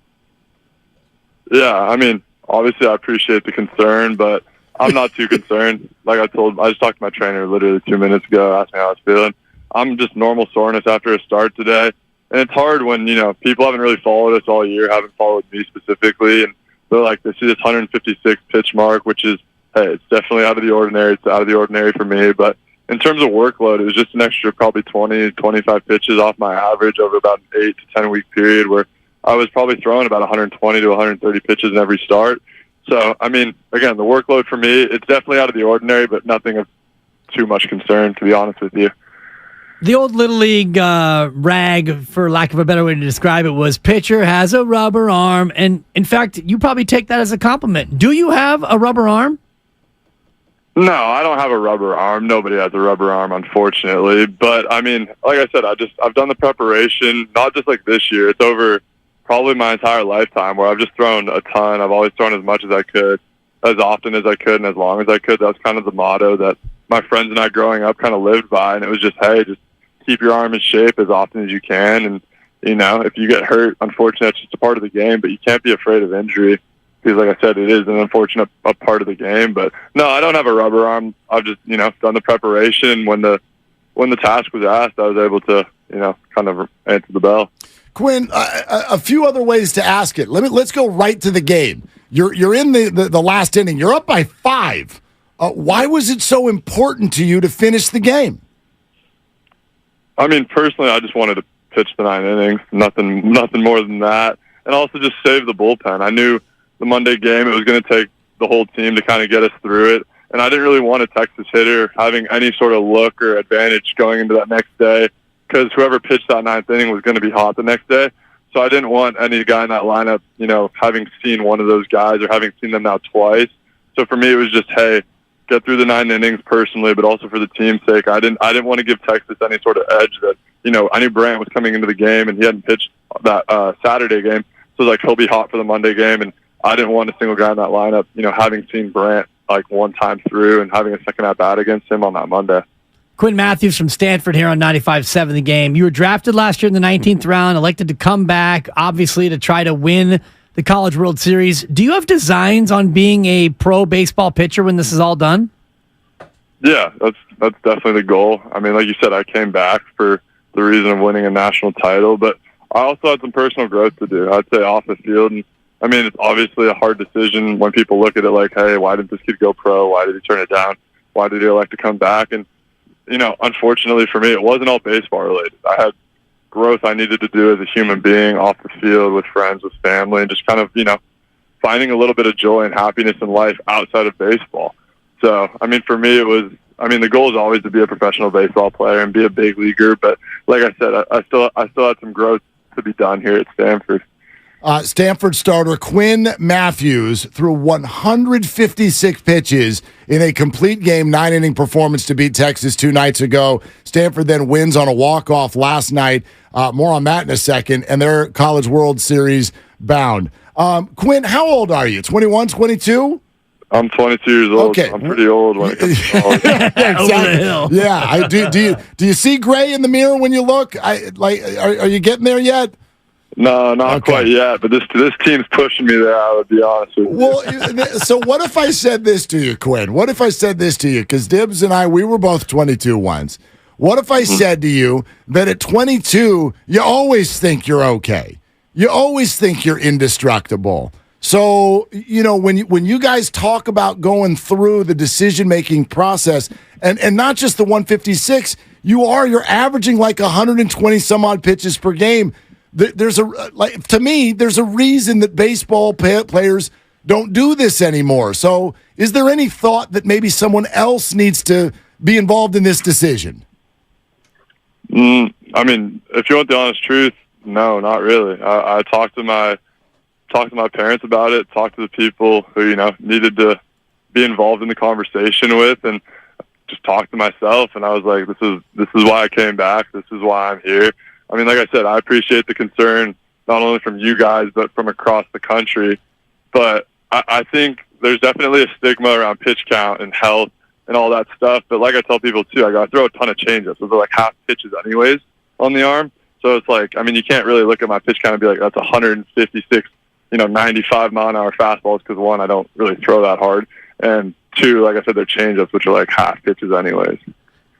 Yeah, I mean, obviously I appreciate the concern, but I'm not too concerned. Like I just talked to my trainer literally 2 minutes ago, asked me how I was feeling. I'm just normal soreness after a start today. And it's hard when, people haven't really followed us all year, haven't followed me specifically. And they're like, they see this 156 pitch mark, which is, hey, it's definitely out of the ordinary. It's out of the ordinary for me. But in terms of workload, it was just an extra probably 20, 25 pitches off my average over about an 8 to 10 week period where I was probably throwing about 120 to 130 pitches in every start. So, I mean, again, the workload for me, it's definitely out of the ordinary, but nothing of too much concern, to be honest with you. The old Little League rag, for lack of a better way to describe it, was pitcher has a rubber arm. And, in fact, you probably take that as a compliment. Do you have a rubber arm? No, I don't have a rubber arm. Nobody has a rubber arm, unfortunately. But, I mean, like I said, I've done the preparation, not just like this year. It's over probably my entire lifetime where I've just thrown a ton. I've always thrown as much as I could, as often as I could, and as long as I could. That was kind of the motto that my friends and I growing up kind of lived by. And it was just, hey, just keep your arm in shape as often as you can. And, if you get hurt, unfortunately, that's just a part of the game, but you can't be afraid of injury because, like I said, it is an unfortunate part of the game. But, no, I don't have a rubber arm. I've just, done the preparation. When the task was asked, I was able to, kind of answer the bell. Quinn, a few other ways to ask it. Let's go right to the game. You're in the last inning. You're up by 5. Why was it so important to you to finish the game? I mean, personally, I just wanted to pitch the 9 innings. Nothing more than that. And also just save the bullpen. I knew the Monday game, it was going to take the whole team to kind of get us through it. And I didn't really want a Texas hitter having any sort of look or advantage going into that next day because whoever pitched that 9th inning was going to be hot the next day. So I didn't want any guy in that lineup, having seen one of those guys or having seen them now twice. So for me, it was just, hey, get through the 9 innings personally, but also for the team's sake. I didn't want to give Texas any sort of edge that, I knew Brant was coming into the game and he hadn't pitched that Saturday game. So like he'll be hot for the Monday game. And I didn't want a single guy in that lineup, having seen Brant like one time through and having a second at bat against him on that Monday. Quinn Matthews from Stanford here on 95.7 The Game. You were drafted last year in the 19th round, elected to come back, obviously, to try to win the College World Series. Do you have designs on being a pro baseball pitcher when this is all done? Yeah, that's definitely the goal. I mean, like you said, I came back for the reason of winning a national title, but I also had some personal growth to do, I'd say, off the field. And I mean, it's obviously a hard decision when people look at it like, hey, why didn't this kid go pro? Why did he turn it down? Why did he elect to come back? And, unfortunately for me, it wasn't all baseball related. I had growth I needed to do as a human being off the field with friends, with family, and just kind of, finding a little bit of joy and happiness in life outside of baseball. So, I mean, for me, the goal is always to be a professional baseball player and be a big leaguer. But like I said, I still had some growth to be done here at Stanford. Stanford starter Quinn Matthews threw 156 pitches in a complete game, 9-inning performance to beat Texas 2 nights ago. Stanford then wins on a walk-off last night. More on that in a second. And they're College World Series bound. Quinn, how old are you? 21, 22? I'm 22 years old. Okay. I'm pretty old when it comes to college. Exactly. Yeah. Do you see gray in the mirror when you look? Are you getting there yet? No, not quite yet. But this team's pushing me there. I would be honest with you. Well, so what if I said this to you, Quinn? What if I said this to you? Because Dibbs and I, we were both 22 once. What if I said to you that at 22, you always think you're okay? You always think you're indestructible. So, when you guys talk about going through the decision-making process, and not just the 156, you're averaging like 120 some odd pitches per game. To me, there's a reason that baseball players don't do this anymore. So is there any thought that maybe someone else needs to be involved in this decision? I mean, if you want the honest truth, no, not really. I talked to my parents about it, talked to the people who, needed to be involved in the conversation with, and just talked to myself. And I was like, this is why I came back. This is why I'm here. I mean, like I said, I appreciate the concern, not only from you guys, but from across the country. But I think there's definitely a stigma around pitch count and health and all that stuff. But like I tell people too, I throw a ton of changeups. Those are like half pitches anyways on the arm. So it's like, I mean, you can't really look at my pitch count and be like, that's 156, 95-mile-an-hour fastballs, because one, I don't really throw that hard, and two, like I said, they're changeups, which are like half pitches anyways.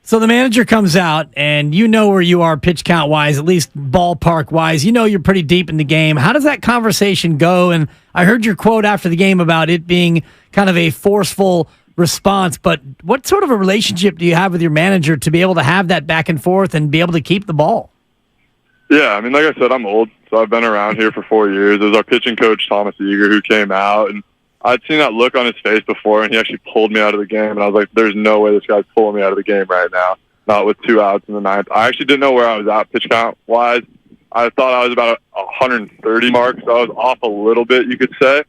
So the manager comes out, and you know where you are pitch count-wise, at least ballpark-wise. You know you're pretty deep in the game. How does that conversation go? And I heard your quote after the game about it being kind of a forceful response, but what sort of a relationship do you have with your manager to be able to have that back and forth and be able to keep the ball? Yeah, I mean, like I said, I'm old, so I've been around here for 4 years. It was our pitching coach, Thomas Eager, who came out, and I'd seen that look on his face before, and he actually pulled me out of the game, and I was like, there's no way this guy's pulling me out of the game right now, not with 2 outs in the ninth. I actually didn't know where I was at pitch count-wise. I thought I was about 130 mark, so I was off a little bit, you could say.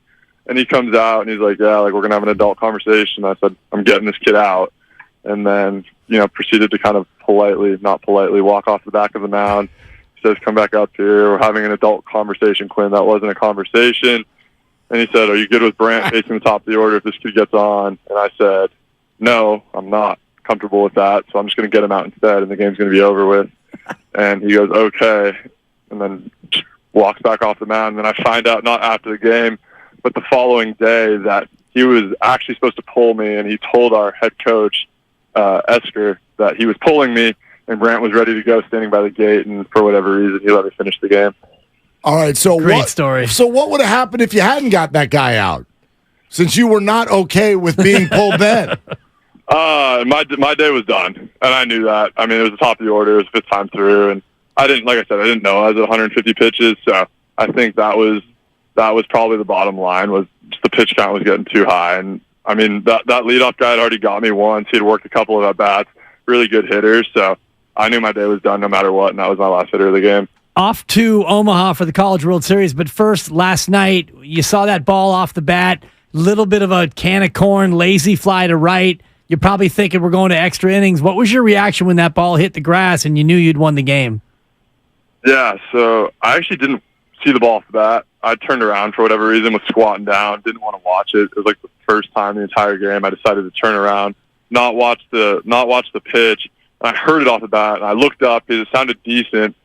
And he comes out, and he's like, yeah, like, we're going to have an adult conversation. I said, I'm getting this kid out. And then, proceeded to kind of not politely, walk off the back of the mound. He says, come back up here. We're having an adult conversation, Quinn. That wasn't a conversation. And he said, are you good with Brant facing the top of the order if this kid gets on? And I said, no, I'm not comfortable with that, so I'm just going to get him out instead, and the game's going to be over with. And he goes, okay, and then walks back off the mound. And then I find out, not after the game, but the following day, that he was actually supposed to pull me, and he told our head coach, Esker, that he was pulling me, and Brant was ready to go, standing by the gate, and for whatever reason, he let me finish the game. All right, so Great story. So what would have happened if you hadn't got that guy out, since you were not okay with being pulled then? My day was done, and I knew that. I mean, it was the top of the order. It was the fifth time through, and I didn't know I was at 150 pitches, so I think that was probably the bottom line, was just the pitch count was getting too high. And I mean, that leadoff guy had already got me once. He had worked a couple of at-bats, really good hitters, so I knew my day was done no matter what, and that was my last hitter of the game. Off to Omaha for the College World Series, but first, last night, you saw that ball off the bat, little bit of a can of corn, lazy fly to right. You're probably thinking we're going to extra innings. What was your reaction when that ball hit the grass and you knew you'd won the game? Yeah, so I actually didn't see the ball off the bat. I turned around for whatever reason, was squatting down, didn't want to watch it. It was like the first time in the entire game I decided to turn around, not watch the pitch. I heard it off the bat, and I looked up because it sounded decent,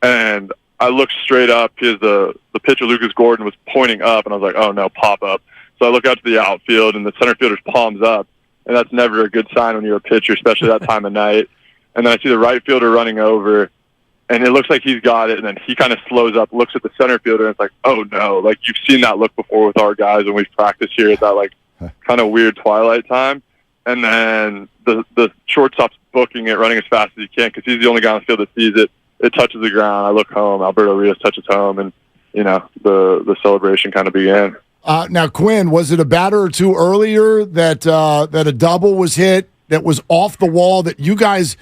and I looked straight up because the pitcher, Lucas Gordon, was pointing up, and I was like, oh, no, pop up. So I look out to the outfield, and the center fielder's palms up, and that's never a good sign when you're a pitcher, especially that time of night. And then I see the right fielder running over, and it looks like he's got it, and then he kind of slows up, looks at the center fielder, and it's like, oh no. Like, you've seen that look before with our guys when we've practiced here at that, like, kind of weird twilight time. And then the shortstop's booking it, running as fast as he can, because he's the only guy on the field that sees it. It touches the ground. I look home. Alberto Rios touches home, and, the celebration kind of began. Now, Quinn, was it a batter or two earlier that a double was hit that was off the wall that you guys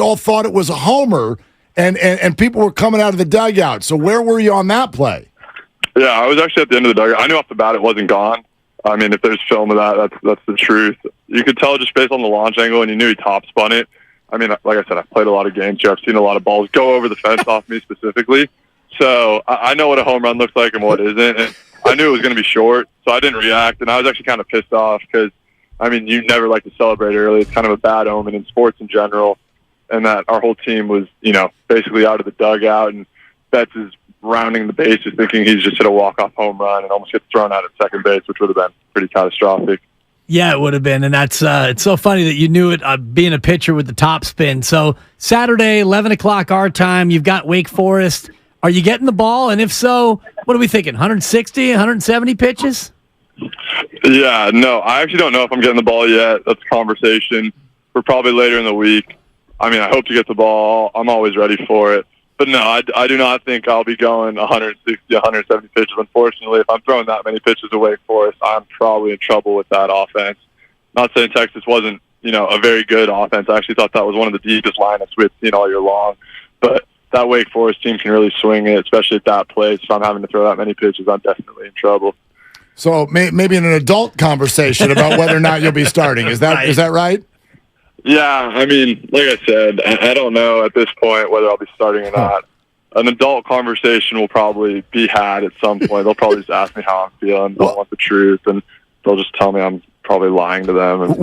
all thought it was a homer, and people were coming out of the dugout? So where were you on that play? Yeah, I was actually at the end of the dugout. I knew off the bat it wasn't gone. I mean, if there's film of that, that's the truth. You could tell just based on the launch angle, and you knew he top spun it. I mean, like I said, I've played a lot of games here. I've seen a lot of balls go over the fence off me specifically. So I know what a home run looks like and what isn't. And I knew it was going to be short, so I didn't react. And I was actually kind of pissed off because, I mean, you never like to celebrate early. It's kind of a bad omen in sports in general. And that our whole team was, basically out of the dugout, and Betts is rounding the bases thinking he's just hit a walk-off home run and almost gets thrown out at second base, which would have been pretty catastrophic. Yeah, it would have been, and that's it's so funny that you knew it being a pitcher with the top spin. So Saturday, 11 o'clock our time, you've got Wake Forest. Are you getting the ball? And if so, what are we thinking, 160, 170 pitches? Yeah, no, I actually don't know if I'm getting the ball yet. That's a conversation. We're probably later in the week. I mean, I hope to get the ball. I'm always ready for it. But no, I do not think I'll be going 160, 170 pitches. Unfortunately, if I'm throwing that many pitches away for us, I'm probably in trouble with that offense. Not saying Texas wasn't, a very good offense. I actually thought that was one of the deepest lineups we've seen all year long. But that Wake Forest team can really swing it, especially at that place. If I'm having to throw that many pitches, I'm definitely in trouble. So maybe in an adult conversation about whether or not you'll be starting. Is that right? Yeah, I mean, like I said, I don't know at this point whether I'll be starting or not. An adult conversation will probably be had at some point. They'll probably just ask me how I'm feeling. They'll want the truth, and they'll just tell me I'm probably lying to them and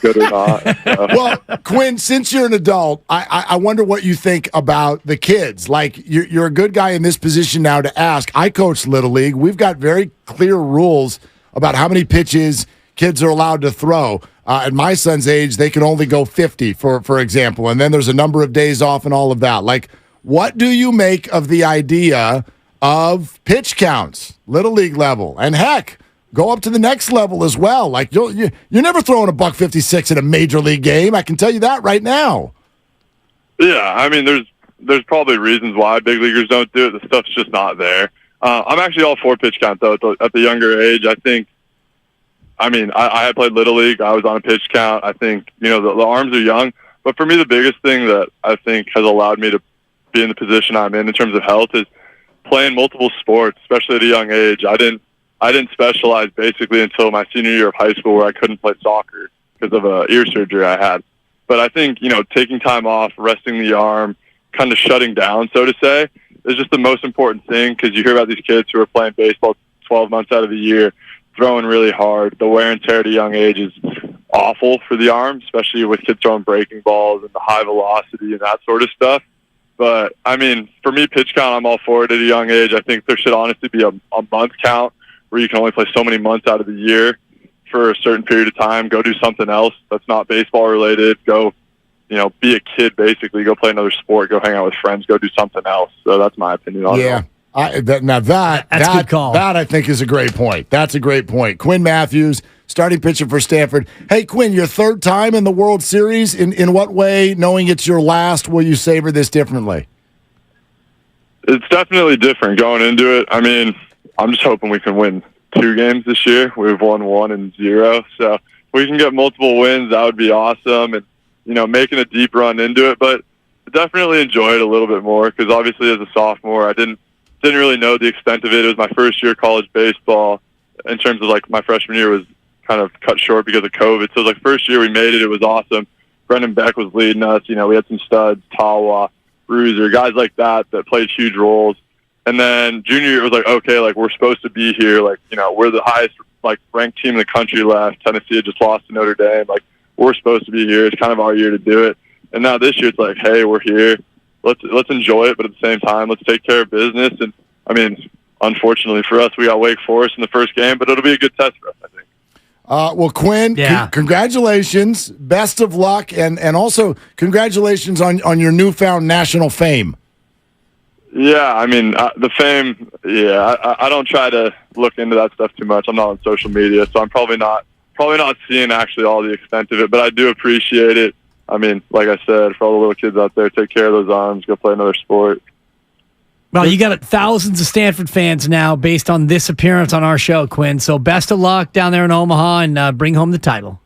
good or not. So. Well, Quinn, since you're an adult, I wonder what you think about the kids. Like, you're a good guy in this position now to ask. I coach Little League. We've got very clear rules about how many pitches kids are allowed to throw. At my son's age, they can only go 50, for example, and then there's a number of days off and all of that. Like, what do you make of the idea of pitch counts, Little League level, and heck, go up to the next level as well? Like, you're never throwing a $156 in a major league game. I can tell you that right now. Yeah, I mean, there's probably reasons why big leaguers don't do it. The stuff's just not there. I'm actually all for pitch count, though, at the younger age. I had played Little League. I was on a pitch count. I think, the arms are young. But for me, the biggest thing that I think has allowed me to be in the position I'm in terms of health is playing multiple sports, especially at a young age. I didn't specialize basically until my senior year of high school, where I couldn't play soccer because of a ear surgery I had. But I think, taking time off, resting the arm, kind of shutting down, so to say, is just the most important thing, because you hear about these kids who are playing baseball 12 months out of the year, throwing really hard. The wear and tear at a young age is awful for the arm, especially with kids throwing breaking balls and the high velocity and that sort of stuff. But, I mean, for me, pitch count, I'm all for it at a young age. I think there should honestly be a month count where you can only play so many months out of the year for a certain period of time. Go do something else that's not baseball related. Go, be a kid, basically. Go play another sport. Go hang out with friends. Go do something else. So that's my opinion on it. Yeah. That's a good call. That I think is a great point. That's a great point. Quinn Matthews, starting pitcher for Stanford. Hey, Quinn, your third time in the World Series. In what way, knowing it's your last, will you savor this differently? It's definitely different going into it. I mean, I'm just hoping we can win 2 games this year. We've won 1 and 0. So if we can get multiple wins, that would be awesome. And, making a deep run into it. But definitely enjoy it a little bit more, because obviously as a sophomore, I didn't really know the extent of it. It was my first year of college baseball. In terms of, my freshman year was kind of cut short because of COVID. So, first year we made it. It was awesome. Brendan Beck was leading us. We had some studs, Tawa, Bruiser, guys like that played huge roles. And then junior year, it was okay, we're supposed to be here. We're the highest, ranked team in the country left. Tennessee had just lost to Notre Dame. We're supposed to be here. It's kind of our year to do it. And now this year, it's hey, we're here. Let's enjoy it, but at the same time, let's take care of business. And, I mean, unfortunately for us, we got Wake Forest in the first game, but it'll be a good test for us, I think. Well, Quinn, congratulations. Best of luck. And also congratulations on your newfound national fame. Yeah, I mean, the fame, I don't try to look into that stuff too much. I'm not on social media, so I'm probably not seeing actually all the extent of it, but I do appreciate it. I mean, like I said, for all the little kids out there, take care of those arms, go play another sport. Well, you got thousands of Stanford fans now based on this appearance on our show, Quinn. So best of luck down there in Omaha and bring home the title.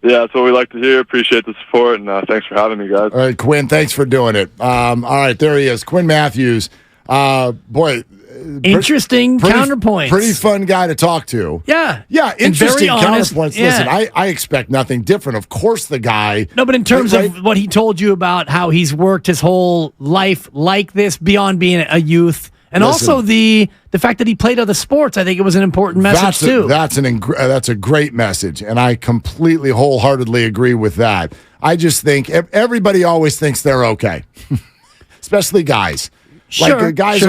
Yeah, that's what we like to hear. Appreciate the support, and thanks for having me, guys. All right, Quinn, thanks for doing it. All right, there he is, Quinn Matthews. Boy, interesting counterpoints. Pretty fun guy to talk to. Yeah. Interesting honest, counterpoints. yeah. Listen, I expect nothing different. Of course, the guy. No, but in terms of what he told you about how he's worked his whole life like this beyond being a youth. And also the fact that he played other sports, I think it was an important message too. That's a great message, and I completely, wholeheartedly agree with that. I just think everybody always thinks they're okay, especially guys. Sure, guys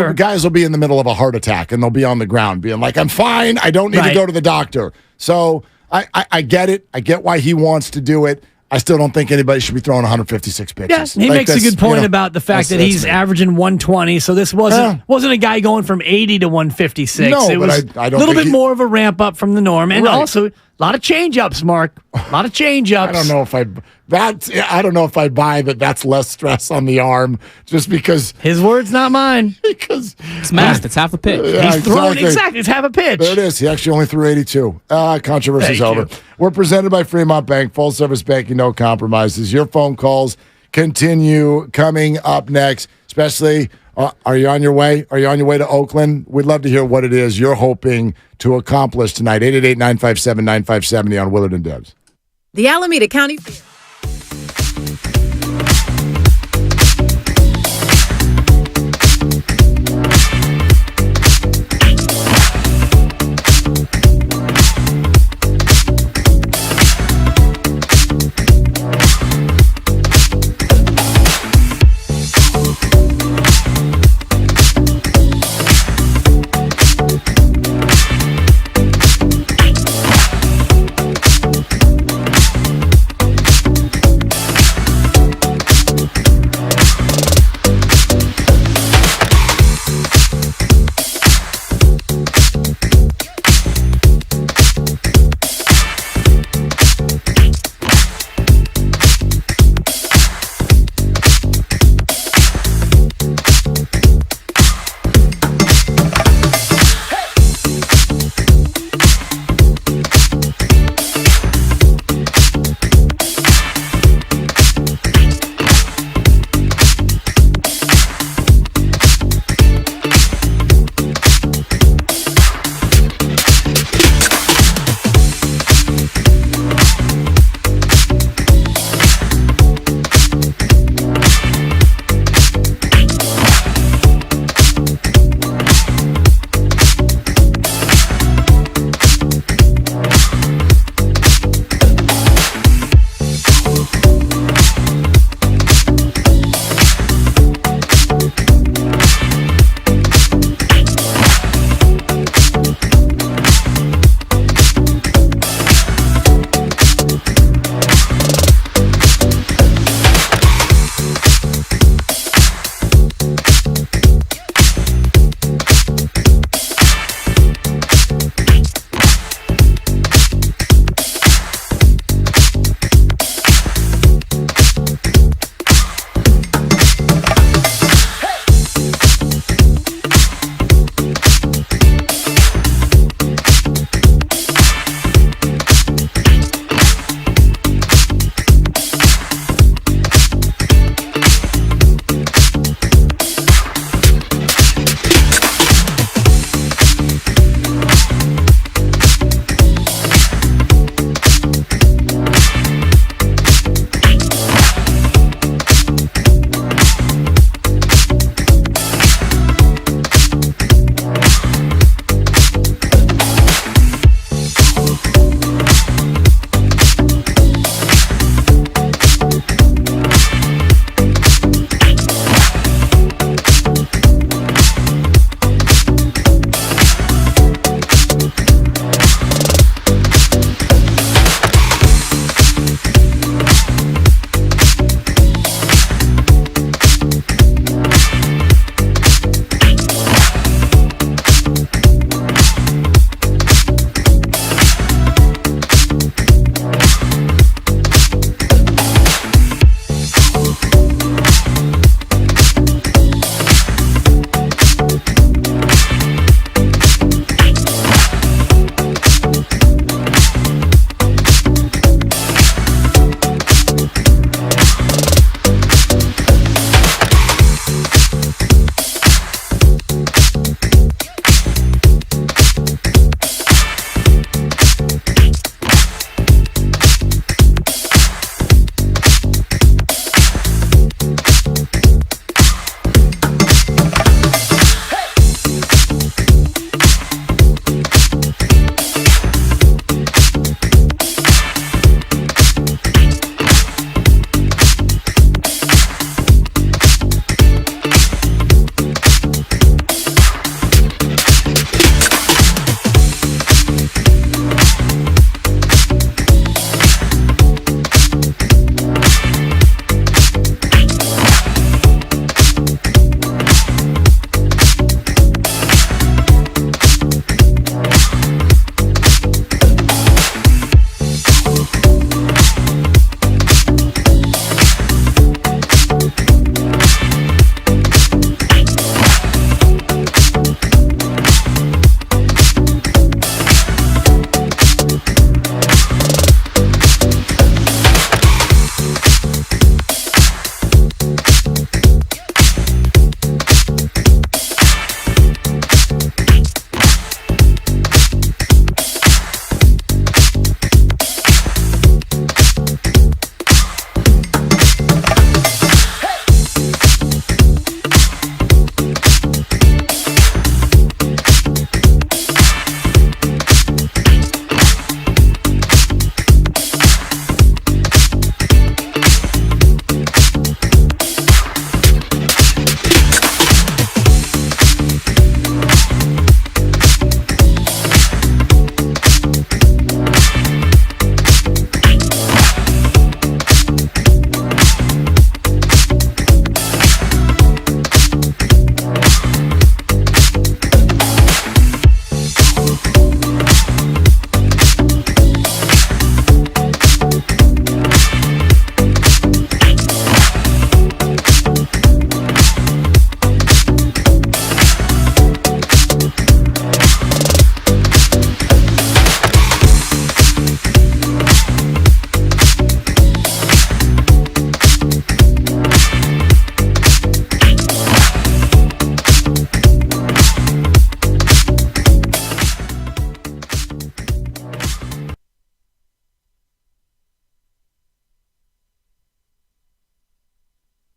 will be in the middle of a heart attack, and they'll be on the ground being like, I'm fine, I don't need to go to the doctor. So I get it. I get why he wants to do it. I still don't think anybody should be throwing 156 pitches. Yeah, he makes a good point about the fact that he's averaging 120. So this wasn't a guy going from 80 to 156. No, it was I don't a little bit more of a ramp up from the norm, and also a lot of change-ups, Mark. A lot of change-ups. I don't know if I buy that. That's less stress on the arm, just because his words, not mine. Because it's math. It's half a pitch. Yeah, he's throwing exactly. It's half a pitch. There it is. He actually only threw 82. Controversy's over. We're presented by Fremont Bank, full service banking, no compromises. Your phone calls continue coming up next. Especially, are you on your way? Are you on your way to Oakland? We'd love to hear what it is you're hoping to accomplish tonight. 888-957-9570 on Willard and Debs. The Alameda County Fair.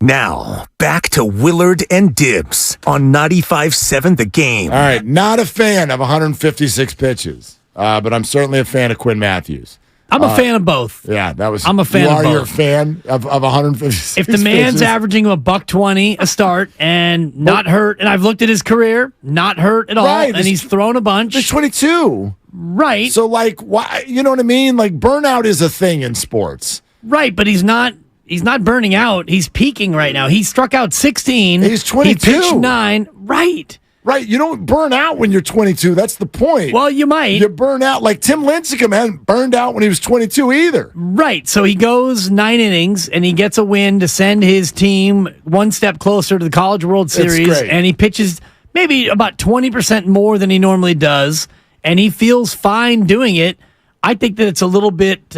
Now, back to Willard and Dibs on 95.7 The Game. All right, not a fan of 156 pitches, but I'm certainly a fan of Quinn Matthews. I'm a fan of both. Yeah, that was. I'm a fan of both. You're a fan of 156. If the man's pitches. averaging $120 a start and not hurt, and I've looked at his career, not hurt at all, and he's thrown a bunch. He's 22. Right. So, like, why? You know what I mean? Like, burnout is a thing in sports. Right, but he's not burning out. He's peaking right now. He struck out 16. He's 22. He pitched 9. Right. Right. You don't burn out when you're 22. That's the point. Well, you might. You burn out. Like Tim Lincecum hadn't burned out when he was 22 either. Right. So he goes 9 innings, and he gets a win to send his team one step closer to the College World Series. And he pitches maybe about 20% more than he normally does, and he feels fine doing it. I think that it's a little bit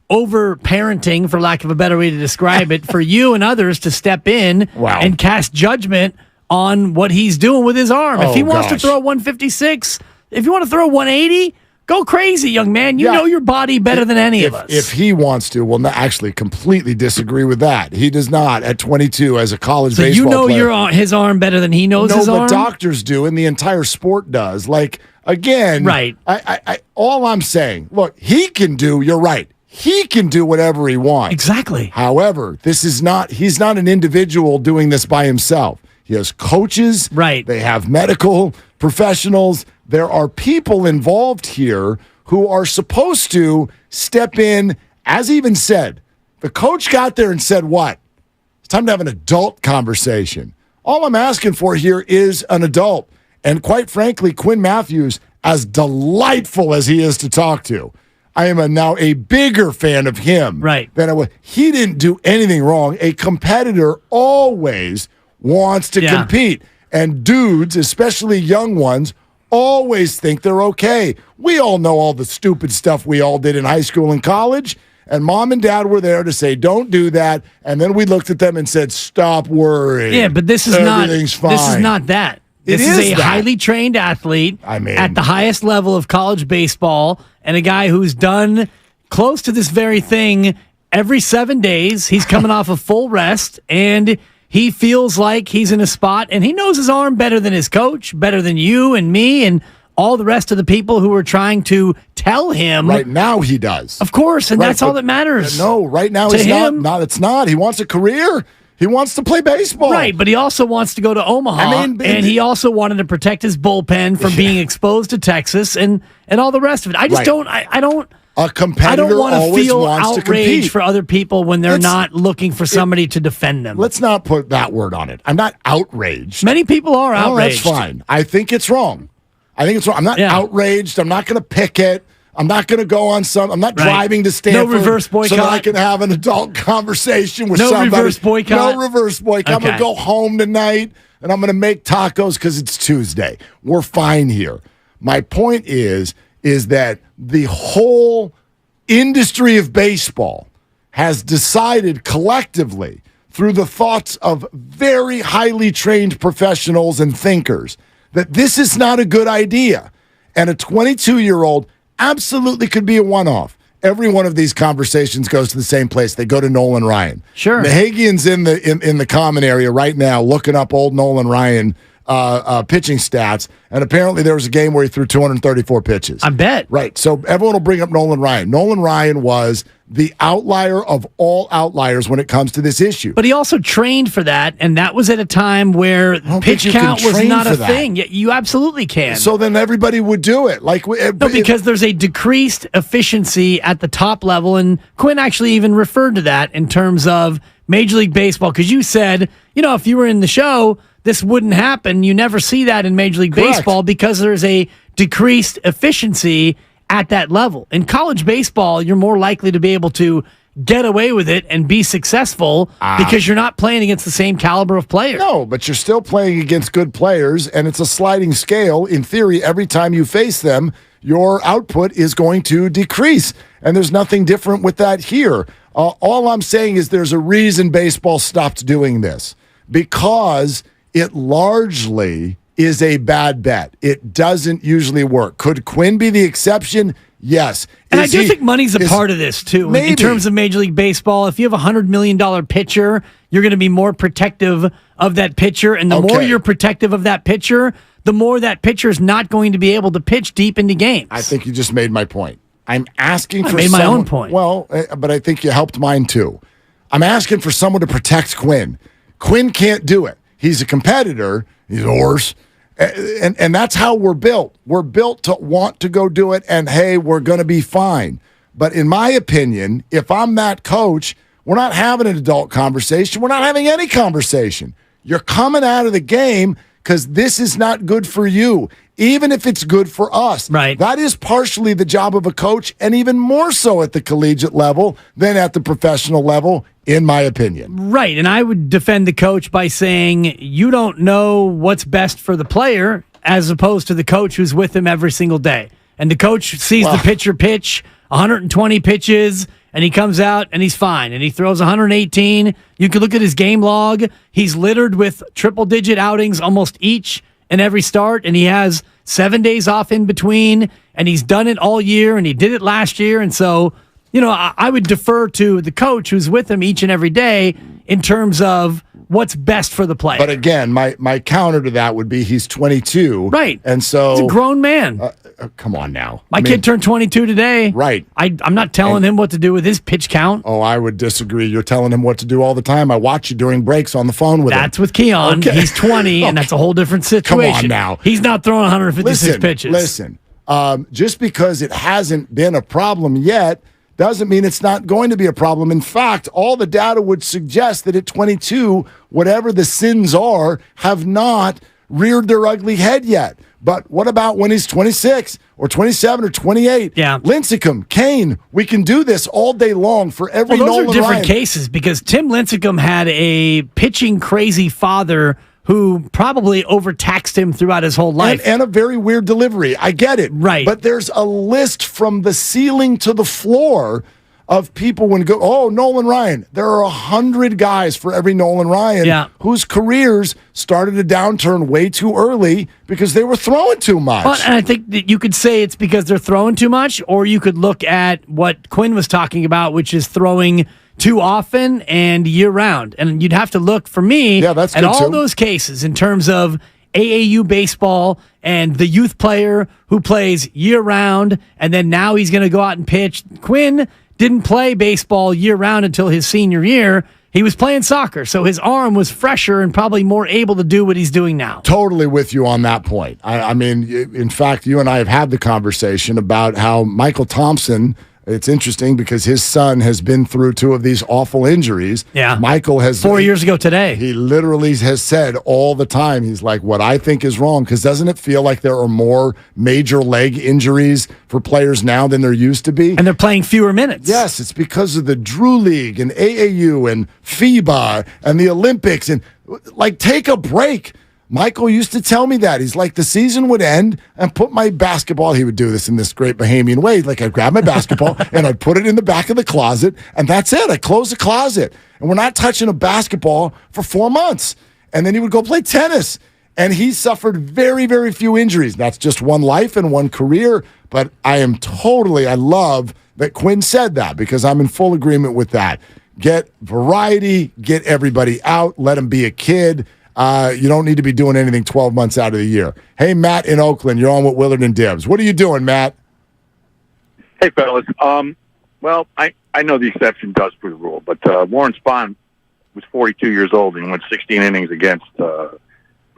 over-parenting, for lack of a better way to describe it, for you and others to step in and cast judgment on what he's doing with his arm. If he wants to throw 156, if you want to throw 180, go crazy, young man. You know your body better than any of us. If he wants to, well, actually completely disagree with that. He does not at 22 as a college baseball player. His arm better than he knows his arm? No, but doctors do, and the entire sport does. Like, again, right. All I'm saying, look, he can do, you're right, he can do whatever he wants. Exactly. However, he's not an individual doing this by himself. He has coaches. Right. They have medical professionals. There are people involved here who are supposed to step in. As even said, the coach got there and said, what? It's time to have an adult conversation. All I'm asking for here is an adult. And quite frankly, Quinn Matthews, as delightful as he is to talk to, I am now a bigger fan of him than I was. He didn't do anything wrong. A competitor always wants to compete. And dudes, especially young ones, always think they're okay. We all know all the stupid stuff we all did in high school and college, and mom and dad were there to say, don't do that. And then we looked at them and said, stop worrying. Yeah, but this is Everything's fine. This is not that. This is a highly trained athlete at the highest level of college baseball, and a guy who's done close to this very thing every 7 days. He's coming off a full rest, and he feels like he's in a spot, and he knows his arm better than his coach, better than you and me and all the rest of the people who are trying to tell him. Right now he does. Of course, and that's all that matters. No, right now to he's him. not. It's not. He wants a career. He wants to play baseball. Right, but he also wants to go to Omaha, and he also wanted to protect his bullpen from being exposed to Texas and all the rest of it. I just don't. I don't. A competitor I don't want to always feel wants to outrage compete. for other people when they're not looking for somebody to defend them. Let's not put that word on it. I'm not outraged. Many people are outraged. That's fine. I think it's wrong. I'm not outraged. I'm not going to picket. I'm not going to go on I'm not driving to Stanford. No reverse boycott. So that I can have an adult conversation with no somebody. No reverse boycott. No reverse boycott. I'm going to go home tonight and I'm going to make tacos because it's Tuesday. We're fine here. My point is that the whole industry of baseball has decided collectively through the thoughts of very highly trained professionals and thinkers that this is not a good idea. And a 22-year-old absolutely could be a one-off. Every one of these conversations goes to the same place. They go to Nolan Ryan. Sure. Mahagian's in the common area right now looking up old Nolan Ryan pitching stats, and apparently there was a game where he threw 234 pitches. I bet. Right. So everyone will bring up Nolan Ryan. Nolan Ryan was the outlier of all outliers when it comes to this issue. But he also trained for that, and that was at a time where pitch count was not a thing. You absolutely can. So then everybody would do it. Because there's a decreased efficiency at the top level, and Quinn actually even referred to that in terms of Major League Baseball, because you said, if you were in the show, this wouldn't happen. You never see that in Major League Baseball because there's a decreased efficiency at that level. In college baseball, you're more likely to be able to get away with it and be successful because you're not playing against the same caliber of players. No, but you're still playing against good players, and it's a sliding scale. In theory, every time you face them, your output is going to decrease, and there's nothing different with that here. All I'm saying is there's a reason baseball stopped doing this, because it largely is a bad bet. It doesn't usually work. Could Quinn be the exception? Yes. And I do think money's a part of this, too. Maybe. In terms of Major League Baseball, if you have a $100 million pitcher, you're going to be more protective of that pitcher. And the more you're protective of that pitcher, the more that pitcher is not going to be able to pitch deep into games. I think you just made my point. I'm asking for made my own point. Well, but I think you helped mine, too. I'm asking for someone to protect Quinn. Quinn can't do it. He's a competitor. He's a horse. And that's how we're built. We're built to want to go do it, and, hey, we're going to be fine. But in my opinion, if I'm that coach, we're not having an adult conversation. We're not having any conversation. You're coming out of the game because this is not good for you, even if it's good for us. Right. That is partially the job of a coach, and even more so at the collegiate level than at the professional level, in my opinion. Right, and I would defend the coach by saying you don't know what's best for the player as opposed to the coach who's with him every single day. And the coach sees the pitcher pitch 120 pitches, and he comes out and he's fine, and he throws 118. You can look at his game log. He's littered with triple-digit outings almost each and every start, and he has 7 days off in between, and he's done it all year, and he did it last year, and so I would defer to the coach who's with him each and every day in terms of what's best for the player. But again, my counter to that would be he's 22. Right. And so... He's a grown man. Come on now. My kid turned 22 today. Right. I'm not telling him what to do with his pitch count. Oh, I would disagree. You're telling him what to do all the time. I watch you during breaks on the phone with him. That's with Keon. Okay. He's 20, and that's a whole different situation. Come on now. He's not throwing 156 pitches. Listen, just because it hasn't been a problem yet doesn't mean it's not going to be a problem. In fact, all the data would suggest that at 22, whatever the sins are, have not reared their ugly head yet. But what about when he's 26 or 27 or 28? Yeah. Lincecum, Kane, we can do this all day long for every Those Nolan are different Ryan. cases because Tim Lincecum had a pitching crazy father who probably overtaxed him throughout his whole life. And a very weird delivery. I get it. Right. But there's a list from the ceiling to the floor of people Nolan Ryan. There are 100 guys for every Nolan Ryan whose careers started a downturn way too early because they were throwing too much. Well, and I think that you could say it's because they're throwing too much, or you could look at what Quinn was talking about, which is throwing too often and year-round. And you'd have to look, for me, at all those cases in terms of AAU baseball and the youth player who plays year-round, and then now he's going to go out and pitch. Quinn didn't play baseball year-round until his senior year. He was playing soccer, so his arm was fresher and probably more able to do what he's doing now. Totally with you on that point. I mean, in fact, you and I have had the conversation about how Michael Thompson, it's interesting because his son has been through two of these awful injuries. Yeah. Michael has... 4 years ago today. He literally has said all the time, he's like, what I think is wrong, because doesn't it feel like there are more major leg injuries for players now than there used to be? And they're playing fewer minutes. Yes, it's because of the Drew League and AAU and FIBA and the Olympics. And, take a break. Michael used to tell me that. He's like, the season would end and put my basketball. He would do this in this great Bahamian way. Like, I'd grab my basketball and I'd put it in the back of the closet, and that's it. I close the closet. And we're not touching a basketball for 4 months. And then he would go play tennis. And he suffered very, very few injuries. That's just one life and one career. But I love that Quinn said that because I'm in full agreement with that. Get variety, get everybody out, let them be a kid. You don't need to be doing anything 12 months out of the year. Hey, Matt in Oakland, you're on with Willard and Dibbs. What are you doing, Matt? Hey, fellas. Well, I know the exception does prove the rule, but Warren Spahn was 42 years old and went 16 innings against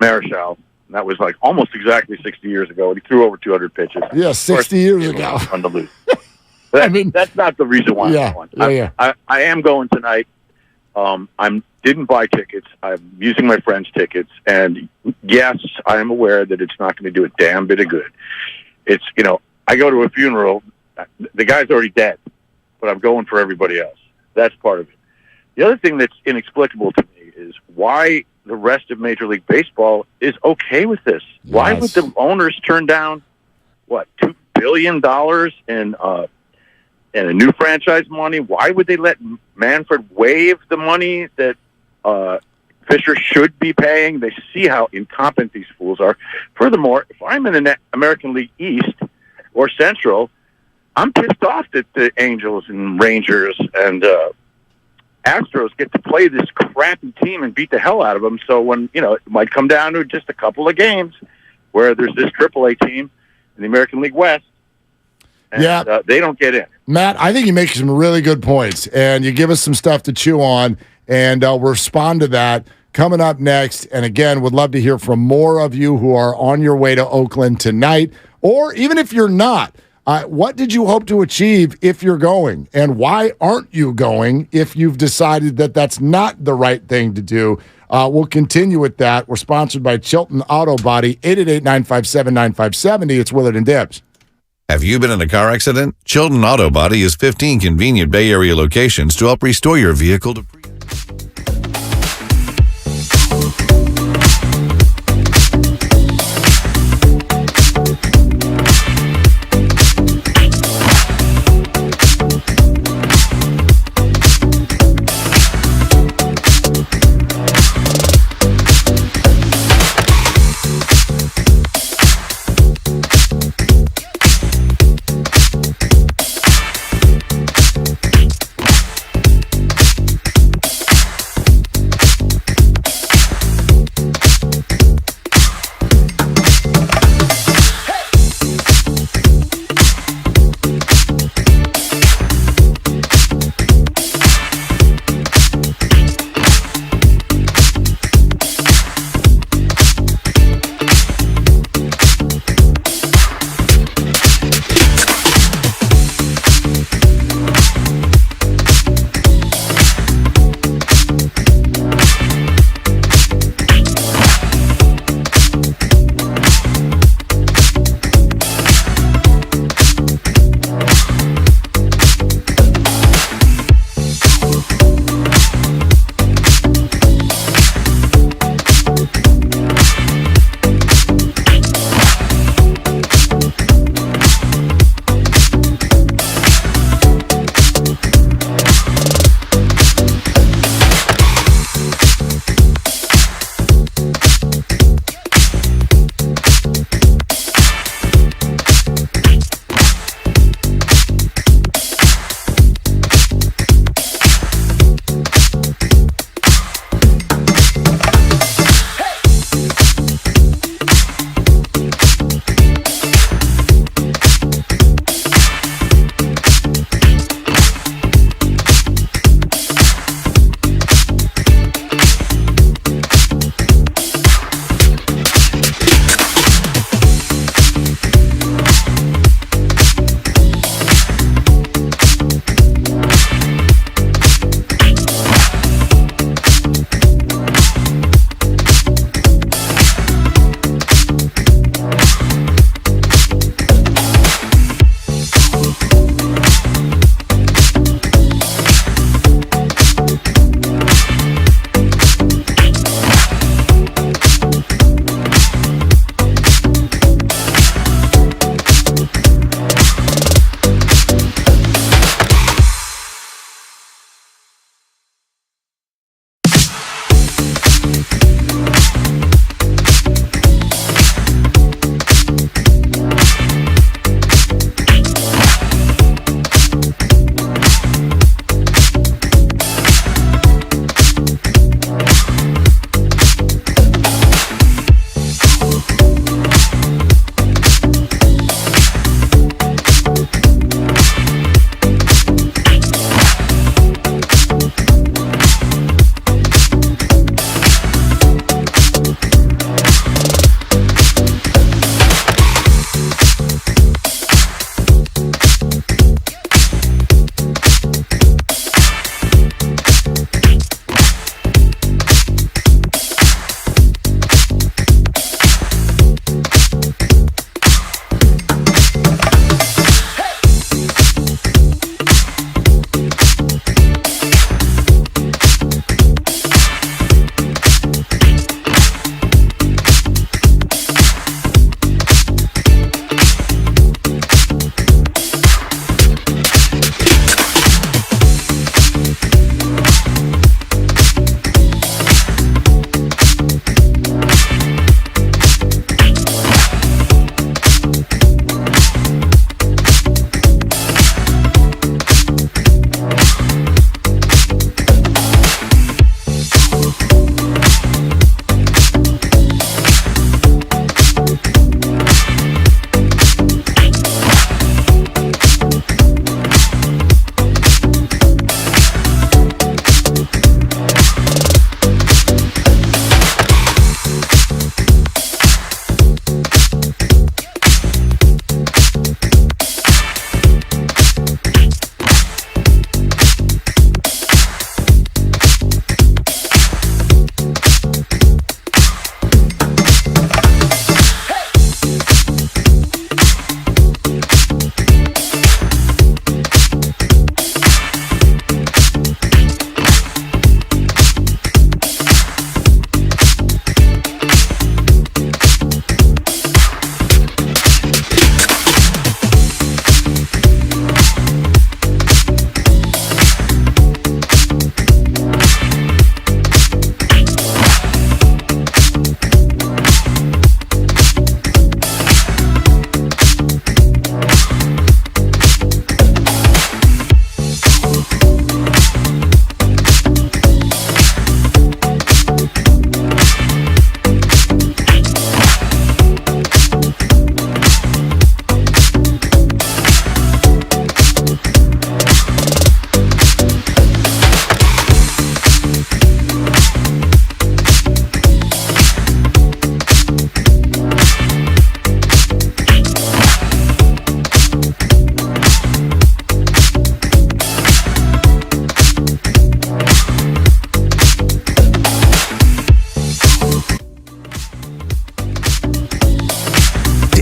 Marichal. And that was like almost exactly 60 years ago. He threw over 200 pitches. Yeah, 60 years ago. Fun to lose. That's not the reason why I'm going. I am going tonight. I didn't buy tickets. I'm using my friend's tickets. And yes, I am aware that it's not going to do a damn bit of good. It's, I go to a funeral. The guy's already dead, but I'm going for everybody else. That's part of it. The other thing that's inexplicable to me is why the rest of Major League Baseball is okay with this. Yes. Why would the owners turn down, $2 billion in a new franchise money? Why would they let Manfred waive the money that Fisher should be paying? They see how incompetent these fools are. Furthermore, if I'm in the American League East or Central, I'm pissed off that the Angels and Rangers and Astros get to play this crappy team and beat the hell out of them. So when, it might come down to just a couple of games where there's this AAA team in the American League West, and they don't get in. Matt, I think you make some really good points, and you give us some stuff to chew on, and we'll respond to that coming up next. And again, would love to hear from more of you who are on your way to Oakland tonight, or even if you're not. What did you hope to achieve if you're going? And why aren't you going if you've decided that that's not the right thing to do? We'll continue with that. We're sponsored by Chilton Auto Body, 888-957-9570. It's Willard and Dibs. Have you been in a car accident? Chilton Auto Body has 15 convenient Bay Area locations to help restore your vehicle to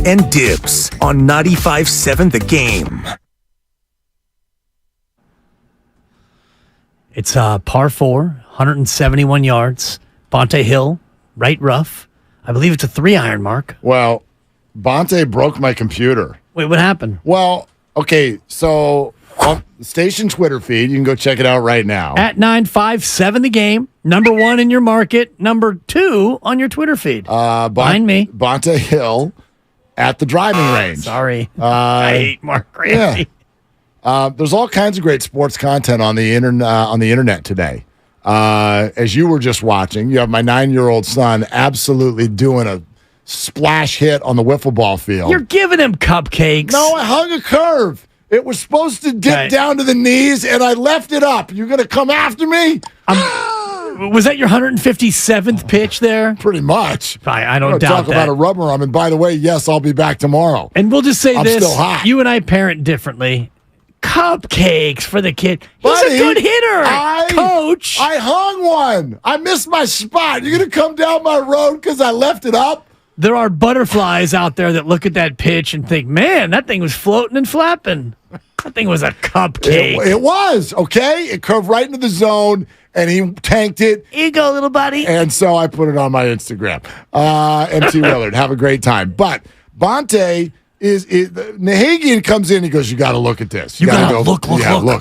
and Dibs on 95.7 The Game. It's par 4, 171 yards. Bonte Hill, right rough. I believe it's a 3-iron, Mark. Well, Bonte broke my computer. Wait, what happened? Well, okay, so on the station Twitter feed, you can go check it out right now. At 957 The Game, number 1 in your market, number 2 on your Twitter feed. Behind me. Bonte Hill at the driving range. Sorry. I hate Mark Ramsey. Yeah. There's all kinds of great sports content on the internet today. As you were just watching, you have my 9-year-old son absolutely doing a splash hit on the wiffle ball field. You're giving him cupcakes. No, I hung a curve. It was supposed to dip down to the knees, and I left it up. You're going to come after me? Was that your 157th pitch there? Pretty much. I don't doubt talk that. about a rubber arm. And by the way, yes, I'll be back tomorrow. And we'll just say I'm this. still hot. You and I parent differently. Cupcakes for the kid. He's Buddy, a good hitter, Coach. I hung one. I missed my spot. You're going to come down my road because I left it up? There are butterflies out there that look at that pitch and think, man, that thing was floating and flapping. That thing was a cupcake. It was, okay? It curved right into the zone, and he tanked it. Here you go, little buddy. And so I put it on my Instagram. MC Willard, have a great time. But Bonte Nahagian comes in, he goes, you got to look at this. You got to look.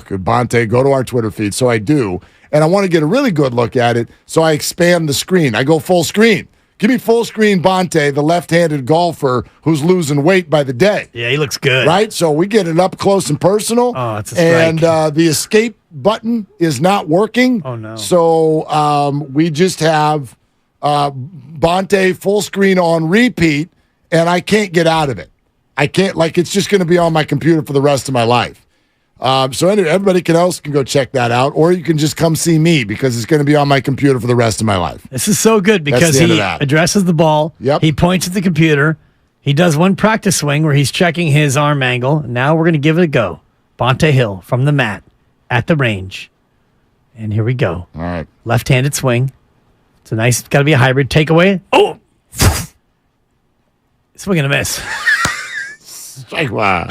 Bonte, go to our Twitter feed. So I do, and I want to get a really good look at it, so I expand the screen. I go full screen. Give me full screen Bonte, the left-handed golfer who's losing weight by the day. Yeah, he looks good. Right? So we get it up close and personal. Oh, it's a strike. And the escape button is not working. Oh, no. So we just have Bonte full screen on repeat, and I can't get out of it. I can't, it's just going to be on my computer for the rest of my life. So anyway, everybody else can go check that out, or you can just come see me because it's going to be on my computer for the rest of my life. This is so good because he addresses the ball. Yep. He points at the computer. He does one practice swing where he's checking his arm angle. Now we're going to give it a go. Bonte Hill from the mat at the range. And here we go. All right. Left-handed swing. It's got to be a hybrid takeaway. Oh! Swing and a miss. Strike one.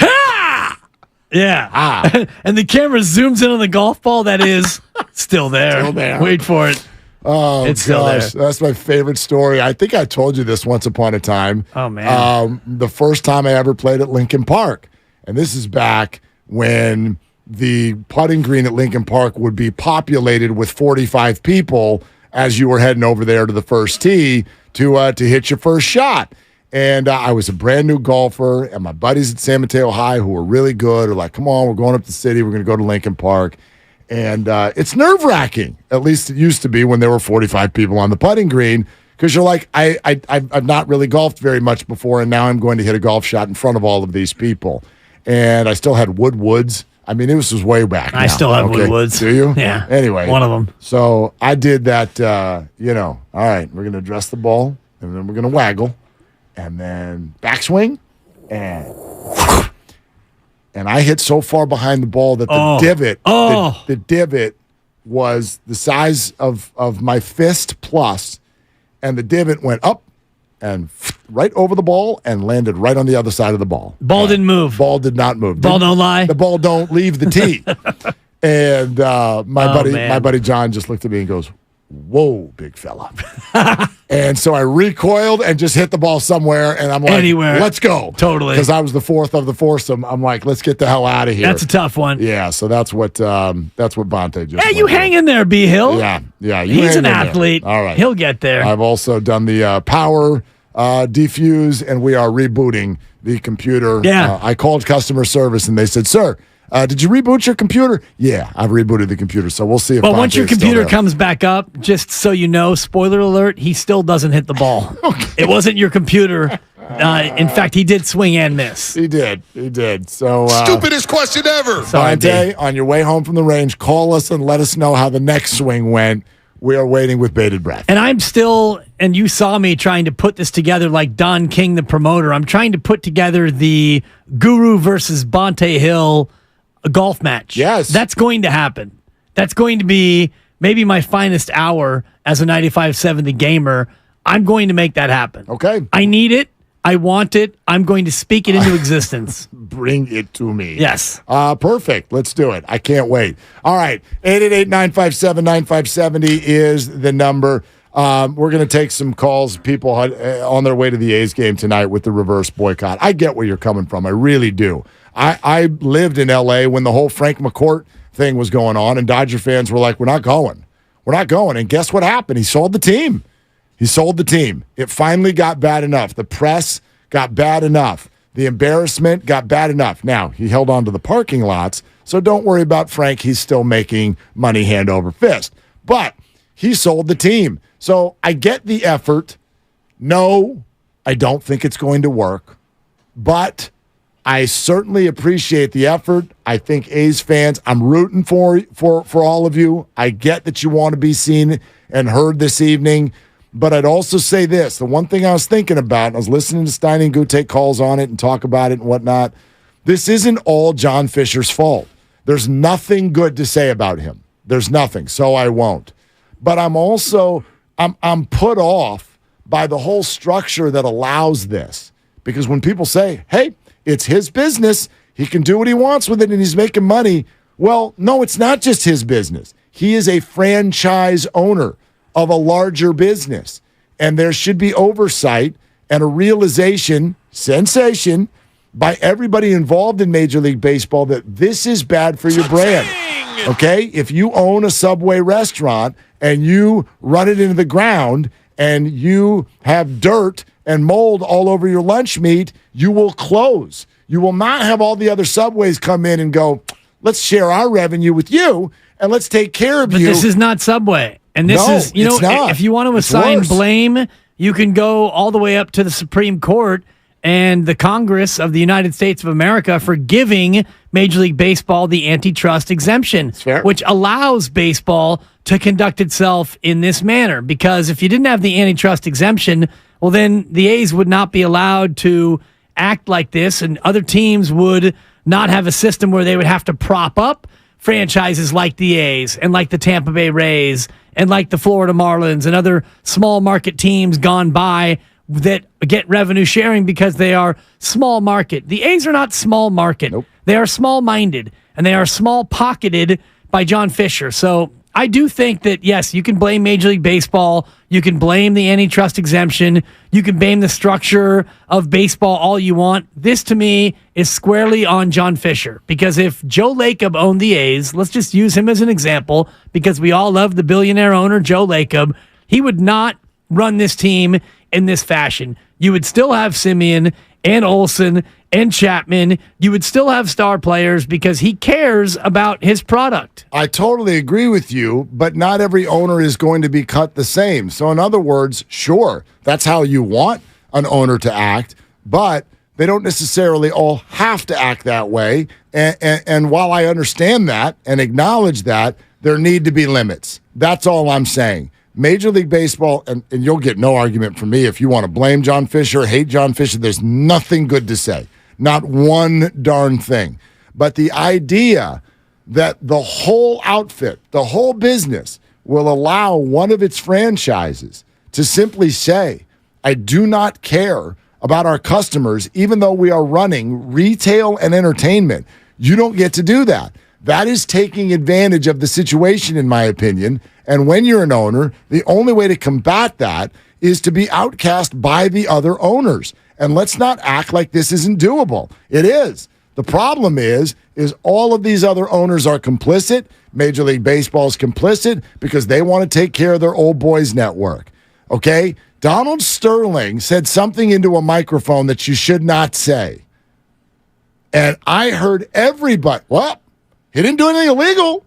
Yeah. And the camera zooms in on the golf ball that is still there. Wait for it. Oh, it's still there. That's my favorite story. I think I told you this once upon a time. Oh, man. The first time I ever played at Lincoln Park. And this is back when the putting green at Lincoln Park would be populated with 45 people as you were heading over there to the first tee to hit your first shot. And I was a brand new golfer, and my buddies at San Mateo High who were really good are like, come on, we're going up to the city. We're going to go to Lincoln Park. And it's nerve-wracking, at least it used to be when there were 45 people on the putting green, because you're like, I've not really golfed very much before, and now I'm going to hit a golf shot in front of all of these people. And I still had Woodwoods. I mean, this was way back now. I still have Woodwoods. Do you? Yeah. Anyway. One of them. So I did that, all right, we're going to address the ball, and then we're going to waggle. And then backswing, and I hit so far behind the ball that the divot was the size of my fist plus, and the divot went up and right over the ball and landed right on the other side of the ball. Ball didn't move. Ball did not move. Ball don't lie. The ball don't leave the tee. And my buddy John just looked at me and goes, whoa, big fella. And so I recoiled and just hit the ball somewhere, and I'm like, anywhere. Let's go. Totally. Because I was the fourth of the foursome. I'm like, let's get the hell out of here. That's a tough one. Yeah, so that's what Bonte just Hey, you hang in there, B. Hill. Yeah. He's an athlete. All right. He'll get there. I've also done the power defuse, and we are rebooting the computer. Yeah. I called customer service, and they said, sir, did you reboot your computer? Yeah, I've rebooted the computer, so we'll see if But once your computer comes back up, just so you know, spoiler alert, he still doesn't hit the ball. Okay. It wasn't your computer. In fact, he did swing and miss. He did. So stupidest question ever. Bonte, on your way home from the range, call us and let us know how the next swing went. We are waiting with bated breath. And I'm still, and you saw me trying to put this together like Don King, the promoter. I'm trying to put together the Guru versus Bonte Hill golf match. Yes. That's going to happen. That's going to be maybe my finest hour as a 95.7 The Gamer. I'm going to make that happen. Okay. I need it. I want it. I'm going to speak it into existence. Bring it to me. Yes. Perfect. Let's do it. I can't wait. All right. 888-957-9570 is the number. We're going to take some calls, people on their way to the A's game tonight with the reverse boycott. I get where you're coming from. I really do. I lived in L.A. when the whole Frank McCourt thing was going on, and Dodger fans were like, we're not going. We're not going. And guess what happened? He sold the team. It finally got bad enough. The press got bad enough. The embarrassment got bad enough. Now, he held on to the parking lots, so don't worry about Frank. He's still making money hand over fist. But he sold the team. So I get the effort. No, I don't think it's going to work. But I certainly appreciate the effort. I think A's fans, I'm rooting for all of you. I get that you want to be seen and heard this evening. But I'd also say this. The one thing I was thinking about, and I was listening to Stein and Gu take calls on it and talk about it and whatnot, this isn't all John Fisher's fault. There's nothing good to say about him. There's nothing, so I won't. But I'm also, I'm put off by the whole structure that allows this. Because when people say, hey, it's his business, he can do what he wants with it and he's making money. Well, no, it's not just his business. He is a franchise owner of a larger business. And there should be oversight and a realization, sensation, by everybody involved in Major League Baseball that this is bad for your brand. Okay? If you own a Subway restaurant and you run it into the ground and you have dirt and mold all over your lunch meat, you will close. You will not have all the other Subways come in and go, let's share our revenue with you and let's take care of you. But this is not Subway. And this is, if you want to assign blame, you can go all the way up to the Supreme Court and the Congress of the United States of America for giving Major League Baseball the antitrust exemption, which allows baseball to conduct itself in this manner. Because if you didn't have the antitrust exemption, well, then the A's would not be allowed to act like this, and other teams would not have a system where they would have to prop up franchises like the A's and like the Tampa Bay Rays and like the Florida Marlins and other small market teams gone by that get revenue sharing because they are small market. The A's are not small market. Nope. They are small-minded, and they are small-pocketed by John Fisher. So I do think that, yes, you can blame Major League Baseball. You can blame the antitrust exemption. You can blame the structure of baseball all you want. This, to me, is squarely on John Fisher. Because if Joe Lacob owned the A's, let's just use him as an example, because we all love the billionaire owner, Joe Lacob, he would not run this team in this fashion. You would still have Simeon and Olsen and Chapman. You would still have star players because he cares about his product. I totally agree with you, but not every owner is going to be cut the same. So in other words, sure, that's how you want an owner to act, but they don't necessarily all have to act that way. And while I understand that and acknowledge that, there need to be limits. That's all I'm saying. Major League Baseball, and you'll get no argument from me if you want to blame John Fisher, hate John Fisher, there's nothing good to say. Not one darn thing. But the idea that the whole outfit, the whole business, will allow one of its franchises to simply say, I do not care about our customers, even though we are running retail and entertainment. You don't get to do that. That is taking advantage of the situation, in my opinion. And when you're an owner, the only way to combat that is to be outcast by the other owners. And let's not act like this isn't doable. It is. The problem is all of these other owners are complicit. Major League Baseball is complicit because they want to take care of their old boys network. Okay? Donald Sterling said something into a microphone that you should not say. And I heard everybody, well, he didn't do anything illegal.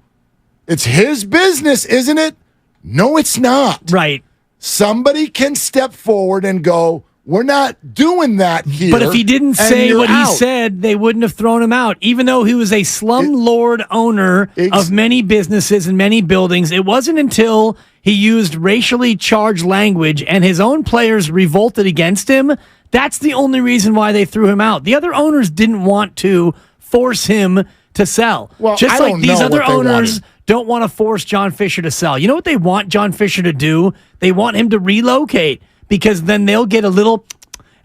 It's his business, isn't it? No, it's not. Right. Somebody can step forward and go, we're not doing that here. But if he didn't say what he said, they wouldn't have thrown him out. Even though he was a slumlord owner of many businesses and many buildings, it wasn't until he used racially charged language and his own players revolted against him. That's the only reason why they threw him out. The other owners didn't want to force him to sell. Well, just like these other owners don't want to force John Fisher to sell. You know what they want John Fisher to do? They want him to relocate, because then they'll get a little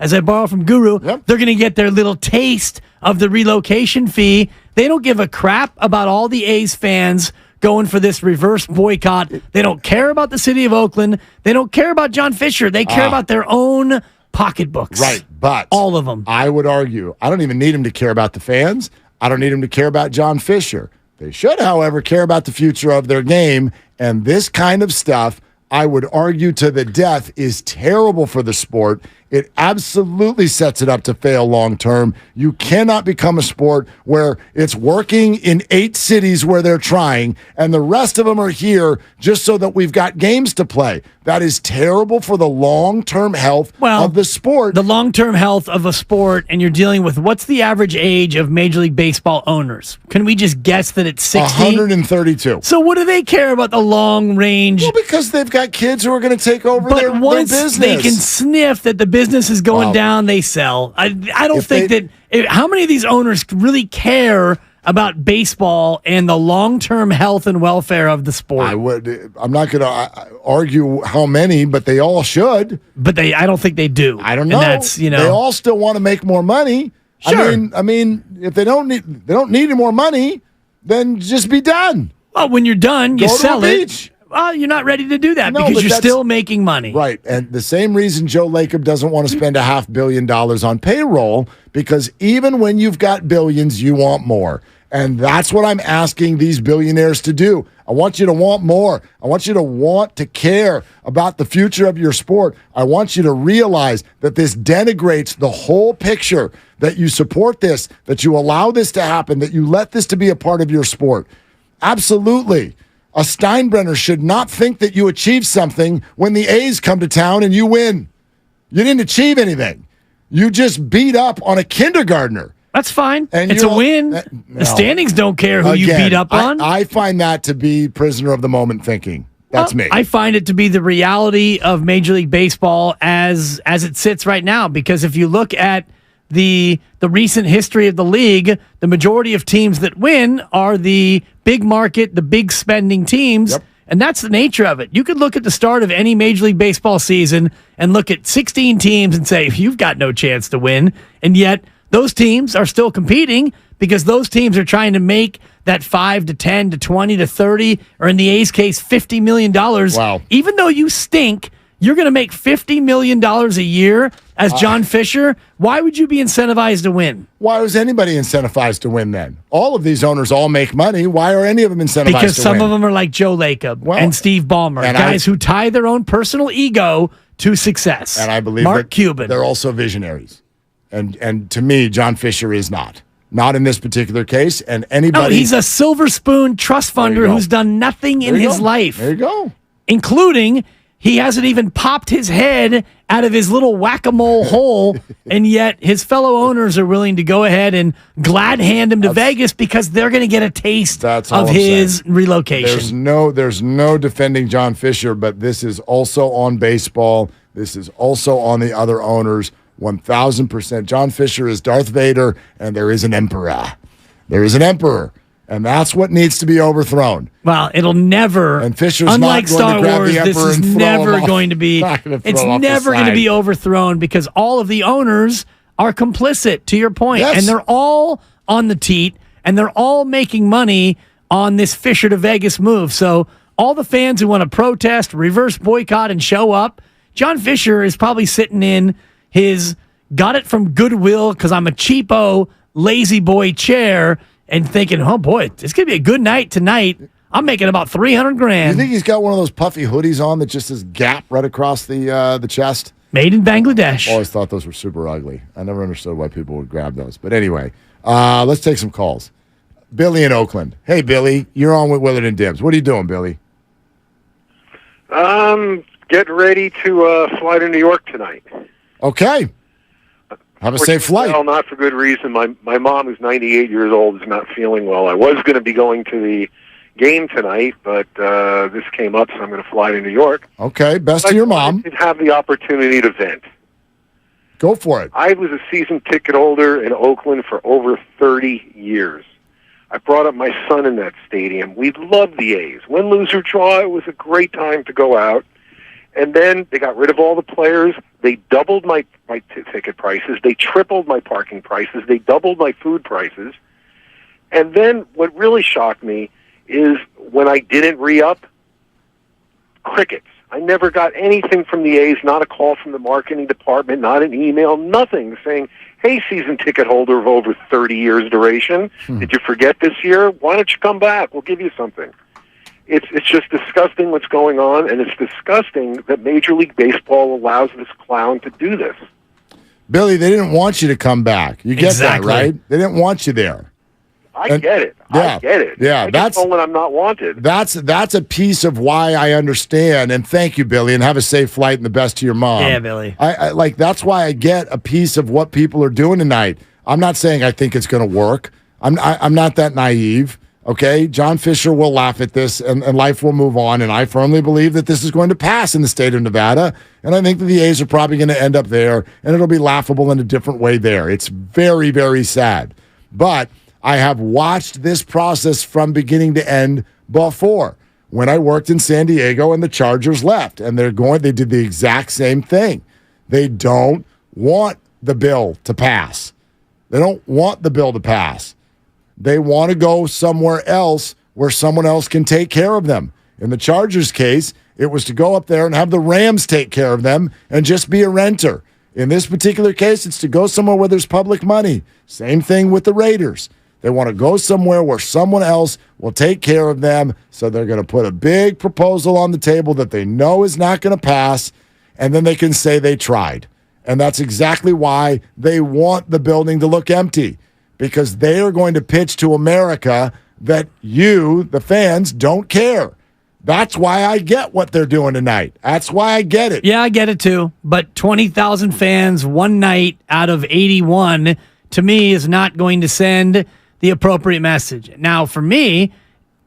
as I borrow from Guru, they're going to get their little taste of the relocation fee. They don't give a crap about all the A's fans going for this reverse boycott. They don't care about the city of Oakland. They don't care about John Fisher. They care about their own pocketbooks. Right, but all of them. I would argue, I don't even need him to care about the fans. I don't need him to care about John Fisher. They should, however, care about the future of their game, and this kind of stuff, I would argue to the death, is terrible for the sport. It absolutely sets it up to fail long term. You cannot become a sport where it's working in 8 cities where they're trying, and the rest of them are here just so that we've got games to play. That is terrible for the long-term health of the sport. The long-term health of a sport, and you're dealing with what's the average age of Major League Baseball owners? Can we just guess that it's 60? 132. So what do they care about the long range? Well, because they've got kids who are going to take over their business. But once they can sniff that the business is going down, they sell. I don't think how many of these owners really care about baseball and the long-term health and welfare of the sport? I'm not going to argue how many, but they all should. But I don't think they do. I don't know. And that's, they all still want to make more money. Sure. I mean, if they don't need any more money, then just be done. Well, when you're done, you sell it. Beach. Well, you're not ready to do that because you're still making money. Right. And the same reason Joe Lacob doesn't want to spend $500 million on payroll, because even when you've got billions, you want more. And that's what I'm asking these billionaires to do. I want you to want more. I want you to want to care about the future of your sport. I want you to realize that this denigrates the whole picture, that you support this, that you allow this to happen, that you let this to be a part of your sport. Absolutely. A Steinbrenner should not think that you achieved something when the A's come to town and you win. You didn't achieve anything. You just beat up on a kindergartner. That's fine. It's a win. The standings don't care who you beat up on. I find that to be prisoner of the moment thinking. That's me. I find it to be the reality of Major League Baseball as it sits right now, because if you look at the recent history of the league, the majority of teams that win are the big market, the big spending teams. Yep. And that's the nature of it. You could look at the start of any Major League Baseball season and look at 16 teams and say, you've got no chance to win. And yet those teams are still competing because those teams are trying to make that $5 to $10 to $20 to $30, or in the A's case, $50 million. Wow. Even though you stink, you're going to make $50 million a year as John Fisher. Why would you be incentivized to win? Why was anybody incentivized to win then? All of these owners all make money. Why are any of them incentivized to win? Because some of them are like Joe Lacob and Steve Ballmer, guys who tie their own personal ego to success. And I believe Mark Cuban. They're also visionaries. And to me, John Fisher is not. Not in this particular case. And anybody. No, he's a silver spoon trust funder who's done nothing in his life. There you go. Including, he hasn't even popped his head out of his little whack-a-mole hole, and yet his fellow owners are willing to go ahead and glad hand him to Vegas because they're going to get a taste of his relocation. There's no defending John Fisher, but this is also on baseball. This is also on the other owners. 1,000%. John Fisher is Darth Vader, and there is an emperor. There is an emperor. And that's what needs to be overthrown. Well, it'll never. And Fisher's unlike not going Star to grab Wars, the emperor this is and never going to be. It's never going to be overthrown because all of the owners are complicit. To your point, Yes. and they're all on the teat, and they're all making money on this Fisher to Vegas move. So all the fans who want to protest, reverse boycott, and show up, John Fisher is probably sitting in his got it from Goodwill because I'm a cheapo lazy boy chair and thinking, oh boy, it's gonna be a good night tonight. I'm making about $300,000. You think he's got one of those puffy hoodies on that just says Gap right across the chest? Made in Bangladesh. I always thought those were super ugly. I never understood why people would grab those. But anyway, let's take some calls. Billy in Oakland. Hey, Billy, you're on with Willard and Dibbs. What are you doing, Billy? Getting ready to fly to New York tonight. Okay. Have a safe flight. Well, not for good reason. My mom, who's 98 years old, is not feeling well. I was going to be going to the game tonight, but this came up, so I'm going to fly to New York. Okay, best to your mom. I have the opportunity to vent. Go for it. I was a season ticket holder in Oakland for over 30 years. I brought up my son in that stadium. We loved the A's. Win, lose, or draw, it was a great time to go out. And then they got rid of all the players. They doubled my ticket prices. They tripled my parking prices. They doubled my food prices. And then what really shocked me is when I didn't re-up, crickets. I never got anything from the A's, not a call from the marketing department, not an email, nothing saying, hey, season ticket holder of over 30 years duration, did you forget this year? Why don't you come back? We'll give you something. It's just disgusting what's going on, and it's disgusting that Major League Baseball allows this clown to do this. Billy, they didn't want you to come back. You get that, right? They didn't want you there. I get it. Yeah, I get it. Yeah, I get when I'm not wanted. That's a piece of why I understand. And thank you, Billy, and have a safe flight and the best to your mom. Yeah, Billy. I like that's why I get a piece of what people are doing tonight. I'm not saying I think it's going to work. I'm not that naive. Okay, John Fisher will laugh at this, and life will move on. And I firmly believe that this is going to pass in the state of Nevada. And I think that the A's are probably going to end up there, and it'll be laughable in a different way there. It's very, very sad, but I have watched this process from beginning to end before. When I worked in San Diego and the Chargers left, and they did the exact same thing. They don't want the bill to pass. They don't want the bill to pass. They want to go somewhere else where someone else can take care of them. In the Chargers case, it was to go up there and have the Rams take care of them and just be a renter. In this particular case, it's to go somewhere where there's public money. Same thing with the Raiders. They want to go somewhere where someone else will take care of them, so they're going to put a big proposal on the table that they know is not going to pass, and then they can say they tried. And that's exactly why they want the building to look empty, because they are going to pitch to America that you, the fans, don't care. That's why I get what they're doing tonight. That's why I get it. Yeah, I get it too. But 20,000 fans one night out of 81, to me, is not going to send the appropriate message. Now, for me,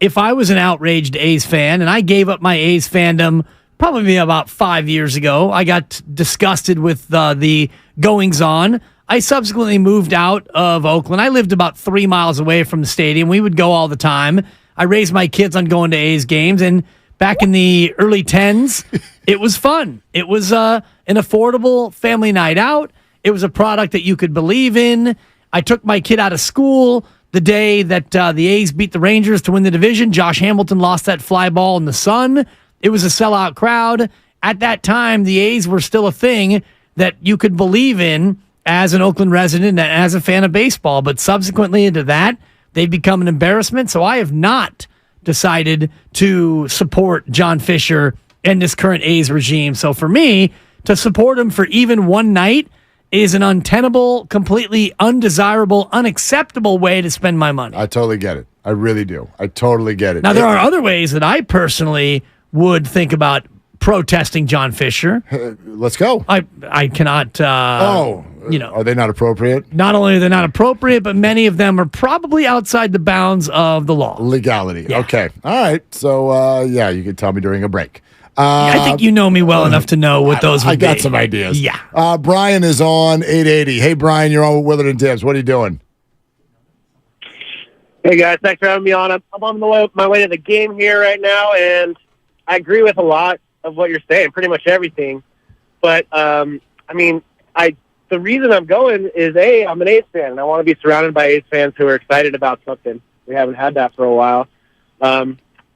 if I was an outraged A's fan, and I gave up my A's fandom probably about 5 years ago, I got disgusted with the goings-on. I subsequently moved out of Oakland. I lived about 3 miles away from the stadium. We would go all the time. I raised my kids on going to A's games, and back in the early 10s, it was fun. It was an affordable family night out. It was a product that you could believe in. I took my kid out of school the day that the A's beat the Rangers to win the division. Josh Hamilton lost that fly ball in the sun. It was a sellout crowd. At that time, the A's were still a thing that you could believe in as an Oakland resident and as a fan of baseball. But subsequently into that, they've become an embarrassment. So I have not decided to support John Fisher and this current A's regime. So for me, to support him for even one night is an untenable, completely undesirable, unacceptable way to spend my money. I totally get it. I really do. I totally get it. Now, there are other ways that I personally would think about protesting John Fisher. Let's go. I cannot... are they not appropriate? Not only are they not appropriate, but many of them are probably outside the bounds of the law. Legality. Yeah. Okay. All right. So, you could tell me during a break. I think you know me well enough to know what those would be. I got some ideas. Yeah. Brian is on 880. Hey, Brian, you're on with Willard and Dibs. What are you doing? Hey, guys. Thanks for having me on. I'm on my way to the game here right now, and I agree with a lot of what you're saying, pretty much everything. But, the reason I'm going is, A, I'm an A's fan, and I want to be surrounded by A's fans who are excited about something. We haven't had that for a while.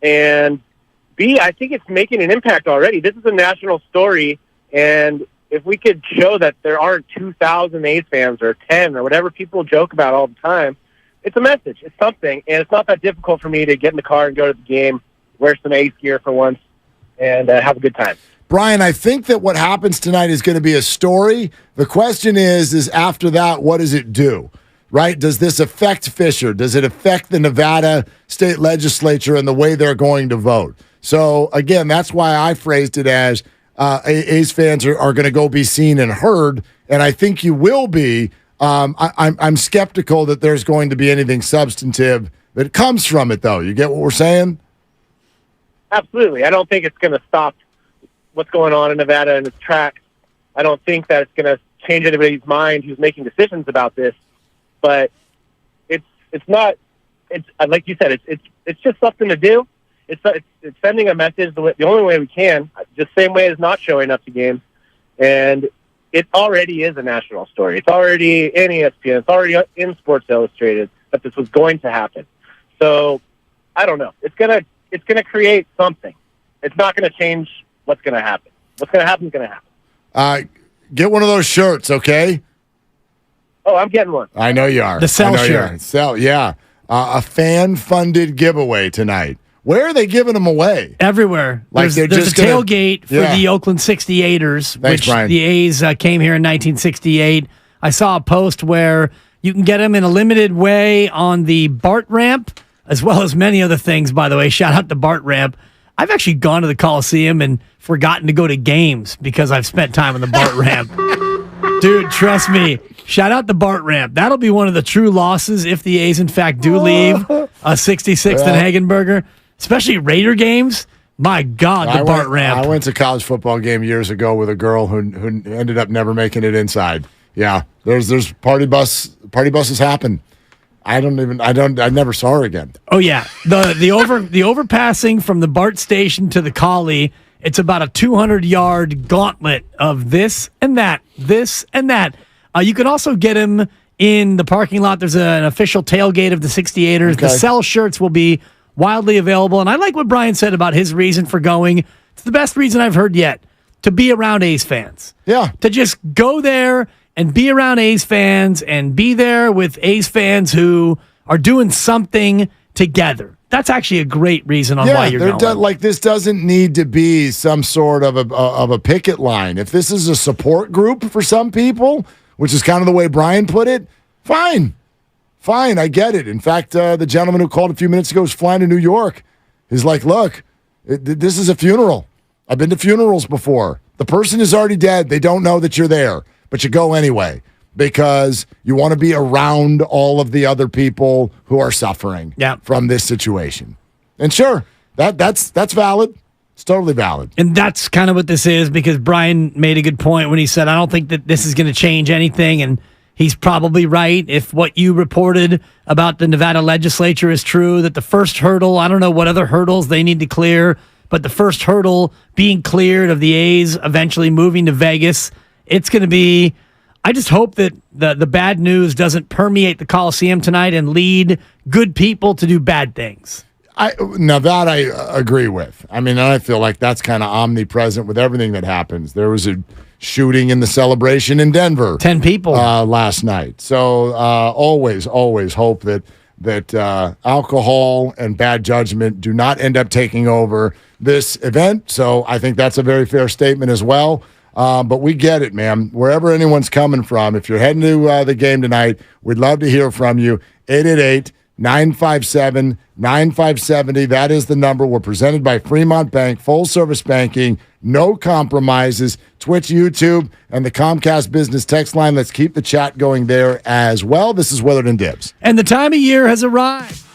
And B, I think it's making an impact already. This is a national story, and if we could show that there aren't 2,000 A's fans or 10 or whatever people joke about all the time, it's a message. It's something, and it's not that difficult for me to get in the car and go to the game, wear some A's gear for once, and have a good time. Brian, I think that what happens tonight is going to be a story. The question is after that, what does it do? Right? Does this affect Fisher? Does it affect the Nevada state legislature and the way they're going to vote? So, again, that's why I phrased it as A's fans are going to go be seen and heard, and I think you will be. I'm skeptical that there's going to be anything substantive that comes from it, though. You get what we're saying? Absolutely. I don't think it's going to stop what's going on in Nevada in its tracks. I don't think that it's going to change anybody's mind who's making decisions about this. But it's not. It's like you said. It's just something to do. It's sending a message the only way we can, just same way as not showing up to games. And it already is a national story. It's already in ESPN. It's already in Sports Illustrated that this was going to happen. So I don't know. It's gonna create something. It's not going to change what's going to happen. What's going to happen is going to happen. Get one of those shirts, okay? Oh, I'm getting one. I know you are. The Cell shirt. Cell, yeah. A fan-funded giveaway tonight. Where are they giving them away? Everywhere. Like there's just a tailgate for the Oakland 68ers, Thanks, which Brian. the A's came here in 1968. I saw a post where you can get them in a limited way on the BART ramp, as well as many other things, by the way. Shout out to BART ramp. I've actually gone to the Coliseum and forgotten to go to games because I've spent time on the BART ramp. Dude, trust me. Shout out the BART ramp. That'll be one of the true losses if the A's, in fact, do leave 66th and Hagenberger, especially Raider games. My God, the BART ramp. I went to a college football game years ago with a girl who ended up never making it inside. Yeah, there's party buses happen. I never saw her again. Oh yeah, the overpassing from the BART station to the Collie, it's about a 200-yard gauntlet of this and that. You can also get him in the parking lot. There's an official tailgate of the 68ers. Okay. The Cell shirts will be widely available, and I like what Brian said about his reason for going. It's the best reason I've heard yet, to be around A's fans. Yeah, to just go there and be around A's fans and be there with A's fans who are doing something together. That's actually a great reason on why you're going. This doesn't need to be some sort of a picket line. If this is a support group for some people, which is kind of the way Brian put it, fine. I get it. In fact, the gentleman who called a few minutes ago was flying to New York. He's like, look, this is a funeral. I've been to funerals before. The person is already dead. They don't know that you're there. But you go anyway because you want to be around all of the other people who are suffering from this situation. And sure, that's valid. It's totally valid. And that's kind of what this is, because Brian made a good point when he said, I don't think that this is going to change anything. And he's probably right. If what you reported about the Nevada legislature is true, that the first hurdle, I don't know what other hurdles they need to clear, but the first hurdle being cleared of the A's eventually moving to Vegas, it's going to be, I just hope that the bad news doesn't permeate the Coliseum tonight and lead good people to do bad things. That I agree with. I mean, I feel like that's kind of omnipresent with everything that happens. There was a shooting in the Celebration in Denver. 10 people. Last night. So always hope that alcohol and bad judgment do not end up taking over this event. So I think that's a very fair statement as well. But we get it, man. Wherever anyone's coming from, if you're heading to the game tonight, we'd love to hear from you. 888-957-9570. That is the number. We're presented by Fremont Bank, full-service banking, no compromises. Twitch, YouTube, and the Comcast Business text line. Let's keep the chat going there as well. This is Willard and Dibs. And the time of year has arrived.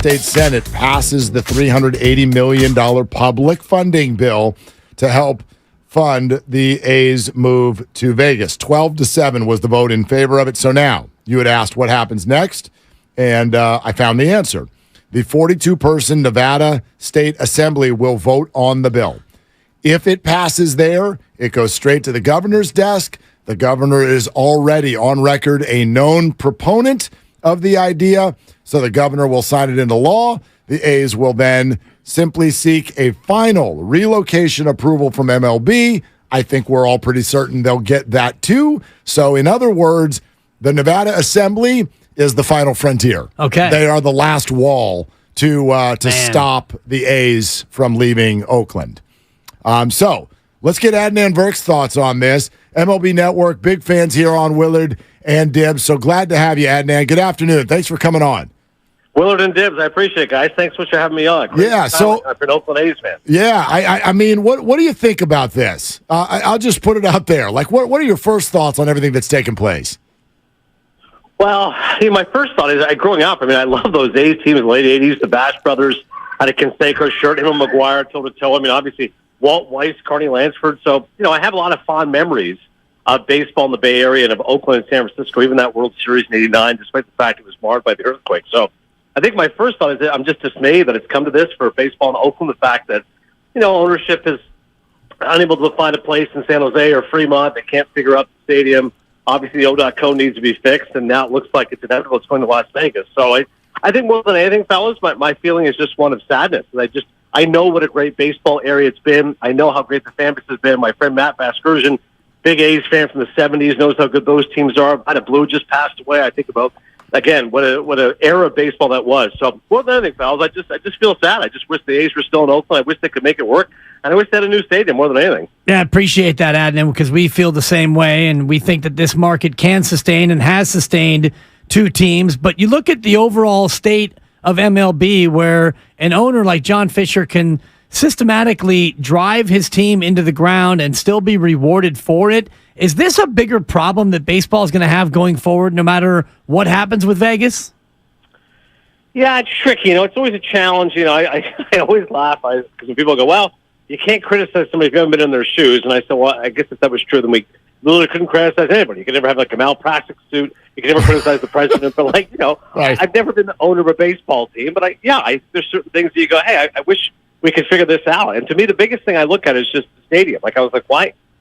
States Senate passes the $380 million public funding bill to help fund the A's move to Vegas. 12-7 was the vote in favor of it. So now, you had asked what happens next, and I found the answer. The 42-person Nevada State Assembly will vote on the bill. If it passes there, it goes straight to the governor's desk. The governor is already on record a known proponent of the idea, so the governor will sign it into law. The A's will then simply seek a final relocation approval from MLB. I think we're all pretty certain they'll get that too. So in other words, the Nevada Assembly is the final frontier. Okay. They are the last wall to stop the A's from leaving Oakland. So let's get Adnan Burke's thoughts on this. MLB Network, big fans here on Willard and Dibs. So glad to have you, Adnan. Good afternoon. Thanks for coming on. Willard and Dibs, I appreciate it, guys. Thanks so much for having me on. Yeah, so I'm an Oakland A's fan. Yeah, I mean, what do you think about this? I'll just put it out there. Like, what are your first thoughts on everything that's taken place? Well, my first thought is, growing up, I love those A's teams in the late 80s. The Bash Brothers had a Canseco shirt, him and McGuire toe-to-toe. Obviously, Walt Weiss, Carney Lansford. So, I have a lot of fond memories of baseball in the Bay Area and of Oakland and San Francisco, even that World Series in '89, despite the fact it was marred by the earthquake. So I think my first thought is that I'm just dismayed that it's come to this for baseball in Oakland, the fact that, ownership is unable to find a place in San Jose or Fremont. They can't figure out the stadium. Obviously, the O.co code needs to be fixed, and now it looks like it's inevitable it's going to Las Vegas. So I think more than anything, fellas, my feeling is just one of sadness. I know what a great baseball area it's been. I know how great the fan base has been. My friend Matt Vasgersian, big A's fan from the 70s, knows how good those teams are. Ida Blue just passed away. I think about, again, what an era of baseball that was. So more than anything, fellas, I just feel sad. I just wish the A's were still in Oakland. I wish they could make it work. And I wish they had a new stadium more than anything. Yeah, I appreciate that, Adnan, because we feel the same way, and we think that this market can sustain and has sustained two teams. But you look at the overall state of MLB, where an owner like John Fisher can systematically drive his team into the ground and still be rewarded for it. Is this a bigger problem that baseball is going to have going forward, no matter what happens with Vegas? Yeah, it's tricky. It's always a challenge. I always laugh because when people go, well, you can't criticize somebody if you haven't been in their shoes. And I said, well, I guess if that was true, then we literally couldn't criticize anybody. You could never have a malpractice suit. You could never criticize the president. But right. I've never been the owner of a baseball team. But there's certain things that you go, hey, I wish we could figure this out. And to me, the biggest thing I look at is just the stadium. I was like,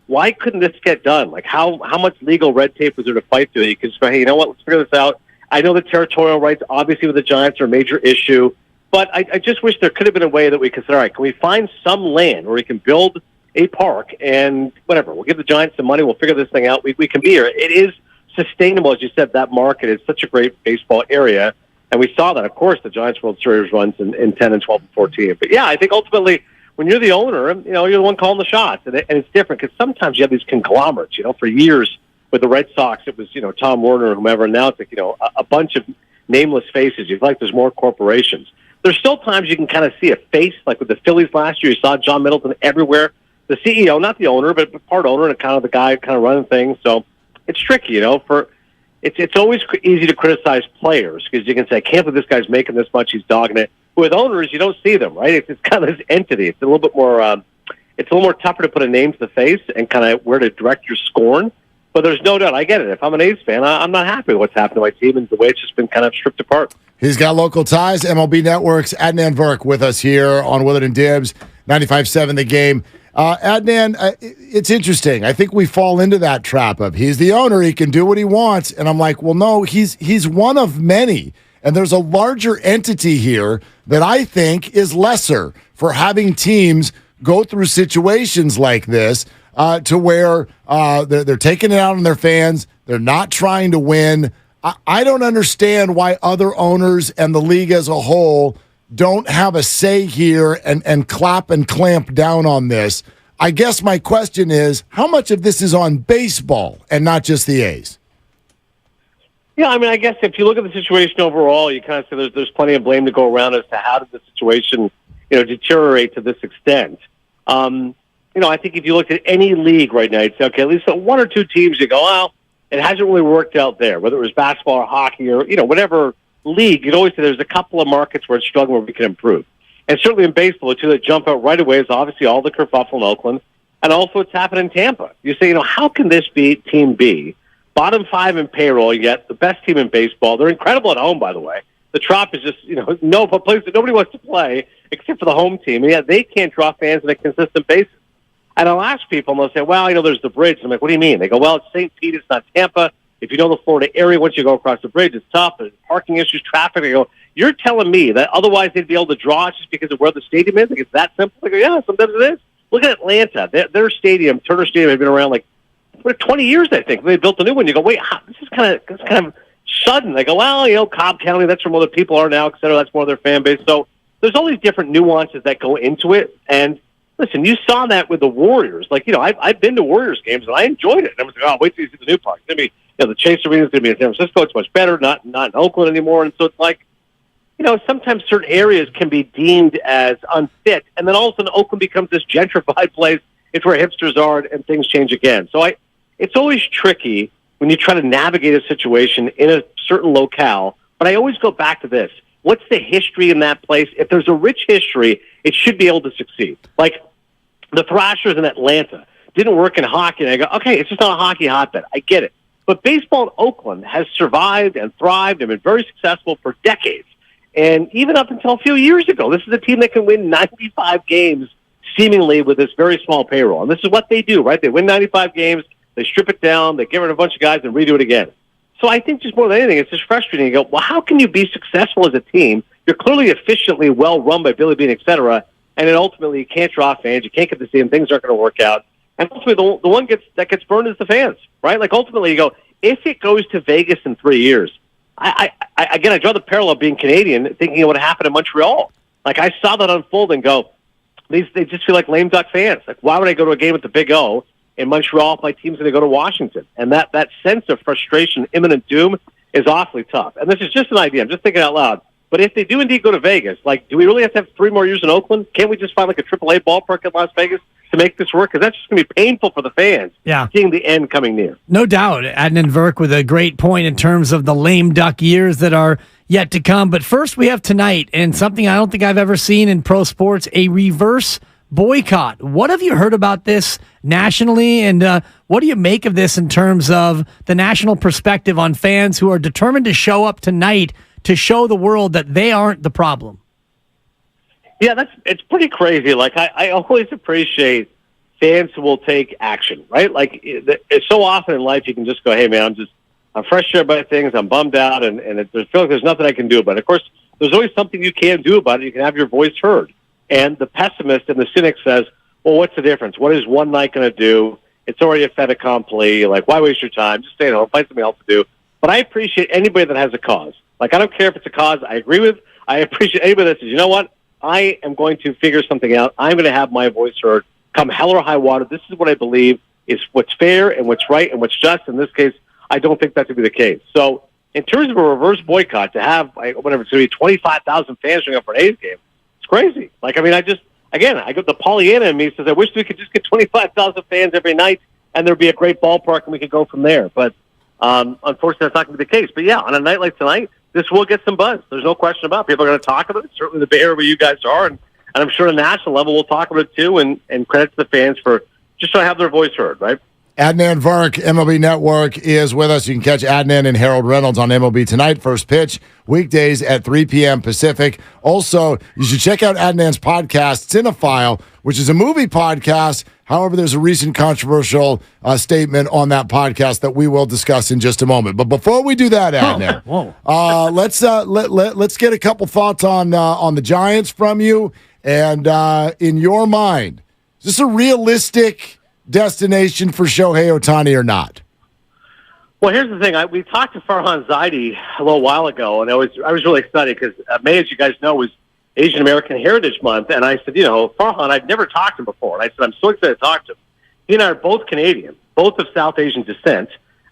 why couldn't this get done? How much legal red tape was there to fight through? You could say, hey, you know what? Let's figure this out. I know the territorial rights, obviously, with the Giants are a major issue. But I just wish there could have been a way that we could say, all right, can we find some land where we can build a park and whatever. We'll give the Giants some money. We'll figure this thing out. We can be here. It is sustainable, as you said, that market is such a great baseball area. And we saw that, of course, the Giants World Series runs in 10 and 12 and 14. But, yeah, I think ultimately when you're the owner, you're the one calling the shots. And it's different because sometimes you have these conglomerates. For years with the Red Sox, it was, Tom Werner or whomever. And now it's like, a bunch of nameless faces. You feel like there's more corporations. There's still times you can kind of see a face, like with the Phillies last year. You saw John Middleton everywhere. The CEO, not the owner, but part owner and kind of the guy kind of running things. So it's tricky, It's always easy to criticize players because you can say, I can't believe this guy's making this much. He's dogging it. With owners, you don't see them, right? It's kind of this entity. It's a little bit more. It's a little more tougher to put a name to the face and kind of where to direct your scorn. But there's no doubt, I get it. If I'm an A's fan, I'm not happy with what's happened to my team and the way it's just been kind of stripped apart. He's got local ties. MLB Network's Adnan Burke with us here on Willard and Dibs, 95.7 The Game. Adnan, it's interesting. I think we fall into that trap of he's the owner, he can do what he wants. And I'm like, well, no, he's one of many. And there's a larger entity here that I think is lesser for having teams go through situations like this to where they're taking it out on their fans. They're not trying to win. I don't understand why other owners and the league as a whole don't have a say here and clap and clamp down on this. I guess my question is, how much of this is on baseball and not just the A's? Yeah, I guess if you look at the situation overall, you kind of say there's plenty of blame to go around as to how did the situation, deteriorate to this extent. I think if you looked at any league right now, you'd say, okay, at least one or two teams, you go, well, it hasn't really worked out there, whether it was basketball or hockey or, whatever league, you'd always say there's a couple of markets where it's struggling where we can improve. And certainly in baseball, the two that jump out right away is obviously all the kerfuffle in Oakland, and also what's happened in Tampa. You say, how can this be Team B, bottom 5 in payroll, yet the best team in baseball? They're incredible at home, by the way. The Trop is just, no place that nobody wants to play except for the home team, and yet they can't draw fans on a consistent basis. And I'll ask people, and they'll say, well, there's the bridge. And I'm like, what do you mean? They go, well, it's St. Pete, it's not Tampa. If you know the Florida area, once you go across the bridge, it's tough. There's parking issues, traffic. I go, you're telling me that otherwise they'd be able to draw just because of where the stadium is? Like, it's that simple? I go, yeah, sometimes it is. Look at Atlanta. Their stadium, Turner Stadium, has been around for 20 years, I think. They built a new one. You go, wait, this is kind of sudden. They go, well, Cobb County, that's where more the people are now, et cetera. That's more of their fan base. So there's all these different nuances that go into it. And listen, you saw that with the Warriors. I've been to Warriors games, and I enjoyed it. And I was like, wait till you see the new park. It's going to be, the Chase Arena is going to be in San Francisco. It's much better, not in Oakland anymore. And so it's like, sometimes certain areas can be deemed as unfit. And then all of a sudden, Oakland becomes this gentrified place. It's where hipsters are, and things change again. So it's always tricky when you try to navigate a situation in a certain locale. But I always go back to this. What's the history in that place? If there's a rich history, it should be able to succeed. Like the Thrashers in Atlanta didn't work in hockey. And I go, okay, it's just not a hockey hotbed. I get it. But baseball in Oakland has survived and thrived and been very successful for decades. And even up until a few years ago, this is a team that can win 95 games seemingly with this very small payroll. And this is what they do, right? They win 95 games, they strip it down, they get rid of a bunch of guys and redo it again. So I think just more than anything, it's just frustrating. You go, well, how can you be successful as a team? You're clearly efficiently well run by Billy Beane, et cetera, and then ultimately you can't draw fans, you can't get the same, things aren't going to work out. And ultimately the one that gets burned is the fans, right? Like ultimately you go, if it goes to Vegas in 3 years, I draw the parallel being Canadian, thinking of what happened in Montreal. Like I saw that unfold and go, they just feel like lame duck fans. Like why would I go to a game at the Big O in Montreal if my team's going to go to Washington? And that sense of frustration, imminent doom, is awfully tough. And this is just an idea. I'm just thinking out loud. But if they do indeed go to Vegas, do we really have to have 3 more years in Oakland? Can't we just find a AAA ballpark in Las Vegas to make this work? Because that's just going to be painful for the fans. Yeah. Seeing the end coming near. No doubt. Adnan Verk with a great point in terms of the lame duck years that are yet to come. But first we have tonight, and something I don't think I've ever seen in pro sports, a reverse boycott. What have you heard about this nationally, and what do you make of this in terms of the national perspective on fans who are determined to show up tonight to show the world that they aren't the problem? Yeah, it's pretty crazy. I always appreciate fans who will take action, right? It's so often in life you can just go, hey man, I'm frustrated by things, I'm bummed out, and I feel like there's nothing I can do about it. Of course, there's always something you can do about it. You can have your voice heard. And the pessimist and the cynic says, well, what's the difference? What is one night going to do? It's already a fait accompli. Why waste your time? Just stay at home, find something else to do. But I appreciate anybody that has a cause. I don't care if it's a cause I agree with. I appreciate anybody that says, you know what? I am going to figure something out. I'm going to have my voice heard. Come hell or high water, this is what I believe is what's fair and what's right and what's just. In this case, I don't think that to be the case. So in terms of a reverse boycott, to have, whatever it's going to be, 25,000 fans showing up for an A's game, it's crazy. I got the Pollyanna in me says, I wish we could just get 25,000 fans every night and there'd be a great ballpark and we could go from there. But unfortunately, that's not going to be the case. But yeah, on a night like tonight, this will get some buzz. There's no question about it. People are going to talk about it. Certainly the Bay Area where you guys are, and I'm sure the national level will talk about it too, and credit to the fans for just to have their voice heard, right? Adnan Verk, MLB Network, is with us. You can catch Adnan and Harold Reynolds on MLB Tonight, first pitch, weekdays at 3 p.m. Pacific. Also, you should check out Adnan's podcast, Cinephile, which is a movie podcast. However, there's a recent controversial statement on that podcast that we will discuss in just a moment. But before we do that, Adnan, let's get a couple thoughts on the Giants from you. And in your mind, is this a realistic destination for Shohei Ohtani or not? Well, here's the thing. We talked to Farhan Zaidi a little while ago, and I was really excited because May, as you guys know, was Asian American Heritage Month, and I said, Farhan, I'd never talked to him before, and I said, I'm so excited to talk to him. He and I are both Canadian, both of South Asian descent,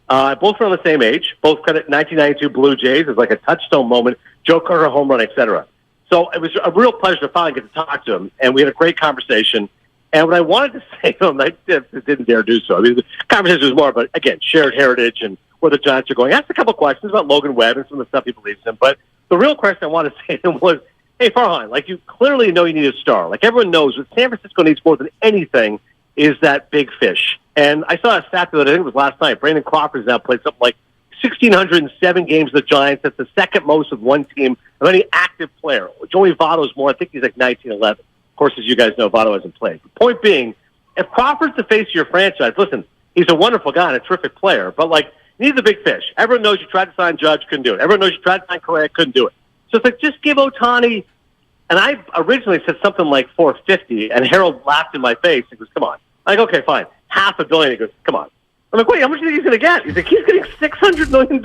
both around the same age, both credit 1992 Blue Jays as a touchstone moment, Joe Carter home run, etc. So it was a real pleasure to finally get to talk to him, and we had a great conversation. And what I wanted to say to him, I didn't dare do so. I mean, the conversation was more about, again, shared heritage and where the Giants are going. I asked a couple questions about Logan Webb and some of the stuff he believes in. But the real question I want to say to him was, hey, Farhan, like you clearly know you need a star. Like everyone knows what San Francisco needs more than anything is that big fish. And I saw a stat that I think it was last night. Brandon Crawford has now played something like 1,607 games with the Giants. That's the second most of one team of any active player. Joey Votto's more. I think he's like 1911. Of course, as you guys know, Votto hasn't played. The point being, if Crawford's the face of your franchise, listen, he's a wonderful guy and a terrific player, but like, you need the big fish. Everyone knows you tried to sign Judge, couldn't do it. Everyone knows you tried to sign Correa, couldn't do it. So it's like, just give Ohtani, and I originally said something like $450, and Harold laughed in my face and goes, come on. I'm like, okay, fine. $500 million. He goes, come on. I'm like, wait, how much do you think he's going to get? He's like, he's getting $600 million.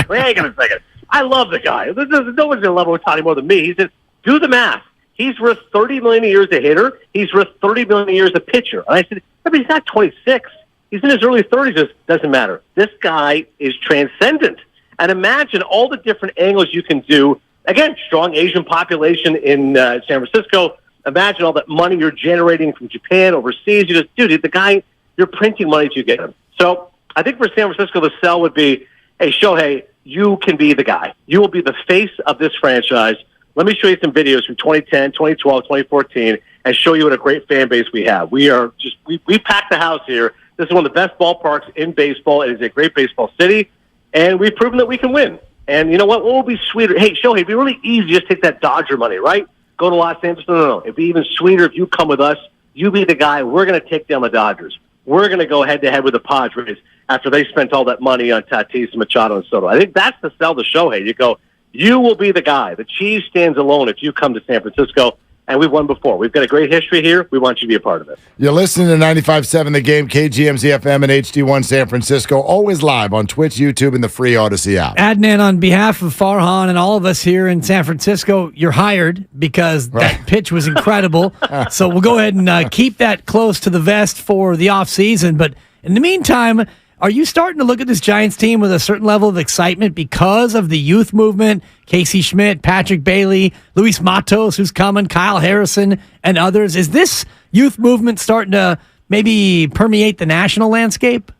Like, hang on a second. I love the guy. No one's going to love Ohtani more than me. He said, do the math. He's worth $30 million a year as a hitter. He's worth $30 million a year as a pitcher. And I said, but he's not 26. He's in his early 30s. It doesn't matter. This guy is transcendent. And imagine all the different angles you can do. Again, strong Asian population in San Francisco. Imagine all that money you're generating from Japan, overseas. You just, dude, the guy, you're printing money to get him. So I think for San Francisco, the sell would be, hey, Shohei, you can be the guy. You will be the face of this franchise. Let me show you some videos from 2010, 2012, 2014, and show you what a great fan base we have. We are just, we packed the house here. This is one of the best ballparks in baseball. It is a great baseball city, and we've proven that we can win. And you know what? What will be sweeter? Hey, Shohei, it'd be really easy to just take that Dodger money, right? Go to Los Angeles. No. It'd be even sweeter if you come with us. You be the guy. We're going to take down the Dodgers. We're going to go head-to-head with the Padres after they spent all that money on Tatis and Machado and Soto. I think that's the sell to Shohei. You go, you will be the guy. The cheese stands alone if you come to San Francisco. And we've won before. We've got a great history here. We want you to be a part of it. You're listening to 95.7 The Game, KGMZ FM and HD1 San Francisco. Always live on Twitch, YouTube, and the free Odyssey app. Adnan, on behalf of Farhan and all of us here in San Francisco, you're hired because that pitch was incredible. So we'll go ahead and keep that close to the vest for the offseason. But in the meantime, are you starting to look at this Giants team with a certain level of excitement because of the youth movement? Casey Schmidt, Patrick Bailey, Luis Matos, who's coming, Kyle Harrison, and others. Is this youth movement starting to maybe permeate the national landscape?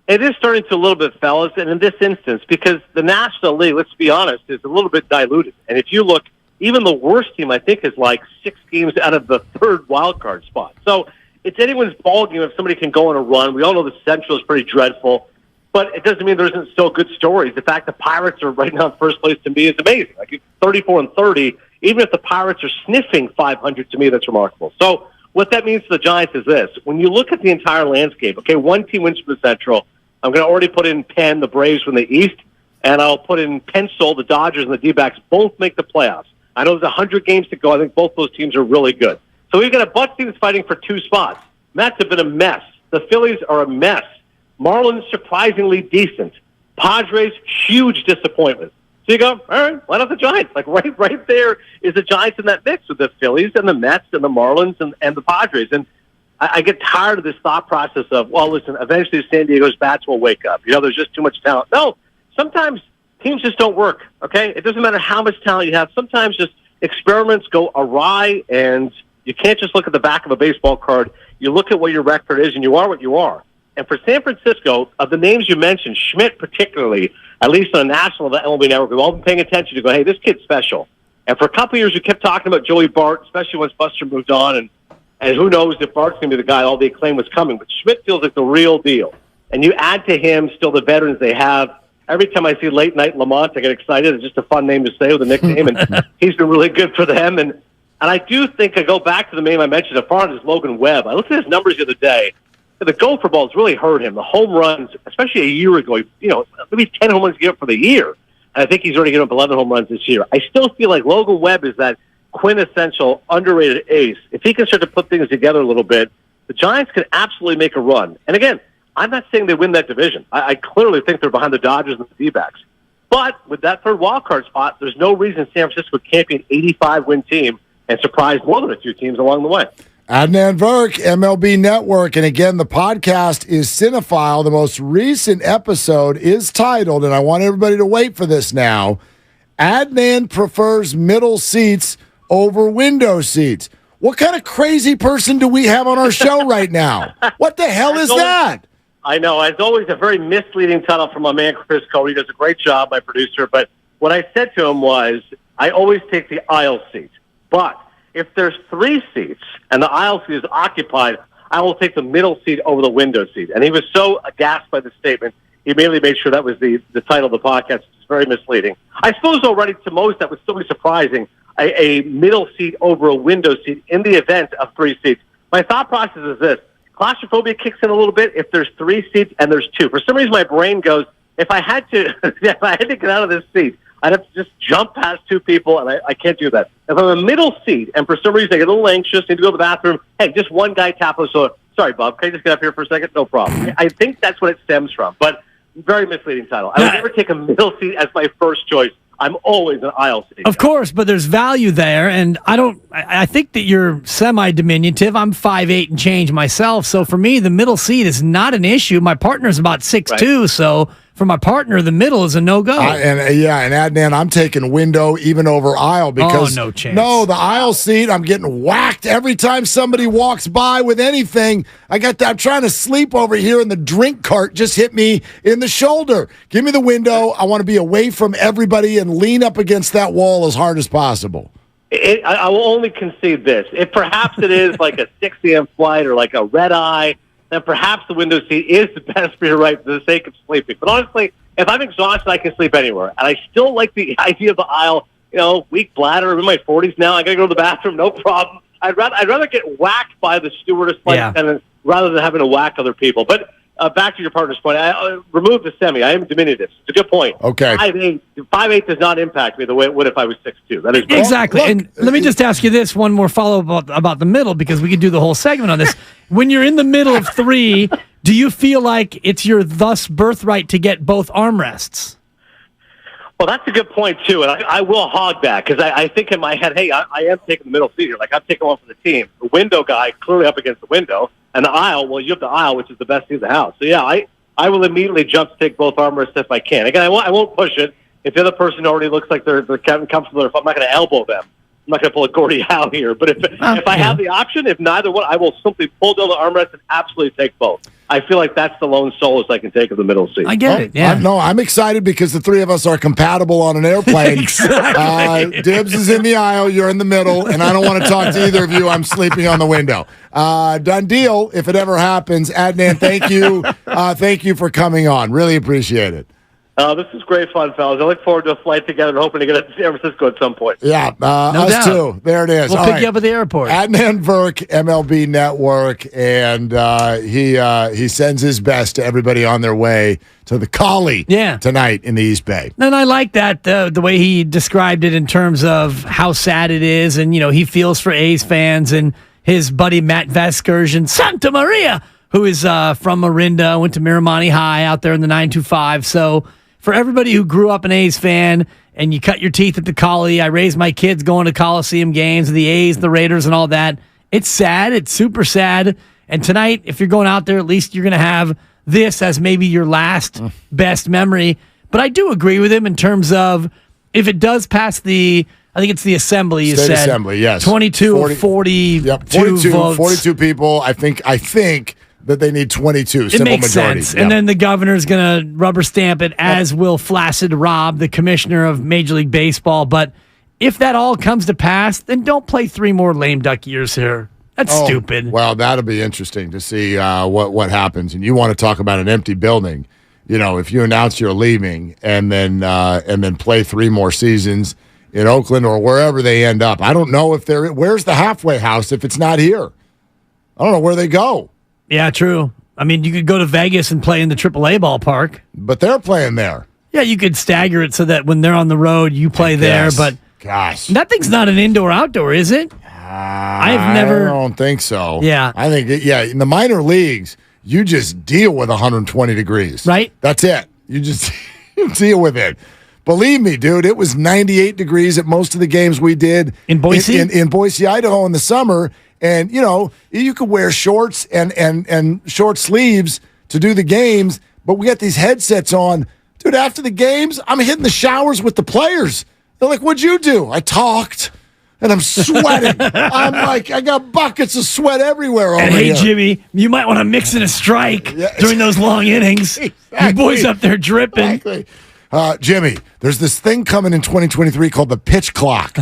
It is starting to a little bit, fellas, and in this instance, because the National League, let's be honest, is a little bit diluted. And if you look, even the worst team, I think, is like 6 games out of the third wild card spot. So it's anyone's ballgame if somebody can go on a run. We all know the Central is pretty dreadful, but it doesn't mean there isn't still good stories. The fact the Pirates are right now in first place to me is amazing. Like 34-30, even if the Pirates are sniffing 500, to me, that's remarkable. So what that means to the Giants is this. When you look at the entire landscape, okay, one team wins from the Central. I'm going to already put in pen the Braves from the East, and I'll put in pencil the Dodgers and the D-backs both make the playoffs. I know there's 100 games to go. I think both those teams are really good. So we've got a bunch of teams fighting for 2 spots. Mets have been a mess. The Phillies are a mess. Marlins surprisingly decent. Padres, huge disappointment. So you go, all right, why not the Giants? Like right there is the Giants in that mix with the Phillies and the Mets and the Marlins and the Padres. And I get tired of this thought process of, well, listen, eventually San Diego's bats will wake up. You know, there's just too much talent. No, sometimes teams just don't work, okay? It doesn't matter how much talent you have. Sometimes just experiments go awry, and you can't just look at the back of a baseball card. You look at what your record is, and you are what you are. And for San Francisco, of the names you mentioned, Schmidt particularly, at least on a national MLB network, we've all been paying attention to go, hey, this kid's special. And for a couple of years, we kept talking about Joey Bart, especially once Buster moved on, and who knows if Bart's going to be the guy all the acclaim was coming. But Schmidt feels like the real deal. And you add to him still the veterans they have. Every time I see Late Night Lamont, I get excited. It's just a fun name to say with a nickname, and he's been really good for them. And I do think I go back to the name I mentioned up front is Logan Webb. I looked at his numbers the other day. The gopher balls really hurt him. The home runs, especially a year ago, maybe 10 home runs give up for the year. And I think he's already given up 11 home runs this year. I still feel like Logan Webb is that quintessential underrated ace. If he can start to put things together a little bit, the Giants can absolutely make a run. And again, I'm not saying they win that division. I clearly think they're behind the Dodgers and the D-backs. But with that third wild card spot, there's no reason San Francisco can't be an 85-win team and surprise more than a few teams along the way. Adnan Virk, MLB Network. And again, the podcast is Cinephile. The most recent episode is titled, and I want everybody to wait for this now, Adnan prefers middle seats over window seats. What kind of crazy person do we have on our show right now? What the hell is that? I know. It's always a very misleading title from my man, Chris Cole. He does a great job, my producer. But what I said to him was, I always take the aisle seat. But if there's 3 seats and the aisle seat is occupied, I will take the middle seat over the window seat. And he was so aghast by the statement, he immediately made sure that was the title of the podcast, which is very misleading. I suppose already to most that would still be surprising, a middle seat over a window seat in the event of 3 seats. My thought process is this. Claustrophobia kicks in a little bit if there's 3 seats and there's 2. For some reason, my brain goes, if I had to get out of this seat, I'd have to just jump past 2 people, and I can't do that. If I'm a middle seat, and for some reason I get a little anxious, need to go to the bathroom, hey, just one guy tap on the shoulder. Sorry, Bob, can I just get up here for a second? No problem. I think that's what it stems from, but very misleading title. I would never take a middle seat as my first choice. I'm always an aisle seat. Of course, but there's value there, and I think that you're semi-diminutive. I'm 5'8" and change myself, so for me, the middle seat is not an issue. My partner's about 6'2", so for my partner, the middle is a no-go. And Adnan, I'm taking window even over aisle because no chance. No, the aisle seat, I'm getting whacked every time somebody walks by with anything. I'm trying to sleep over here, and the drink cart just hit me in the shoulder. Give me the window. I want to be away from everybody and lean up against that wall as hard as possible. I will only concede this. If perhaps it is like a 6 a.m. flight or like a red eye, then perhaps the window seat is the best for your right for the sake of sleeping. But honestly, if I'm exhausted, I can sleep anywhere. And I still like the idea of the aisle. Weak bladder. I'm in my 40s now. I got to go to the bathroom. No problem. I'd rather get whacked by the stewardess flight attendant rather than having to whack other people. But back to your partner's point, I remove the semi. I am diminutive. It's a good point. Okay. 5'8" does not impact me the way it would if I was 6'2". That is exactly. And let me just ask you this one more follow-up about the middle, because we could do the whole segment on this. When you're in the middle of 3, do you feel like it's your thus birthright to get both armrests? Well, that's a good point, too, and I will hog that, because I think in my head, hey, I am taking the middle seat here. Like, I'm taking one for the team. The window guy, clearly up against the window, and the aisle, well, you have the aisle, which is the best seat in the house. So, yeah, I will immediately jump to take both armrests if I can. Again, I won't push it. If the other person already looks like they're comfortable, if I'm not going to elbow them. I'm not going to pull a Gordie Howe here, but if I have the option, if neither one, I will simply pull down the armrest and absolutely take both. I feel like that's the lone solace I can take of the middle seat. I get it. Yeah. I'm excited because the 3 of us are compatible on an airplane. Exactly. Dibs is in the aisle, you're in the middle, and I don't want to talk to either of you. I'm sleeping on the window. Done deal. If it ever happens, Adnan, thank you. Thank you for coming on. Really appreciate it. This is great fun, fellas. I look forward to a flight together and hoping to get to San Francisco at some point. Yeah, no us doubt. too. There it is. We'll pick you up at the airport. Adnan Virk, MLB Network, and he sends his best to everybody on their way to the Collie tonight in the East Bay. And I like that, the way he described it in terms of how sad it is, and he feels for A's fans, and his buddy Matt Vasgersian, Santa Maria, who is from Orinda, went to Miramonte High out there in the 925. So for everybody who grew up an A's fan and you cut your teeth at the Collie, I raised my kids going to Coliseum games, the A's, the Raiders, and all that. It's sad. It's super sad. And tonight, if you're going out there, at least you're going to have this as maybe your last best memory. But I do agree with him in terms of if it does pass I think it's the assembly, you State said. Assembly, yes. 42 42 votes. 42 people. I think that they need 22, simple makes majority. Sense. And then the governor's going to rubber stamp it, as will Flaccid Rob, the commissioner of Major League Baseball. But if that all comes to pass, then don't play 3 more lame duck years here. That's stupid. Well, that'll be interesting to see what happens. And you want to talk about an empty building. If you announce you're leaving and then play 3 more seasons in Oakland or wherever they end up. I don't know where's the halfway house if it's not here? I don't know where they go. Yeah, true. I mean, you could go to Vegas and play in the AAA ballpark. But they're playing there. Yeah, you could stagger it so that when they're on the road, you play there. But gosh, that thing's not an indoor-outdoor, is it? I don't think so. Yeah. I think, in the minor leagues, you just deal with 120 degrees. Right. That's it. You just deal with it. Believe me, dude, it was 98 degrees at most of the games we did in Boise, in Boise, Idaho in the summer. And, you could wear shorts and short sleeves to do the games, but we got these headsets on. Dude, after the games, I'm hitting the showers with the players. They're like, what'd you do? I talked, and I'm sweating. I'm like, I got buckets of sweat everywhere over here. Hey, Jimmy, you might want to mix in a strike during those long innings. Exactly. You boys up there dripping. Exactly. Jimmy, there's this thing coming in 2023 called the pitch clock.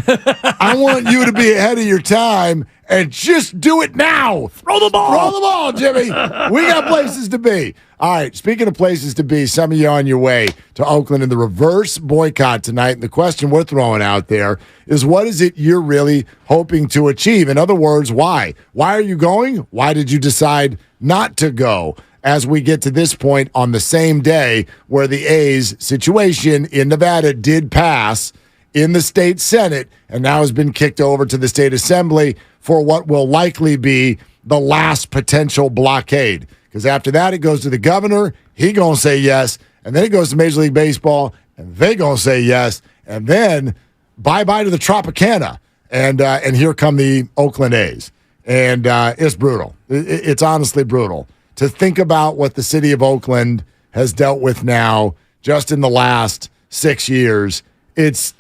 I want you to be ahead of your time and just do it now. Throw the ball. Throw the ball, Jimmy. We got places to be. All right, speaking of places to be, some of you on your way to Oakland in the reverse boycott tonight. And the question we're throwing out there is, what is it you're really hoping to achieve? In other words, why? Why are you going? Why did you decide not to go? As we get to this point on the same day where the A's situation in Nevada did pass in the state Senate and now has been kicked over to the state assembly for what will likely be the last potential blockade. Because after that, it goes to the governor. He going to say yes. And then it goes to Major League Baseball, and they going to say yes. And then bye-bye to the Tropicana. And here come the Oakland A's. And it's brutal. It's honestly brutal to think about what the city of Oakland has dealt with now just in the last 6 years. It's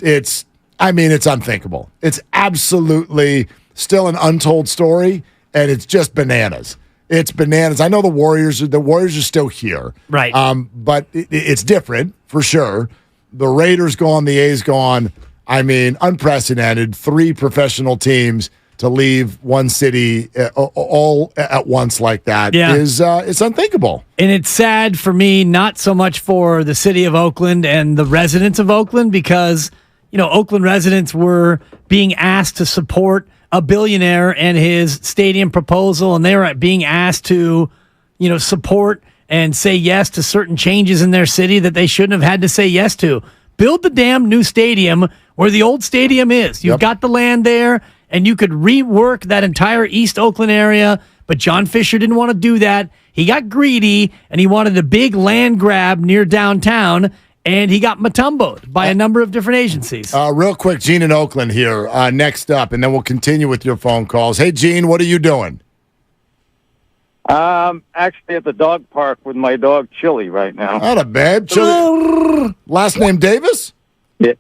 unthinkable. It's absolutely still an untold story, and it's just bananas. It's bananas. I know the Warriors are still here. Right. But it's different for sure. The Raiders gone, the A's gone. I mean, unprecedented. 3 professional teams to leave one city all at once like that is it's unthinkable. And it's sad for me, not so much for the city of Oakland and the residents of Oakland, because, Oakland residents were being asked to support a billionaire and his stadium proposal, and they were being asked to, support and say yes to certain changes in their city that they shouldn't have had to say yes to. Build the damn new stadium where the old stadium is. You've got the land there, and you could rework that entire East Oakland area, but John Fisher didn't want to do that. He got greedy, and he wanted a big land grab near downtown, and he got matumboed by a number of different agencies. Real quick, Gene in Oakland here next up, and then we'll continue with your phone calls. Hey, Gene, what are you doing? Actually at the dog park with my dog Chili right now. Not a bad Chili. Last name Davis? Yeah.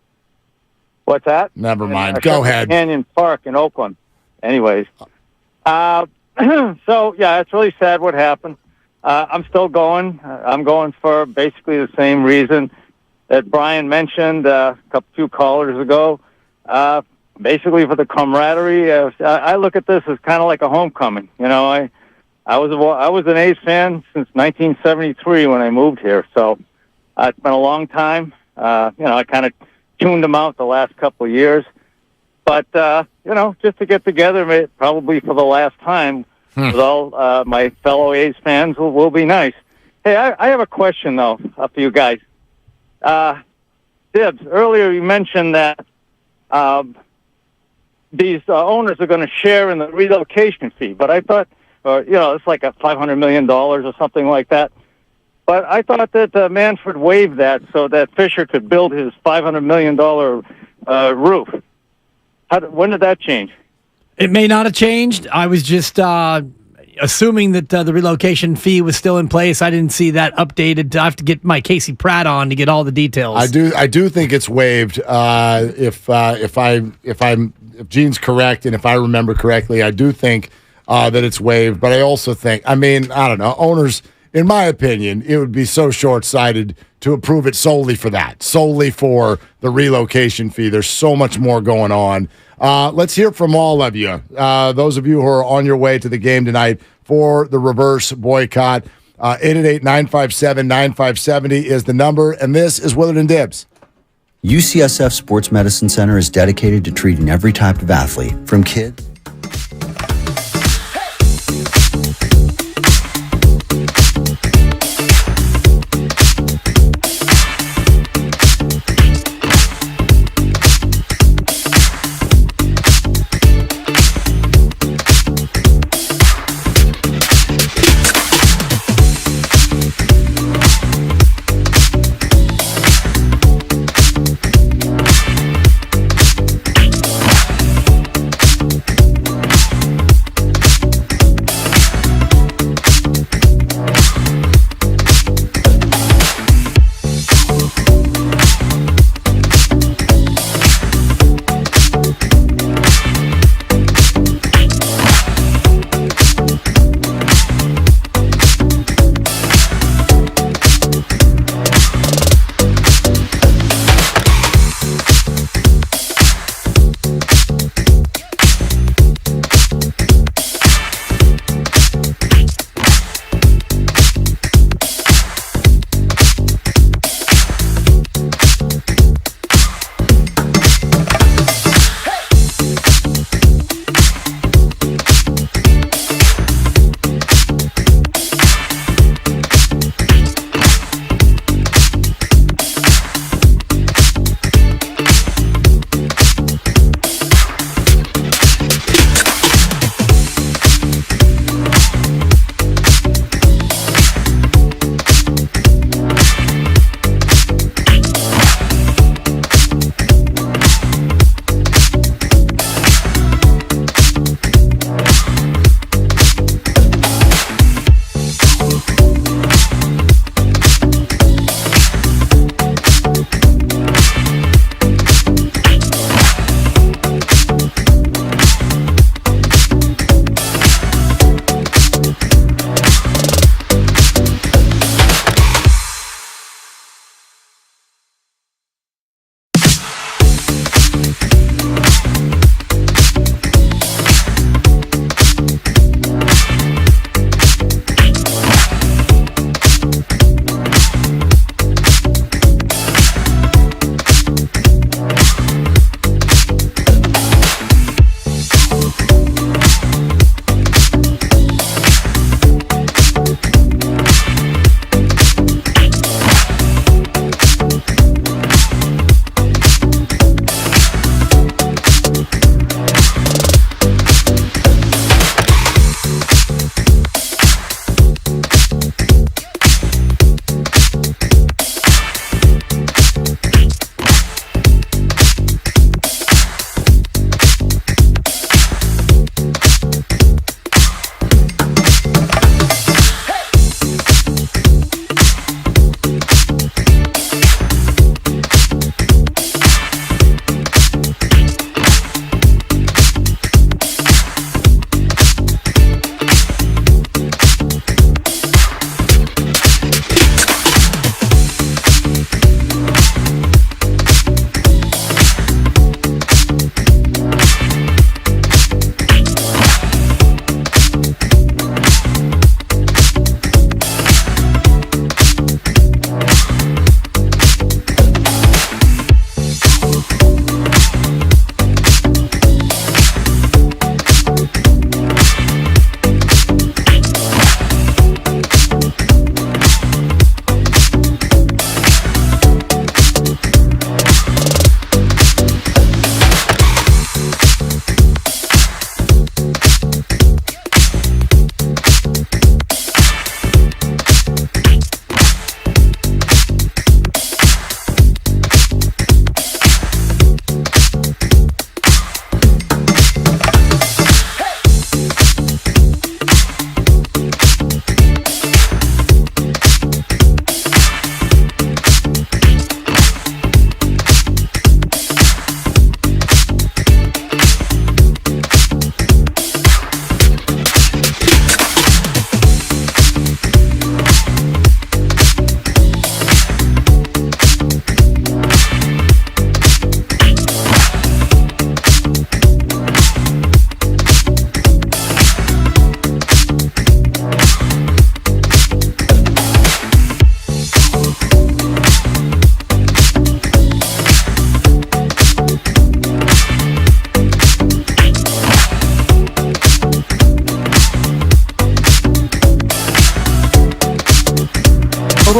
What's that? Never mind. Go ahead. Canyon Park in Oakland. Anyways. So, yeah, it's really sad what happened. I'm still going. I'm going for basically the same reason that Brian mentioned a few callers ago. Basically for the camaraderie. I look at this as kind of like a homecoming. I was an A's fan since 1973 when I moved here. So it's been a long time. I kind of tuned them out the last couple of years. But, just to get together, probably for the last time with all my fellow A's fans will be nice. Hey, I have a question, though, for you guys. Dibs, earlier you mentioned that these owners are going to share in the relocation fee, but I thought, it's like a $500 million or something like that. But I thought that Manfred waived that so that Fisher could build his $500 million roof. When did that change? It may not have changed. I was just assuming that the relocation fee was still in place. I didn't see that updated. I have to get my Casey Pratt on to get all the details. I do think it's waived. If Gene's correct and if I remember correctly, I do think that it's waived. But I also think, I don't know, owners, in my opinion, it would be so short-sighted to approve it solely for that, solely for the relocation fee. There's so much more going on. Let's hear from all of you. Those of you who are on your way to the game tonight for the reverse boycott. 888-957-9570 is the number, and this is Willard and Dibs. UCSF Sports Medicine Center is dedicated to treating every type of athlete, from kids.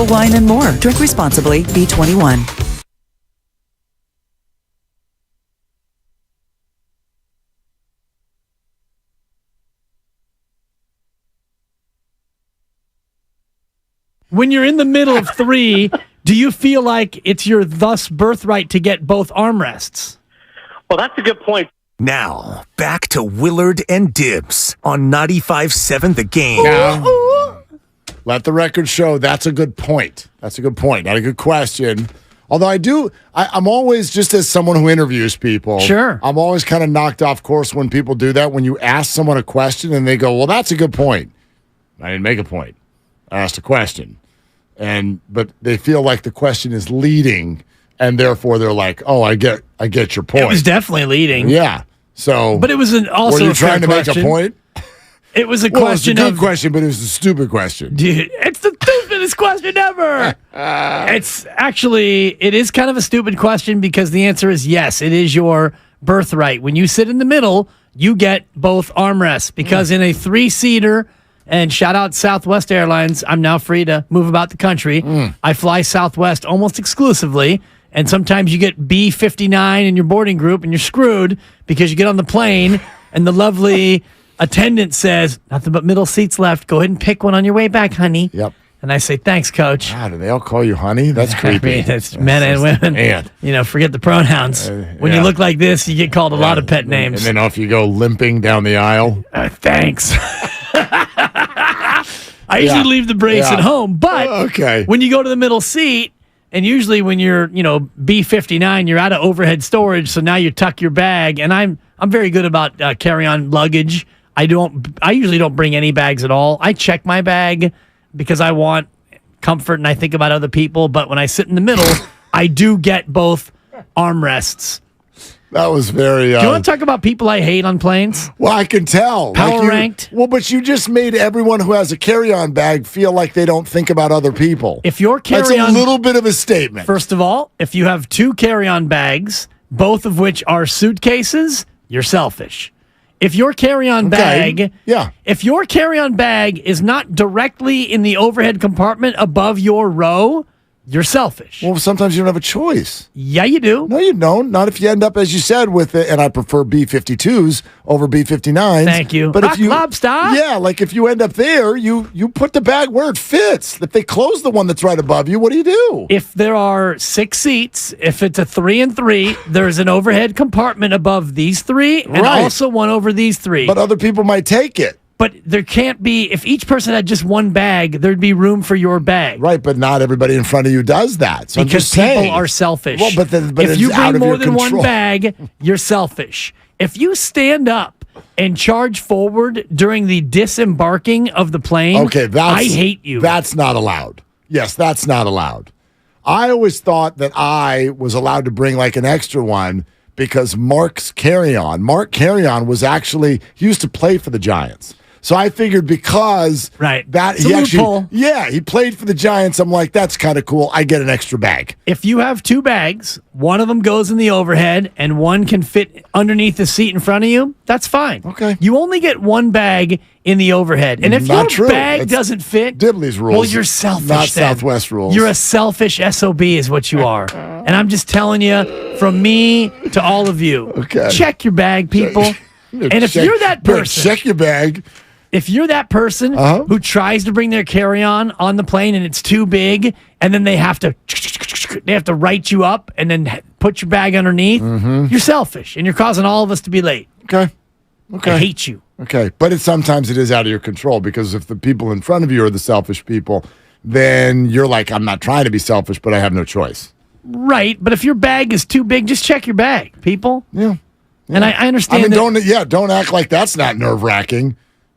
wine, and more. Drink responsibly. B21. When you're in the middle of 3, do you feel like it's your thus birthright to get both armrests? Well, that's a good point. Now, back to Willard and Dibs on 95.7 The Game. Now, let the record show that's a good point. That's a good point. Not a good question. Although I'm always, just as someone who interviews people, sure, I'm always kind of knocked off course when people do that. When you ask someone a question and they go, well, that's a good point. I didn't make a point. I asked a question. But they feel like the question is leading, and therefore they're like, oh, I get your point. It was definitely leading. Yeah. So, but it was also were you trying to make a point? It was a It question. was a good question, but it was a stupid question. Dude, it's the stupidest question ever. It is kind of a stupid question because the answer is yes, it is your birthright. When you sit in the middle, you get both armrests because in a 3-seater, and shout out Southwest Airlines, I'm now free to move about the country. I fly Southwest almost exclusively. And sometimes you get B59 in your boarding group and you're screwed because you get on the plane and the lovely attendant says, nothing but middle seats left. Go ahead and pick one on your way back, honey. Yep. And I say, thanks, coach. God, do they all call you honey? That's creepy. I mean, it's men and women. Man. You know, forget the pronouns. When you look like this, you get called a lot of pet names. And then off you go limping down the aisle. Thanks. I usually leave the brace at home, but when you go to the middle seat, and usually when you're, B59, you're out of overhead storage, so now you tuck your bag. And I'm very good about carry-on luggage. I usually don't bring any bags at all. I check my bag because I want comfort and I think about other people. But when I sit in the middle, I do get both armrests. That was very... Do you want to talk about people I hate on planes? Well, I can tell. Power ranked? Well, but you just made everyone who has a carry-on bag feel like they don't think about other people. If your carry-on... That's a little bit of a statement. First of all, if you have 2 carry-on bags, both of which are suitcases, you're selfish. If your carry-on bag... Yeah. If your carry-on bag is not directly in the overhead compartment above your row... You're selfish. Well, sometimes you don't have a choice. Yeah, you do. No, you don't. Not if you end up, as you said, with it. And I prefer B-52s over B-59s. Thank you. But if you, lobster. Yeah, like if you end up there, you put the bag where it fits. If they close the one that's right above you, what do you do? If there are 6 seats, if it's a 3 and 3, there's an overhead compartment above these 3 and also one over these 3. But other people might take it. But there can't be, if each person had just one bag, there'd be room for your bag. Right, but not everybody in front of you does that. So because people are selfish. Well, but if you bring more than one bag, you're selfish. If you stand up and charge forward during the disembarking of the plane, I hate you. That's not allowed. Yes, that's not allowed. I always thought that I was allowed to bring like an extra one because Mark Carry-On was actually, he used to play for the Giants. So I figured because he played for the Giants, I'm like, that's kind of cool. I get an extra bag. If you have 2 bags, one of them goes in the overhead and one can fit underneath the seat in front of you, that's fine. Okay. You only get one bag in the overhead. And if your bag doesn't fit, Dibley's rules. well, you're selfish. Not Southwest rules. You're a selfish SOB is what you are. And I'm just telling you, from me to all of you, check your bag, people. And if you're that person, check your bag. If you're that person who tries to bring their carry-on on the plane and it's too big, and then they have to write you up and then put your bag underneath, you're selfish and you're causing all of us to be late. Okay. I hate you. Okay, but sometimes it is out of your control because if the people in front of you are the selfish people, then you're like, I'm not trying to be selfish, but I have no choice. Right, but if your bag is too big, just check your bag, people. Yeah. And I understand. I mean, don't act like that's not nerve-wracking.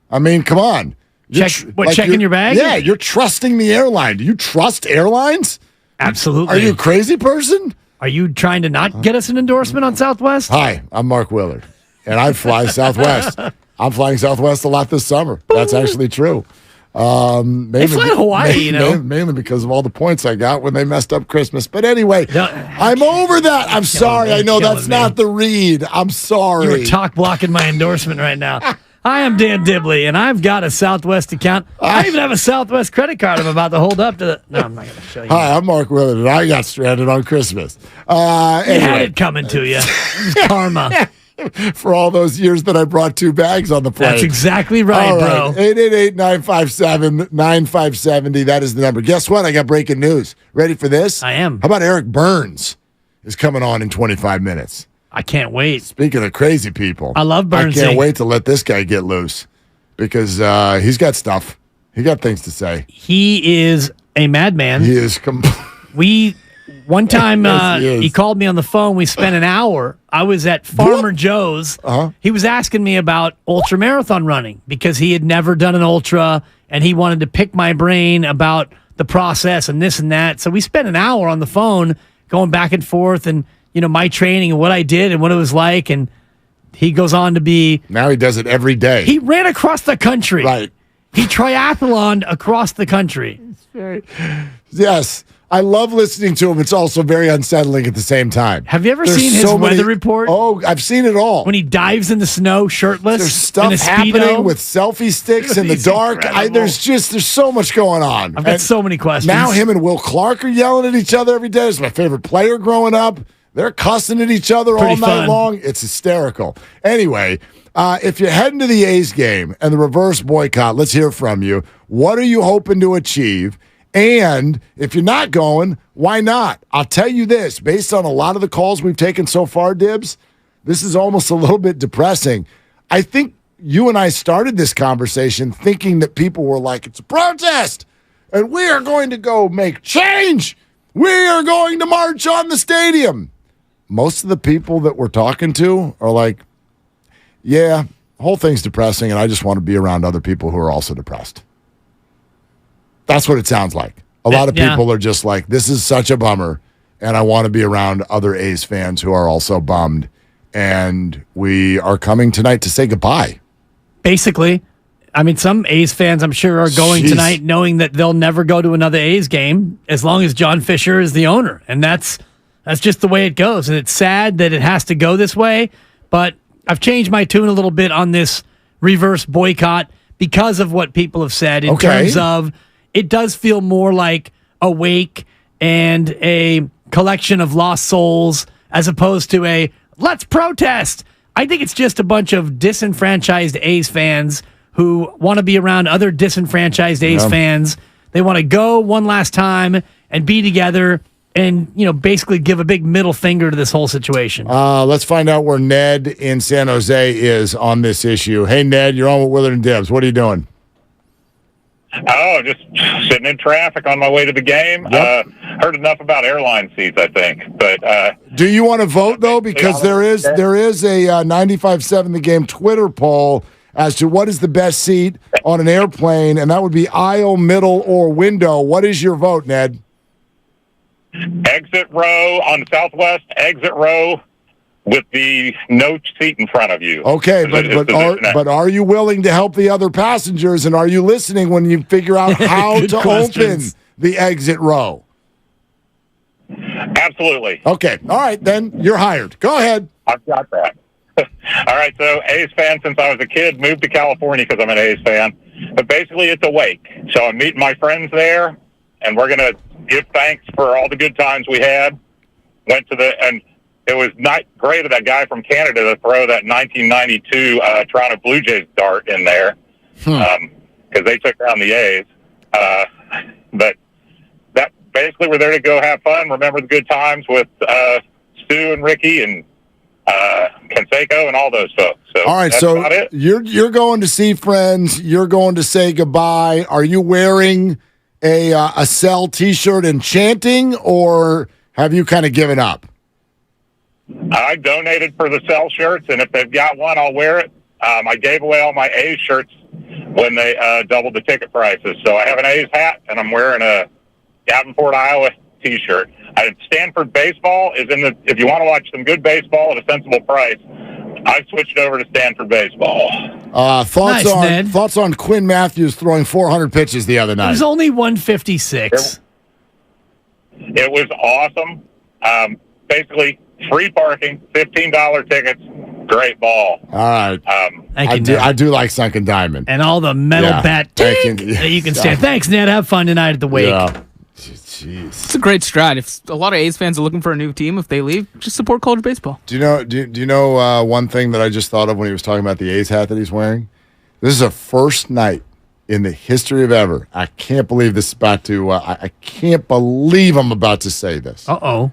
I mean, come on. Checking your bag? Yeah, you're trusting the airline. Do you trust airlines? Absolutely. Are you a crazy person? Are you trying to not get us an endorsement on Southwest? Hi, I'm Mark Willard, and I fly Southwest. I'm flying Southwest a lot this summer. That's actually true. They fly to Hawaii, mainly because of all the points I got when they messed up Christmas. But anyway, I'm over that. I'm sorry. I know that's not the read. I'm sorry. You're talk blocking my endorsement right now. Hi, I'm Dan Dibley, and I've got a Southwest account. I even have a Southwest credit card I'm about to hold up to the... No, I'm not going to show you. Hi, I'm Mark Willard, and I got stranded on Christmas. You had it coming to you. Karma. For all those years that I brought 2 bags on the plane. That's exactly right, bro. 888-957-9570. That is the number. Guess what? I got breaking news. Ready for this? I am. How about Eric Burns is coming on in 25 minutes? I can't wait. Speaking of crazy people. I love Burns. I can't wait to let this guy get loose because he's got stuff. He got things to say. He is a madman. He is One time Yes, he called me on the phone. We spent an hour. I was at Farmer Joe's. He was asking me about ultra marathon running because he had never done an ultra and he wanted to pick my brain about the process and this and that. So we spent an hour on the phone going back and forth and my training and what I did and what it was like. And he goes on to be... Now he does it every day. He ran across the country. Right. He triathloned across the country. Yes. I love listening to him. It's also very unsettling at the same time. Have you ever seen his weather report? Oh, I've seen it all. When he dives in the snow shirtless. There's stuff happening with selfie sticks in the dark. There's so much going on. I've got so many questions. Now him and Will Clark are yelling at each other every day. It's my favorite player growing up. They're cussing at each other all night long. It's hysterical. Anyway, if you're heading to the A's game and the reverse boycott, let's hear from you. What are you hoping to achieve? And if you're not going, why not? I'll tell you this, based on a lot of the calls we've taken so far, Dibs, this is almost a little bit depressing. I think you and I started this conversation thinking that people were like, it's a protest, and we are going to go make change. We are going to march on the stadium. Most of the people that we're talking to are like, yeah, the whole thing's depressing, and I just want to be around other people who are also depressed. That's what it sounds like. A lot of people are just like, this is such a bummer, and I want to be around other A's fans who are also bummed, and we are coming tonight to say goodbye. Basically. I mean, some A's fans, I'm sure, are going tonight knowing that they'll never go to another A's game as long as John Fisher is the owner, and that's just the way it goes, and it's sad that it has to go this way, but I've changed my tune a little bit on this reverse boycott because of what people have said in terms of it does feel more like a wake and a collection of lost souls as opposed to a let's protest. I think it's just a bunch of disenfranchised A's fans who want to be around other disenfranchised A's fans. They want to go one last time and be together and, basically give a big middle finger to this whole situation. Let's find out where Ned in San Jose is on this issue. Hey, Ned, you're on with Willard and Dibs. What are you doing? Oh, just sitting in traffic on my way to the game. Yep. Heard enough about airline seats, I think. But do you want to vote though? Because there is a 95.7 The Game Twitter poll as to what is the best seat on an airplane, and that would be aisle, middle, or window. What is your vote, Ned? Exit row on the Southwest. Exit row with the no seat in front of you. Okay, but are you willing to help the other passengers, and are you listening when you figure out how to open the exit row? Absolutely. Okay, all right, then you're hired. Go ahead. I've got that. All right, so A's fan since I was a kid, moved to California because I'm an A's fan. But basically it's a wake. So I'm meeting my friends there, and we're going to give thanks for all the good times we had. And it was not great of that guy from Canada to throw that 1992 Toronto Blue Jays dart in there because they took down the A's. But that basically we're there to go have fun, remember the good times with Stu and Ricky and Canseco and all those folks. So all right, so you're going to see friends. You're going to say goodbye. Are you wearing a Cell T-shirt and chanting, or have you kind of given up? I donated for the Cell shirts, and if they've got one, I'll wear it. I gave away all my A's shirts when they doubled the ticket prices. So I have an A's hat, and I'm wearing a Davenport, Iowa T-shirt. Stanford baseball is if you want to watch some good baseball at a sensible price, I've switched over to Stanford baseball. Thoughts on Quinn Matthews throwing 400 pitches the other night? It was only 156. It was awesome. Basically, free parking, $15 tickets, Great ball. All right. I do like Sunken Diamond. And all the metal bat that you can stand. Thanks, Ned. Have fun tonight at the wake. Yeah. Jeez. It's a great strat. If a lot of A's fans are looking for a new team, if they leave, just support college baseball. Do you know one thing that I just thought of when he was talking about the A's hat that he's wearing? This is a first night in the history of ever. I can't believe this is about to. I can't believe I'm about to say this. Uh-oh.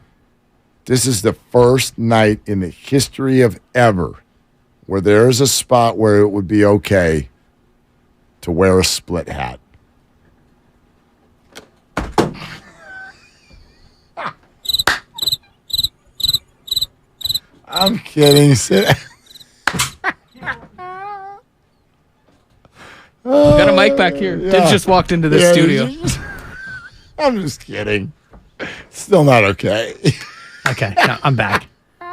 This is the first night in the history of ever where there is a spot where it would be okay to wear a split hat. I'm kidding. We got a mic back here. Yeah. Did just walked into the studio. I'm just kidding. Still not okay. Okay, no, I'm back.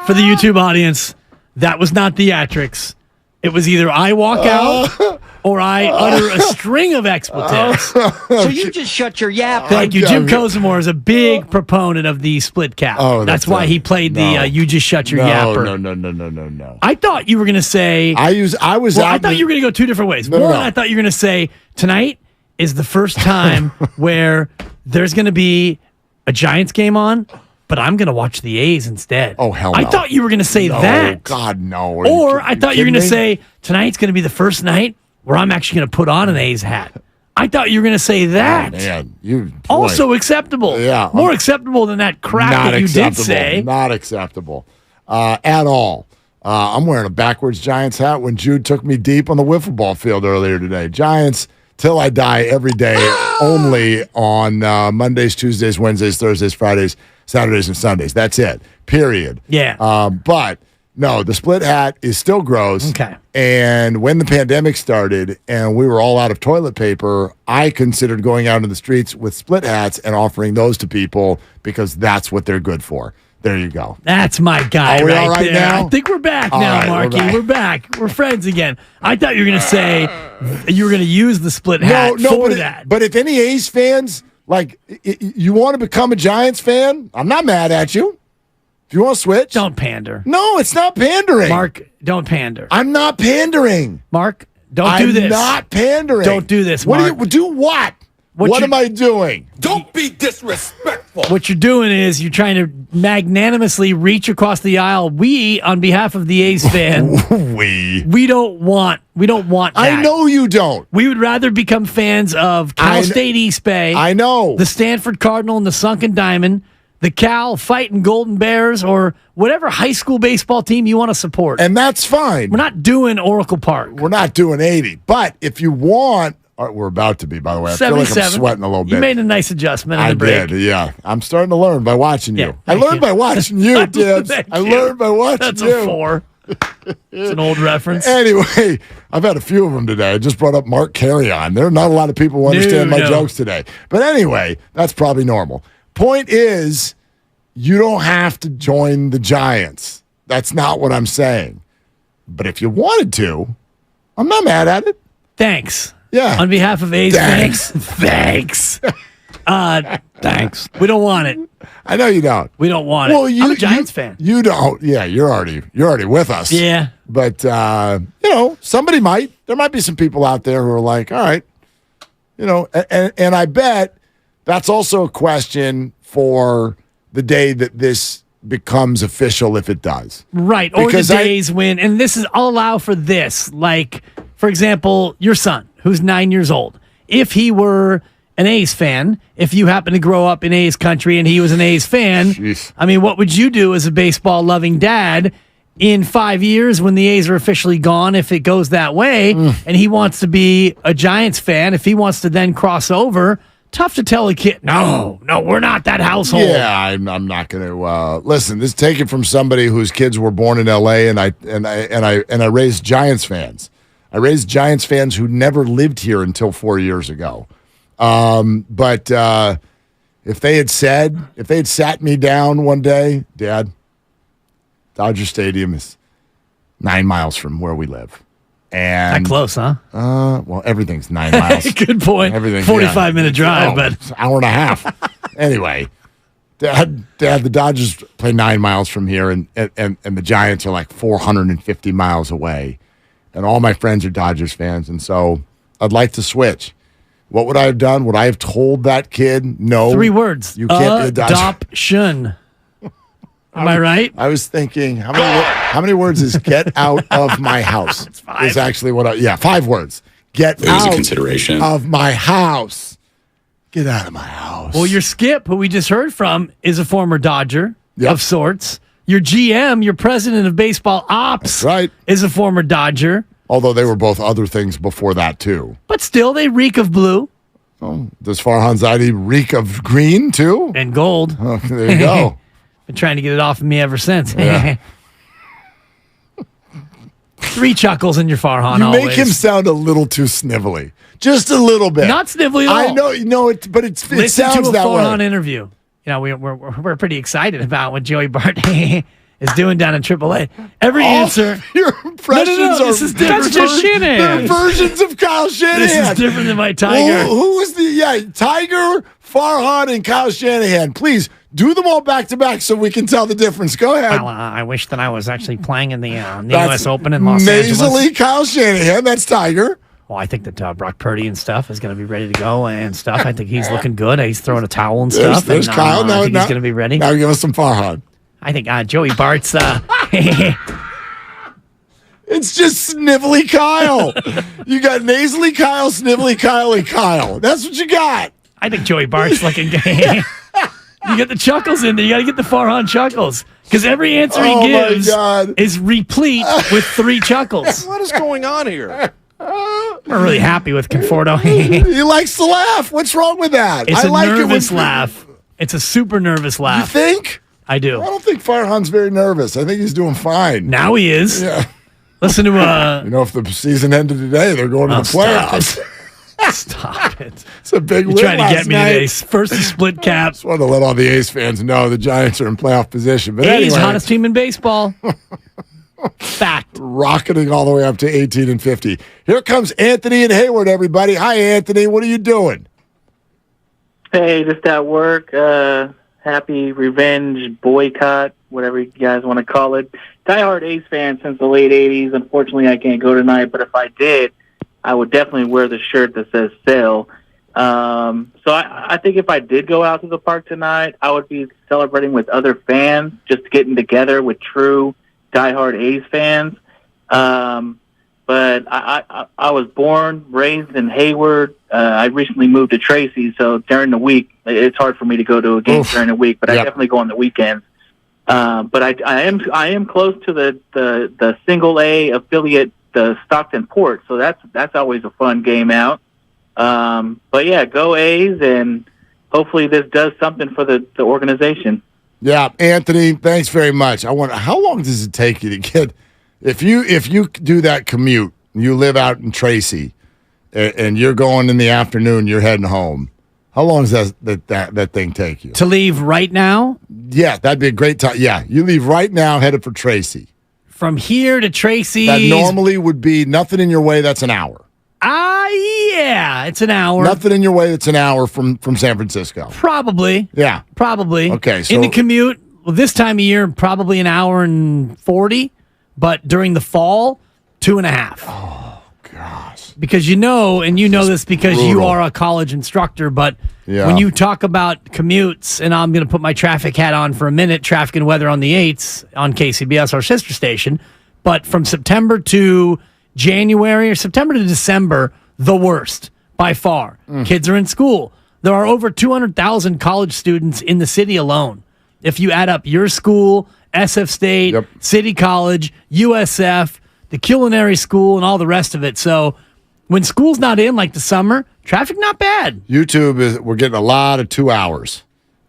For the YouTube audience, that was not theatrics. It was either I walk out or I utter a string of expletives. So you just shut your yap. Thank you. Jim Cosimore is a big proponent of the split cap. That's why he played the you just shut your yapper. No. I thought you were going to say... I thought you were going to go two different ways. One, I thought you were going to say, tonight is the first time where there's going to be a Giants game on, but I'm going to watch the A's instead. Oh, hell no. I thought you were going to say that. God, no. Or I thought you were going to say, tonight's going to be the first night where I'm actually going to put on an A's hat. I thought you were going to say that. Oh, man, also acceptable. Yeah. More acceptable than that crap that you did say. Not acceptable at all. I'm wearing a backwards Giants hat when Jude took me deep on the wiffle ball field earlier today. Giants, till I die, every day, only on Mondays, Tuesdays, Wednesdays, Thursdays, Fridays, Saturdays, and Sundays. That's it. Period. Yeah. But no, the split hat is still gross. Okay. And when the pandemic started and we were all out of toilet paper, I considered going out in the streets with split hats and offering those to people because that's what they're good for. There you go. That's my guy Are we right all right there. now? I think we're back All now, right, Marky. We're back. We're friends again. I thought you were going to say you were going to use the split hat for that. But if any A's fans, you want to become a Giants fan, I'm not mad at you. If you want to switch. Don't pander. No, it's not pandering. Mark, don't pander. I'm not pandering. Mark, don't do this. I'm not pandering. Don't do this, Mark. Do what? What am I doing? Don't be disrespectful. What you're doing is you're trying to magnanimously reach across the aisle. We, on behalf of the A's fan, we don't want that. I know you don't. We would rather become fans of Cal State East Bay. I know. The Stanford Cardinal and the Sunken Diamond, the Cal Fighting Golden Bears, or whatever high school baseball team you want to support. And that's fine. We're not doing Oracle Park. We're not doing 80. But if you want... We're about to be, by the way. I feel like I'm sweating a little bit. You made a nice adjustment in the break. I did, yeah. I'm starting to learn by watching you. I learned by watching you, Dibs. I learned by watching you. That's a 4. It's an old reference. Anyway, I've had a few of them today. I just brought up Mark Carry-On. There are not a lot of people who understand my jokes today. But anyway, that's probably normal. Point is, you don't have to join the Giants. That's not what I'm saying. But if you wanted to, I'm not mad at it. Thanks. Yeah. On behalf of A's fans, thanks. Thanks. We don't want it. I know you don't. We don't want it. I'm a Giants fan. You don't. Yeah, you're already with us. Yeah. But somebody might. There might be some people out there who are like, all right, and I bet that's also a question for the day that this becomes official, if it does. Right. Or the days when, and I'll allow for this. Like, for example, your son, who's 9 years old. If he were an A's fan, if you happen to grow up in A's country and he was an A's fan, I mean, what would you do as a baseball-loving dad in 5 years when the A's are officially gone, if it goes that way, and he wants to be a Giants fan, if he wants to then cross over? Tough to tell a kid, no, we're not that household. Yeah, I'm not going to listen. This is taken from somebody whose kids were born in L.A. and I raised Giants fans. I raised Giants fans who never lived here until 4 years ago. But if they had sat me down one day, Dad, Dodger Stadium is 9 miles from where we live. And not close, huh? Well, everything's 9 miles. Good point. 45-minute drive, but it's an hour and a half. Anyway, Dad, the Dodgers play 9 miles from here, and the Giants are like 450 miles away. And all my friends are Dodgers fans, and so I'd like to switch. What would I have done? Would I have told that kid, no? 3 words. You can't be a Dodger. Adoption. Am I right? I was thinking, how many words is get out of my house? It's 5. Is actually what 5 words. Get out of my house. Get out of my house. Well, your Skip, who we just heard from, is a former Dodger of sorts. Your GM, your president of baseball ops, is a former Dodger. Although they were both other things before that, too. But still, they reek of blue. Oh, does Farhan Zaidi reek of green, too? And gold. Oh, there you go. Been trying to get it off of me ever since. Yeah. 3 chuckles in your Farhan. You always. make him sound a little too snivelly. Just a little bit. Not snivelly at all. I know, but it sounds Listen to a that way. Farhan interview. You know, we're pretty excited about what Joey Bart is doing down in AAA. Every answer. Your impressions this is different. That's just Shanahan. They're versions of Kyle Shanahan. This is different than my Tiger. Who was Tiger, Farhan, and Kyle Shanahan? Please do them all back to back so we can tell the difference. Go ahead. Well, I wish that I was actually playing in the U.S. Open in Los Angeles. Nasally Kyle Shanahan. That's Tiger. Well, I think that Brock Purdy and stuff is going to be ready to go and stuff. I think he's looking good. He's throwing a towel and stuff. There's Kyle. I think he's going to be ready. Now give us some Farhan. I think Joey Bart's... It's just snivelly Kyle. You got nasally Kyle, snivelly Kyle, and Kyle. That's what you got. I think Joey Bart's looking good. You get the chuckles in there. You got to get the Farhan chuckles. Because every answer he gives is replete with 3 chuckles. What is going on here? We're really happy with Conforto. He likes to laugh. What's wrong with that? It's I a like nervous it laugh. It's a super nervous laugh. You think? I do. I don't think Farhan's very nervous. I think he's doing fine. Now he is. Yeah. Listen to if the season ended today, they're going to the playoffs. Stop it. It's a big win. You're trying to get last me night. today. First the split cap. Just wanted to let all the A's fans know the Giants are in playoff position. But A's anyway, hottest team in baseball. Fact. Rocketing all the way up to 18-50. Here comes Anthony and Hayward, everybody. Hi, Anthony. What are you doing? Hey, just at work. Happy revenge, boycott, whatever you guys want to call it. Diehard A's fan since the late 80s. Unfortunately, I can't go tonight, but if I did, I would definitely wear the shirt that says "Sell." So I think if I did go out to the park tonight, I would be celebrating with other fans, just getting together with true diehard A's fans. But I was born, raised in Hayward. I recently moved to Tracy, so during the week, it's hard for me to go to a game during the week, but I definitely go on the weekends. But I am close to the single A affiliate, the Stockton Port, so that's always a fun game out. But yeah, go A's, and hopefully this does something for the organization. Yeah, Anthony, thanks very much. I wonder, how long does it take you to get, if you do that commute, you live out in Tracy, and you're going in the afternoon, you're heading home. How long does that thing take you? To leave right now? Yeah, that'd be a great time. Yeah, you leave right now, headed for Tracy. From here to Tracy. That normally would be nothing in your way. That's an hour. Yeah, it's an hour. Nothing in your way. That's an hour from San Francisco. Probably. Yeah. Probably. Okay. So in the commute, this time of year, probably an hour and 40. But during the fall, 2.5. Oh, gosh. Because you know this because you are a college instructor, but when you talk about commutes, and I'm going to put my traffic hat on for a minute, traffic and weather on the 8s on KCBS, our sister station, but from September to January or September to December, the worst by far. Kids are in school. There are over 200,000 college students in the city alone. If you add up your school, SF State, City College, USF, the culinary school, and all the rest of it. So when school's not in, like the summer, traffic not bad. YouTube we're getting a lot of 2 hours.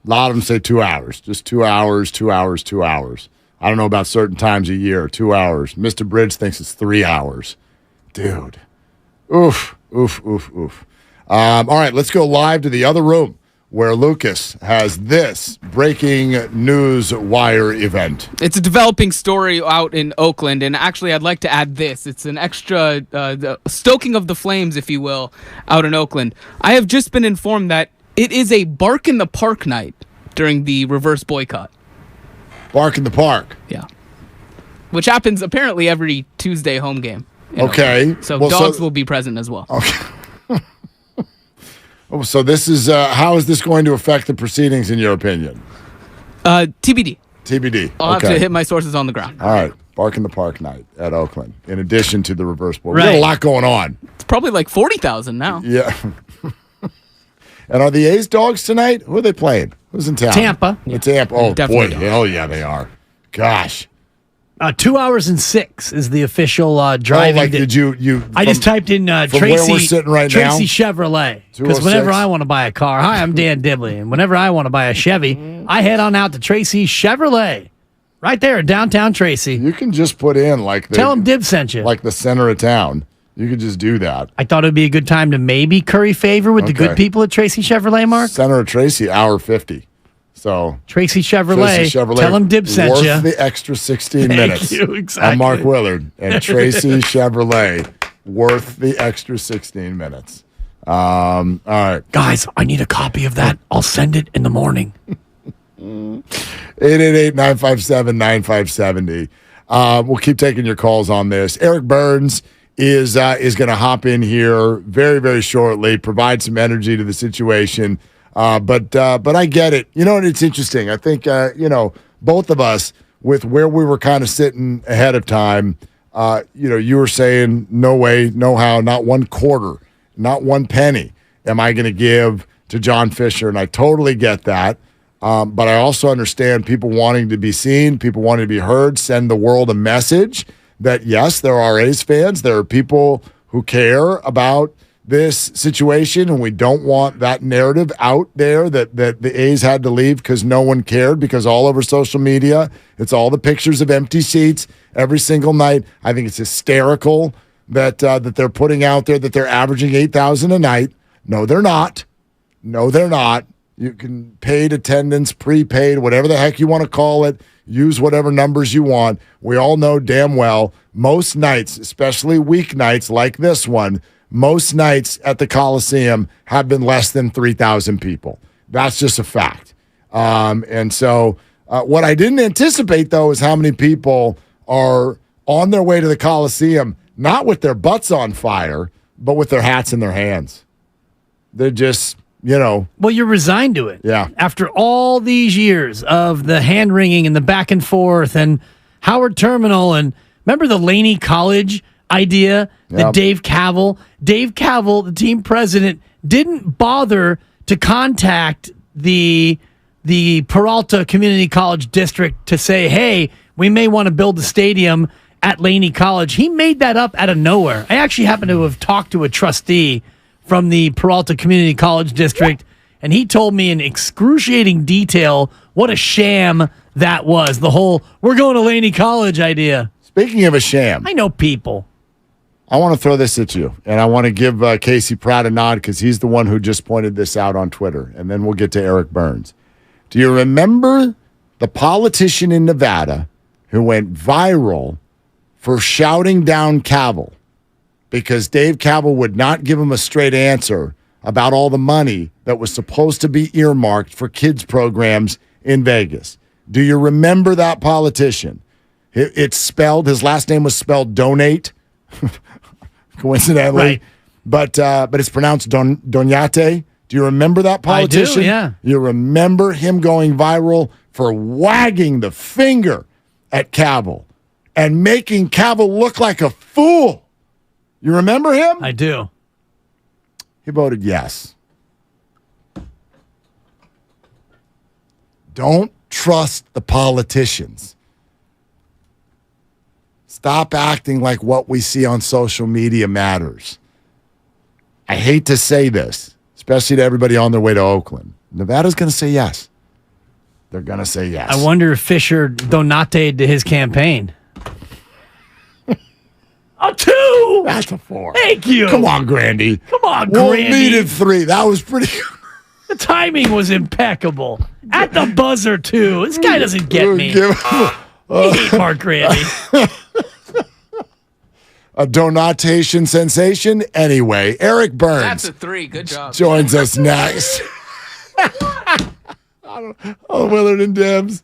A lot of them say 2 hours. Just 2 hours, 2 hours, 2 hours. I don't know about certain times a year, 2 hours. Mr. Bridge thinks it's 3 hours. Dude. Oof, oof, oof, oof. All right, let's go live to the other room where Lucas has this breaking news wire event. It's a developing story out in Oakland, and actually I'd like to add this. It's an extra the stoking of the flames, if you will, out in Oakland. I have just been informed that it is a Bark in the Park night during the reverse boycott. Bark in the park. Yeah. Which happens apparently every Tuesday home game. Okay. So dogs will be present as well. Okay. So this is how is this going to affect the proceedings in your opinion? TBD. TBD. I'll have to hit my sources on the ground. All right. Bark in the Park night at Oakland, in addition to the reverse board. Right. We got a lot going on. It's probably like 40,000 now. Yeah. And are the A's dogs tonight? Who are they playing? Who's in town? Tampa. Tampa. Oh, Definitely boy. dogs. Hell yeah, they are. Gosh. 2 hours and 6 is the official driving. Did you? I just typed in from Tracy. where we're sitting right Tracy now? Chevrolet. Because whenever I want to buy a car, hi, I'm Dan Dibley, and whenever I want to buy a Chevy, I head on out to Tracy Chevrolet, right there in downtown Tracy. You can just put in tell them Dib sent you, like the center of town. You could just do that. I thought it would be a good time to maybe curry favor with the good people at Tracy Chevrolet, Mark. Center of Tracy, hour 50. So Tracy Chevrolet, tell them Dib sent you. Worth the extra 16 minutes. Thank you, exactly. I'm Mark Willard, and Tracy Chevrolet, worth the extra 16 minutes. All right. Guys, I need a copy of that. I'll send it in the morning. 888-957-9570. We'll keep taking your calls on this. Eric Burns is going to hop in here very, very shortly, provide some energy to the situation. But I get it. You know, and it's interesting. I think, both of us, with where we were kind of sitting ahead of time, you were saying, no way, no how, not one quarter, not one penny am I going to give to John Fisher. And I totally get that. But I also understand people wanting to be seen, people wanting to be heard, send the world a message that, yes, there are A's fans. There are people who care about this situation, and we don't want that narrative out there that the A's had to leave because no one cared, because all over social media, it's all the pictures of empty seats every single night. I think it's hysterical that they're putting out there that they're averaging 8,000 a night. No, they're not. No, they're not. You can paid attendance, prepaid, whatever the heck you want to call it. Use whatever numbers you want. We all know damn well most nights, especially weeknights like this one, most nights at the Coliseum have been less than 3,000 people. That's just a fact. And so what I didn't anticipate, though, is how many people are on their way to the Coliseum, not with their butts on fire, but with their hats in their hands. They're just... Well, you're resigned to it. Yeah. After all these years of the hand-wringing and the back and forth and Howard Terminal, and remember the Laney College idea that Dave Cavill, the team president, didn't bother to contact the Peralta Community College District to say, hey, we may want to build a stadium at Laney College. He made that up out of nowhere. I actually happen to have talked to a trustee from the Peralta Community College District, and he told me in excruciating detail what a sham that was, the whole we're going to Laney College idea. Speaking of a sham. I know people. I want to throw this at you, and I want to give Casey Pratt a nod because he's the one who just pointed this out on Twitter, and then we'll get to Eric Burns. Do you remember the politician in Nevada who went viral for shouting down Cavill because Dave Cavill would not give him a straight answer about all the money that was supposed to be earmarked for kids programs in Vegas? Do you remember that politician? It's spelled, his last name was spelled Donate, coincidentally. Right. But it's pronounced Donate. Do you remember that politician? I do, yeah. You remember him going viral for wagging the finger at Cavill and making Cavill look like a fool. You remember him? I do. He voted yes. Don't trust the politicians. Stop acting like what we see on social media matters. I hate to say this, especially to everybody on their way to Oakland. Nevada's going to say yes. They're going to say yes. I wonder if Fisher donated to his campaign. A 2! That's a 4. Thank you. Come on, Grandy. Come on, We'll Grandy. needed 3. That was pretty good. The timing was impeccable. At the buzzer, too. This guy doesn't get me. I hate Mark Grandy. A donatation sensation. Anyway, Eric Burns. That's a 3. Good job. Joins us next. Willard and Debs.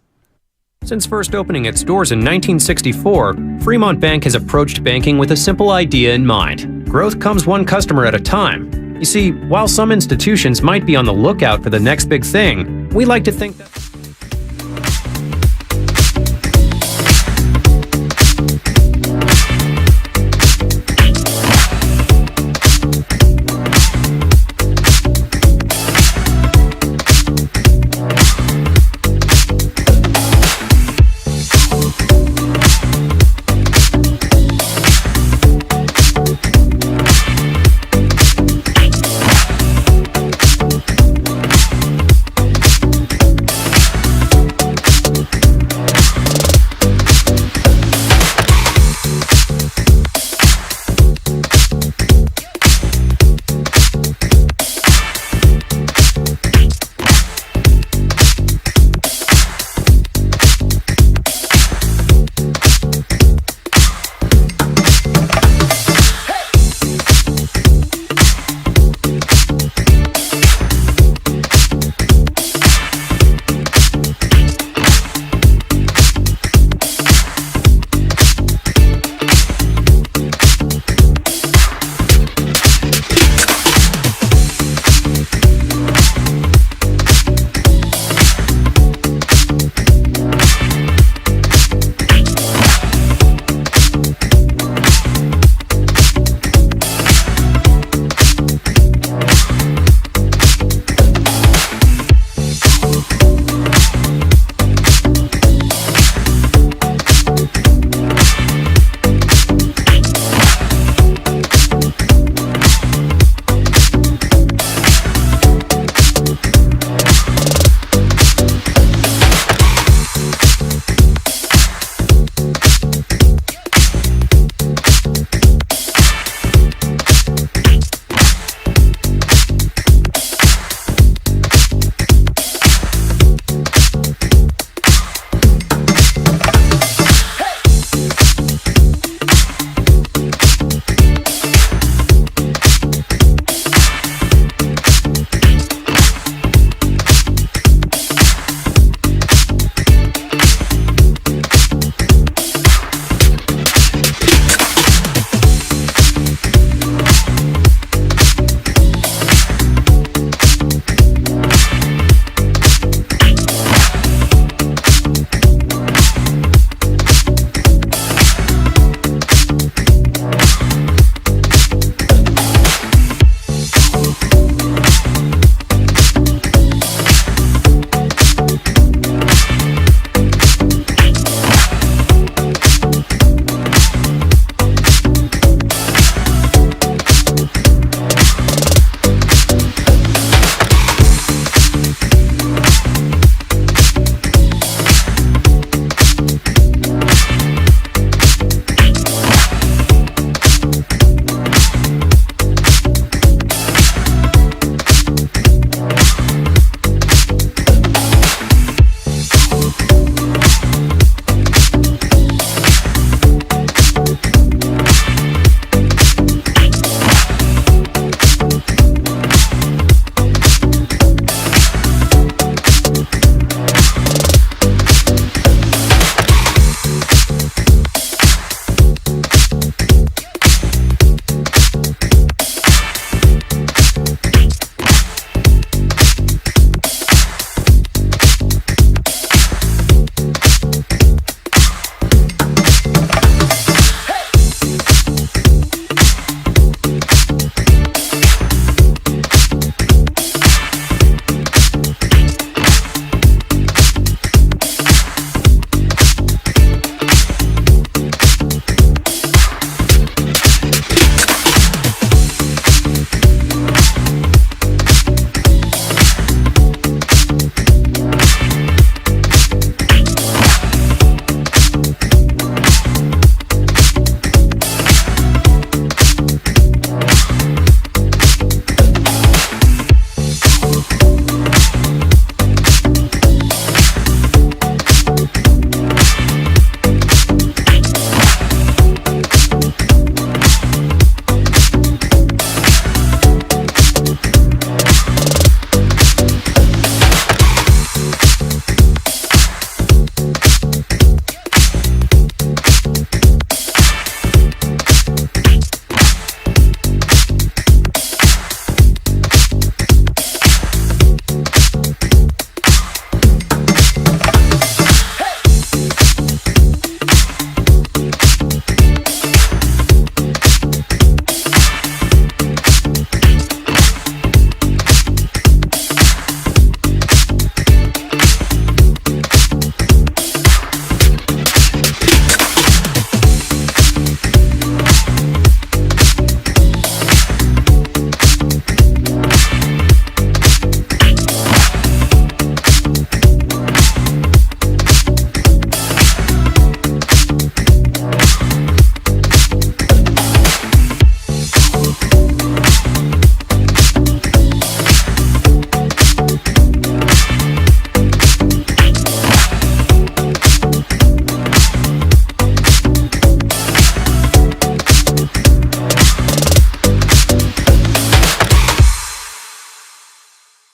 Since first opening its doors in 1964, Fremont Bank has approached banking with a simple idea in mind. Growth comes one customer at a time. You see, while some institutions might be on the lookout for the next big thing, we like to think that...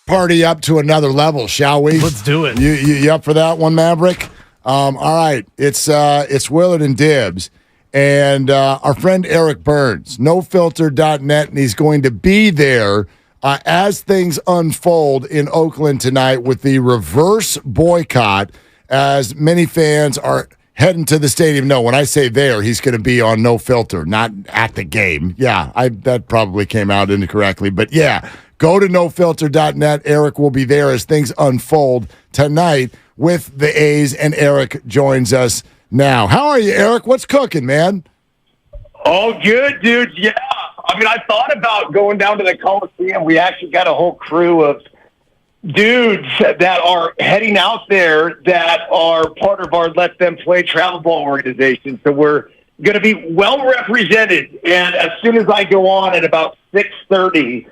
party up to another level, shall we? Let's do it. You up for that one, Maverick? All right. It's Willard and Dibs. And our friend Eric Burns, nofilter.net, and he's going to be there as things unfold in Oakland tonight with the reverse boycott, as many fans are heading to the stadium. No, when I say there, he's going to be on No Filter, not at the game. Yeah, that probably came out incorrectly. But yeah, go to nofilter.net. Eric will be there as things unfold tonight with the A's, and Eric joins us now. How are you, Eric? What's cooking, man? Oh, good, dude. Yeah. I mean, I thought about going down to the Coliseum. We actually got a whole crew of dudes that are heading out there that are part of our Let Them Play travel ball organization. So we're going to be well represented. And as soon as I go on at about 6:30,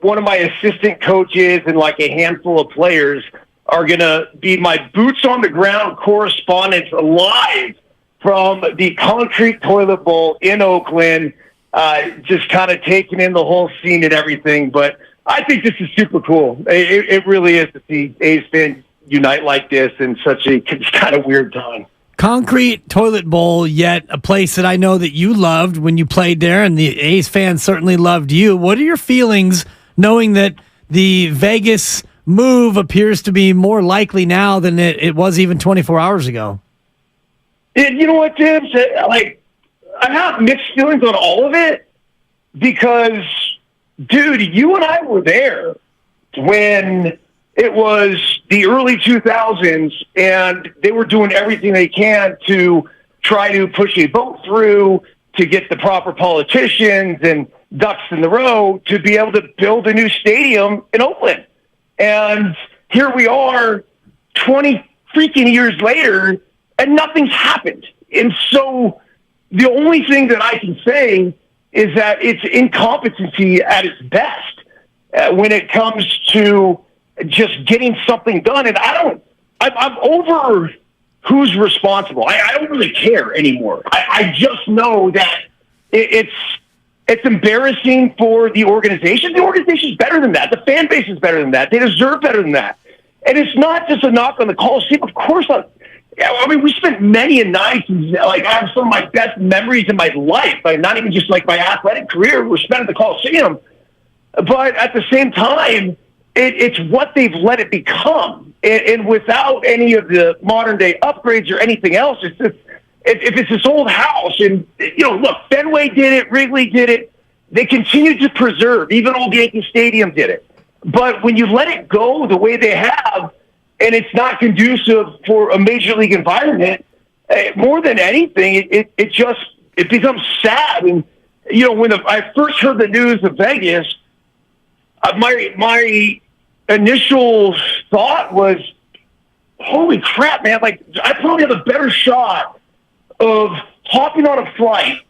one of my assistant coaches and like a handful of players are going to be my boots on the ground correspondents live from the Concrete Toilet Bowl in Oakland, just kind of taking in the whole scene and everything. But I think this is super cool. It really is to see A's fans unite like this in such a kind of weird time. Concrete Toilet Bowl, yet a place that I know that you loved when you played there, and the A's fans certainly loved you. What are your feelings knowing that the Vegas move appears to be more likely now than it was even 24 hours ago? You know what, Tim? Like, I have mixed feelings on all of it because, dude, you and I were there when it was the early 2000s, and they were doing everything they can to try to push a vote through to get the proper politicians and ducks in the row to be able to build a new stadium in Oakland. And here we are 20 freaking years later, and nothing's happened. And so the only thing that I can say is that it's incompetency at its best when it comes to just getting something done. And I'm over who's responsible. I don't really care anymore. I just know that it's embarrassing for the organization. The organization's better than that. The fan base is better than that. They deserve better than that. And it's not just a knock on the Coliseum. Of course, I mean, we spent many a night, like, I have some of my best memories in my life. Like, not even just like my athletic career, we're spent at the Coliseum. But at the same time, it's what they've let it become. And without any of the modern day upgrades or anything else, it's just, if it's this old house, and, you know, look, Fenway did it, Wrigley did it, they continue to preserve, even old Yankee Stadium did it. But when you let it go the way they have, and it's not conducive for a major league environment, more than anything, it becomes sad. And, you know, when I first heard the news of Vegas, my initial thought was, holy crap, man, like, I probably have a better shot of hopping on a flight,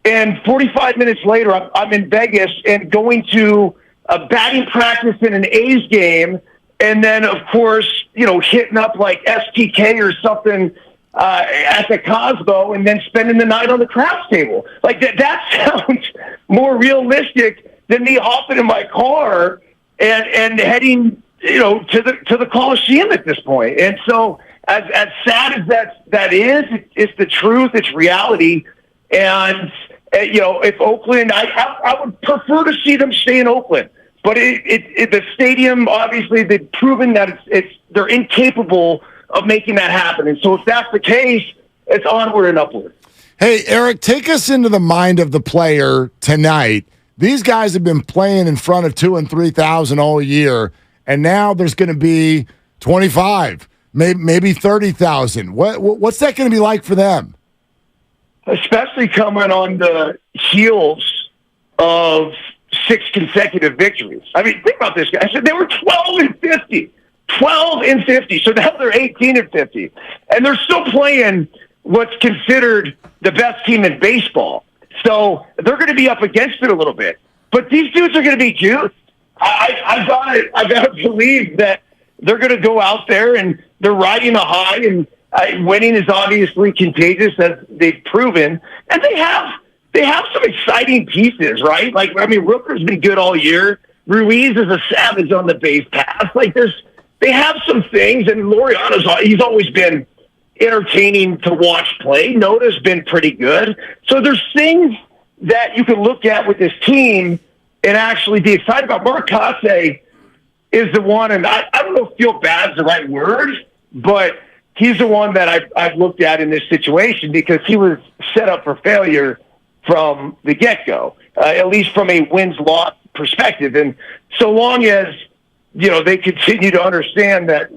and 45 minutes later, I'm in Vegas and going to a batting practice in an A's game, and then, of course, you know, hitting up like STK or something at the Cosmo, and then spending the night on the craps table. Like, that sounds more realistic than me hopping in my car and heading, you know, to the Coliseum at this point. And so, as sad as that is, it's the truth, it's reality. And you know, if Oakland, I would prefer to see them stay in Oakland. But the stadium, obviously, they've proven that they're incapable of making that happen. And so if that's the case, it's onward and upward. Hey, Eric, take us into the mind of the player tonight. These guys have been playing in front of 2,000 and 3,000 all year, and now there's going to be 25, maybe 30,000. What's that going to be like for them? Especially coming on the heels of 6 consecutive victories. I mean, think about this, guys. They were 12 and 50. 12 and 50. So now they're 18 and 50. And they're still playing what's considered the best team in baseball. So they're going to be up against it a little bit. But these dudes are going to be juiced. I got to believe that they're going to go out there and they're riding a high, and winning is obviously contagious, as they've proven. And they have some exciting pieces, right? Like, I mean, Rooker's been good all year. Ruiz is a savage on the base pass. Like they have some things, and he's always been entertaining to watch play. Noda's been pretty good. So there's things that you can look at with this team and actually be excited about. Mark Kasse is the one, and I don't know if feel bad is the right word, but he's the one that I've looked at in this situation because he was set up for failure from the get-go, at least from a wins-loss perspective. And so long as, they continue to understand that,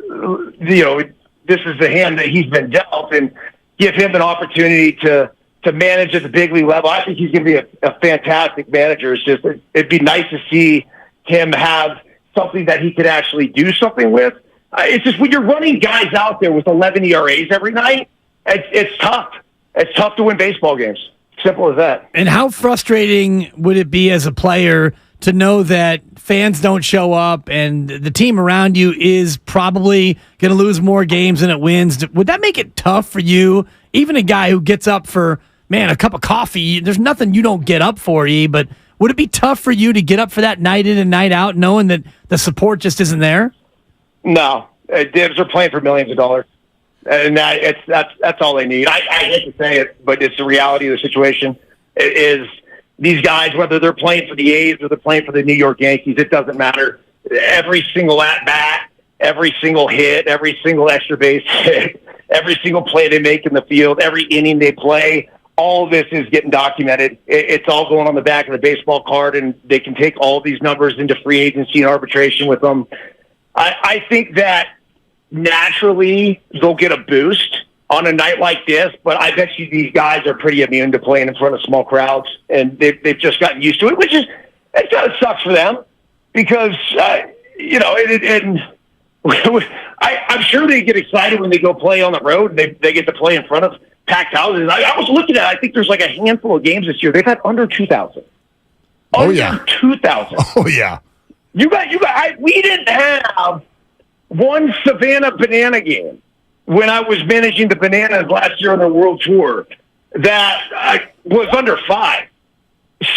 this is the hand that he's been dealt and give him an opportunity to manage at the big league level, I think he's going to be a fantastic manager. It's just, it'd be nice to see him have something that he could actually do something with. It's just when you're running guys out there with 11 ERAs every night, it's tough. It's tough to win baseball games. Simple as that. And how frustrating would it be as a player to know that fans don't show up and the team around you is probably going to lose more games than it wins? Would that make it tough for you? Even a guy who gets up for, a cup of coffee, there's nothing you don't get up for, but would it be tough for you to get up for that night in and night out knowing that the support just isn't there? No. Dibs are playing for millions of dollars. And that's all they need. I hate to say it, but it's the reality of the situation. It is these guys, whether they're playing for the A's or they're playing for the New York Yankees, it doesn't matter. Every single at-bat, every single hit, every single extra base hit, every single play they make in the field, every inning they play, all of this is getting documented. It's all going on the back of the baseball card, and they can take all these numbers into free agency and arbitration with them. I think that naturally they'll get a boost on a night like this, but I bet you these guys are pretty immune to playing in front of small crowds, and they've just gotten used to it, which is, it kind of sucks for them because, I'm sure they get excited when they go play on the road and they get to play in front of packed houses. I was looking at it, I think there's like a handful of games this year. They've had under 2,000. Under 2,000. Oh, yeah. We didn't have one Savannah Banana game when I was managing the Bananas last year on the World Tour that was under 5.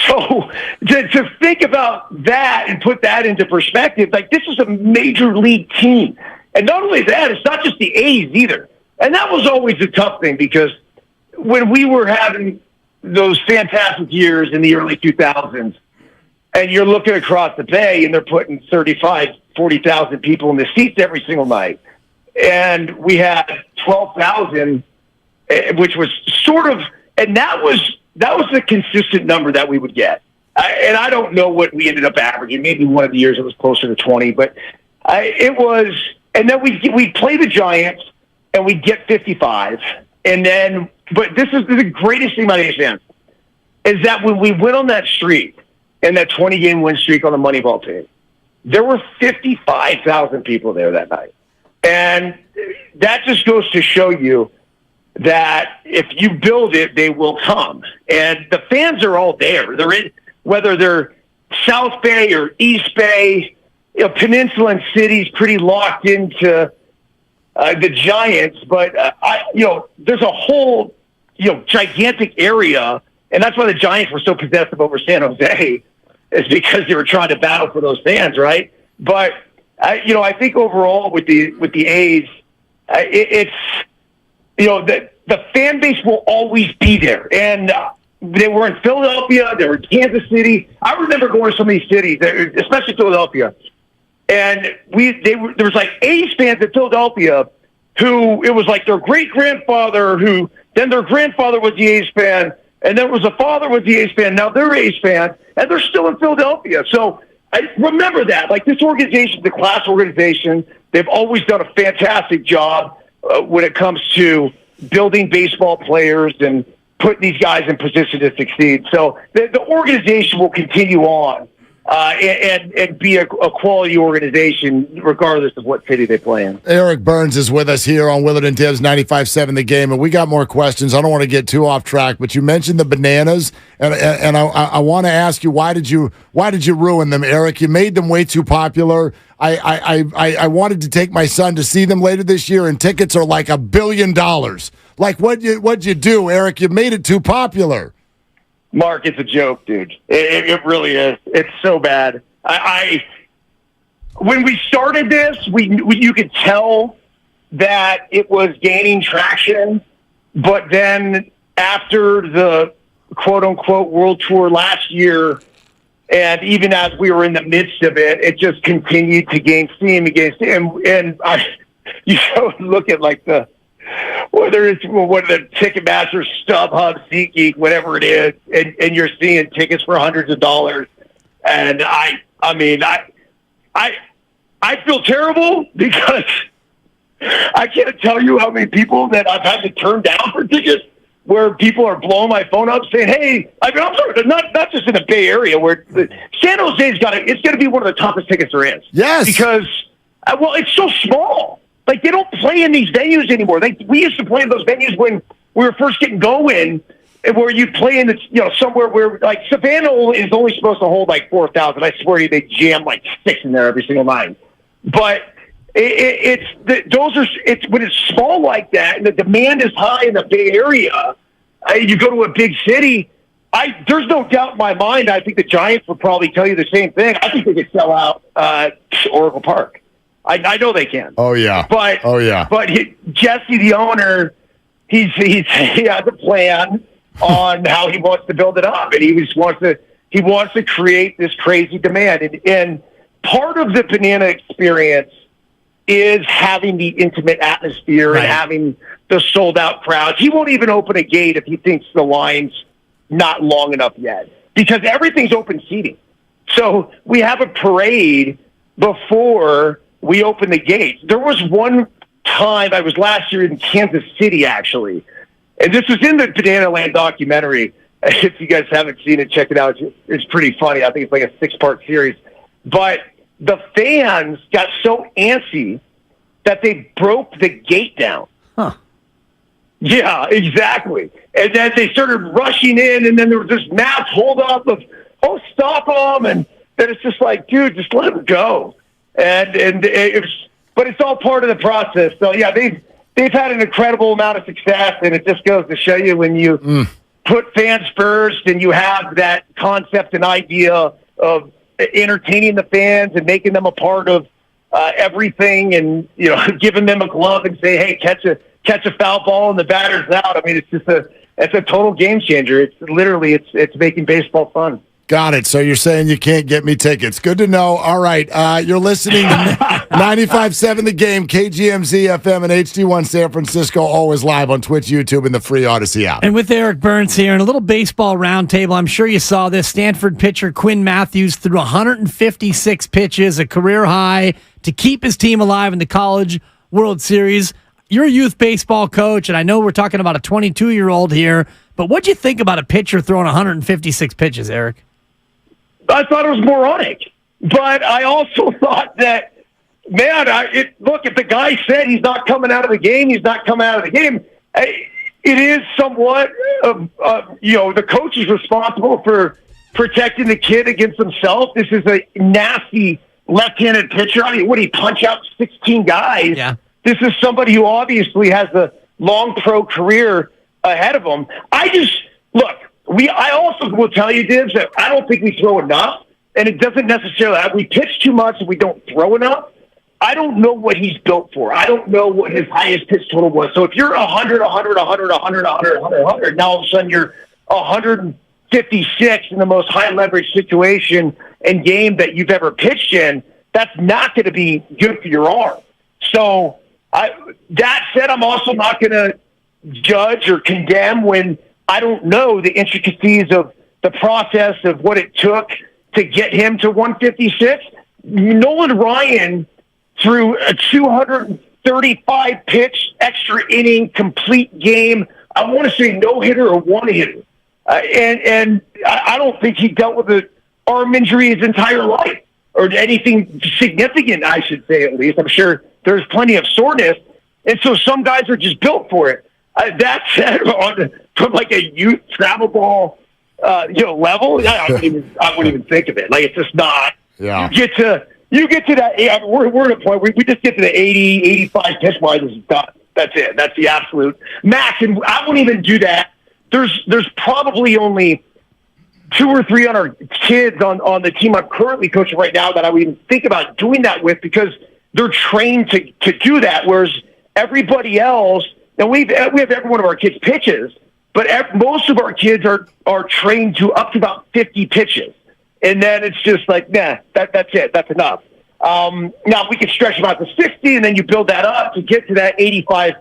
So to think about that and put that into perspective, like this is a major league team. And not only that, it's not just the A's either. And that was always a tough thing because when we were having those fantastic years in the early 2000s, and you're looking across the bay and they're putting 40,000 people in the seats every single night. And we had 12,000, which was sort of, and that was the consistent number that we would get. And I don't know what we ended up averaging. Maybe one of the years it was closer to 20, but it was, and then we play the Giants and we get 55. And then, but this is the greatest thing about A's fans is that when we went on that streak, and that 20-game win streak on the Moneyball team, there were 55,000 people there that night. And that just goes to show you that if you build it, they will come. And the fans are all there. Whether they're South Bay or East Bay, Peninsula and City's pretty locked into the Giants. But, there's a whole, gigantic area, and that's why the Giants were so possessive over San Jose, is because they were trying to battle for those fans, right? But I think overall with the A's, it's the fan base will always be there, and they were in Philadelphia, they were in Kansas City. I remember going to some of these cities, especially Philadelphia, and there was like A's fans in Philadelphia who it was like their great grandfather who then their grandfather was the A's fan. And there was a father was the A's fan. Now they're A's fan, and they're still in Philadelphia. So I remember that. Like this organization, the class organization, they've always done a fantastic job when it comes to building baseball players and putting these guys in position to succeed. So the organization will continue on and be a quality organization regardless of what city they play in. Eric Burns is with us here on Willard and Tibbs 95.7 The Game, and we got more questions. I don't want to get too off track, but you mentioned the Bananas, and I want to ask you why did you ruin them, Eric? You made them way too popular. I wanted to take my son to see them later this year, and tickets are like $1 billion. Like what'd you do, Eric? You made it too popular. Mark, it's a joke, dude. It really is. It's so bad. When we started this, you could tell that it was gaining traction, but then after the quote-unquote world tour last year, and even as we were in the midst of it, it just continued to gain steam against and you look at like whether it's the Ticketmaster, StubHub, SeatGeek, whatever it is, and you're seeing tickets for hundreds of dollars. And I feel terrible because I can't tell you how many people that I've had to turn down for tickets where people are blowing my phone up saying, hey, I'm sorry, not just in the Bay Area where San Jose's it's going to be one of the toughest tickets there is. Yes. Because, it's so small. Like, they don't play in these venues anymore. We used to play in those venues when we were first getting going, where you play in somewhere where, like, Savannah is only supposed to hold, like, 4,000. I swear to you, they jam, like, 6 in there every single night. But it's when it's small like that and the demand is high in the Bay Area, you go to a big city, there's no doubt in my mind, I think the Giants would probably tell you the same thing. I think they could sell out Oracle Park. I know they can. Oh yeah. But Jesse, the owner, he has a plan on how he wants to build it up, and he wants to create this crazy demand. And part of the Banana experience is having the intimate atmosphere and having the sold out crowds. He won't even open a gate if he thinks the line's not long enough yet, because everything's open seating. So we have a parade before we open the gates. There was one time, I was last year in Kansas City, actually, and this was in the Banana Land documentary. If you guys haven't seen it, check it out. It's pretty funny. I think it's like a 6-part series. But the fans got so antsy that they broke the gate down. Huh. Yeah, exactly. And then they started rushing in, and then there was this mass holdup of, stop them. And then it's just like, dude, just let them go. But it's all part of the process. So yeah, they've had an incredible amount of success, and it just goes to show you when you put fans first and you have that concept and idea of entertaining the fans and making them a part of everything, and giving them a glove and say, hey, catch a foul ball and the batter's out. I mean, it's a total game changer. It's literally it's making baseball fun. Got it. So you're saying you can't get me tickets. Good to know. All right. You're listening to 95.7 The Game, KGMZ FM and HD1 San Francisco, always live on Twitch, YouTube, and the free Odyssey app. And with Eric Burns here and a little baseball roundtable, I'm sure you saw this. Stanford pitcher Quinn Matthews threw 156 pitches, a career high, to keep his team alive in the College World Series. You're a youth baseball coach, and I know we're talking about a 22-year-old here, but what'd you think about a pitcher throwing 156 pitches, Eric? I thought it was moronic, but I also thought that, man, look, if the guy said he's not coming out of the game, he's not coming out of the game. It is somewhat the coach is responsible for protecting the kid against himself. This is a nasty left-handed pitcher. I mean, would he punch out 16 guys? Yeah. This is somebody who obviously has a long pro career ahead of him. I also will tell you, Dibs, that I don't think we throw enough, and it doesn't necessarily – we pitch too much and we don't throw enough. I don't know what he's built for. I don't know what his highest pitch total was. So if you're 100, now all of a sudden you're 156 in the most high-leverage situation and game that you've ever pitched in, that's not going to be good for your arm. So that said, I'm also not going to judge or condemn when I don't know the intricacies of the process of what it took to get him to 156. Nolan Ryan threw a 235 pitch, extra inning, complete game. I want to say no hitter or one hitter. And I don't think he dealt with an arm injury his entire life, or anything significant, I should say, at least. I'm sure there's plenty of soreness. And so some guys are just built for it. That said, from like a youth travel ball, level, I wouldn't even think of it. Like, it's just not. Yeah. You get to that. We're at a point where we just get to the 80, 85 pitch mark. This is done. That's it. That's the absolute max. And I won't even do that. There's probably only 2 or 3 other kids on the team I'm currently coaching right now that I would even think about doing that with because they're trained to do that. Whereas everybody else, and we have every one of our kids pitches, but most of our kids are trained to up to about 50 pitches. And then it's just like, nah, that's it. That's enough. Now we can stretch them out to 60, and then you build that up to get to that 85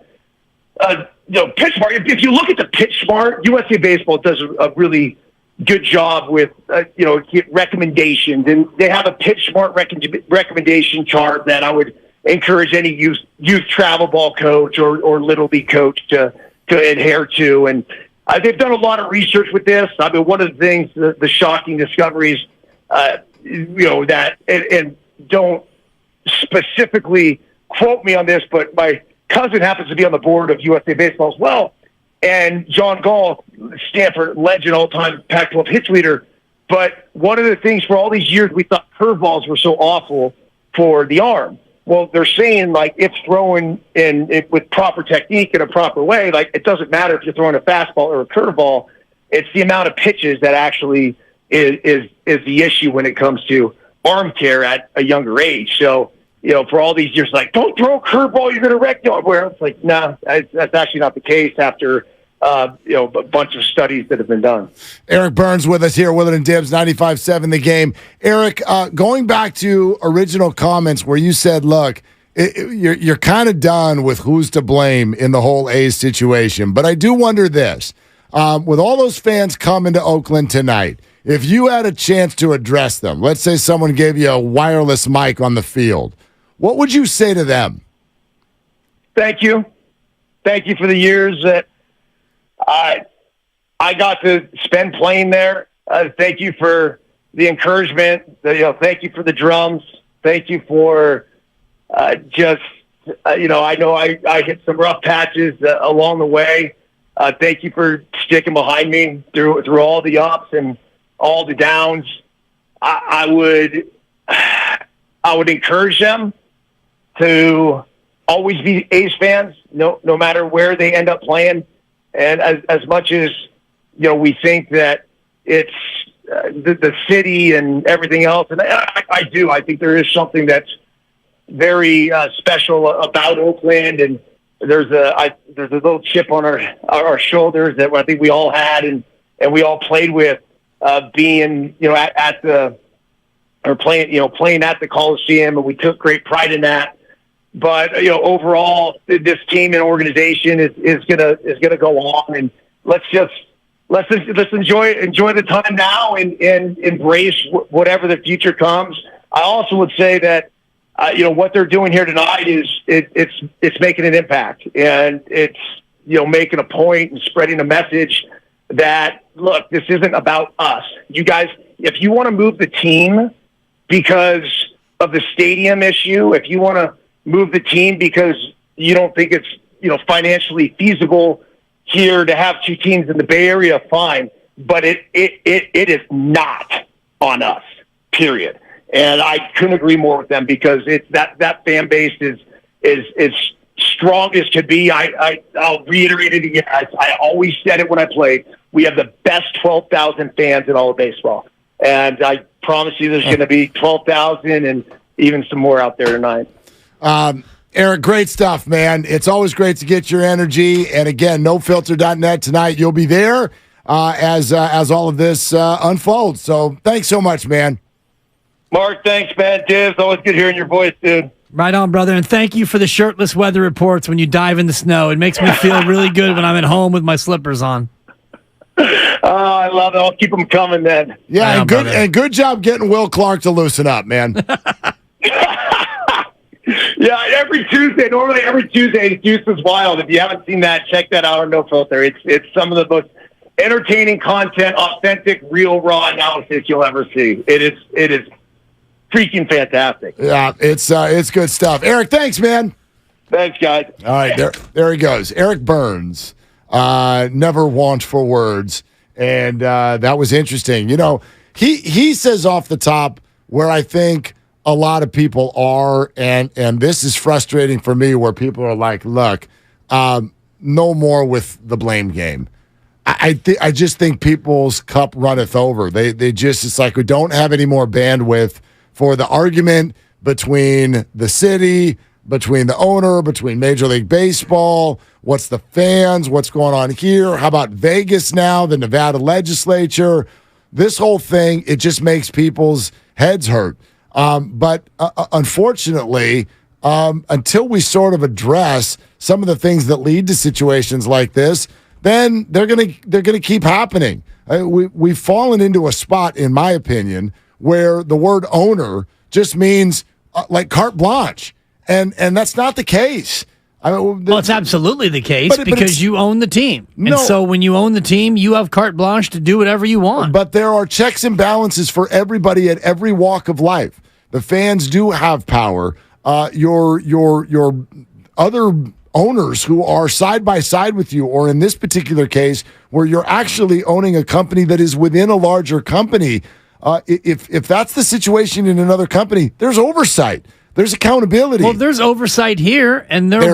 pitch mark. If you look at the pitch smart, USA Baseball does a really good job with recommendations, and they have a pitch smart recommendation chart that I would encourage any youth travel ball coach or little league coach to adhere to. And they've done a lot of research with this. I mean, one of the things, the shocking discoveries, that and don't specifically quote me on this, but my cousin happens to be on the board of USA Baseball as well. And John Gall, Stanford legend, all-time Pac-12 hits leader. But one of the things for all these years, we thought curveballs were so awful for the arm. Well, they're saying, like, if thrown with proper technique in a proper way, like, it doesn't matter if you're throwing a fastball or a curveball. It's the amount of pitches that actually is the issue when it comes to arm care at a younger age. So, for all these years, like, don't throw a curveball, you're going to wreck you. Where it's like, nah, that's actually not the case after a bunch of studies that have been done. Eric Burns with us here, Willard and Dibbs, 95.7 The Game. Eric, going back to original comments where you said, look, you're kind of done with who's to blame in the whole A's situation. But I do wonder this. With all those fans coming to Oakland tonight, if you had a chance to address them, let's say someone gave you a wireless mic on the field, what would you say to them? Thank you. Thank you for the years that I got to spend playing there. Thank you for the encouragement. Thank you for the drums. Thank you for I know I hit some rough patches along the way. Thank you for sticking behind me through all the ups and all the downs. I would encourage them to always be A's fans, no matter where they end up playing. And as much as, we think that it's the city and everything else, and I do. I think there is something that's very special about Oakland, and there's a little chip on our shoulders that I think we all had and we all played with, being playing at the Coliseum, and we took great pride in that. But overall, this team and organization is gonna go on, and let's enjoy the time now and embrace whatever the future comes. I also would say that what they're doing here tonight is it's making an impact, and it's making a point and spreading a message that, look, this isn't about us. You guys, if you want to move the team because of the stadium issue, if you want to move the team because you don't think it's financially feasible here to have two teams in the Bay Area, fine. But it is not on us, period. And I couldn't agree more with them because it's that fan base is strong as could be. I'll reiterate it again. I always said it when I played. We have the best 12,000 fans in all of baseball, and I promise you, there's going to be 12,000 and even some more out there tonight. Eric, great stuff, man. It's always great to get your energy. And again, nofilter.net tonight. You'll be there as all of this unfolds. So thanks so much, man. Mark, thanks, man. Diz, always good hearing your voice, dude. Right on, brother. And thank you for the shirtless weather reports when you dive in the snow. It makes me feel really good when I'm at home with my slippers on. I love it. I'll keep them coming then. Yeah, and good job getting Will Clark to loosen up, man. Yeah, every Tuesday, Deuce is Wild. If you haven't seen that, check that out on No Filter. It's some of the most entertaining content, authentic, real, raw analysis you'll ever see. It is freaking fantastic. Yeah, it's good stuff. Eric, thanks, man. Thanks, guys. All right, there he goes. Eric Burns, never want for words, and that was interesting. He says off the top where I think a lot of people are, and this is frustrating for me, where people are like, look, no more with the blame game. I just think people's cup runneth over. It's like we don't have any more bandwidth for the argument between the city, between the owner, between Major League Baseball. What's the fans? What's going on here? How about Vegas now, the Nevada legislature? This whole thing, it just makes people's heads hurt. But unfortunately, until we sort of address some of the things that lead to situations like this, then they're gonna keep happening. We've fallen into a spot, in my opinion, where the word owner just means like carte blanche, and that's not the case. Well, it's absolutely the case because you own the team. And so when you own the team, you have carte blanche to do whatever you want. But there are checks and balances for everybody at every walk of life. The fans do have power. Your other owners who are side by side with you, or in this particular case, where you're actually owning a company that is within a larger company, if that's the situation in another company, there's oversight. There's accountability. Well, there's oversight here, and they're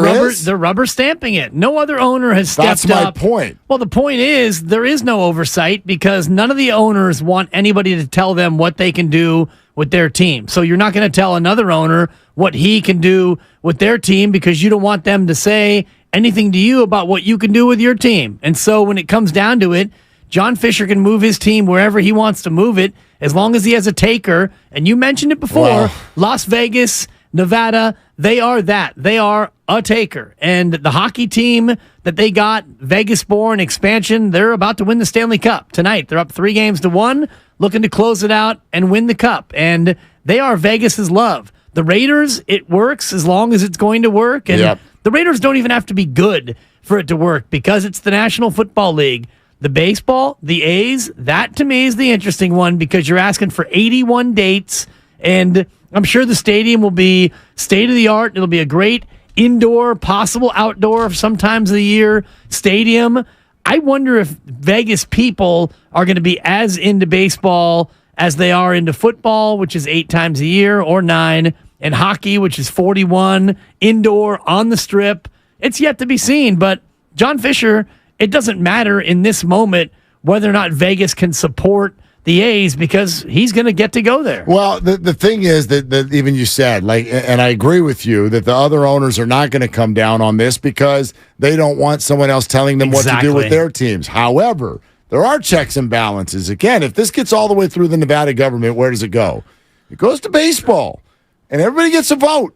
rubber stamping it. No other owner has stepped up. That's my point. Well, the point is there is no oversight because none of the owners want anybody to tell them what they can do with their team. So you're not going to tell another owner what he can do with their team because you don't want them to say anything to you about what you can do with your team. And so when it comes down to it, John Fisher can move his team wherever he wants to move it as long as he has a taker. And you mentioned it before, Las Vegas, Nevada, they are that. They are a taker. And the hockey team that they got, Vegas-born expansion, they're about to win the Stanley Cup tonight. They're up 3-1, looking to close it out and win the Cup. And they are Vegas's love. The Raiders, it works as long as it's going to work. And the Raiders don't even have to be good for it to work because it's the National Football League. The baseball, the A's, that to me is the interesting one because you're asking for 81 dates, and I'm sure the stadium will be state-of-the-art. It'll be a great indoor, possible outdoor, sometimes of the year stadium. I wonder if Vegas people are going to be as into baseball as they are into football, which is 8 times a year, or 9, and hockey, which is 41, indoor, on the Strip. It's yet to be seen, but John Fisher, it doesn't matter in this moment whether or not Vegas can support the A's because he's going to get to go there. Well, the thing is that even you said, and I agree with you, that the other owners are not going to come down on this because they don't want someone else telling them what to do with their teams. However, there are checks and balances. Again, if this gets all the way through the Nevada government, where does it go? It goes to baseball, and everybody gets a vote.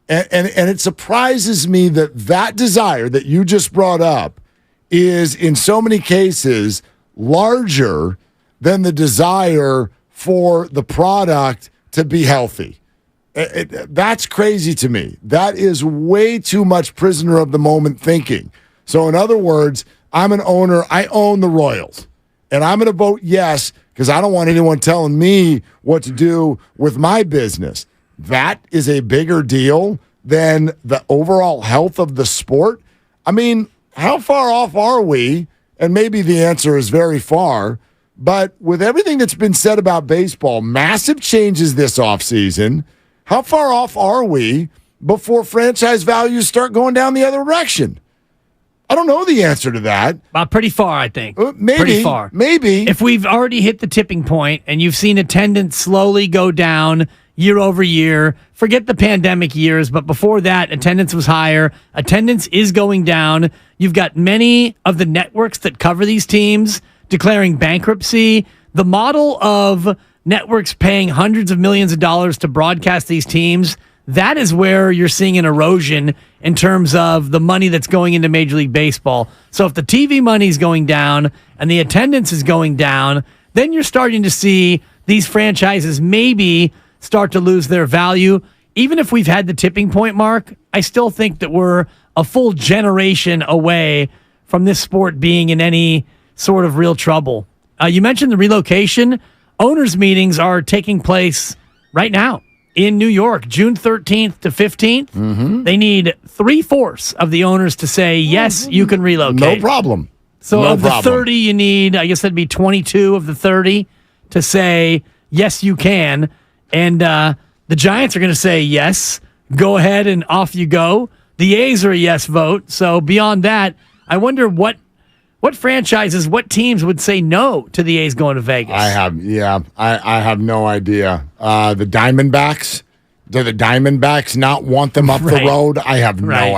And it surprises me that desire that you just brought up is in so many cases larger than the desire for the product to be healthy. That's crazy to me. That is way too much prisoner of the moment thinking. So in other words, I'm an owner. I own the Royals, and I'm going to vote yes because I don't want anyone telling me what to do with my business. That is a bigger deal than the overall health of the sport. I mean, how far off are we? And maybe the answer is very far. But with everything that's been said about baseball, massive changes this offseason, how far off are we before franchise values start going down the other direction? I don't know the answer to that. Pretty far, I think. Maybe. Pretty far. Maybe. If we've already hit the tipping point and you've seen attendance slowly go down year over year, forget the pandemic years, but before that, attendance was higher. Attendance is going down. You've got many of the networks that cover these teams declaring bankruptcy. The model of networks paying hundreds of millions of dollars to broadcast these teams, that is where you're seeing an erosion in terms of the money that's going into Major League Baseball. So if the TV money is going down and the attendance is going down, then you're starting to see these franchises maybe start to lose their value. Even if we've had the tipping point, Mark, I still think that we're a full generation away from this sport being in any sort of real trouble. You mentioned the relocation. Owners' meetings are taking place right now in New York, June 13th to 15th. Mm-hmm. They need 3/4 of the owners to say, yes, you can relocate. No problem. So of the 30, you need, I guess that'd be 22 of the 30 to say, yes, you can. And the Giants are going to say, yes, go ahead and off you go. The A's are a yes vote. So beyond that, I wonder what What franchises, what teams would say no to the A's going to Vegas? I have no idea. The Diamondbacks, do the Diamondbacks not want them up the road? I have no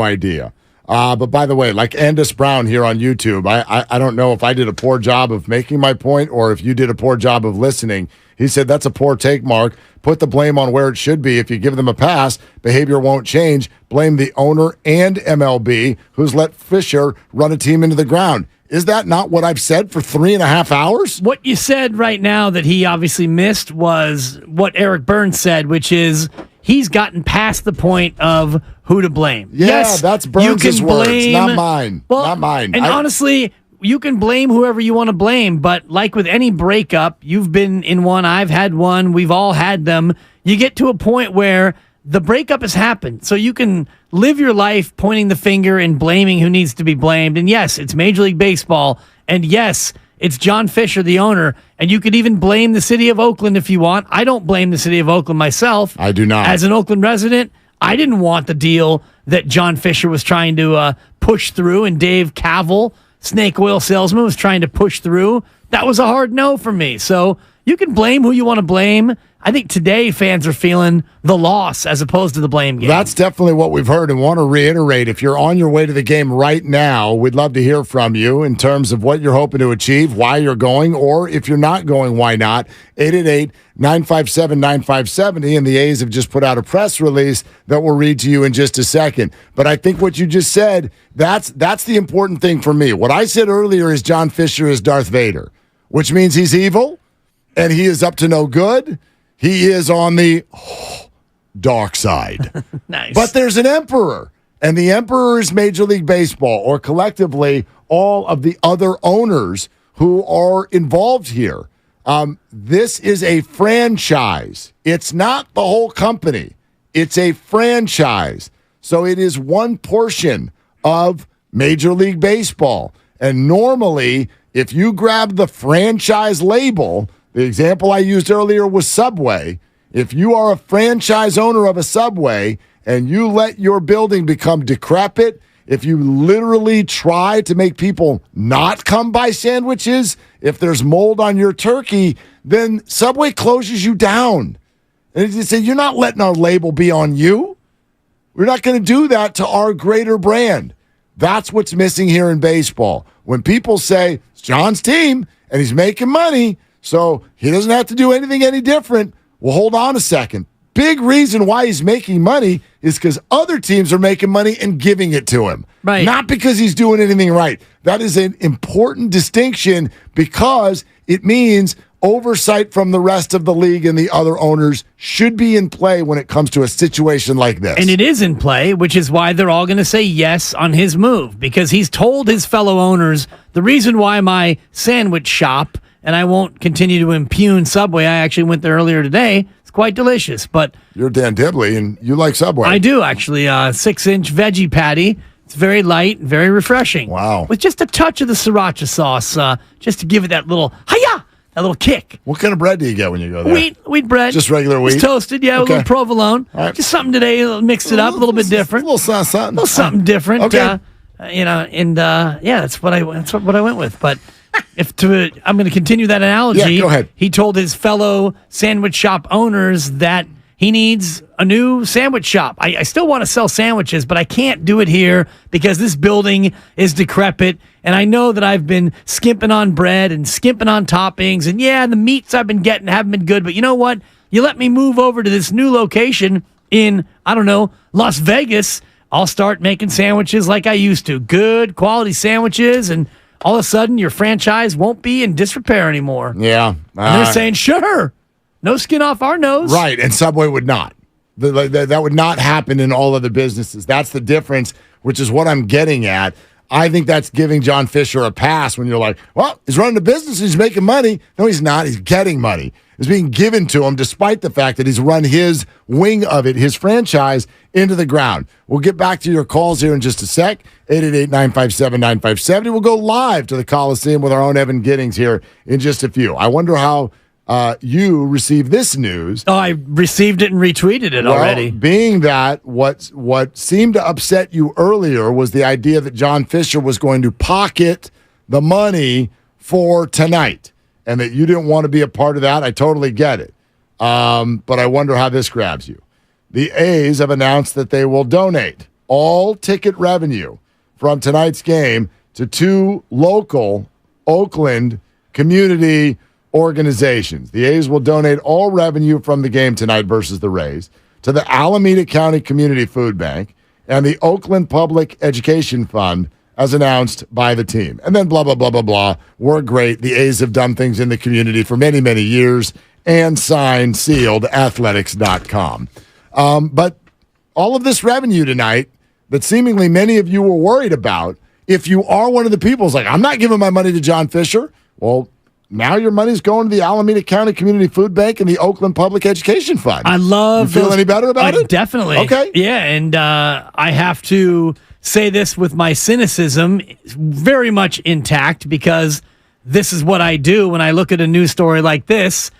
idea. But by the way, like Andis Brown here on YouTube, I don't know if I did a poor job of making my point or if you did a poor job of listening. He said, that's a poor take, Mark. Put the blame on where it should be. If you give them a pass, behavior won't change. Blame the owner and MLB, who's let Fisher run a team into the ground. Is that not what I've said for 3.5 hours? What you said right now that he obviously missed was what Eric Burns said, which is he's gotten past the point of who to blame. Yeah, yes, that's Burns' words, not mine. Well, not mine. And honestly, you can blame whoever you want to blame, but like with any breakup, you've been in one, I've had one, we've all had them. You get to a point where the breakup has happened. So you can live your life pointing the finger and blaming who needs to be blamed. And yes, it's Major League Baseball. And yes, it's John Fisher, the owner. And you could even blame the city of Oakland if you want. I don't blame the city of Oakland myself. I do not. As an Oakland resident, I didn't want the deal that John Fisher was trying to push through, and Dave Cavil, snake oil salesman, was trying to push through. That was a hard no for me. So you can blame who you want to blame. I think today fans are feeling the loss as opposed to the blame game. That's definitely what we've heard, and want to reiterate, if you're on your way to the game right now, we'd love to hear from you in terms of what you're hoping to achieve, why you're going, or if you're not going, why not. 888-957-9570, and the A's have just put out a press release that we'll read to you in just a second. But I think what you just said, that's the important thing for me. What I said earlier is John Fisher is Darth Vader, which means he's evil, and he is up to no good. He is on the dark side. Nice. But there's an emperor, and the emperor is Major League Baseball, or collectively all of the other owners who are involved here. This is a franchise. It's not the whole company. It's a franchise. So it is one portion of Major League Baseball. And normally, if you grab the franchise label, the example I used earlier was Subway. If you are a franchise owner of a Subway and you let your building become decrepit, if you literally try to make people not come buy sandwiches, if there's mold on your turkey, then Subway closes you down. And you say, you're not letting our label be on you. We're not going to do that to our greater brand. That's what's missing here in baseball. When people say, it's John's team and he's making money, so he doesn't have to do anything any different. Well, hold on a second. Big reason why he's making money is because other teams are making money and giving it to him. Right. Not because he's doing anything right. That is an important distinction because it means oversight from the rest of the league and the other owners should be in play when it comes to a situation like this. And it is in play, which is why they're all going to say yes on his move, because he's told his fellow owners, the reason why my sandwich shop, and I won't continue to impugn Subway. I actually went there earlier today. It's quite delicious. But you're Dan Dibley, and you like Subway. I do, actually. 6-inch veggie patty. It's very light, very refreshing. Wow. With just a touch of the sriracha sauce, just to give it that little, hi-ya, that little kick. What kind of bread do you get when you go there? Wheat bread. Just regular wheat? It's toasted, yeah, Okay. A little provolone. Right. Just something today, mixed it up, a little bit different. A little something different. Okay. That's what I went with. But I'm going to continue that analogy. Yeah, go ahead. He told his fellow sandwich shop owners that he needs a new sandwich shop. I still want to sell sandwiches, but I can't do it here because this building is decrepit. And I know that I've been skimping on bread and skimping on toppings. And yeah, the meats I've been getting haven't been good. But you know what? You let me move over to this new location in, Las Vegas. I'll start making sandwiches like I used to. Good quality sandwiches, and all of a sudden your franchise won't be in disrepair anymore. Yeah. And they're saying, sure, no skin off our nose. Right, and Subway would not. That would not happen in all other businesses. That's the difference, which is what I'm getting at. I think that's giving John Fisher a pass when you're like, well, he's running a business and he's making money. No, he's not. He's getting money. It's being given to him despite the fact that he's run his wing of it, his franchise, into the ground. We'll get back to your calls here in just a sec. 888-957-9570. We'll go live to the Coliseum with our own Evan Giddings here in just a few. I wonder how you received this news. Oh, I received it and retweeted it already. Being that what seemed to upset you earlier was the idea that John Fisher was going to pocket the money for tonight and that you didn't want to be a part of that. I totally get it. But I wonder how this grabs you. The A's have announced that they will donate all ticket revenue from tonight's game to 2 local Oakland community organizations. The A's will donate all revenue from the game tonight versus the Rays to the Alameda County Community Food Bank and the Oakland Public Education Fund, as announced by the team. And then blah, blah, blah, blah, blah. We're great. The A's have done things in the community for many, many years. And signed, sealed, athletics.com. But all of this revenue tonight that seemingly many of you were worried about, if you are one of the people who's like, I'm not giving my money to John Fisher, well, now your money's going to the Alameda County Community Food Bank and the Oakland Public Education Fund. I love You feel any better about it? Definitely. Okay. Yeah, and I have to say this with my cynicism very much intact because this is what I do when I look at a news story like this.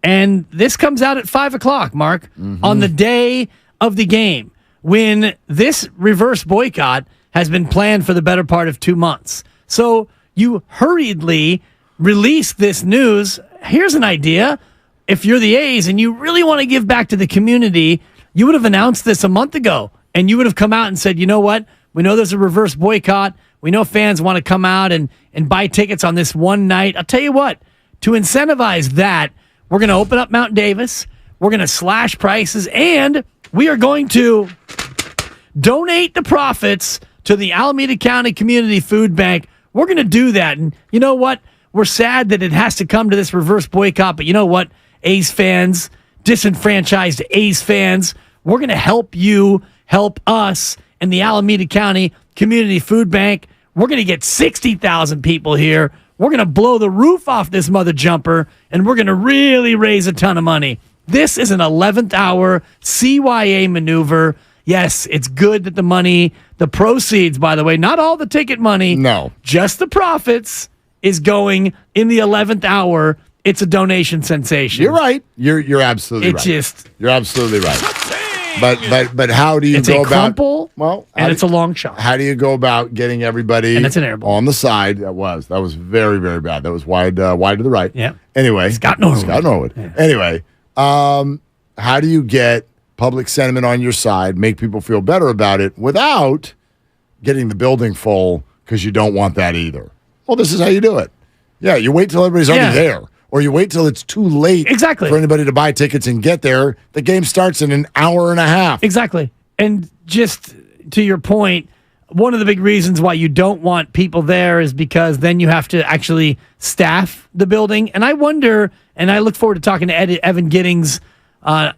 And this comes out at 5 o'clock, Mark, on the day of the game, when this reverse boycott has been planned for the better part of 2 months. So you hurriedly release this news. Here's an idea. If you're the A's and you really want to give back to the community, you would have announced this a month ago, and you would have come out and said, you know what? We know there's a reverse boycott. We know fans want to come out and buy tickets on this one night. I'll tell you what, to incentivize that, we're going to open up Mount Davis. We're going to slash prices, and we are going to donate the profits to the Alameda County Community Food Bank. We're going to do that. And you know what? We're sad that it has to come to this reverse boycott, but you know what? A's fans, disenfranchised A's fans, we're going to help you help us and the Alameda County Community Food Bank. We're going to get 60,000 people here. We're going to blow the roof off this mother jumper, and we're going to really raise a ton of money. This is an 11th hour CYA maneuver. Yes, it's good that the money, the proceeds, by the way, not all the ticket money, no, just the profits, is going in the 11th hour. It's a donation sensation. You're right. You're absolutely right. You're absolutely right. But how do you go about? Crumple, and it's a long shot. How do you go about getting everybody? And it's an air ball on the side. That was very, very bad. That was wide to the right. Yeah. Anyway, Scott Norwood. Yeah. Anyway, how do you get public sentiment on your side, make people feel better about it without getting the building full because you don't want that either? Well, this is how you do it. Yeah, you wait till everybody's already there. Or you wait till it's too late for anybody to buy tickets and get there. The game starts in an hour and a half. Exactly. And just to your point, one of the big reasons why you don't want people there is because then you have to actually staff the building. And I wonder, and I look forward to talking to Evan Giddings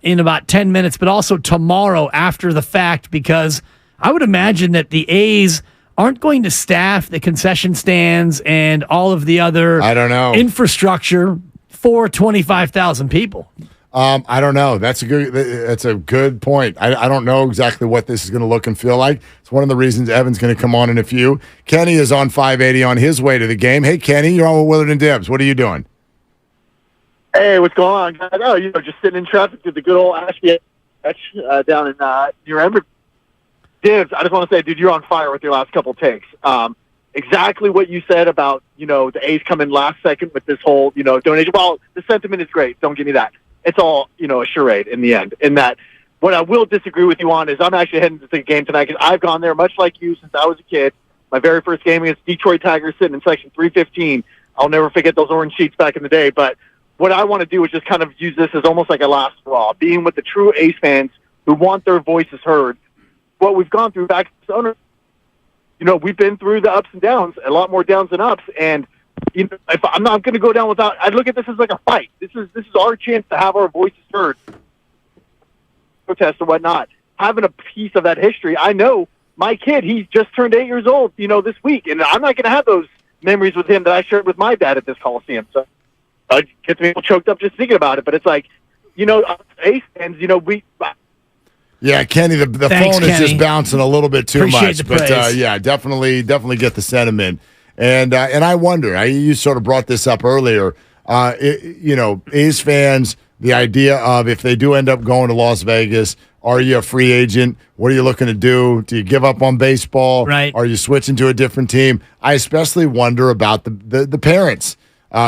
in about 10 minutes, but also tomorrow after the fact, because I would imagine that the A's aren't going to staff the concession stands and all of the other infrastructure for 25,000 people. I don't know. That's a good point. I don't know exactly what this is going to look and feel like. It's one of the reasons Evan's going to come on in a few. Kenny is on 580 on his way to the game. Hey, Kenny, you're on with Willard and Dibs. What are you doing? Hey, what's going on, guys? Oh, just sitting in traffic to the good old Ashby down in New Hampshire. Dibs, I just want to say, dude, you're on fire with your last couple takes. Exactly what you said about, the A's come in last second with this whole, donation. Well, the sentiment is great. Don't give me that. It's all, a charade in the end. In that, what I will disagree with you on is I'm actually heading to the game tonight because I've gone there much like you since I was a kid. My very first game against Detroit Tigers sitting in section 315. I'll never forget those orange sheets back in the day. But what I want to do is just kind of use this as almost like a last straw, being with the true A's fans who want their voices heard. What we've gone through back to owner, we've been through the ups and downs, a lot more downs than ups. And if I'm not going to go down without, I look at this as like a fight. This is our chance to have our voices heard, protest or whatnot. Having a piece of that history, I know my kid, he's just turned 8 years old, this week, and I'm not going to have those memories with him that I shared with my dad at this Coliseum. So it gets me choked up just thinking about it. But it's like, A's fans, we. Yeah, Kenny, the Thanks, phone is Kenny. just bouncing a little bit too Appreciate much. the But praise. definitely get the sentiment. And I wonder, you sort of brought this up earlier. A's fans, the idea of if they do end up going to Las Vegas, are you a free agent? What are you looking to do? Do you give up on baseball? Right. Are you switching to a different team? I especially wonder about the parents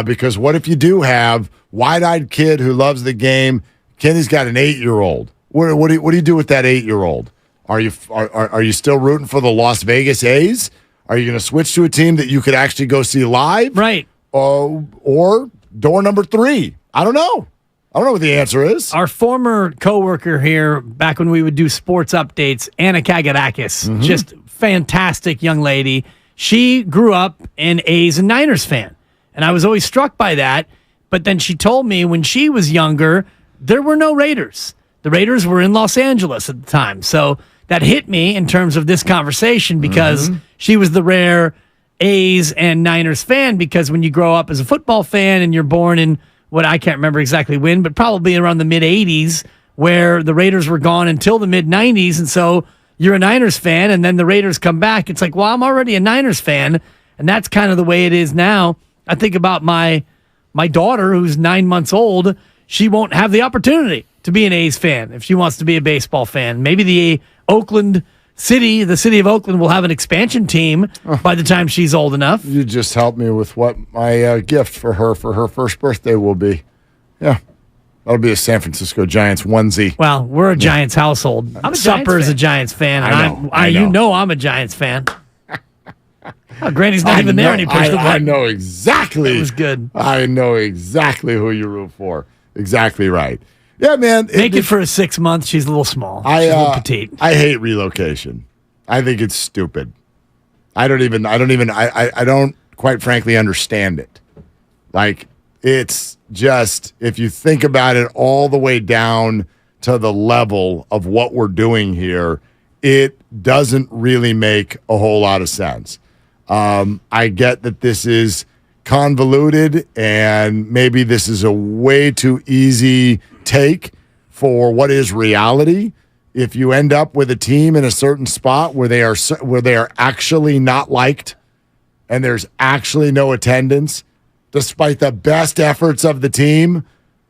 because what if you do have wide-eyed kid who loves the game? Kenny's got an 8-year-old. What do you do with that 8-year-old? Are you still rooting for the Las Vegas A's? Are you going to switch to a team that you could actually go see live? Right. Or door number 3? I don't know. I don't know what the answer is. Our former coworker here, back when we would do sports updates, Anna Kagarakis, just fantastic young lady. She grew up an A's and Niners fan, and I was always struck by that. But then she told me when she was younger, there were no Raiders. The Raiders were in Los Angeles at the time. So that hit me in terms of this conversation because she was the rare A's and Niners fan, because when you grow up as a football fan and you're born in what I can't remember exactly when, but probably around the mid-'80s, where the Raiders were gone until the mid-'90s, and so you're a Niners fan, and then the Raiders come back. It's like, well, I'm already a Niners fan, and that's kind of the way it is now. I think about my daughter, who's 9 months old. She won't have the opportunity to be an A's fan if she wants to be a baseball fan. Maybe the city of Oakland will have an expansion team by the time she's old enough. You just helped me with what my gift for her first birthday will be. Yeah. That'll be a San Francisco Giants onesie. Well, we're a Giants household. Supper's a Giants fan. I know. You know I'm a Giants fan. Granny's not even there when he pushed the button. I know exactly. It was good. I know exactly who you root for. Exactly right. Yeah, man. Make it for a 6 months. She's a little small. She's a little petite. I hate relocation. I think it's stupid. I don't quite frankly understand it. Like, it's just, if you think about it all the way down to the level of what we're doing here, it doesn't really make a whole lot of sense. I get that this is convoluted and maybe this is a way too easy take for what is reality. If you end up with a team in a certain spot where they are actually not liked and there's actually no attendance, despite the best efforts of the team,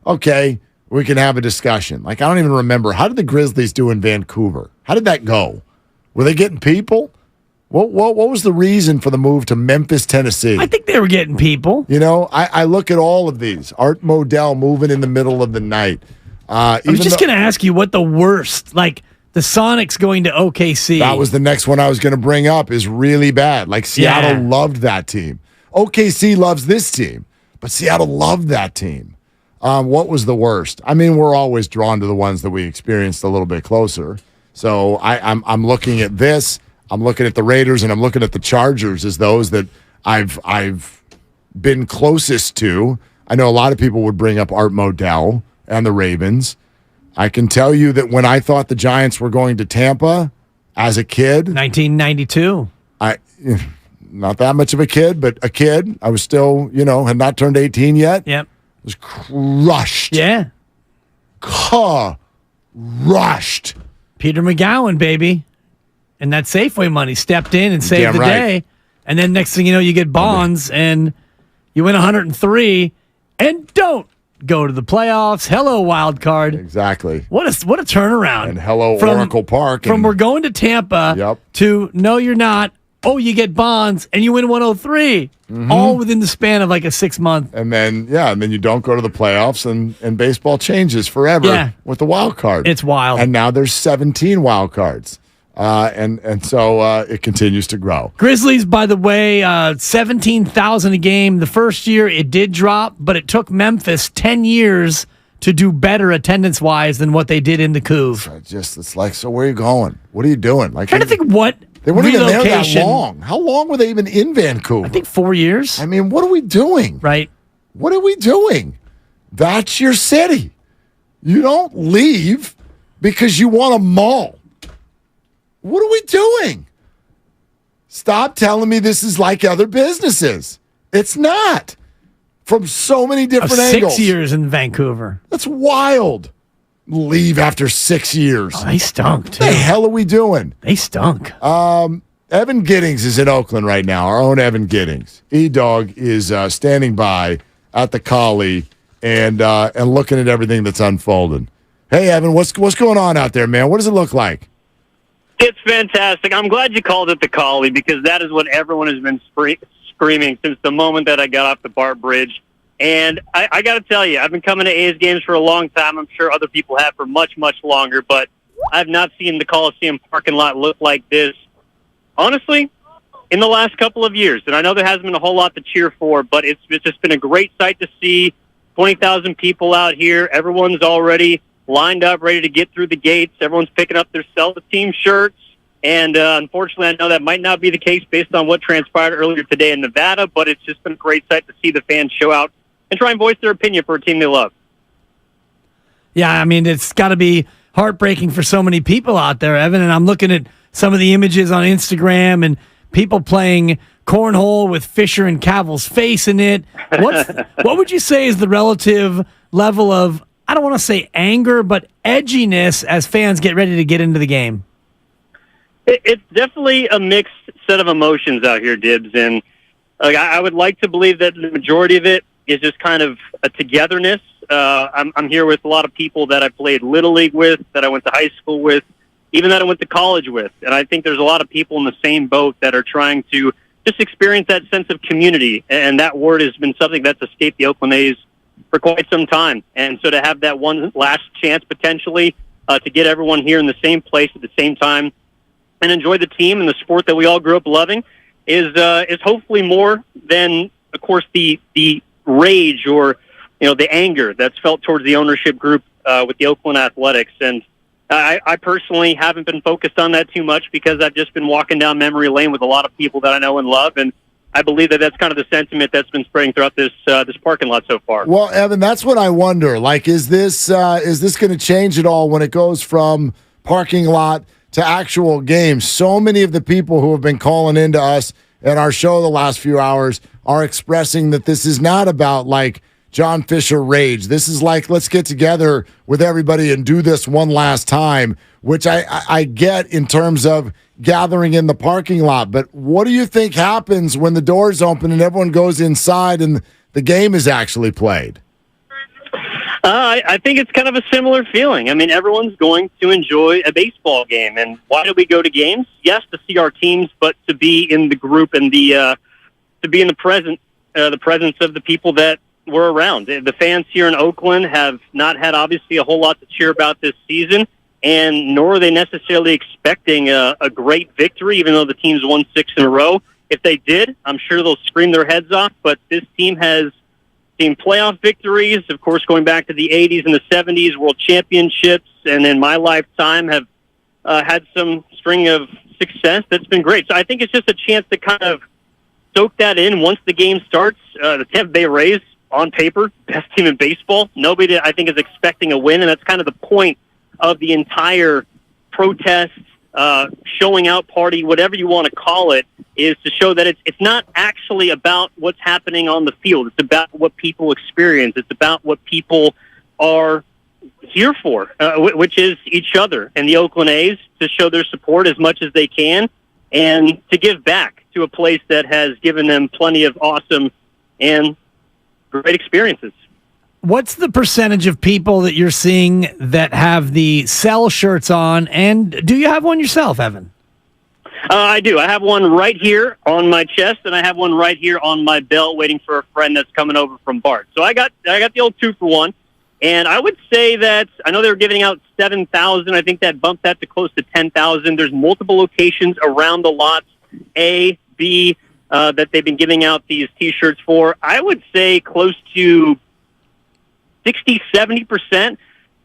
okay, we can have a discussion. Like, I don't even remember. How did the Grizzlies do in Vancouver? How did that go? Were they getting people? What was the reason for the move to Memphis, Tennessee? I think they were getting people. You know, I look at all of these. Art Modell moving in the middle of the night. I was just going to ask you what the worst, like the Sonics going to OKC. That was the next one I was going to bring up, is really bad. Like, Seattle loved that team. OKC loves this team, but Seattle loved that team. What was the worst? I mean, we're always drawn to the ones that we experienced a little bit closer. So I'm looking at this. I'm looking at the Raiders, and I'm looking at the Chargers as those that I've been closest to. I know a lot of people would bring up Art Modell and the Ravens. I can tell you that when I thought the Giants were going to Tampa as a kid, 1992, not that much of a kid, but a kid. I was still, had not turned 18 yet. Yep. Was crushed. Yeah. Rushed. Peter McGowan, baby. And that Safeway money stepped in and saved the day. And then next thing you know, you get Bonds and you win 103 and don't go to the playoffs. Hello, wild card. Exactly. What a turnaround. And hello, Oracle Park. From we're going to Tampa to no, you're not. Oh, you get Bonds and you win 103. All within the span of like a 6 month. And then you don't go to the playoffs and baseball changes forever with the wild card. It's wild. And now there's 17 wild cards. And so it continues to grow. Grizzlies, by the way, 17,000 a game. The first year it did drop, but it took Memphis 10 years to do better attendance-wise than what they did in the Couve. It's like, so where are you going? What are you doing? Like, trying to think what they weren't even there that long. How long were they even in Vancouver? I think 4 years. I mean, what are we doing? Right. What are we doing? That's your city. You don't leave because you want a mall. What are we doing? Stop telling me this is like other businesses. It's not. From so many different angles. 6 years in Vancouver. That's wild. Leave after 6 years. Oh, they stunk, too. What the hell are we doing? They stunk. Evan Giddings is in Oakland right now, our own Evan Giddings. E-Dog is standing by at the Collie and looking at everything that's unfolding. Hey, Evan, what's going on out there, man? What does it look like? It's fantastic. I'm glad you called it the Collie because that is what everyone has been screaming since the moment that I got off the BART bridge. And I got to tell you, I've been coming to A's games for a long time. I'm sure other people have for much, much longer, but I've not seen the Coliseum parking lot look like this, honestly, in the last couple of years. And I know there hasn't been a whole lot to cheer for, but it's just been a great sight to see. 20,000 people out here. Everyone's already lined up, ready to get through the gates. Everyone's picking up their sell-the-team shirts. And unfortunately, I know that might not be the case based on what transpired earlier today in Nevada, but it's just been a great sight to see the fans show out and try and voice their opinion for a team they love. Yeah, I mean, it's got to be heartbreaking for so many people out there, Evan. And I'm looking at some of the images on Instagram and people playing cornhole with Fisher and Cavill's face in it. What would you say is the relative level of, I don't want to say anger, but edginess as fans get ready to get into the game? It's definitely a mixed set of emotions out here, Dibs. And I would like to believe that the majority of it is just kind of a togetherness. I'm here with a lot of people that I played Little League with, that I went to high school with, even that I went to college with. And I think there's a lot of people in the same boat that are trying to just experience that sense of community. And that word has been something that's escaped the Oakland A's for quite some time. And so to have that one last chance potentially to get everyone here in the same place at the same time and enjoy the team and the sport that we all grew up loving is hopefully more than, of course, the rage or the anger that's felt towards the ownership group with the Oakland Athletics. And I personally haven't been focused on that too much because I've just been walking down memory lane with a lot of people that I know and love, and I believe that that's kind of the sentiment that's been spreading throughout this parking lot so far. Well, Evan, that's what I wonder. Like, is this going to change at all when it goes from parking lot to actual games? So many of the people who have been calling into us at our show the last few hours are expressing that this is not about like John Fisher rage. This is like, let's get together with everybody and do this one last time, which I get in terms of gathering in the parking lot. But what do you think happens when the doors open and everyone goes inside and the game is actually played? I think it's kind of a similar feeling. I mean, everyone's going to enjoy a baseball game. And why do we go to games? Yes, to see our teams, but to be in the group and to be in the presence of the people that were around. The fans here in Oakland have not had, obviously, a whole lot to cheer about this season, and nor are they necessarily expecting a great victory, even though the team's won 6 in a row. If they did, I'm sure they'll scream their heads off, but this team has seen playoff victories, of course, going back to the 80s and the 70s, world championships, and in my lifetime have had some string of success that's been great. So I think it's just a chance to kind of soak that in once the game starts. The Tampa Bay Rays, on paper, best team in baseball. Nobody, I think, is expecting a win, and that's kind of the point of the entire protest, showing out party, whatever you want to call it, is to show that it's not actually about what's happening on the field. It's about what people experience. It's about what people are here for, which is each other and the Oakland A's, to show their support as much as they can and to give back to a place that has given them plenty of awesome and great experiences. What's the percentage of people that you're seeing that have the Sell shirts on, and do you have one yourself, Evan? I do. I have one right here on my chest, and I have one right here on my belt waiting for a friend that's coming over from BART. So I got the old 2-for-1, and I would say that I know they were giving out 7,000. I think that bumped that to close to 10,000. There's multiple locations around the lots, A, B, that they've been giving out these T-shirts for. I would say close to 60-70%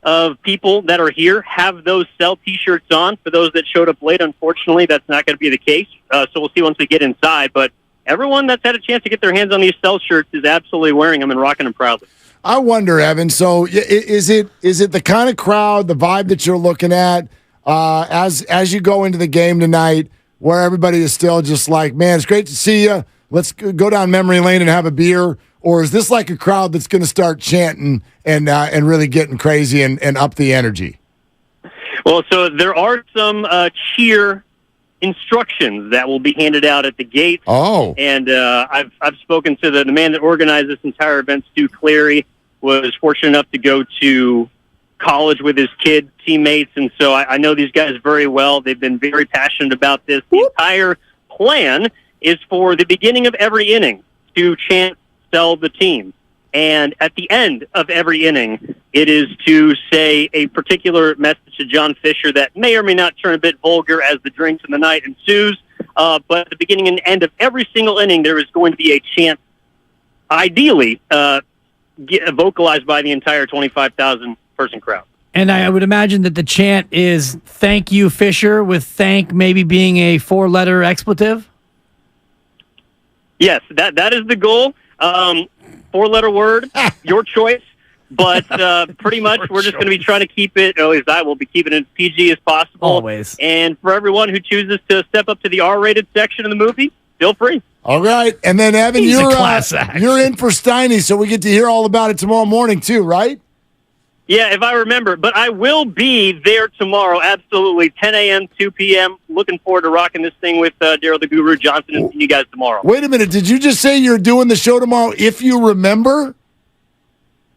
of people that are here have those Sell T-shirts on. For those that showed up late, unfortunately, that's not going to be the case. So we'll see once we get inside. But everyone that's had a chance to get their hands on these Sell shirts is absolutely wearing them and rocking them proudly. I wonder, Evan, so is it the kind of crowd, the vibe that you're looking at as you go into the game tonight, where everybody is still just like, man, it's great to see you. Let's go down memory lane and have a beer. Or is this like a crowd that's going to start chanting and really getting crazy and up the energy? Well, so there are some cheer instructions that will be handed out at the gate. Oh. And I've spoken to the man that organized this entire event, Stu Cleary, was fortunate enough to go to college with his kid teammates, and so I know these guys very well. They've been very passionate about this. The entire plan is for the beginning of every inning to chant "Sell the team," and at the end of every inning, it is to say a particular message to John Fisher that may or may not turn a bit vulgar as the drinks and the night ensues. But at the beginning and end of every single inning, there is going to be a chant, ideally vocalized by the entire 25,000-person crowd. And I would imagine that the chant is "Thank you, Fisher," with "thank" maybe being a 4-letter expletive? Yes, that is the goal. 4-letter word, your choice. But pretty much we're just going to be trying to keep it, at least I will be keeping it as PG as possible. Always. And for everyone who chooses to step up to the R-rated section of the movie, feel free. All right. And then, Evan, He's a you're class act. you're in for Steiny, so we get to hear all about it tomorrow morning, too, right? Yeah, if I remember. But I will be there tomorrow, absolutely, 10 a.m., 2 p.m. Looking forward to rocking this thing with Daryl the Guru Johnson and seeing you guys tomorrow. Wait a minute. Did you just say you're doing the show tomorrow if you remember?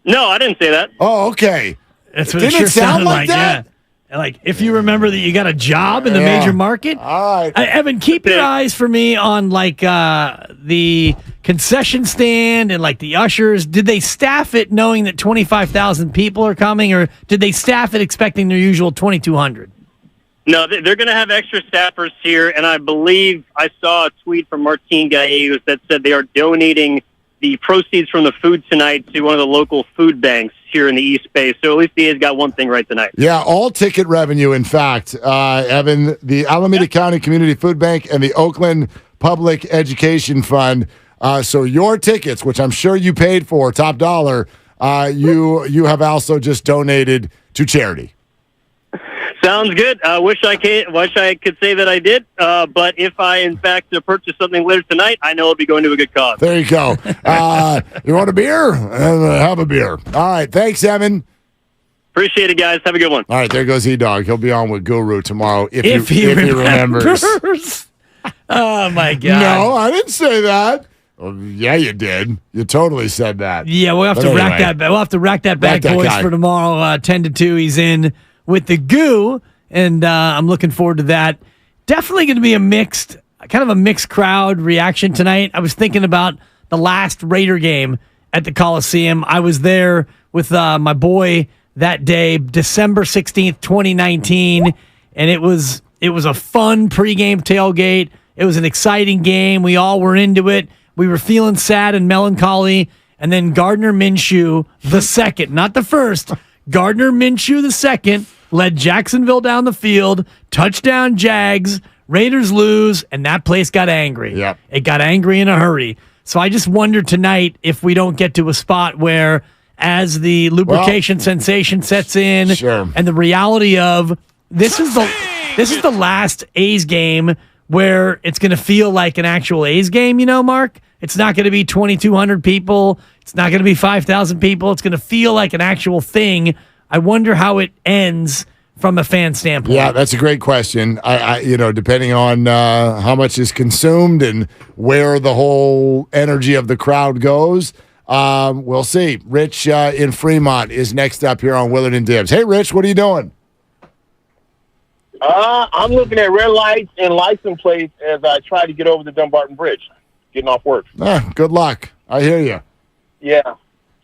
No, I didn't say that. Oh, okay. That's what Didn't it sure it sound sounded like that? Yeah. Like, if you remember that you got a job in the major market. All right. Evan, keep your eyes for me on, like, the concession stand and, like, the ushers. Did they staff it knowing that 25,000 people are coming, or did they staff it expecting their usual 2,200? No, they're going to have extra staffers here, and I believe I saw a tweet from Martin Gallegos that said they are donating the proceeds from the food tonight to one of the local food banks here in the East Bay. So at least the A's got one thing right tonight. Yeah, all ticket revenue, in fact. Evan, the Alameda County Community Food Bank and the Oakland Public Education Fund. So your tickets, which I'm sure you paid for, top dollar, you have also just donated to charity. Sounds good. Wish I could say that I did. But if I, in fact, purchase something later tonight, I know it'll be going to a good cause. There you go. You want a beer? Have a beer. All right. Thanks, Evan. Appreciate it, guys. Have a good one. All right. There goes E-Dog. He'll be on with Guru tomorrow if he remembers. Oh, my God. No, I didn't say that. Well, yeah, you did. You totally said that. Yeah, we'll have to rack that. We'll have to rack that back, boys, for tomorrow. 10 to 2. He's in with the goo, and I'm looking forward to that. Definitely going to be a mixed crowd reaction tonight. I was thinking about the last Raider game at the Coliseum. I was there with my boy that day, December 16th, 2019, and it was a fun pregame tailgate. It was an exciting game. We all were into it. We were feeling sad and melancholy, and then Gardner Minshew the second, not the first, Gardner Minshew the second, led Jacksonville down the field, touchdown Jags, Raiders lose, and that place got angry. Yep. It got angry in a hurry. So I just wonder tonight if we don't get to a spot where, as the lubrication sensation sets in, and the reality of this is the last A's game where it's going to feel like an actual A's game, Mark? It's not going to be 2,200 people. It's not going to be 5,000 people. It's going to feel like an actual thing. I wonder how it ends from a fan standpoint. Yeah, that's a great question. I depending on how much is consumed and where the whole energy of the crowd goes, we'll see. Rich in Fremont is next up here on Willard and Dibs. Hey, Rich, what are you doing? I'm looking at red lights and license plates as I try to get over the Dumbarton Bridge, getting off work. Good luck. I hear you. Yeah.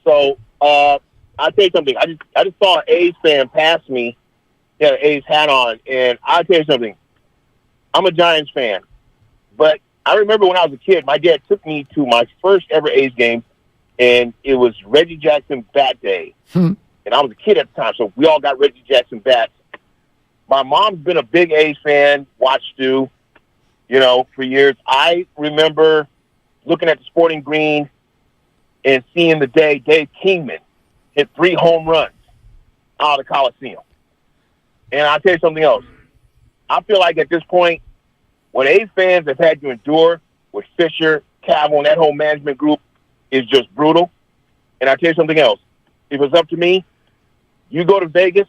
So I'll tell you something. I just saw an A's fan pass me. He had an A's hat on, and I'll tell you something. I'm a Giants fan, but I remember when I was a kid, my dad took me to my first ever A's game, and it was Reggie Jackson bat day. And I was a kid at the time, so we all got Reggie Jackson bats. My mom's been a big A's fan, watched Stu, for years. I remember looking at the Sporting Green and seeing the day Dave Kingman hit 3 home runs out of the Coliseum. And I'll tell you something else. I feel like at this point, what A's fans have had to endure with Fisher, Cavill, and that whole management group is just brutal. And I'll tell you something else. If it's up to me, you go to Vegas,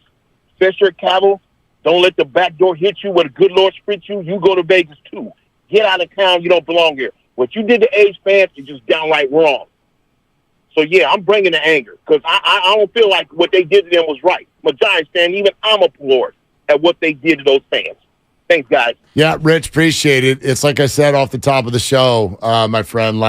Fisher, Cavill, Don't let the back door hit you where the good Lord split you. You go to Vegas, too. Get out of town. You don't belong here. What you did to A's fans is just downright wrong. So, yeah, I'm bringing the anger because I don't feel like what they did to them was right. I'm a Giants fan. Even I'm appalled at what they did to those fans. Thanks, guys. Yeah, Rich, appreciate it. It's like I said off the top of the show, my friend,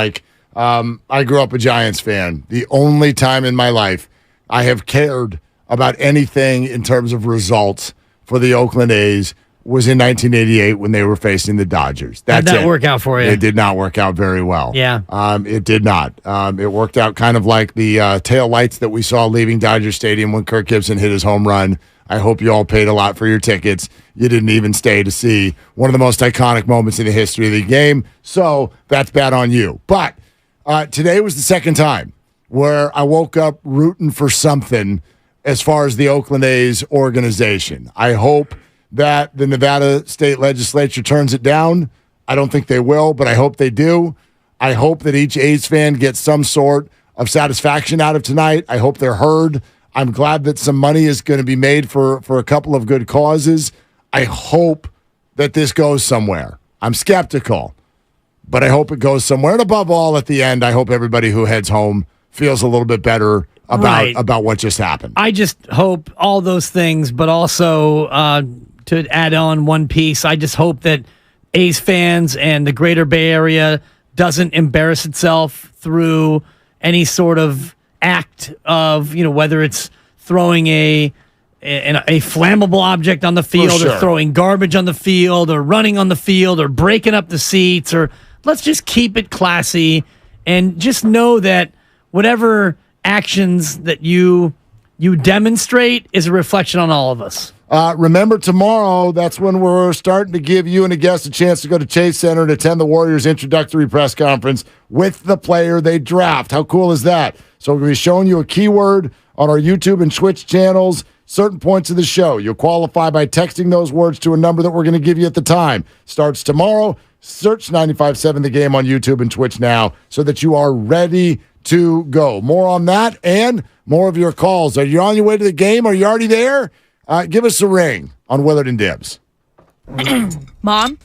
I grew up a Giants fan. The only time in my life I have cared about anything in terms of results for the Oakland A's was in 1988 when they were facing the Dodgers. How'd that work out for you? It did not work out very well. Yeah. It did not. It worked out kind of like the tail lights that we saw leaving Dodger Stadium when Kirk Gibson hit his home run. I hope you all paid a lot for your tickets. You didn't even stay to see one of the most iconic moments in the history of the game. So that's bad on you. But today was the second time where I woke up rooting for something as far as the Oakland A's organization. I hope that the Nevada State Legislature turns it down. I don't think they will, but I hope they do. I hope that each A's fan gets some sort of satisfaction out of tonight. I hope they're heard. I'm glad that some money is going to be made for a couple of good causes. I hope that this goes somewhere. I'm skeptical, but I hope it goes somewhere. And above all, at the end, I hope everybody who heads home feels a little bit better about what just happened. I just hope all those things, but also to add on one piece, I just hope that A's fans and the greater Bay Area doesn't embarrass itself through any sort of act of, whether it's throwing a flammable object on the field or throwing garbage on the field or running on the field or breaking up the seats, or let's just keep it classy and just know that whatever actions that you demonstrate is a reflection on all of us. Remember, tomorrow, that's when we're starting to give you and a guest a chance to go to Chase Center and attend the Warriors introductory press conference with the player they draft. How cool is that? So we're going to be showing you a keyword on our YouTube and Twitch channels, certain points of the show. You'll qualify by texting those words to a number that we're going to give you at the time. Starts tomorrow. Search 95.7 The Game on YouTube and Twitch now so that you are ready to go. More on that and more of your calls. Are you on your way to the game? Are you already there? Give us a ring on Willard and Dibs. Mom?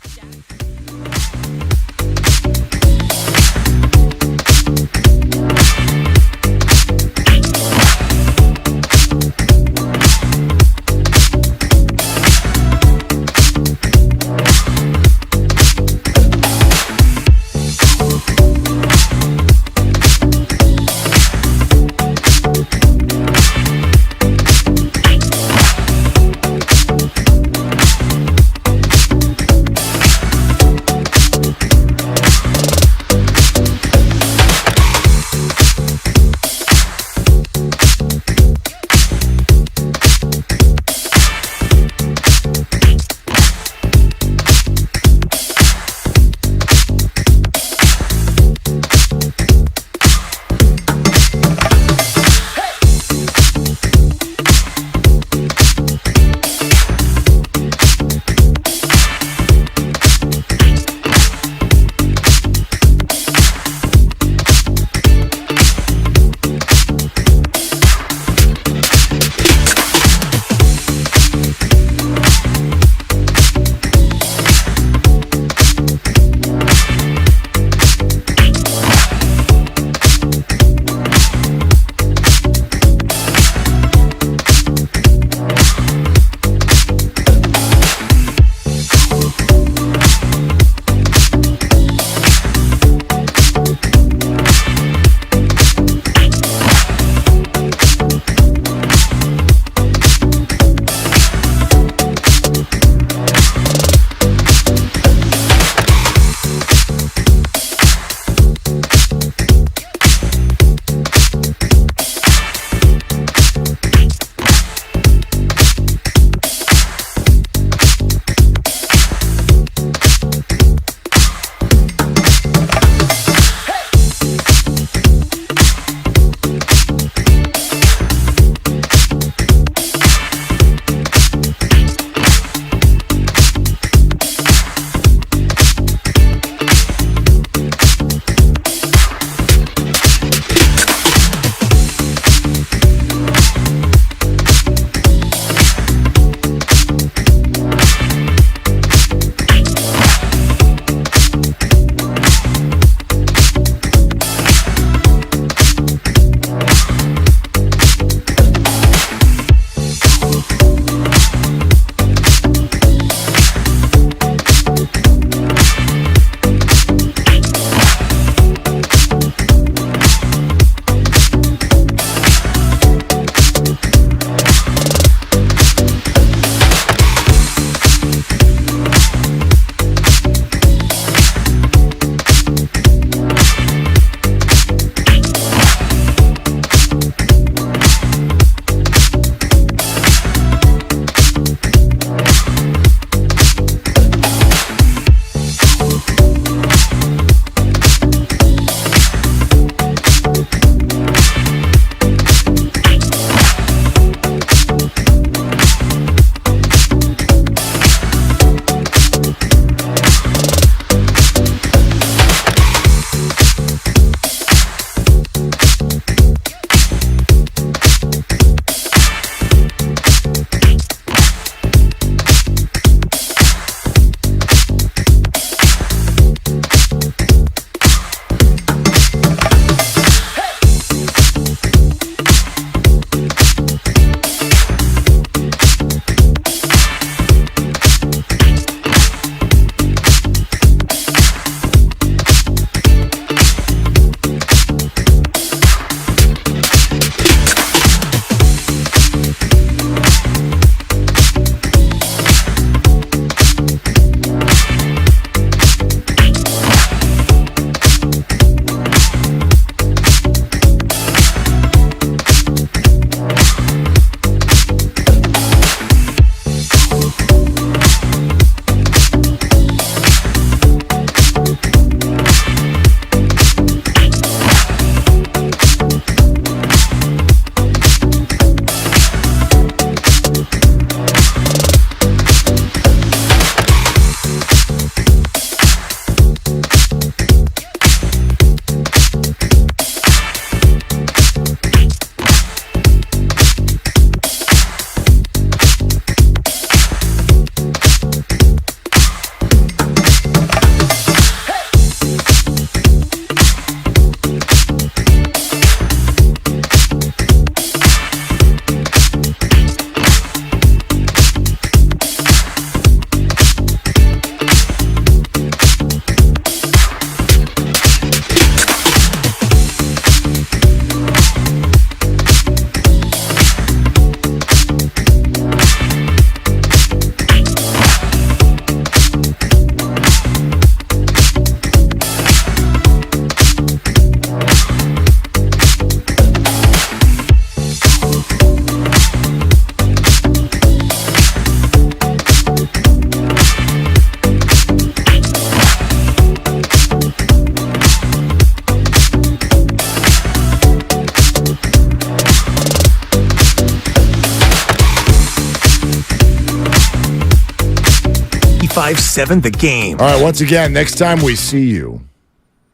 95.7 The Game. All right, once again, next time we see you,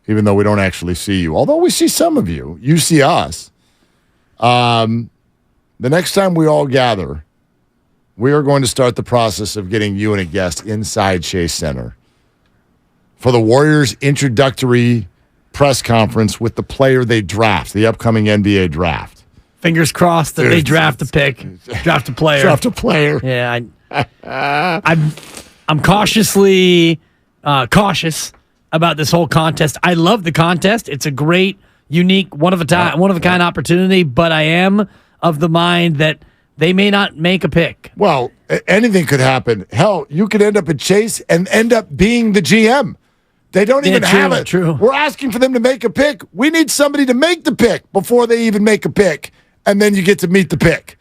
even though we don't actually see you, although we see some of you, you see us. The next time we all gather, we are going to start the process of getting you and a guest inside Chase Center for the Warriors' introductory press conference with the player they draft, the upcoming NBA draft. Fingers crossed that they draft a pick, draft a player. Draft a player. Yeah, I'm cautiously cautious about this whole contest. I love the contest. It's a great, unique, one of a kind opportunity, but I am of the mind that they may not make a pick. Well, anything could happen. Hell, you could end up at Chase and end up being the GM. They don't even have it. True. We're asking for them to make a pick. We need somebody to make the pick before they even make a pick, and then you get to meet the pick.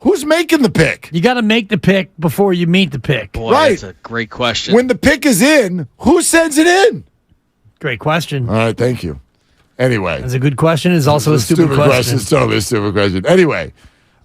Who's making the pick? You got to make the pick before you meet the pick. Boy, right. That's a great question. When the pick is in, who sends it in? Great question. All right, thank you. Anyway. That's a good question. It's also a stupid question. It's totally a stupid question. Anyway,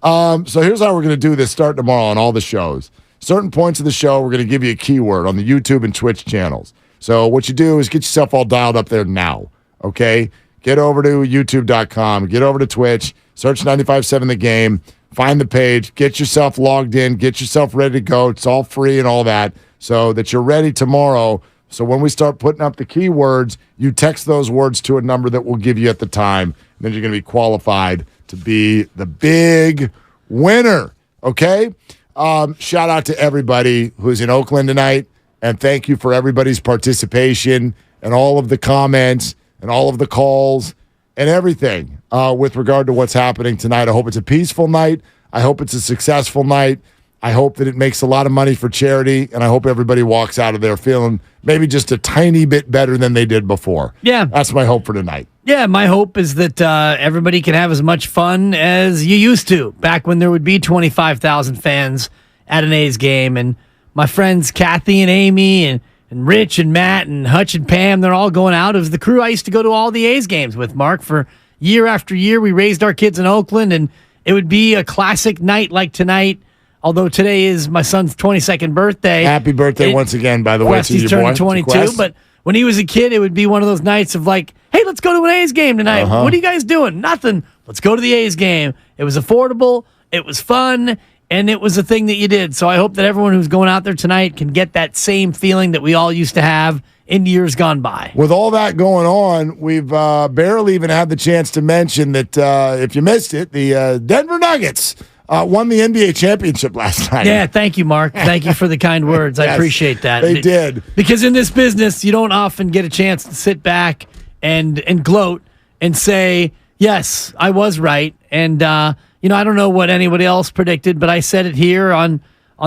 so here's how we're going to do this starting tomorrow on all the shows. Certain points of the show, we're going to give you a keyword on the YouTube and Twitch channels. So what you do is get yourself all dialed up there now, okay? Get over to YouTube.com. Get over to Twitch. Search 95.7 The Game. Find the page. Get yourself logged in. Get yourself ready to go. It's all free and all that so that you're ready tomorrow. So when we start putting up the keywords, you text those words to a number that we'll give you at the time. And then you're going to be qualified to be the big winner, okay? Shout out to everybody who's in Oakland tonight. And thank you for everybody's participation and all of the comments and all of the calls and everything with regard to what's happening tonight. I hope it's a peaceful night. I hope it's a successful night. I hope that it makes a lot of money for charity, and I hope everybody walks out of there feeling maybe just a tiny bit better than they did before. Yeah. That's my hope for tonight. Yeah, my hope is that everybody can have as much fun as you used to back when there would be 25,000 fans at an A's game. And my friends Kathy and Amy and Rich and Matt and Hutch and Pam, they're all going out. It was the crew I used to go to all the A's games with, Mark, for year after year. We raised our kids in Oakland, and it would be a classic night like tonight, although today is my son's 22nd birthday. Happy birthday once again, by the way, to he's your turning boy. 22, but when he was a kid, it would be one of those nights of like, hey, let's go to an A's game tonight. Uh-huh. What are you guys doing? Nothing. Let's go to the A's game. It was affordable. It was fun. And it was a thing that you did. So I hope that everyone who's going out there tonight can get that same feeling that we all used to have in years gone by. With all that going on, we've barely even had the chance to mention that if you missed it, the Denver Nuggets won the NBA championship last night. Yeah, thank you, Mark. Thank you for the kind words. I Yes, appreciate that. They did. Because in this business, you don't often get a chance to sit back and gloat and say, yes, I was right. And, I don't know what anybody else predicted, but I said it here on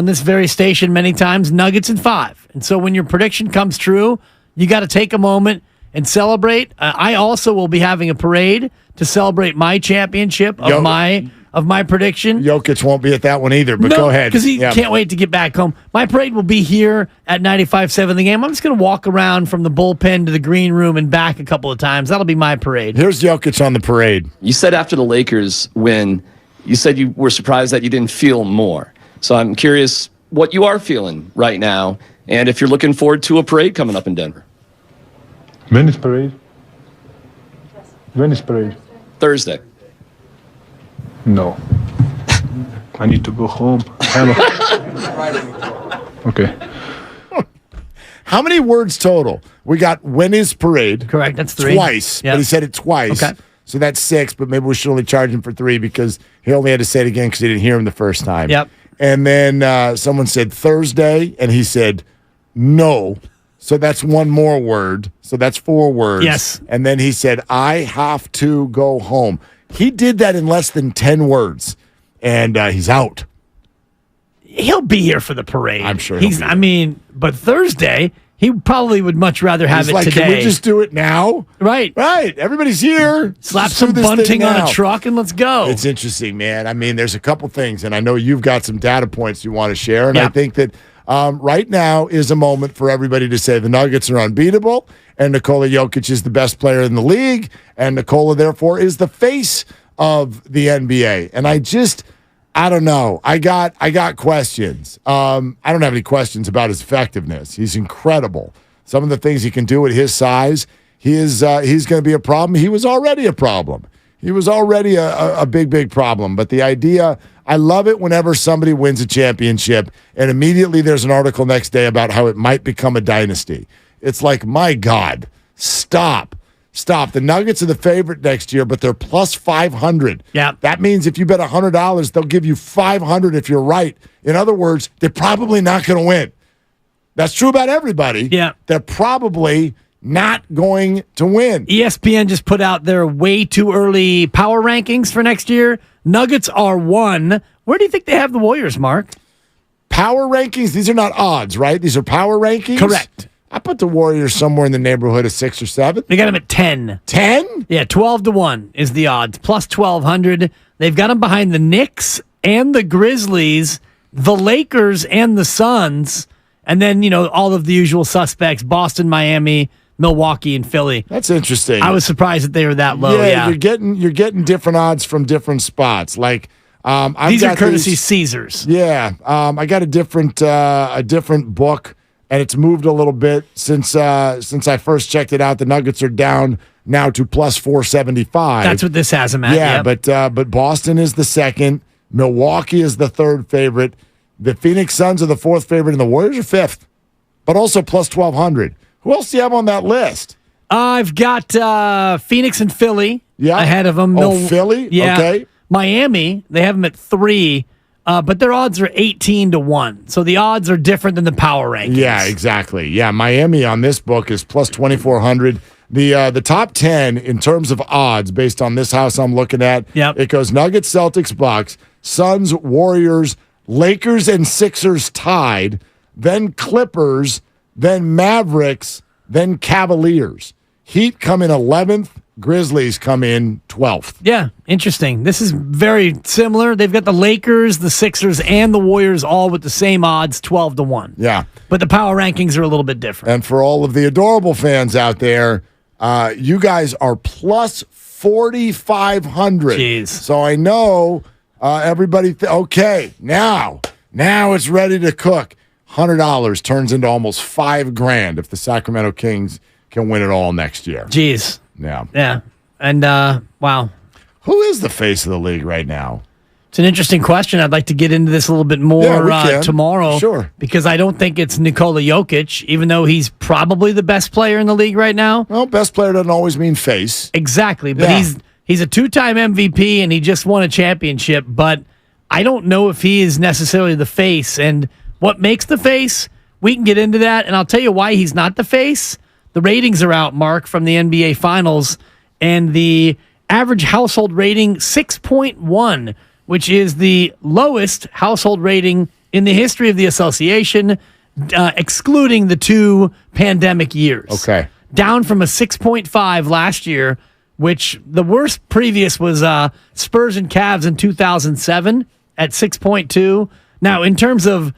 this very station many times, Nuggets in 5. And so when your prediction comes true, you got to take a moment and celebrate. I also will be having a parade to celebrate my championship of my prediction. Jokic won't be at that one either, but go ahead. Because he can't wait to get back home. My parade will be here at 95.7 The Game. I'm just going to walk around from the bullpen to the green room and back a couple of times. That'll be my parade. Here's Jokic on the parade. You said after the Lakers win, you said you were surprised that you didn't feel more. So I'm curious what you are feeling right now, and if you're looking forward to a parade coming up in Denver. When is parade? When is parade? Thursday. No. I need to go home. Okay. How many words total? We got when is parade. Correct, that's 3. Twice, Yep. but he said it twice. Okay. So that's 6, but maybe we should only charge him for 3 because he only had to say it again because he didn't hear him the first time. Yep. And then someone said Thursday, and he said no. So that's one more word. So that's 4 words. Yes. And then he said, I have to go home. He did that in less than 10 words, and he's out. He'll be here for the parade. I'm sure he'll be here. But Thursday, he probably would much rather have He's it like, today. can we just do it now? Right. Right. Everybody's here. Slap Just do some this thing bunting on now. a truck and let's go. It's interesting, man. I mean, there's a couple things, and I know you've got some data points you want to share, and I think that right now is a moment for everybody to say the Nuggets are unbeatable, and Nikola Jokic is the best player in the league, and Nikola, therefore, is the face of the NBA. And I don't know. I got questions. I don't have any questions about his effectiveness. He's incredible. Some of the things he can do at his size, he's going to be a problem. He was already a problem. He was already a big problem. But the idea, I love it whenever somebody wins a championship and immediately there's an article next day about how it might become a dynasty. It's like, my God, stop. The Nuggets are the favorite next year, but they're plus 500. Yeah. That means if you bet $100, they'll give you 500 if you're right. In other words, they're probably not going to win. That's true about everybody. Yeah. They're probably not going to win. ESPN just put out their way too early power rankings for next year. Nuggets are 1. Where do you think they have the Warriors, Mark? Power rankings? These are not odds, right? These are power rankings? Correct. I put the Warriors somewhere in the neighborhood of 6 or 7. They got them at 10. 10? Yeah, 12-1 is the odds, plus 1,200. They've got them behind the Knicks and the Grizzlies, the Lakers and the Suns, and then, all of the usual suspects, Boston, Miami, Milwaukee, and Philly. That's interesting. I was surprised that they were that low. Yeah. You're getting different odds from different spots. Like these are courtesy Caesars. Yeah, I got a different book, and it's moved a little bit since I first checked it out. The Nuggets are down now to plus 475. That's what this has them at. Yeah, yep. but Boston is the second. Milwaukee is the third favorite. The Phoenix Suns are the fourth favorite, and the Warriors are fifth, but also plus 1,200. Who else do you have on that list? I've got Phoenix and Philly ahead of them. Philly? Yeah. Okay. Miami, they have them at 3, but their odds are 18-1. So the odds are different than the power rankings. Yeah, exactly. Yeah, Miami on this book is plus 2,400. The top 10 in terms of odds based on this house I'm looking at, it goes Nuggets, Celtics, Bucks, Suns, Warriors, Lakers, and Sixers tied, then Clippers, then Mavericks, then Cavaliers. Heat come in 11th. Grizzlies come in 12th. Yeah, interesting. This is very similar. They've got the Lakers, the Sixers, and the Warriors all with the same odds, 12-1. Yeah. But the power rankings are a little bit different. And for all of the adorable fans out there, you guys are plus 4,500. Jeez. So I know everybody, okay, now it's ready to cook. $100 turns into almost $5,000 if the Sacramento Kings can win it all next year. Jeez. Yeah. Yeah. And, wow. Who is the face of the league right now? It's an interesting question. I'd like to get into this a little bit more tomorrow. Sure. Because I don't think it's Nikola Jokic, even though he's probably the best player in the league right now. Well, best player doesn't always mean face. Exactly. But he's a two-time MVP, and he just won a championship. But I don't know if he is necessarily the face. And what makes the face, we can get into that. And I'll tell you why he's not the face. The ratings are out, Mark, from the NBA Finals. And the average household rating, 6.1, which is the lowest household rating in the history of the association, excluding the 2 pandemic years. Okay. Down from a 6.5 last year, which the worst previous was Spurs and Cavs in 2007 at 6.2. Now, in terms of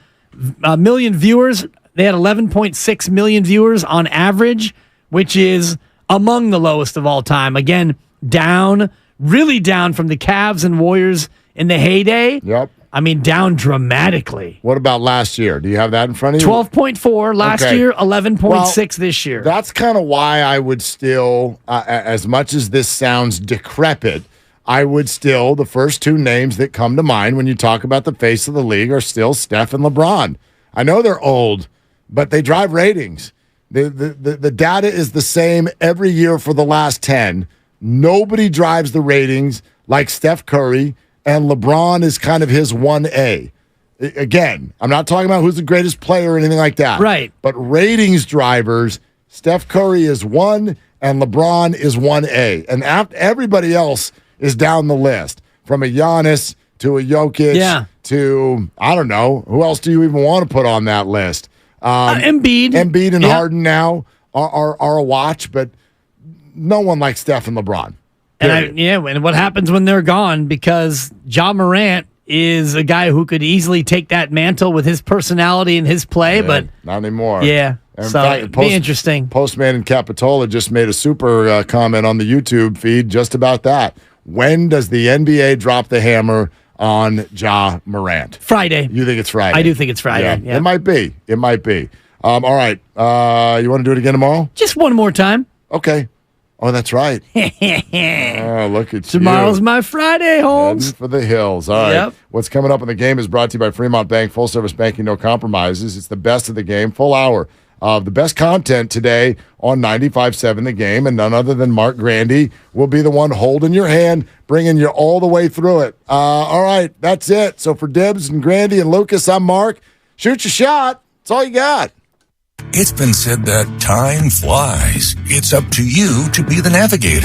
million viewers, they had 11.6 million viewers on average, which is among the lowest of all time. Again, down, really down from the Cavs and Warriors in the heyday. Yep. I mean, down dramatically. What about last year? Do you have that in front of you? 12.4 last year, 11.6 this year. That's kind of why I would still, as much as this sounds decrepit, I would still, the first 2 names that come to mind when you talk about the face of the league are still Steph and LeBron. I know they're old, but they drive ratings. The data is the same every year for the last 10. Nobody drives the ratings like Steph Curry, and LeBron is kind of his 1A. Again, I'm not talking about who's the greatest player or anything like that. Right. But ratings drivers, Steph Curry is 1 and LeBron is 1A. And everybody else is down the list, from a Giannis to a Jokic to, I don't know, who else do you even want to put on that list? Embiid and Harden now are a watch, but no one like Steph and LeBron. And what happens when they're gone? Because Ja Morant is a guy who could easily take that mantle with his personality and his play, but not anymore. Yeah, so it'd be interesting. Postman and Capitola just made a super comment on the YouTube feed just about that. When does the NBA drop the hammer on Ja Morant? Friday. You think it's Friday? I do think it's Friday. Yeah. It might be. It might be. All right. You want to do it again tomorrow? Just one more time. Okay. Oh, that's right. Oh, look at Tomorrow's you. my Friday, Holmes. Heading for the hills. All right. Yep. What's coming up in the game is brought to you by Fremont Bank. Full service banking, no compromises. It's the best of the game. Full hour of the best content today on 95.7 The Game, and none other than Mark Grandy will be the one holding your hand, bringing you all the way through it. All right. That's it. So for Dibs and Grandy and Lucas, I'm Mark. Shoot your shot. That's all you got. It's been said that time flies. It's up to you to be the navigator.